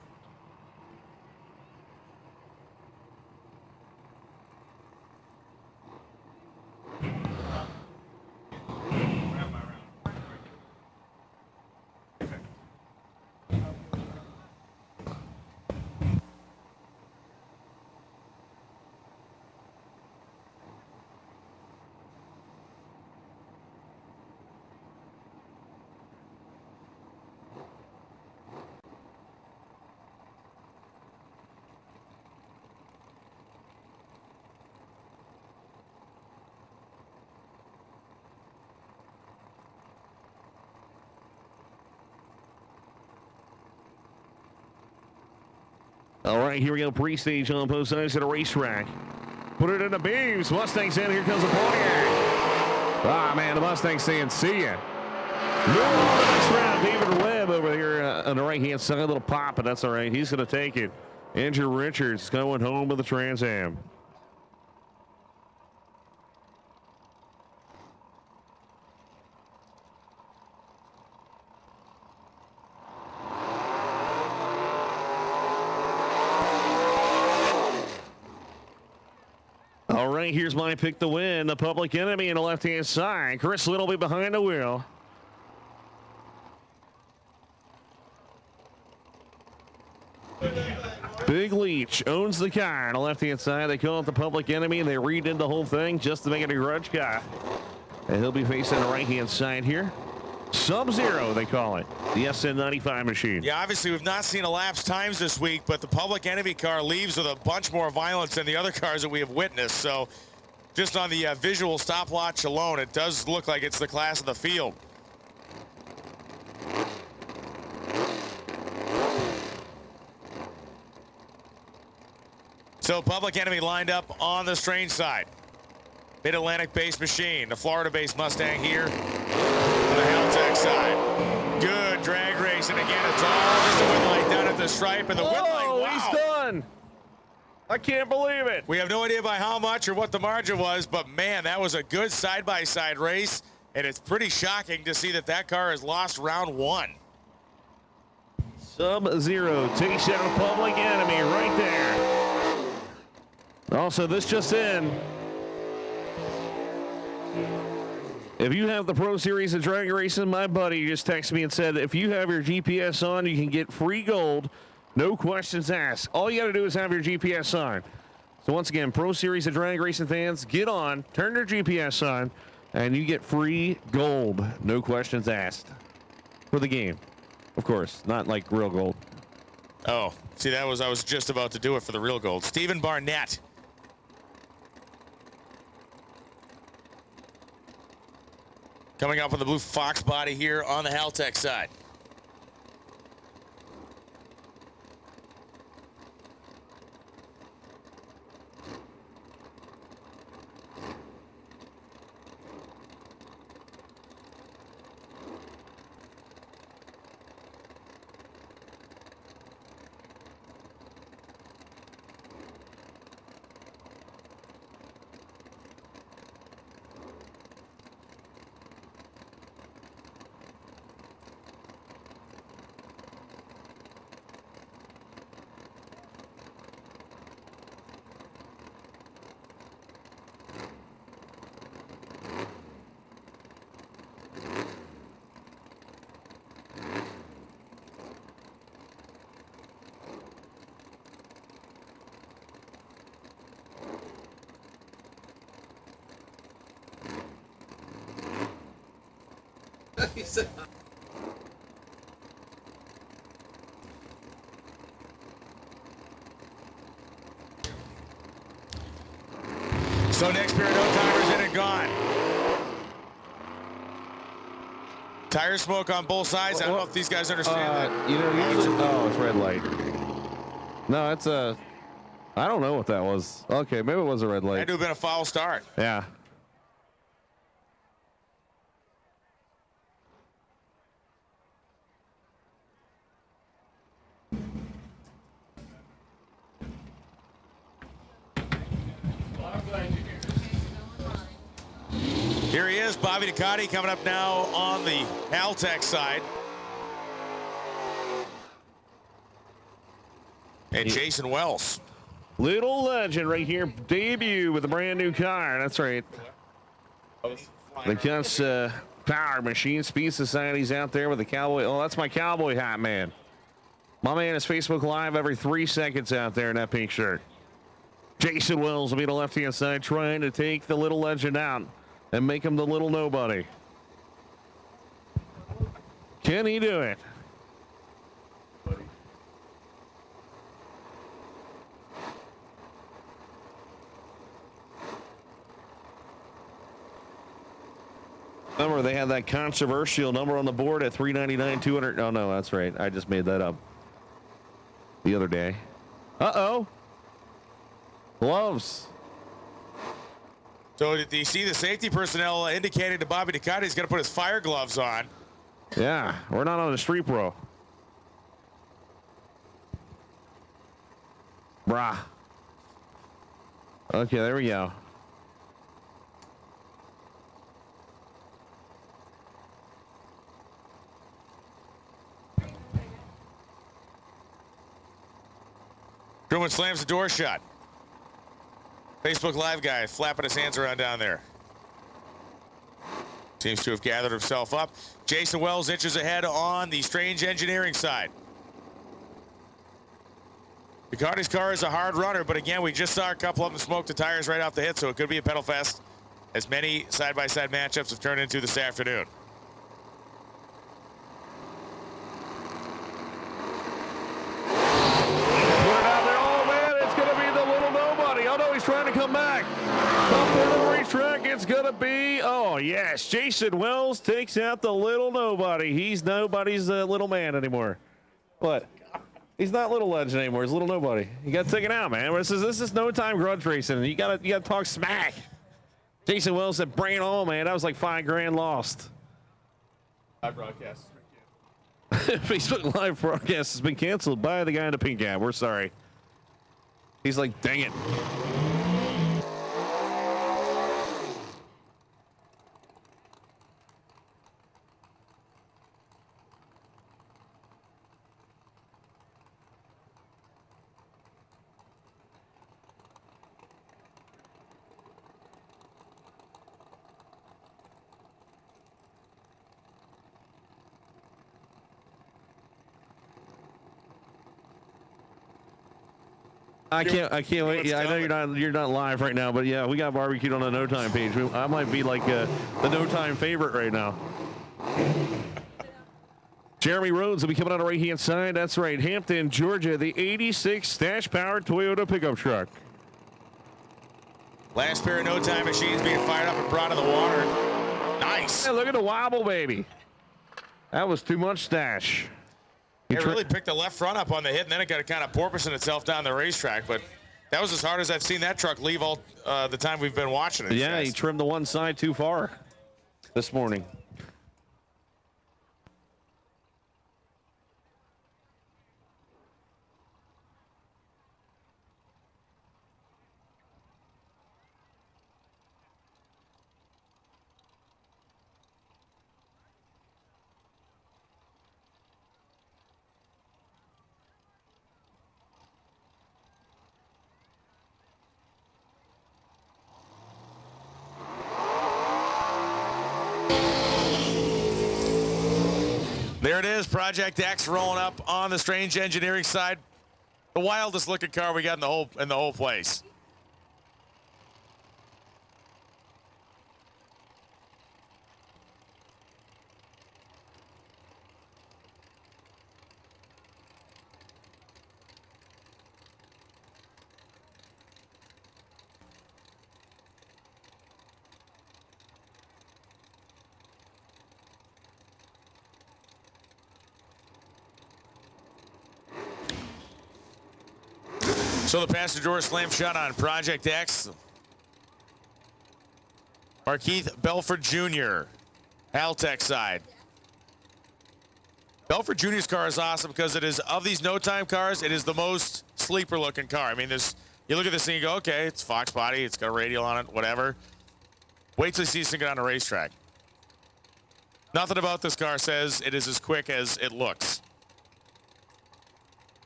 All right, here we go. Pre-stage on both sides of the racetrack. Put it in the beams. Mustangs in. Here comes the Pontiac. Ah, man, the Mustangs saying, see ya. Moving on to the next round. David Webb over here on the right-hand side. A little pop, but that's all right. He's going to take it. Andrew Richards going home with the Trans Am. All right, here's my pick to win. The Public Enemy on the left-hand side. Chris Little will be behind the wheel. Big Leach owns the car on the left-hand side. They call it the Public Enemy, and they redid the whole thing just to make it a grudge car. And he'll be facing the right-hand side here. Sub-Zero, they call it. The SN95 machine. Yeah, obviously we've not seen elapsed times this week, but the Public Enemy car leaves with a bunch more violence than the other cars that we have witnessed. So just on the visual stopwatch alone, it does look like it's the class of the field. So Public Enemy lined up on the Strange side. Mid-Atlantic-based machine. The Florida-based Mustang here on the Haltech side. Good drag race, and again, it's all just a wind light down at the stripe, and the wind light, wow. He's done. I can't believe it. We have no idea by how much or what the margin was, but man, that was a good side-by-side race, and it's pretty shocking to see that that car has lost round one. Sub-Zero takes out a Public Enemy right there. Also, this just in. If you have the Pro Series of Drag Racing, my buddy just texted me and said, if you have your GPS on, you can get free gold. No questions asked. All you got to do is have your GPS on. So once again, Pro Series of Drag Racing fans, get on, turn your GPS on, and you get free gold. No questions asked for the game. Of course, not like real gold. Oh, see, I was just about to do it for the real gold. Stephen Barnett. Coming up with the blue Fox body here on the Haltech side. So next pair of no timers in and gone. Tire smoke on both sides. I don't know if these guys understand that. You know, usually, oh, it's red light. No, it's a. I don't know what that was. Okay, maybe it was a red light. Had to have been a foul start. Yeah. Here he is, Bobby Ducati, coming up now on the Haltech side. And Jason Wells. Little legend right here, debut with a brand new car. That's right. The Cuts Power Machine Speed Society's out there with the cowboy. Oh, that's my cowboy hat, man. My man is Facebook Live every 3 seconds out there in that pink shirt. Jason Wells will be the left-hand side trying to take the little legend out and make him the little nobody. Can he do it? Remember, they had that controversial number on the board at 399, 200. Oh, no, that's right. I just made that up the other day. Uh-oh. Gloves. So do you see the safety personnel indicating to Bobby Ducati he's going to put his fire gloves on? Yeah, we're not on the street pro. Brah. Okay, there we go. Truman slams the door shut. Facebook Live guy flapping his hands around down there. Seems to have gathered himself up. Jason Wells inches ahead on the Strange Engineering side. Ducati's car is a hard runner, but again, we just saw a couple of them smoke the tires right off the hit, so it could be a pedal fest, as many side-by-side matchups have turned into this afternoon. be? Oh, yes. Jason Wells takes out the little nobody. He's nobody's little man anymore. What? He's not little legend anymore. He's little nobody. You got to take it out, man. This is no time grudge racing. You got to talk smack. Jason Wells said, "Bring it on, man." That was like $5,000 lost. Live broadcast. Facebook Live broadcast has been canceled by the guy in the pink cap. We're sorry. He's like, dang it. I can't wait. Yeah, I know you're not live right now, but yeah, we got barbecued on the No Time page. I might be like the No Time favorite right now. Jeremy Rhodes will be coming out of right hand side. That's right, Hampton, Georgia, the 86 Stash Power Toyota pickup truck. Last pair of No Time machines being fired up and brought in the water. Nice. Hey, look at the wobble, baby. That was too much stash. It really picked the left front up on the hit, and then it got to kind of porpoising itself down the racetrack. But that was as hard as I've seen that truck leave all the time we've been watching it. Yeah, he trimmed the one side too far this morning. There it is, Project X rolling up on the Strange Engineering side. The wildest looking car we got in the whole place. So the passenger door slam shot on Project X. Markeith Belford Jr., Haltech side. Belford Jr.'s car is awesome because it is, of these No Time cars, it is the most sleeper looking car. I mean, you look at this thing and you go, okay, it's Fox body, it's got a radial on it, whatever. Wait till you see this thing get on a racetrack. Nothing about this car says it is as quick as it looks.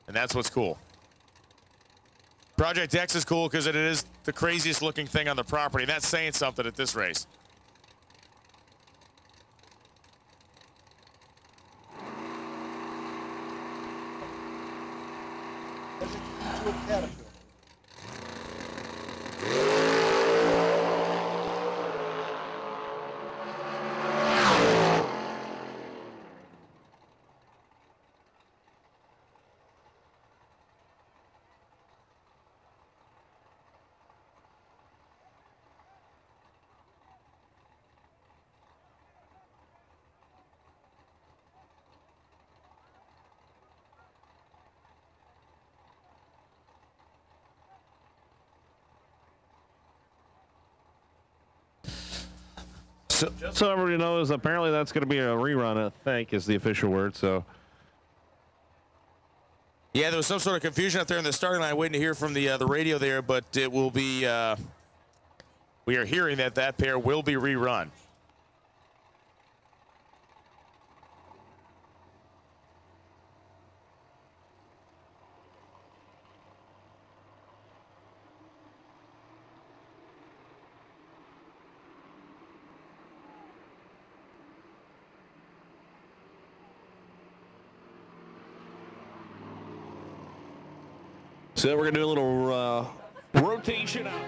And that's what's cool. Project X is cool because it is the craziest looking thing on the property. That's saying something at this race. So everybody knows, apparently that's going to be a rerun, I think, is the official word. So, yeah, there was some sort of confusion out there in the starting line, waiting to hear from the radio there, but it will be. We are hearing that pair will be rerun. So we're going to do a little rotation out.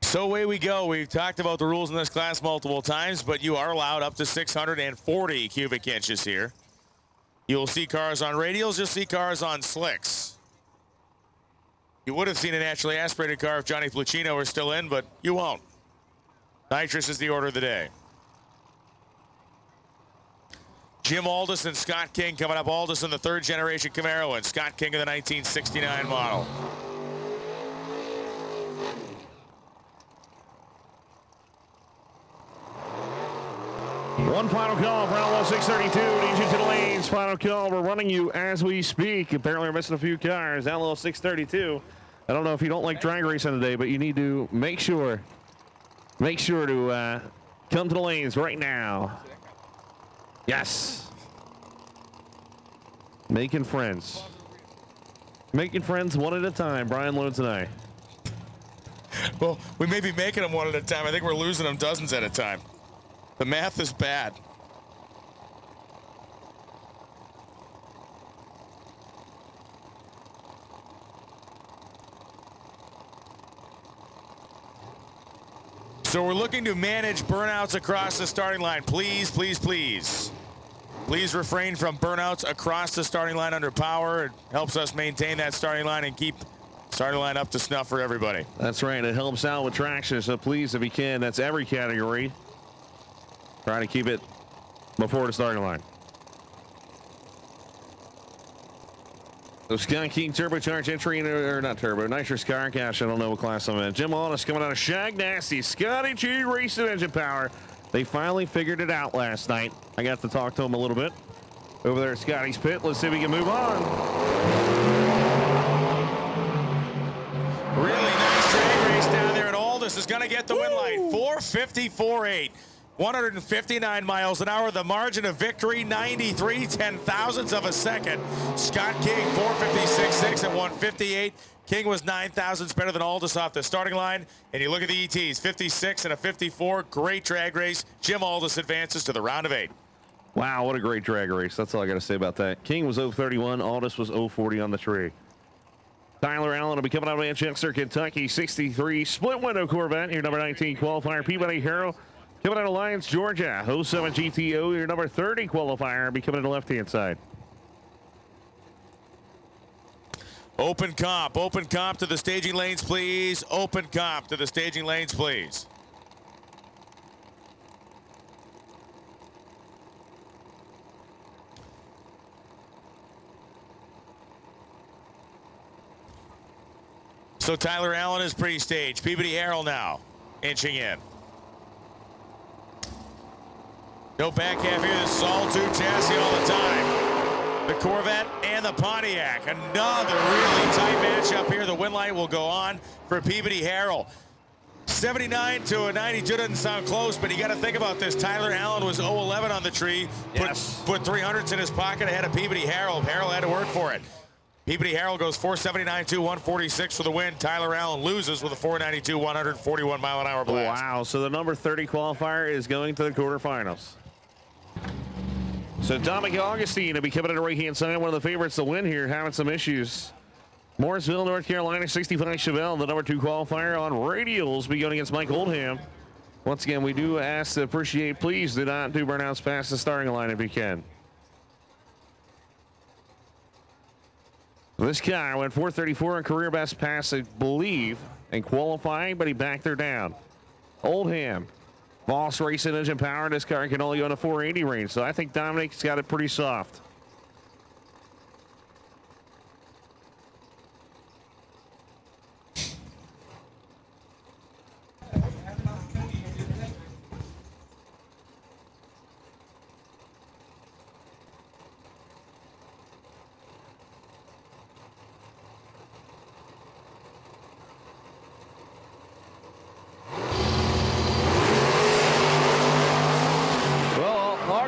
So away we go. We've talked about the rules in this class multiple times, but you are allowed up to 640 cubic inches here. You'll see cars on radials, you'll see cars on slicks. You would have seen a naturally aspirated car if Johnny Fluccino were still in, but you won't. Nitrous is the order of the day. Jim Aldis and Scott King coming up. Aldis in the third generation Camaro and Scott King in the 1969 model. One final call for LO 632. Leads you to the lanes. Final call. We're running you as we speak. Apparently, we're missing a few cars. LO 632. I don't know if you don't like drag racing today, but you need to make sure to come to the lanes right now. Yes. Making friends. Making friends one at a time. Brian Lowe tonight. Well, we may be making them one at a time. I think we're losing them dozens at a time. The math is bad. So we're looking to manage burnouts across the starting line. Please, please, please. Please refrain from burnouts across the starting line under power. It helps us maintain that starting line and keep starting line up to snuff for everybody. That's right. It helps out with traction. So please, if you can, that's every category. Try to keep it before the starting line. So Scott King turbocharged entry, or not turbo, nitrous car. Gosh, I don't know what class I'm in. Jim Aldis coming out of Shag Nasty. Scotty G Racing Engine Power. They finally figured it out last night. I got to talk to him a little bit over there at Scotty's pit. Let's see if we can move on. Really nice drag race down there, and Aldis is going to get the win light. 4:54.8. 159 miles an hour. The margin of victory, 93 ten-thousandths of a second. Scott King, 4:56.6 at 1:58. King was 9 thousandths better than Aldis off the starting line. And you look at the ETs, 56 and a 54. Great drag race. Jim Aldis advances to the round of 8. Wow, what a great drag race. That's all I got to say about that. King was 0:31. Aldis was 0:40 on the tree. Tyler Allen will be coming out of Manchester, Kentucky, 63 split window Corvette. Your number 19 qualifier. Peabody Hero coming out of Lyons, Georgia. 07 GTO, your number 30 qualifier. Be coming to the left-hand side. Open comp to the staging lanes, please. Open comp to the staging lanes, please. So Tyler Allen is pre-staged. Peabody Harrell now inching in. No back half here. This is all two chassis all the time. The Corvette and the Pontiac. Another really tight matchup here. The win light will go on for Peabody Harrell. 79 to a 92 doesn't sound close, but you got to think about this. Tyler Allen was 0-11 on the tree. Yes. Put 300s in his pocket ahead of Peabody Harrell. Harrell had to work for it. Peabody Harrell goes 479 to 146 for the win. Tyler Allen loses with a 492 141 mile an hour blast. Wow. So the number 30 qualifier is going to the quarterfinals. So Dominic Augustine will be coming to the right-hand side. One of the favorites to win here, having some issues. Morrisville, North Carolina, 65 Chevelle, the number 2 qualifier on radials, be going against Mike Oldham. Once again, we do ask to appreciate, please do not do burnouts past the starting line if you can. This guy went 434 in career best pass, I believe, in qualifying, but he backed her down. Oldham, Voss Racing engine power. This car can only go in the 480 range, so I think Dominic's got it pretty soft.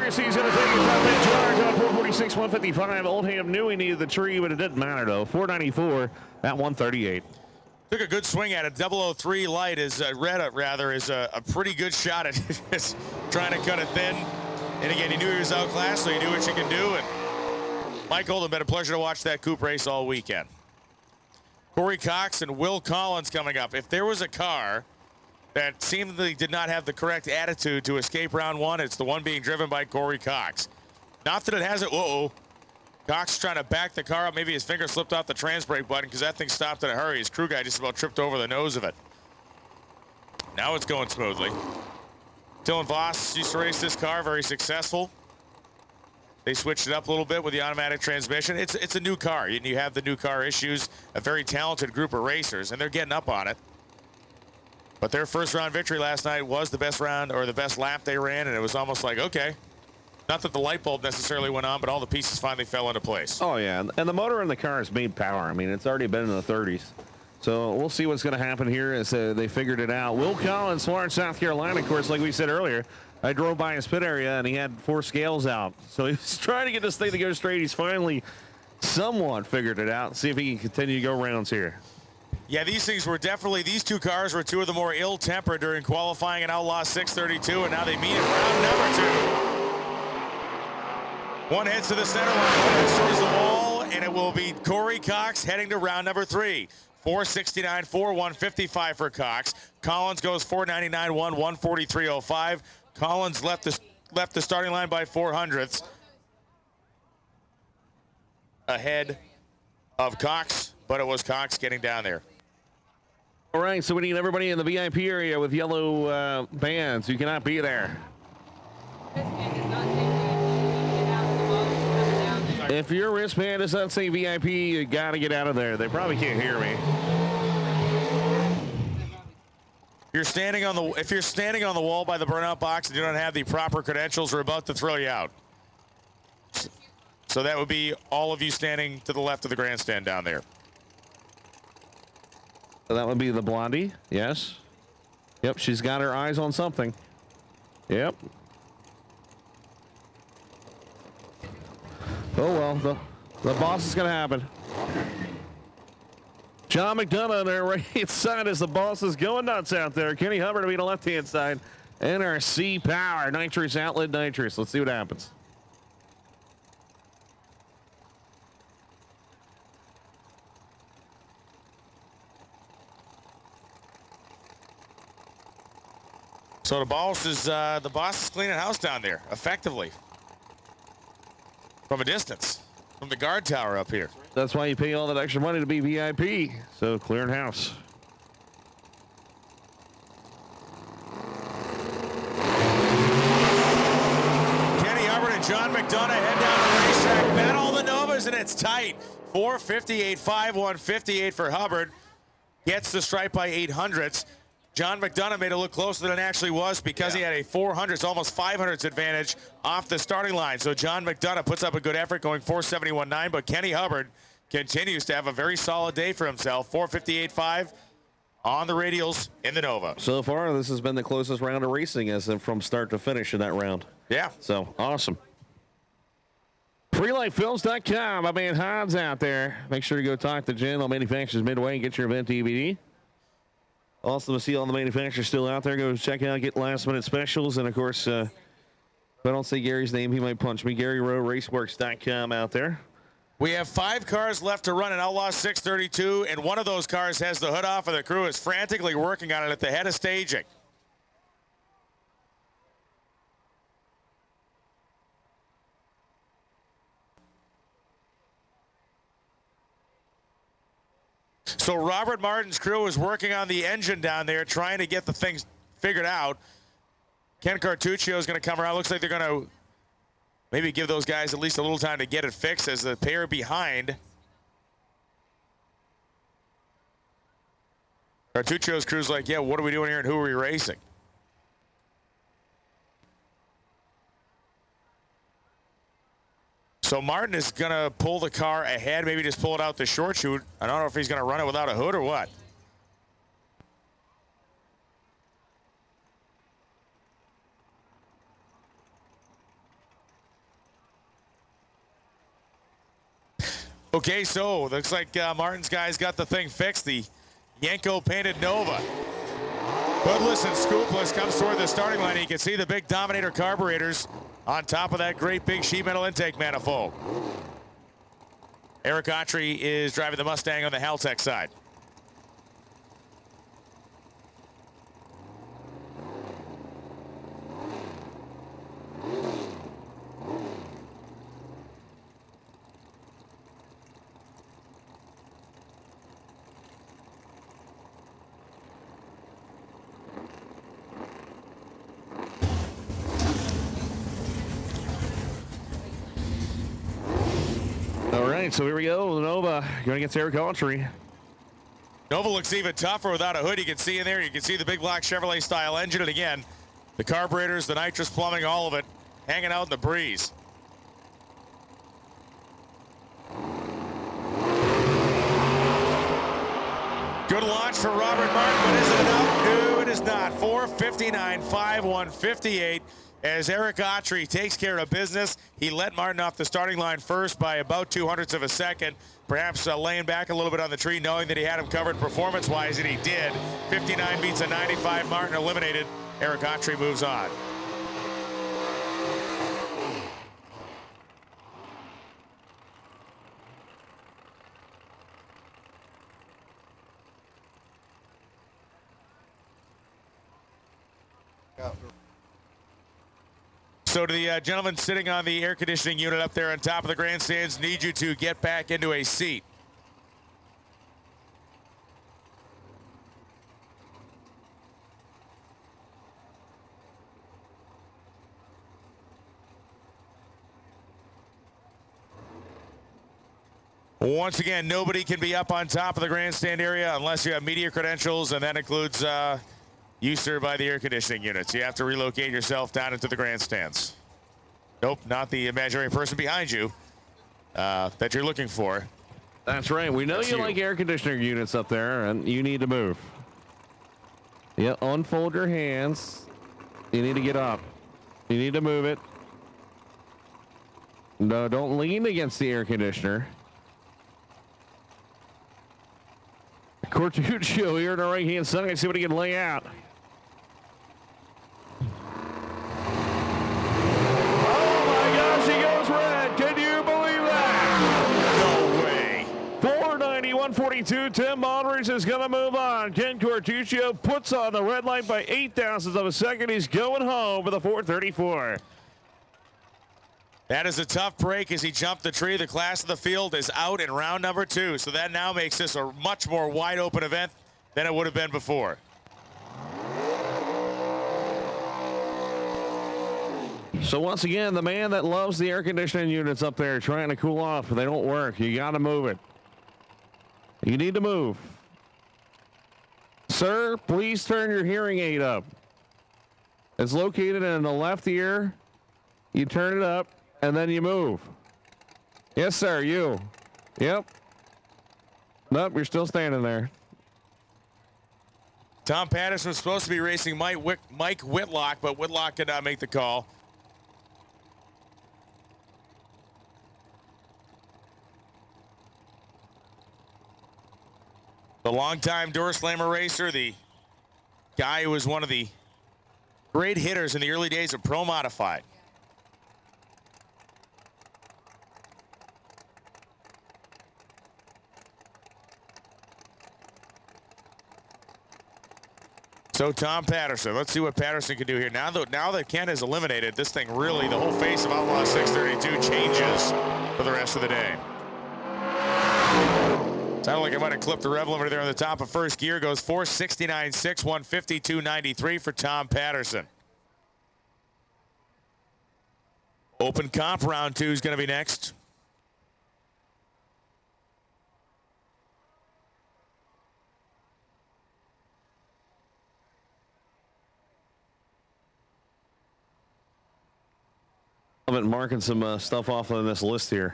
He's going to take it top in charge on 446, 155. Oldham knew he needed the tree, but it didn't matter, though. 494 at 138. Took a good swing at it. 003 light is red, rather, is a pretty good shot at just trying to cut it thin. And again, he knew he was outclassed, so he knew what you can do. And Mike Oldham, been a pleasure to watch that coupe race all weekend. Corey Cox and Will Collins coming up. If there was a car that seemingly did not have the correct attitude to escape round one, it's the one being driven by Corey Cox. Not that it hasn't. Uh-oh. Cox is trying to back the car up. Maybe his finger slipped off the trans brake button because that thing stopped in a hurry. His crew guy just about tripped over the nose of it. Now it's going smoothly. Dylan Voss used to race this car, very successful. They switched it up a little bit with the automatic transmission. It's a new car, and you have the new car issues. A very talented group of racers, and they're getting up on it. But their first round victory last night was the best round or the best lap they ran, and it was almost like, okay. Not that the light bulb necessarily went on, but all the pieces finally fell into place. Oh, yeah. And the motor in the car has made power. I mean, it's already been in the 30s. So we'll see what's going to happen here as they figured it out. Will Collins, Florence, South Carolina, of course, like we said earlier, I drove by his pit area, and he had 4 scales out. So he's trying to get this thing to go straight. He's finally somewhat figured it out. See if he can continue to go rounds here. Yeah, these things were definitely, these two cars were two of the more ill-tempered during qualifying in Outlaw 632, and now they meet in round number 2. One heads to the center line, one heads towards the wall, and it will be Corey Cox heading to round number 3. 469, 155 for Cox. Collins goes 499, 143.05. Collins left the starting line by 0.04 ahead of Cox, but it was Cox getting down there. All right, so we need everybody in the VIP area with yellow bands. You cannot be there. If your wristband does not say VIP, you got to get out of there. They probably can't hear me. If you're standing on the wall by the burnout box and you don't have the proper credentials, we're about to throw you out. So that would be all of you standing to the left of the grandstand down there. So that would be the blondie, yes. Yep, she's got her eyes on something. Yep. Oh, well, the boss is going to happen. John McDonough on their right side as the boss is going nuts out there. Kenny Hubbard will be on the left-hand side. NRC Power, nitrous outlet nitrous. Let's see what happens. So the boss is cleaning house down there effectively from a distance, from the guard tower up here. That's why you pay all that extra money to be VIP. So clearing house. Kenny Hubbard and John McDonough head down the racetrack, bet all the Novas, and it's tight. 458.5, 158 for Hubbard. gets the stripe by 800ths. John McDonough made it look closer than it actually was because he had a 400s, almost 500s advantage off the starting line. So John McDonough puts up a good effort going 471.9, but Kenny Hubbard continues to have a very solid day for himself. 458.5 on the radials in the Nova. So far, this has been the closest round of racing as in from start to finish in that round. Yeah. So, awesome. FreelightFilms.com. My man Hans out there. Make sure to go talk to Jen on Manufacturers Midway and get your event DVD. Also, to see all the manufacturers still out there, go check out, get last-minute specials. And, of course, if I don't say Gary's name, he might punch me. Gary Rowe, Raceworks.com out there. We have 5 cars left to run in Outlaw 632, and one of those cars has the hood off, and the crew is frantically working on it at the head of staging. So Robert Martin's crew is working on the engine down there, trying to get the things figured out. Ken Cartuccio is going to come around. Looks like they're going to maybe give those guys at least a little time to get it fixed as the pair behind. Cartuccio's crew's like, yeah, what are we doing here and who are we racing? So Martin is going to pull the car ahead, maybe just pull it out the short chute. I don't know if he's going to run it without a hood or what. Okay, so looks like Martin's guys got the thing fixed, the Yenko painted Nova. Hoodless and scoopless comes toward the starting line. You can see the big Dominator carburetors on top of that great big sheet metal intake manifold. Eric Autry is driving the Mustang on the Haltech side. All right, so here we go. The Nova going against Eric Autry. Nova looks even tougher without a hood. You can see in there, you can see the big block Chevrolet style engine. And again, the carburetors, the nitrous plumbing, all of it hanging out in the breeze. Good launch for Robert Martin, but is it enough? No, it is not. 459, 5158. As Eric Autry takes care of business. He let Martin off the starting line first by about 200ths of a second, perhaps laying back a little bit on the tree, knowing that he had him covered performance-wise, and he did. 59 beats a 95. Martin eliminated. Eric Autry moves on. So to the gentleman sitting on the air conditioning unit up there on top of the grandstands, need you to get back into a seat. Once again, nobody can be up on top of the grandstand area unless you have media credentials, and that includes use served by the air conditioning units. You have to relocate yourself down into the grandstands. Nope, not the imaginary person behind you that you're looking for. That's right. We know That's you like air conditioning units up there, and you need to move. Yeah, unfold your hands. You need to get up. You need to move it. No, don't lean against the air conditioner. Cortuccio here on the right-hand side. See what he can lay out. Oh, my gosh, he goes red. Can you believe that? No way. 491.42. Tim Aldridge is going to move on. Ken Cortuccio puts on the red light by 0.08 of a second. He's going home with a 434. That is a tough break as he jumped the tree. The class of the field is out in round number 2. So that now makes this a much more wide open event than it would have been before. So once again, the man that loves the air conditioning units up there trying to cool off, they don't work. You got to move it. You need to move. Sir, please turn your hearing aid up. It's located in the left ear. You turn it up, and then you move. Yes, sir, you. Yep. Nope, you're still standing there. Tom Patterson was supposed to be racing Mike Whitlock, but Whitlock could not make the call. The longtime door slammer racer, the guy who was one of the great hitters in the early days of Pro Modified. So Tom Patterson, let's see what Patterson can do here. Now that Ken is eliminated, this thing really, the whole face of Outlaw 632 changes for the rest of the day. Sounded like I might have clipped the rev limiter there on the top of first gear. Goes 469.6, 152.93 for Tom Patterson. Open comp round 2 is going to be next. I'm marking some stuff off on this list here.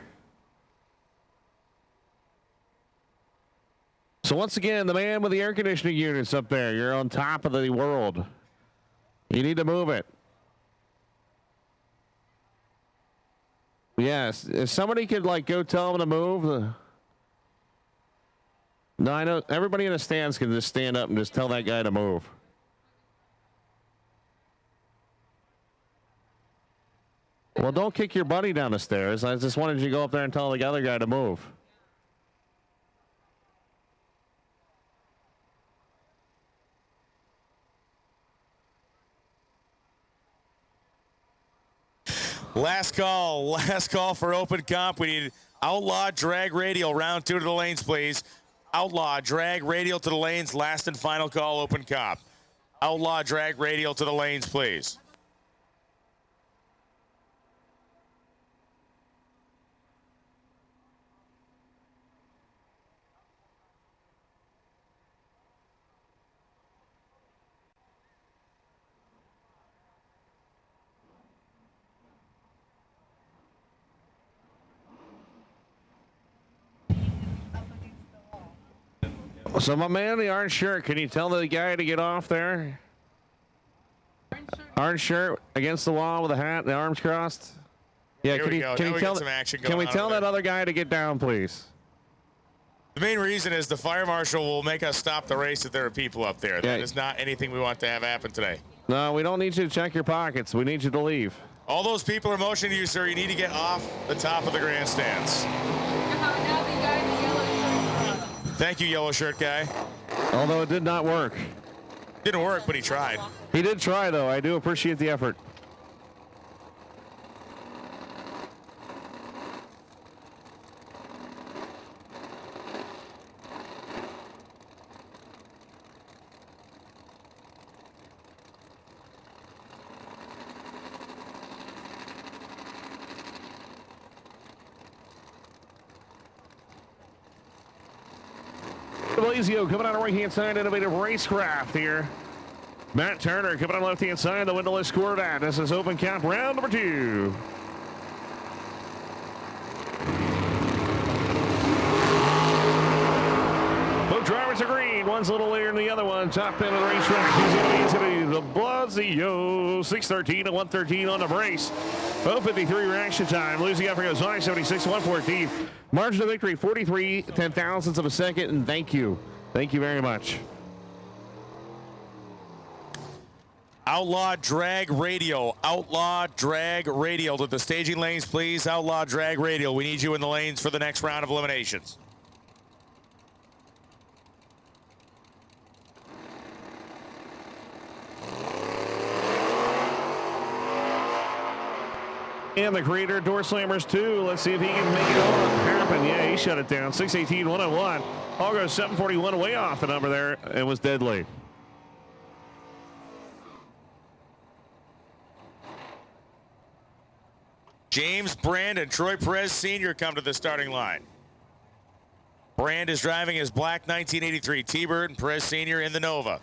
So once again, the man with the air conditioning units up there, you're on top of the world. You need to move it. Yes, if somebody could like go tell them to move. No, I know everybody in the stands can just stand up and just tell that guy to move. Well, don't kick your buddy down the stairs. I just wanted you to go up there and tell the other guy to move. Last call for open comp. We need Outlaw Drag Radial, round 2 to the lanes, please. Outlaw Drag Radial to the lanes, last and final call, open comp. Outlaw Drag Radial to the lanes, please. So my man in the orange shirt, can you tell the guy to get off there? Orange shirt against the wall with a hat, the arms crossed. Yeah, Here we go. Can Now you we tell got some action can we going on tell over that there. other guy to get down, please? The main reason is the fire marshal will make us stop the race if there are people up there. That is not anything we want to have happen today. No, we don't need you to check your pockets. We need you to leave. All those people are motioning to you, sir. You need to get off the top of the grandstands. Thank you, yellow shirt guy. Although it did not work. Didn't work, but he tried. He did try, though. I do appreciate the effort. Blasio coming out on the right-hand side, Innovative Racecraft here. Matt Turner coming on the left-hand side, the windowless Corvette. This is open cap round number 2. Both drivers are green. One's a little later than the other one. Top end of the racetrack. He's going to be the Blasio. 6:13 to 1:13 on the brace. 0:53 reaction time. Losing effort goes 5:76 1:14. Margin of victory 43 10,000ths of a second. And thank you. Thank you very much. Outlaw Drag Radio. Outlaw Drag Radio to the staging lanes, please. Outlaw Drag Radio. We need you in the lanes for the next round of eliminations. And the creator of Door Slammers 2. Let's see if he can make it all happen. Yeah, he shut it down. 6:18 101. All goes 7:41 way off the number there. It was deadly. James Brand and Troy Perez Sr. come to the starting line. Brand is driving his black 1983 T-Bird, and Perez Sr. in the Nova.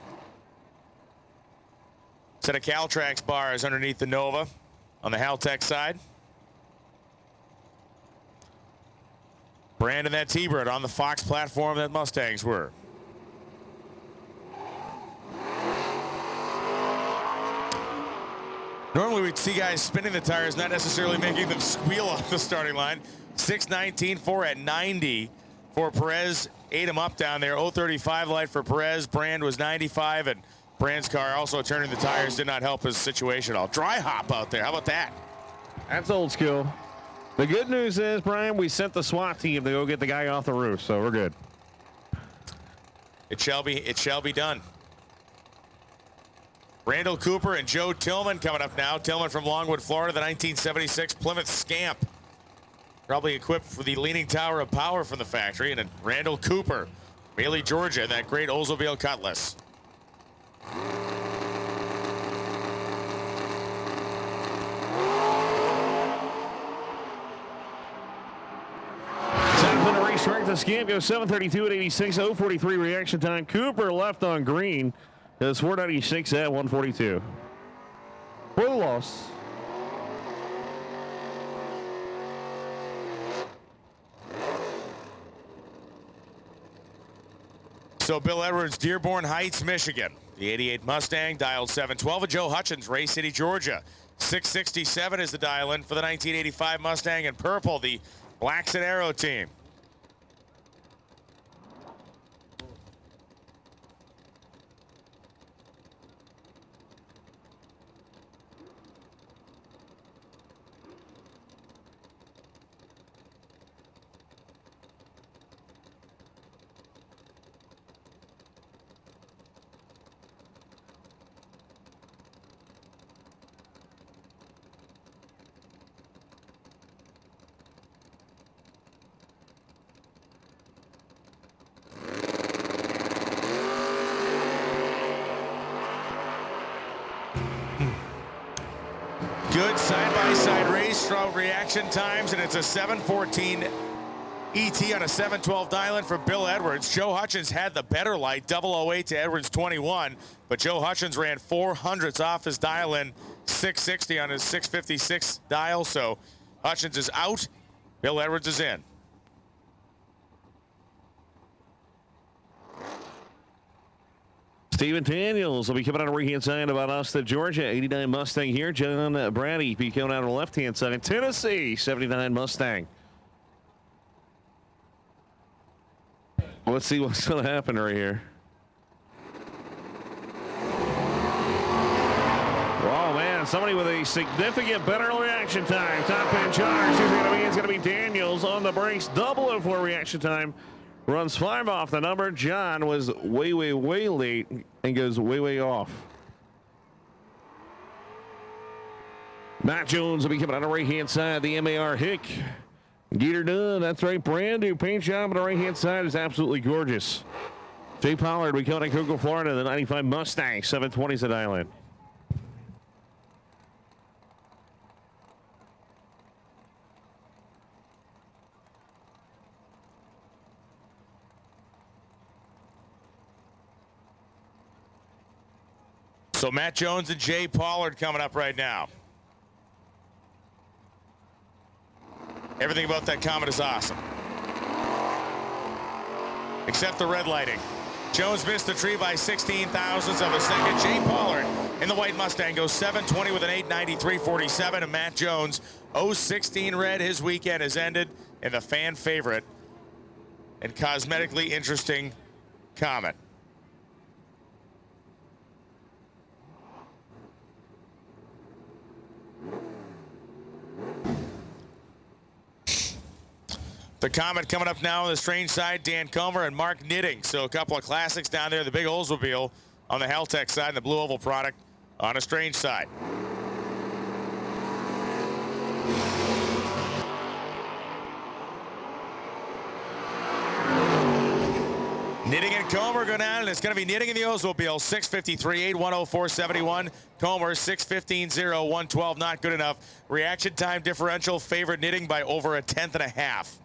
Set of Caltrax bars underneath the Nova on the Haltech side. Brand and that T-Bird on the Fox platform that Mustangs were. Normally we'd see guys spinning the tires, not necessarily making them squeal off the starting line. 619.4 at 90 for Perez. Ate him up down there. 035 light for Perez. Brand was 95, and Brand's car also turning the tires did not help his situation at all. Dry hop out there. How about that? That's old school. The good news is, Brian, we sent the SWAT team to go get the guy off the roof, so we're good. It shall be done. Randall Cooper and Joe Tillman coming up now. Tillman from Longwood, Florida, the 1976 Plymouth Scamp. Probably equipped for the Leaning Tower of Power from the factory. And then Randall Cooper, Bailey, Georgia, and that great Oldsmobile Cutlass. Strength of Scamp goes 732 at 86, 043 reaction time. Cooper left on green. Does 496 at 142. For the loss. So Bill Edwards, Dearborn Heights, Michigan. The 88 Mustang, dialed 712 of Joe Hutchins, Ray City, Georgia. 667 is the dial-in for the 1985 Mustang in purple, the Blacks and Arrow team. Good side-by-side race, throughout reaction times, and it's a 7:14 ET on a 7:12 dial-in for Bill Edwards. Joe Hutchins had the better light, 008 to Edwards 21, but Joe Hutchins ran 400s off his dial-in, 660 on his 656 dial, so Hutchins is out, Bill Edwards is in. Stephen Daniels will be coming out on the right-hand side about us to Georgia. 89 Mustang here. John Brady be coming out on the left-hand side. Tennessee, 79 Mustang. Let's see what's going to happen right here. Oh, man, somebody with a significant better reaction time. Top end charge. Who's going to be? It's going to be Daniels on the brakes. 004 reaction time. Runs 5 off the number. John was way late and goes way off. Matt Jones will be coming on the right-hand side. The MAR Hick. Get her done. That's right. Brand new paint job on the right-hand side is absolutely gorgeous. Jay Pollard will be coming to Cocoa, Florida. The 95 Mustang. 720 is the dial-in. So Matt Jones and Jay Pollard coming up right now. Everything about that Comet is awesome. Except the red lighting. Jones missed the tree by 16 thousandths of a second. Jay Pollard in the white Mustang goes 720 with an 893.47. And Matt Jones, 016 red. His weekend has ended in the fan favorite and cosmetically interesting Comet. The Comet coming up now on the strange side, Dan Comer and Mark Knitting. So a couple of classics down there. The big Oldsmobile on the Haltech side and the Blue Oval product on a strange side. Knitting and Comer go down, and it's going to be Knitting in the Oldsmobile, 653.8, 104.71. Comer, 615.0, 112, not good enough. Reaction time differential favored Knitting by over a tenth and a half.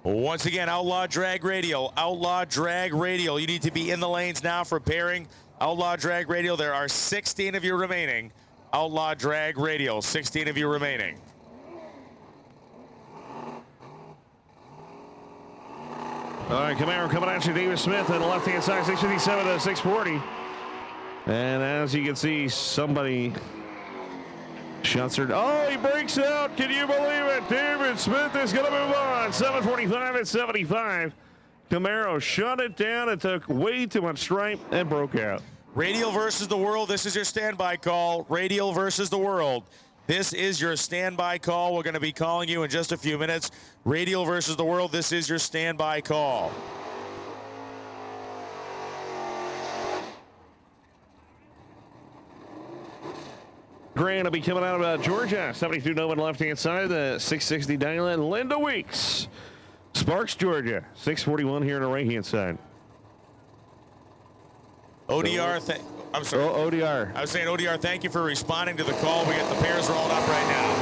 Once again, Outlaw Drag Radial. Outlaw Drag Radial. You need to be in the lanes now for pairing. Outlaw Drag Radial. There are 16 of you remaining. Outlaw Drag Radial. 16 of you remaining. All right, Camaro coming at you, David Smith on the left-hand side, 657 to 640. And as you can see, somebody shots her. Oh, he breaks out. Can you believe it? David Smith is going to move on. 745 and 75. Camaro shut it down. It took way too much stripe and broke out. Radial versus the world. This is your standby call. Radial versus the world. This is your standby call. We're going to be calling you in just a few minutes. Radial versus the world. This is your standby call. Grant will be coming out of Georgia. 72 Nova on the left-hand side. The 660 Dylan. Linda Weeks. Sparks, Georgia. 641 here on the right-hand side. ODR, I'm sorry. ODR. I was saying, ODR, thank you for responding to the call. We got the pairs rolling up right now.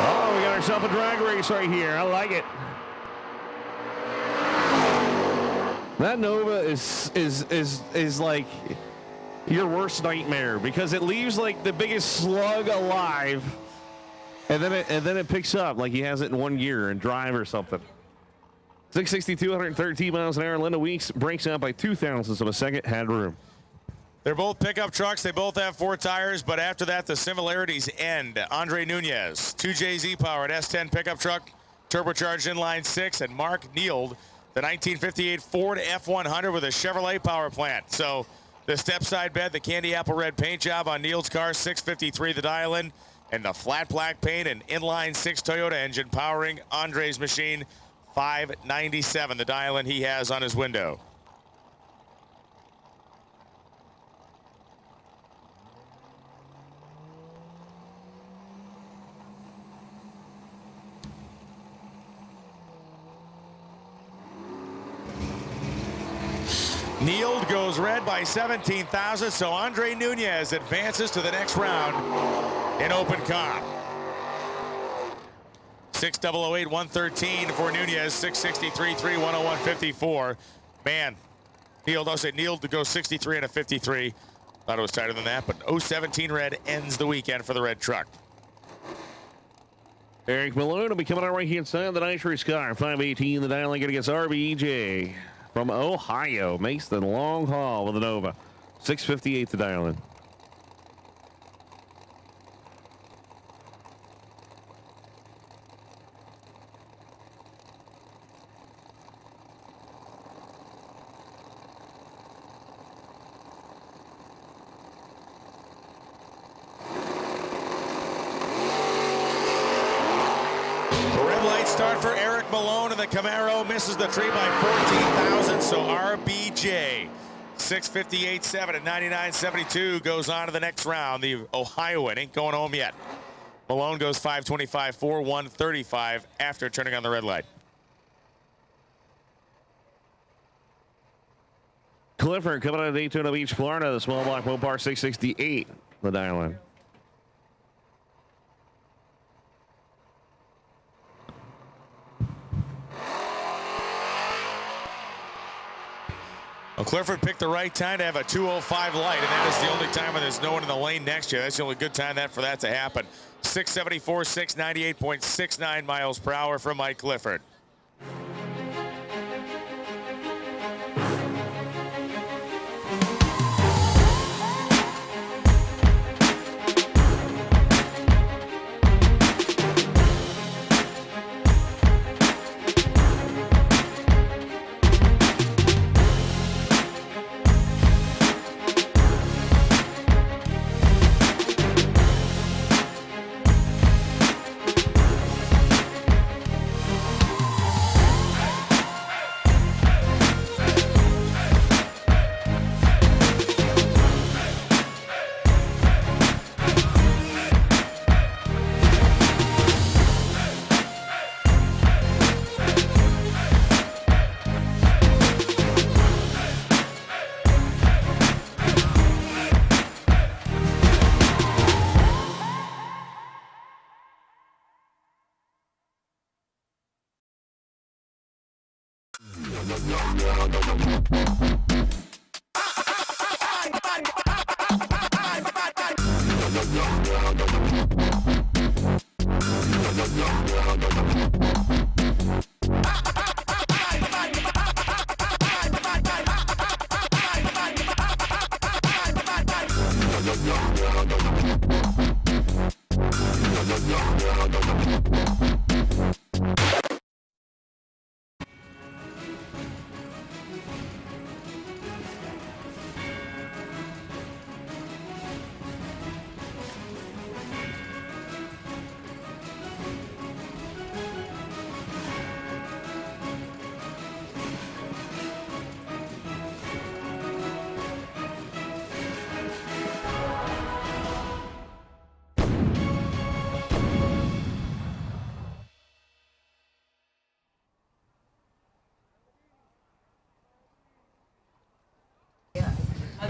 Oh, we got ourselves a drag race right here. I like it. That Nova is like your worst nightmare because it leaves like the biggest slug alive, and then it picks up like he has it in one gear and drive or something. 660, 213 miles an hour. Linda Weeks breaks out by 0.02 of a second. Had room. They're both pickup trucks. They both have 4 tires, but after that, the similarities end. Andre Nunez, 2JZ powered S10 pickup truck, turbocharged inline 6, and Mark Neild, the 1958 Ford F100 with a Chevrolet power plant. So the step side bed, the candy apple red paint job on Neild's car, 653 the dial-in, and the flat black paint and inline 6 Toyota engine powering Andre's machine, 597 the dial-in he has on his window. Neild goes red by 17,000, so Andre Nunez advances to the next round in open comp. 6008 113 for Nunez, 663 3 101 54. Man, Neild to go 63 and a 53. Thought it was tighter than that, but 017 red ends the weekend for the red truck. Eric Malone will be coming out right here inside the nitrous car. 518 the dial-in against RBJ. From Ohio, makes the long haul with the Nova. 658 to dial in. Start for Eric Malone, and the Camaro misses the tree by 14,000. So RBJ 658.7 at 99.72 goes on to the next round. The Ohioan ain't going home yet. Malone goes 525.4 135 after turning on the red light. Clifford coming out of Daytona Beach, Florida. The small block Mopar 668. The dial in. Well, Clifford picked the right time to have a 205 light, and that is the only time when there's no one in the lane next to you. That's the only good time for that to happen. 674, 698.69 miles per hour from Mike Clifford.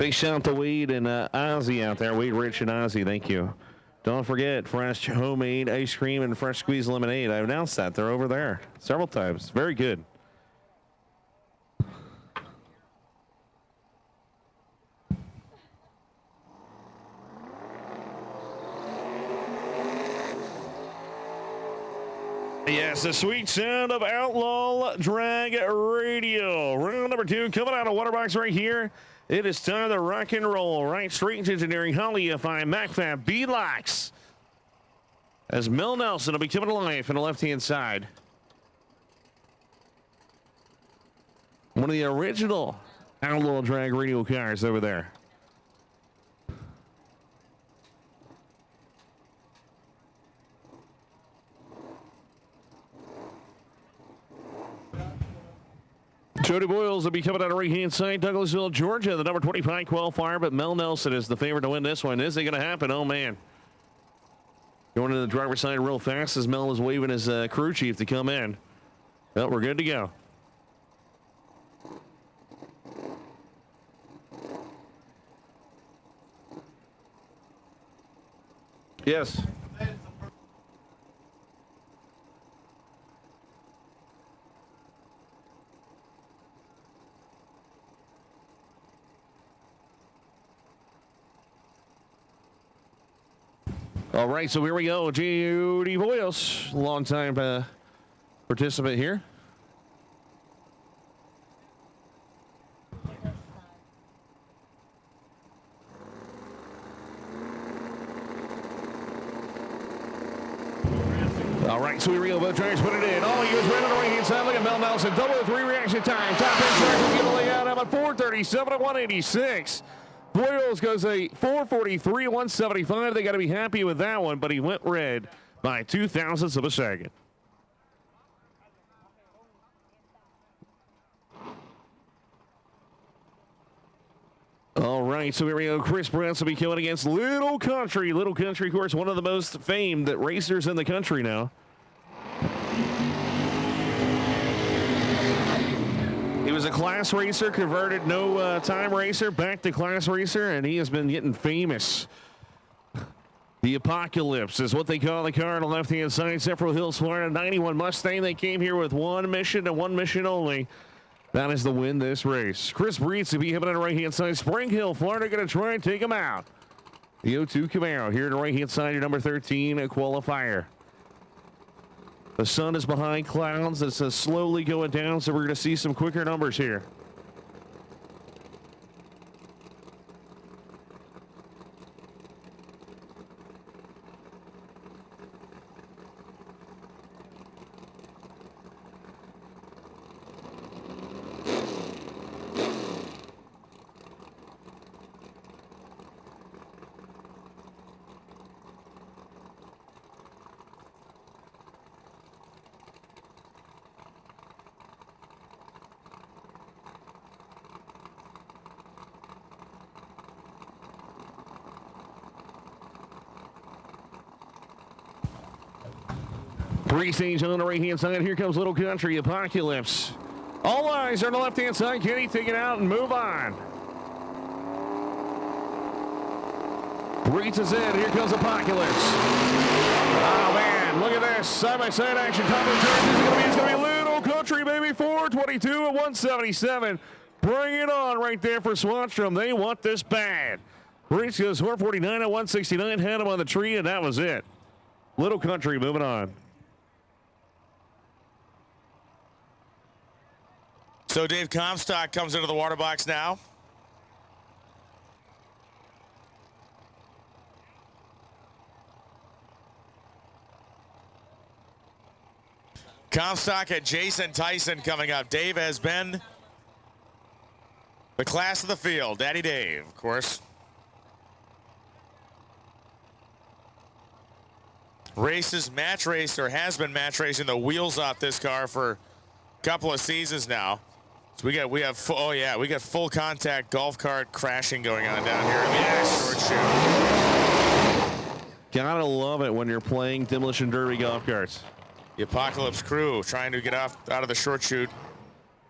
Big shout out to Wade and Ozzy out there. Wade, Rich, and Ozzy, thank you. Don't forget fresh homemade ice cream and fresh squeezed lemonade. I announced that. They're over there several times. Very good. Yes, the sweet sound of Outlaw Drag Radio. Round number 2 coming out of Waterbox right here. It is time to rock and roll. Right, Strange Engineering, Holly EFI, MacFab, B-Locks. As Mel Nelson will be coming to life on the left-hand side. One of the original Outlaw Drag Radio cars over there. Jody Boyles will be coming out of right-hand side. Douglasville, Georgia, the number 25 qualifier, but Mel Nelson is the favorite to win this one. Is it going to happen? Oh, man. Going to the driver's side real fast as Mel is waving his crew chief to come in. Well, we're good to go. Yes. All right, so here we go. Jody Boyles, longtime participant here. All right, so here we go. Both drivers put it in. All he was right on the right-hand side. Look at Mel Nelson. 003 reaction time. Top end charge is going to lay out at 437 at 186. Boyles goes a 443, 175. They got to be happy with that one, but he went red by 0.02 of a second. All right, so here we go. Chris Brentz will be going against Little Country. Little Country, of course, one of the most famed racers in the country now. He was a class racer, converted no time racer, back to class racer, and he has been getting famous. The Apocalypse is what they call the car on the left-hand side. Zephyrhills Hills, Florida, 91 Mustang. They came here with one mission and one mission only. That is to win this race. Chris Breeds will be having on the right-hand side. Spring Hill, Florida, going to try and take him out. The 02 Camaro here on the right-hand side, your number 13 qualifier. The sun is behind clouds. It's slowly going down, so we're going to see some quicker numbers here. Pre-stage on the right-hand side. Here comes Little Country, Apocalypse. All eyes are on the left-hand side. Can he take it out and move on? Breeds is in. Here comes Apocalypse. Oh, man. Look at this. Side-by-side action. Top of the turn. It's going to be Little Country, baby. 422 at 177. Bring it on right there for Swanstrom. They want this bad. Breeds goes 449 at 169. Had him on the tree, and that was it. Little Country moving on. So Dave Comstock comes into the water box now. Comstock at Jason Tyson coming up. Dave has been the class of the field. Daddy Dave, of course. Match race, or has been match racing the wheels off this car for a couple of seasons now. So we got full contact golf cart crashing going on down here in the short chute. Gotta love it when you're playing Demolition Derby golf carts. The Apocalypse crew trying to get out of the short chute,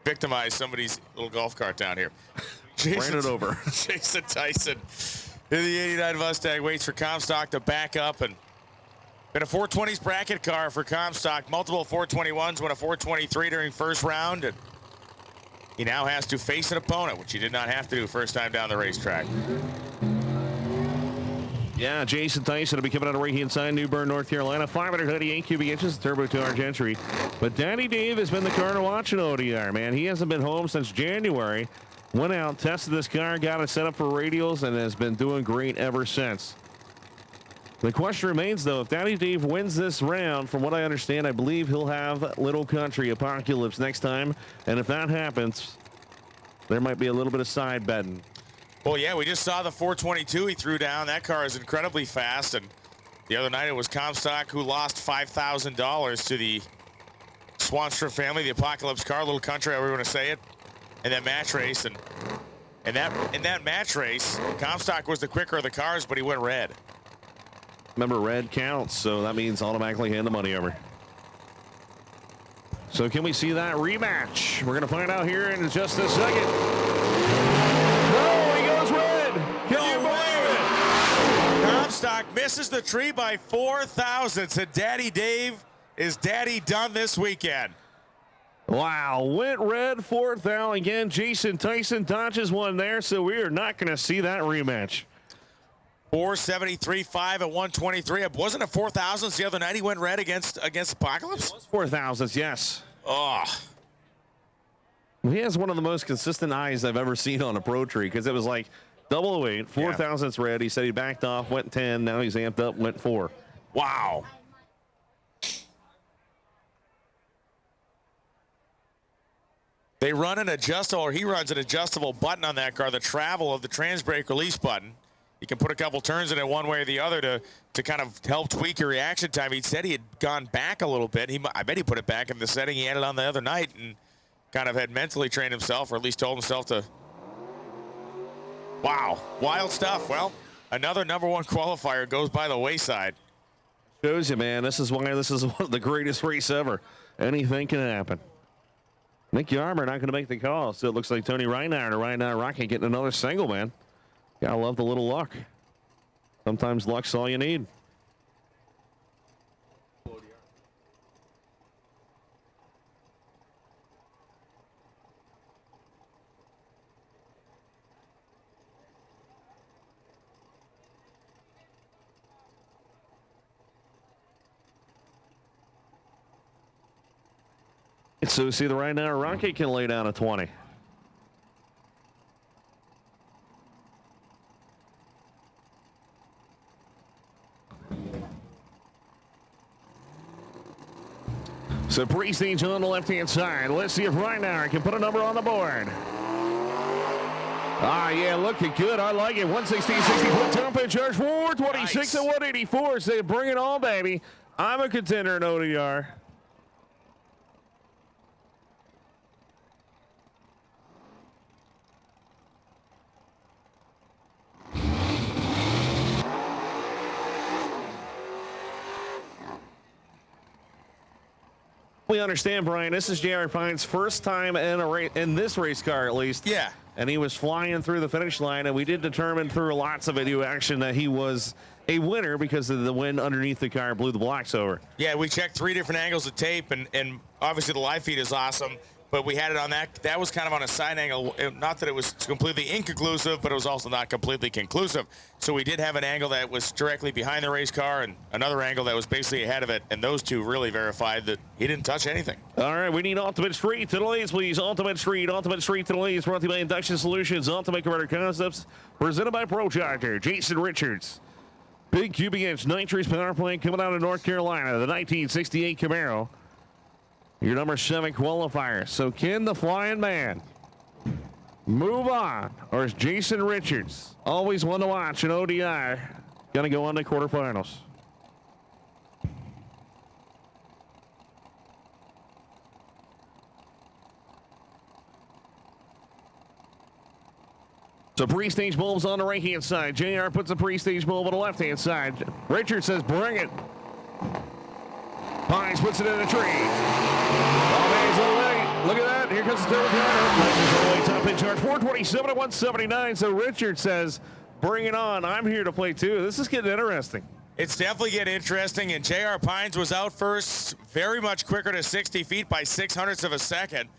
victimize somebody's little golf cart down here. Ran it over. Jason Tyson in the 89 Mustang waits for Comstock to back up, and been a 420s bracket car for Comstock. Multiple 421s, won a 423 during first round, and he now has to face an opponent, which he did not have to do first time down the racetrack. Yeah, Jason Tyson will be coming out of right hand side, New Bern, North Carolina. 588 cubic inches, turbo 2R entry. But Daddy Dave has been the car to watch in ODR, man. He hasn't been home since January. Went out, tested this car, got it set up for radials, and has been doing great ever since. The question remains, though, if Daddy Dave wins this round, from what I understand, I believe he'll have Little Country Apocalypse next time. And if that happens, there might be a little bit of side betting. Well, yeah, we just saw the 422 he threw down. That car is incredibly fast. And the other night it was Comstock who lost $5,000 to the Swanstrom family, the Apocalypse car, Little Country, however you want to say it, in that match race. And in that match race, Comstock was the quicker of the cars, but he went red. Remember, red counts, so that means automatically hand the money over. So can we see that rematch? We're going to find out here in just a second. No, he goes red. Can you believe it? Comstock misses the tree by 4 thousandths, and Daddy Dave is daddy done this weekend. Wow, went red 4th out again. Jason Tyson dodges one there, so we are not going to see that rematch. 473.5 at 123. It wasn't a 4 thousandths the other night. He went red against Apocalypse. 4 thousandths, yes. Oh. He has one of the most consistent eyes I've ever seen on a Pro Tree, because it was like 008, 4 thousandths red. He said he backed off, went 10. Now he's amped up, went 4. Wow. They run an adjustable, or he runs an adjustable button on that car, the travel of the trans brake release button. You can put a couple turns in it one way or the other to kind of help tweak your reaction time. He said he had gone back a little bit. I bet he put it back in the setting he had it on the other night and kind of had mentally trained himself, or at least told himself to. Wow, wild stuff. Well, another #1 qualifier goes by the wayside. Shows you, man, this is why this is one of the greatest race ever. Anything can happen. Nick Yarmer not going to make the call, so it looks like Tony Reinhardt or Reinhardt Rocket getting another single, man. Gotta love the little luck. Sometimes luck's all you need. So see the right now Rocket can lay down a 20. So pre-stage on the left-hand side. Let's see if Reinauer can put a number on the board. Ah, yeah, looking good. I like it. 116, 60 foot top end charge, 426 nice. And 184. Say, bring it on, baby. I'm a contender in ODR. We understand, Brian, this is J.R. Pine's first time in this race car, at least. Yeah. And he was flying through the finish line, and we did determine through lots of video action that he was a winner because of the wind underneath the car blew the blocks over. Yeah, we checked 3 different angles of tape, and obviously the live feed is awesome, but we had it on that was kind of on a side angle. Not that it was completely inconclusive, but it was also not completely conclusive. So we did have an angle that was directly behind the race car and another angle that was basically ahead of it, and those two really verified that he didn't touch anything. All right, we need Ultimate Street to the leads, please. Ultimate Street to the leads. Brought to you by Induction Solutions, Ultimate Converter Concepts, presented by ProCharger. Jason Richards. Big cubic inch nitrous power plant coming out of North Carolina, the 1968 Camaro. your number 7 qualifier. So can the Flying Man move on, or is Jason Richards, always one to watch in ODI, going to go on to quarterfinals? So pre-stage bulbs on the right-hand side. JR puts the pre-stage bulb on the left-hand side. Richard says, bring it. Pines puts it in a tree. Oh, man, he's a little late. Look at that. Here comes the tail counter. Top in charge. 427 to 179. So Richard says, bring it on. I'm here to play too. This is getting interesting. It's definitely getting interesting, and JR Pines was out first, very much quicker to 60 feet by 0.06 of a second.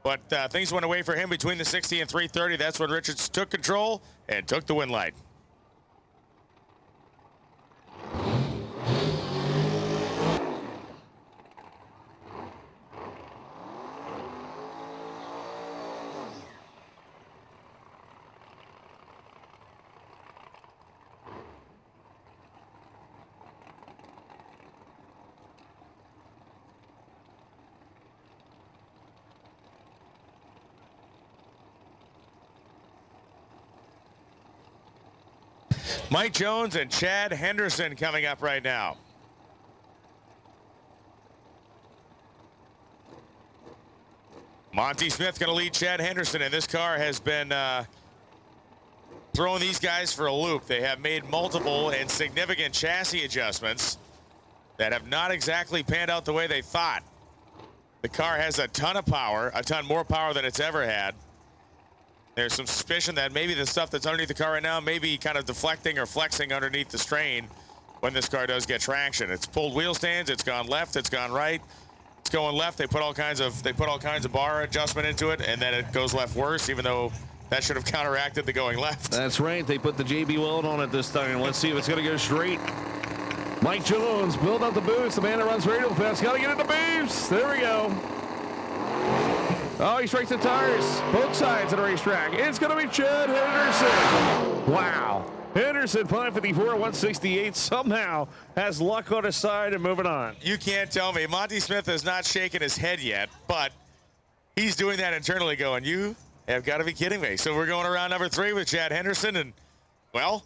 But things went away for him between the 60 and 330. That's when Richards took control and took the win light. Mike Jones and Chad Henderson coming up right now. Monty Smith going to lead Chad Henderson, and this car has been throwing these guys for a loop. They have made multiple and significant chassis adjustments that have not exactly panned out the way they thought. The car has a ton of power, a ton more power than it's ever had. There's some suspicion that maybe the stuff that's underneath the car right now may be kind of deflecting or flexing underneath the strain when this car does get traction. It's pulled wheel stands, it's gone left, it's gone right, it's going left. They put all kinds of bar adjustment into it, and then it goes left worse, even though that should have counteracted the going left. That's right. They put the JB Weld on it this time. Let's see if it's going to go straight. Mike Jones, build up the boost. The man that runs radio fast. Got to get in the boost. There we go. Oh, he strikes the tires. Both sides of the racetrack. It's going to be Chad Henderson. Wow. Henderson, 554, 168, somehow has luck on his side and moving on. You can't tell me. Monty Smith has not shaken his head yet, but he's doing that internally going, you have got to be kidding me. So we're going around number 3 with Chad Henderson, and, well,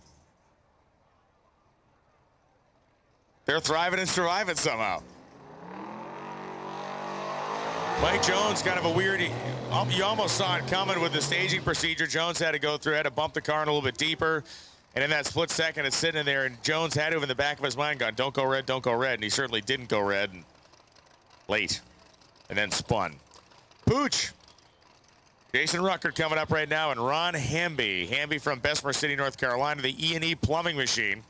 they're thriving and surviving somehow. Mike Jones, kind of a weird, you almost saw it coming with the staging procedure Jones had to go through, had to bump the car in a little bit deeper. And in that split second, it's sitting in there, and Jones had to, in the back of his mind, gone, don't go red, don't go red. And he certainly didn't go red, and late, and then spun. Pooch. Jason Ruckert coming up right now, and Ron Hamby. Hamby from Bessemer City, North Carolina, the E&E plumbing machine.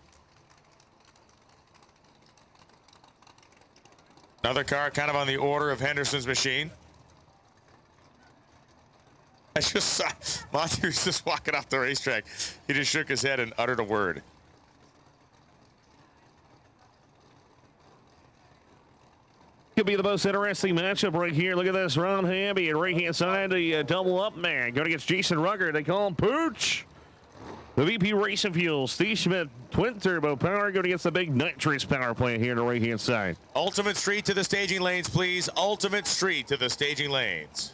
Another car kind of on the order of Henderson's machine. I just saw Monty was just walking off the racetrack. He just shook his head and uttered a word. Could be the most interesting matchup right here. Look at this. Ron Hamby and right-hand side, the double up man. Going against Jason Ruckert. They call him Pooch. The VP Racing Fuel, Steve Schmidt, twin turbo power, going against the big nitrous power plant here on the right-hand side. Ultimate Street to the staging lanes, please. Ultimate Street to the staging lanes.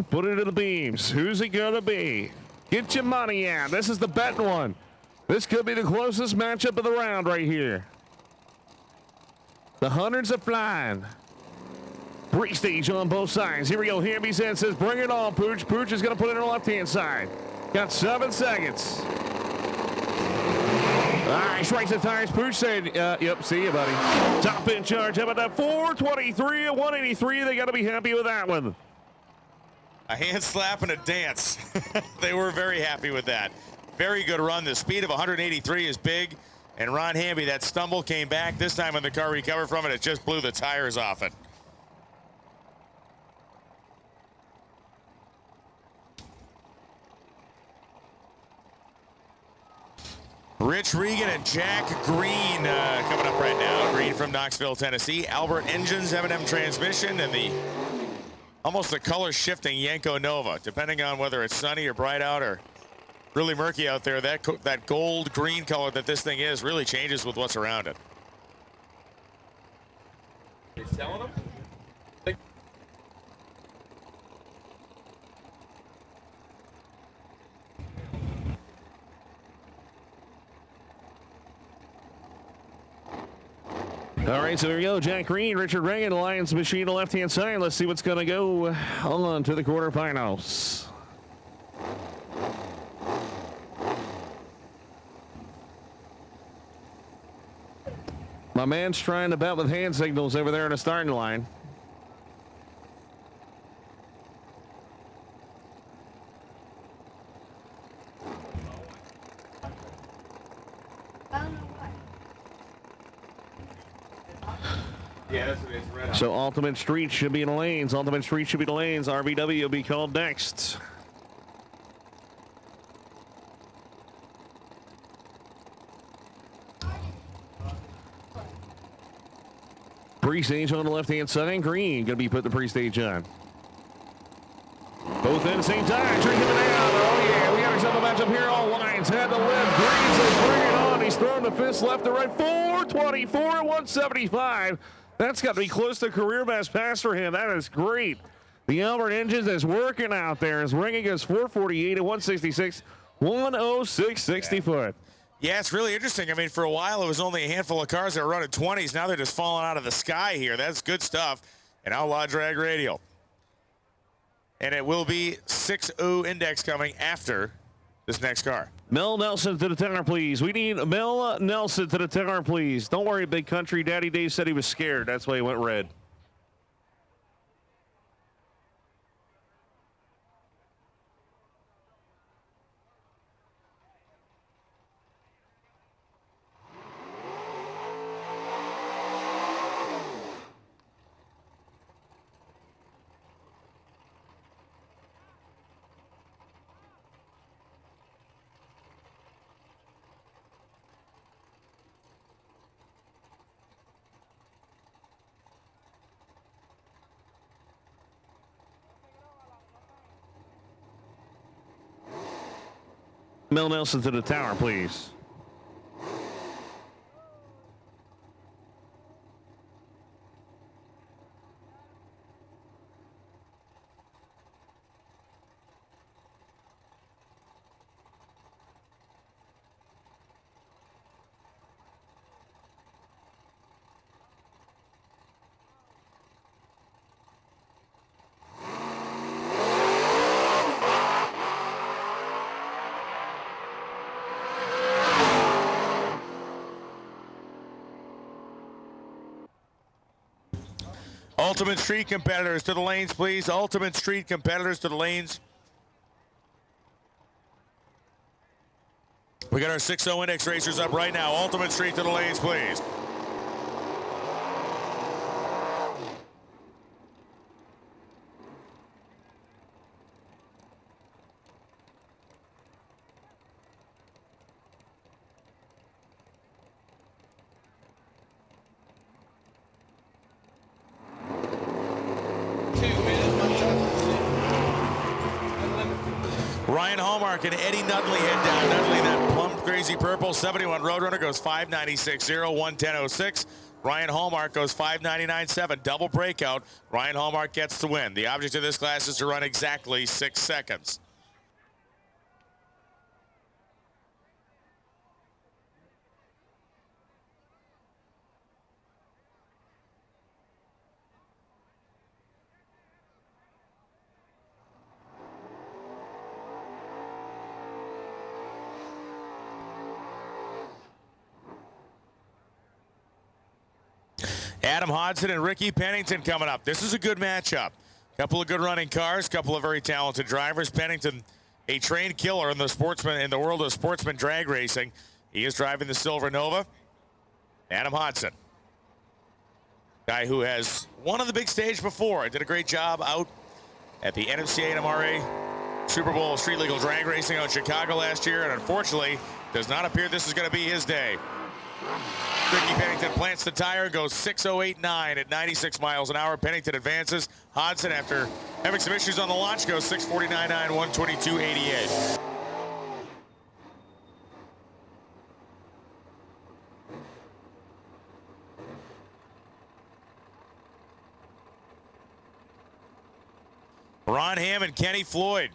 Put it in the beams. Who's it going to be? Get your money out. This is the betting one. This could be the closest matchup of the round right here. The hundreds are flying. Pre-stage on both sides. Here we go. Hamby's in, says, bring it on, Pooch. Pooch is going to put it on the left-hand side. Got 7 seconds. All right, strikes the tires. Pooch said, yep, see you, buddy. Top in charge. How about that? 423 and 183. They got to be happy with that one. A hand slap and a dance. They were very happy with that. Very good run. The speed of 183 is big. And Ron Hamby, that stumble came back. This time when the car recovered from it, it just blew the tires off it. Rich Regan and Jack Green coming up right now. Green from Knoxville, Tennessee. Albert Engines, M&M transmission, and the almost the color shifting Yenko Nova. Depending on whether it's sunny or bright out or really murky out there, that gold green color that this thing is really changes with what's around it. He's telling them? I All right, so here we go. Jack Green, Richard Reagan, Lions Machine, left-hand side. Let's see what's going to go on to the quarterfinals. My man's trying to bet with hand signals over there in the starting line. Yeah, that's what it is. Red So Ultimate Street should be in the lanes. Ultimate Street should be the lanes. RBW will be called next. Pre-stage on the left-hand side. Green going to be put the pre-stage on. Both at the same time. Drinking it down. Oh, yeah. We got ourselves a matchup here. All lines had the lift. Green says bring it on. He's throwing the fist left to right. 424, 175. That's got to be close to career best pass for him. That is great. The Albert Engines is working out there. His ringing goes 448 at 166, 106, 60 foot. Yeah, it's really interesting. I mean, for a while, it was only a handful of cars that were running 20s. Now they're just falling out of the sky here. That's good stuff. And Outlaw Drag Radio. And it will be 6-0 index coming after this next car. Mel Nelson to the tower, please. We need Mel Nelson to the tower, please. Don't worry, Big Country. Daddy Dave said he was scared. That's why he went red. Mel Nelson to the tower, please. Ultimate Street competitors to the lanes, please. Ultimate Street competitors to the lanes. We got our 6-0 index racers up right now. Ultimate Street to the lanes, please. Ryan Hallmark and Eddie Nutley head down. Nutley, that plum crazy purple 71 Roadrunner goes 596.0, 110.06. Ryan Hallmark goes 599.7, double breakout. Ryan Hallmark gets the win. The object of this class is to run exactly 6 seconds. Adam Hodson and Ricky Pennington coming up. This is a good matchup. Couple of good running cars, couple of very talented drivers. Pennington, a trained killer in the world of sportsman drag racing. He is driving the Silver Nova. Adam Hodson, guy who has won on the big stage before. Did a great job out at the NMCA and MRA Super Bowl Street Legal Drag Racing out in Chicago last year, and unfortunately, does not appear this is going to be his day. Ricky Pennington plants the tire, goes 6:08.9 at 96 miles an hour. Pennington advances. Hodson, after having some issues on the launch, goes 6:49.9, 122.88. Ron Hamm and Kenny Floyd.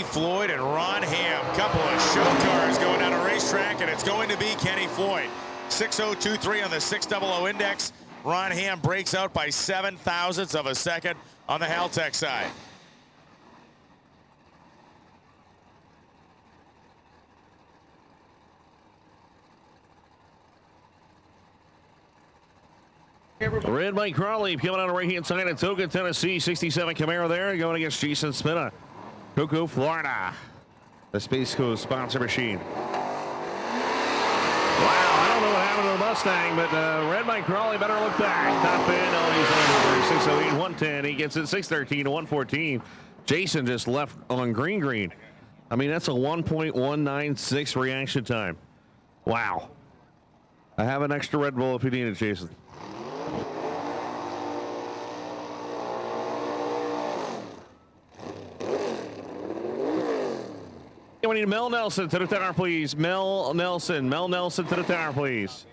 Floyd and Ron Hamm. Couple of show cars going down a racetrack, and it's going to be Kenny Floyd. 6:02.3 on the 600 index. Ron Hamm breaks out by 7 thousandths of a second on the Haltech side. Red Mike Crawley coming on the right-hand side of Toga, Tennessee. 67 Camaro there going against Jason Spina. Cocoa, Florida. The Space Coast sponsor machine. Wow, I don't know what happened to the Mustang, but Red Mike Crawley better look back. Top end, oh, he's over 608, 110. He gets it 613 to 114. Jason just left on green. I mean, that's a 1.196 reaction time. Wow. I have an extra Red Bull if you need it, Jason. We need Mel Nelson to the tower, please. Mel Nelson to the tower, please.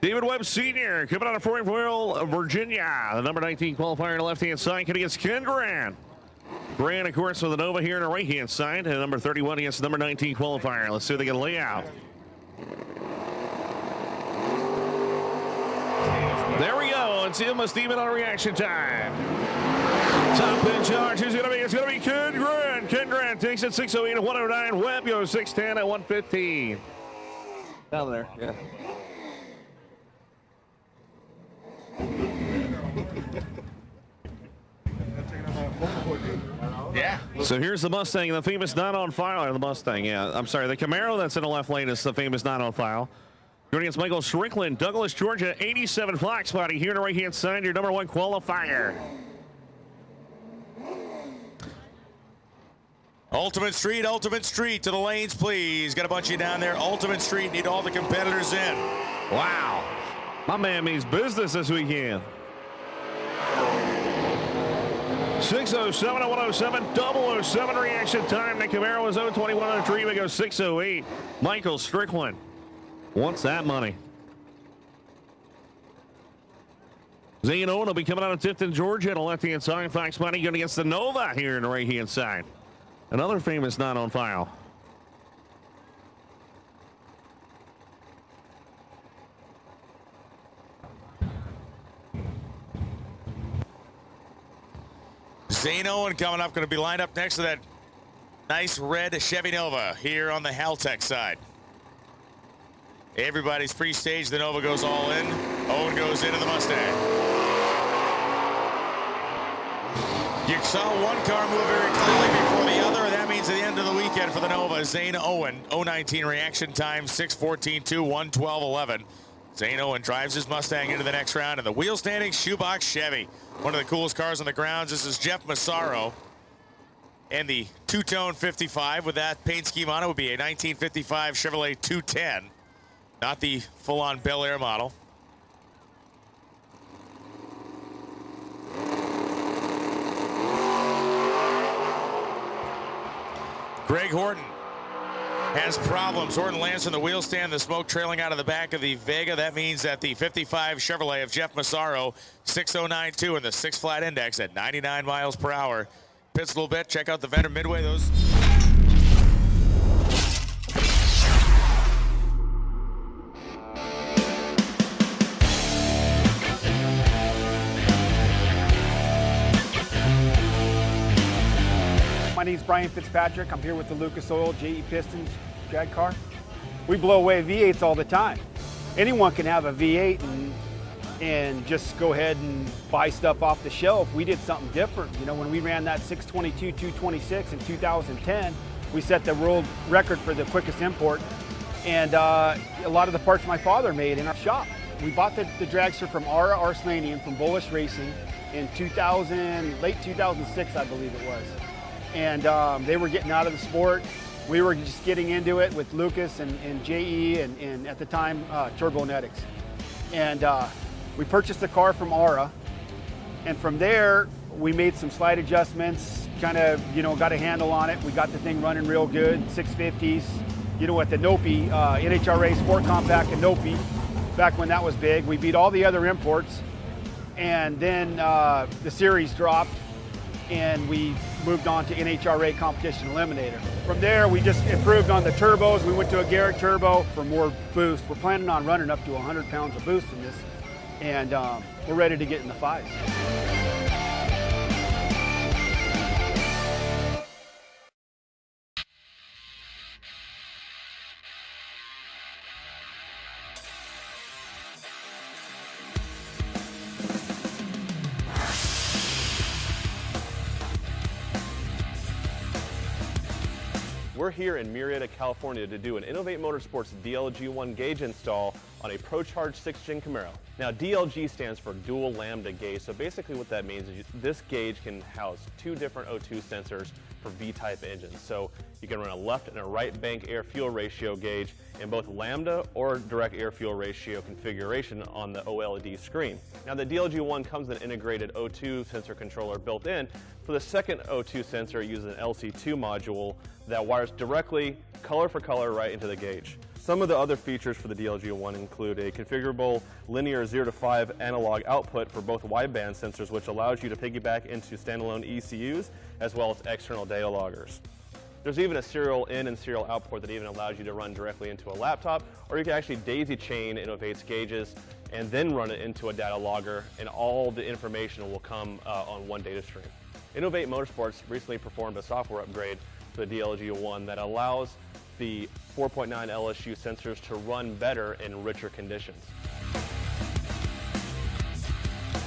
David Webb Sr. coming out of Floresville, Virginia. The number 19 qualifier on the left-hand side against Ken Grant. Grant, of course, with the Nova here on the right-hand side. And number 31 against the number 19 qualifier. Let's see what they can lay out. There we go. It's Emma Steven on reaction time. Top in charge. Who's going to be? It's going to be Ken Grant. Ken Grant takes it 608 to 109. Webb goes 610 at 115. Down there, yeah. Yeah. So here's the Mustang, the famous not on file. Or the Mustang, yeah. I'm sorry, the Camaro that's in the left lane is the famous not on file. Going against Michael Strickland, Douglas, Georgia, 87 Fox Body here on the right-hand side, your number 1 qualifier. Ultimate Street to the lanes, please. Got a bunch of you down there. Ultimate Street, need all the competitors in. Wow. My man means business this weekend. 607 to 107, 007 reaction time. The Camaro was 021 on the tree. We go 608. Michael Strickland wants that money. Zane Owen will be coming out of Tifton, Georgia, on the left-hand side. Fox Body going against the Nova here on the right-hand side. Another famous not on file. Zane Owen coming up, going to be lined up next to that nice red Chevy Nova here on the Haltech side. Everybody's pre-staged. The Nova goes all in. Owen goes into the Mustang. You saw one car move very clearly before the other, and that means the end of the weekend for the Nova. Zane Owen, 019 reaction time, 6:14.2, 1:12.11. Zane Owen drives his Mustang into the next round, and the wheel standing shoebox Chevy. One of the coolest cars on the grounds. This is Jeff Massaro. And the two-tone 55 with that paint scheme on it would be a 1955 Chevrolet 210, not the full-on Bel Air model. Greg Horton has problems. Horton lands on the wheel stand, the smoke trailing out of the back of the Vega. That means that the 55 Chevrolet of Jeff Massaro, 609.2 in the 6 flat index at 99 miles per hour. Pits a little bit. Check out the vendor midway. Those. My name's Brian Fitzpatrick. I'm here with the Lucas Oil JE Pistons drag car. We blow away V8s all the time. Anyone can have a V8 and just go ahead and buy stuff off the shelf. We did something different. You know, when we ran that 622-226 in 2010, we set the world record for the quickest import. And a lot of the parts my father made in our shop. We bought the dragster from Ara Arslanian from Bullish Racing in late 2006, I believe it was. And they were getting out of the sport. We were just getting into it with Lucas and JE and at the time Turbonetics. And we purchased the car from Ara. And from there, we made some slight adjustments, kind of, you know, got a handle on it. We got the thing running real good, 650s, you know, at the Nopi, NHRA Sport Compact and Nopi, back when that was big. We beat all the other imports. And then the series dropped and we moved on to NHRA Competition Eliminator. From there, we just improved on the turbos. We went to a Garrett turbo for more boost. We're planning on running up to 100 pounds of boost in this, and we're ready to get in the fives. We're here in Murrieta, California to do an Innovate Motorsports DLG1 gauge install on a ProCharge 6-gen Camaro. Now DLG stands for dual lambda gauge, so basically what that means is this gauge can house 2 different O2 sensors for V-type engines. So you can run a left and a right bank air-fuel ratio gauge in both lambda or direct air-fuel ratio configuration on the OLED screen. Now the DLG1 comes with an integrated O2 sensor controller built in. For the second O2 sensor, it uses an LC2 module that wires directly, color for color, right into the gauge. Some of the other features for the DLG1 include a configurable linear 0 to 5 analog output for both wideband sensors, which allows you to piggyback into standalone ECUs as well as external data loggers. There's even a serial in and serial out port that even allows you to run directly into a laptop, or you can actually daisy chain Innovate's gauges and then run it into a data logger, and all the information will come on one data stream. Innovate Motorsports recently performed a software upgrade to the DLG1 that allows the 4.9 LSU sensors to run better in richer conditions.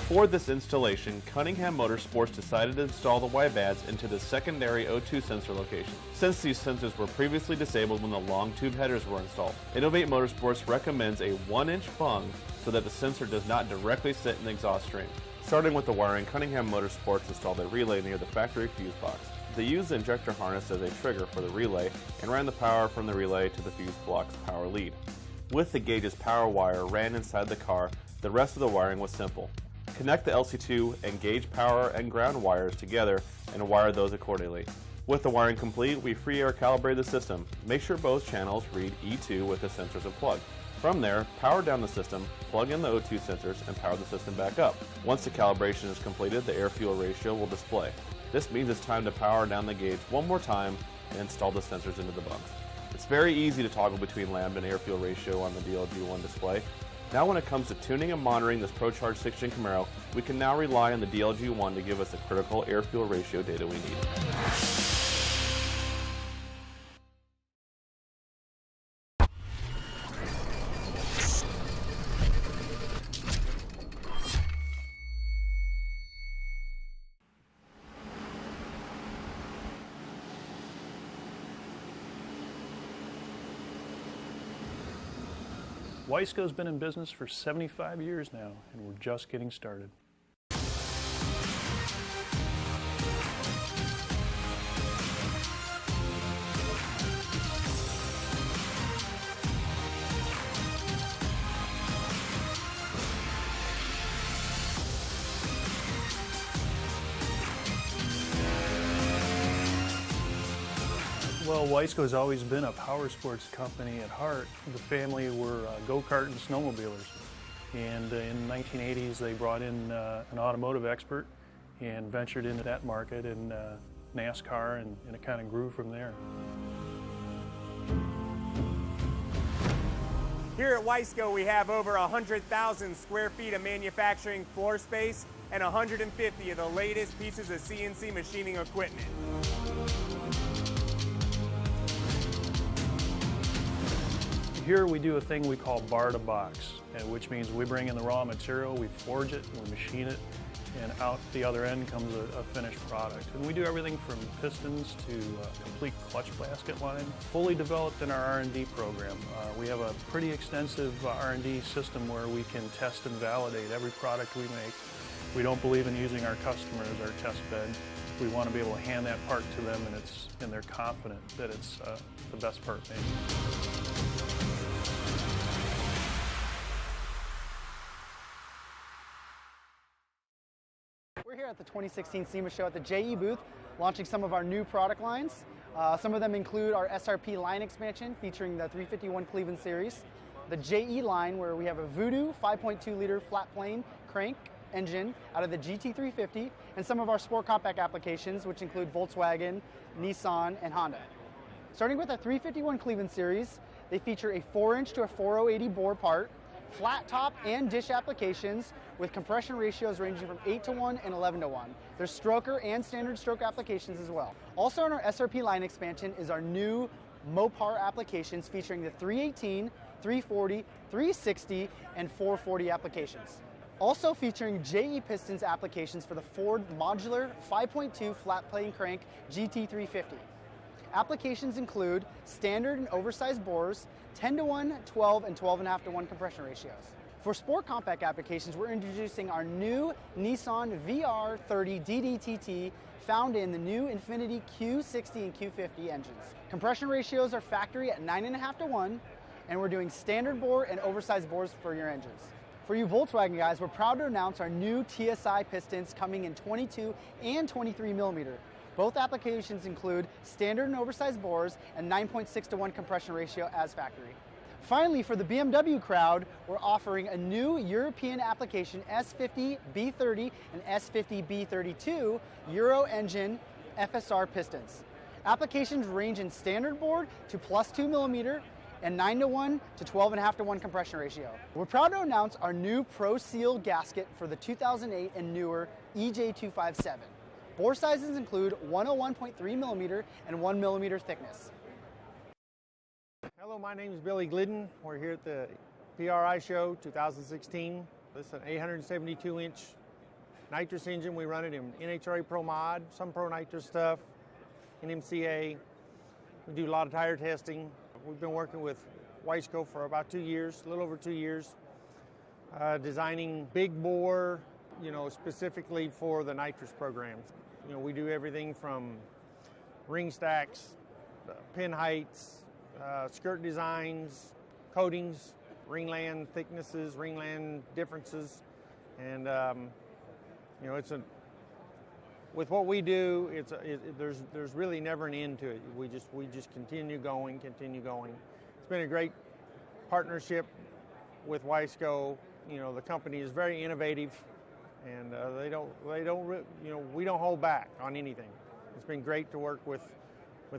For this installation, Cunningham Motorsports decided to install the widebands into the secondary O2 sensor location, since these sensors were previously disabled when the long tube headers were installed. Innovate Motorsports recommends a 1-inch bung so that the sensor does not directly sit in the exhaust stream. Starting with the wiring, Cunningham Motorsports installed a relay near the factory fuse box. They used the injector harness as a trigger for the relay and ran the power from the relay to the fuse block's power lead. With the gauge's power wire ran inside the car, the rest of the wiring was simple. Connect the LC2 and gauge power and ground wires together and wire those accordingly. With the wiring complete, we free air calibrate the system. Make sure both channels read E2 with the sensors unplugged. From there, power down the system, plug in the O2 sensors, and power the system back up. Once the calibration is completed, the air-fuel ratio will display. This means it's time to power down the gauge one more time and install the sensors into the bunks. It's very easy to toggle between lambda and air-fuel ratio on the DLG1 display. Now when it comes to tuning and monitoring this ProCharge 6-gen Camaro, we can now rely on the DLG1 to give us the critical air-fuel ratio data we need. Wiseco's been in business for 75 years now, and we're just getting started. Well, Wiseco's always been a power sports company at heart. The family were go-kart and snowmobilers. And in the 1980s, they brought in an automotive expert and ventured into that market in NASCAR, and it kind of grew from there. Here at Wiseco, we have over 100,000 square feet of manufacturing floor space and 150 of the latest pieces of CNC machining equipment. Here we do a thing we call bar to box, which means we bring in the raw material, we forge it, we machine it, and out the other end comes a finished product. And we do everything from pistons to complete clutch basket line, fully developed in our R&D program. We have a pretty extensive R&D system where we can test and validate every product we make. We don't believe in using our customer as our test bed. We want to be able to hand that part to them, and they're confident that it's the best part made. We're here at the 2016 SEMA show at the JE booth, launching some of our new product lines. Some of them include our SRP line expansion featuring the 351 Cleveland series, the JE line where we have a Voodoo 5.2 liter flat plane crank, engine out of the GT350 and some of our sport compact applications, which include Volkswagen, Nissan, and Honda. Starting with the 351 Cleveland Series, they feature a 4-inch to a 4080 bore part, flat top and dish applications with compression ratios ranging from 8:1 and 11:1. There's stroker and standard stroke applications as well. Also in our SRP line expansion is our new Mopar applications featuring the 318, 340, 360, and 440 applications. Also featuring JE Pistons applications for the Ford modular 5.2 flat plane crank GT350. Applications include standard and oversized bores, 10:1, 12, and 12.5:1 compression ratios. For sport compact applications, we're introducing our new Nissan VR30 DDTT found in the new Infiniti Q60 and Q50 engines. Compression ratios are factory at 9.5:1, and we're doing standard bore and oversized bores for your engines. For you Volkswagen guys, we're proud to announce our new TSI pistons coming in 22 and 23 millimeter. Both applications include standard and oversized bores and 9.6:1 compression ratio as factory. Finally, for the BMW crowd, we're offering a new European application S50 B30 and S50 B32 Euro engine FSR pistons. Applications range in standard bore to +2 millimeter and 9:1 to 12.5:1 compression ratio. We're proud to announce our new Pro Seal gasket for the 2008 and newer EJ257. Bore sizes include 101.3 millimeter and 1 millimeter thickness. Hello, my name is Billy Glidden. We're here at the PRI show 2016. This is an 872-inch nitrous engine. We run it in NHRA Pro Mod, some Pro Nitrous stuff, NMCA. We do a lot of tire testing. We've been working with Wiseco for about 2 years, a little over 2 years, designing big bore, specifically for the nitrous programs. We do everything from ring stacks, pin heights, skirt designs, coatings, ringland thicknesses, ringland differences, and with what we do, there's really never an end to it. We just continue going. It's been a great partnership with Wiseco. The company is very innovative, and we don't hold back on anything. It's been great to work with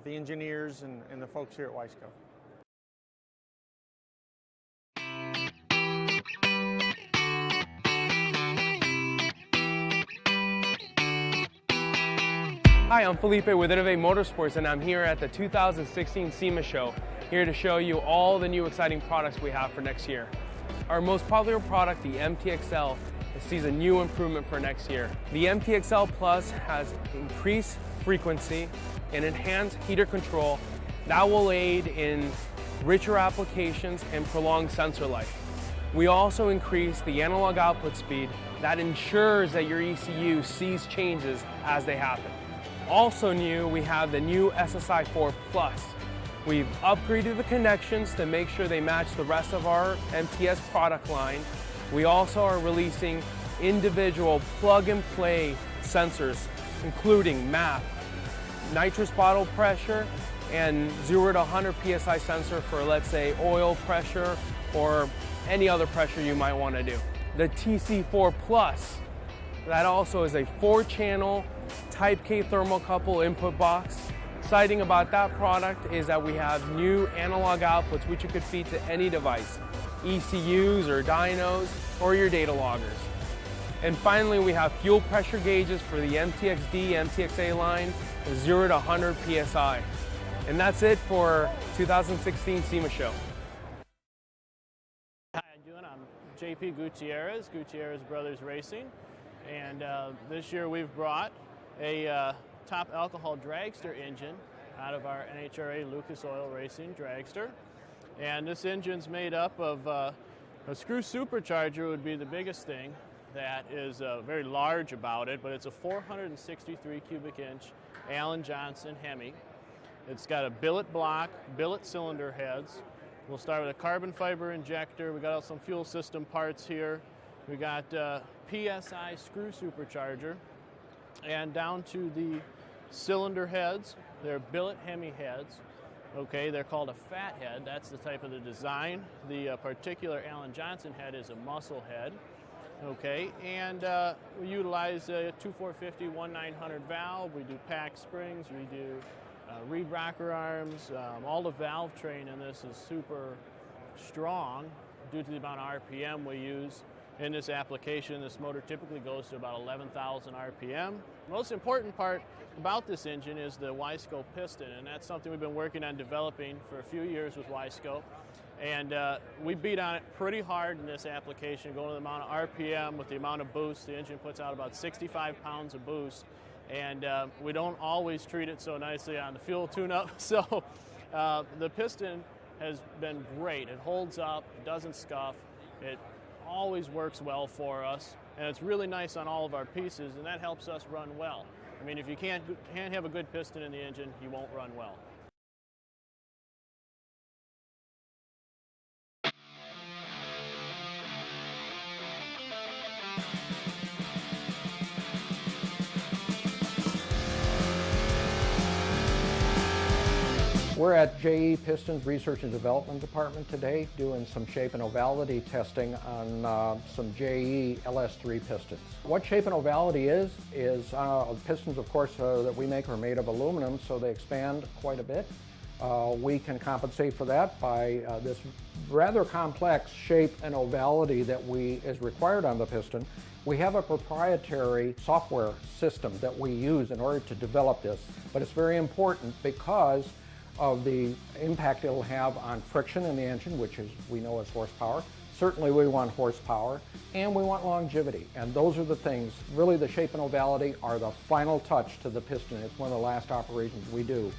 the engineers and the folks here at Wiseco. Hi, I'm Felipe with Innovate Motorsports, and I'm here at the 2016 SEMA show, here to show you all the new exciting products we have for next year. Our most popular product, the MTXL, sees a new improvement for next year. The MTXL Plus has increased frequency and enhanced heater control that will aid in richer applications and prolonged sensor life. We also increase the analog output speed that ensures that your ECU sees changes as they happen. Also new, we have the new SSI4 Plus. We've upgraded the connections to make sure they match the rest of our MTS product line. We also are releasing individual plug-and-play sensors, including MAP, nitrous bottle pressure, and 0 to 100 PSI sensor for, let's say, oil pressure or any other pressure you might want to do. The TC4 Plus, that also is a 4-channel Type K thermocouple input box. Exciting about that product is that we have new analog outputs which you could feed to any device, ECUs or dynos or your data loggers. And finally, we have fuel pressure gauges for the MTXD, MTXA line, 0 to 100 PSI. And that's it for 2016 SEMA show. Hi, I'm doing. I'm JP Gutierrez, Gutierrez Brothers Racing, and this year we've brought a top alcohol dragster engine out of our NHRA Lucas Oil Racing dragster. And this engine's made up of a screw supercharger would be the biggest thing that is very large about it, but it's a 463 cubic inch Allen Johnson Hemi. It's got a billet block, billet cylinder heads. We'll start with a carbon fiber injector. We got some fuel system parts here. We got PSI screw supercharger, and down to the cylinder heads. They're billet Hemi heads. Okay, they're called a fat head. That's the type of the design. The particular Allen Johnson head is a muscle head. Okay, and we utilize a 2450 1900 valve. We do pack springs, we do reed rocker arms. All the valve train in this is super strong due to the amount of RPM we use in this application. This motor typically goes to about 11,000 RPM. The most important part about this engine is the Y-scope piston, and that's something we've been working on developing for a few years with Y-scope. And we beat on it pretty hard in this application, going to the amount of RPM with the amount of boost. The engine puts out about 65 pounds of boost, and we don't always treat it so nicely on the fuel tune-up. So the piston has been great. It holds up, it doesn't scuff, it always works well for us, and it's really nice on all of our pieces, and that helps us run well. I mean, if you can't have a good piston in the engine, you won't run well. We're at JE Pistons Research and Development Department today doing some shape and ovality testing on some JE LS3 pistons. What shape and ovality is pistons, of course, that we make are made of aluminum, so they expand quite a bit. We can compensate for that by this rather complex shape and ovality that is required on the piston. We have a proprietary software system that we use in order to develop this, but it's very important because of the impact it'll have on friction in the engine, which we know is horsepower. Certainly we want horsepower, and we want longevity. And those are the things, really the shape and ovality are the final touch to the piston. It's one of the last operations we do.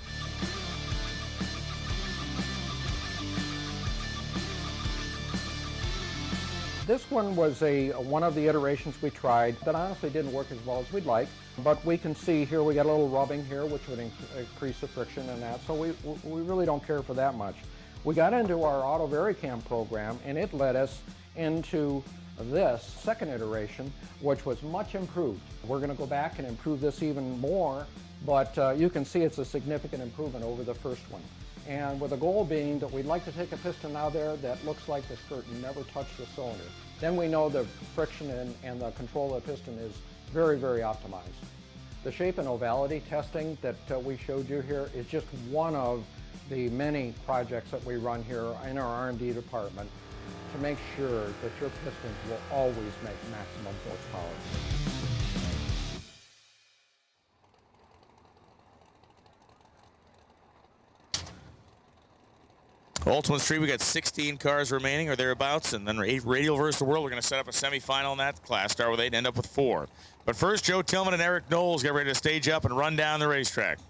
This one was one of the iterations we tried that honestly didn't work as well as we'd like. But we can see here we got a little rubbing here, which would increase the friction and that. So we really don't care for that much. We got into our Auto Varicam program, and it led us into this second iteration, which was much improved. We're going to go back and improve this even more, but you can see it's a significant improvement over the first one. And with the goal being that we'd like to take a piston out there that looks like the skirt and never touch the cylinder. Then we know the friction and the control of the piston is very, very optimized. The shape and ovality testing that we showed you here is just one of the many projects that we run here in our R&D department to make sure that your pistons will always make maximum horsepower. Ultimate Street, we got 16 cars remaining or thereabouts, and then Radial versus the World, we're going to set up a semifinal in that class, start with 8 and end up with 4. But first, Joe Tillman and Eric Knowles get ready to stage up and run down the racetrack.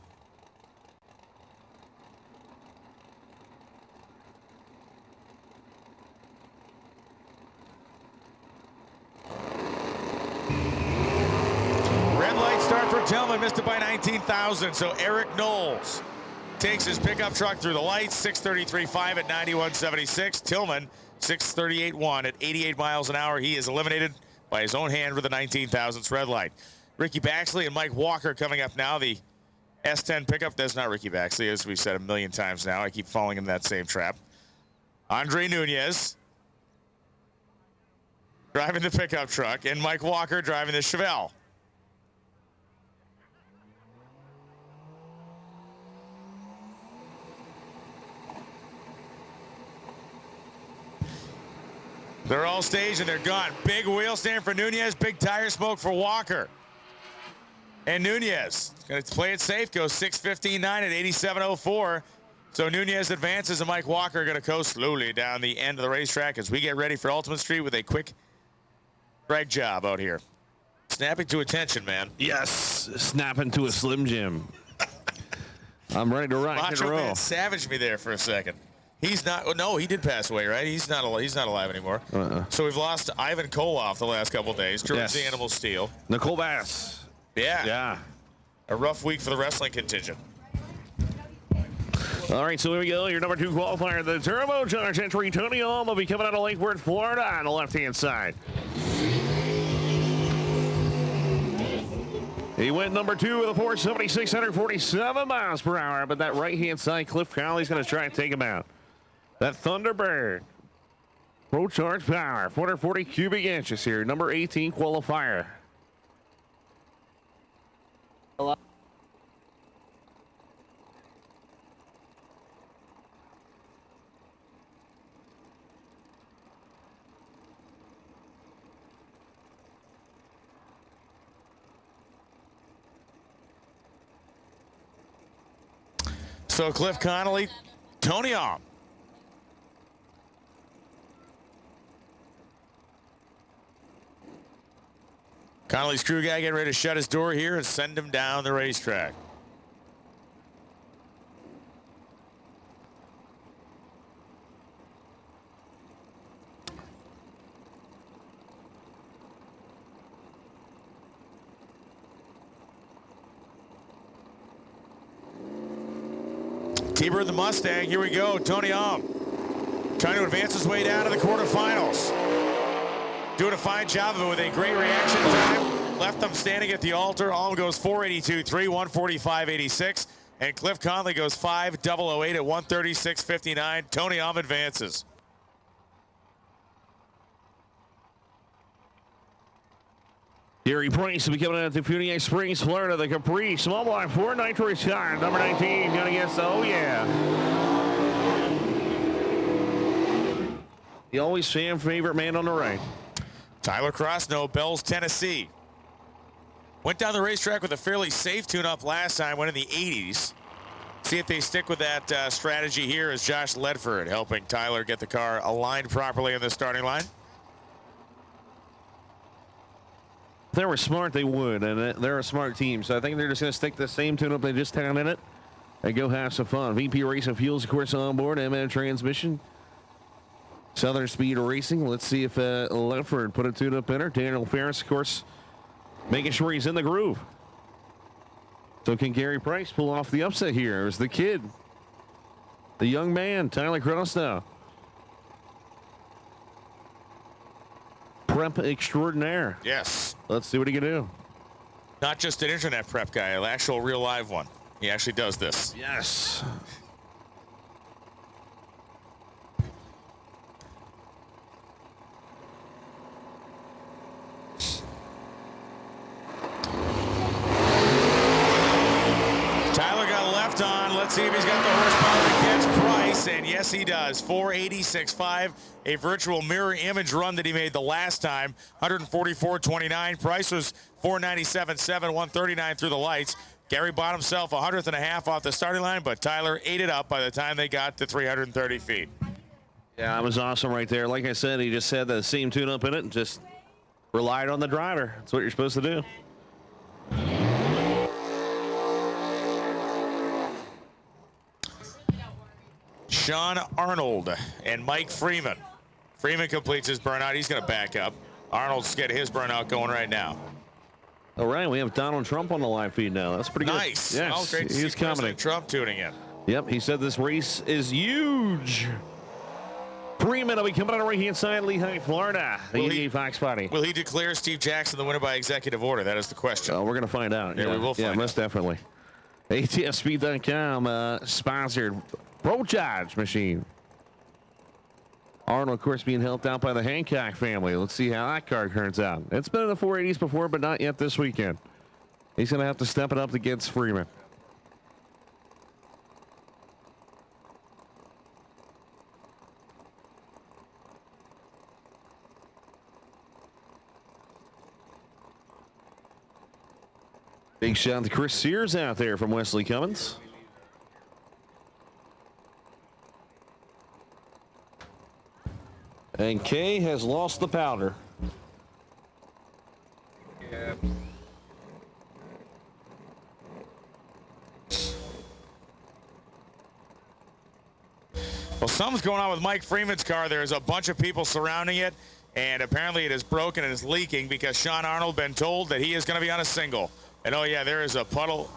Red light start for Tillman, missed it by 19,000, so Eric Knowles takes his pickup truck through the lights, 6:33.5 at 91.76. Tillman, 6:38.1 at 88 miles an hour. He is eliminated by his own hand with the 19,000th red light. Ricky Baxley and Mike Walker coming up now. The S10 pickup, that's not Ricky Baxley, as we've said a million times now. I keep falling in that same trap. Andre Nunez driving the pickup truck, and Mike Walker driving the Chevelle. They're all staged and they're gone. Big wheel stand for Nunez, big tire smoke for Walker. And Nunez going to play it safe, goes 6:15.9 at 87.04. So Nunez advances and Mike Walker going to coast slowly down the end of the racetrack as we get ready for Ultimate Street with a quick drag job out here. Snapping to attention, man. Yes, snapping to a Slim Jim. I'm ready to rock and roll. Macho Man savaged me there for a second. He's not. No, he did pass away, right? He's not alive anymore. So we've lost Ivan Koloff the last couple of days. George the Animal Steel. Nicole Bass. Yeah. Yeah. A rough week for the wrestling contingent. All right, so here we go. Your number 2 qualifier, the turbocharged entry, Tony Alm will be coming out of Lake Worth, Florida on the left-hand side. He went number 2 with a 476, 147 miles per hour, but that right-hand side, Cliff Crowley's going to try and take him out. That Thunderbird. Pro Charge Power, 440 cubic inches here. Number 18 qualifier. So Cliff Connolly, Tony Om. Connolly's crew guy getting ready to shut his door here and send him down the racetrack. T-Bird the Mustang, here we go. Tony Om trying to advance his way down to the quarterfinals. Doing a fine job of it with a great reaction time. Left them standing at the altar. Om goes 482.3, 145.86. And Cliff Conley goes 5.008 at 136.59. Tony Om advances. Gary Price will be coming out at the Punier Springs, Florida. The Capri Small Block 4 Nitro car. Number 19 going against, oh yeah. The always fan favorite man on the right. Tyler Krosno, Bells, Tennessee. Went down the racetrack with a fairly safe tune-up last time, went in the 80s. See if they stick with that strategy here as Josh Ledford helping Tyler get the car aligned properly in the starting line. If they were smart, they would, and they're a smart team. So I think they're just going to stick the same tune-up they just had in it and go have some fun. VP Racing Fuels, of course, on board. MM Transmission. Southern Speed Racing. Let's see if Ledford put a tune-up in her. Daniel Ferris, of course, making sure he's in the groove. So can Gary Price pull off the upset here? It was the kid, the young man, Tyler Krosno. Prep extraordinaire. Yes. Let's see what he can do. Not just an internet prep guy, an actual real live one. He actually does this. Yes. Tyler got left on. Let's see if he's got the horsepower to catch Price. And yes, he does. 486.5, a virtual mirror image run that he made the last time. 144.29. Price was 497.7, 139 through the lights. Gary bought himself a 100th and a half off the starting line, but Tyler ate it up by the time they got to 330 feet. Yeah, that was awesome right there. Like I said, he just had the same tune-up in it and just relied on the driver. That's what you're supposed to do. Sean Arnold and Mike Freeman. Freeman completes his burnout. He's going to back up. Arnold's getting his burnout going right now. All right, we have Donald Trump on the live feed now. That's pretty good. Nice. Yes, Oh, great to see President Trump tuning in. Yep, he said this race is huge. Freeman will be coming on the right-hand side, Lehigh, Florida. The Fox Body. Will he declare Steve Jackson the winner by executive order? That is the question. We're going to find out. Yeah, we will find out. most definitely. ATSspeed.com sponsored Pro Charge machine. Arnold, of course, being helped out by the Hancock family. Let's see how that car turns out. It's been in the 480s before, but not yet this weekend. He's going to have to step it up against Freeman. Big shout out to Chris Sears out there from Wesley Cummins. And Kay has lost the powder. Yeah. Well, something's going on with Mike Freeman's car. There's a bunch of people surrounding it, and apparently it is broken and is leaking because Sean Arnold been told that he is going to be on a single. And oh yeah, there is a puddle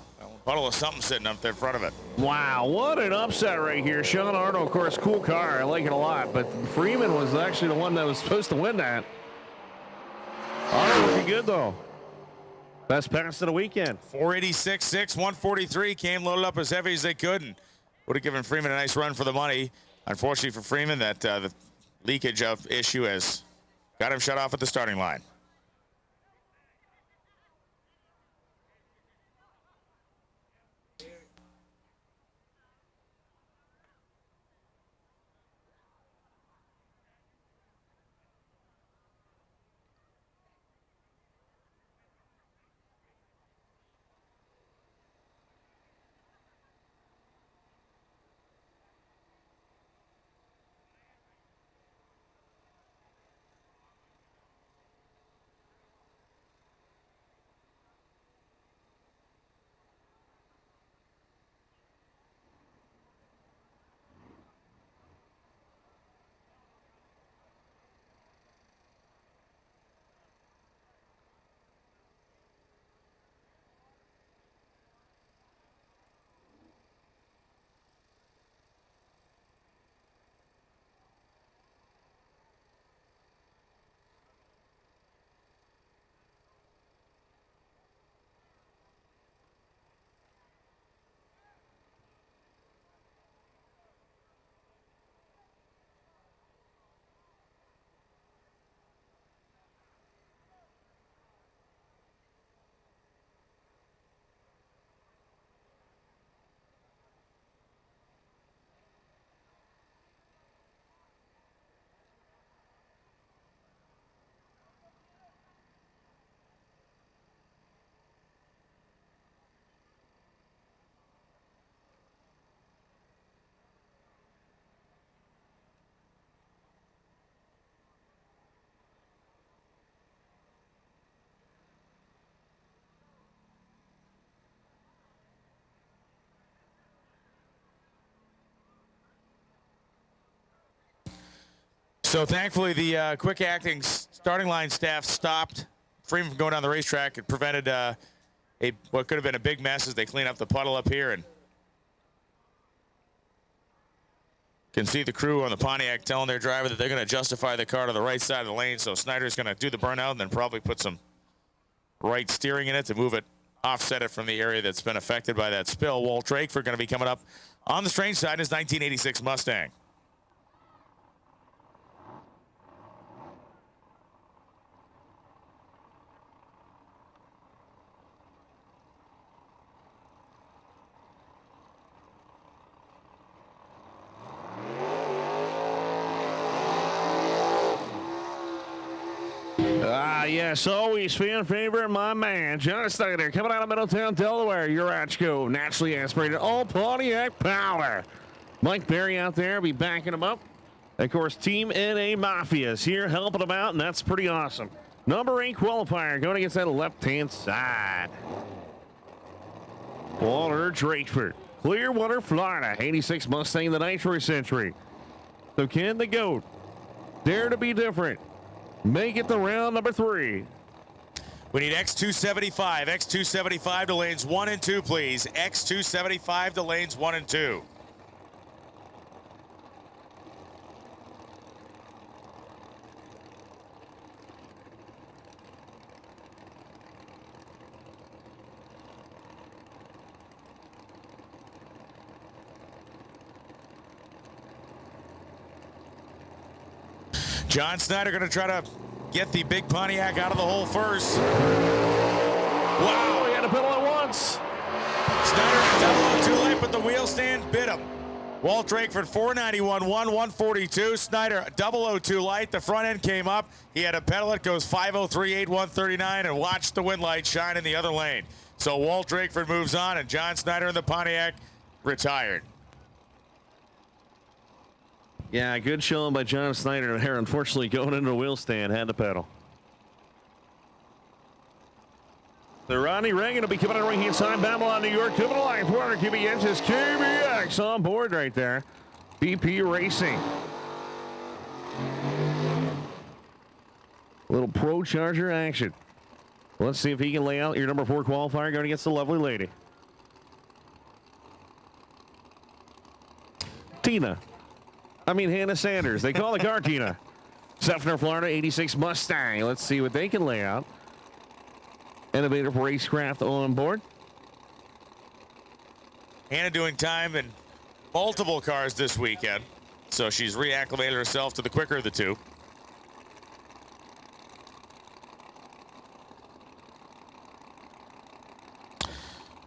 of something sitting up there in front of it. Wow, what an upset right here. Sean Arnold, of course, cool car. I like it a lot, but Freeman was actually the one that was supposed to win that. Arnold looking good, though. Best pass of the weekend. 486.6, 143 came loaded up as heavy as they could and would have given Freeman a nice run for the money. Unfortunately for Freeman, that the leakage of issue has got him shut off at the starting line. So thankfully, the quick acting starting line staff stopped Freeman from going down the racetrack. It prevented what could have been a big mess as they clean up the puddle up here. And can see the crew on the Pontiac telling their driver that they're going to justify the car to the right side of the lane. So Snyder's going to do the burnout and then probably put some right steering in it to move it, offset it from the area that's been affected by that spill. Walt Drakeford going to be coming up on the strange side in his 1986 Mustang. Yes, always fan favorite, my man, John Snyder, coming out of Middletown, Delaware. Your Atchco, naturally aspirated, all Pontiac power. Mike Berry out there, be backing him up. Of course, Team NA Mafia's here helping him out, and that's pretty awesome. Number 8 qualifier going against that left-hand side. Walter Drakeford, Clearwater, Florida, 86 Mustang, the Nitro Century. So can the GOAT dare to be different? Make it to round number 3. We need X275. X275 to lanes 1 and 2, please. X275 to lanes 1 and 2. John Snyder going to try to get the big Pontiac out of the hole first. Wow, he had to pedal at once. Snyder double too late, but the wheel stand bit him. Walt Drakeford 491, 142. Snyder 002 light. The front end came up. He had to pedal it, goes 503, 139, and watch the wind light shine in the other lane. So Walt Drakeford moves on, and John Snyder in the Pontiac retired. Yeah, good showing by John Snyder there. Unfortunately, going into the wheel stand, had to pedal. The Rodney Reagan will be coming on the right-hand side. Babylon, New York, coming alive. 400 cubic inches. KBX on board right there. BP Racing. A little Pro Charger action. Let's see if he can lay out your number 4 qualifier going against the lovely lady. Hannah Sanders. They call the car Tina. Seffner, Florida, 86 Mustang. Let's see what they can lay out. Innovative Racecraft on board. Hannah doing time in multiple cars this weekend. so she's reacclimated herself to the quicker of the two.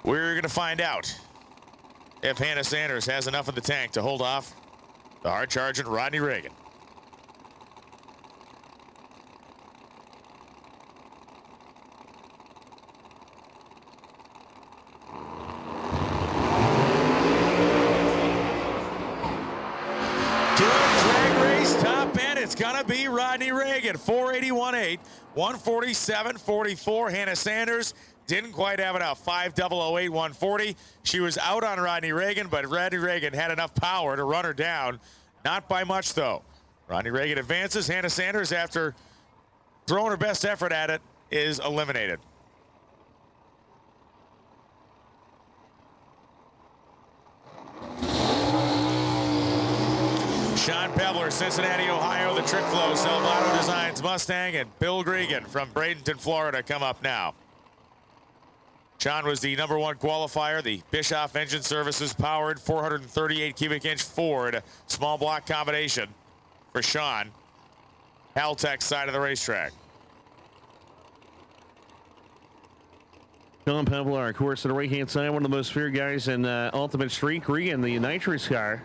We're going to find out if Hannah Sanders has enough in the tank to hold off the hard-charging Rodney Reagan. It's going to be Rodney Reagan, 481.8, 147.44. Hannah Sanders didn't quite have enough, 5:008, 140. She was out on Rodney Reagan, but Rodney Reagan had enough power to run her down. Not by much, though. Rodney Reagan advances. Hannah Sanders, after throwing her best effort at it, is eliminated. Sean Pebler, Cincinnati, Ohio, the Trick Flow, Salvato Designs Mustang, and Bill Gregan from Bradenton, Florida come up now. Sean was the #1 qualifier. The Bischoff Engine Services powered 438 cubic inch Ford small block combination for Sean. Haltech side of the racetrack. Sean Pebler, of course, to the right-hand side, one of the most feared guys in Ultimate Street. Gregan, the nitrous car.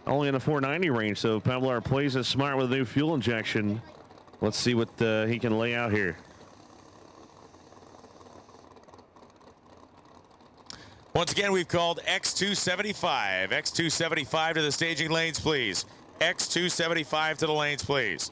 Only in the 490 range, so Pavlar plays it smart with a new fuel injection. Let's see what he can lay out here. Once again, we've called X275. X275 to the staging lanes, please. X275 to the lanes, please.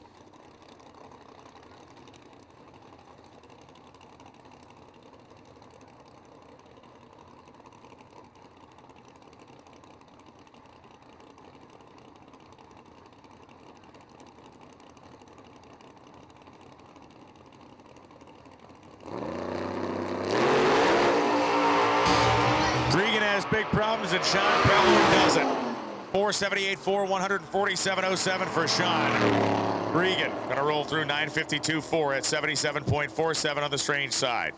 Big problems, and Sean Pelley does it. 478.4, 147.07 for Sean. Regan going to roll through 952.4 at 77.47 on the strange side.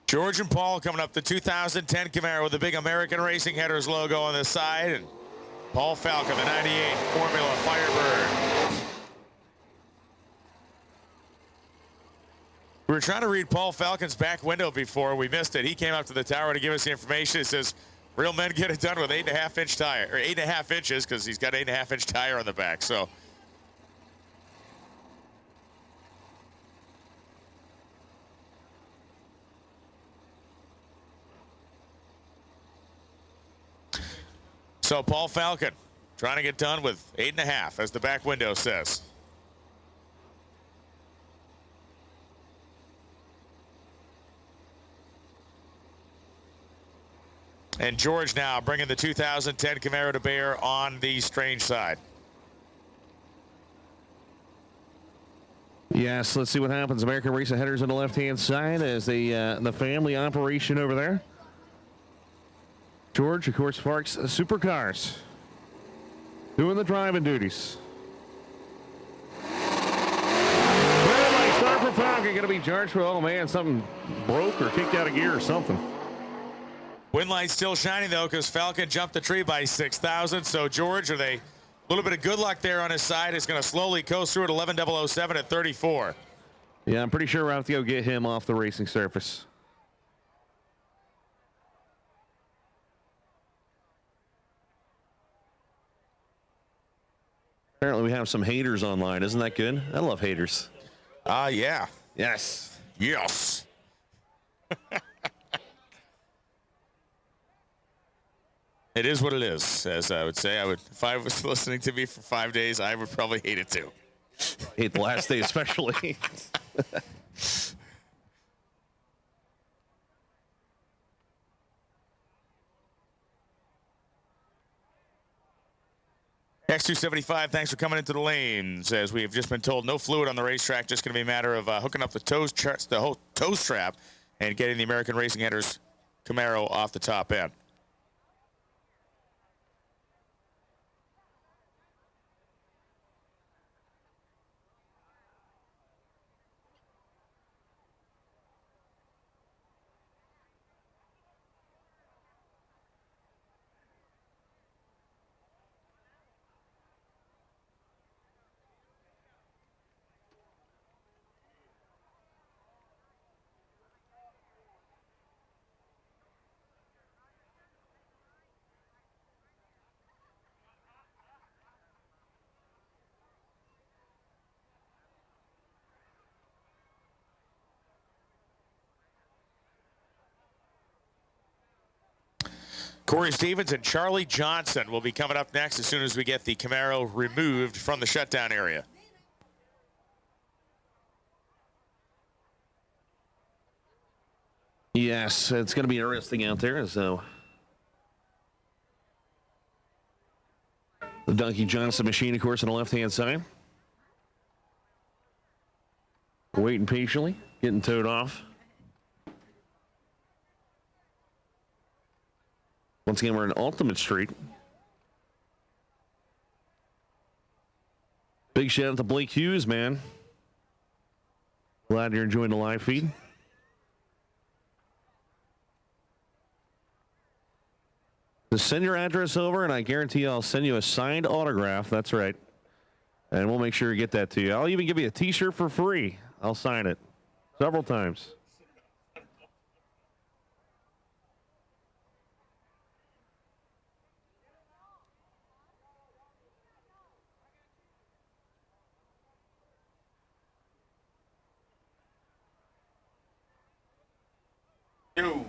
George and Paul coming up, the 2010 Camaro with the big American Racing Headers logo on the side, and Paul Falcon, the 98 Formula Firebird. We were trying to read Paul Falcon's back window before. We missed it. He came up to the tower to give us the information. It says, real men get it done with 8.5 inch tire, or 8.5 inches, because he's got 8.5 inch tire on the back. So Paul Falcon trying to get done with 8.5, as the back window says. And George now bringing the 2010 Camaro to bear on the strange side. Yes, let's see what happens. American Racing Headers on the left-hand side as the family operation over there. George, of course, Parks Supercars doing the driving duties. Well, my start for Falcon going to be charged for, oh man, something broke or kicked out of gear or something. Wind light still shining, though, because Falcon jumped the tree by 6,000. So George, with a little bit of good luck there on his side, is going to slowly coast through at 11.007 at 34. Yeah, I'm pretty sure we'll have to go get him off the racing surface. Apparently we have some haters online. Isn't that good? I love haters. Yeah. Yes. Yes. It is what it is, as I would say. If I was listening to me for 5 days, I would probably hate it too. Hate the last day especially. X275, thanks for coming into the lanes. As we have just been told, no fluid on the racetrack. Just going to be a matter of hooking up the whole toe strap and getting the American Racing Headers Camaro off the top end. Corey Stevens and Charlie Johnson will be coming up next as soon as we get the Camaro removed from the shutdown area. Yes, it's going to be interesting out there. So the Donkey Johnson machine, of course, on the left-hand side. Waiting patiently, getting towed off. Once again, we're in Ultimate Street. Big shout out to Blake Hughes, man. Glad you're enjoying the live feed. Just send your address over, and I guarantee I'll send you a signed autograph. That's right. And we'll make sure to get that to you. I'll even give you a T-shirt for free. I'll sign it several times. Yo.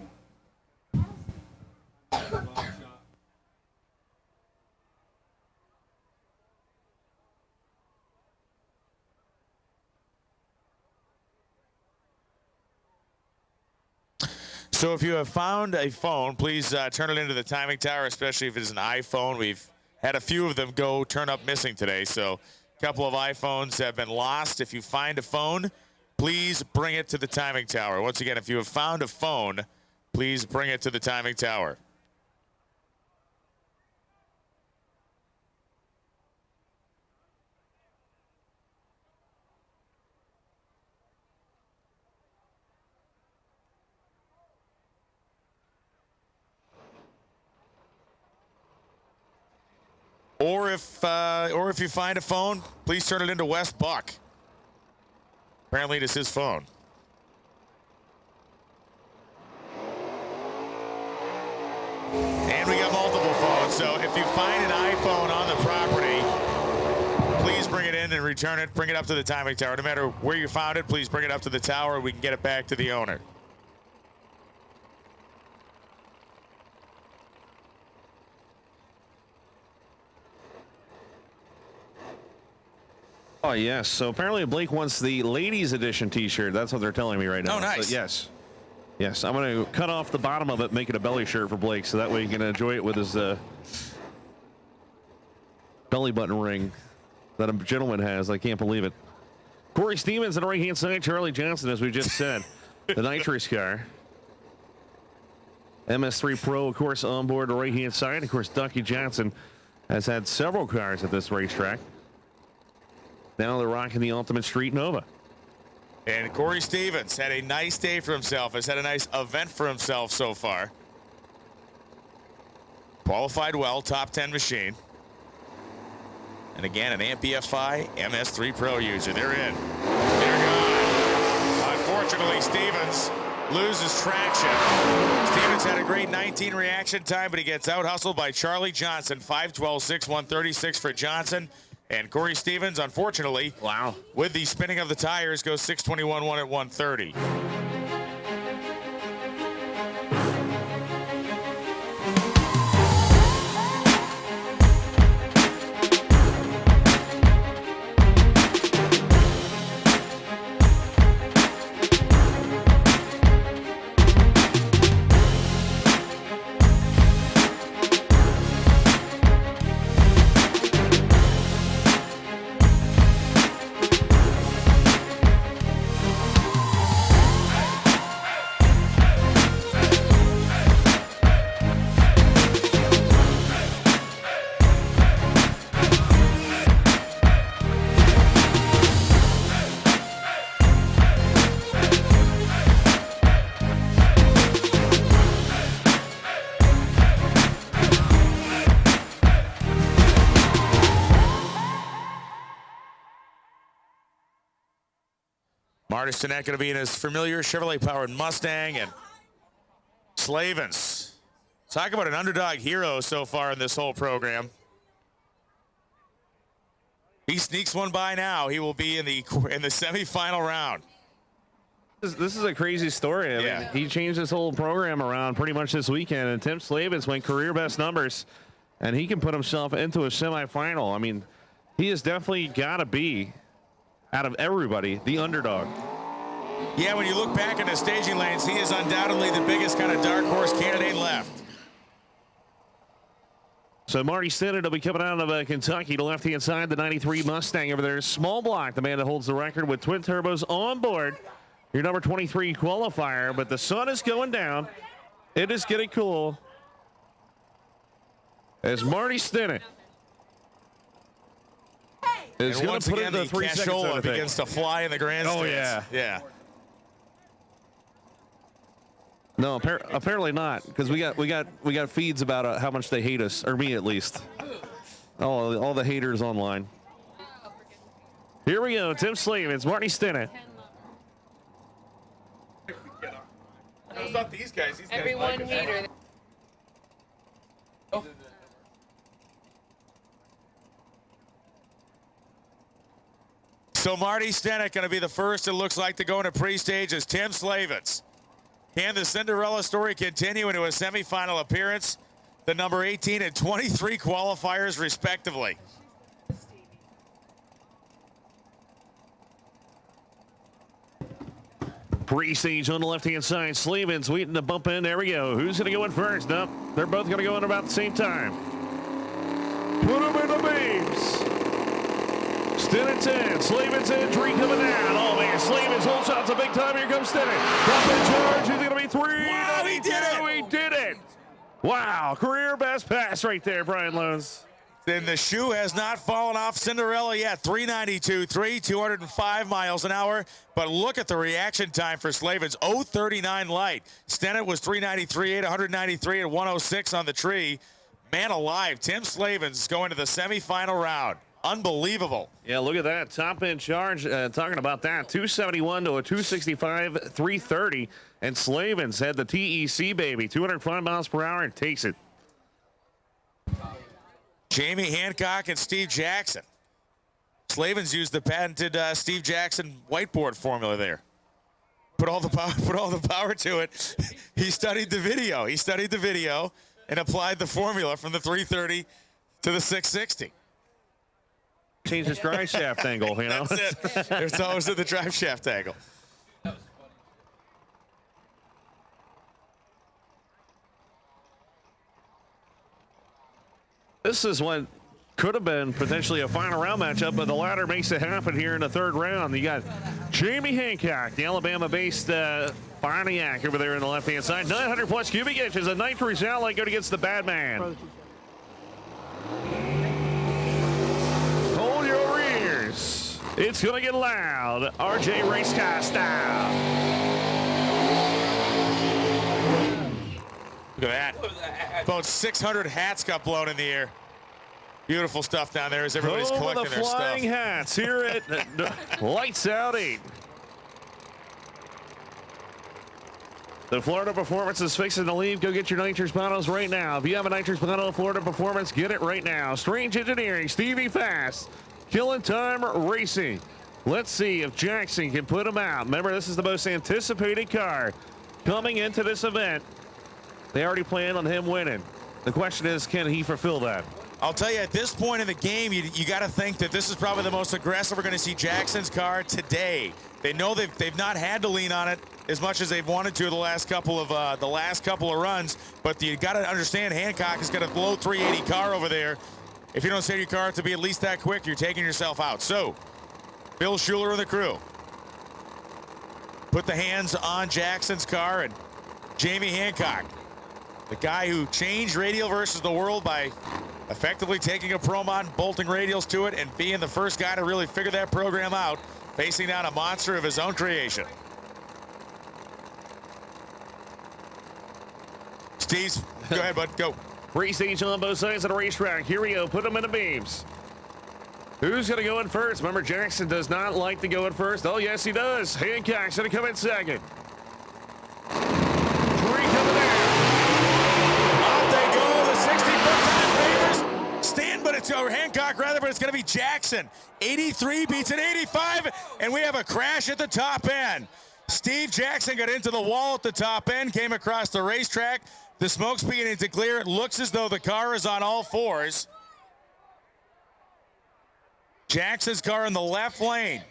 So if you have found a phone, please turn it into the timing tower, especially if it is an iPhone. We've had a few of them go turn up missing today, so a couple of iPhones have been lost. If you find a phone, please bring it to the timing tower. Once again, if you have found a phone, please bring it to the timing tower. Or if you find a phone, please turn it into Wes Buck. Apparently, it is his phone. And we got multiple phones. So if you find an iPhone on the property, please bring it in and return it. Bring it up to the timing tower. No matter where you found it, please bring it up to the tower. We can get it back to the owner. Oh, yes. So apparently Blake wants the ladies edition T-shirt. That's what they're telling me right now. Oh, nice. So, yes. Yes. I'm going to cut off the bottom of it, make it a belly shirt for Blake, so that way he can enjoy it with his belly button ring that a gentleman has. I can't believe it. Corey Stevens on the right-hand side. Charlie Johnson, as we just said. The nitrous car. MS3 Pro, of course, on board the right-hand side. Of course, Ducky Johnson has had several cars at this racetrack. Now they're rocking the Ultimate Street Nova. And Corey Stevens had a nice day for himself, has had a nice event for himself so far. Qualified well, top 10 machine. And again, an AMP-FI MS3 Pro user. They're in. They're gone. Unfortunately, Stevens loses traction. Stevens had a great 19 reaction time, but he gets out-hustled by Charlie Johnson. 5:12.6, 136 for Johnson. And Corey Stevens, unfortunately, wow, with the spinning of the tires, goes 6:21.1 at 1:30. Martis Sinek going to be in his familiar Chevrolet-powered Mustang, and Slavens. Talk about an underdog hero so far in this whole program. He sneaks one by now. He will be in the semifinal round. This is a crazy story. I mean, he changed his whole program around pretty much this weekend, and Tim Slavens went career best numbers, and he can put himself into a semifinal. I mean, he has definitely got to be, out of everybody, the underdog. Yeah, when you look back at the staging lanes, he is undoubtedly the biggest kind of dark horse candidate left. So Marty Stinnett will be coming out of Kentucky to left-hand side, the 93 Mustang over there. Small block, the man that holds the record with twin turbos on board. Your number 23 qualifier, but the sun is going down. It is getting cool. As Marty Stinnett is going to put in the 3 seconds cashola begins to fly in the grandstands. Oh, yeah. Yeah. No, apparently not, because we got feeds about how much they hate us, or me at least. All the haters online. Here we go, Tim Slavens, Marty Stinnett. No, it's not these guys. These Everyone guys hater. So Marty Stinnett going to be the first, it looks like, to go into pre-stage as Tim Slavens. Can the Cinderella story continue into a semifinal appearance? The number 18 and 23 qualifiers, respectively. Pre-stage on the left-hand side. Slavens waiting to bump in. There we go. Who's going to go in first? Nope. They're both going to go in about the same time. Put them in the beams. Stinnett's in. Slavens in. Tree coming down. Oh, man. Slavens holds shots a big time. Here comes Stinnett. Drop in charge. He's going to be 3. Wow, he did it. He did it. Wow. Career best pass right there, Brian Loans. Then the shoe has not fallen off Cinderella yet. 392.3, 205 miles an hour. But look at the reaction time for Slavens. 0.39 light. Stinnett was 393.8, 193 at 106 on the tree. Man alive, Tim Slavens going to the semifinal round. Unbelievable. Yeah, look at that. Top end charge, talking about that. 271 to a 265, 330. And Slavens had the TEC, baby. 205 miles per hour and takes it. Jamie Hancock and Steve Jackson. Slavens used the patented Steve Jackson whiteboard formula there. Put all the power to it. He studied the video and applied the formula from the 330 to the 660. Change his drive shaft angle, you know. That's it. It's always at the drive shaft angle. This is what could have been potentially a final round matchup, but the ladder makes it happen here in the third round. You got Jamie Hancock, the Alabama-based Pontiac over there in the left-hand side. 900 plus cubic inches, a nitrous outlet going against the bad man. Hold your ears. It's going to get loud. RJ Race Car style. Look at that. About 600 hats got blown in the air. Beautiful stuff down there as everybody's collecting their stuff. Flying hats here at Lights Out 8. The Florida Performance is fixing to leave. Go get your nitrous bottles right now. If you have a nitrous bottle of Florida Performance, get it right now. Strange Engineering, Stevie Fast, Killing Time Racing. Let's see if Jackson can put them out. Remember, this is the most anticipated car coming into this event. They already plan on him winning. The question is, can he fulfill that? I'll tell you, at this point in the game, you got to think that this is probably the most aggressive we're going to see Jackson's car today. They know they've not had to lean on it as much as they've wanted to the last couple of runs, but you got to understand Hancock has got a low 380 car over there. If you don't set your car up to be at least that quick, you're taking yourself out. So, Bill Schuler and the crew put the hands on Jackson's car, and Jamie Hancock, the guy who changed Radial versus the World by effectively taking a Promont, bolting radials to it, and being the first guy to really figure that program out, facing down a monster of his own creation. Steve, go ahead, bud, go. Pre-stage on both sides of the racetrack. Here we go, put them in the beams. Who's going to go in first? Remember, Jackson does not like to go in first. Oh, yes, he does. Hancock's going to come in second. But it's over Hancock rather, but it's going to be Jackson. 83 beats an 85, and we have a crash at the top end. Steve Jackson got into the wall at the top end, came across the racetrack. The smoke's beginning to clear. It looks as though the car is on all fours. Jackson's car in the left lane.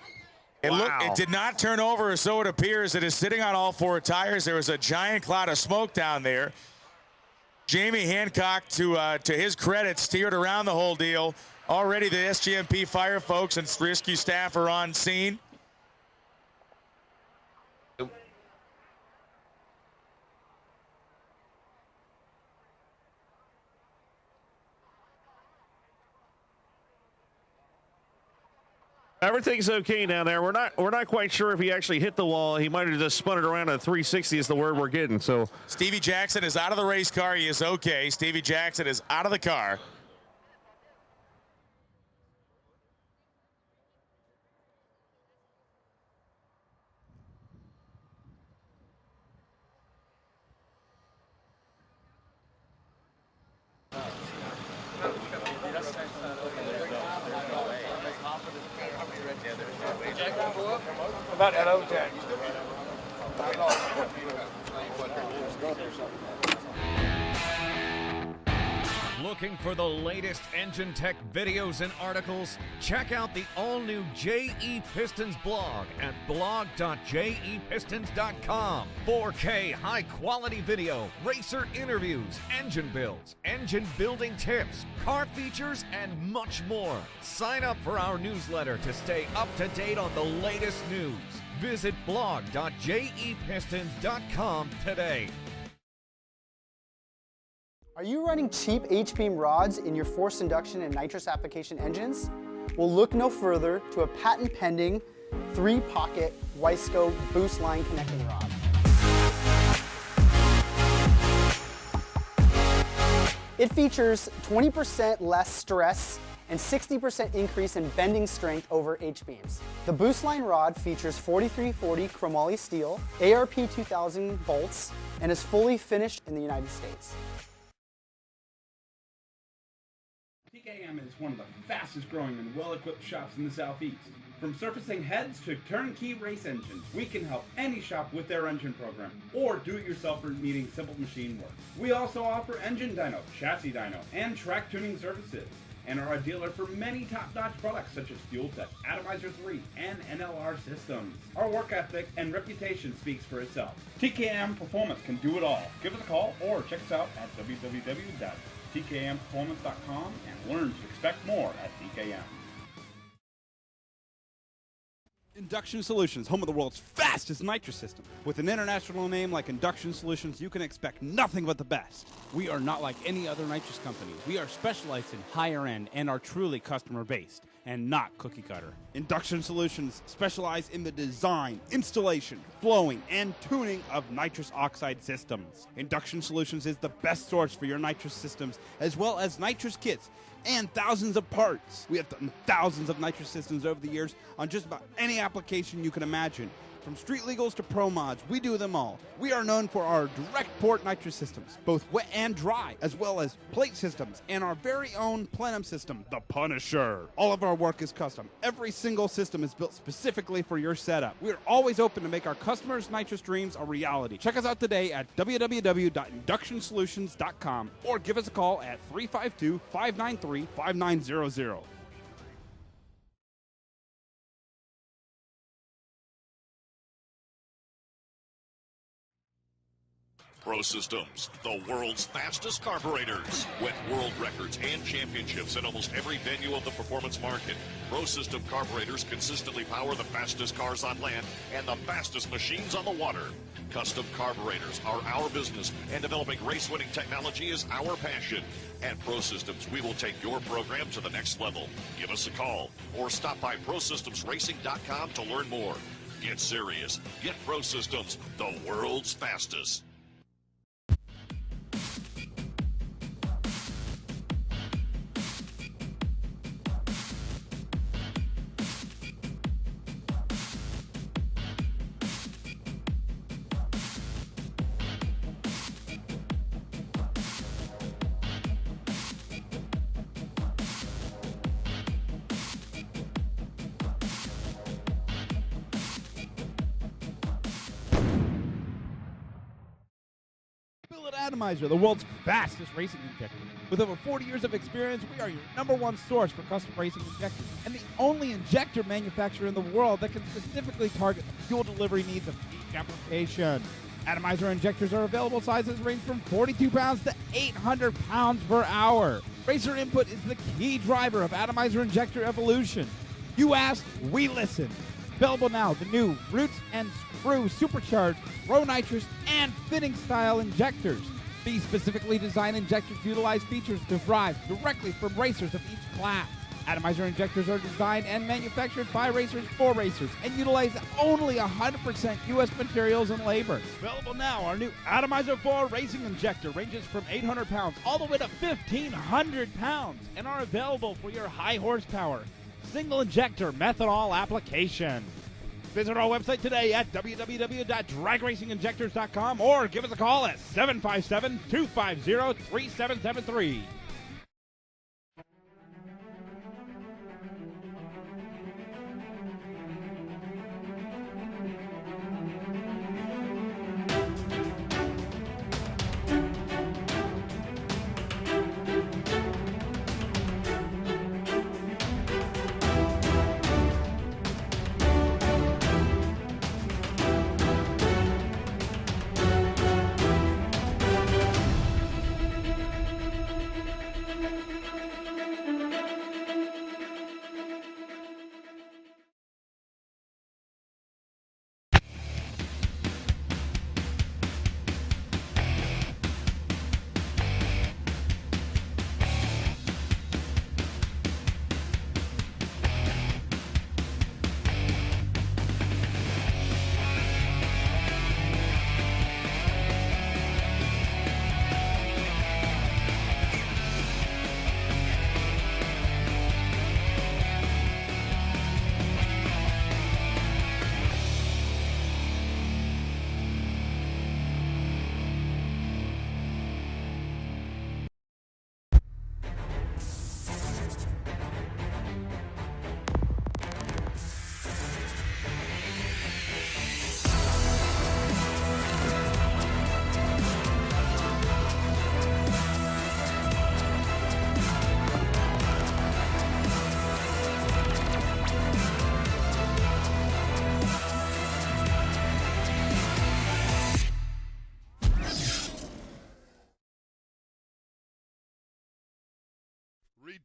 It did not turn over, or so it appears. It is sitting on all four tires. There was a giant cloud of smoke down there. Jamie Hancock, to his credit, steered around the whole deal. Already the SGMP fire folks and rescue staff are on scene. Everything's okay down there. We're not quite sure if he actually hit the wall. He might have just spun it around at 360 is the word we're getting. So Stevie Jackson is out of the race car. He is okay. Stevie Jackson is out of the car. About hello, Jack. Looking for the latest engine tech videos and articles? Check out the all-new JE Pistons blog at blog.jepistons.com. 4K high-quality video, racer interviews, engine builds, engine building tips, car features, and much more. Sign up for our newsletter to stay up to date on the latest news. Visit blog.jepistons.com today. Are you running cheap H-beam rods in your forced induction and nitrous application engines? Well, look no further to a patent-pending 3-pocket Wiseco boost line connecting rod. It features 20% less stress and 60% increase in bending strength over H-beams. The boost line rod features 4340 chromoly steel, ARP 2000 bolts, and is fully finished in the United States. TKM is one of the fastest growing and well-equipped shops in the Southeast. From surfacing heads to turnkey race engines, we can help any shop with their engine program or do-it-yourselfer needing simple machine work. We also offer engine dyno, chassis dyno, and track tuning services, and are a dealer for many top-notch products such as Fuel Tech, Atomizer 3, and NLR systems. Our work ethic and reputation speaks for itself. TKM Performance can do it all. Give us a call or check us out at www.tkmperformance.com and learn to expect more at TKM. Induction Solutions, home of the world's fastest nitrous system. With an international name like Induction Solutions, you can expect nothing but the best. We are not like any other nitrous company. We are specialized in higher end and are truly customer based and not cookie cutter. Induction Solutions specialize in the design, installation, flowing, and tuning of nitrous oxide systems. Induction Solutions is the best source for your nitrous systems as well as nitrous kits and thousands of parts. We have done thousands of nitrous systems over the years on just about any application you can imagine. From street legals to pro mods, we do them all. We are known for our direct port nitrous systems, both wet and dry, as well as plate systems, and our very own plenum system, the Punisher. All of our work is custom. Every single system is built specifically for your setup. We are always open to make our customers' nitrous dreams a reality. Check us out today at www.inductionsolutions.com or give us a call at 352-593-5900. Pro Systems, the world's fastest carburetors. With world records and championships in almost every venue of the performance market, Pro System carburetors consistently power the fastest cars on land and the fastest machines on the water. Custom carburetors are our business, and developing race-winning technology is our passion. At Pro Systems, we will take your program to the next level. Give us a call or stop by ProSystemsRacing.com to learn more. Get serious. Get Pro Systems, the world's fastest. Atomizer, the world's fastest racing injector. With over 40 years of experience, we are your #1 source for custom racing injectors and the only injector manufacturer in the world that can specifically target the fuel delivery needs of each application. Atomizer injectors are available. Sizes range from 42 pounds to 800 pounds per hour. Racer input is the key driver of Atomizer injector evolution. You asked, we listen. Available now, the new Roots and Screw Supercharged Row Nitrous and Fitting Style injectors. These specifically designed injectors utilize features derived directly from racers of each class. Atomizer injectors are designed and manufactured by racers for racers and utilize only 100% U.S. materials and labor. Available now, our new Atomizer 4 racing injector ranges from 800 pounds all the way to 1,500 pounds and are available for your high horsepower single injector methanol application. Visit our website today at www.dragracing-injectors.com or give us a call at 757-250-3773.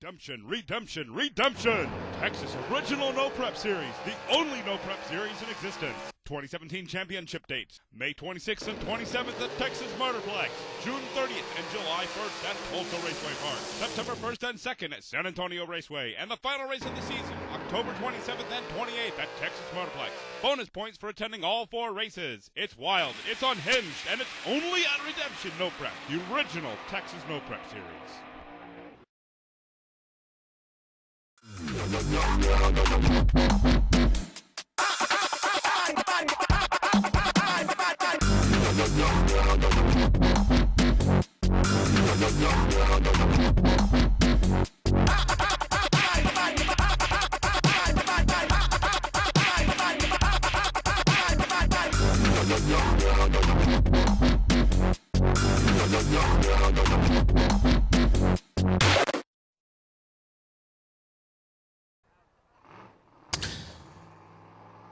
Redemption! Texas Original No Prep Series, the only no prep series in existence. 2017 championship dates, May 26th and 27th at Texas Motorplex, June 30th and July 1st at Tulsa Raceway Park, September 1st and 2nd at San Antonio Raceway, and the final race of the season, October 27th and 28th at Texas Motorplex. Bonus points for attending all 4 races. It's wild, it's unhinged, and it's only at Redemption No Prep, the original Texas No Prep Series.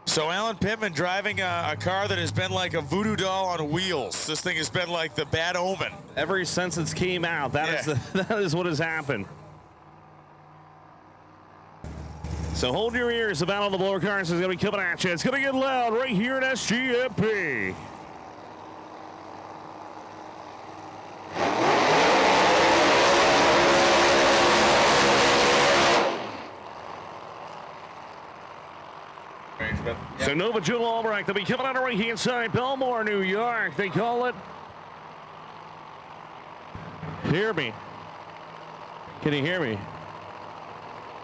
So Alan Pittman driving a car that has been like a voodoo doll on wheels. This thing has been like the bad omen. Ever since it came out, that is what has happened. So hold your ears. The Battle of the Blower Cars is going to be coming at you. It's going to get loud right here at SGMP. So Nova Jewel Albrecht, they'll be coming on the right-hand side, Belmore, New York. They call it. Hear me. Can you hear me?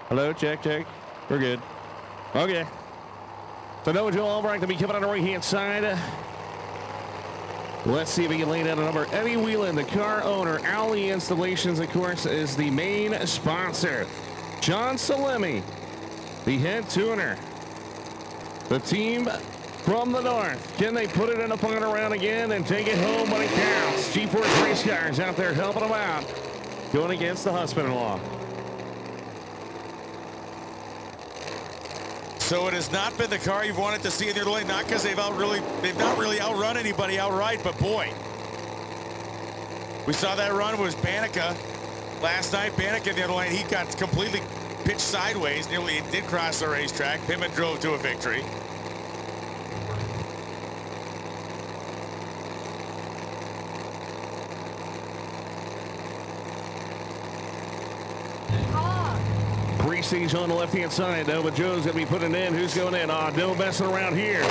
Hello, check. We're good. Okay. So Nova Jewel Albrecht, they'll be coming on the right-hand side. Let's see if we can lay down a number. Eddie Whelan, the car owner. Alley Installations, of course, is the main sponsor. John Salemi, the head tuner. The team from the north. Can they put it in the final round again and take it home when it counts? G-Force race cars out there helping them out, going against the husband-in-law. So it has not been the car you've wanted to see in your lane, not because they've not really outrun anybody outright, but boy, we saw that run was Banica last night. Banica in the other lane, he got completely pitched sideways, nearly did cross the racetrack. Pittman drove to a victory. Prestige on the left-hand side, though, but Joe's going to be putting in. Who's going in? No messing around here.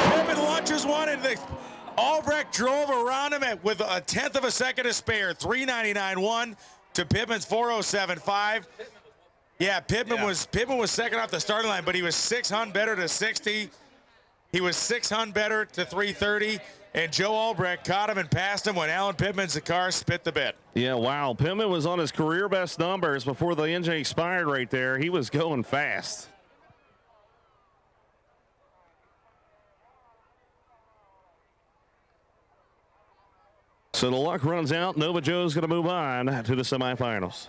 Pittman launches one, and Albrecht drove around him with a tenth of a second to spare. 399.1 to Pittman's 407.5. Yeah, Pittman was second off the starting line, but he was 6 hun better to 60. He was 6 hun better to 330. And Joe Albrecht caught him and passed him when Alan Pittman's car spit the bit. Yeah, wow. Pittman was on his career best numbers before the engine expired right there. He was going fast. So the luck runs out. Nova Joe's going to move on to the semifinals.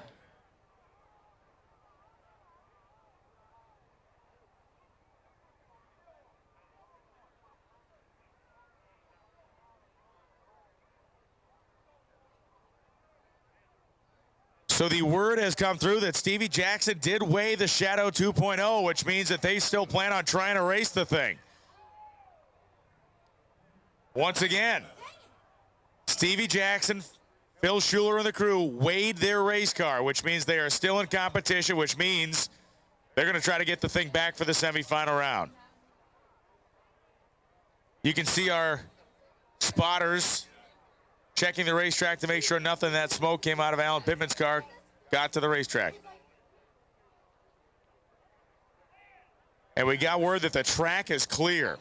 So the word has come through that Stevie Jackson did weigh the Shadow 2.0, which means that they still plan on trying to race the thing. Once again, Stevie Jackson, Phil Schuler, and the crew weighed their race car, which means they are still in competition, which means they're going to try to get the thing back for the semifinal round. You can see our spotters checking the racetrack to make sure nothing that smoke came out of Alan Pittman's car got to the racetrack. And we got word that the track is clear.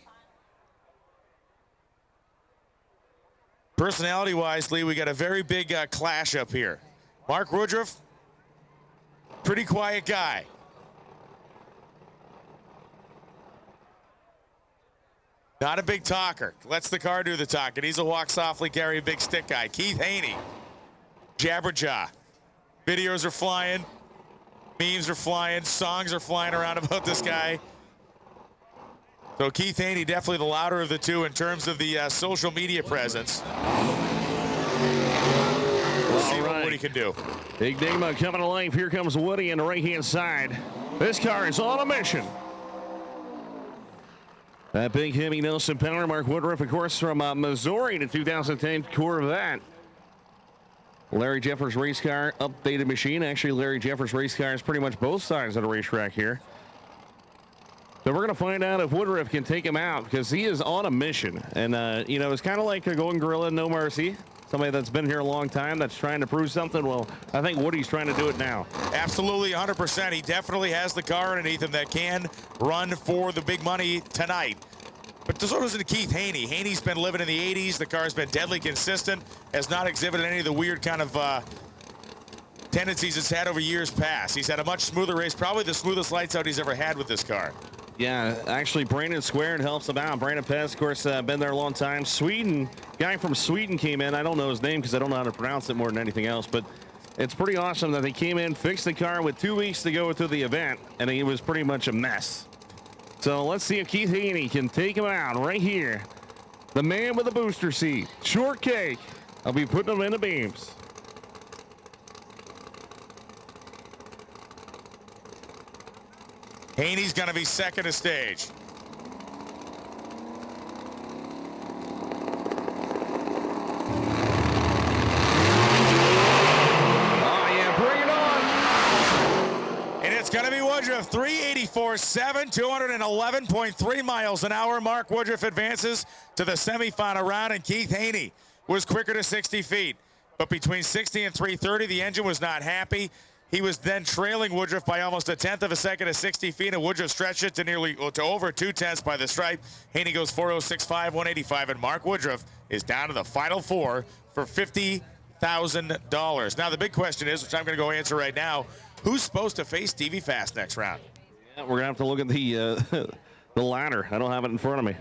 Personality-wise, Lee, we got a very big clash up here. Mark Woodruff, pretty quiet guy. Not a big talker. Lets the car do the talking. He's a walk softly, carry a big stick guy. Keith Haney, jabberjaw. Videos are flying. Memes are flying. Songs are flying around about this guy. So Keith Haney, definitely the louder of the two in terms of the social media presence. We'll see what Woody can do. Big Digma coming to life. Here comes Woody on the right-hand side. This car is on a mission. That big, heavy Nelson Power, Mark Woodruff, of course, from Missouri, the 2010 Corvette. Larry Jeffers race car, updated machine. Actually, Larry Jeffers race car is pretty much both sides of the racetrack here. So we're going to find out if Woodruff can take him out because he is on a mission. And, you know, it's kind of like a Golden Gorilla, No Mercy. Somebody that's been here a long time that's trying to prove something. Well, I think Woody's trying to do it now. Absolutely, 100%. He definitely has the car underneath him that can run for the big money tonight. But so doesn't Keith Haney. Haney's been living in the 80s. The car's been deadly consistent, has not exhibited any of the weird kind of tendencies it's had over years past. He's had a much smoother race, probably the smoothest lights out he's ever had with this car. Yeah, actually, Brandon Squared helps him out. Brandon Pez, of course, been there a long time. Sweden, guy from Sweden came in. I don't know his name because I don't know how to pronounce it more than anything else, but it's pretty awesome that they came in, fixed the car with 2 weeks to go to the event, and it was pretty much a mess. So let's see if Keith Haney can take him out right here. The man with the booster seat, Shortcake. I'll be putting him in the beams. Haney's going to be second to stage. Oh, yeah, bring it on. And it's going to be Woodruff, 384.7, 211.3 miles an hour. Mark Woodruff advances to the semifinal round, and Keith Haney was quicker to 60 feet. But between 60 and 330, the engine was not happy. He was then trailing Woodruff by almost a tenth of a second at 60 feet, and Woodruff stretched it to over 2 tenths by the stripe. Haney goes 406.5, 185, and Mark Woodruff is down to the final four for $50,000. Now the big question is, which I'm going to go answer right now, Who's supposed to face Stevie Fast next round? Yeah, we're going to have to look at the the ladder. I don't have it in front of me.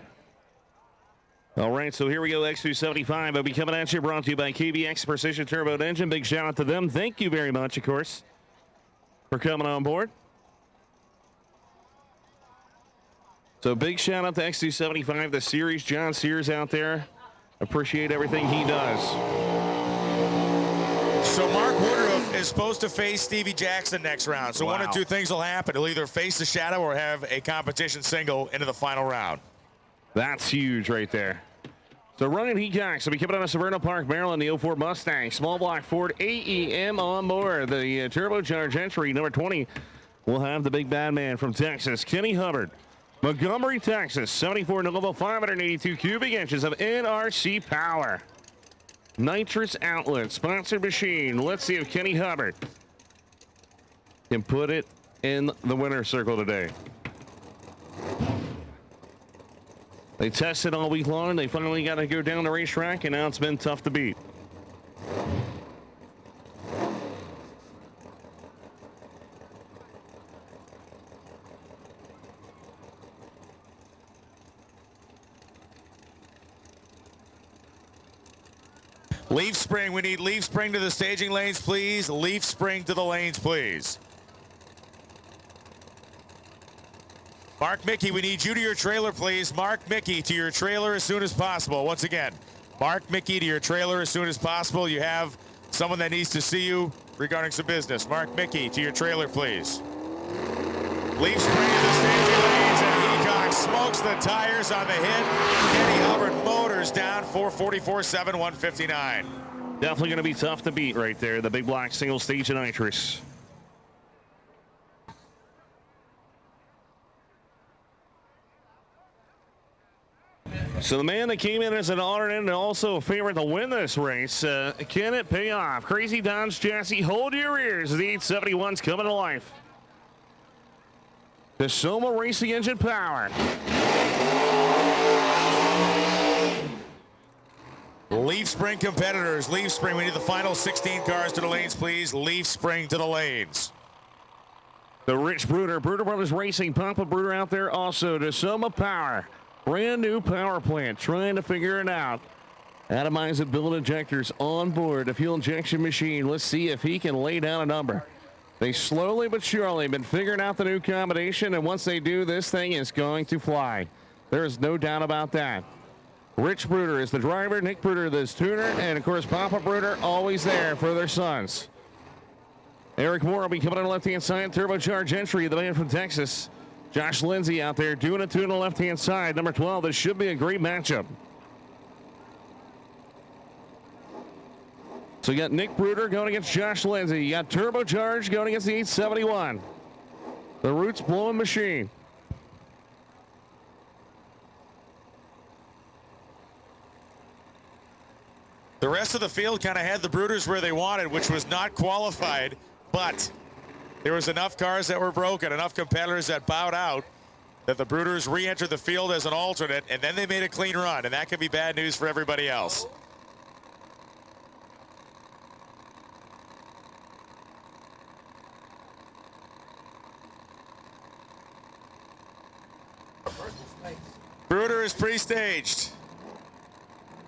All right, so here we go, X275. I'll be coming at you, brought to you by KBX Precision Turbo Engine. Big shout out to them. Thank you very much, of course, for coming on board. So big shout out to X275, the series. John Sears out there. Appreciate everything he does. So Mark Woodruff is supposed to face Stevie Jackson next round. So one of two things will happen. He'll either face the Shadow or have a competition single into the final round. That's huge right there. So Ryan Heacox will be coming out of Severna Park, Maryland, the 04 Mustang. Small block Ford AEM on board. The turbocharged entry, number 20, will have the big bad man from Texas, Kenny Hubbard. Montgomery, Texas, 74 Nova, 582 cubic inches of NRC power. Nitrous outlet, sponsored machine. Let's see if Kenny Hubbard can put it in the winner's circle today. They tested all week long. They finally got to go down the racetrack, and now it's been tough to beat. Leaf spring. We need leaf spring to the staging lanes, please. Leaf spring to the lanes, please. Mark Mickey, we need you to your trailer, please. Mark Mickey to your trailer as soon as possible. Once again, Mark Mickey to your trailer as soon as possible. You have someone that needs to see you regarding some business. Mark Mickey to your trailer, please. Leaf spring to the staging lanes, and Heacox smokes the tires on the hit. Kenny Hubbard Motors down 444.7, 159. Definitely going to be tough to beat right there. The big black single stage of nitrous. So the man that came in as an alternate and also a favorite to win this race, can it pay off? Crazy Don's chassis, hold your ears. The 871's coming to life. The Soma Racing Engine power. Leaf spring competitors, leaf spring. We need the final 16 cars to the lanes, please. Leaf spring to the lanes. The Rich Bruder, Bruder Brothers Racing, Papa Bruder out there also. The Soma power. Brand new power plant, trying to figure it out. Atomize and build injectors on board the fuel injection machine. Let's see if he can lay down a number. They slowly but surely been figuring out the new combination, and once they do, this thing is going to fly. There is no doubt about that. Rich Bruder is the driver, Nick Bruder the tuner, and of course Papa Bruder always there for their sons. Eric Moore will be coming on the left-hand side, turbocharged entry, the man from Texas. Josh Lindsay out there doing a two on the left-hand side. Number 12, this should be a great matchup. So you got Nick Bruder going against Josh Lindsay. You got turbocharged going against the 871. The Roots blowing machine. The rest of the field kind of had the Bruders where they wanted, which was not qualified, but there was enough cars that were broken, enough competitors that bowed out, that the Bruders re-entered the field as an alternate, and then they made a clean run, and that could be bad news for everybody else. Bruder is pre-staged.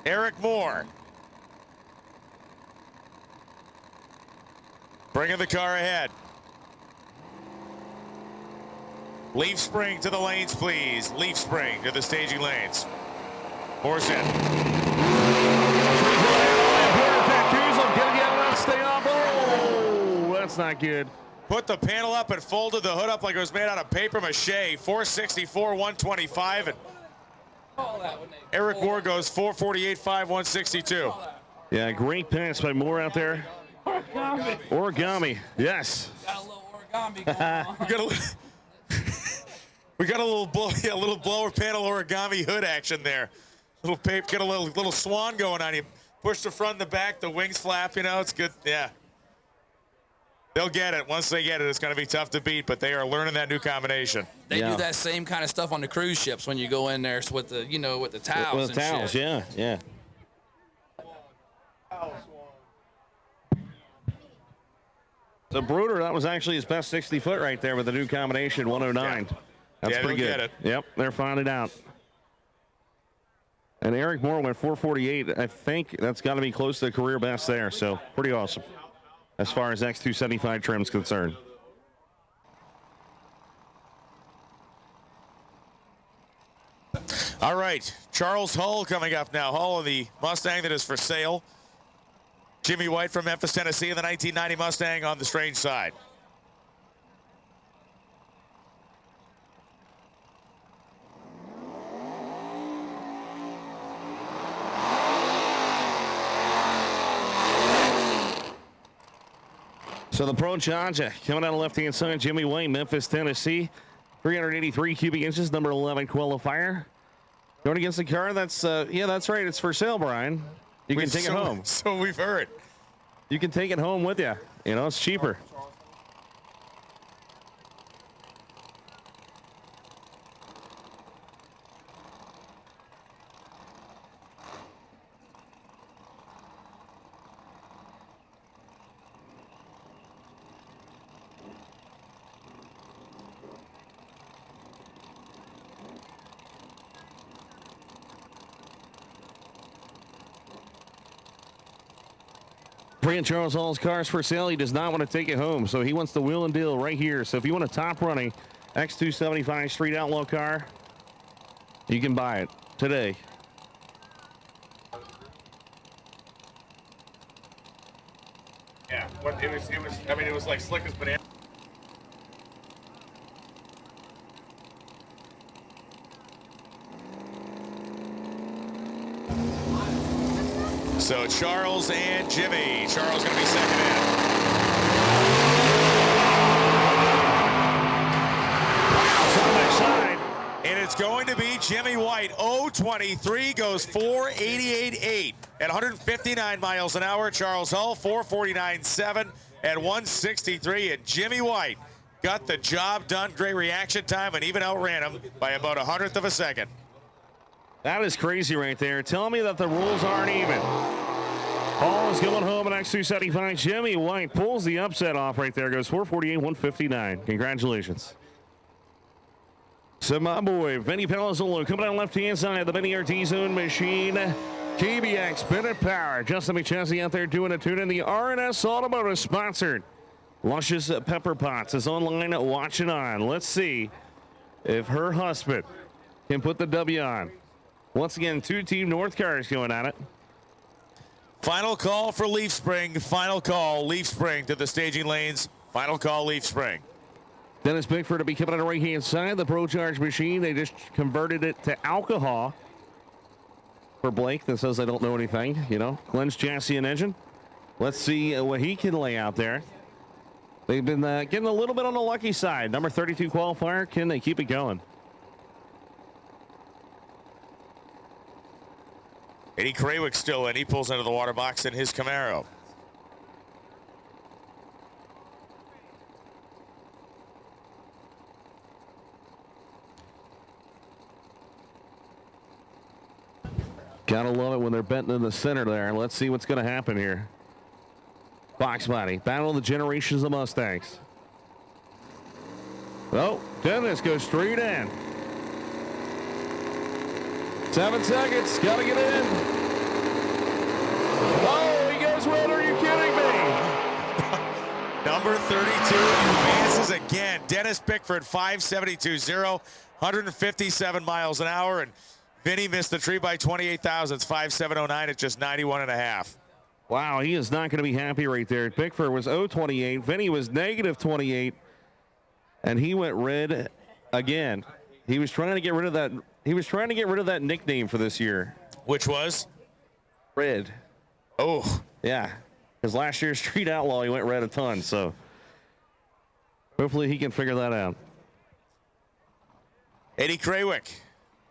Eric Moore. Bringing the car ahead. Leaf spring to the lanes, please. Leaf spring to the staging lanes. Horse in. Stay off. Oh, that's not good. Put the panel up and folded the hood up like it was made out of paper mache. 464, 125. And Eric Moore goes 448, 5, 162. Yeah, great pass by Moore out there. Origami, yes. Got a little origami going on. We got a little blower panel origami hood action there. Little paper, get a little swan going on you. Push the front and the back, the wings flap. You know, it's good. Yeah. They'll get it. Once they get it, it's going to be tough to beat, but they are learning that new combination. They do that same kind of stuff on the cruise ships when you go in there with the, with the towels. With the towels, shit. yeah. the Bruder, that was actually his best 60 foot right there with the new combination 109. That's Yeah, pretty they'll good. get it. Yep, they're finding out. And Eric Moore went 448. I think that's got to be close to the career best there. So pretty awesome as far as X275 trim's concerned. All right, Charles Hull coming up now. Hull, the Mustang that is for sale. Jimmy White from Memphis, Tennessee, in the 1990 Mustang on the strange side. So the Pro Charger coming out of left-hand side, Jimmy White, Memphis, Tennessee. 383 cubic inches, number 11 qualifier. Going against the car, that's, yeah, that's right. It's for sale, Brian. You can take it home. So we've heard. You can take it home with you. You know, it's cheaper. Friend Charles Hall's cars for sale. He does not want to take it home, so he wants the wheel and deal right here. So if you want a top running X275 Street Outlaw car, you can buy it today. Yeah, what it was. I mean, it was like slick as banana. So Charles and Jimmy. Charles going to be second in. And it's going to be Jimmy White. 023 goes 488.8 at 159 miles an hour. Charles Hull 449.7 at 163. And Jimmy White got the job done. Great reaction time and even outran him by about 100th of a second. That is crazy right there. Tell me that the rules aren't even. Hall is going home at X275. Jimmy White pulls the upset off right there. Goes 448, 159. Congratulations. So my boy, Vinny Palazzolo coming out left-hand side of the Vinny Ortiz own machine. KBX, Bennett Power. Justin McChesney out there doing a tune in the RNS Automotive sponsored. Luscious Pepper Potts is online watching on. Let's see if her husband can put the W on. Once again, two Team North cars going at it. Final call for Leaf Spring. Final call, Leaf Spring to the staging lanes. Final call, Leaf Spring. Dennis Bickford to be coming on the right-hand side. The Pro Charge machine, they just converted it to alcohol. For Blake that says I don't know anything, you know. Glenn's chassis and engine. Let's see what he can lay out there. They've been getting a little bit on the lucky side. Number 32 qualifier. Can they keep it going? Eddie Krawick still in. He pulls into the water box in his Camaro. Gotta love it when they're bent in the center there. Let's see what's going to happen here. Box body. Battle of the generations of Mustangs. Oh, Dennis goes straight in. 7 seconds. Got to get in. Oh, he goes red. Are you kidding me? Number 32 advances again. Dennis Bickford, 572.0, 157 miles an hour. And Vinny missed the tree by 28 thousandths, 5.709 at just 91.5. Wow, he is not going to be happy right there. Bickford was 0.28. Vinny was -28. And he went red again. He was trying to get rid of that. He was trying to get rid of that nickname for this year. Which was? Red. Oh. Yeah. Because last year's Street Outlaw, he went red a ton. So hopefully he can figure that out. Eddie Krawick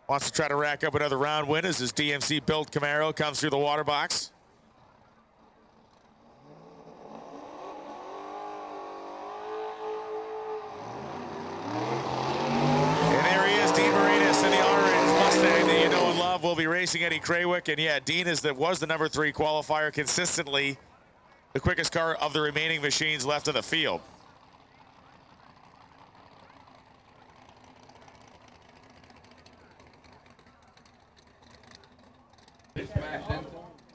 wants to try to rack up another round win as his DMC built Camaro comes through the water box. And there he is, Dean Marinas in the orange Mustang that you know and love will be racing Eddie Krawick. And yeah, Dean was the number 3 qualifier consistently the quickest car of the remaining machines left in the field.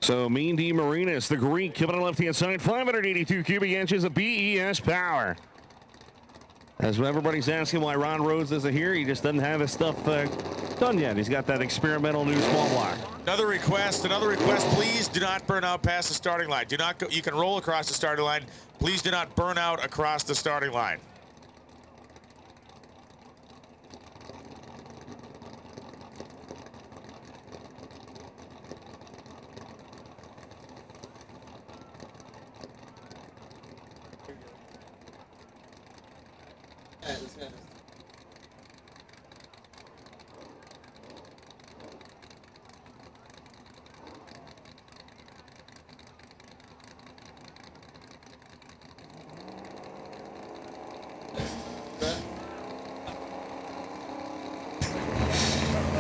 So Mean D Marinas, the Greek, coming on the left-hand side, 582 cubic inches of BES power. As everybody's asking why Ron Rhodes isn't here, he just doesn't have his stuff done yet. He's got that experimental new small block. Another request, please do not burn out past the starting line. Do not go, you can roll across the starting line. Please do not burn out across the starting line.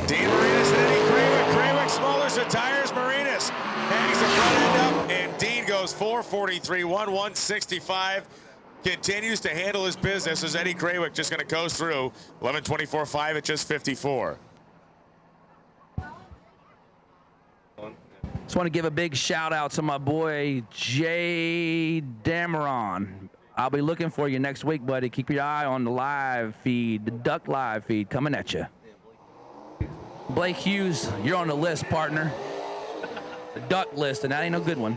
Dean Marinas and Eddie Krawick. Krawick smothers the tires. Marinas hangs the front end up, and Dean goes 443, 165. Continues to handle his business as Eddie Krawick just going to coast through 11:24.5 at just 54. Just want to give a big shout out to my boy Jay Dameron. I'll be looking for you next week, buddy. Keep your eye on the live feed, the Duck live feed coming at you. Blake Hughes, you're on the list, partner. The Duck list, and that ain't no good one.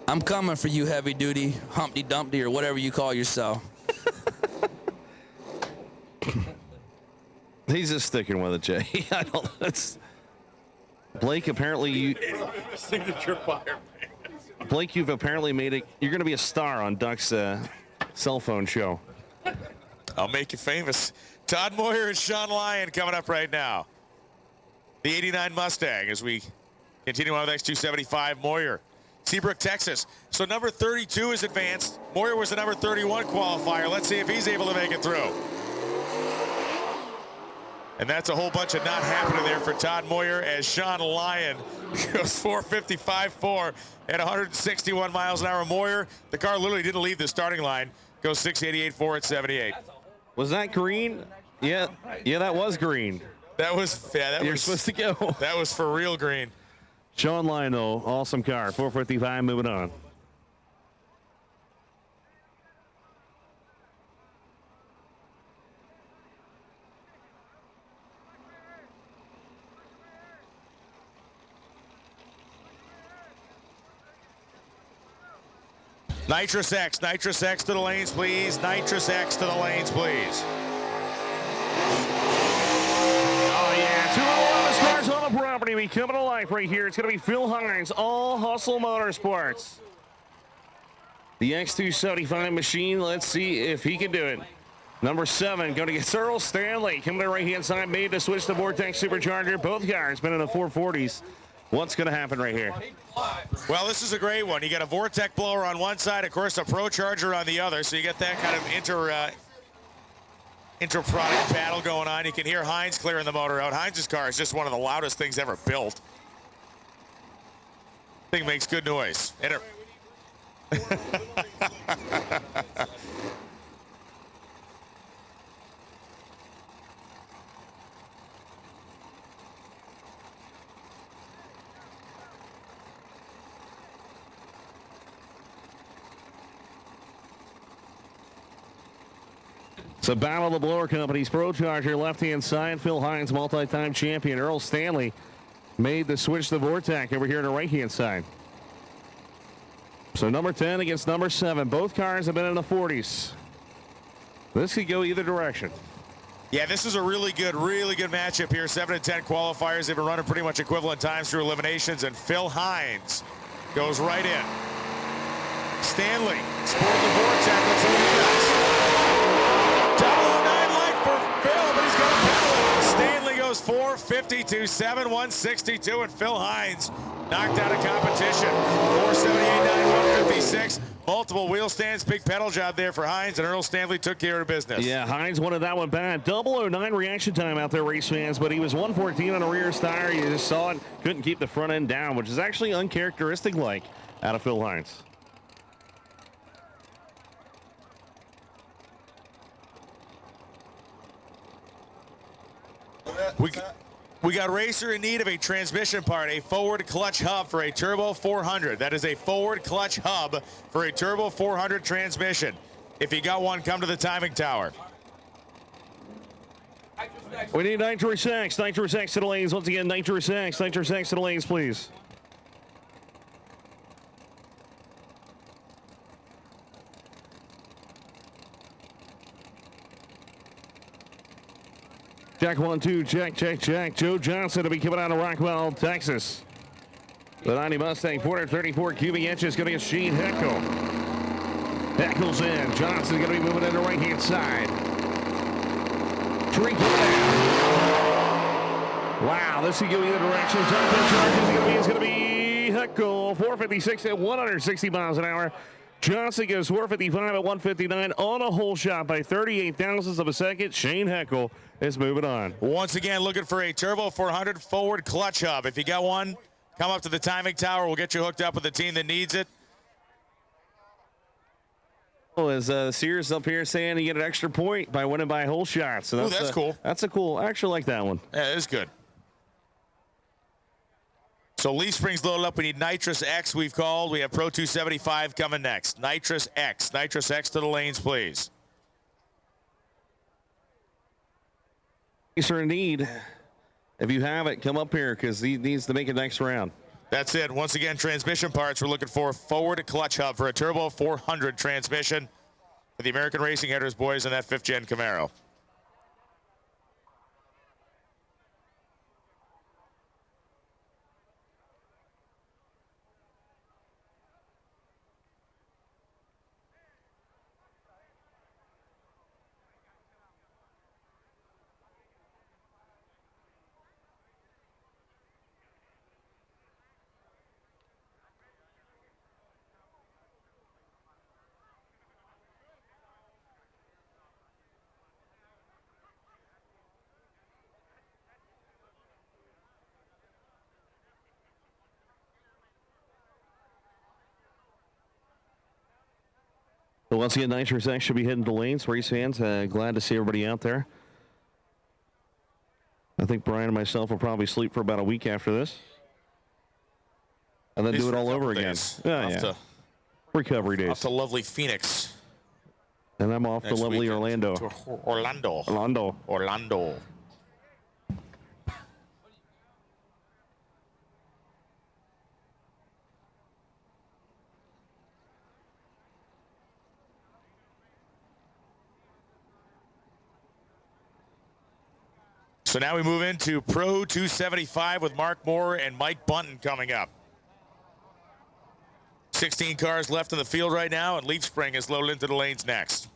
I'm coming for you, heavy duty, Humpty Dumpty, or whatever you call yourself. He's just sticking with it, Jay. I don't. That's Blake. Apparently, Signature fire. Blake, you've apparently made it. You're going to be a star on Duck's cell phone show. I'll make you famous. Todd Moyer and Sean Lyon coming up right now. The 89 Mustang as we continue on with X275 Moyer. Seabrook, Texas. So number 32 is advanced. Moyer was the number 31 qualifier. Let's see if he's able to make it through. And that's a whole bunch of not happening there for Todd Moyer as Sean Lyon goes 455.4 at 161 miles an hour. Moyer, the car literally didn't leave the starting line, goes 688.4 at 78. Was that green? Yeah, that was green. That was, yeah, You're supposed to go. That was for real green. Sean Lyon, though, awesome car. 455, moving on. Nitrous X to the lanes, please. Nitrous X to the lanes, please. Oh, yeah. 2 of the cars on the property. We coming to life right here. It's going to be Phil Hines, All Hustle Motorsports. The X275 machine, let's see if he can do it. Number 7, going to get Earl Stanley. Coming to the right-hand side, made to switch to Vortex Supercharger. Both cars been in the 440s. What's going to happen right here? Well, this is a great one. You got a Vortex blower on one side, of course, a Pro Charger on the other. So you get that kind of inter-product battle going on. You can hear Hines clearing the motor out. Hines' car is just one of the loudest things ever built. Thing makes good noise. And it It's a battle of the blower companies. Pro Charger, left-hand side. Phil Hines, multi-time champion. Earl Stanley made the switch to Vortex over here on the right-hand side. So number 10 against number 7. Both cars have been in the 40s. This could go either direction. Yeah, this is a really good matchup here. 7 and 10 qualifiers. They've been running pretty much equivalent times through eliminations, and Phil Hines goes right in. Stanley, sporting the Vortex. Let's see what he does. 009 light for Phil, but he's going to goes 4:52.7, 162, and Phil Hines knocked out of competition. 4:78.9, 156. Multiple wheel stands, big pedal job there for Hines, and Earl Stanley took care of business. Yeah, Hines wanted that one bad. 009 reaction time out there, race fans, but he was 114 on a rear tire. You just saw it, couldn't keep the front end down, which is actually uncharacteristic-like out of Phil Hines. We got Racer in need of a transmission part, a forward clutch hub for a Turbo 400. That is a forward clutch hub for a Turbo 400 transmission. If you got one, come to the timing tower. We need Nitrous X. Nitrous X to the lanes. Once again, Nitrous X. Nitrous X to the lanes, please. Check 1, 2, check. Joe Johnson to be coming out of Rockwell, Texas. The 90 Mustang, 434 cubic inches, going to get Sheen Heckel. Heckel's in. Johnson's going to be moving in the right-hand side. Tree coming down. Wow, this is going the direction. It's going to be Heckel, 456 at 160 miles an hour. Johnson goes 455 at 159 on a hole shot by 38 thousandths of a second. Shane Heckel is moving on. Once again, looking for a Turbo 400 forward clutch hub. If you got one, come up to the timing tower. We'll get you hooked up with the team that needs it. Oh, as Sears up here saying you get an extra point by winning by hole shots. So that's cool. That's a cool. I actually like that one. Yeah, it is good. So leaf springs loaded up. We need Nitrous X, we've called. We have Pro 275 coming next. Nitrous X. Nitrous X to the lanes, please. Racer in need. If you have it, come up here because he needs to make it next round. That's it. Once again, transmission parts. We're looking for a forward clutch hub for a Turbo 400 transmission for the American Racing Headers boys in that 5th gen Camaro. So once again, Nitrous X should be hitting the lanes. Race fans, glad to see everybody out there. I think Brian and myself will probably sleep for about a week after this. And then do it all over again. Yeah. Recovery days. Off to lovely Phoenix. And I'm off to lovely Orlando. Orlando. So now we move into Pro 275 with Mark Moore and Mike Bunton coming up. 16 cars left in the field right now, and Leaf Spring is loaded into the lanes next.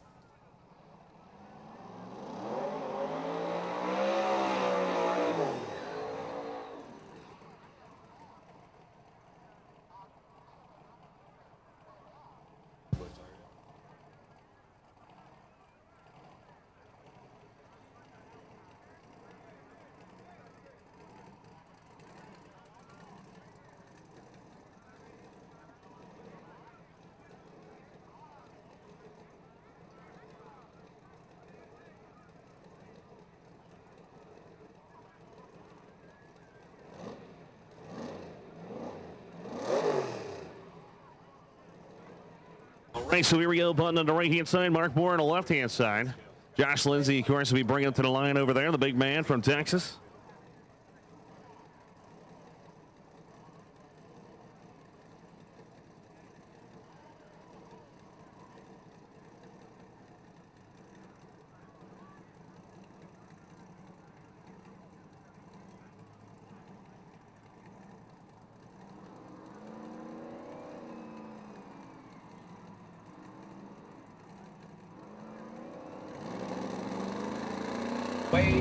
Right, so here we go. Button on the right-hand side. Mark Moore on the left-hand side. Josh Lindsay, of course, will be bringing it to the line over there, the big man from Texas.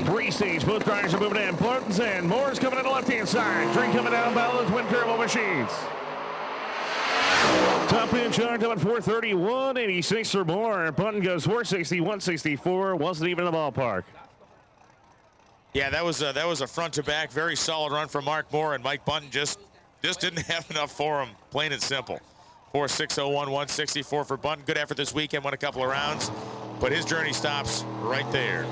Three stage, both drivers are moving in. Burton's in. Moore's coming in the left-hand side. Drink coming down by the twin turbo machines. Top end charge up at 431, 86 or more. Button goes 460, 164. Wasn't even in the ballpark. Yeah, that was a front to back, very solid run from Mark Moore, and Mike Bunton just didn't have enough for him, plain and simple. 4.601, 164 for Bunton. Good effort this weekend, won a couple of rounds, but his journey stops right there.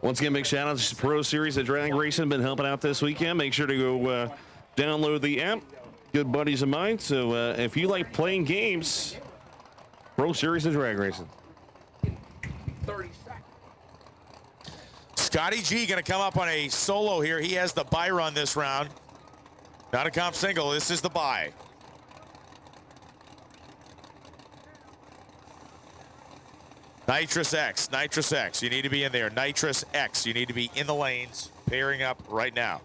Once again, big shout out to Pro Series at Drag Racing, been helping out this weekend. Make sure to go download the app. Good buddies of mine. So if you like playing games, Pro Series at Drag Racing. 30 seconds. Scotty G going to come up on a solo here. He has the bye run this round. Not a comp single. This is the bye. Nitrous X, Nitrous X. You need to be in there. Nitrous X. You need to be in the lanes, pairing up right now.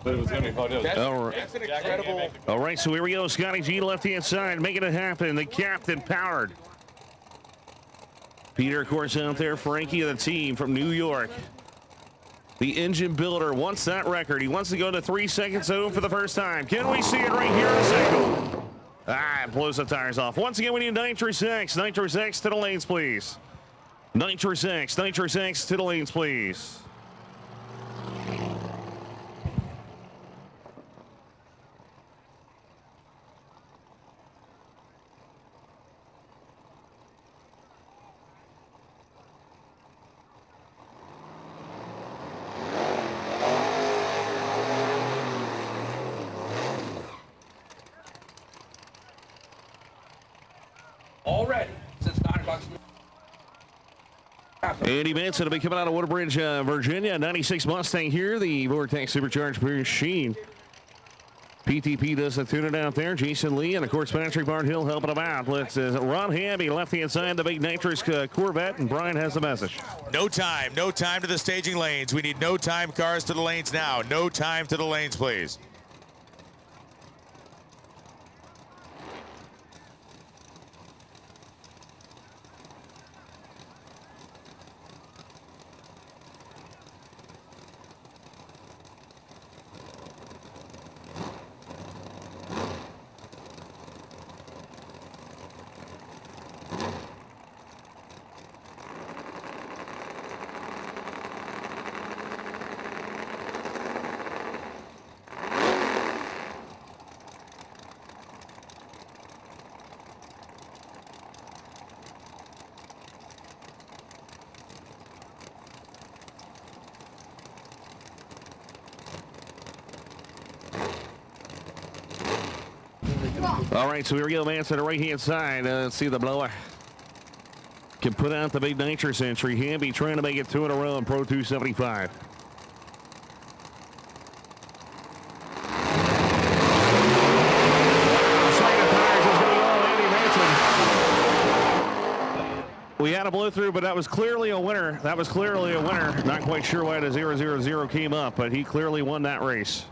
But it was going to be hard. That's an incredible. All right, so here we go. Scotty G, left-hand side, making it happen. The captain powered. Peter, of course, out there. Frankie of the team from New York. The engine builder wants that record. He wants to go to 3 seconds home for the first time. Can we see it right here in a second? It blows the tires off. Once again, we need Nitrous X. Nitrous X to the lanes, please. Nitrous X. Nitrous X to the lanes, please. Already, since 9 o'clock. Andy Benson will be coming out of Woodbridge, Virginia. 96 Mustang here, the Vortex Supercharged machine. PTP does the tune it out there. Jason Lee and, of course, Patrick Barnhill helping him out. Let's Ron Hamby, left-hand side, the big nitrous Corvette, and Brian has the message. No time to the staging lanes. We need no time cars to the lanes now. No time to the lanes, please. All right, so here we go, man. To the right-hand side. Let's see the blower. Can put out the big nitrous entry. Hamby trying to make it 2 in a row in Pro 275. We had a blow through, but that was clearly a winner. That was clearly a winner. Not quite sure why the 0-0-0 came up, but he clearly won that race.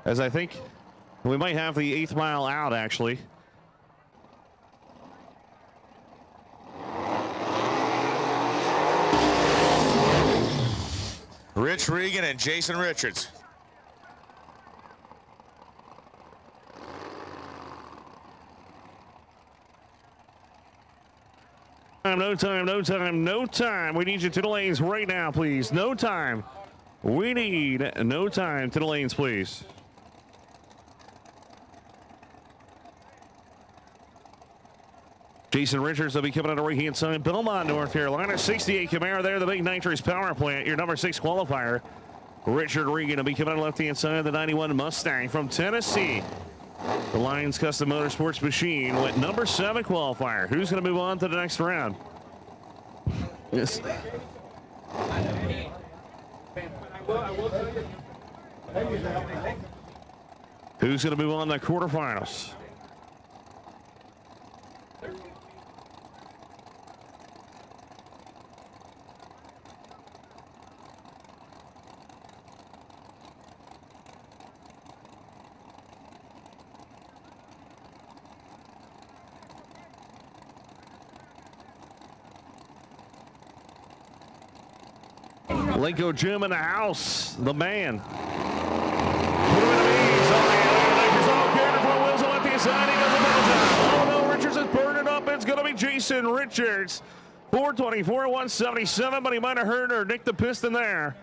As I think we might have the 8th mile out, actually. Rich Regan and Jason Richards. No time, no time, no time. We need you to the lanes right now, please. No time. We need no time to the lanes, please. Jason Richards will be coming on the right-hand side. Belmont, North Carolina. 68 Camaro there, the big nitrous power plant. Your number 6 qualifier. Richard Regan will be coming on the left-hand side. The 91 Mustang from Tennessee. The Lions Custom Motorsports machine went number 7 qualifier. Who's going to move on to the next round? Yes. Who's going to move on to quarterfinals? Linko Jim in the house. The man. Oh no, Richards is burning up. It's going to be Jason Richards. 424, 177, but he might have hurt or nicked the piston there.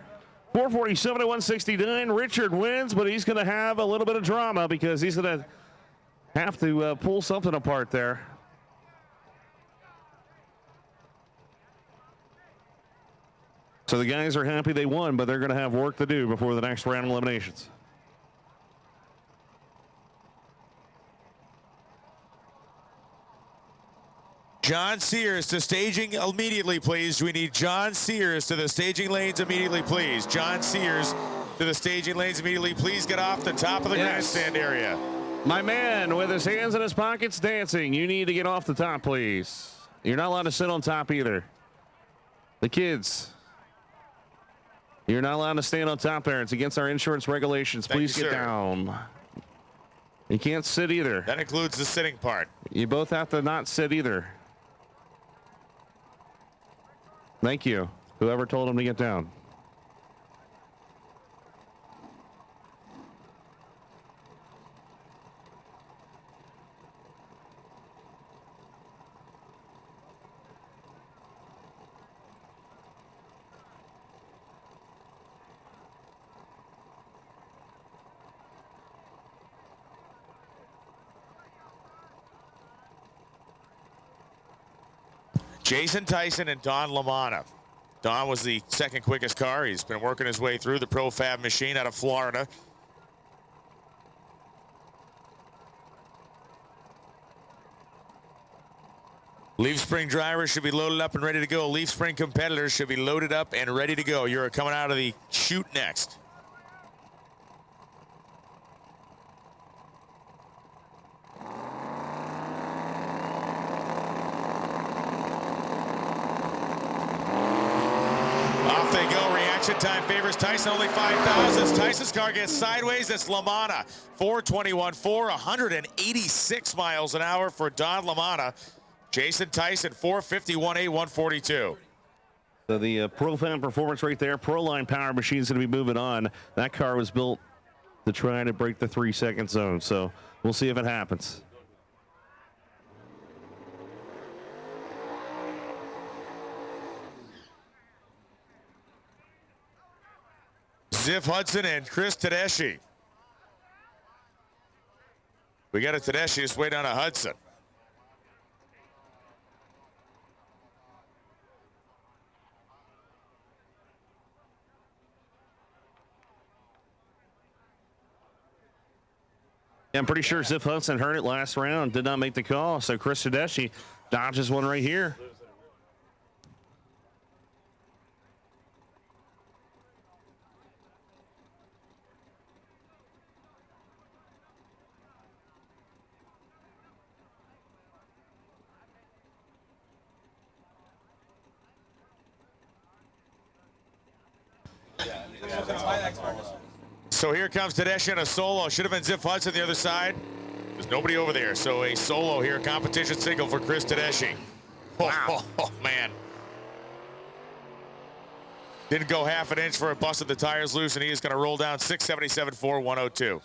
447 to 169. Richard wins, but he's going to have a little bit of drama because he's going to have to pull something apart there. So the guys are happy they won, but they're going to have work to do before the next round of eliminations. John Sears to staging immediately, please. We need John Sears to the staging lanes immediately, please. John Sears to the staging lanes immediately. Please get off the top of the grandstand area. My man with his hands in his pockets dancing. You need to get off the top, please. You're not allowed to sit on top either. The kids. You're not allowed to stand on top there. It's against our insurance regulations. Please get down. You can't sit either. That includes the sitting part. You both have to not sit either. Thank you. Whoever told him to get down. Jason Tyson and Don LaManna. Don was the second quickest car. He's been working his way through the ProFab machine out of Florida. Leaf Spring drivers should be loaded up and ready to go. Leaf Spring competitors should be loaded up and ready to go. You're coming out of the chute next. Off they go. Reaction time favors Tyson, only 5 thousandths. Tyson's car gets sideways. That's LaManna. 421.4, 186 miles an hour for Don LaManna. Jason Tyson, 451.8, 142. So the ProFab performance right there. ProLine power machine is going to be moving on. That car was built to try to break the 3-second zone. So we'll see if it happens. Ziff Hudson and Chris Tedeschi. We got a Tedeschi just way down to Hudson. I'm pretty sure Ziff Hudson heard it last round, did not make the call. So Chris Tedeschi dodges one right here. So here comes Tedeschi on a solo. Should have been Ziff Hudson the other side. There's nobody over there. So a solo here, competition single for Chris Tedeschi. Wow. Oh, man. Didn't go half an inch for it, busted the tires loose, and he is going to roll down 677.4, 102.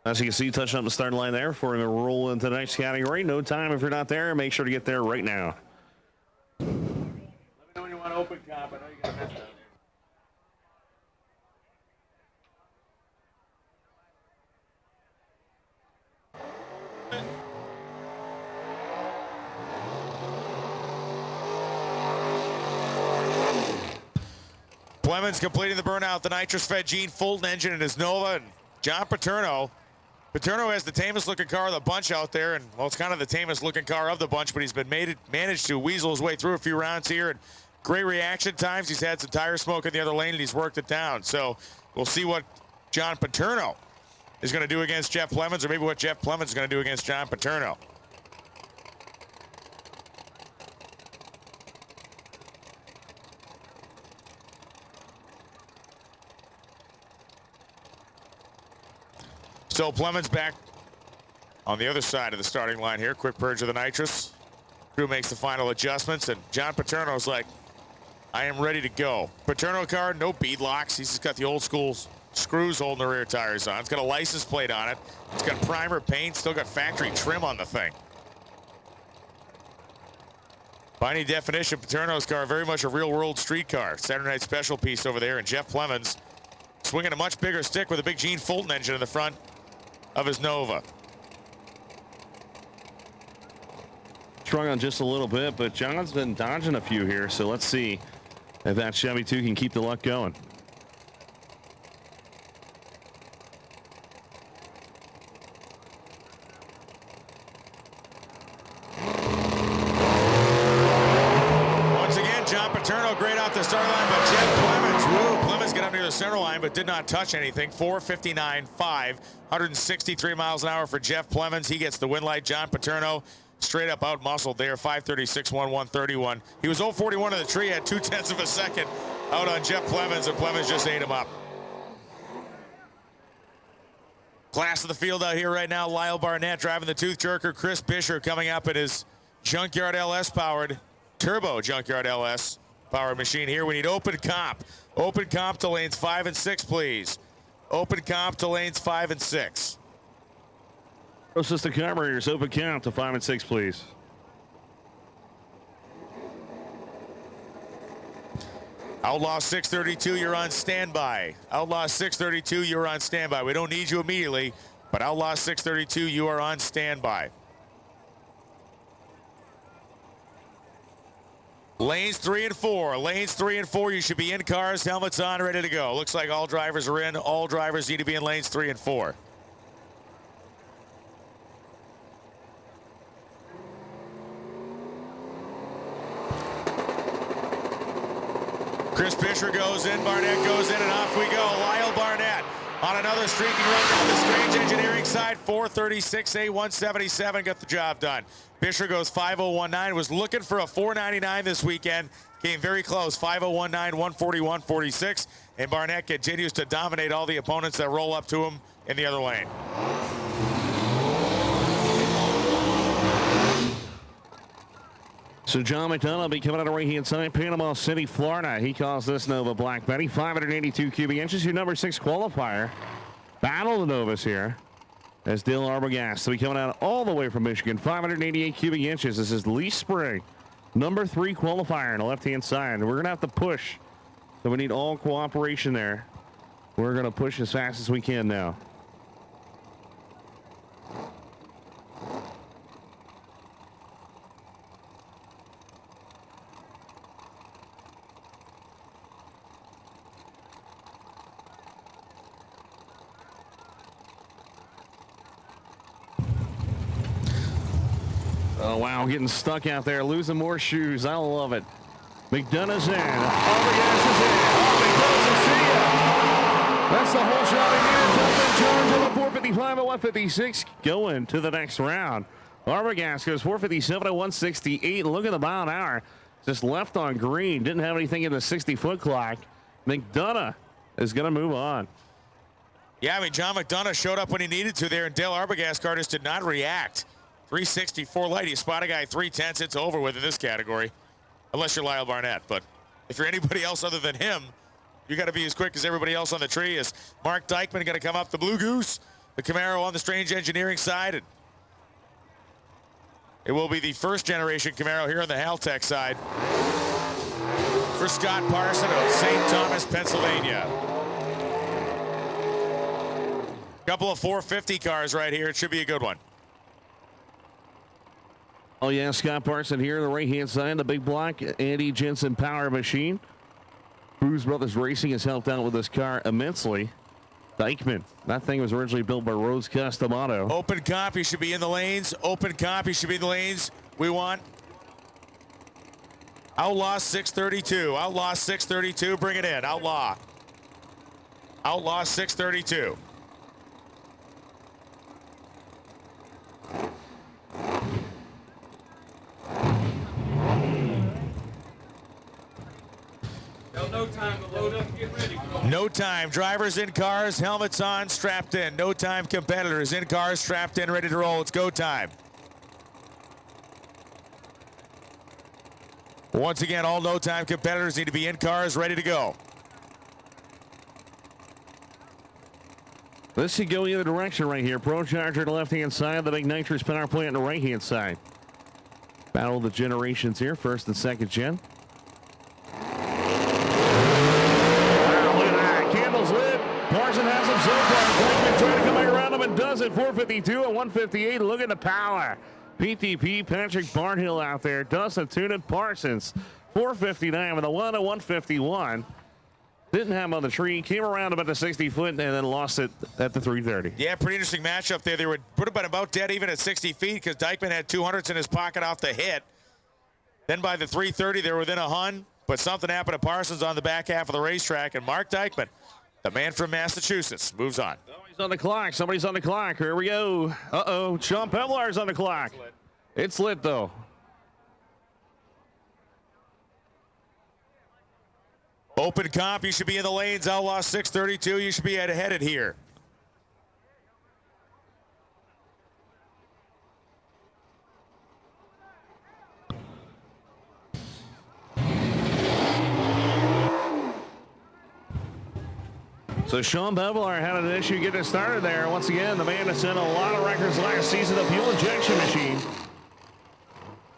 As you can see, touching up the starting line there before we roll into the next category. No time if you're not there. Make sure to get there right now. Let me know when you want to open, Cop. I know you got a mess down there. Clemens completing the burnout, the nitrous-fed Gene Fulton engine in his Nova, and John Paterno. Paterno has the tamest looking car of the bunch out there, and well, it's kind of the tamest looking car of the bunch, but he's been managed to weasel his way through a few rounds here, and great reaction times. He's had some tire smoke in the other lane, and he's worked it down. So we'll see what John Paterno is going to do against Jeff Clemens, or maybe what Jeff Clemens is going to do against John Paterno. So Clemens back On the other side of the starting line here, quick purge of the nitrous. Crew makes the final adjustments, and John Paterno's like, I am ready to go. Paterno car, no bead locks. He's just got the old school screws holding the rear tires on. It's got a license plate on it. It's got primer paint, still got factory trim on the thing. By any definition, Paterno's car, very much a real-world street car. Saturday night special piece over there, and Jeff Plemons swinging a much bigger stick with a big Gene Fulton engine in the front of his Nova. Strung on just a little bit, but John's been dodging a few here, so let's see if that Chevy 2 can keep the luck going. Great off the start line, but Jeff Plemons got up near the center line, but did not touch anything. 4:59.5, 163 miles an hour for Jeff Plemons. He gets the win light. John Paterno straight up out muscled there, 5:36.1, 1:31. He was 0:41 in the tree, had 0.2 of a second out on Jeff Plemons, and Plemons just ate him up. Class of the field out here right now. Lyle Barnett driving the tooth jerker. Chris Bisher coming up in his Junkyard LS powered turbo Junkyard LS power machine here. We need open comp. Open comp to lanes 5 and 6, please. Open comp to lanes 5 and 6. Pro System carburetors, open comp to 5 and 6, please. Outlaw 632, you're on standby. Outlaw 632, you're on standby. We don't need you immediately, but Outlaw 632, you are on standby. Lanes 3 and 4. Lanes 3 and 4. You should be in cars, helmets on, ready to go. Looks like all drivers are in. All drivers need to be in lanes 3 and 4. Chris Bisher goes in. Barnett goes in, and off we go. Lyle Barnett on another streaking run down the Strange Engineering side. 4:36.8, 177. Got the job done. Bisher goes 5:019. Was looking for a 4:99 this weekend. Came very close. 5:019, 141.46. And Barnett continues to dominate all the opponents that roll up to him in the other lane. So John McDonough will be coming out of right-hand side, Panama City, Florida. He calls this Nova Black Betty. 582 cubic inches, your number 6 qualifier. Battle the Novas here. As Dale Arbogast will be coming out all the way from Michigan. 588 cubic inches. This is Lee Sprague, number 3 qualifier on the left-hand side. We're going to have to push. So we need all cooperation there. We're going to push as fast as we can now. Oh, wow, getting stuck out there, losing more shoes. I love it. McDonough's in. Arbogast is in. McDonough's see ya. That's the whole shot again. Charge on the 455 at 156. Going to the next round. Arbogast goes 457 at 168. Look at the mile an hour. Just left on green. Didn't have anything in the 60-foot clock. McDonough is going to move on. Yeah, I mean, John McDonough showed up when he needed to there, and Dale Arbogast car just did not react. 364 light. You spot a guy 310s, it's over with in this category. Unless you're Lyle Barnett. But if you're anybody else other than him, you got to be as quick as everybody else on the tree. As Mark Dykman going to come up the Blue Goose, the Camaro on the Strange Engineering side. And it will be the first generation Camaro here on the Haltech side for Scott Parson of St. Thomas, Pennsylvania. Couple of 450 cars right here. It should be a good one. Oh, yeah, Scott Parson here on the right-hand side, the big block, Andy Jensen power machine. Cruz Brothers Racing has helped out with this car immensely. Dykman, that thing was originally built by Rhodes Custom Auto. Open comp, you should be in the lanes. Open comp, you should be in the lanes. We want Outlaw 632. Outlaw 632, bring it in. Outlaw. Outlaw 632. No time to load up and get ready. No time. Drivers in cars, helmets on, strapped in. No time. Competitors in cars, strapped in, ready to roll. It's go time. Once again, all no time competitors need to be in cars, ready to go. This should go either direction right here. Pro Charger to the left-hand side, the big nitrous power plant on the right-hand side. Battle of the generations here, first and second gen. Wow, look at that. Candles lit. Parson has him so far. Blakeman trying to come back around him and does it. 452 and 158. Look at the power. PTP, Patrick Barnhill out there. Dustin Tunin, Parsons. 459 with a 1 and 151. Didn't have him on the tree. Came around about the 60 foot and then lost it at the 330. Yeah, pretty interesting matchup there. They would have been about dead even at 60 feet because Dykeman had 200s in his pocket off the hit. Then by the 330, they were within a hun, but something happened to Parsons on the back half of the racetrack, and Mark Dykeman, the man from Massachusetts, moves on. Somebody's on the clock. Somebody's on the clock. Here we go. Uh-oh. Sean Pevlar's on the clock. It's lit, though. Open comp, you should be in the lanes. Outlaw 632, you should be headed here. So Sean Bevlar had an issue getting started there. Once again, the man that set a lot of records last season, the fuel injection machine.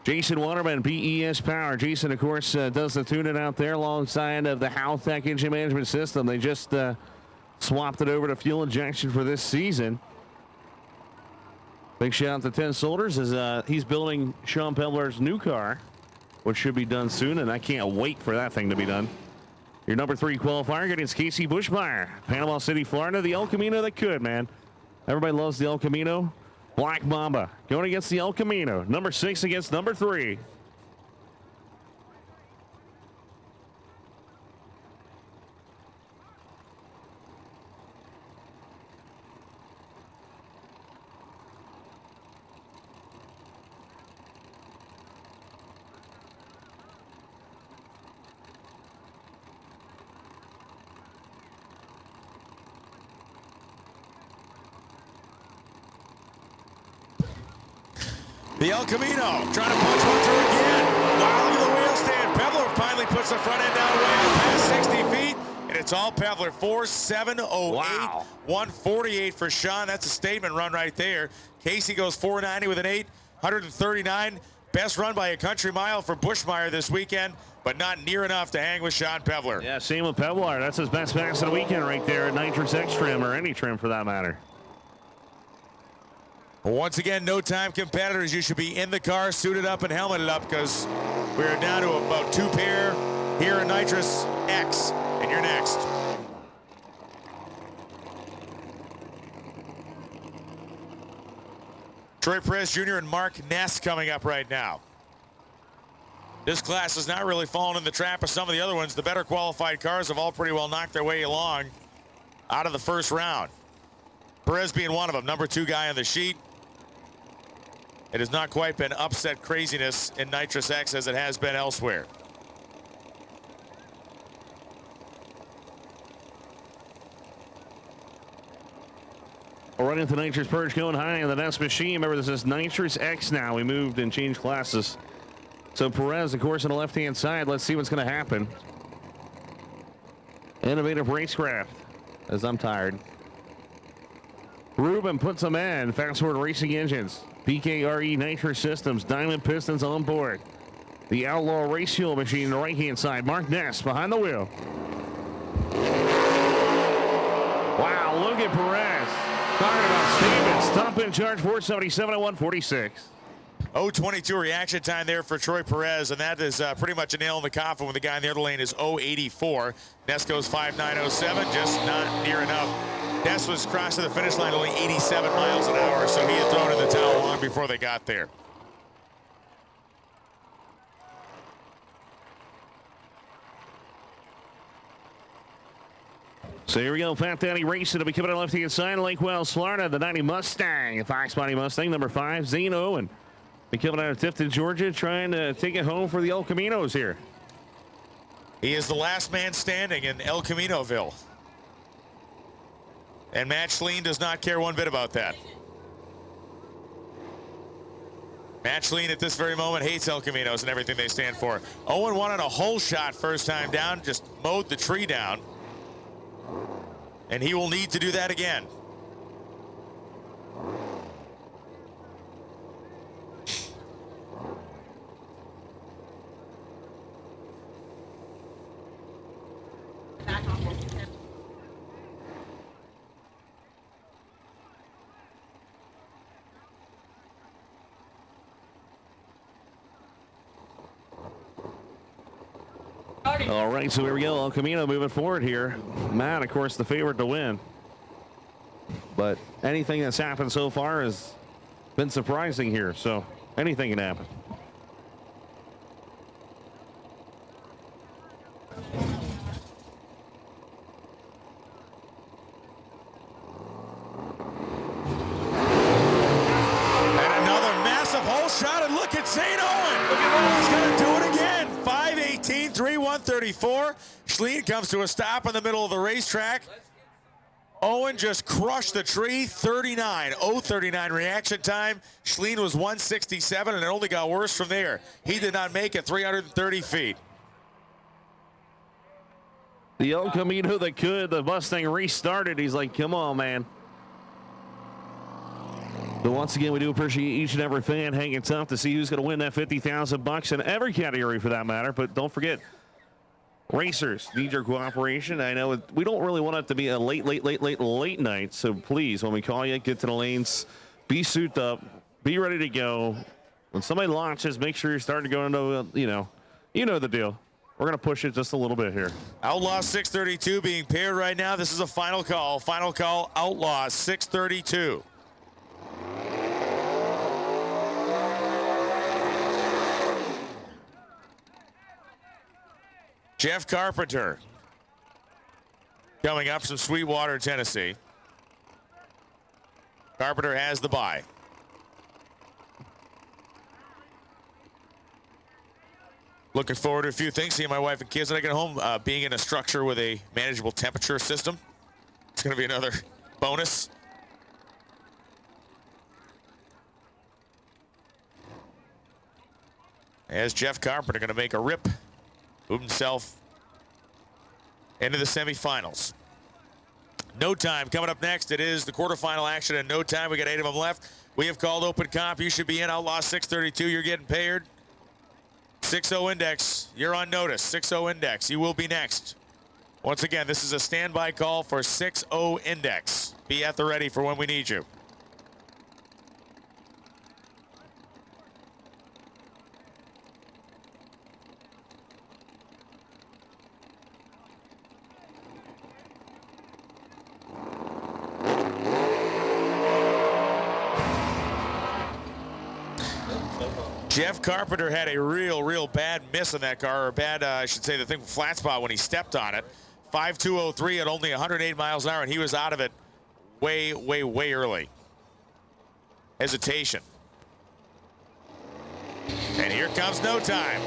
Jason Waterman, BES Power. Jason, of course, does the tuning out there alongside of the Haltech engine management system. They just swapped it over to fuel injection for this season. Big shout out to 10 Soldiers as he's building Sean Pevlar's new car, which should be done soon, and I can't wait for that thing to be done. Your number 3 qualifier against Casey Bushmeyer. Panama City, Florida, the El Camino that could, man. Everybody loves the El Camino. Black Mamba going against the El Camino. Number 6 against number 3. The El Camino trying to punch one through again. Wow, look at the wheel stand. Pevlar finally puts the front end down way out past 60 feet, and it's all Pevlar. 4.708, wow. 148 for Sean. That's a statement run right there. Casey goes 490 with an 8, 139. Best run by a country mile for Bushmeyer this weekend, but not near enough to hang with Sean Pevlar. Yeah, same with Pevlar. That's his best pass of the weekend right there at Nitrous X trim, or any trim for that matter. Once again, no time competitors. You should be in the car, suited up and helmeted up, because we are down to about 2 pair here at Nitrous X, and you're next. Troy Perez Jr. and Mark Ness coming up right now. This class has not really fallen in the trap of some of the other ones. The better qualified cars have all pretty well knocked their way along out of the first round. Perez being one of them, number 2 guy on the sheet. It has not quite been upset craziness in Nitrous X as it has been elsewhere. We're running into Nitrous Purge going high in the Nest machine. Remember, this is Nitrous X now. We moved and changed classes. So Perez, of course, on the left-hand side. Let's see what's going to happen. Innovative Racecraft, as I'm tired. Ruben puts them in. Fast Forward Racing Engines. PKRE Nitrous Systems. Diamond Pistons on board. The Outlaw Race Fuel machine on the right-hand side. Mark Ness behind the wheel. Wow, look at Perez. Talking about Stevens. Top in charge, 477 at 146. 0.22 reaction time there for Troy Perez, and that is pretty much a nail in the coffin when the guy in the other lane is 0.84. Ness goes 5.907, just not near enough. Ness was crossing the finish line only 87 miles an hour, so he had thrown in the towel long before they got there. So here we go, Fat Daddy Racing. It'll be coming on the left-hand side, Lake Wells, Florida. The 90 Mustang, Fox Body Mustang, number 5, Zane Owen. Be coming out of Tifton, Georgia, trying to take it home for the El Caminos here. He is the last man standing in El Caminoville. And Matt Schleen does not care one bit about that. Matt Schleen at this very moment hates El Caminos and everything they stand for. 0-1 on a hole shot first time down, just mowed the tree down. And he will need to do that again. All right, so here we go. El Camino moving forward here. Matt, of course, the favorite to win. But anything that's happened so far has been surprising here, so anything can happen. And another massive hole shot, and look at St. Owen. He's going to do it again. 5:18, 3:134. Schleen comes to a stop in the middle of the racetrack. Owen just crushed the tree. 0:39 reaction time. Schleen was 167, and it only got worse from there. He did not make it 330 feet. The El Camino that could, the Mustang restarted. He's like, come on, man. But once again, we do appreciate each and every fan hanging tough to see who's going to win that $50,000 in every category for that matter. But don't forget, racers need your cooperation. I know we don't really want it to be a late night. So please, when we call you, get to the lanes, be souped up, be ready to go. When somebody launches, make sure you're starting to go into, you know the deal. We're going to push it just a little bit here. Outlaw 632 being paired right now. This is a final call. Final call, Outlaw 632. Jeff Carpenter coming up from Sweetwater, Tennessee. Carpenter has the bye. Looking forward to a few things. Seeing my wife and kids when I get home. Being in a structure with a manageable temperature system. It's going to be another bonus. As Jeff Carpenter going to make a rip. Move himself into the semifinals. No time coming up next. It is the quarterfinal action in no time. We got 8 of them left. We have called open comp. You should be in. Outlaw 632. You're getting paired. 6-0 index. You're on notice. 6-0 index. You will be next. Once again, this is a standby call for 6-0 index. Be at the ready for when we need you. Jeff Carpenter had a real bad miss on that car, or bad, I should say, the thing flat spot when he stepped on it. 5.203 at only 108 miles an hour, and he was out of it way early. Hesitation. And here comes no time.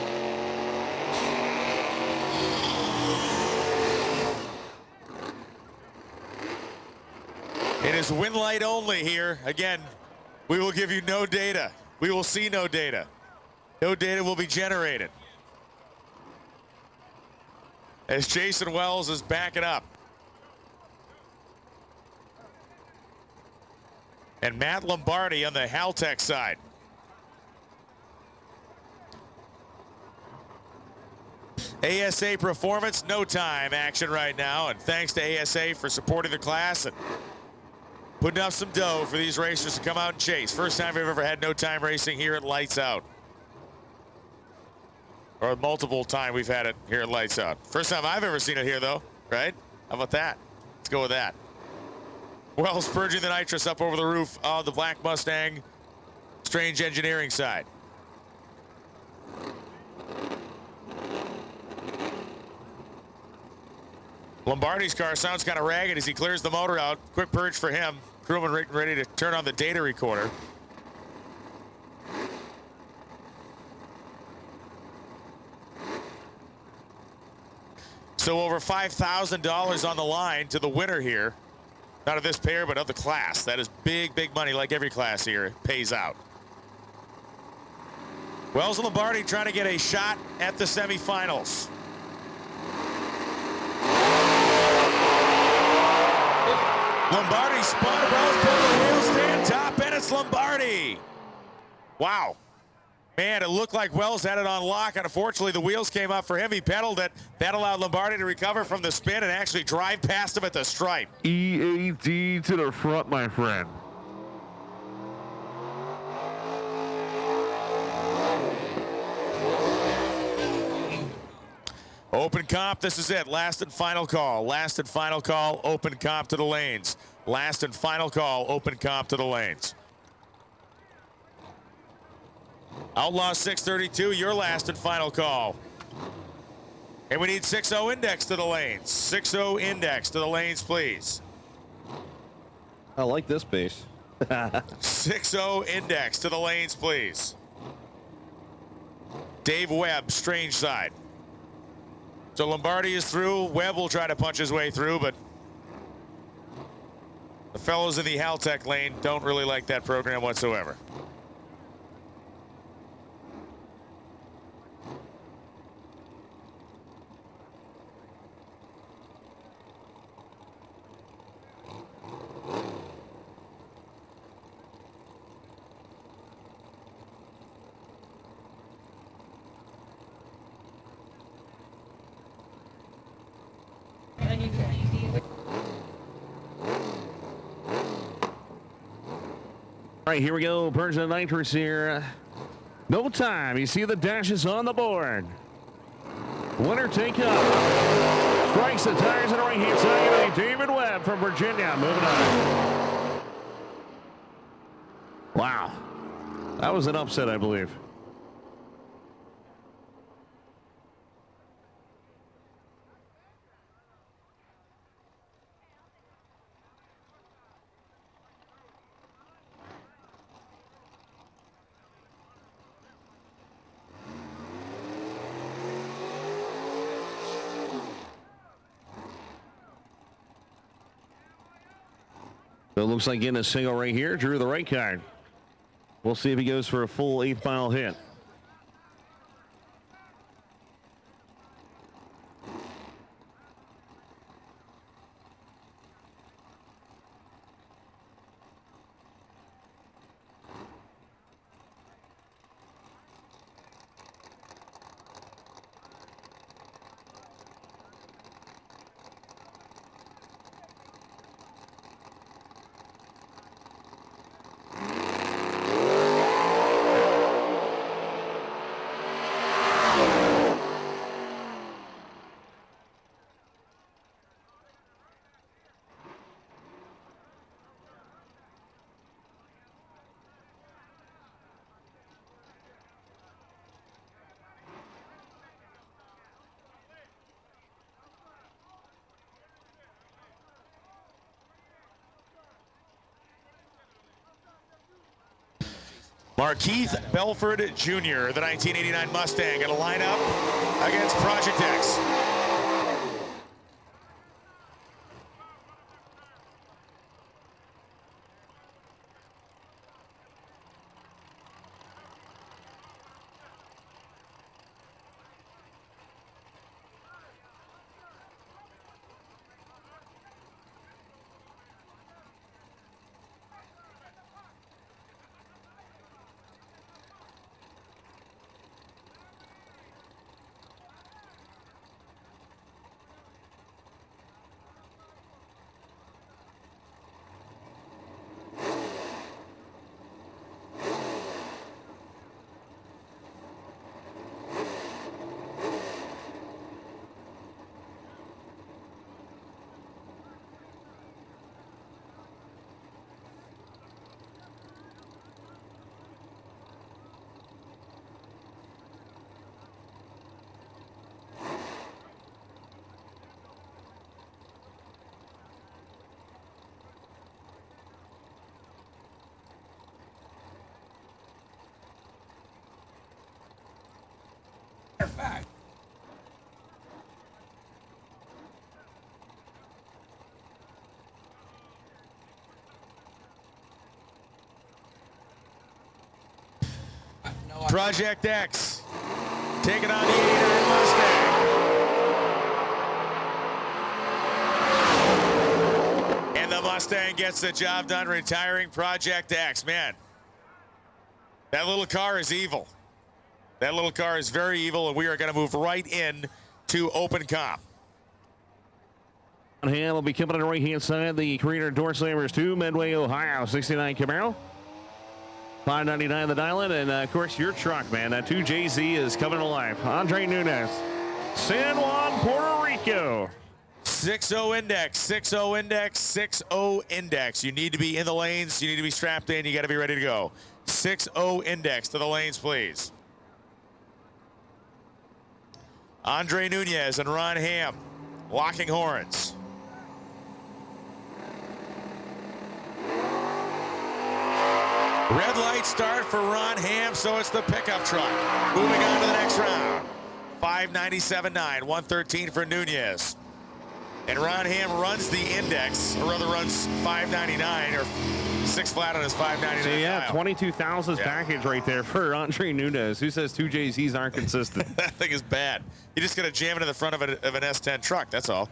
It is win light only here. Again, we will give you no data. We will see no data. No data will be generated. As Jason Wells is backing up. And Matt Lombardi on the Haltech side. ASA Performance, no time action right now. And thanks to ASA for supporting the class and putting up some dough for these racers to come out and chase. First time we've ever had no time racing here at Lights Out. Or multiple time we've had it here at Lights Out. First time I've ever seen it here though, right? How about that? Let's go with that. Wells purging the nitrous up over the roof of the Black Mustang Strange Engineering side. Lombardi's car sounds kind of ragged as he clears the motor out. Quick purge for him. Crewman ready to turn on the data recorder. So over $5,000 on the line to the winner here. Not of this pair, but of the class. That is big, big money, like every class here. It pays out. Wells and Lombardi trying to get a shot at the semifinals. Lombardi spun, Wells pulled the wheel stand top, and it's Lombardi. Wow. Man, it looked like Wells had it on lock, and unfortunately the wheels came up for him. He pedaled it. That allowed Lombardi to recover from the spin and actually drive past him at the stripe. EAD to the front, my friend. Open comp, this is it. Last and final call. Last and final call, open comp to the lanes. Last and final call, open comp to the lanes. Outlaw 632, your last and final call. And we need 6-0 index to the lanes. 6-0 index to the lanes, please. I like this base. 6-0 index to the lanes, please. Dave Webb, strange side. So Lombardi is through. Webb will try to punch his way through, but the fellows in the Haltech lane don't really like that program whatsoever. All right, here we go. Persian Nitrous here. No time. You see the dashes on the board. Winner take up. Strikes the tires on the right-hand side. David Webb from Virginia. Moving on. Wow. That was an upset, I believe. So it looks like getting a single right here. Drew the right card. We'll see if he goes for a full 8th-mile hit. Markeith Belford Jr., the 1989 Mustang, going to line up against Project X. Project X taking on the 800 Mustang. And the Mustang gets the job done, retiring Project X. Man, that little car is evil. That little car is very evil, and we are going to move right in to open comp. On hand will be coming on the right-hand side. The Creator Door Slammers 2, Medway, Ohio, 69 Camaro. $599 the dial-in, and of course your truck, man. That 2JZ is coming to life. Andre Nunez, San Juan, Puerto Rico. 6-0 index, 6-0 index, 6-0 index. You need to be in the lanes. You need to be strapped in. You got to be ready to go. 6-0 index to the lanes, please. Andre Nunez and Ron Hamm locking horns. Red light start for Ron Hamm, so it's the pickup truck. Moving on to the next round. 597.9, 113 for Nunez. And Ron Hamm runs the index, or rather runs 599, or 6 flat on his 599. So yeah, 22,000 Yeah. package right there for Andre Nunez. Who says 2JZs aren't consistent? That thing is bad. You just got to jam it in the front of an S10 truck, that's all.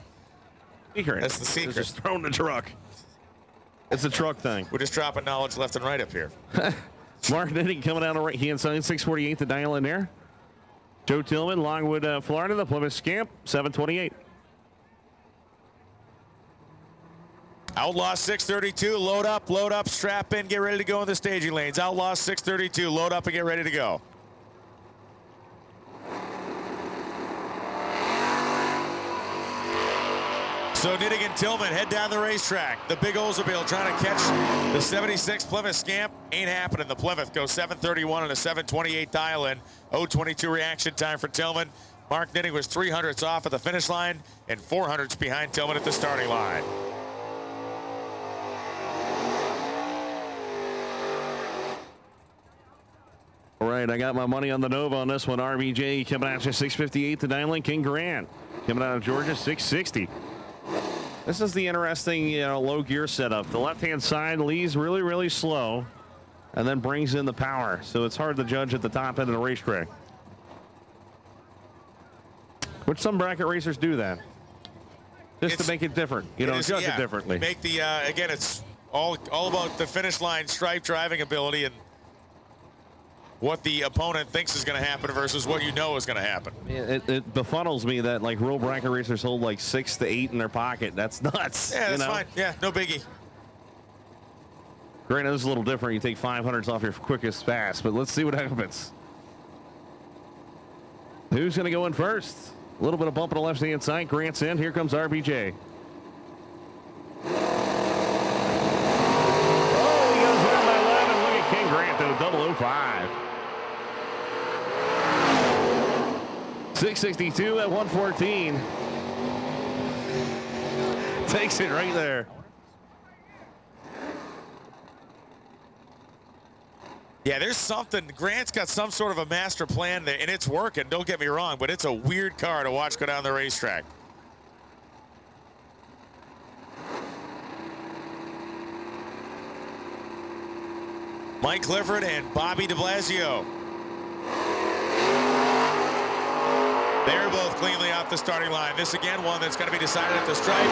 Secret. That's the secret. Just throw in the truck. It's a truck thing. We're just dropping knowledge left and right up here. Mark Nitting coming out on the right-hand side, 648 the dial in there. Joe Tillman, Longwood, Florida, the Plymouth Scamp, 728. Outlaw 632, load up, strap in, get ready to go in the staging lanes. Outlaw 632, load up and get ready to go. So Nitting and Tillman head down the racetrack. The big Oldsmobile trying to catch the 76 Plymouth Scamp. Ain't happening. The Plymouth goes 731 and a 728 dial-in. 022 reaction time for Tillman. Mark Nitting was 300ths off at the finish line and 400ths behind Tillman at the starting line. All right, I got my money on the Nova on this one. RBJ coming out to 658 the dial-in. King Grant coming out of Georgia, 660. This is the interesting, low gear setup. The left-hand side leaves really, really slow and then brings in the power. So it's hard to judge at the top end of the racetrack. Which some bracket racers do that. Just to make it different, judge it differently. Make the, again, it's all about the finish line stripe driving ability and what the opponent thinks is going to happen versus what you know is going to happen. It befuddles me that real bracket racers hold 6 to 8 in their pocket. That's nuts. Yeah, that's fine. Yeah, no biggie. Granted, this is a little different. You take 500s off your quickest fast, but let's see what happens. Who's going to go in first? A little bit of bump on the left-hand side. Grant's in. Here comes RBJ. Oh, he goes down by 11. Look at King Grant, though. 005. 662 at 114. Takes it right there. Yeah, there's something. Grant's got some sort of a master plan there, and it's working. Don't get me wrong, but it's a weird car to watch go down the racetrack. Mike Clifford and Bobby de Blasio. They're both cleanly off the starting line. This again, one that's going to be decided at the stripe.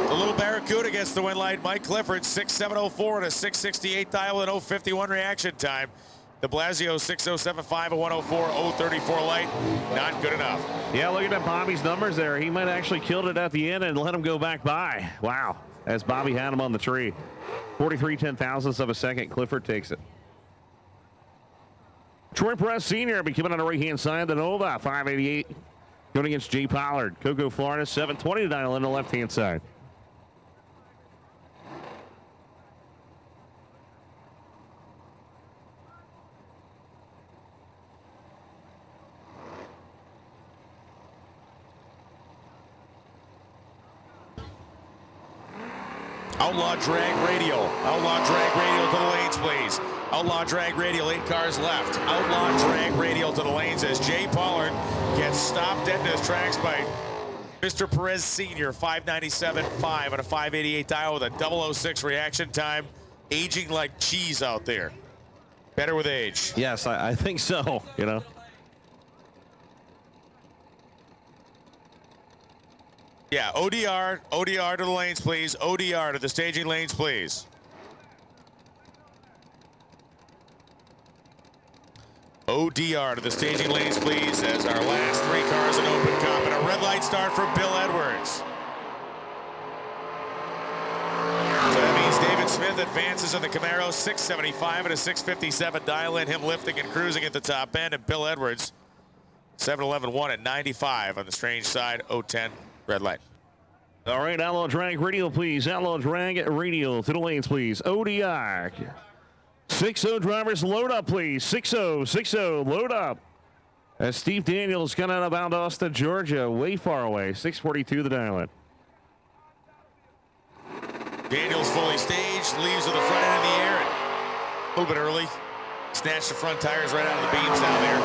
The little Barracuda gets the win light. Mike Clifford, 6.704 and a 668 dial and 051 reaction time. De Blasio, 6.075, a 104, 034 light. Not good enough. Yeah, look at Bobby's numbers there. He might actually killed it at the end and let him go back by. Wow, as Bobby had him on the tree. 43 10,000ths of a second. Clifford takes it. Troy Press Sr. will be coming on the right-hand side. The Nova, 588. Going against Jay Pollard. Cocoa, Florida, 720 dial on the left-hand side. Outlaw drag radial. Outlaw drag radial to the lanes, please. Outlaw drag radial, 8 cars left. Outlaw drag radial to the lanes as Jay Pollard gets stopped into his tracks by Mr. Perez Sr. 597.5 and a 588 dial with a 006 reaction time. Aging like cheese out there. Better with age. Yes, I think so, you know. Yeah, ODR to the lanes, please. ODR to the staging lanes, please. ODR to the staging lanes, please, as our last 3 cars in open comp, and a red light start for Bill Edwards. So that means David Smith advances in the Camaro, 675 and a 657 dial-in, him lifting and cruising at the top end, and Bill Edwards, 711-1 at 95 on the strange side, 010 red light. All right, Outlaw Drag Radio, please. Outlaw Drag Radio to the lanes, please. ODR. 6-0 drivers, load up, please. 6-0, 6-0, load up. As Steve Daniels got out of Valdosta, Georgia, way far away. 642 the dial-in. Daniels fully staged, leaves with the front end in the air, and a little bit early. Snatched the front tires right out of the beams down there.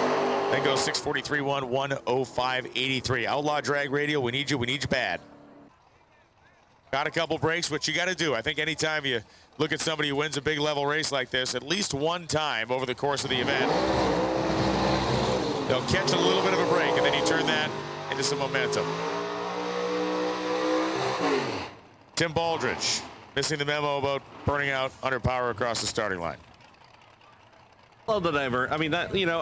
Then goes 643-1, 105.83. Outlaw Drag Radio, we need you bad. Got a couple breaks, which you got to do. I think anytime you look at somebody who wins a big level race like this, at least one time over the course of the event, they'll catch a little bit of a break, and then you turn that into some momentum. Tim Baldridge missing the memo about burning out under power across the starting line. Love the I mean, that, you know,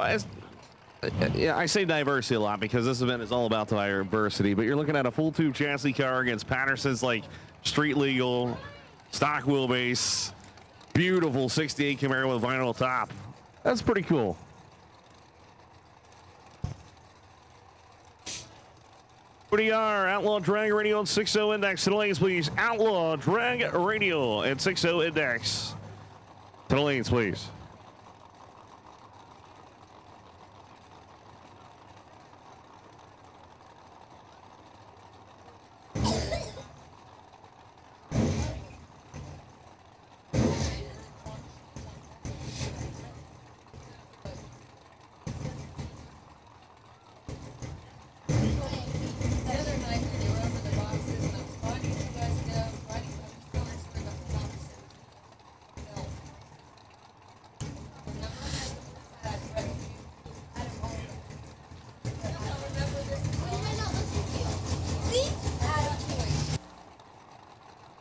yeah, I say diversity a lot because this event is all about diversity, but you're looking at a full tube chassis car against Patterson's like street legal, stock wheelbase, beautiful 68 Camaro with vinyl top. That's pretty cool. ODR, Outlaw Drag Radio and 6-0 index to the lanes, please. Outlaw Drag Radio and 6-0 index to the lanes, please.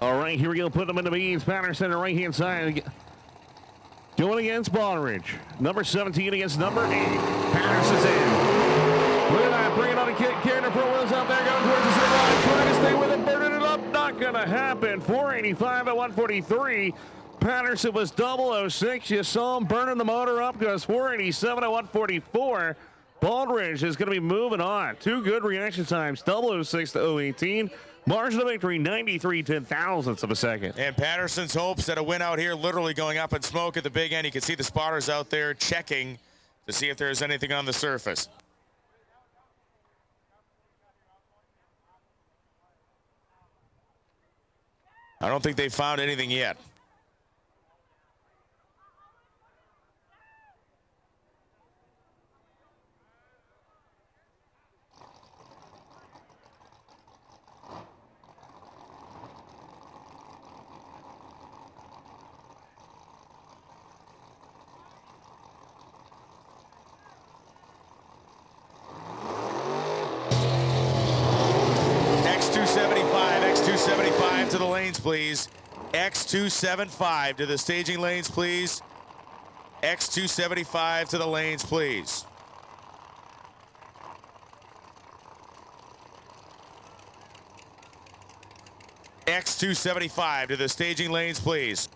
All right, here we go. Put them in the beans. Patterson on the right-hand side. Going against Baldridge. Number 17 against number 8. Patterson's in. Look at that. Bringing on a kick. Carrying the front wheels out there. Going towards the center line. Trying to stay with it. Burning it up. Not going to happen. 485 at 143. Patterson was 006. You saw him burning the motor up. Goes 487 at 144. Baldridge is going to be moving on. 2 good reaction times. 006 to 018. Margin of victory, 93/10,000ths of a second. And Patterson's hopes at a win out here, literally going up in smoke at the big end. You can see the spotters out there checking to see if there's anything on the surface. I don't think they found anything yet. X275 to the lanes, please. X275 to the staging lanes, please. X275 to the lanes, please. X275 to the staging lanes, please.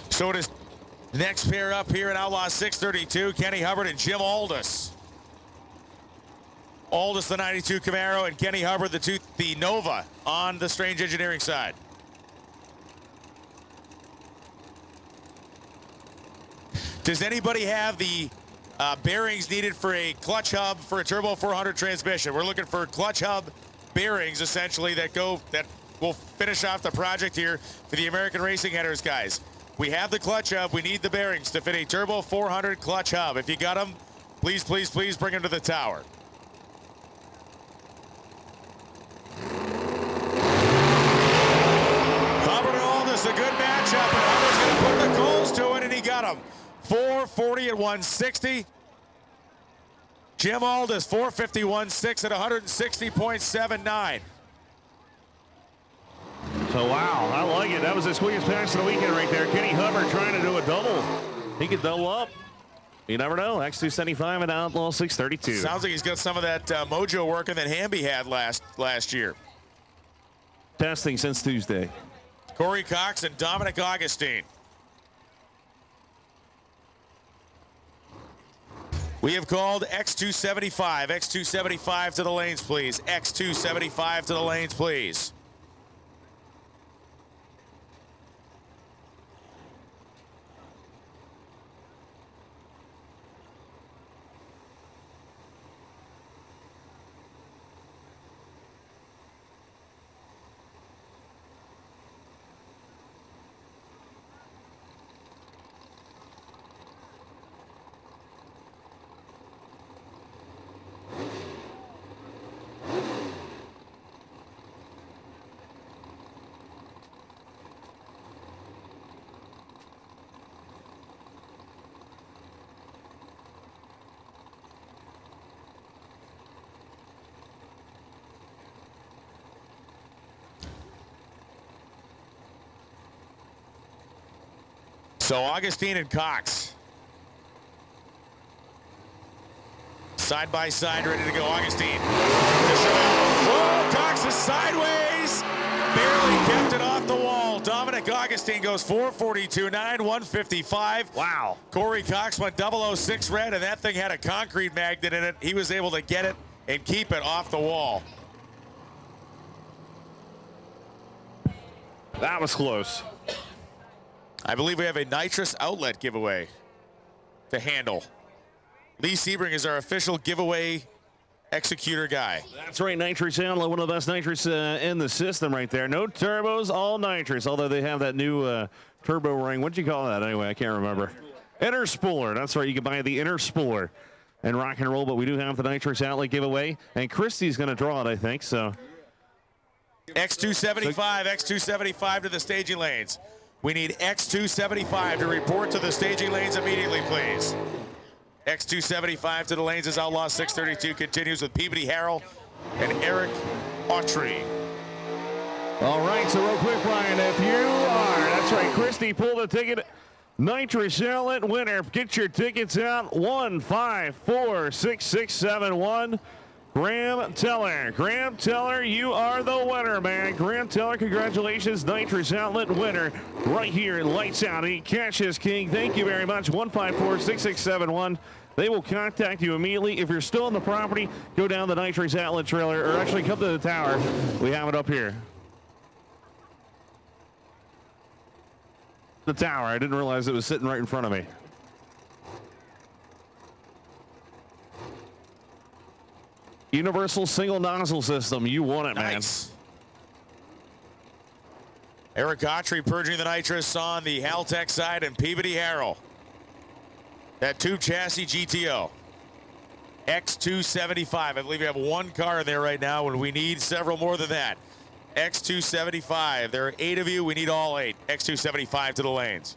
So it is next pair up here in Outlaw 632, Kenny Hubbard and Jim Aldis. Aldis, the 92 Camaro, and Kenny Hubbard, the Nova on the Strange Engineering side. Does anybody have the bearings needed for a clutch hub for a Turbo 400 transmission? We're looking for clutch hub bearings, essentially, that will finish off the project here for the American Racing Headers guys. We have the clutch hub. We need the bearings to fit a Turbo 400 clutch hub. If you got them, please, please, please bring them to the tower. Hubbard and Aldis, a good matchup, and Hubbard's going to put the goals to it, and he got him. 440 at 160. Jim Aldis, 451.6 at 160.79. So, wow, I like it. That was his quickest pass of the weekend right there. Kenny Hubbard trying to do a double. He could double up. You never know. X275 and Outlaw 632. Sounds like he's got some of that mojo working that Hamby had last year. Testing since Tuesday. Corey Cox and Dominic Augustine. We have called X275. X275 to the lanes, please. X275 to the lanes, please. So Augustine and Cox. Side by side, ready to go. Augustine. Whoa, Cox is sideways. Barely kept it off the wall. Dominic Augustine goes 442.9, 155. Wow. Corey Cox went 006 red, and that thing had a concrete magnet in it. He was able to get it and keep it off the wall. That was close. I believe we have a nitrous outlet giveaway to handle. Lee Sebring is our official giveaway executor guy. That's right, nitrous outlet, one of the best nitrous in the system right there. No turbos, all nitrous, although they have that new turbo ring. What'd you call that anyway? I can't remember. Inner spooler. That's right, you can buy the inner spooler and rock and roll, but we do have the nitrous outlet giveaway, and Christie's going to draw it, I think, so. X275, X275 to the staging lanes. We need X275 to report to the staging lanes immediately, please. X275 to the lanes as Outlaw 632 continues with Peabody Harrell and Eric Autry. All right, so real quick, Brian, if you are, that's right, Christie, pull the ticket. Nitrous outlet winner. Get your tickets out. 1546671. Graham Teller. Graham Teller, you are the winner, man. Graham Teller, congratulations. Nitrous outlet winner right here in Lights Out. He catches king. Thank you very much. 1546671. They will contact you immediately. If you're still on the property, go down the nitrous outlet trailer, or actually come to the tower. We have it up here. The tower. I didn't realize it was sitting right in front of me. Universal single nozzle system. You want it, man. Nice. Eric Autry purging the nitrous on the Haltech side, and Peabody Harrell. That tube chassis GTO. X275. I believe we have one car in there right now, and we need several more than that. X275. There are 8 of you. We need all 8. X275 to the lanes.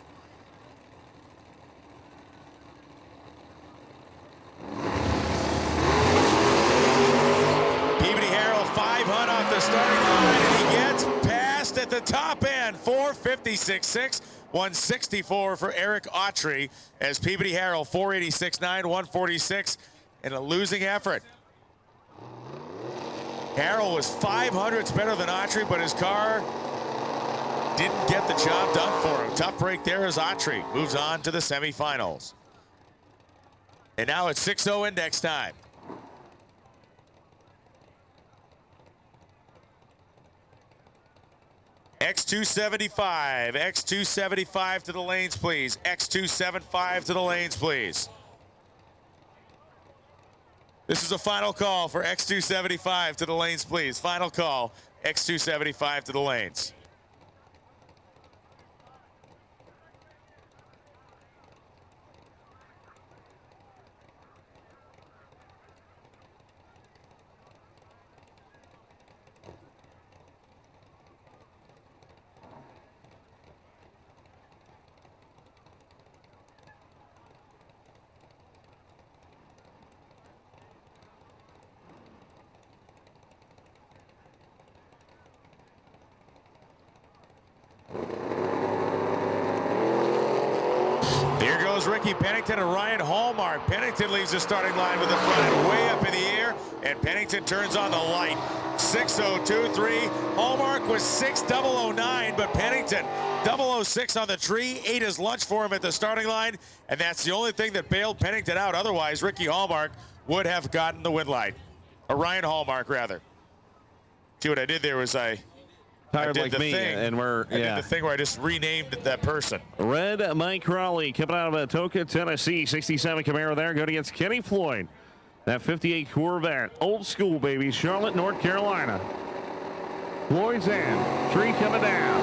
Peabody Harrell, 500 off the starting line, and he gets past at the top end. 456.6, 164 for Eric Autry as Peabody Harrell, 486.9, 146, in a losing effort. Harrell was 500ths better than Autry, but his car didn't get the job done for him. Tough break there as Autry moves on to the semifinals. And now it's 6-0 index time. X275, X275 to the lanes, please. X275 to the lanes, please. This is a final call for X275 to the lanes, please. Final call, X275 to the lanes. Here goes Ricky Pennington and Ryan Hallmark. Pennington leaves the starting line with the front end way up in the air, and Pennington turns on the light. 6:02.3. Hallmark was 6:009, but Pennington 006 on the tree, ate his lunch for him at the starting line, and that's the only thing that bailed Pennington out. Otherwise, Ricky Hallmark would have gotten the win light. Or Ryan Hallmark, rather. See what I did there was I Tired did like the me, thing. and we're I did the thing where I just renamed that person. Red Mike Raleigh coming out of Atoka, Tennessee. 67 Camaro there, going against Kenny Floyd. That 58 Corvette, old school baby, Charlotte, North Carolina. Floyd's in, tree coming down.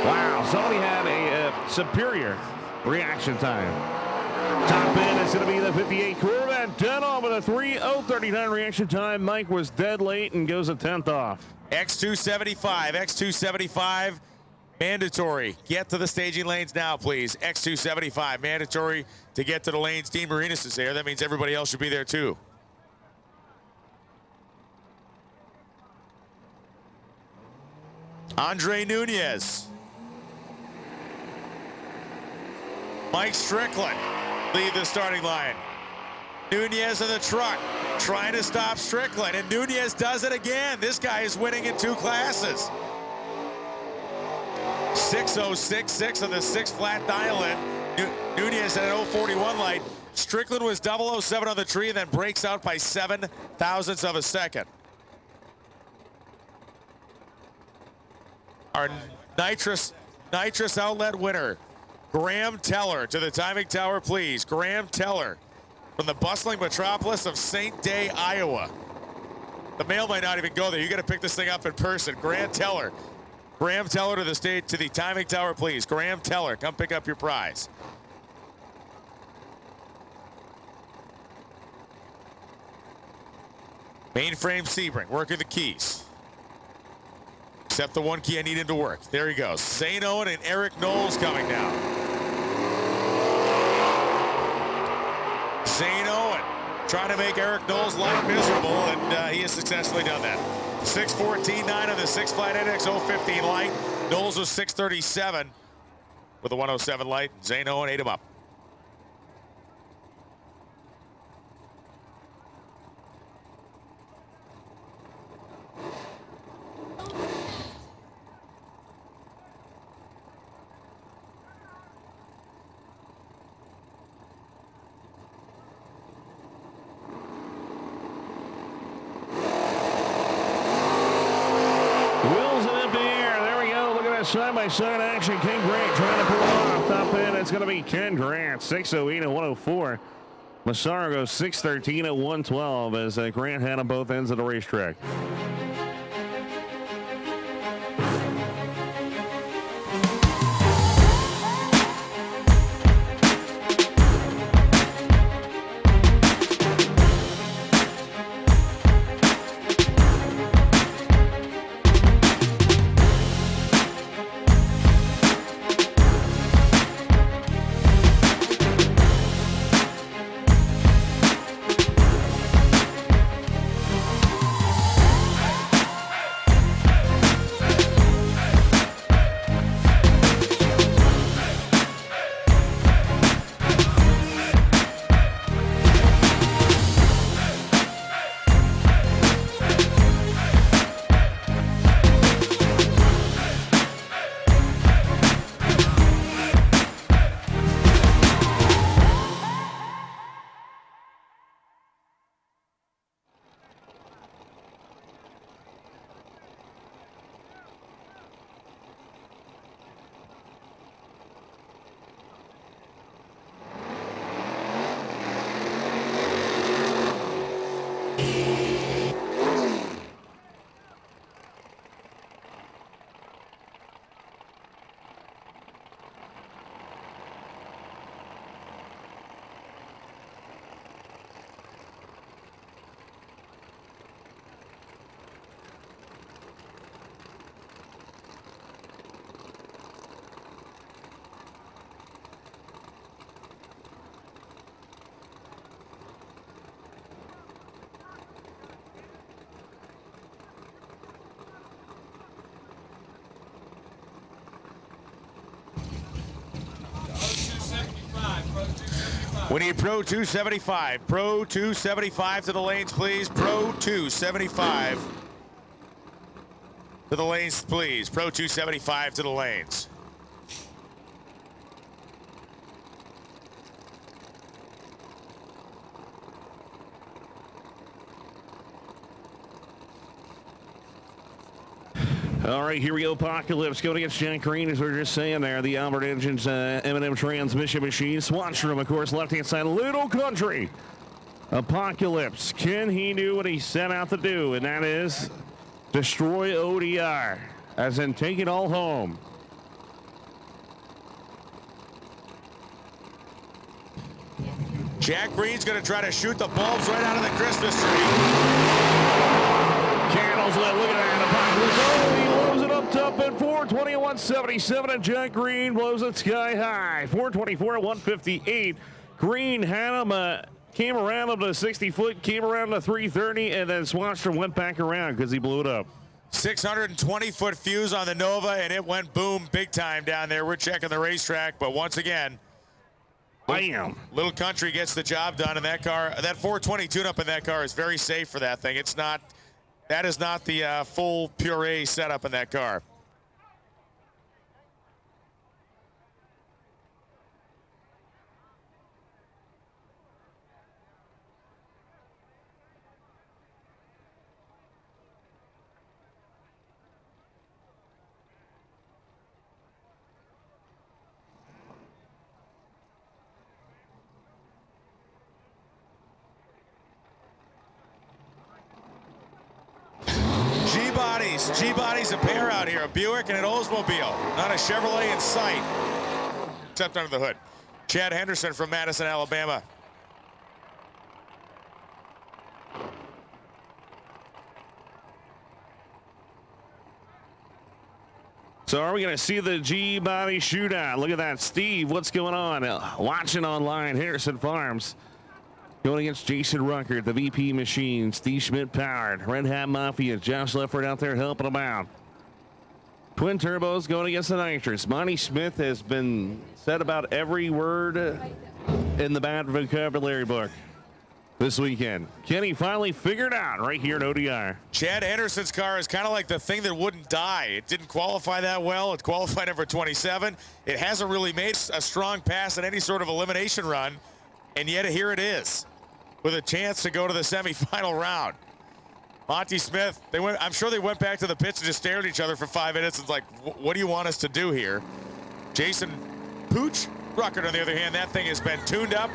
Wow, somebody had a superior reaction time. Top end is going to be the 58 Corvette, dead on with a 3:0:39 reaction time. Mike was dead late and goes a 10th off. X275 mandatory. Get to the staging lanes now, please. X275 mandatory to get to the lanes. Dean Marinas is there. That means everybody else should be there too. Andre Nunez. Mike Strickland leave the starting line. Nunez in the truck trying to stop Strickland, and Nunez does it again. This guy is winning in 2 classes. 6:06.6 on the 6 flat dial-in. Nunez had an 0:41 light. Strickland was 0:07 on the tree and then breaks out by 7 thousandths of a second. Our nitrous outlet winner, Graham Teller, to the timing tower, please. Graham Teller from the bustling metropolis of St. Day, Iowa. The mail might not even go there. You got to pick this thing up in person. Graham Teller to the stage, to the timing tower, please. Graham Teller, come pick up your prize. Mainframe Sebring working the keys. Except the one key I need him to work. There he goes. Zane Owen and Eric Knowles coming down. Zane Owen trying to make Eric Knowles' life miserable, and he has successfully done that. 6:14.9 on the 6 flat NX 015 light. Knowles was 6:37 with a 107 light. Zane Owen ate him up. Side-by-side action. Ken Grant trying to pull it off. Top end, it's going to be Ken Grant. 6:08 and 104. Massaro goes 6:13 at 112 as Grant had on both ends of the racetrack. We need Pro 275. Pro 275 to the lanes, please. Pro 275 to the lanes, please. Pro 275 to the lanes. All right, here we go. Apocalypse going against Jack Green, as we were just saying there. The Albert Engines M&M transmission machine. Swatchroom, of course, left-hand side. Little Country. Apocalypse. Can he do what he set out to do? And that is destroy ODR, as in take it all home. Jack Green's going to try to shoot the bulbs right out of the Christmas tree. Candles lit. Look at that. Apocalypse. Oh, he blows it up top at 420 at 177, and Jack Green blows it sky high. 424 at 158. Green had him, came around him to 60 foot, came around to 330, and then Swatster went back around because he blew it up. 620-foot fuse on the Nova, and it went boom big time down there. We're checking the racetrack, but once again, bam! Little Country gets the job done, and that car, that 420 tune-up in that car is very safe for that thing. It's not, that is not the full puree setup in that car. G-Body's a pair out here, a Buick and an Oldsmobile, not a Chevrolet in sight, except under the hood. Chad Henderson from Madison, Alabama. So are we going to see the G-Body shootout? Look at that. Steve, what's going on? Watching online, Harrison Farms. Going against Jason Rucker, the VP Machine, Steve Schmidt powered, Red Hat Mafia, Josh Leffert out there helping them out. Twin turbos going against the nitrous. Monty Smith has been said about every word in the bad vocabulary book this weekend. Can he finally figure it out right here at ODR? Chad Henderson's car is kind of like the thing that wouldn't die. It didn't qualify that well. It qualified number 27. It hasn't really made a strong pass in any sort of elimination run, and yet here it is, with a chance to go to the semifinal round. Monty Smith, I'm sure they went back to the pits and just stared at each other for 5 minutes and like, what do you want us to do here? Jason Pooch Ruckert, on the other hand, that thing has been tuned up,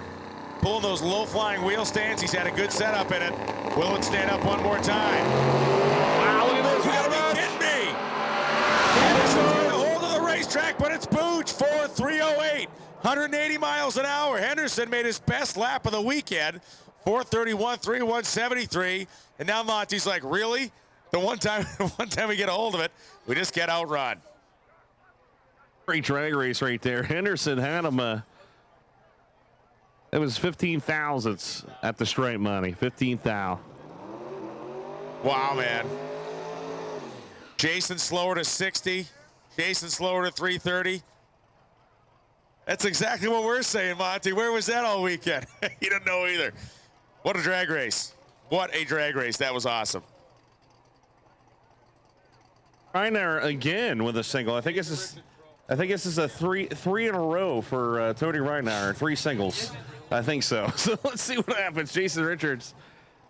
pulling those low-flying wheel stands. He's had a good setup in it. Will it stand up one more time? Wow, look at this. You gotta be kidding me. Henderson's got a hold of the racetrack, but it's Pooch, 4.308. 180 miles an hour. Henderson made his best lap of the weekend. 431, 173, and now Monty's like, really? The one time we get a hold of it, we just get outrun. Great drag race right there. Henderson had him. It was 15 thousandths at the stripe, money. 15 thou. Wow, man. Jason slower to 60. Jason slower to 330. That's exactly what we're saying, Monty. Where was that all weekend? You didn't know either. What a drag race. What a drag race. That was awesome. Reiner again with a single. I think this is a three in a row for Tony Reiner. 3 singles. I think so. So let's see what happens. Jason Richards,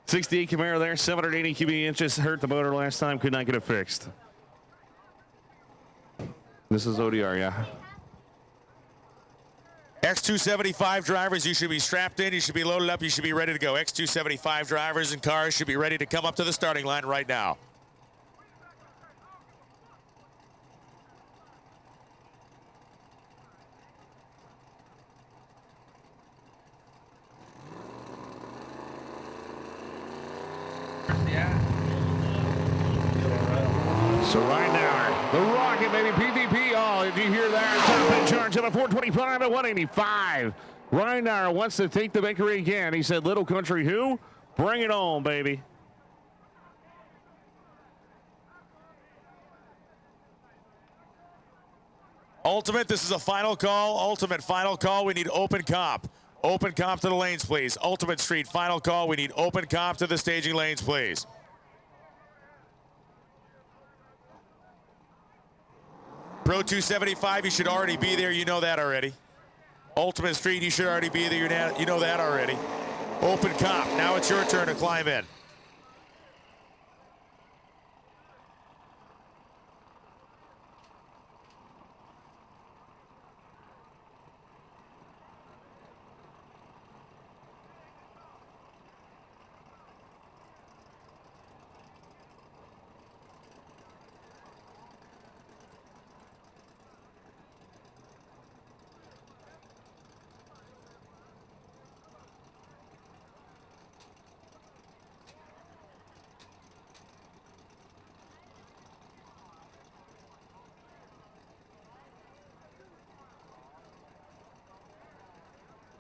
68 Camaro there, 780 cubic inches. Hurt the motor last time. Could not get it fixed. This is ODR, yeah. X275 drivers, you should be strapped in, you should be loaded up, you should be ready to go. X275 drivers and cars should be ready to come up to the starting line right now. So right now, the Rocket, baby, PvP. Oh, did you hear that? Top in charge at a 425 at 185. Reiner wants to take the victory again. He said, Little Country who? Bring it on, baby. Ultimate, this is a final call. Ultimate, final call. We need open comp. Open comp to the lanes, please. Ultimate Street, final call. We need open comp to the staging lanes, please. Pro 275, you should already be there. You know that already. Ultimate Street, you should already be there. You know that already. Open comp. Now it's your turn to climb in.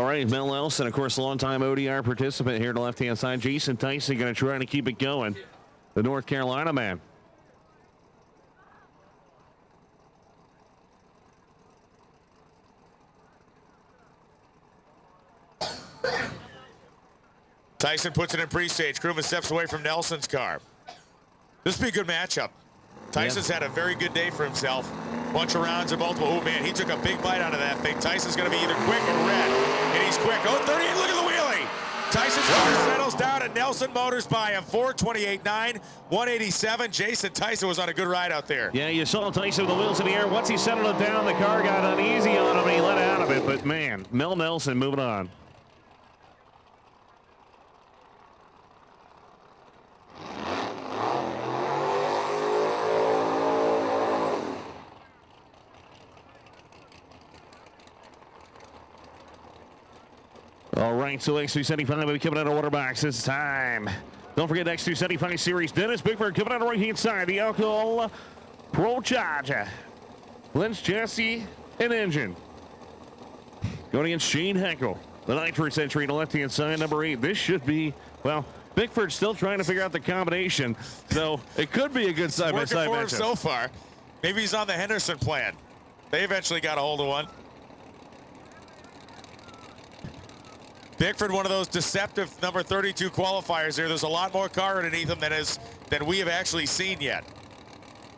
All right, Mel Nelson, of course, longtime ODR participant here to the left-hand side. Jason Tyson going to try to keep it going. The North Carolina man. Tyson puts it in pre-stage. Crewman steps away from Nelson's car. This will be a good matchup. Tyson's had a very good day for himself. Bunch of rounds of multiple. Oh, man, he took a big bite out of that thing. Tyson's going to be either quick or red. And he's quick. Oh, 38, look at the wheelie. Tyson's car settles down at Nelson Motors by him. 428.9, 187. Jason Tyson was on a good ride out there. Yeah, you saw Tyson with the wheels in the air. Once he settled it down, the car got uneasy on him, and he let out of it. But, man, Mel Nelson moving on. All right, so X275 will be coming out of water box this time. Don't forget X275 Series. Dennis Bickford coming out of the right-hand side. The alcohol Pro Charger. Lens chassis and engine. Going against Shane Heckel. The nitrous entry on the left-hand side, number 8. This should be, well, Bickford's still trying to figure out the combination, so it could be a good side-by-side Working for him matchup. so far. Maybe he's on the Henderson plan. They eventually got a hold of one. Bickford, one of those deceptive number 32 qualifiers here. There's a lot more car underneath him than we have actually seen yet.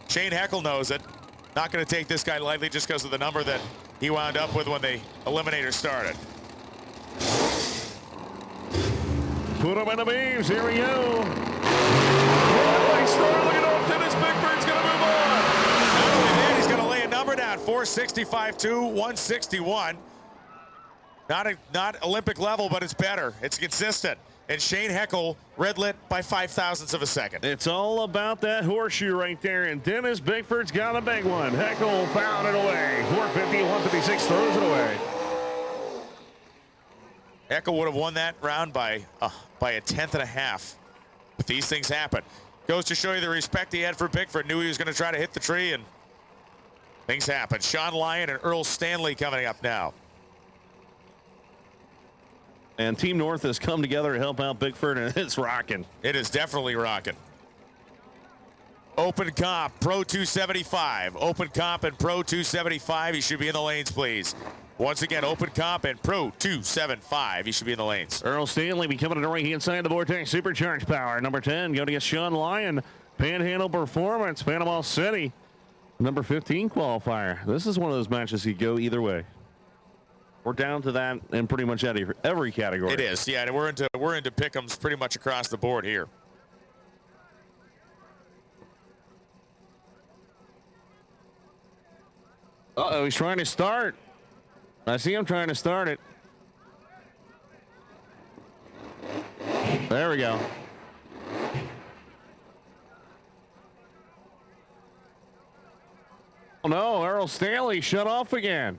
Shane Heckel knows it. Not going to take this guy lightly just because of the number that he wound up with when the Eliminator started. Put him in the beams. Here we go. Look at old Dennis Bickford's going to move on. Not only that, he's going to lay a number down. 465.2, 161. Not Olympic level, but it's better. It's consistent. And Shane Heckel red lit by 0.005 of a second. It's all about that horseshoe right there, and Dennis Bickford's got a big one. Heckel found it away. 450, 156, throws it away. Heckel would have won that round by 1/10.5. But these things happen. Goes to show you the respect he had for Bickford. Knew he was going to try to hit the tree, and things happen. Sean Lyon and Earl Stanley coming up now. And Team North has come together to help out Bickford, and it's rocking. It is definitely rocking. Open comp, Pro 275. Open comp and Pro 275. You should be in the lanes, please. Once again, open comp and Pro 275. You should be in the lanes. Earl Stanley be coming to the right-hand side of the Vortex Supercharged Power. Number 10, going against Sean Lyon. Panhandle Performance, Panama City. Number 15 qualifier. This is one of those matches you go either way. We're down to that in pretty much every category. It is, yeah. And we're into pick'ems pretty much across the board here. Uh-oh, he's trying to start. I see him trying to start it. There we go. Oh no, Earl Stanley shut off again.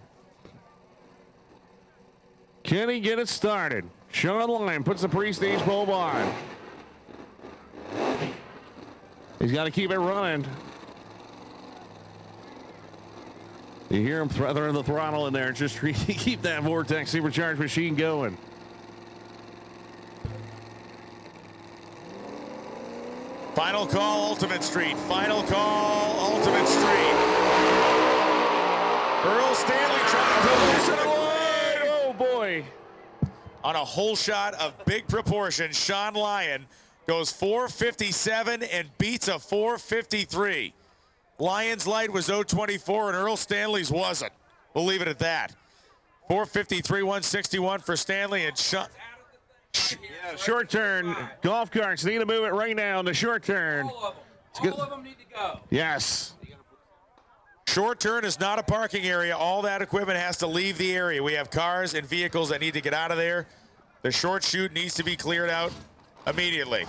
Can he get it started? Sean Lyon puts the pre-stage bulb on. He's got to keep it running. You hear him throwing the throttle in there, just to keep that Vortex Supercharged machine going. Final call, Ultimate Street. Final call, Ultimate Street. Earl Stanley trying to pull this in a line. Oh boy. on a hole shot of big proportion. Sean Lyon goes 457 and beats a 453. Lyon's light was 024 and Earl Stanley's wasn't. We'll leave it at that. 453, 161 for Stanley and Sean. Yeah, short turn. Golf carts need to move it right now in the short turn. All of them need to go. Yes. Short turn is not a parking area. All that equipment has to leave the area. We have cars and vehicles that need to get out of there. The short chute needs to be cleared out immediately.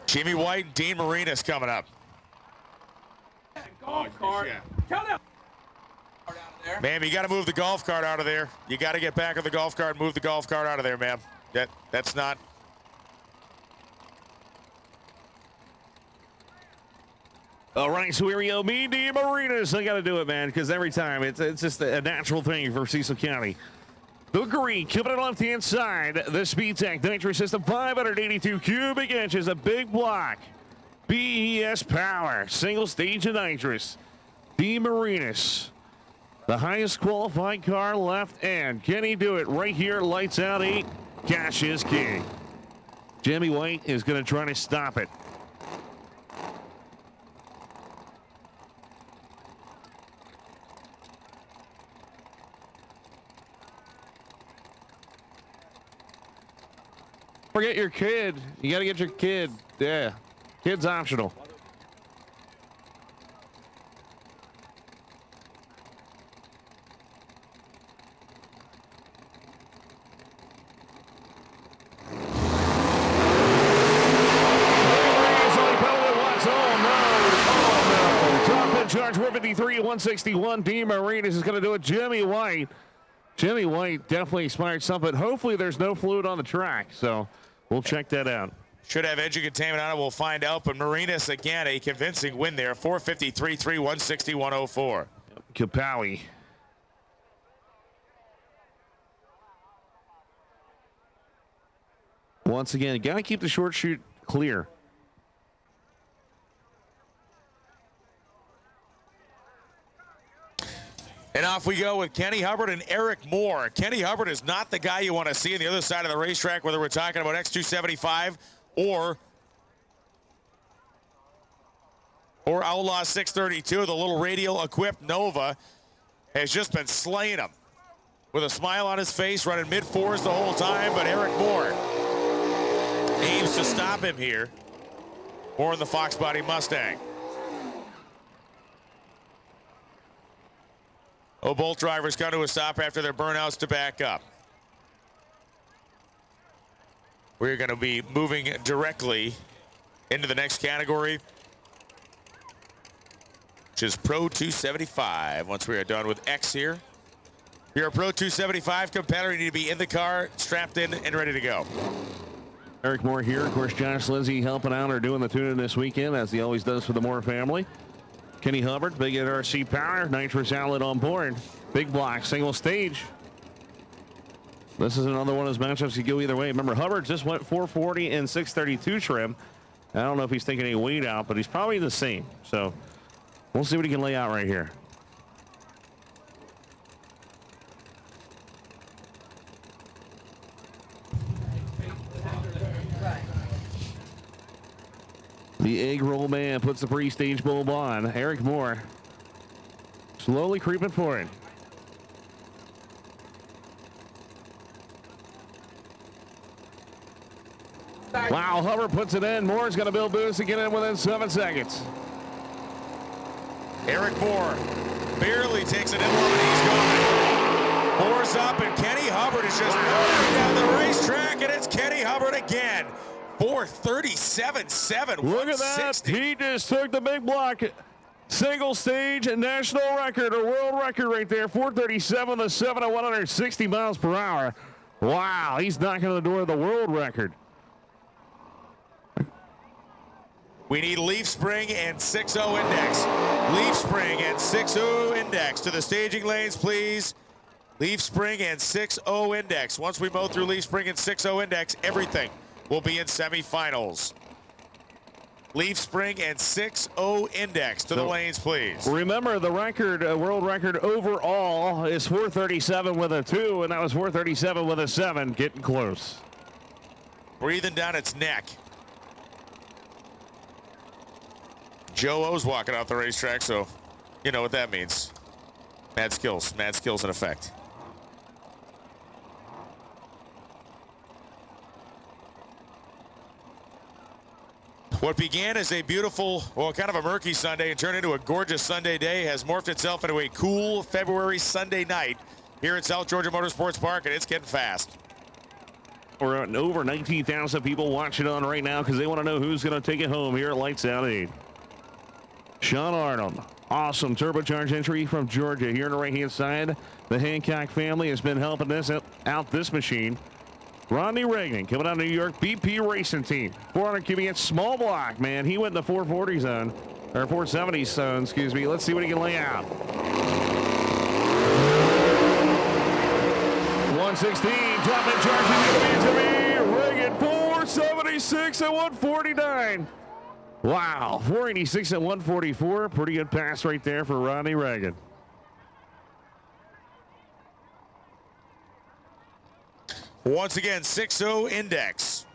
Jimmy White and Dean Marinas coming up. Golf cart. Tell them. Ma'am, you got to move the golf cart out of there. You got to get back on the golf cart and move the golf cart out of there, ma'am. That's not. All right, so here we go. Me, Dean Marinas. I got to do it, man, because every time it's just a natural thing for Cecil County. The green, coming on the left-hand side. The Speed Tech nitrous system, 582 cubic inches, a big block. BES power, single stage of nitrous. D. Marinas, the highest qualified car left end. Can he do it right here? Lights out 8. Cash is king. Jimmy White is going to try to stop it. Forget your kid. You got to get your kid. Yeah. Kid's optional. Charge 453 161. Dean Marinas is going to do it. Jimmy White definitely expired something. Hopefully there's no fluid on the track, so we'll check that out. Should have engine containment on it. We'll find out. But Marinas, again, a convincing win there. 453, 3, 160, 104. Kapowie. Once again, got to keep the short chute clear. And off we go with Kenny Hubbard and Eric Moore. Kenny Hubbard is not the guy you want to see on the other side of the racetrack, whether we're talking about X275 or Outlaw 632. The little radial-equipped Nova has just been slaying him with a smile on his face, running mid-fours the whole time. But Eric Moore aims to stop him here. Moore in the Fox Body Mustang. Both drivers come to a stop after their burnouts to back up. We're going to be moving directly into the next category, which is Pro 275. Once we are done with X here. If you're a Pro 275 competitor, you need to be in the car, strapped in, and ready to go. Eric Moore here. Of course, Josh Lindsay helping out or doing the tuning this weekend, as he always does for the Moore family. Kenny Hubbard, big NRC power, nitrous outlet on board. Big block, single stage. This is another one of those matchups you go either way. Remember, Hubbard just went 440 and 632 trim. I don't know if he's taking any weight out, but he's probably the same. So we'll see what he can lay out right here. The egg roll man puts the pre-stage bulb on. Eric Moore slowly creeping forward. Wow, Hubbard puts it in. Moore's going to build boost and get in within 7 seconds. Eric Moore barely takes it in low and he's gone. Moore's up and Kenny Hubbard is just rolling down the racetrack, and it's Kenny Hubbard again. 437.7. Look at that. He just took the big block. Single stage national record or world record right there. 437 the 7 at 160 miles per hour. Wow, he's knocking on the door of the world record. We need leaf spring and 6.0 index. Leaf spring and 6.0 index to the staging lanes, please. Leaf Spring and 6-0 Index. Once we mow through Leaf Spring and 6-0 Index, everything will be in semifinals. Leaf Spring and 6-0 Index to the lanes, please. Remember, the record, world record overall is 437 with a 2, and that was 437 with a 7. Getting close. Breathing down its neck. Joe O's walking out the racetrack, so you know what that means. Mad skills in effect. What began as a beautiful, well, kind of a murky Sunday and turned into a gorgeous Sunday day has morphed itself into a cool February Sunday night here at South Georgia Motorsports Park, and it's getting fast. We're at over 19,000 people watching on right now because they want to know who's going to take it home here at Lights Out 8. Sean Arnold, awesome turbocharged entry from Georgia here on the right-hand side. The Hancock family has been helping out this machine. Rodney Reagan coming out of New York, BP Racing Team. 400 cubic small block, man. He went in the 440 zone, or 470 zone, excuse me. Let's see what he can lay out. 116, top and charging, Reagan 476 at 149. Wow, 486 at 144. Pretty good pass right there for Rodney Reagan. Once again, 6-0 Index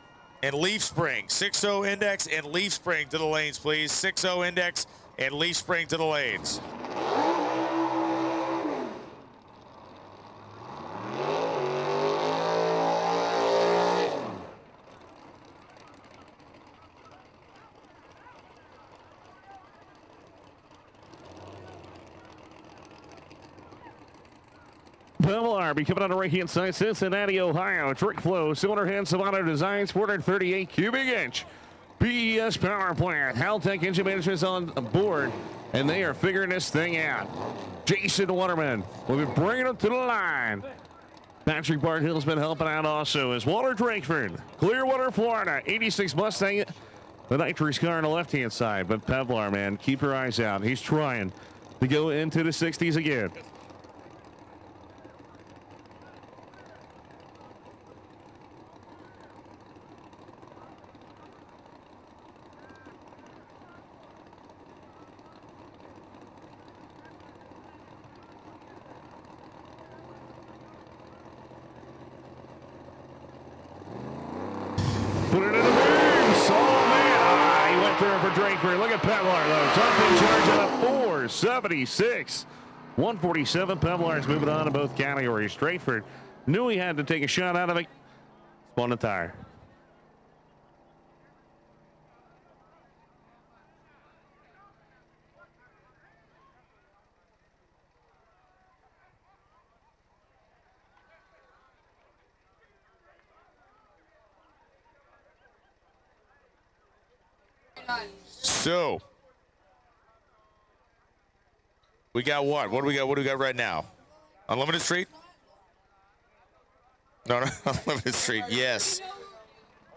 and Leaf Spring. 6-0 Index and Leaf Spring to the lanes, please. 6-0 Index and Leaf Spring to the lanes. Pavel Arby coming on the right-hand side, Cincinnati, Ohio. Trick flow, cylinder head, Savannah Designs, 438 cubic inch. PES power plant. Haltech engine management's on board, and they are figuring this thing out. Jason Waterman will be bringing it to the line. Patrick Barthill's been helping out also as Walter Drakeford, Clearwater, Florida. 86 Mustang, the nitrous car on the left-hand side. But Pevlar, man, keep your eyes out. He's trying to go into the 60s again. Put it in the booms. Oh, man. He went through for Drakeford. Look at Pevlar, though. Top in charge at 476. 147. Pevlar's moving on in both categories. Drakeford knew he had to take a shot out of it. Spun the tire. So we got what? What do we got? What do we got right now? Unlimited Street? No, Unlimited Street. Yes.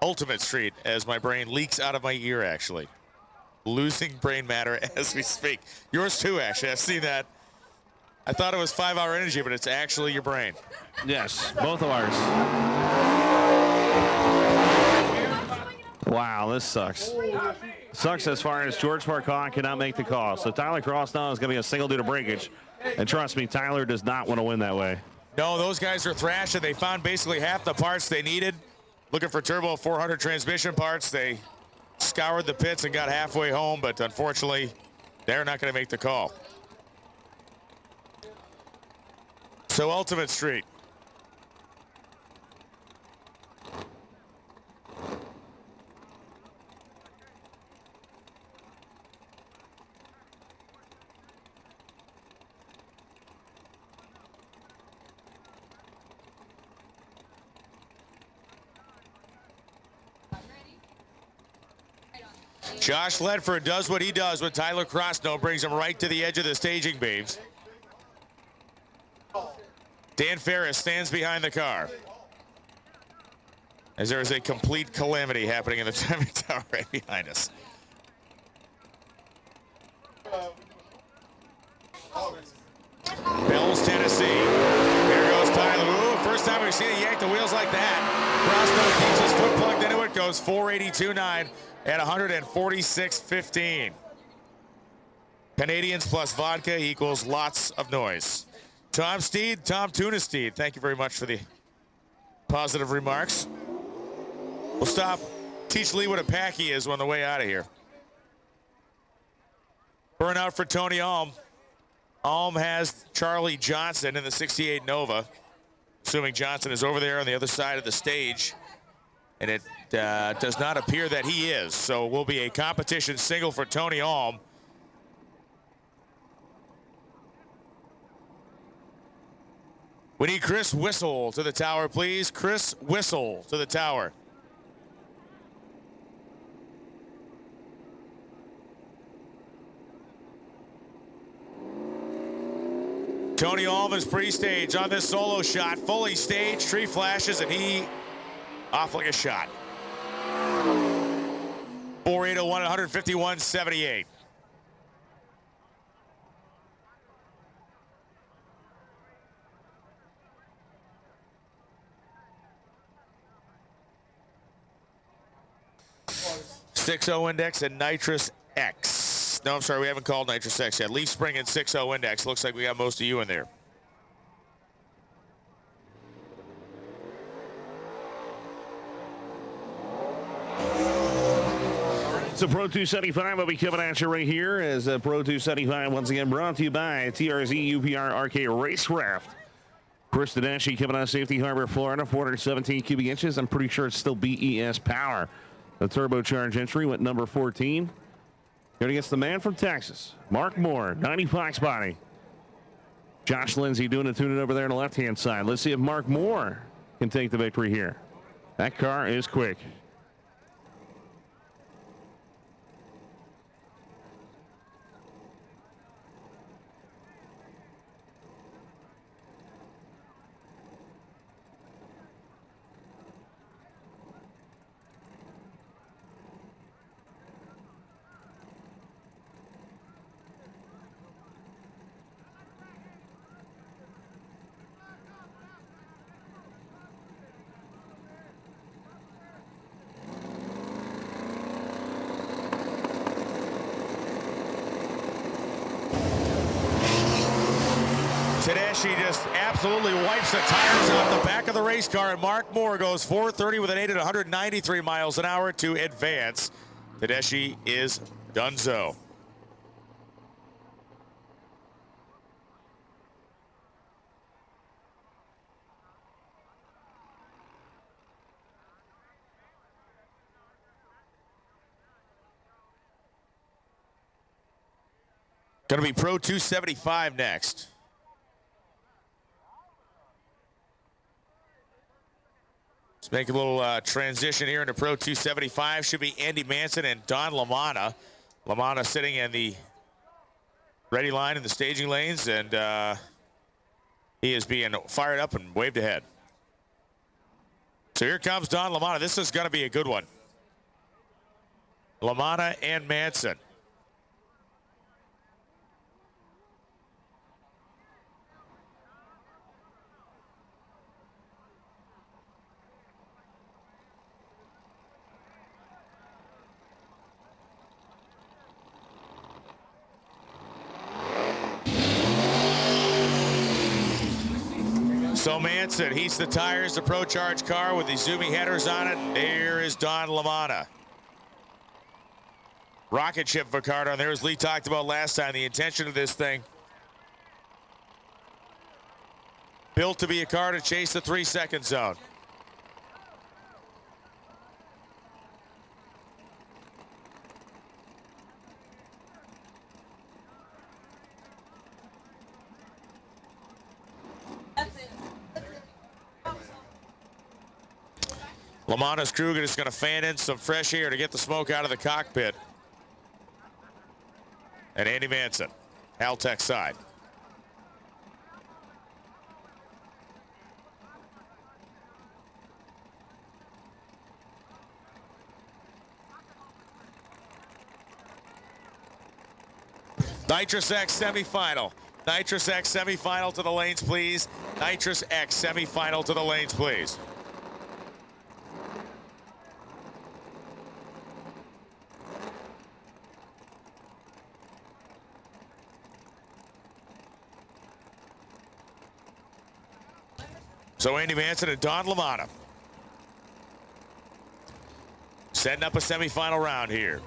Ultimate Street, as my brain leaks out of my ear, actually. Losing brain matter as we speak. Yours too, actually. I've seen that. I thought it was 5-hour energy, but it's actually your brain. Yes, both of ours. Wow, this sucks. Sucks as far as George Farquhar cannot make the call. So Tyler Cross now is going to be a single due to breakage. And trust me, Tyler does not want to win that way. No, those guys are thrashing. They found basically half the parts they needed. Looking for Turbo 400 transmission parts. They scoured the pits and got halfway home, but unfortunately, they're not going to make the call. So Ultimate Street. Josh Ledford does what he does with Tyler Krosno, brings him right to the edge of the staging beams. Dan Ferris stands behind the car as there is a complete calamity happening in the timing tower right behind us. Bells, Tennessee. There goes seen it yank the wheels like that. Roscoe keeps his foot plugged into it, goes 482.9 at 146.15. Canadians plus vodka equals lots of noise. Tom Tunesteed, thank you very much for the positive remarks. We'll stop. Teach Lee what a pack he is on the way out of here. Burnout for Tony Alm. Alm has Charlie Johnson in the 68 Nova. Assuming Johnson is over there on the other side of the stage. And it does not appear that he is. So it will be a competition single for Tony Alm. We need Chris Whistle to the tower, please. Chris Whistle to the tower. Tony Alm is pre-staged on this solo shot. Fully staged, tree flashes, and he off like a shot. 4.801 at 151.78. .60 index and Nitrous X. No, I'm sorry, we haven't called Nitrous X yet. Leaf Spring and 60 index. Looks like we got most of you in there. So Pro 275 will be coming at you right here as Pro 275 once again brought to you by TRZ UPR RK Racecraft. Chris Tedeschi coming out of Safety Harbor, Florida, 417 cubic inches. I'm pretty sure it's still BES power. The turbocharged entry went number 14. Going against the man from Texas, Mark Moore, 90 Fox body. Josh Lindsay doing the tuning over there on the left-hand side. Let's see if Mark Moore can take the victory here. That car is quick. Tedeschi just absolutely wipes the tires off the back of the race car, and Mark Moore goes 430 with an 8 at 193 miles an hour to advance. Tedeschi is donezo. Going to be Pro 275 next. Let's make a little transition here into Pro 275. Should be Andy Manson and Don LaManna. LaManna sitting in the ready line in the staging lanes, and he is being fired up and waved ahead. So here comes Don LaManna. This is going to be a good one. LaManna and Manson. So Manson heats the tires, the Pro Charge car with the zoomy headers on it. And there is Don LaManna. Rocket ship Vicardo on there, as Lee talked about last time. The intention of this thing, built to be a car to chase the 3-second zone. LaManna's crew is going to fan in some fresh air to get the smoke out of the cockpit. And Andy Manson, Haltech side. Nitrous X semifinal. Nitrous X semifinal to the lanes, please. Nitrous X semifinal to the lanes, please. So Andy Manson and Don LaMotta setting up a semifinal round here.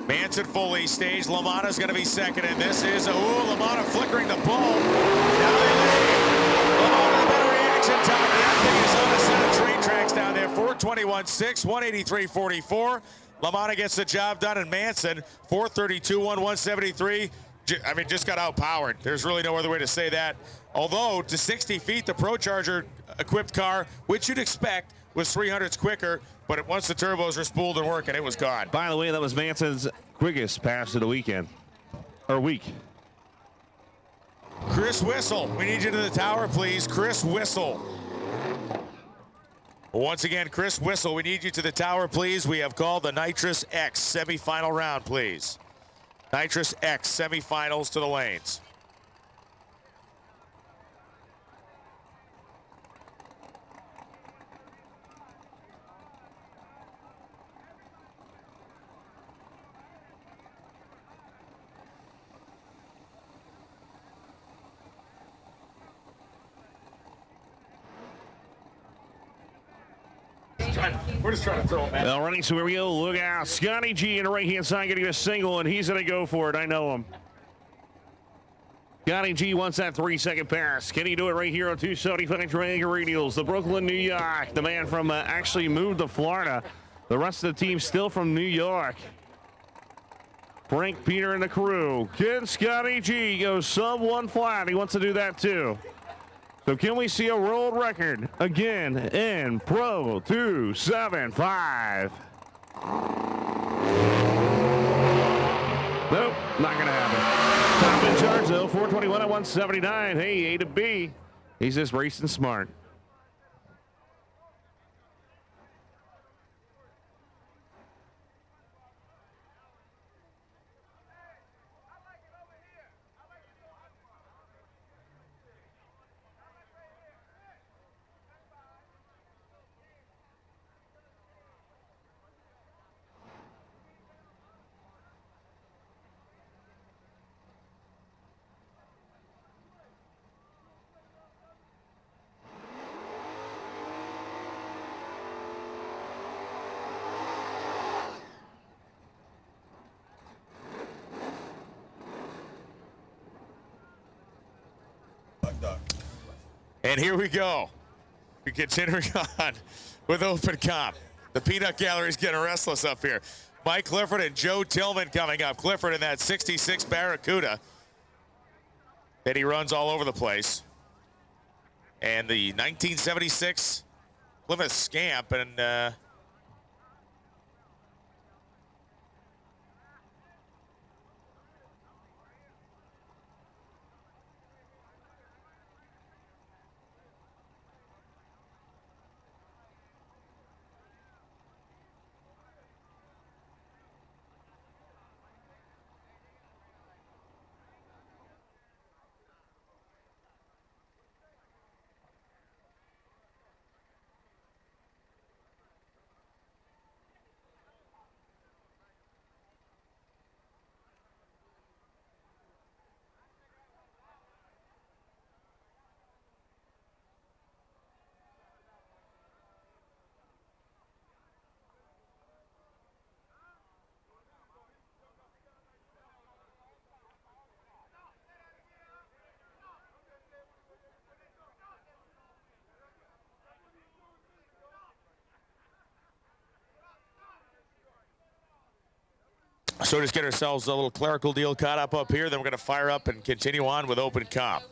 Manson fully staged. LaMotta's going to be second, and this is, LaMotta flickering the ball. Now they lead. LaMotta, the better reaction time. That thing is on a set of train tracks down there. 421.6, 183.44. LaMotta gets the job done, and Manson, 432, 173. I mean, just got outpowered. There's really no other way to say that. Although, to 60 feet, the ProCharger-equipped car, which you'd expect, was 300s quicker, but once the turbos were spooled and working, it was gone. By the way, that was Manson's quickest pass of the weekend. Or week. Chris Whistle, we need you to the tower, please. Chris Whistle. Once again, Chris Whistle, we need you to the tower, please. We have called the Nitrous X semifinal round, please. Nitrous X semifinals to the lanes. We're just trying to throw him at. Well, running, so here we go. Look out. Scotty G in the right-hand side getting a single, and he's going to go for it. I know him. Scotty G wants that 3-second pass. Can he do it right here on 275 Triangle Radials? The Brooklyn, New York. The man from actually moved to Florida. The rest of the team still from New York. Frank Peter and the crew. Can Scotty G go sub 1 flat? He wants to do that too. So can we see a world record again in Pro 275? Nope, not going to happen. Top in charge, though, 421 at 179. Hey, A to B. He's just racing smart. And here we go. We're continuing on with Open Comp. The peanut gallery's getting restless up here. Mike Clifford and Joe Tillman coming up. Clifford in that 66 Barracuda that he runs all over the place. And the 1976 Plymouth Scamp. And so just get ourselves a little clerical deal caught up here. Then we're going to fire up and continue on with Open Comp.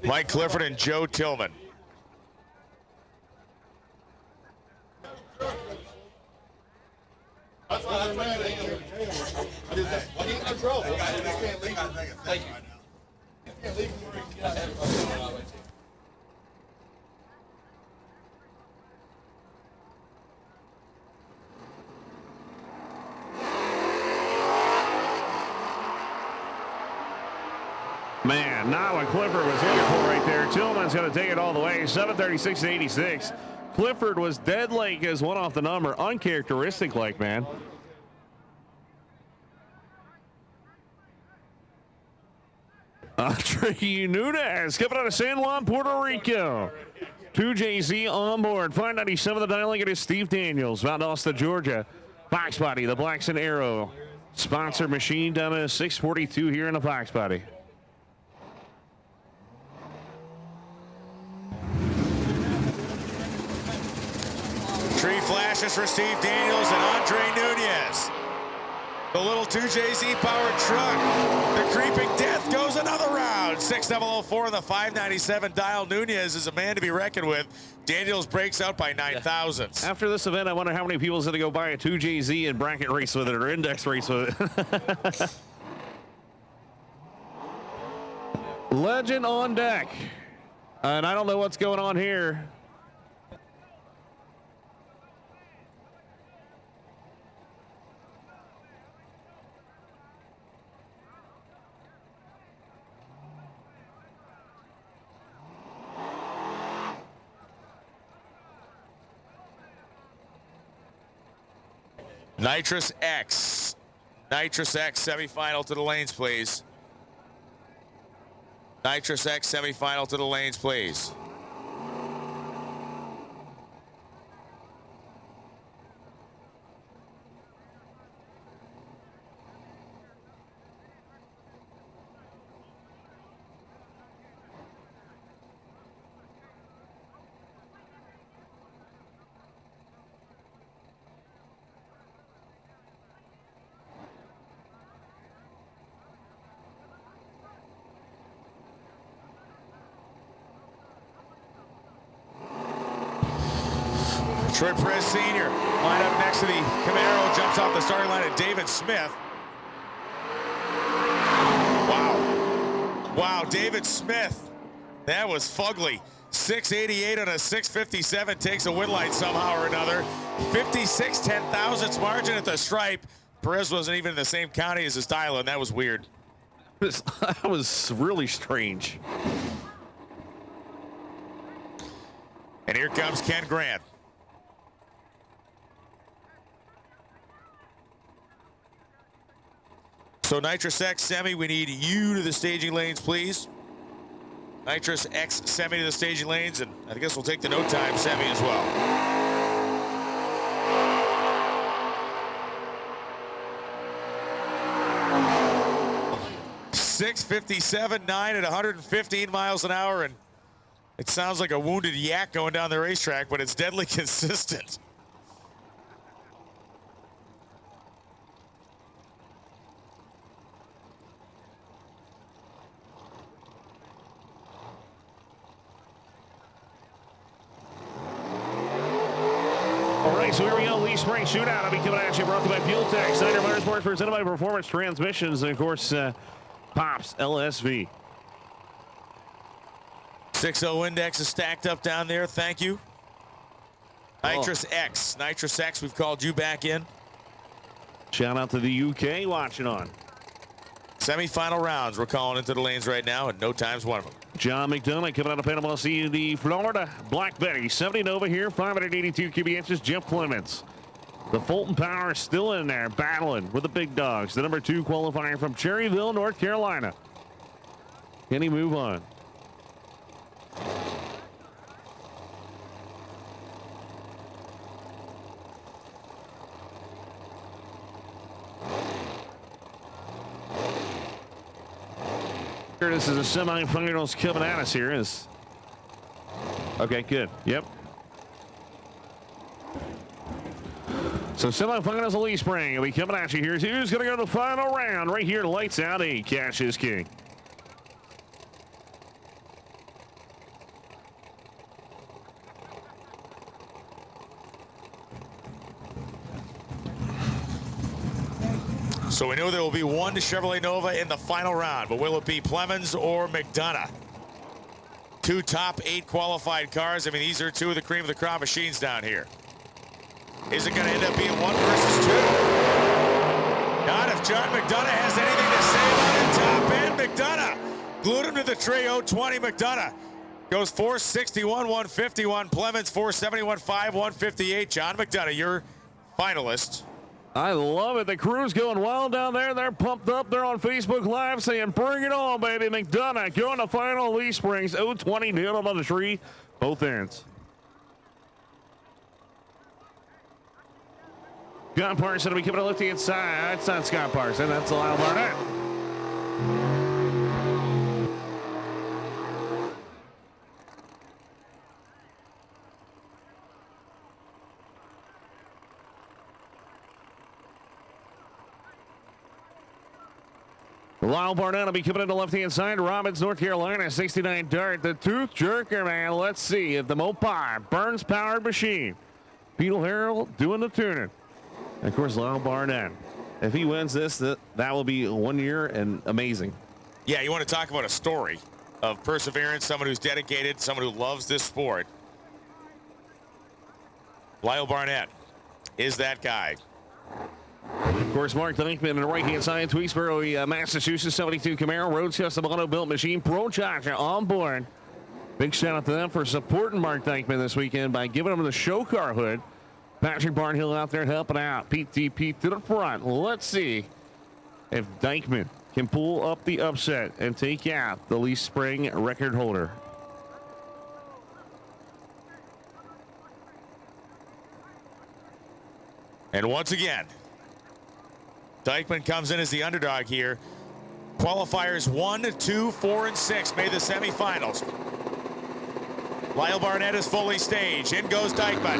Mike Clifford and Joe Tillman. That's why I'm mad at you. I did that. Well, he's in trouble. Thank you. You can't leave him where he got. Man, not what Clifford was looking for right there. Tillman's going to take it all the way. 736 to 86. Clifford was dead late as one off the number. Uncharacteristic like, man. Andre Nunez coming out of San Juan, Puerto Rico. 2JZ on board. 597 the dialing. It is Steve Daniels, Valdosta, Georgia. Fox Body, the Blackson Arrow. Sponsor machine down to 642 here in the Fox Body. Tree flashes for Steve Daniels and Andre Nunez. The little 2JZ powered truck. The creeping death goes another round. 6004 on the 597 dial. Nunez is a man to be reckoned with. Daniels breaks out by 9 thousandths. After this event, I wonder how many people's going to go buy a 2JZ and bracket race with it or index race with it. Legend on deck. And I don't know what's going on here. Nitrous X. Nitrous X semifinal to the lanes, please. Nitrous X semifinal to the lanes, please. Troy Perez Sr. line up next to the Camaro, jumps off the starting line at David Smith. Wow. Wow, David Smith. That was fugly. 688 on a 657, takes a win line somehow or another. 56 10,000ths margin at the stripe. Perez wasn't even in the same county as his dial, and that was weird. That was really strange. And here comes Ken Grant. So Nitrous X semi, we need you to the staging lanes, please. Nitrous X semi to the staging lanes, and I guess we'll take the no time semi as well. .657.9 at 115 miles an hour, and it sounds like a wounded yak going down the racetrack, but it's deadly consistent. So here we go, Lee Spring Shootout. I'll be coming at you, brought to you by Fuel Tech, Snyder Motorsports, presented by Performance Transmissions, and of course, Pops LSV. 6.0 index is stacked up down there. Thank you. Nitrous X. Nitrous X, we've called you back in. Shout out to the UK watching on. Semi-final rounds. We're calling into the lanes right now, and no time's one of them. John McDonough coming out of Panama City, Florida. Black Betty, 70 Nova here, 582 cubic inches. Jeff Clements. The Fulton Power still in there, battling with the big dogs. The number 2 qualifying from Cherryville, North Carolina. Can he move on? This is a semi-finals coming at us here. Okay, good. Yep. So semi-finals of Lee Spring will be coming at you here. Who's going to go to the final round right here? Lights out. Cash is king. So we know there will be one Chevrolet Nova in the final round, but will it be Plemons or McDonough? 2 top 8 qualified cars. I mean, these are 2 of the cream of the crop machines down here. Is it going to end up being 1 versus 2? Not if John McDonough has anything to say about it. Top end, McDonough. Glued him to the tree, 020 McDonough. Goes 461, 151. Plemons, 471, 5, 158. John McDonough, your finalist. I love it. The crew's going wild down there. They're pumped up. They're on Facebook Live saying, bring it on, baby. McDonough going to final Lee Springs. 020 nailed on the tree. Both ends. Scott Parson will be coming to left hand side. That's not Scott Parson. That's Lyle Barnett. Lyle Barnett will be coming in the left-hand side. Robbins, North Carolina, 69 Dart. The tooth jerker, man. Let's see if the Mopar Burns-powered machine. Beetle Harrell doing the tuning. And of course, Lyle Barnett. If he wins this, that will be 1 year and amazing. Yeah, you want to talk about a story of perseverance, someone who's dedicated, someone who loves this sport. Lyle Barnett is that guy. Of course, Mark Dykman on the right-hand side, Tweetsboro, Massachusetts, 72 Camaro, Rhodes Custom Auto-Built Machine, Pro Charger on board. Big shout-out to them for supporting Mark Dykman this weekend by giving him the show car hood. Patrick Barnhill out there helping out. PTP to the front. Let's see if Dykman can pull up the upset and take out the Lee Spring record holder. And once again, Dykman comes in as the underdog here. Qualifiers 1, 2, 4, and 6 made the semifinals. Lyle Barnett is fully staged. In goes Dykman.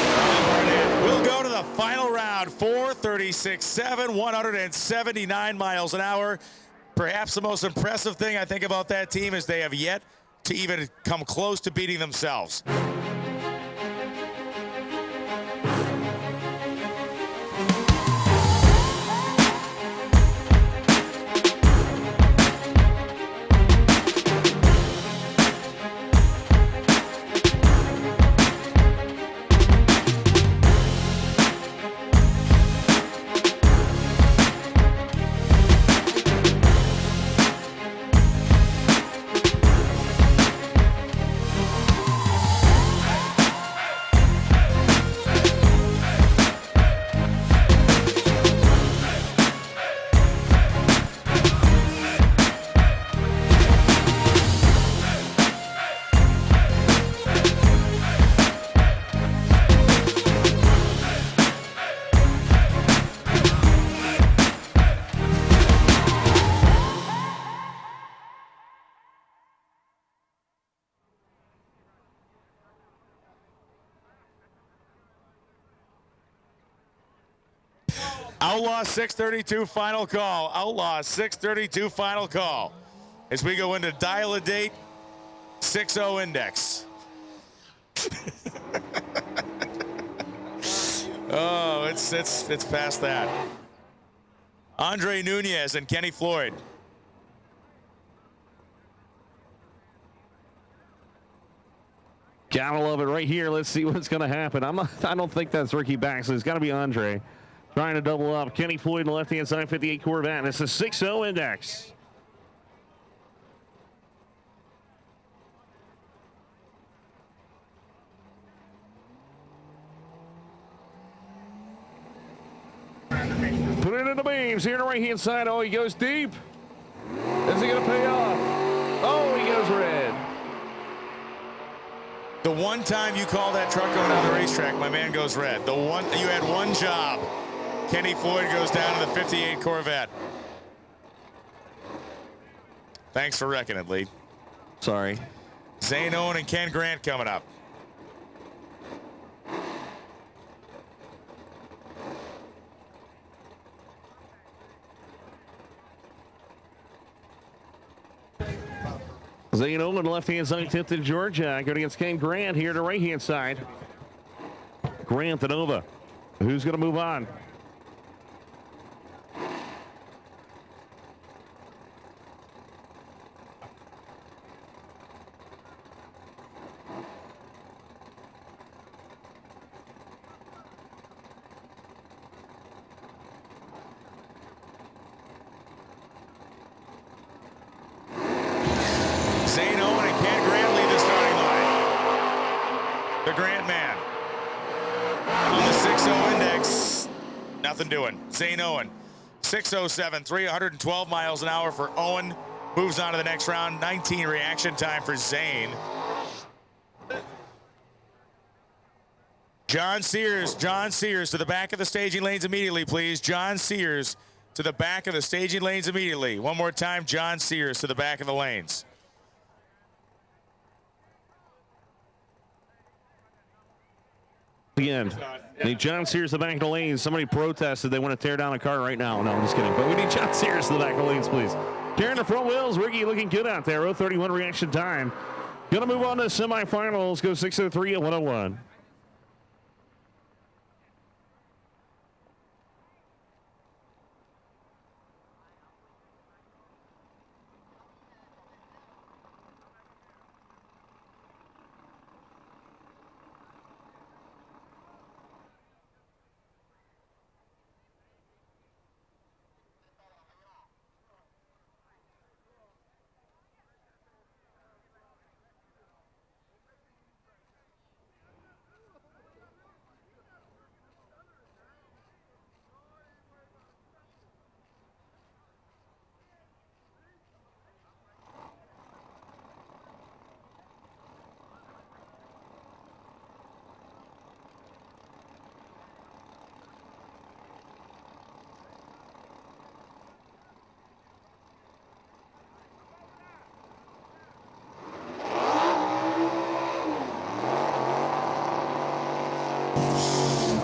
Lyle Barnett will go to the final round. 4:36.7, 179 miles an hour. Perhaps the most impressive thing I think about that team is they have yet to even come close to beating themselves. Outlaw 632 final call. Outlaw 632 final call. As we go into dial a date 6-0 index. Oh, it's past that. Andre Nunez and Kenny Floyd. Gotta love it right here. Let's see what's going to happen. I don't think that's Ricky Baxley. It's got to be Andre. Trying to double up. Kenny Floyd on the left-hand side, 58 Corvette. It's a 6-0 index. Put it in the beams here on the right-hand side. Oh, he goes deep. Is he going to pay off? Oh, he goes red. The one time you call that truck going down the racetrack, my man goes red. The one you had one job. Kenny Floyd goes down to the 58 Corvette. Thanks for wrecking it, Lee. Sorry. Zane Owen and Ken Grant coming up. Zane Owen on the left-hand side, 10th to Georgia. Going against Ken Grant here to right-hand side. Grant and Nova. Who's going to move on? Zane Owen and Ken Grant lead the starting line. The Grant man. On the 6-0 index, nothing doing. Zane Owen, 6:07, 312 miles an hour for Owen. Moves on to the next round. 19 reaction time for Zane. John Sears to the back of the staging lanes immediately, please. John Sears to the back of the staging lanes immediately. One more time, John Sears to the back of the lanes. Again, need John Sears to the back of the lanes. Somebody protested they want to tear down a car right now. No, I'm just kidding. But we need John Sears to the back of the lanes, please. Carrying the front wheels. Ricky looking good out there. 0:31 reaction time. Going to move on to the semifinals. Go 6:03 at 1:01.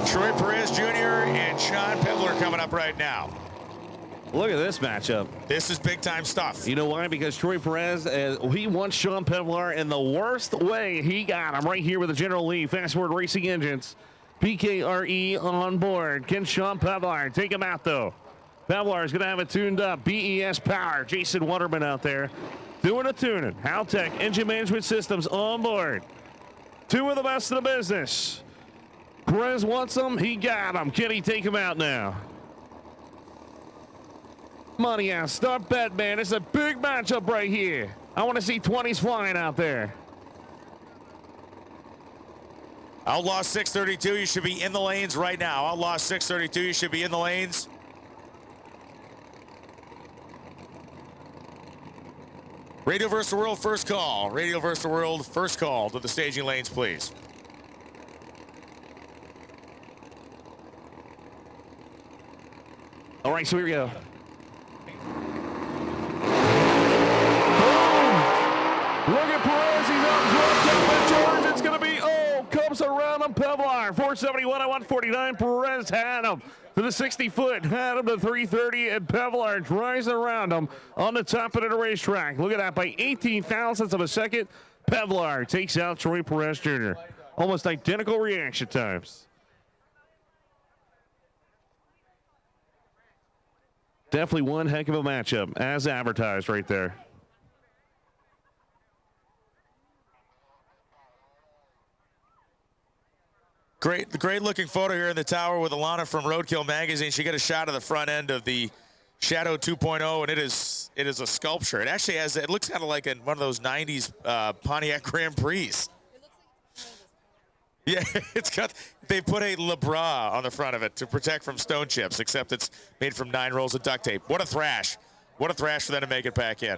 Troy Perez Jr. and Sean Pevler coming up right now. Look at this matchup. This is big time stuff. You know why? Because Troy Perez, he wants Sean Pevlar in the worst way. He got him right here with the General Lee Fast Forward Racing Engines. PKRE on board. Can Sean Pevlar take him out, though? Pevlar is going to have it tuned up. BES Power. Jason Waterman out there doing a tuning. Haltech Engine Management Systems on board. Two of the best in the business. Perez wants him. He got him. Can he take him out now? Money out. Start bet, man. It's a big matchup right here. I want to see 20s flying out there. Outlaw 632, you should be in the lanes right now. Outlaw 632, you should be in the lanes. Radio vs. the World, first call. Radio vs. the World, first call to the staging lanes, please. All right, so here we go. Look at Perez. He's up George. It's going to be, comes around him. Pevlar, 471 at 149. Perez had him to the 60-foot. Had him to 330. And Pevlar drives around him on the top of the racetrack. Look at that. By 18 thousandths of a second, Pevlar takes out Troy Perez Jr. Almost identical reaction times. Definitely one heck of a matchup, as advertised right there. Great looking photo here in the tower with Alana from Roadkill Magazine. She got a shot of the front end of the Shadow 2.0, and it is a sculpture. It actually has, it looks kind of like in one of those 90s Pontiac Grand Prix. Yeah, it's got, they put a LeBra on the front of it to protect from stone chips, except it's made from 9 rolls of duct tape. What a thrash. What a thrash for them to make it back in.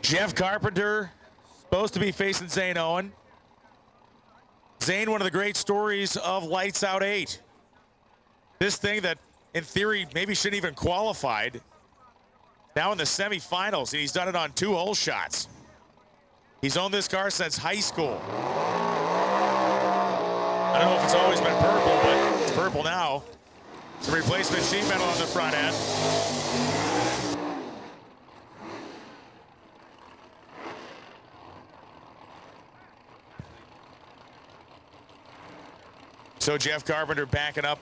Jeff Carpenter supposed to be facing Zane Owen. Zane, one of the great stories of Lights Out 8. This thing that, in theory, maybe shouldn't even qualified. Now in the semifinals, and he's done it on 2 hole shots. He's owned this car since high school. I don't know if it's always been purple, but it's purple now. It's a replacement sheet metal on the front end. So Jeff Carpenter backing up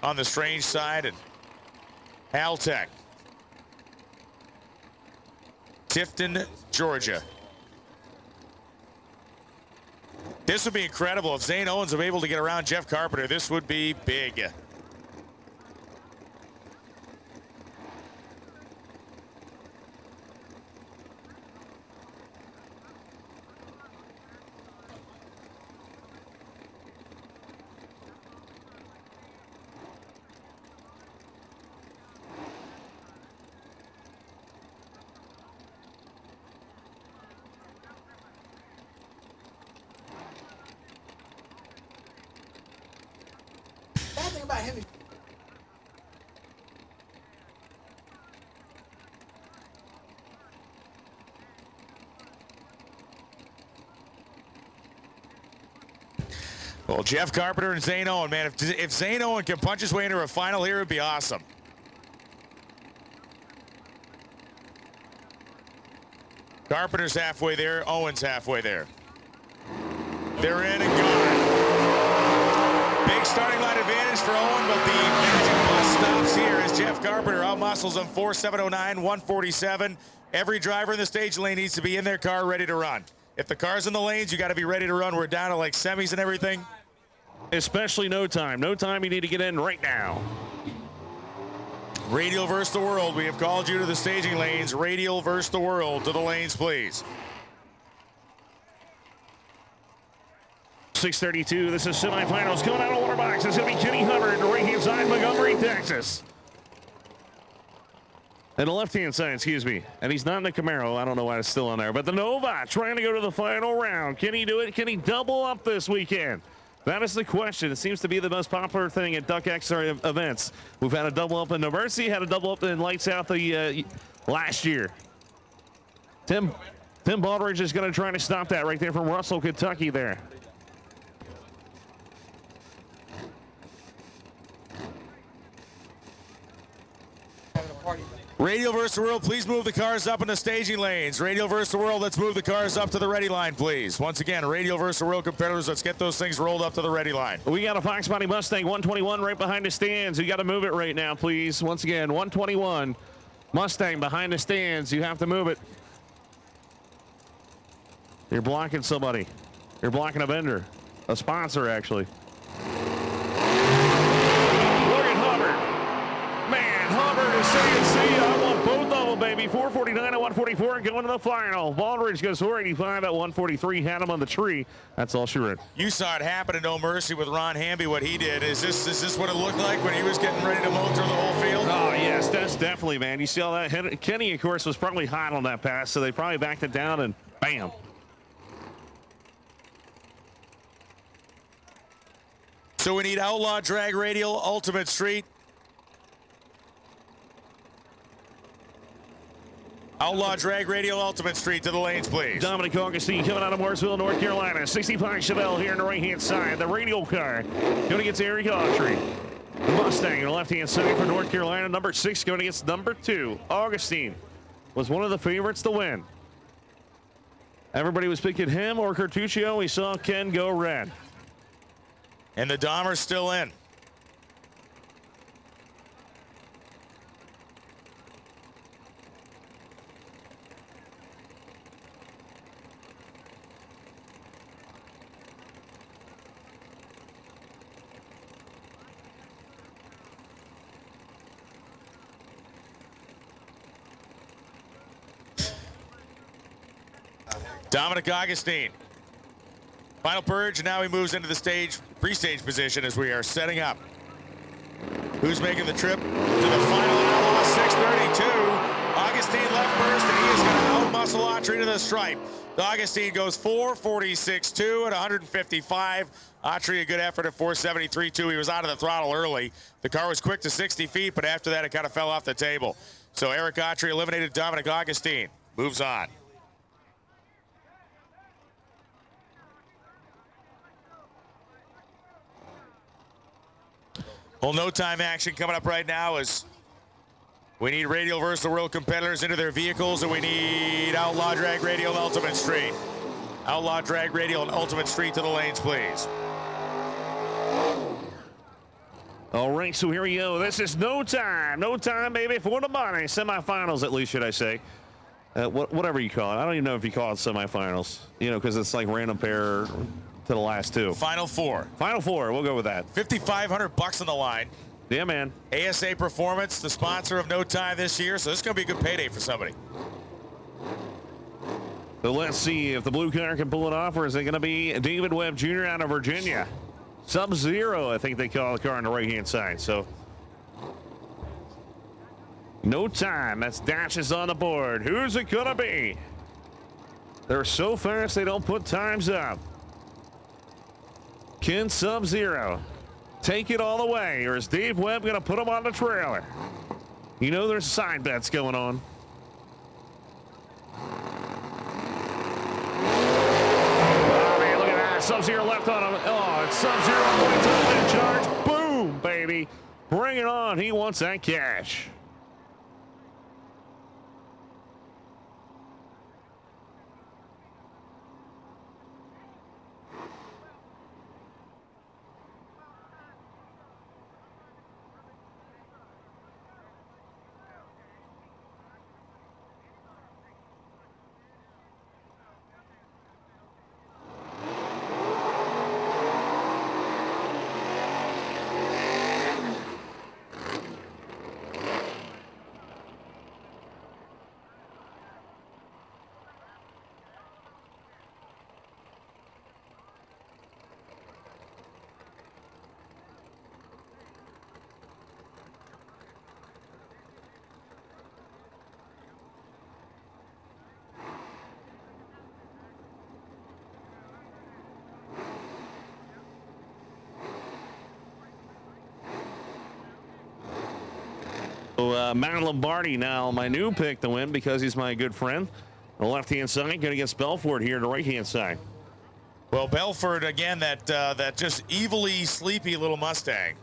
on the strange side, and Haltech, Tifton, Georgia. This would be incredible if Zane Owens were able to get around Jeff Carpenter. This would be big. Well, Jeff Carpenter and Zane Owen, man, if Zane Owen can punch his way into a final here, it'd be awesome. Carpenter's halfway there, Owen's halfway there. They're in and gone. Big starting line advantage for Owen, but the magic bus stops here as Jeff Carpenter outmuscles him 4.709, 147. Every driver in the stage lane needs to be in their car ready to run. If the car's in the lanes, you got to be ready to run. We're down to like semis and everything. Especially no time. No time, you need to get in right now. Radial versus the world. We have called you to the staging lanes. Radial versus the world. To the lanes, please. 6:32. This is semifinals coming out of water box. It's going to be Kenny Hubbard, right-hand side, Montgomery, Texas. And the left-hand side, excuse me. And he's not in the Camaro. I don't know why it's still on there. But the Nova trying to go to the final round. Can he do it? Can he double up this weekend? That is the question. It seems to be the most popular thing at DuckX events. We've had a double up in No Mercy, had a double up in Lights Out the last year. Tim Baldridge is going to try to stop that right there from Russell, Kentucky there. Radial versus the world, please move the cars up in the staging lanes. Radial versus the world, let's move the cars up to the ready line, please. Once again, Radial versus the world competitors, let's get those things rolled up to the ready line. We got a Fox Body Mustang 121 right behind the stands. You got to move it right now, please. Once again, 121 Mustang behind the stands. You have to move it. You're blocking somebody. You're blocking a vendor, a sponsor, actually. Hubbard is CNC. I want both of them, baby. 449 and 144 and going to the final. Baldridge goes 485 at 143. Had him on the tree. That's all she wrote. You saw it happen in No Mercy with Ron Hamby, what he did. Is this what it looked like when he was getting ready to mow through the whole field? Oh, yes, that's definitely, man. You see all that? Kenny, of course, was probably hot on that pass, so they probably backed it down and bam. So we need Outlaw Drag Radial, Ultimate Street. Outlaw Drag Radial, Ultimate Street to the lanes, please. Dominic Augustine coming out of Mooresville, North Carolina. 65 Chevelle here on the right-hand side. The radial car going against Eric Autry. The Mustang on the left-hand side for North Carolina. Number 6 going against number 2. Augustine was one of the favorites to win. Everybody was picking him or Cartuccio. We saw Ken go red. And the Dahmer's still in. Dominic Augustine. Final purge, and now he moves into the pre-stage position as we are setting up. Who's making the trip to the final Outlaw 632? Augustine left first, and he is Autry to the stripe. Augustine goes 4:46.2 at 155. Autry, a good effort at 4:73.2. He was out of the throttle early. The car was quick to 60 feet, but after that, it kind of fell off the table. So Eric Autry eliminated Dominic Augustine. Moves on. Well, no time action coming up right now as we need Radial versus the World competitors into their vehicles, and we need Outlaw Drag Radial and Ultimate Street. Outlaw Drag Radial and Ultimate Street to the lanes, please. All right, so here we go. This is no time, baby, for the money. Semifinals, at least, should I say. Whatever you call it. I don't even know if you call it semifinals, because it's like random pair to the last two. Final four. Final four, we'll go with that. $5,500 on the line. Yeah, man. ASA Performance, the sponsor of No Time this year, so this is going to be a good payday for somebody. So let's see if the blue car can pull it off, or is it going to be David Webb Jr. out of Virginia? Sub-Zero, I think they call the car on the right-hand side. So no time. That's dashes on the board. Who's it going to be? They're so fast they don't put times up. Can Sub-Zero take it all the way, or is Dave Webb going to put him on the trailer? There's side bets going on. Oh, man, look at that. Sub-Zero left on him. Oh, it's Sub-Zero points up in charge. Boom, baby. Bring it on. He wants that cash. Matt Lombardi now my new pick to win because he's my good friend. On the left-hand side, going against Belford here on the right-hand side. Well, Belford, again, that just evilly sleepy little Mustang.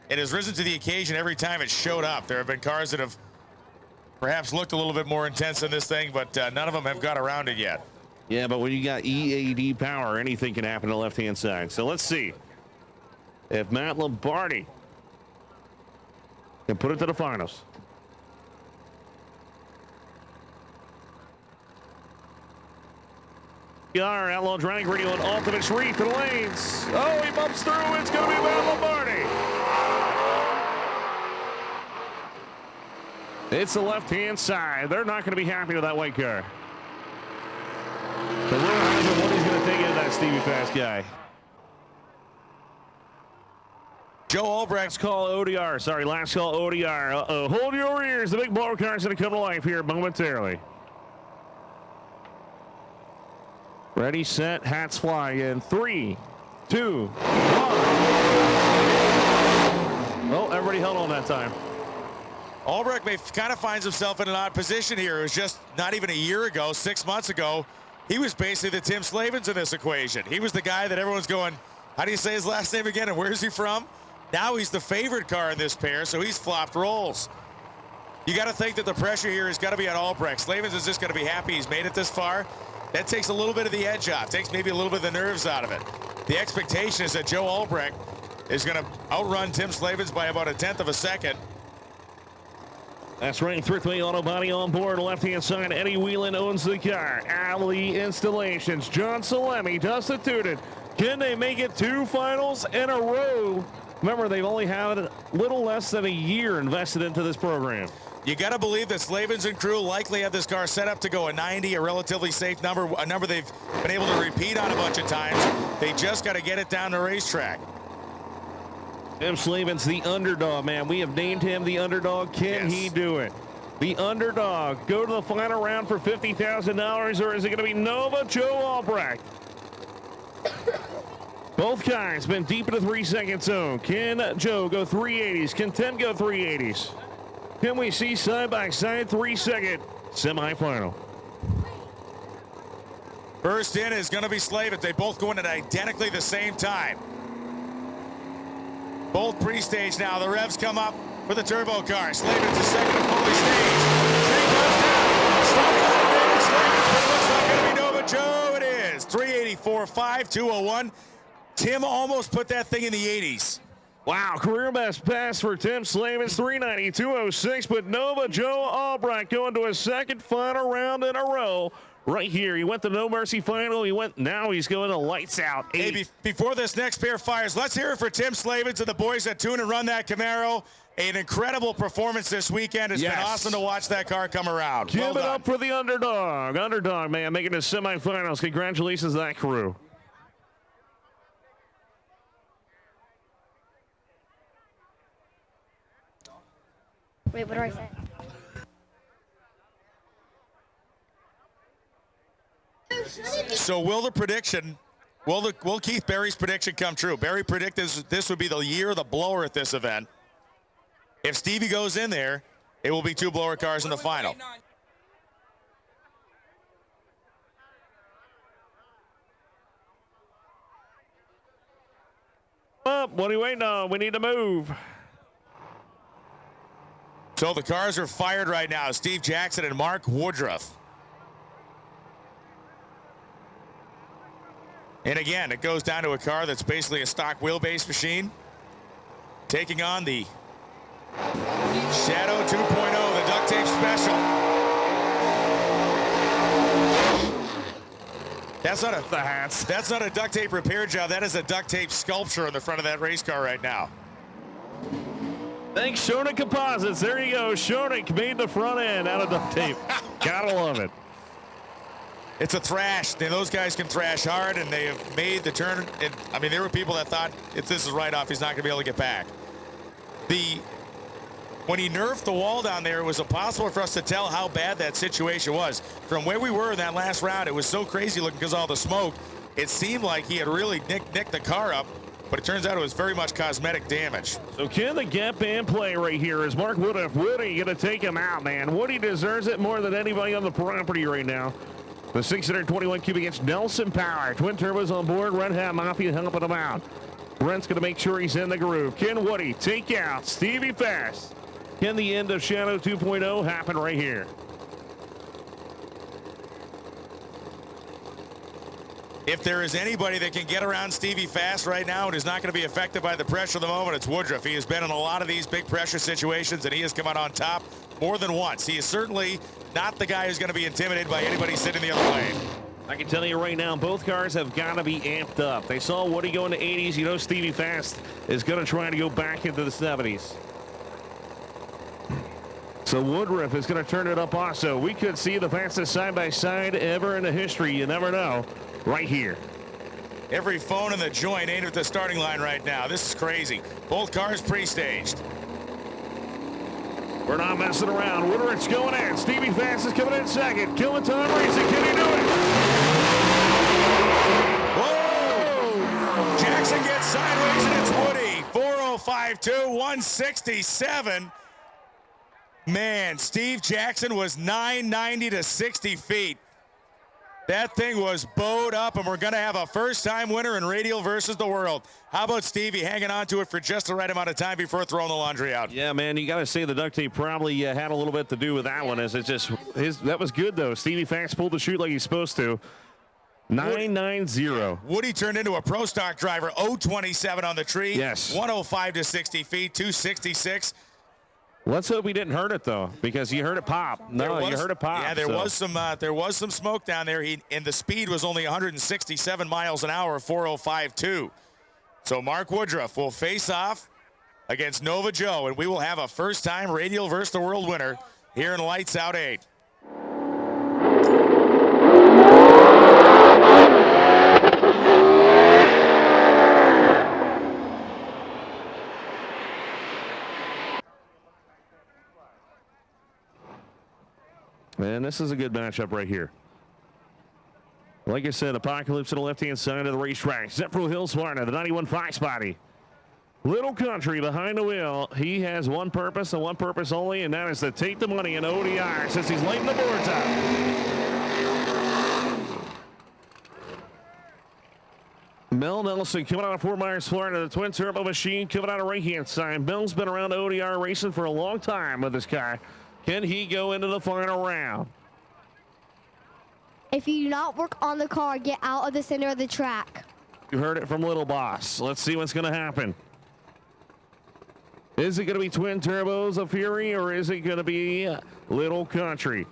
It has risen to the occasion every time it showed up. There have been cars that have perhaps looked a little bit more intense than this thing, but none of them have got around it yet. Yeah, but when you got EAD power, anything can happen on the left-hand side. So let's see if Matt Lombardi and put it to the finals. Our Outlaw Drag Radio and Ultimate Street to the lanes. Oh, he bumps through. It's going to be Matt Lombardi. It's the left-hand side. They're not going to be happy with that white car. The rumor has it what he's going to take into that Stevie Fast guy. Joe Albrecht's call ODR. Sorry, last call ODR. Uh-oh. Hold your ears. The big blower car's going to come to life here momentarily. Ready, set, hats fly in 3, 2, 1. Oh, everybody held on that time. Albrecht kind of finds himself in an odd position here. It was just not even a year ago, 6 months ago, he was basically the Tim Slavens in this equation. He was the guy that everyone's going, how do you say his last name again, and where's he from? Now he's the favored car in this pair, so he's flopped roles. You got to think that the pressure here has got to be on Albrecht. Slavens is just going to be happy he's made it this far. That takes a little bit of the edge off, takes maybe a little bit of the nerves out of it. The expectation is that Joe Albrecht is going to outrun Tim Slavens by about 1/10 of a second. That's right, Thriftway Auto Body on board. Left-hand side, Eddie Whelan owns the car. Alley Installations, John Salemi, Dustin Tootin. Can they make it 2 finals in a row? Remember, they've only had a little less than a year invested into this program. You got to believe that Slavens and crew likely have this car set up to go a 90, a relatively safe number, a number they've been able to repeat on a bunch of times. They just got to get it down the racetrack. Tim Slavens, the underdog, man. We have named him the underdog. Can he do it? the underdog, go to the final round for $50,000, or is it going to be Nova Joe Albrecht? Both guys been deep in the 3-second zone. Can Joe go 380s? Can Tim go 380s? Can we see side-by-side 3-second semifinal? First in is going to be Slavin. They both go in at identically the same time. Both pre-stage now. The revs come up for the turbo car. Slavin's a second and fully staged. Tree goes down. Starting out of David Slavin's, but it looks like going to be Nova Joe. It is 384.5, 201. Tim almost put that thing in the 80s. Wow, career best pass for Tim Slavin's 392.06, but Nova Joe Albrecht going to his second final round in a row. Right here, he went to No Mercy final. Now he's going to lights out. Hey, before this next pair fires, let's hear it for Tim Slavins and the boys that tune and run that Camaro. An incredible performance this weekend. It's been awesome to watch that car come around. Give it up for the underdog. Underdog, man, making the semifinals. Congratulations to that crew. Wait, what do I say? So will Keith Berry's prediction come true? Berry predicted this would be the year of the blower at this event. If Stevie goes in there, it will be 2 blower cars in the final. Up, what are you waiting on? We need to move. So the cars are fired right now. Steve Jackson and Mark Woodruff. And again, it goes down to a car that's basically a stock wheelbase machine, taking on the Shadow 2.0, the duct tape special. That's not a duct tape repair job. That is a duct tape sculpture in the front of that race car right now. Thanks, Shonik Composites. There you go. Shonik made the front end out of duct tape. Gotta love it. It's a thrash. Those guys can thrash hard, and they have made the turn. And, I mean, there were people that thought if this is right off, he's not going to be able to get back. When he nerfed the wall down there, it was impossible for us to tell how bad that situation was. From where we were in that last round, it was so crazy looking because of all the smoke. It seemed like he had really nicked the car up, but it turns out it was very much cosmetic damage. So can the gap band play right here? Is Mark Woodruff, Woody going to take him out, man? Woody deserves it more than anybody on the property right now. The 621 cubic inch Nelson Power. Twin turbos on board. Red Hat Mafia helping him out. Brent's going to make sure he's in the groove. Can Woody take out Stevie Fast? Can the end of Shadow 2.0 happen right here? If there is anybody that can get around Stevie Fast right now and is not going to be affected by the pressure of the moment, it's Woodruff. He has been in a lot of these big pressure situations, and he has come out on top more than once. He is certainly not the guy who's going to be intimidated by anybody sitting the other lane. I can tell you right now, both cars have got to be amped up. They saw Woody go into 80s. You know Stevie Fast is going to try to go back into the 70s. So Woodruff is going to turn it up also. We could see the fastest side-by-side ever in the history. You never know. Right here. Every phone in the joint ain't at the starting line right now. This is crazy. Both cars pre-staged. We're not messing around. Woodruff's going in. Stevie Fast is coming in second. Killing time racing. Can he do it? Whoa! Jackson gets sideways, and it's Woody. 405.2, 167. Man, Steve Jackson was 990 to 60 feet. That thing was bowed up, and we're going to have a first-time winner in Radial versus the World. How about Stevie hanging on to it for just the right amount of time before throwing the laundry out? Yeah, man, you got to say the duct tape probably had a little bit to do with that one. As it's just that was good though. Stevie Fast pulled the chute like he's supposed to. 990. Woody turned into a pro stock driver. 027 on the tree. Yes. 105 to 60 feet. 266. Let's hope he didn't hurt it though, because you heard it pop. No, you heard it pop. Yeah, there was some smoke down there. And the speed was only 167 miles an hour, 405.2. So Mark Woodruff will face off against Nova Joe, and we will have a first-time Radial versus the World winner here in Lights Out 8. And this is a good matchup right here. Like I said, Apocalypse on the left-hand side of the racetrack. Zephyr Hill Sparta, the 91 Fox body. Little Country behind the wheel. He has one purpose and one purpose only, and that is to take the money in ODI since he's lighting the boards up. Mel Nelson coming out of Fort Myers, Florida, the twin turbo machine coming out of right-hand side. Mel's been around ODR racing for a long time with this car. Can he go into the final round? If you do not work on the car, get out of the center of the track. You heard it from Little Boss. Let's see what's going to happen. Is it going to be twin turbos of Fury, or is it going to be Little Country?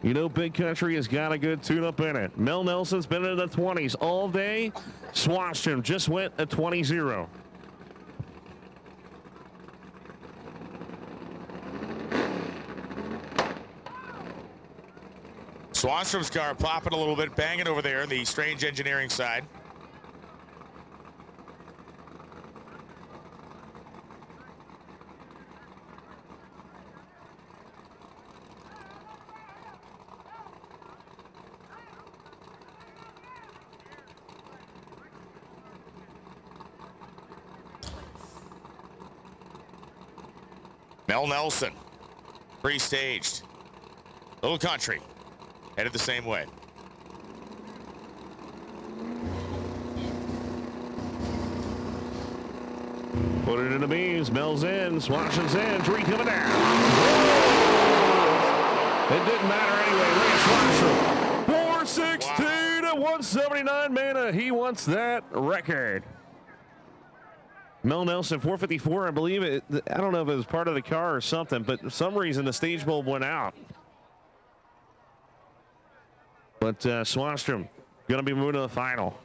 You know, Big Country has got a good tune-up in it. Mel Nelson's been in the 20s all day. Swatstrom just went a 20-0. Swanstrom's car popping a little bit, banging over there in the Strange Engineering side. Mel Nelson, pre-staged. Little Country, headed the same way. Put it in the beams. Mel's in. Swanson's in. Tree coming down. It didn't matter anyway. Lance Swanson. 416 at 179 Mana. He wants that record. Mel Nelson, 454, I believe it. I don't know if it was part of the car or something, but for some reason the stage bulb went out. But Swanstrom going to be moving to the final.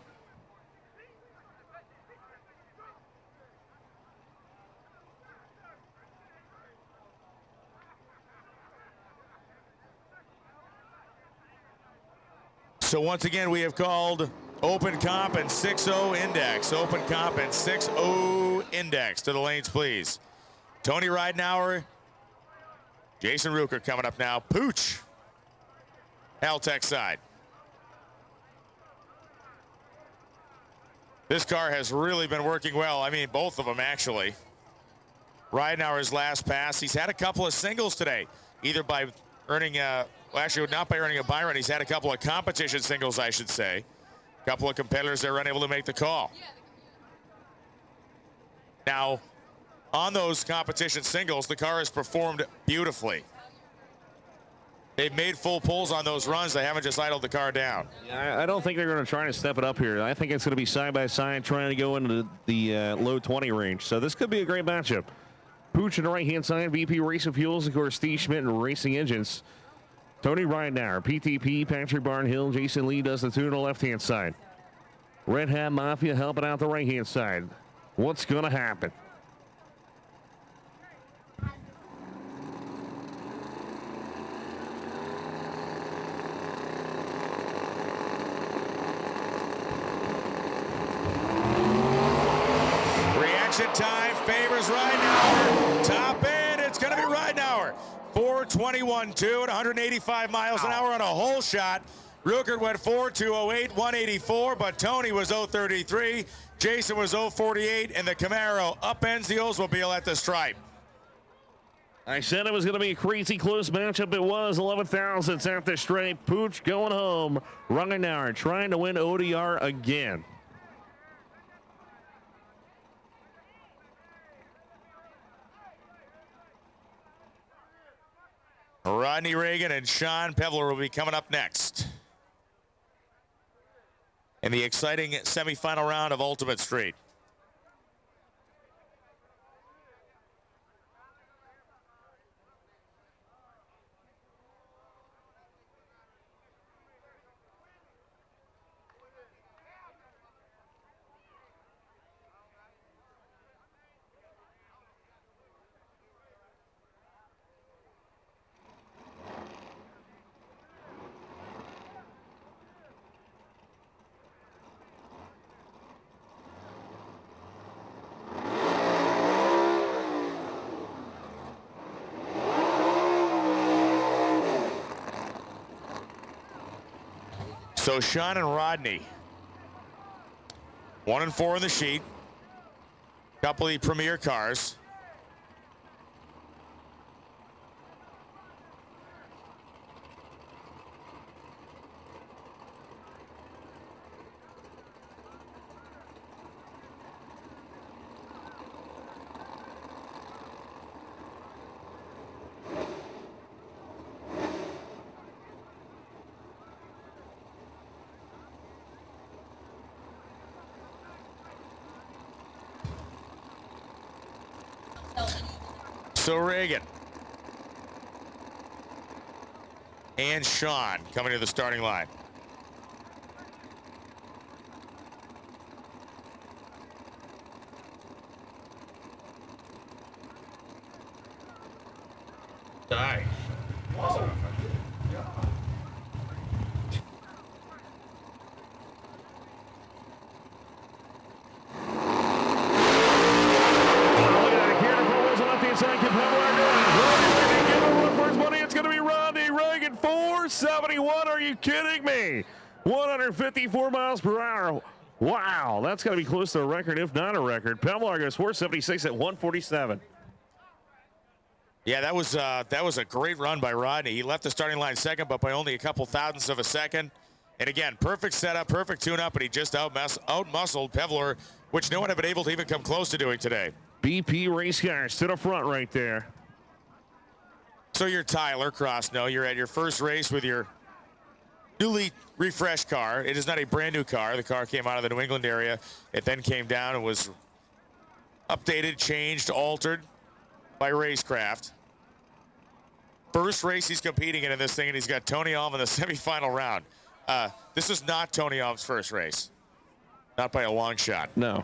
So once again, we have called open comp and 6-0 index. Open comp and 6-0 index. To the lanes, please. Tony Ridenauer, Jason Ruker coming up now. Pooch, Haltech side. This car has really been working well. I mean, both of them actually. Ridenauer's last pass. He's had a couple of singles today, either by earning a, well, actually not by earning a buy run. He's had a couple of competition singles, I should say. A couple of competitors that were unable to make the call. Now, on those competition singles, the car has performed beautifully. They've made full pulls on those runs. They haven't just idled the car down. I don't think they're going to try to step it up here. I think it's going to be side by side trying to go into the low 20 range. So this could be a great matchup. Pooch on the right-hand side, VP Racing Fuels, of course, Steve Schmidt and Racing Engines. Tony Ridenauer, PTP, Patrick Barnhill, Jason Lee does the two on the left-hand side. Red Hat Mafia helping out the right-hand side. What's going to happen? Reaction time favors Ridenauer. Top end, it's going to be Ridenauer. 421.2 at 185 miles an hour on a hole shot. Ruckert went 4.208, 184, but Tony was 0.33. Jason was 0.48, and the Camaro upends the Oldsmobile at the stripe. I said it was going to be a crazy close matchup. It was 11 thousandths at the stripe. Pooch going home. Ridenauer trying to win ODR again. Rodney Reagan and Sean Pevler will be coming up next in the exciting semifinal round of Ultimate Street. So Sean and Rodney, 1 and 4 in the sheet. Couple of the premier cars. So Reagan and Sean coming to the starting line. Die. It's going to be Rodney Reagan, 471. Are you kidding me? 154 miles per hour. Wow, that's got to be close to a record, if not a record. Pemlar goes 476 at 147. Yeah, that was a great run by Rodney. He left the starting line second, but by only a couple thousandths of a second. And again, perfect setup, perfect tune-up, and he just out-muscled Pevlar, which no one had been able to even come close to doing today. BP race cars to the front right there. So you're Tyler Crosno. You're at your first race with your newly refreshed car. It is not a brand new car. The car came out of the New England area. It then came down and was updated, changed, altered by Racecraft. First race he's competing in this thing, and he's got Tony Alm in the semifinal round. This is not Tony Alm's first race. Not by a long shot. No.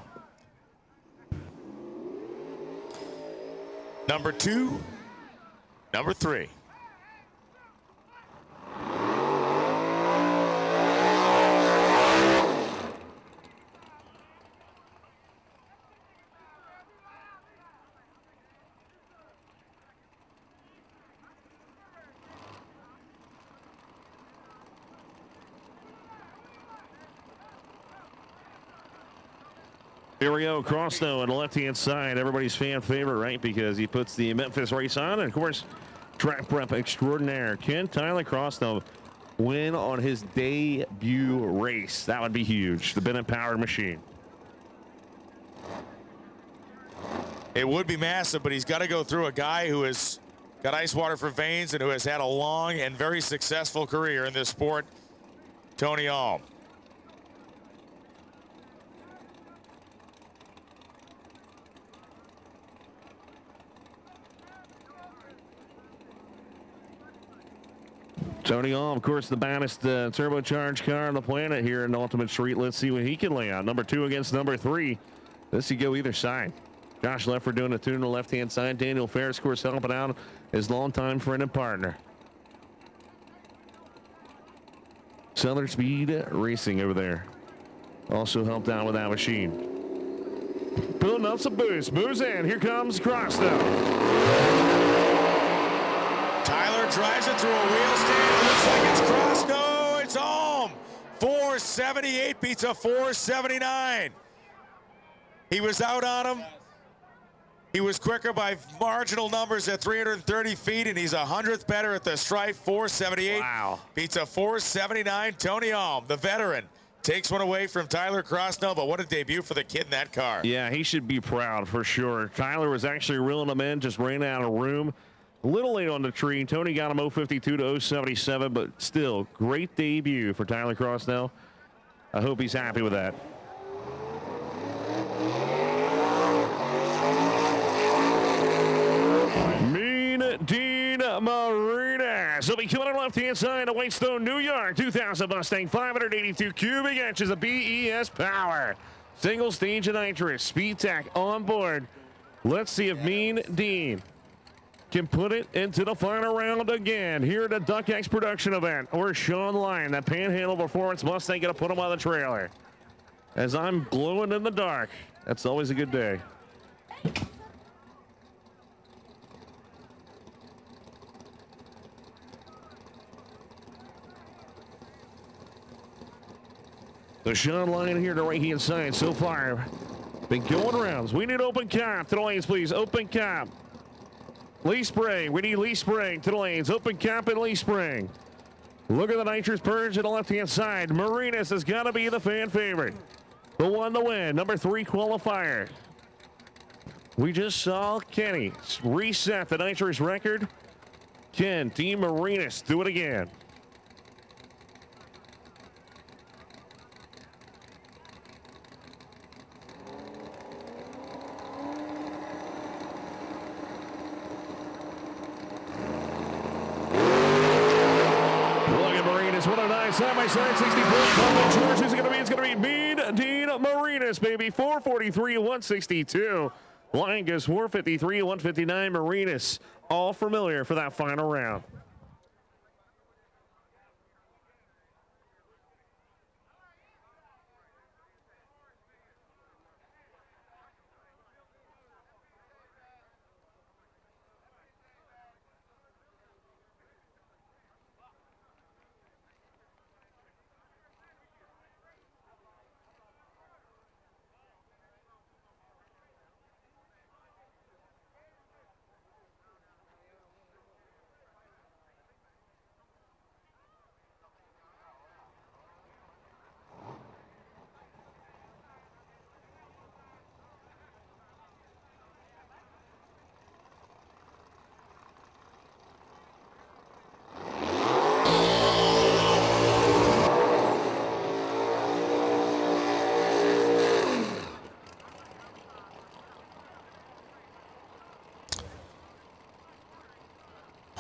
Number 2, number 3. Here we go, Crosno on the left-hand side. Everybody's fan favorite, right? Because he puts the Memphis race on. And, of course, track prep extraordinaire. Can Tyler Crosno win on his debut race? That would be huge. The Bennett-powered machine. It would be massive, but he's got to go through a guy who has got ice water for veins and who has had a long and very successful career in this sport, Tony Alm. Tony Alm, of course, the baddest turbocharged car on the planet here in Ultimate Street. Let's see what he can lay out. Number 2 against number 3. This could go either side. Josh Leffler doing the tune on the left-hand side. Daniel Ferris, of course, helping out his longtime friend and partner. Southern Speed Racing over there. Also helped out with that machine. Building up some boost. Moves in. Here comes Crosno. Tyler drives it through a wheel stand. Looks like it's Crosno. It's Alm. 478 beats a 479. He was out on him. He was quicker by marginal numbers at 330 feet, and he's 100th better at the stripe. 478 beats a 479. Tony Alm, the veteran, takes one away from Tyler Crosno, but what a debut for the kid in that car. Yeah, he should be proud for sure. Tyler was actually reeling him in, just ran out of room. A little late on the tree. Tony got him 052 to 077, but still, great debut for Tyler Crosno. I hope he's happy with that. Mean Dean Marinas. He'll be coming on the left-hand side of Whitestone, New York. 2000 Mustang, 582 cubic inches of BES power. Single stage of nitrous. Speed Tech on board. Let's see if Mean Dean can put it into the final round again here at the DuckX production event. Or Sean Lyon, that Panhandle Performance Mustang, gonna put him on the trailer. As I'm glowing in the dark, that's always a good day. The Sean line here to right-hand side so far. Been going rounds. We need open cap to the lanes, please. Open cap. Lee Spring. We need Lee Spring to the lanes. Open cap and Lee Spring. Look at the nitrous purge to the left-hand side. Marinas has got to be the fan favorite. The one to win. Number 3 qualifier. We just saw Kenny reset the nitrous record. Ken, Team Marinas, do it again. Side by side, 64. George, who's it going to be? It's going to be Mean Dean Marinas, baby. 443, 162. Langus, 453, 159. Marinas, all familiar for that final round.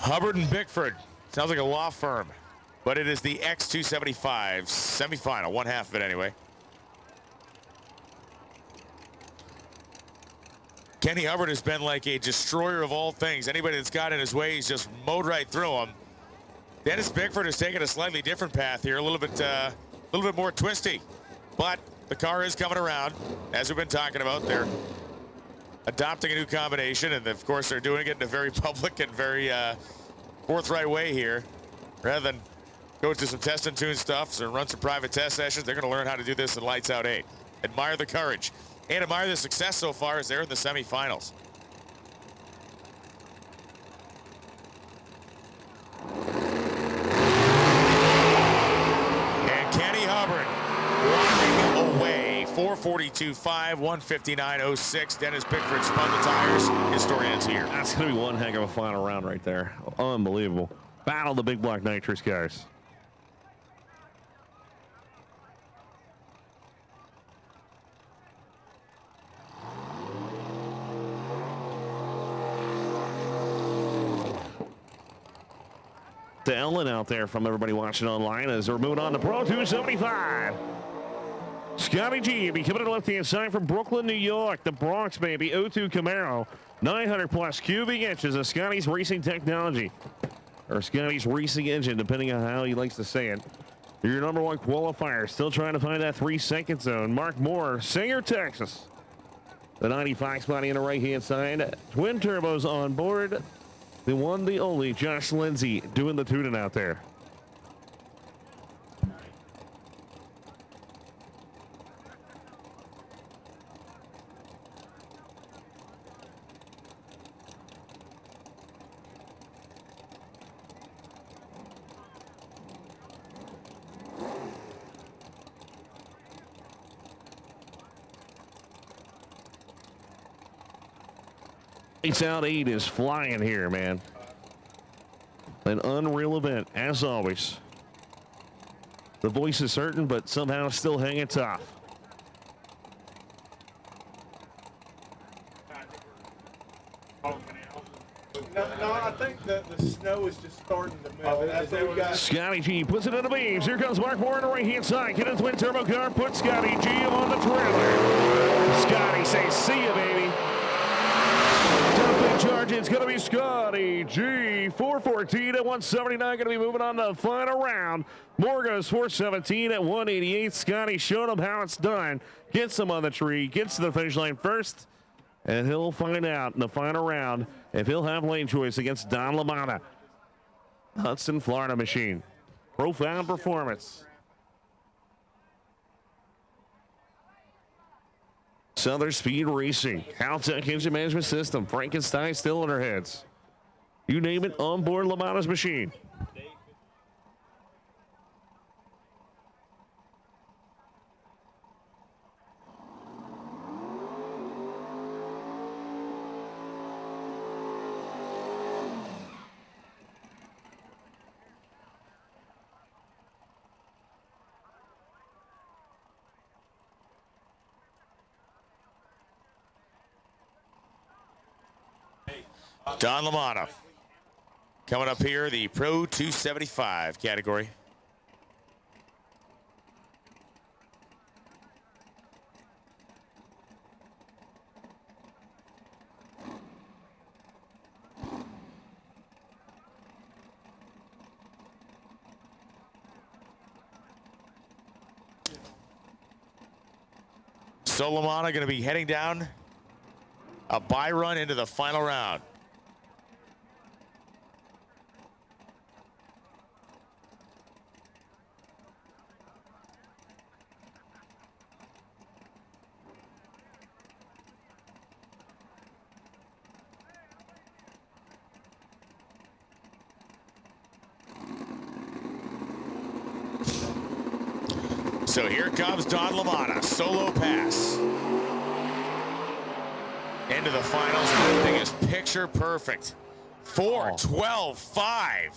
Hubbard and Bickford. Sounds like a law firm, but it is the X275 semifinal, one half of it anyway. Kenny Hubbard has been like a destroyer of all things. Anybody that's got in his way, he's just mowed right through them. Dennis Bickford has taken a slightly different path here, a little bit more twisty, but the car is coming around, as we've been talking about. They're adopting a new combination, and of course they're doing it in a very public and very forthright way here. Rather than go to some test and tune stuff or run some private test sessions, they're going to learn how to do this in Lights Out 8. Admire the courage and admire the success so far as they're in the semifinals. And Kenny Hubbard walking away. 442.5, 159.06. Dennis Bickford spun the tires. His story ends here. That's going to be one heck of a final round right there. Unbelievable. Battle the big block nitrous cars. To Ellen out there from everybody watching online as we're moving on to Pro 275. Scotty G be coming to the left-hand side from Brooklyn, New York. The Bronx, baby. 02 Camaro. 900 plus cubic inches of Scotty's racing technology. Or Scotty's racing engine, depending on how he likes to say it. Your number 1 qualifier. Still trying to find that 3-second zone. Mark Moore, Singer, Texas. The 95 spotty on the right-hand side. Twin turbos on board. The one, the only, Josh Lindsay doing the tuning out there. Lights Out 8 is flying here, man. An unreal event, as always. The voice is certain, but somehow still hanging tough. No, I think that the snow is just starting to melt. Scotty G puts it in the beams. Here comes Mark Moore on the right-hand side. Get in the twin turbo car. Put Scotty G on the trailer. Scotty says, see ya, baby. Charge, it's going to be Scotty G. 414 at 179. Going to be moving on to the final round. Moore goes 417 at 188. Scotty showed him how it's done. Gets him on the tree. Gets to the finish line first. And he'll find out in the final round if he'll have lane choice against Don LaMotta. Hudson, Florida machine. Profound performance. Southern Speed Racing, Haltech Engine Management System, Frankenstein still in our heads. You name it, on board LaMotta's machine. Don LaMotta coming up here, the Pro 275 category. So LaMotta going to be heading down a bye run into the final round. So here comes Don LaMotta, solo pass. Into the finals, and that thing is picture perfect. 4:12.5.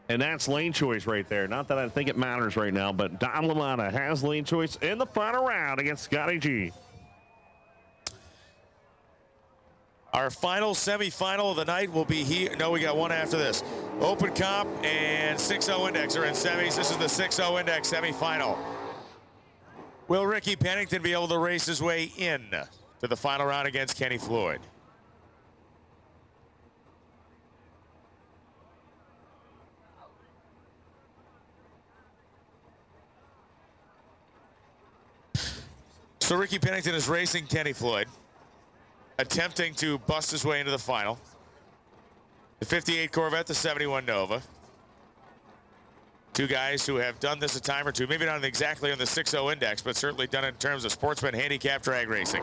And that's lane choice right there. Not that I think it matters right now, but Don LaMotta has lane choice in the final round against Scotty G. Our final semifinal of the night will be here. No, we got one after this. Open Comp and 6-0 Index are in semis. This is the 6-0 Index semifinal. Will Ricky Pennington be able to race his way in to the final round against Kenny Floyd? So Ricky Pennington is racing Kenny Floyd, attempting to bust his way into the final. The 58 Corvette, the 71 Nova. Two guys who have done this a time or two, maybe not exactly on the 6-0 Index, but certainly done it in terms of sportsman handicap drag racing.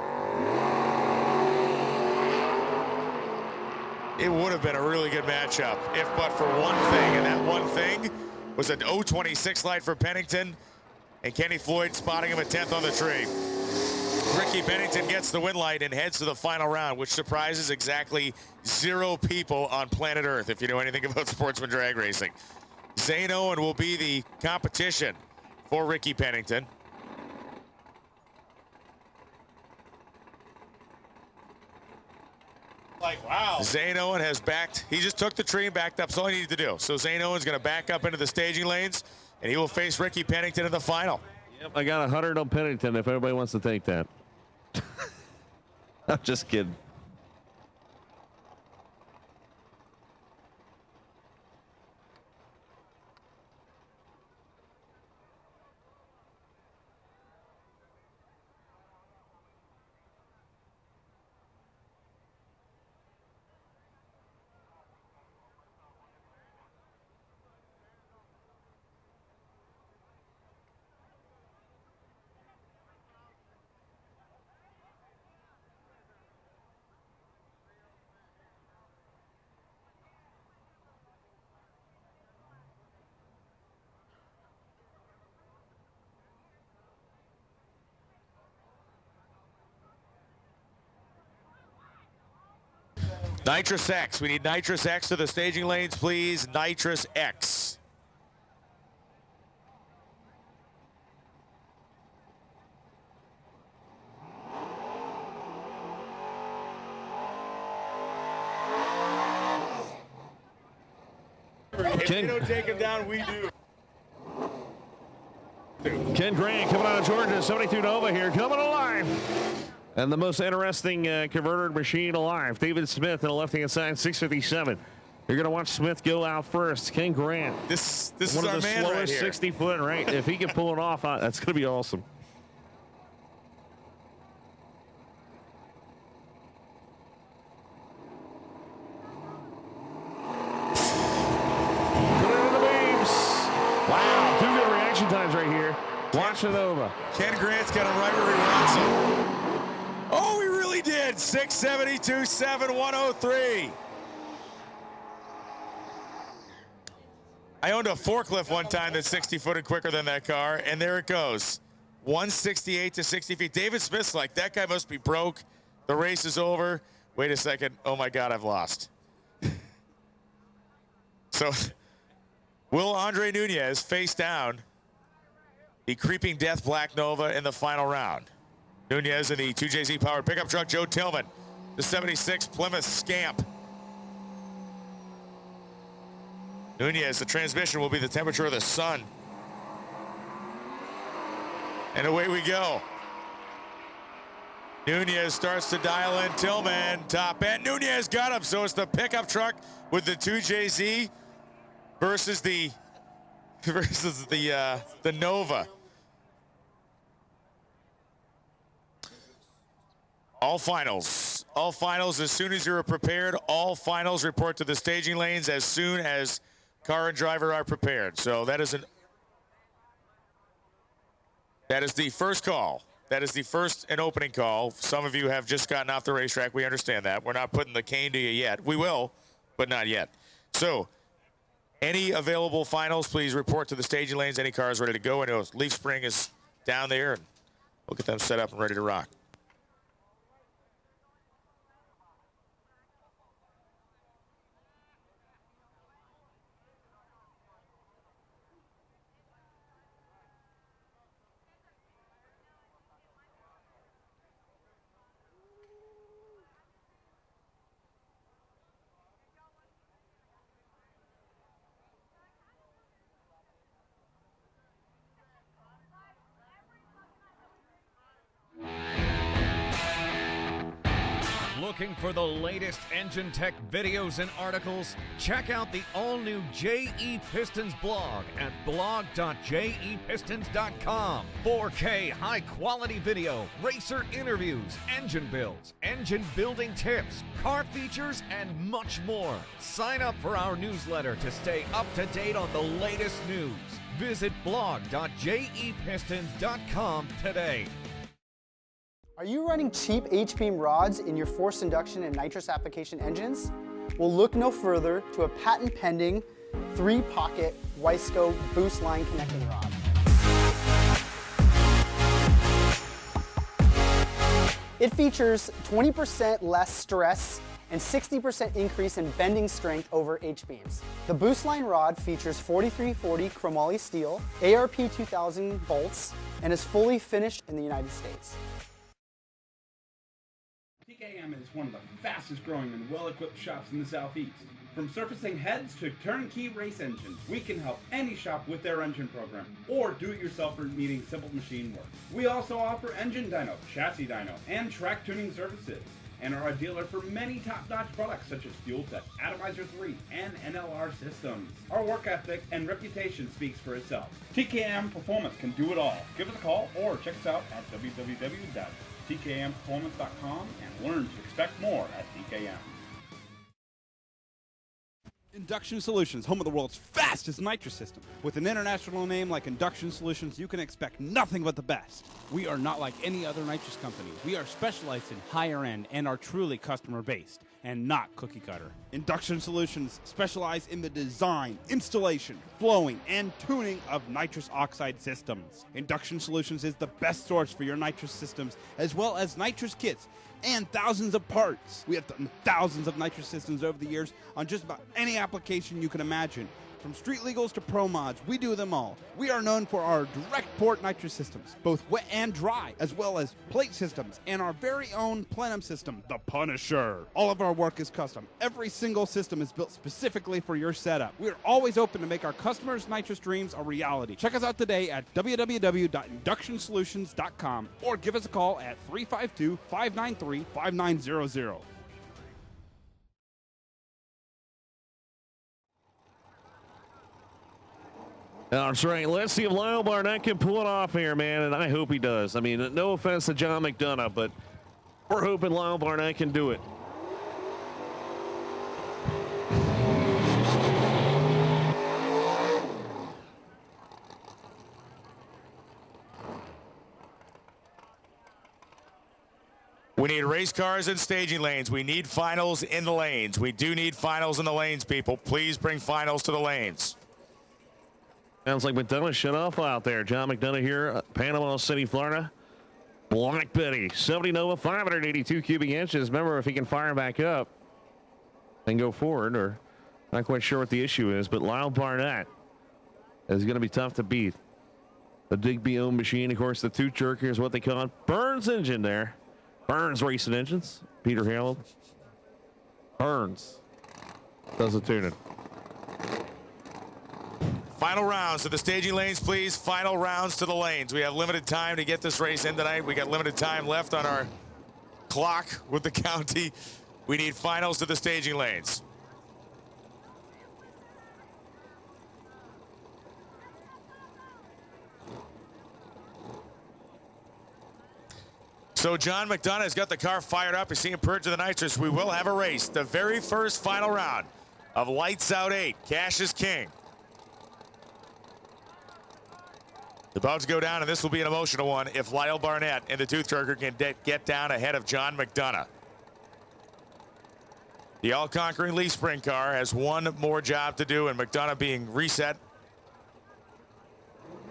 It would have been a really good matchup if but for one thing, and that one thing was an 026 light for Pennington and Kenny Floyd spotting him at 10th on the tree. Ricky Pennington gets the win light and heads to the final round, which surprises exactly 0 people on planet Earth, if you know anything about sportsman drag racing. Zane Owen will be the competition for Ricky Pennington. Like, wow. Zane Owen has backed. He just took the tree and backed up. That's all he needed to do. So Zane Owen's going to back up into the staging lanes, and he will face Ricky Pennington in the final. Yep, I got 100 on Pennington if everybody wants to take that. I'm just kidding. Nitrous X. We need Nitrous X to the staging lanes, please. Nitrous X. If they don't take him down, we do. Ken Grant coming out of Georgia, 72 Nova here, coming alive. And the most interesting converter machine alive, David Smith on the left-hand side, 657. You're going to watch Smith go out first. Ken Grant. This one is of our the man slowest right here. 60-foot, right? If he can pull it off, that's going to be awesome. Put it in the beams. Wow, 2 good reaction times right here. Watch it over. Ken Grant's got him right where he wants him. Red, 672.7, 103. I owned a forklift one time that's 60-footed quicker than that car, and there it goes. 168 to 60 feet. David Smith's like, that guy must be broke. The race is over. Wait a second. Oh, my God, I've lost. So will Andre Nunez face down the Creeping Death Black Nova in the final round? Nunez in the 2JZ-powered pickup truck. Joe Tillman, the 76 Plymouth Scamp. Nunez, the transmission will be the temperature of the sun. And away we go. Nunez starts to dial in Tillman, top end. Nunez got him, so it's the pickup truck with the 2JZ versus the Nova. All finals as soon as you're prepared. All finals report to the staging lanes as soon as car and driver are prepared. So that is the first call. That is the first and opening call. Some of you have just gotten off the racetrack. We understand that. We're not putting the cane to you yet. We will, but not yet. So any available finals, please report to the staging lanes. Any cars ready to go. I know Leaf Spring is down there, and we'll get them set up and ready to rock. Looking for the latest engine tech videos and articles? Check out the all-new JE Pistons blog at blog.jepistons.com. 4K high-quality video, racer interviews, engine builds, engine building tips, car features, and much more. Sign up for our newsletter to stay up to date on the latest news. Visit blog.jepistons.com today. Are you running cheap H-beam rods in your forced induction and nitrous application engines? Well, look no further to a patent-pending 3-pocket Wiseco boost line connecting rod. It features 20% less stress and 60% increase in bending strength over H-beams. The boost line rod features 4340 chromoly steel, ARP 2000 bolts, and is fully finished in the United States. TKM is one of the fastest growing and well-equipped shops in the Southeast. From surfacing heads to turnkey race engines, we can help any shop with their engine program or do-it-yourselfer needing simple machine work. We also offer engine dyno, chassis dyno, and track tuning services, and are a dealer for many top-notch products such as Fuel Tech, Atomizer 3, and NLR systems. Our work ethic and reputation speaks for itself. TKM Performance can do it all. Give us a call or check us out at www.tkmperformance.com and learn to expect more at TKM. Induction Solutions, home of the world's fastest nitrous system. With an international name like Induction Solutions, you can expect nothing but the best. We are not like any other nitrous company. We are specialized in higher end and are truly customer based and not cookie cutter. Induction Solutions specialize in the design, installation, flowing, and tuning of nitrous oxide systems. Induction Solutions is the best source for your nitrous systems as well as nitrous kits and thousands of parts. We have done thousands of nitrous systems over the years on just about any application you can imagine. From street legals to pro mods, we do them all. We are known for our direct port nitrous systems, both wet and dry, as well as plate systems, and our very own plenum system, the Punisher. All of our work is custom. Every single system is built specifically for your setup. We are always open to make our customers' nitrous dreams a reality. Check us out today at www.inductionsolutions.com or give us a call at 352-593-5900. That's right. Let's see if Lyle Barnett can pull it off here, man, and I hope he does. I mean, no offense to John McDonough, but we're hoping Lyle Barnett can do it. We need race cars and staging lanes. We need finals in the lanes. We do need finals in the lanes, people. Please bring finals to the lanes. Sounds like McDonough shut off out there. John McDonough here, Panama City, Florida. Black Betty, 70 Nova, 582 cubic inches. Remember, if he can fire back up and go forward, or not quite sure what the issue is, but Lyle Barnett is going to be tough to beat. The Digby owned machine, of course, the tooth jerker is what they call it. Burns engine there. Burns Racing Engines. Peter Harold. Burns does the tuning. Final rounds to the staging lanes, please. Final rounds to the lanes. We have limited time to get this race in tonight. We got limited time left on our clock with the county. We need finals to the staging lanes. So John McDonough has got the car fired up. He's seeing purge of the nitrous. We will have a race. The very first final round of Lights Out 8. Cash is king. About to go down, and this will be an emotional one if Lyle Barnett and the Tooth Jerker can get down ahead of John McDonough. The all-conquering Lee Sprint car has one more job to do, and McDonough being reset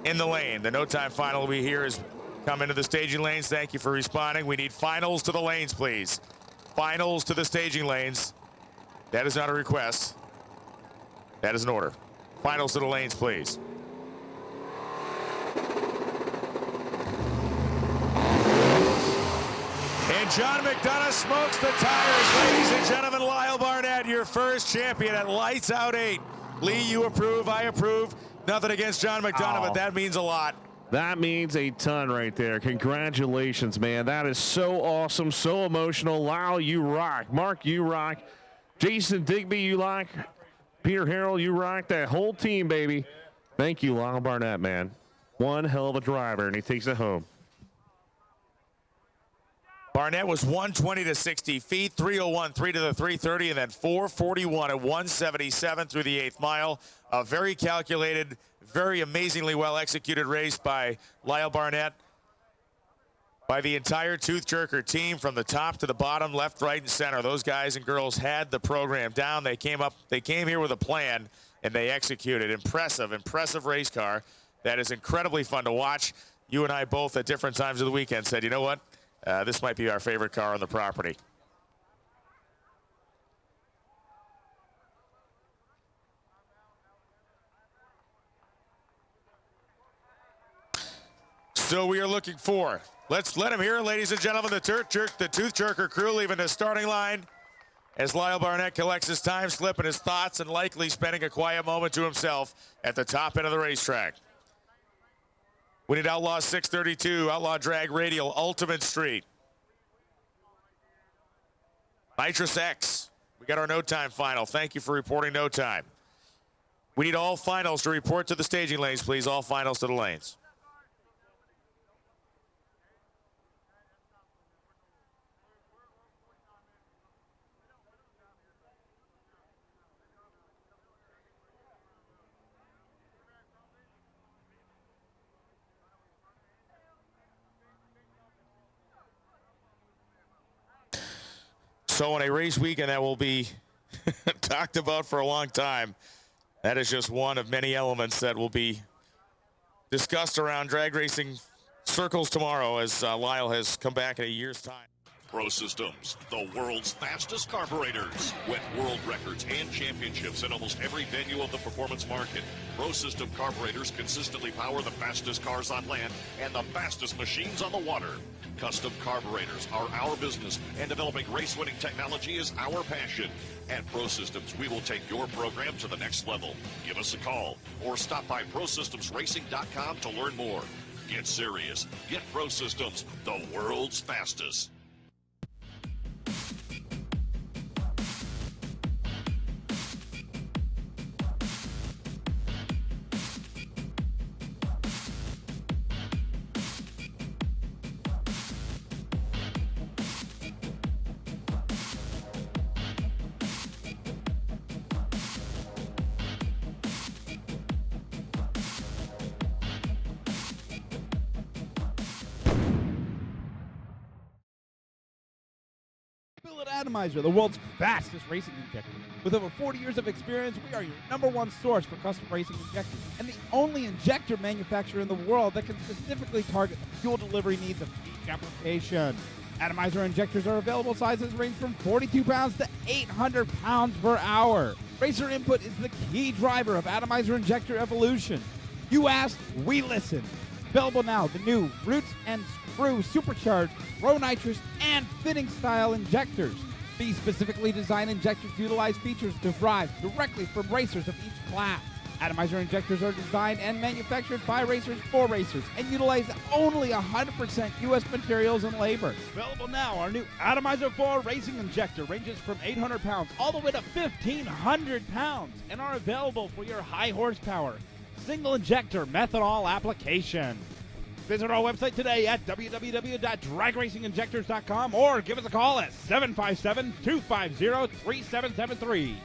in the lane. The no-time final we hear is come into the staging lanes. Thank you for responding. We need finals to the lanes, please. Finals to the staging lanes. That is not a request. That is an order. Finals to the lanes, please. And John McDonough smokes the tires, ladies and gentlemen. Lyle Barnett, your first champion at Lights Out 8. Lee, you approve, I approve. Nothing against John McDonough, but that means a lot. That means a ton right there. Congratulations, man. That is so awesome, so emotional. Lyle, you rock. Mark, you rock. Jason Digby, you rock. Peter Harrell, you rock. That whole team, baby. Thank you, Lyle Barnett, man. One hell of a driver, and he takes it home. Barnett was 120 to 60 feet, 301, 3 to the 330, and then 441 at 177 through the 8th mile. A very calculated, very amazingly well executed race by Lyle Barnett, by the entire Tooth Jerker team from the top to the bottom, left, right, and center. Those guys and girls had the program down. They came here with a plan, and they executed. Impressive race car. That is incredibly fun to watch. You and I both at different times of the weekend said, you know what? This might be our favorite car on the property. So we are looking for, let's let him hear, ladies and gentlemen, the Tooth Jerker crew leaving the starting line as Lyle Barnett collects his time slip and his thoughts, and likely spending a quiet moment to himself at the top end of the racetrack. We need Outlaw 632, Outlaw Drag Radial, Ultimate Street. Nitrous X. We got our no time final. Thank you for reporting no time. We need all finals to report to the staging lanes, please. All finals to the lanes. So on a race weekend that will be talked about for a long time, that is just one of many elements that will be discussed around drag racing circles tomorrow, as Lyle has come back in a year's time. Pro Systems, the world's fastest carburetors, with world records and championships in almost every venue of the performance market. Pro System carburetors consistently power the fastest cars on land and the fastest machines on the water. Custom carburetors are our business, and developing race-winning technology is our passion. At Pro Systems, we will take your program to the next level. Give us a call or stop by ProSystemsRacing.com to learn more. Get serious. Get Pro Systems, the world's fastest. Atomizer, the world's fastest racing injector. With over 40 years of experience, we are your #1 source for custom racing injectors and the only injector manufacturer in the world that can specifically target the fuel delivery needs of each application. Atomizer injectors are available. Sizes range from 42 pounds to 800 pounds per hour. Racer input is the key driver of Atomizer injector evolution. You asked, we listened. Available now, the new Roots and Screw Supercharged Pro Nitrous and Fitting Style injectors. These specifically designed injectors utilize features derived directly from racers of each class. Atomizer injectors are designed and manufactured by racers for racers and utilize only 100% U.S. materials and labor. Available now, our new Atomizer 4 racing injector ranges from 800 pounds all the way to 1,500 pounds and are available for your high horsepower single injector methanol application. Visit our website today at www.dragracing-injectors.com or give us a call at 757-250-3773.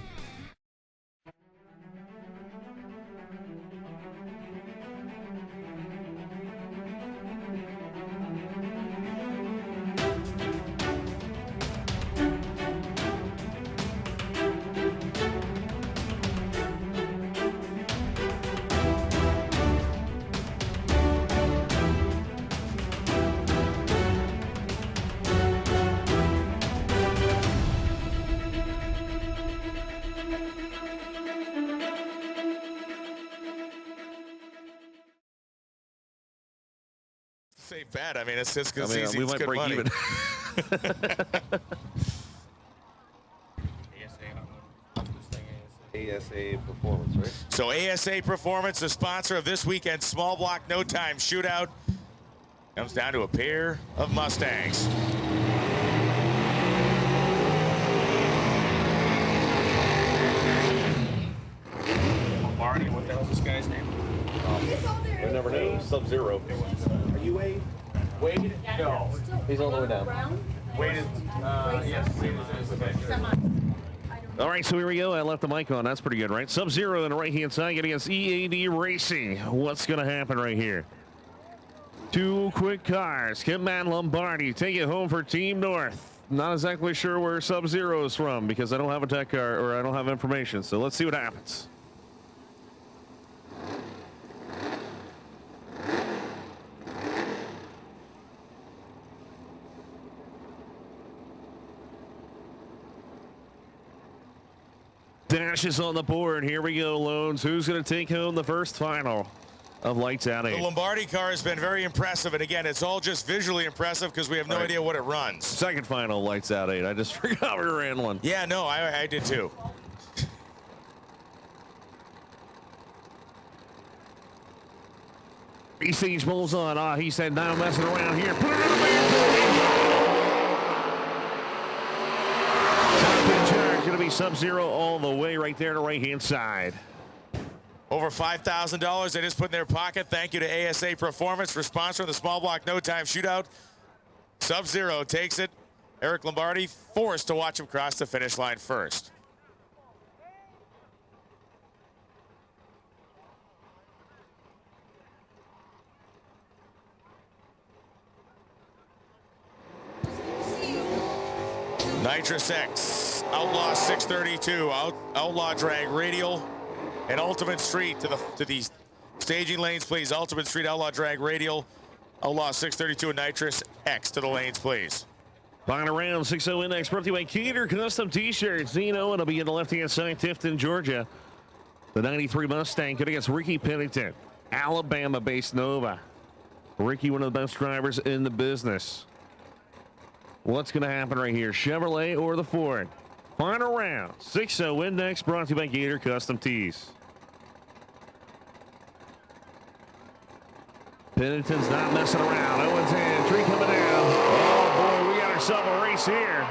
Safe bet. I mean, it's just I mean, easy. we It's might good break money. even. ASA Performance, right? So ASA Performance, the sponsor of this weekend's small block no time shootout, comes down to a pair of Mustangs. Barney, what the hell's this guy's name? I never knew. Sub-Zero. Are you Wade? Wade? No. He's all the way down. Wade is, yes, Wade is okay. All right, so here we go. I left the mic on. That's pretty good, right? Sub-Zero on the right-hand side getting against EAD Racing. What's going to happen right here? Two quick cars. Kipman Lombardi take it home for Team North. Not exactly sure where Sub-Zero is from because I don't have a tech car or I don't have information. So let's see what happens. Dash is on the board. Here we go, Loans. Who's going to take home the first final of Lights Out 8? The Lombardi car has been very impressive, and again, it's all just visually impressive because we have no idea what it runs. Second final, Lights Out 8. I just forgot we ran one. Yeah, no, I did too. Prestige moves on. He said, now messing around here. Put it in the main. Going to be Sub-Zero all the way right there to the right-hand side. Over $5,000 they just put in their pocket. Thank you to ASA Performance for sponsoring the small block no time shootout. Sub-Zero takes it. Eric Lombardi forced to watch him cross the finish line first. Nitrous X, Outlaw 632, Outlaw Drag Radial, and Ultimate Street to the staging lanes, please. Ultimate Street, Outlaw Drag Radial, Outlaw 632, and Nitrous X to the lanes, please. Final round, 6-0 index, brought to you by Keeter Custom T-shirts. Zeno, and it'll be in the left-hand side, Tifton, Georgia. The 93 Mustang good against Ricky Pennington, Alabama-based Nova. Ricky, one of the best drivers in the business. What's going to happen right here? Chevrolet or the Ford? Final round, 6-0 index, brought to you by Gator Custom Tees. Pennington's not messing around. 0-10, tree coming down. Oh boy, we got ourselves a race here.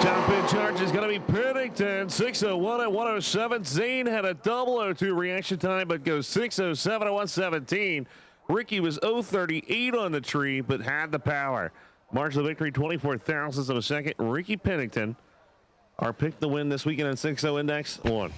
Top in charge is going to be Pennington. 6:01 at 107. Zane had a 002 reaction time, but goes 6:07 at 117. Ricky was 038 on the tree, but had the power. Margin of victory, 24 thousandths of a second. Ricky Pennington, our pick to win this weekend in 6-0 index, 1.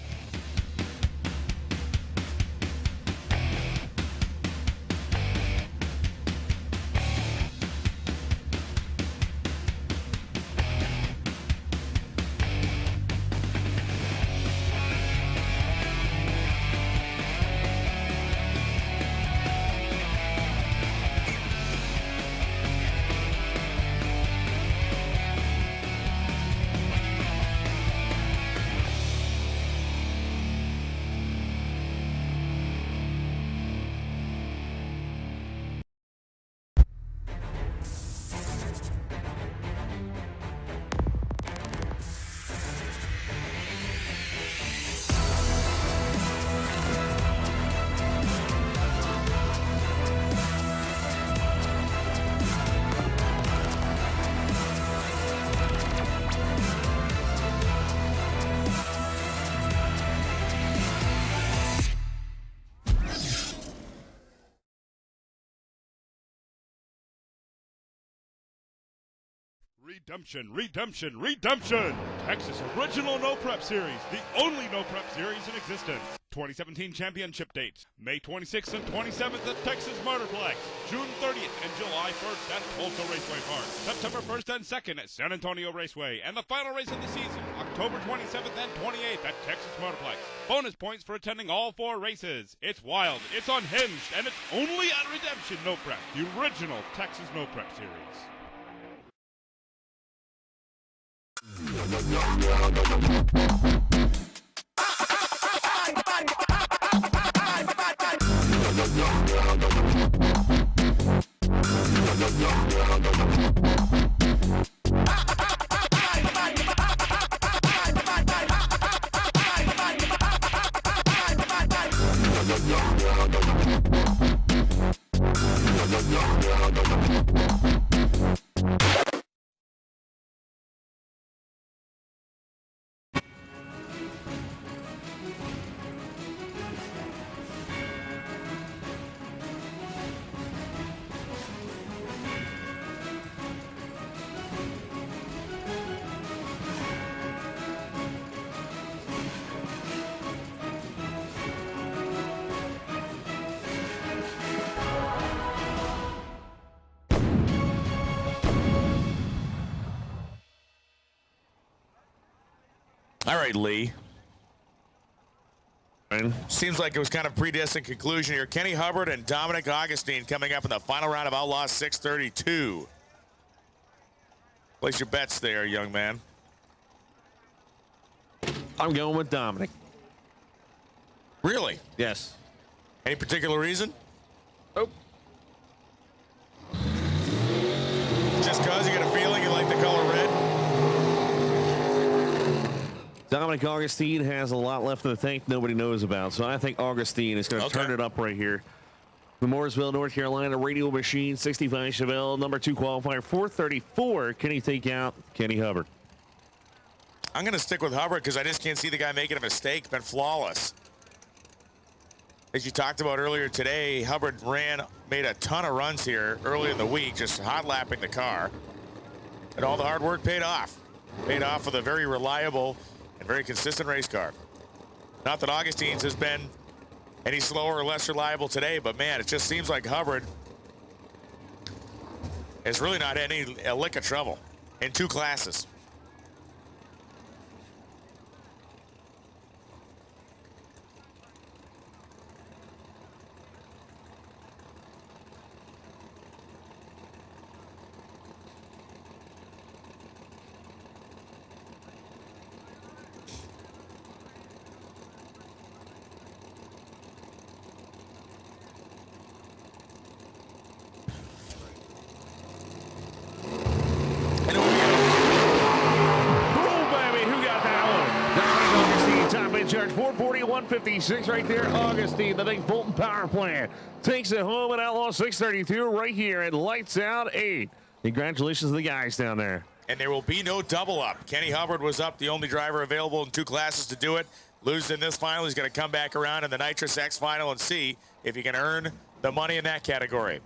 Redemption, redemption, redemption! Texas Original No Prep Series, the only no prep series in existence. 2017 championship dates, May 26th and 27th at Texas Motorplex, June 30th and July 1st at Tulsa Raceway Park, September 1st and 2nd at San Antonio Raceway, and the final race of the season, October 27th and 28th at Texas Motorplex. Bonus points for attending all 4 races. It's wild, it's unhinged, and it's only at Redemption No Prep, the original Texas No Prep Series. All right, Lee. Seems like it was kind of predestined conclusion here. Kenny Hubbard and Dominic Augustine coming up in the final round of Outlaw 632. Place your bets there, young man. I'm going with Dominic. Really? Yes. Any particular reason? Oh. Just because you get a feeling you like the color red? Dominic Augustine has a lot left in the tank nobody knows about, so I think Augustine is going to turn it up right here. The Mooresville, North Carolina Radio Machine, 65 Chevelle, number 2 qualifier, 434. Can he take out Kenny Hubbard? I'm going to stick with Hubbard because I just can't see the guy making a mistake. Been flawless. As you talked about earlier today, Hubbard made a ton of runs here early in the week, just hot lapping the car. And all the hard work paid off. Paid off with a very reliable and very consistent race car. Not that Augustine's has been any slower or less reliable today, but man, it just seems like Hubbard has really not had a lick of trouble in 2 classes. Charge 441.56 right there. Augustine, the big Fulton power plant, takes it home at Outlaw 632 right here at Lights Out 8. Congratulations to the guys down there. And there will be no double up. Kenny Hubbard was up, the only driver available in 2 classes to do it. Loses in this final. He's going to come back around in the Nitrous X final and see if he can earn the money in that category.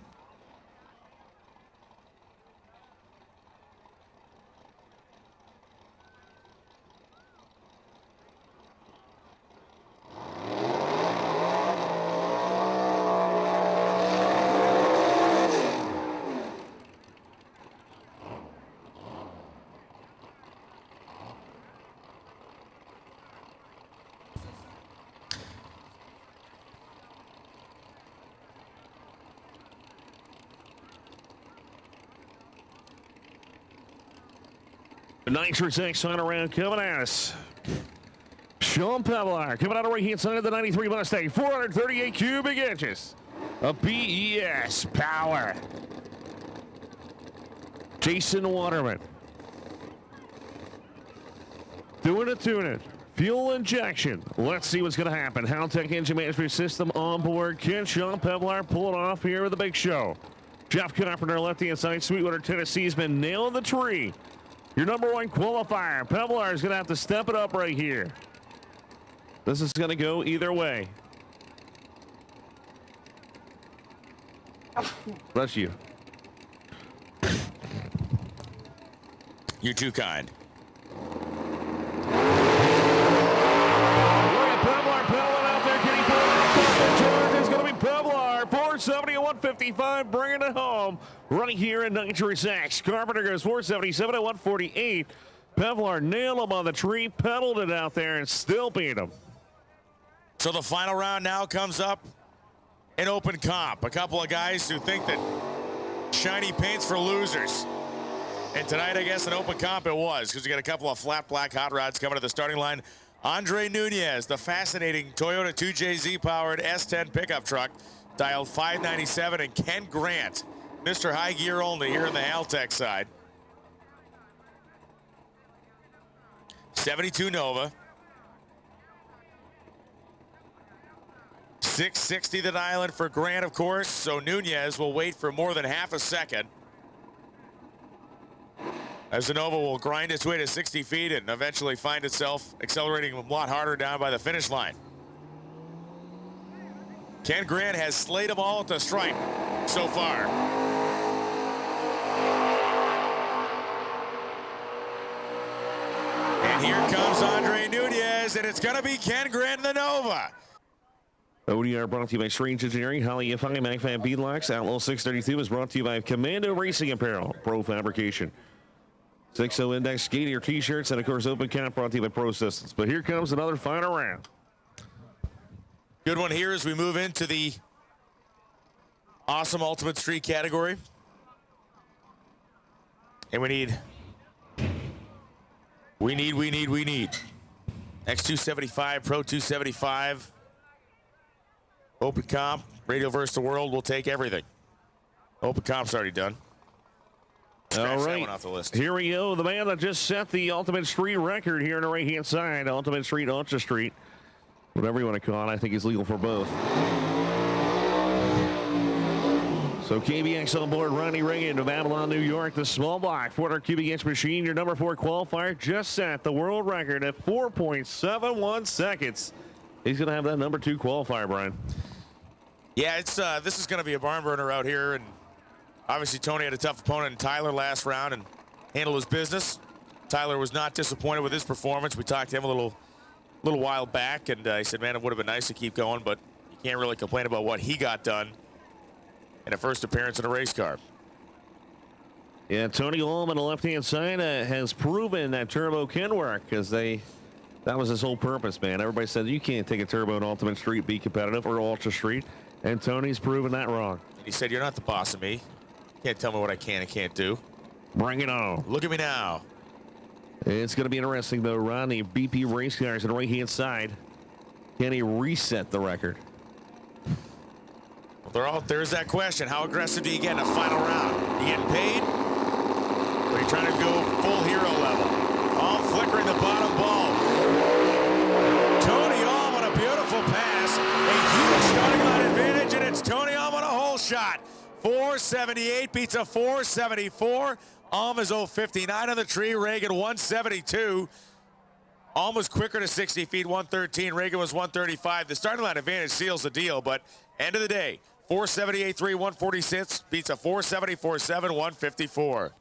Nitrous X on around coming at us. Sean Pavlar coming out of right hand side of the 93 Mustang, 438 cubic inches of BES power. Jason Waterman doing a tune-it. Fuel injection. Let's see what's going to happen. Haltech engine management system on board. Can Sean Pavlar pull it off here with the big show? Jeff Carpenter, left-hand side. Sweetwater, Tennessee has been nailing the tree. Your number 1 qualifier. Pavlar is going to have to step it up right here. This is going to go either way. Bless you. You're too kind. Pevlar pedaling out there, getting the charge. It's going to be Pevlar, 470 at 155, bringing it home. Running here in Nitrous X. Carpenter goes 477 at 148. Pevlar nailed him on the tree, pedaled it out there, and still beat him. So the final round now comes up in open comp. A couple of guys who think that shiny paint's for losers. And tonight, I guess, in open comp it was, because we got a couple of flat black hot rods coming to the starting line. Andre Nunez, the fascinating Toyota 2JZ-powered S10 pickup truck, dialed 597, and Ken Grant, Mr. High Gear Only here on the Haltech side. 72 Nova. 660 the island for Grant, of course, so Nunez will wait for more than half a second. As the Nova will grind its way to 60 feet and eventually find itself accelerating a lot harder down by the finish line. Ken Grant has slayed them all at the stripe so far. And here comes Andre Nunez, and it's going to be Ken Grant in the Nova. ODR brought to you by Strange Engineering, Holly EFI, MagFab Beadlocks. Outlaw 632 is brought to you by Commando Racing Apparel, Pro Fabrication. 6-0 Index Skater T-shirts, and of course Open Camp brought to you by Pro Systems. But here comes another final round. Good one here as we move into the awesome Ultimate Street category. And we need X275, Pro 275, Open Comp, Radio vs. the World. We'll take everything. Open Comp's already done. All right, off the list. Here we go. The man that just set the Ultimate Street record here on the right-hand side, Ultimate Street, Ultra Street, whatever you want to call it. I think it's legal for both. So KBX on board, Ronnie Reagan of Babylon, New York, the small block, 400 cubic inch machine, your number 4 qualifier, just set the world record at 4.71 seconds. He's going to have that number 2 qualifier, Brian. Yeah, it's this is going to be a barn burner out here, and obviously, Tony had a tough opponent in Tyler last round and handled his business. Tyler was not disappointed with his performance. We talked to him a little while back, and he said, man, it would have been nice to keep going, but you can't really complain about what he got done in a first appearance in a race car. Yeah, Tony Ulm on the left-hand side has proven that turbo can work, because that was his whole purpose, man. Everybody said you can't take a turbo in Ultimate Street, be competitive, or Ultra Street, and Tony's proven that wrong. And he said, you're not the boss of me. Can't tell me what I can and can't do. Bring it on. Look at me now. It's going to be interesting, though, Ron. The BP race cars on the right-hand side. Can he reset the record? Well, there's that question. How aggressive do you get in a final round? You getting paid? Or are you trying to go full hero level? All flickering the bottom ball. Tony Ulm on a beautiful pass. A huge starting line advantage, and it's Tony Ulm on a hole shot. 478 beats a 474. Ulm is 059 on the tree. Reagan 172. Ulm was quicker to 60 feet, 113. Reagan was 135. The starting line advantage seals the deal, but end of the day, 478.3, 146 beats a 474.7, 154.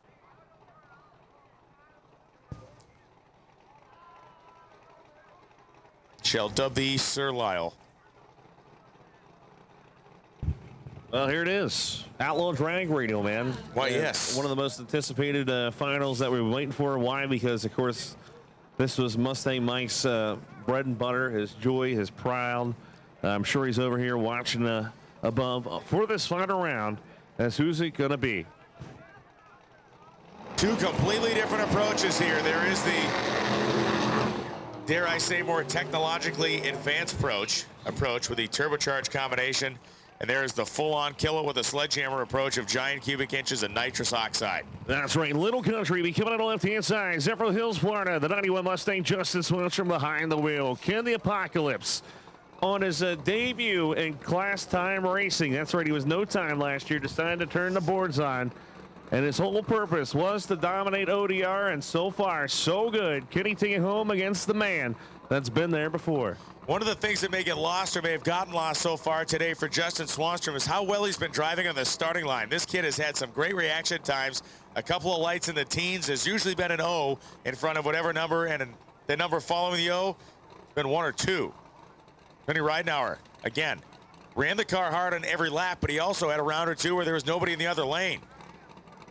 Shall dub the Sir Lyle. Well, here it is. Outlaw Drag Radio, man. Why, yes. One of the most anticipated finals that we were waiting for. Why? Because, of course, this was Mustang Mike's bread and butter, his joy, his pride. I'm sure he's over here watching above for this final round. As who's it going to be? Two completely different approaches here. There is the, dare I say, more technologically advanced approach with the turbocharged combination. And there's the full-on kill it with a sledgehammer approach of giant cubic inches of nitrous oxide. That's right. Little Country be coming on the left-hand side. Zephyr Hills, Florida. The 91 Mustang Justin Swills from behind the wheel. Ken the Apocalypse on his debut in class time racing. That's right. He was no time last year. Decided to turn the boards on. And his whole purpose was to dominate ODR. And so far, so good. Kenny taking home against the man that's been there before. One of the things that may get lost or may have gotten lost so far today for Justin Swanstrom is how well he's been driving on the starting line. This kid has had some great reaction times. A couple of lights in the teens. Has usually been an O in front of whatever number, and the number following the O has been 1 or 2. Penny Ridenauer, again, ran the car hard on every lap, but he also had a round or two where there was nobody in the other lane.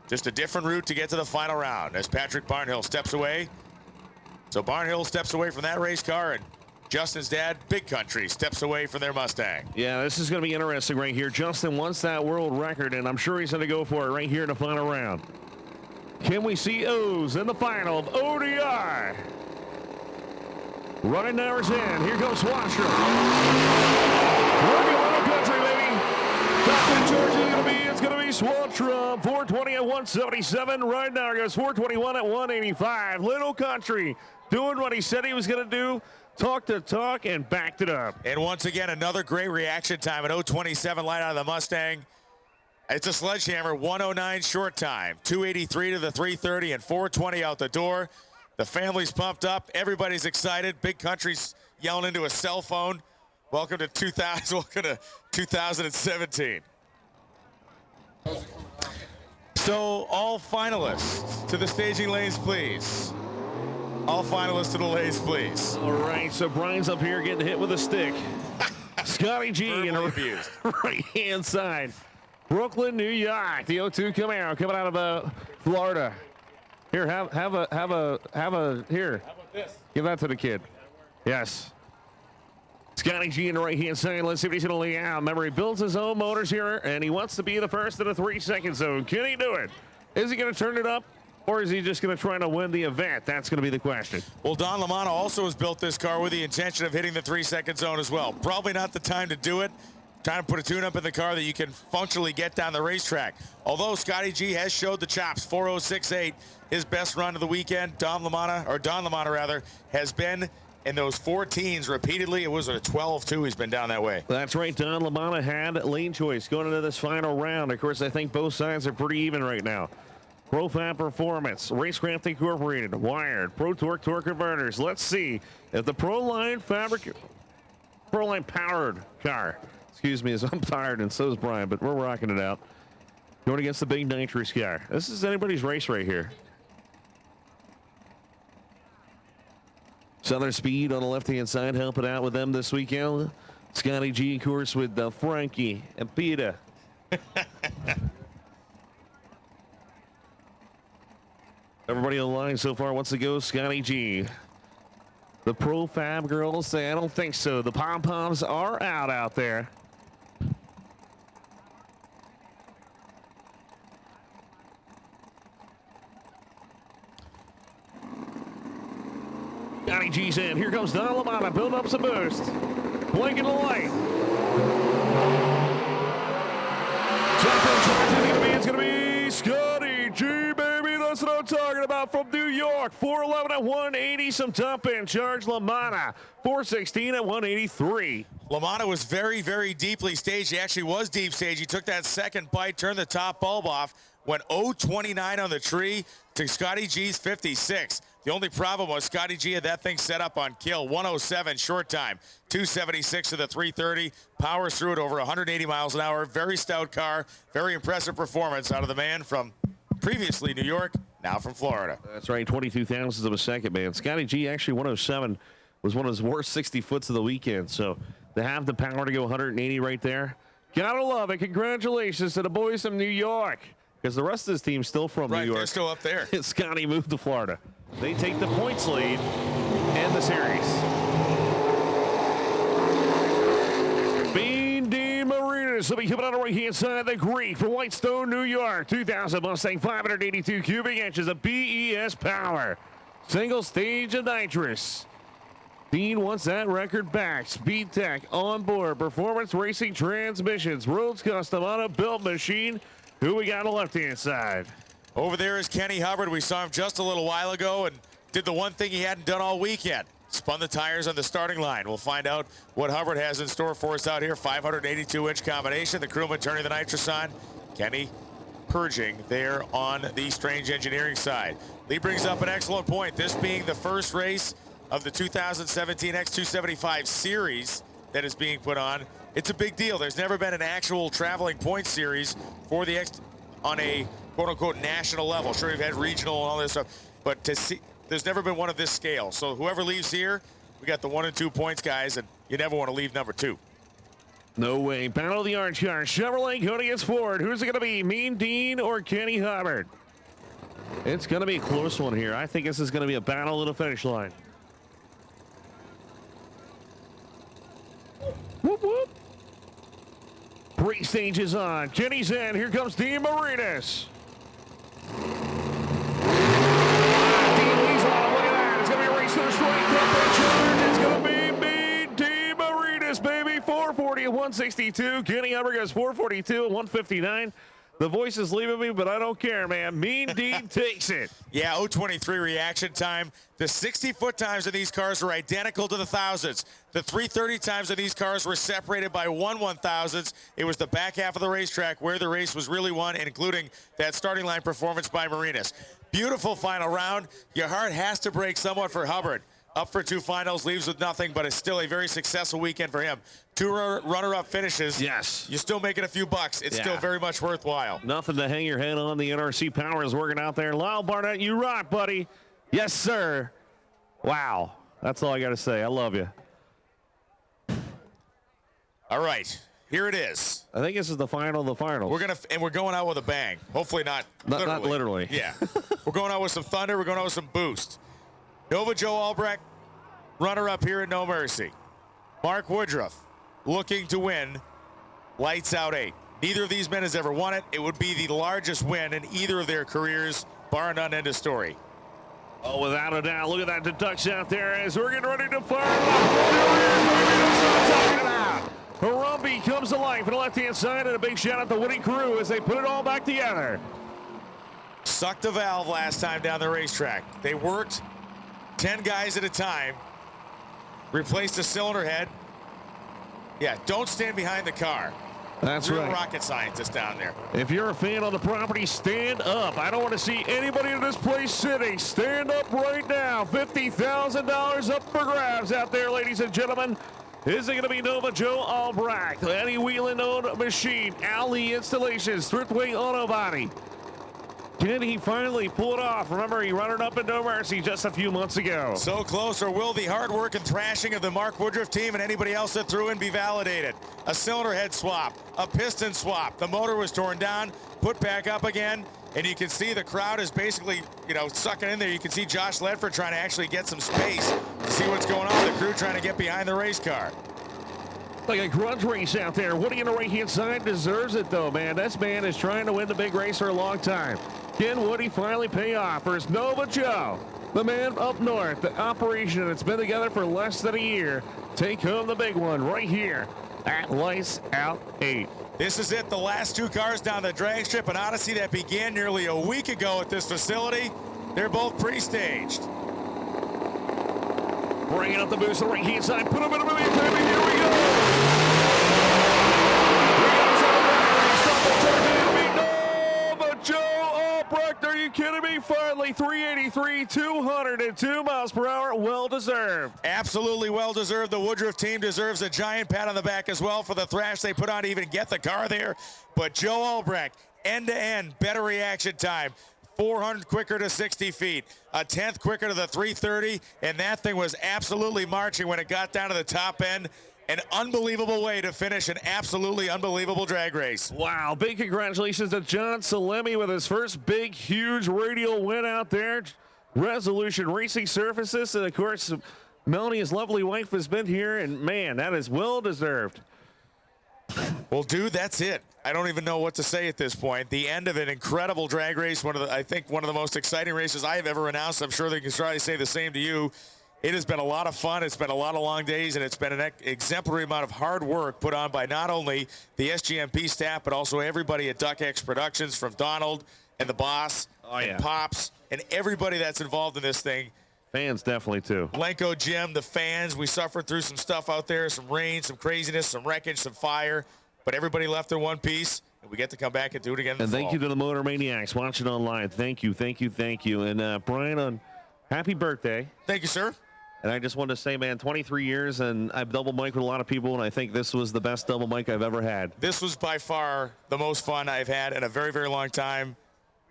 Just a different route to get to the final round as Patrick Barnhill steps away. So Barnhill steps away from that race car, and Justin's dad, Big Country, steps away from their Mustang. Yeah, this is going to be interesting right here. Justin wants that world record, and I'm sure he's going to go for it right here in the final round. Can we see O's in the final of ODI? Ridenauer's in. Here goes Swanstrom. Working Little Country, baby. Top in charge is going to be, it's going to be Swanstrom. 420 at 177. Ridenauer goes 421 at 185. Little Country doing what he said he was going to do. Talk the talk and backed it up. And once again, another great reaction time at 0:27 light out of the Mustang. It's a sledgehammer, 109 short time, 283 to the 330 and 420 out the door. The family's pumped up. Everybody's excited. Big Country's yelling into a cell phone. Welcome to 2017. So all finalists to the staging lanes, please. All finalists to the lanes, please. All right, so Brian's up here getting hit with a stick. Scotty G in the right-hand side. Brooklyn, New York. The 02 coming out of Florida. Here, have a here. How about this? Give that to the kid. Yes. Scotty G in the right-hand side. Let's see what he's going to lay out. Remember, he builds his own motors here, and he wants to be the first in the 3-second zone. Can he do it? Is he going to turn it up? Or is he just going to try to win the event? That's going to be the question. Well, Don LaManna also has built this car with the intention of hitting the 3-second zone as well. Probably not the time to do it. Trying to put a tune-up in the car that you can functionally get down the racetrack. Although Scotty G has showed the chops, 4:06.8, his best run of the weekend. Don LaManna has been in those 14s repeatedly. It was a 12-2. He's been down that way. That's right. Don LaManna had lane choice going into this final round. Of course, I think both sides are pretty even right now. ProFab Performance, Racecraft Incorporated, Wired, Pro Torque Torque Converters. Let's see if the Proline powered car, excuse me, as I'm tired and so is Brian, but we're rocking it out. Going against the big nitrous car. This is anybody's race right here. Southern Speed on the left-hand side helping out with them this weekend. Scotty G, of course, with Frankie and Peter. Everybody on the line so far wants to go Scotty G. The ProFab girls say, I don't think so. The pom-poms are out there. Scotty G's in. Here comes Don LaManna. Build up some boost. Blinking the light. Top in charge is going to be Scotty G, baby. That's what I'm talking about from New York. 411 at 180. Some top end charge. LaManna 416 at 183. LaManna was very, very deeply staged. He actually was deep staged. He took that second bite, turned the top bulb off, went 0.29 on the tree to Scotty G's 56. The only problem was Scotty G had that thing set up on kill. 107 short time, 276 to the 330. Powers through it over 180 miles an hour. Very stout car. Very impressive performance out of the man from previously New York, now from Florida. That's right, 22 thousandths of a second, man. Scotty G actually 107 was one of his worst 60 foots of the weekend. So to have the power to go 180 right there, gotta love it. Congratulations to the boys from New York, because the rest of this team's still from New York. They're still up there. Scotty moved to Florida. They take the points lead in the series. Bean D. Marinas will be coming on the right-hand side. The Greek from Whitestone, New York. 2000 Mustang, 582 cubic inches of BES power. Single stage of nitrous. Dean wants that record back. Speed Tech on board. Performance Racing Transmissions. Rhodes Custom on a build machine. Who we got on the left-hand side? Over there is Kenny Hubbard. We saw him just a little while ago and did the one thing he hadn't done all weekend. Spun the tires on the starting line. We'll find out what Hubbard has in store for us out here. 582-inch combination. The crewman turning the nitrous on. Kenny purging there on the Strange Engineering side. Lee brings up an excellent point. This being the first race of the 2017 X275 series that is being put on. It's a big deal. There's never been an actual traveling point series for the X on a quote-unquote national level. Sure, you've had regional and all this stuff, but to see, there's never been one of this scale. So whoever leaves here, we got the 1 and 2 points guys, and you never want to leave number 2. No way. Battle of the Orange Car. Chevrolet going against Ford. Who's it going to be? Mean Dean or Kenny Hubbard? It's going to be a close one here. I think this is going to be a battle at the finish line. Whoop, whoop. Pre-stage is on. Kenny's in. Here comes Dean Marinas. Dean leads on. Look at that. It's going to be a race to the strike temperature. It's going to be Mean Dean Marinas, baby. 440 at 162. Kenny Hubbard goes 442 at 159. The voice is leaving me, but I don't care, man. Mean Dean takes it. Yeah, 023 reaction time. The 60-foot times of these cars are identical to the thousands. The 330 times of these cars were separated by 1/1000th. It was the back half of the racetrack where the race was really won, including that starting line performance by Marinas. Beautiful final round. Your heart has to break somewhat for Hubbard. Up for 2 finals, leaves with nothing, but it's still a very successful weekend for him. 2 runner-up finishes. Yes. You're still making a few bucks. It's still very much worthwhile. Nothing to hang your head on. The NRC power is working out there. Lyle Barnett, you rock, buddy. Yes, sir. Wow. That's all I got to say. I love you. All right. Here it is. I think this is the final of the finals. We're going out with a bang. Hopefully not literally. Not literally. Yeah. We're going out with some thunder. We're going out with some boost. Nova Joe Albrecht, runner-up here at No Mercy. Mark Woodruff, looking to win Lights Out 8. Neither of these men has ever won it. It would be the largest win in either of their careers, bar none, end of story. Oh, without a doubt. Look at that deduction out there as we're getting ready to fire up. Harambe comes to life on the left-hand side, and a big shout out to the winning crew as they put it all back together. Sucked a valve last time down the racetrack. They worked 10 guys at a time, replaced a cylinder head. Yeah, don't stand behind the car. That's Real right. rocket scientist down there. If you're a fan on the property, stand up. I don't want to see anybody in this place sitting. Stand up right now. $50,000 up for grabs out there, ladies and gentlemen. Is it going to be Nova Joe Albrecht, Eddie Whelan-owned machine, Ali Installations, Thriftway Auto Body? Can he finally pull it off? Remember, he ran it up in No Mercy just a few months ago. So close, or will the hard work and thrashing of the Mark Woodruff team and anybody else that threw in be validated? A cylinder head swap, a piston swap. The motor was torn down, put back up again, and you can see the crowd is basically, sucking in there. You can see Josh Ledford trying to actually get some space to see what's going on. The crew trying to get behind the race car. Like a grudge race out there. Woody on the right-hand side deserves it, though, man. This man is trying to win the big race for a long time. Can Woody finally pay off? Or is Nova Joe, the man up north, the operation that's been together for less than a year, take home the big one right here at Lights Out 8? This is it, the last 2 cars down the drag strip, an odyssey that began nearly a week ago at this facility. They're both pre-staged. Bringing up the boost on the right-hand side. Put him in a movie, baby. Here we go. Nova Joe Albrecht. Are you kidding me? Finally, 383, 202 miles per hour. Well-deserved. Absolutely well-deserved. The Woodruff team deserves a giant pat on the back as well for the thrash they put on to even get the car there. But Joe Albrecht, end-to-end, better reaction time. 400 quicker to 60 feet, a 10th quicker to the 330, and that thing was absolutely marching when it got down to the top end. An unbelievable way to finish an absolutely unbelievable drag race. Wow, big congratulations to John Salemi with his first big, huge radial win out there. Resolution Racing Surfaces, and of course, Melanie, his lovely wife, has been here, and man, that is well-deserved. Well, dude, that's it. I don't even know what to say at this point. The end of an incredible drag race, I think one of the most exciting races I have ever announced. I'm sure they can try to say the same to you. It has been a lot of fun. It's been a lot of long days, and it's been an exemplary amount of hard work put on by not only the SGMP staff, but also everybody at DuckX Productions, from Donald and the boss and Pops and everybody that's involved in this thing. Fans definitely, too. Lenko Jim, the fans. We suffered through some stuff out there, some rain, some craziness, some wreckage, some fire. But everybody left in one piece, and we get to come back and do it again in the And thank fall. you to the Motor Maniacs watching online. Thank you, thank you, thank you. And Brian, happy birthday. Thank you, sir. And I just wanted to say, man, 23 years, and I've double mic'd with a lot of people, and I think this was the best double mic I've ever had. This was by far the most fun I've had in a very, very long time.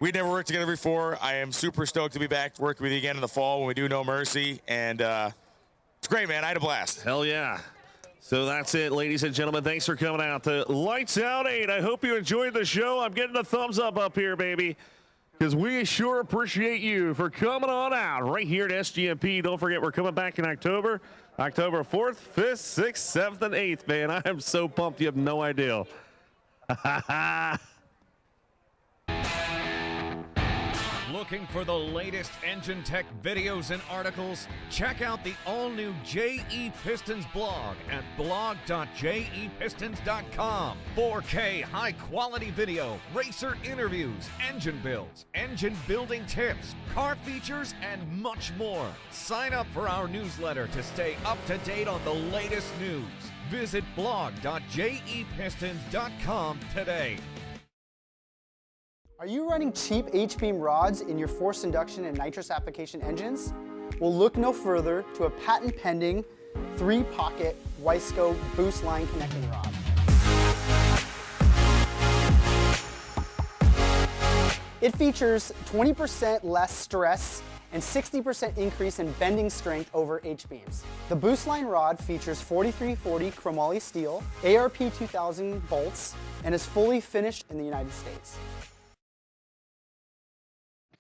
We'd never worked together before. I am super stoked to be back working with you again in the fall when we do No Mercy. And it's great, man. I had a blast. Hell yeah. So that's it, ladies and gentlemen. Thanks for coming out to Lights Out 8. I hope you enjoyed the show. I'm getting a thumbs up here, baby, because we sure appreciate you for coming on out right here at SGMP. Don't forget, we're coming back in October 4th, 5th, 6th, 7th, and 8th, man. I am so pumped you have no idea. Looking for the latest engine tech videos and articles? Check out the all-new JE Pistons blog at blog.jepistons.com. 4K high-quality video, racer interviews, engine builds, engine building tips, car features, and much more. Sign up for our newsletter to stay up to date on the latest news. Visit blog.jepistons.com today. Are you running cheap H-beam rods in your forced induction and nitrous application engines? Well, look no further to a patent-pending 3-pocket Wiseco boost line connecting rod. It features 20% less stress and 60% increase in bending strength over H-beams. The boost line rod features 4340 chromoly steel, ARP 2000 bolts, and is fully finished in the United States.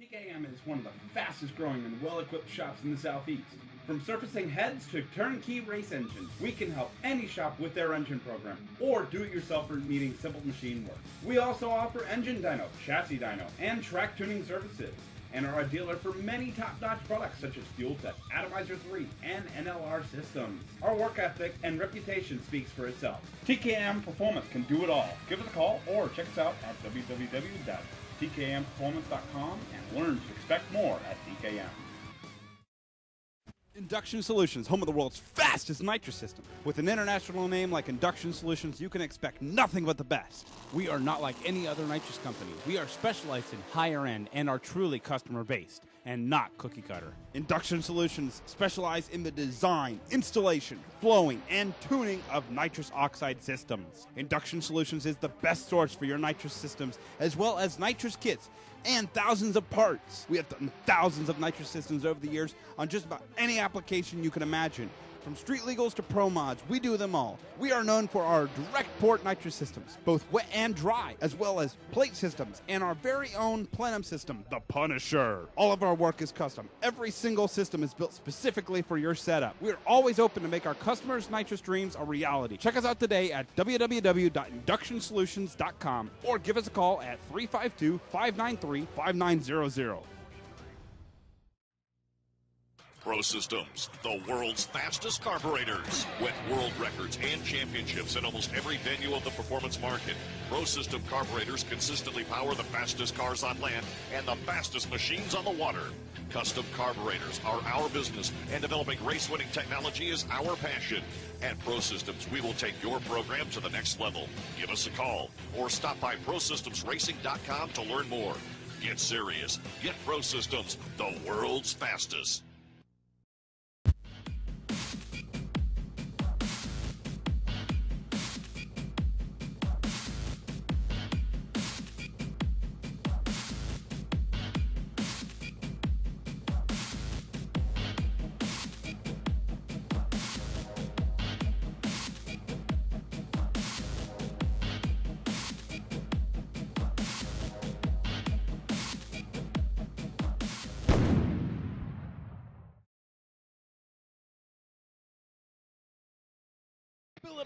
TKM is one of the fastest growing and well-equipped shops in the Southeast. From surfacing heads to turnkey race engines, we can help any shop with their engine program or do-it-yourselfer needing simple machine work. We also offer engine dyno, chassis dyno, and track tuning services, and are a dealer for many top-notch products such as Fuel Tech, Atomizer 3, and NLR systems. Our work ethic and reputation speaks for itself. TKM Performance can do it all. Give us a call or check us out at www.tkmperformance.com and learn to expect more at TKM. Induction Solutions, home of the world's fastest nitrous system. With an international name like Induction Solutions, you can expect nothing but the best. We are not like any other nitrous company. We are specialized in higher end and are truly customer based and not cookie cutter. Induction Solutions specialize in the design, installation, flowing, and tuning of nitrous oxide systems. Induction Solutions is the best source for your nitrous systems as well as nitrous kits and thousands of parts. We have done thousands of nitrous systems over the years on just about any application you can imagine. From street legals to pro mods, we do them all. We are known for our direct port nitrous systems, both wet and dry, as well as plate systems, and our very own plenum system, the Punisher. All of our work is custom. Every single system is built specifically for your setup. We are always open to make our customers' nitrous dreams a reality. Check us out today at www.inductionsolutions.com or give us a call at 352-593-5900. Pro Systems, the world's fastest carburetors. With world records and championships in almost every venue of the performance market, Pro System carburetors consistently power the fastest cars on land and the fastest machines on the water. Custom carburetors are our business, and developing race-winning technology is our passion. At Pro Systems, we will take your program to the next level. Give us a call or stop by ProSystemsRacing.com to learn more. Get serious. Get Pro Systems, the world's fastest.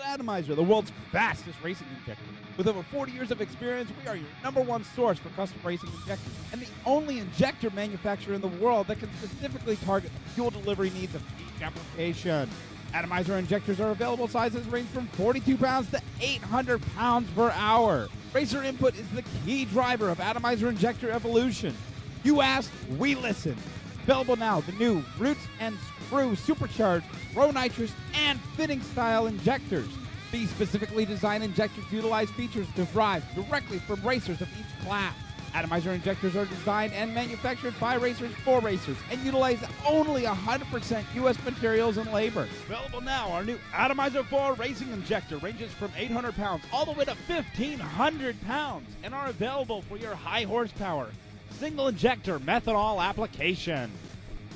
Atomizer, the world's fastest racing injector. With over 40 years of experience, we are your #1 source for custom racing injectors and the only injector manufacturer in the world that can specifically target the fuel delivery needs of each application. Atomizer injectors are available. Sizes range from 42 pounds to 800 pounds per hour. Racer input is the key driver of Atomizer injector evolution. You asked, we listen. Available now, the new Roots and Screw Supercharged Pro Nitrous and Fitting Style injectors. These specifically designed injectors utilize features derived directly from racers of each class. Atomizer injectors are designed and manufactured by racers for racers and utilize only 100% U.S. materials and labor. Available now, our new Atomizer 4 racing injector ranges from 800 pounds all the way to 1,500 pounds and are available for your high horsepower single injector methanol application.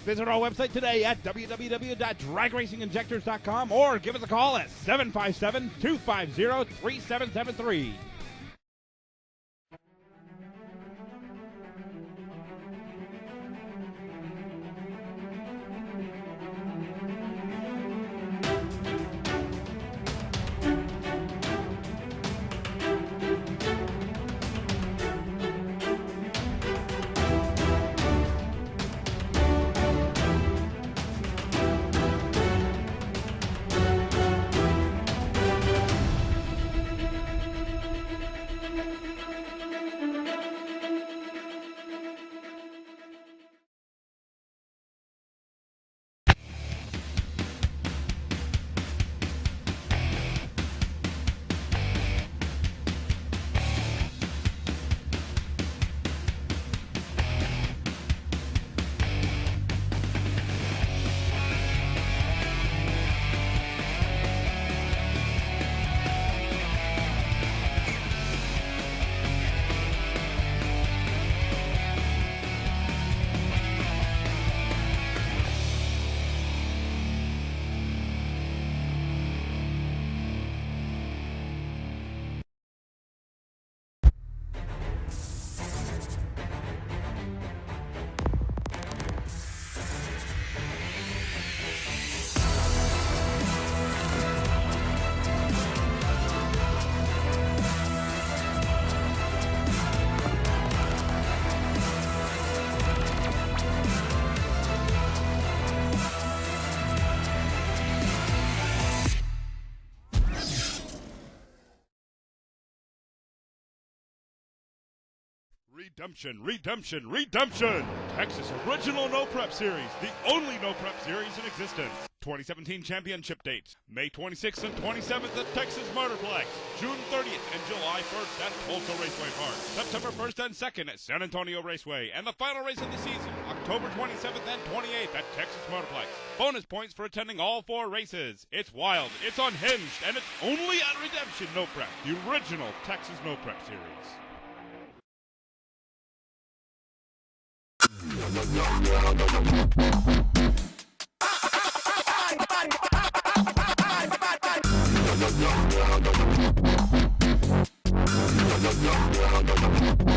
Visit our website today at www.dragracinginjectors.com or give us a call at 757-250-3773. Redemption! Texas Original No Prep Series, the only no prep series in existence. 2017 championship dates, May 26th and 27th at Texas Motorplex, June 30th and July 1st at Tulsa Raceway Park, September 1st and 2nd at San Antonio Raceway, and the final race of the season, October 27th and 28th at Texas Motorplex. Bonus points for attending all 4 races. It's wild, it's unhinged, and it's only at Redemption No Prep, the original Texas No Prep Series. Yeah.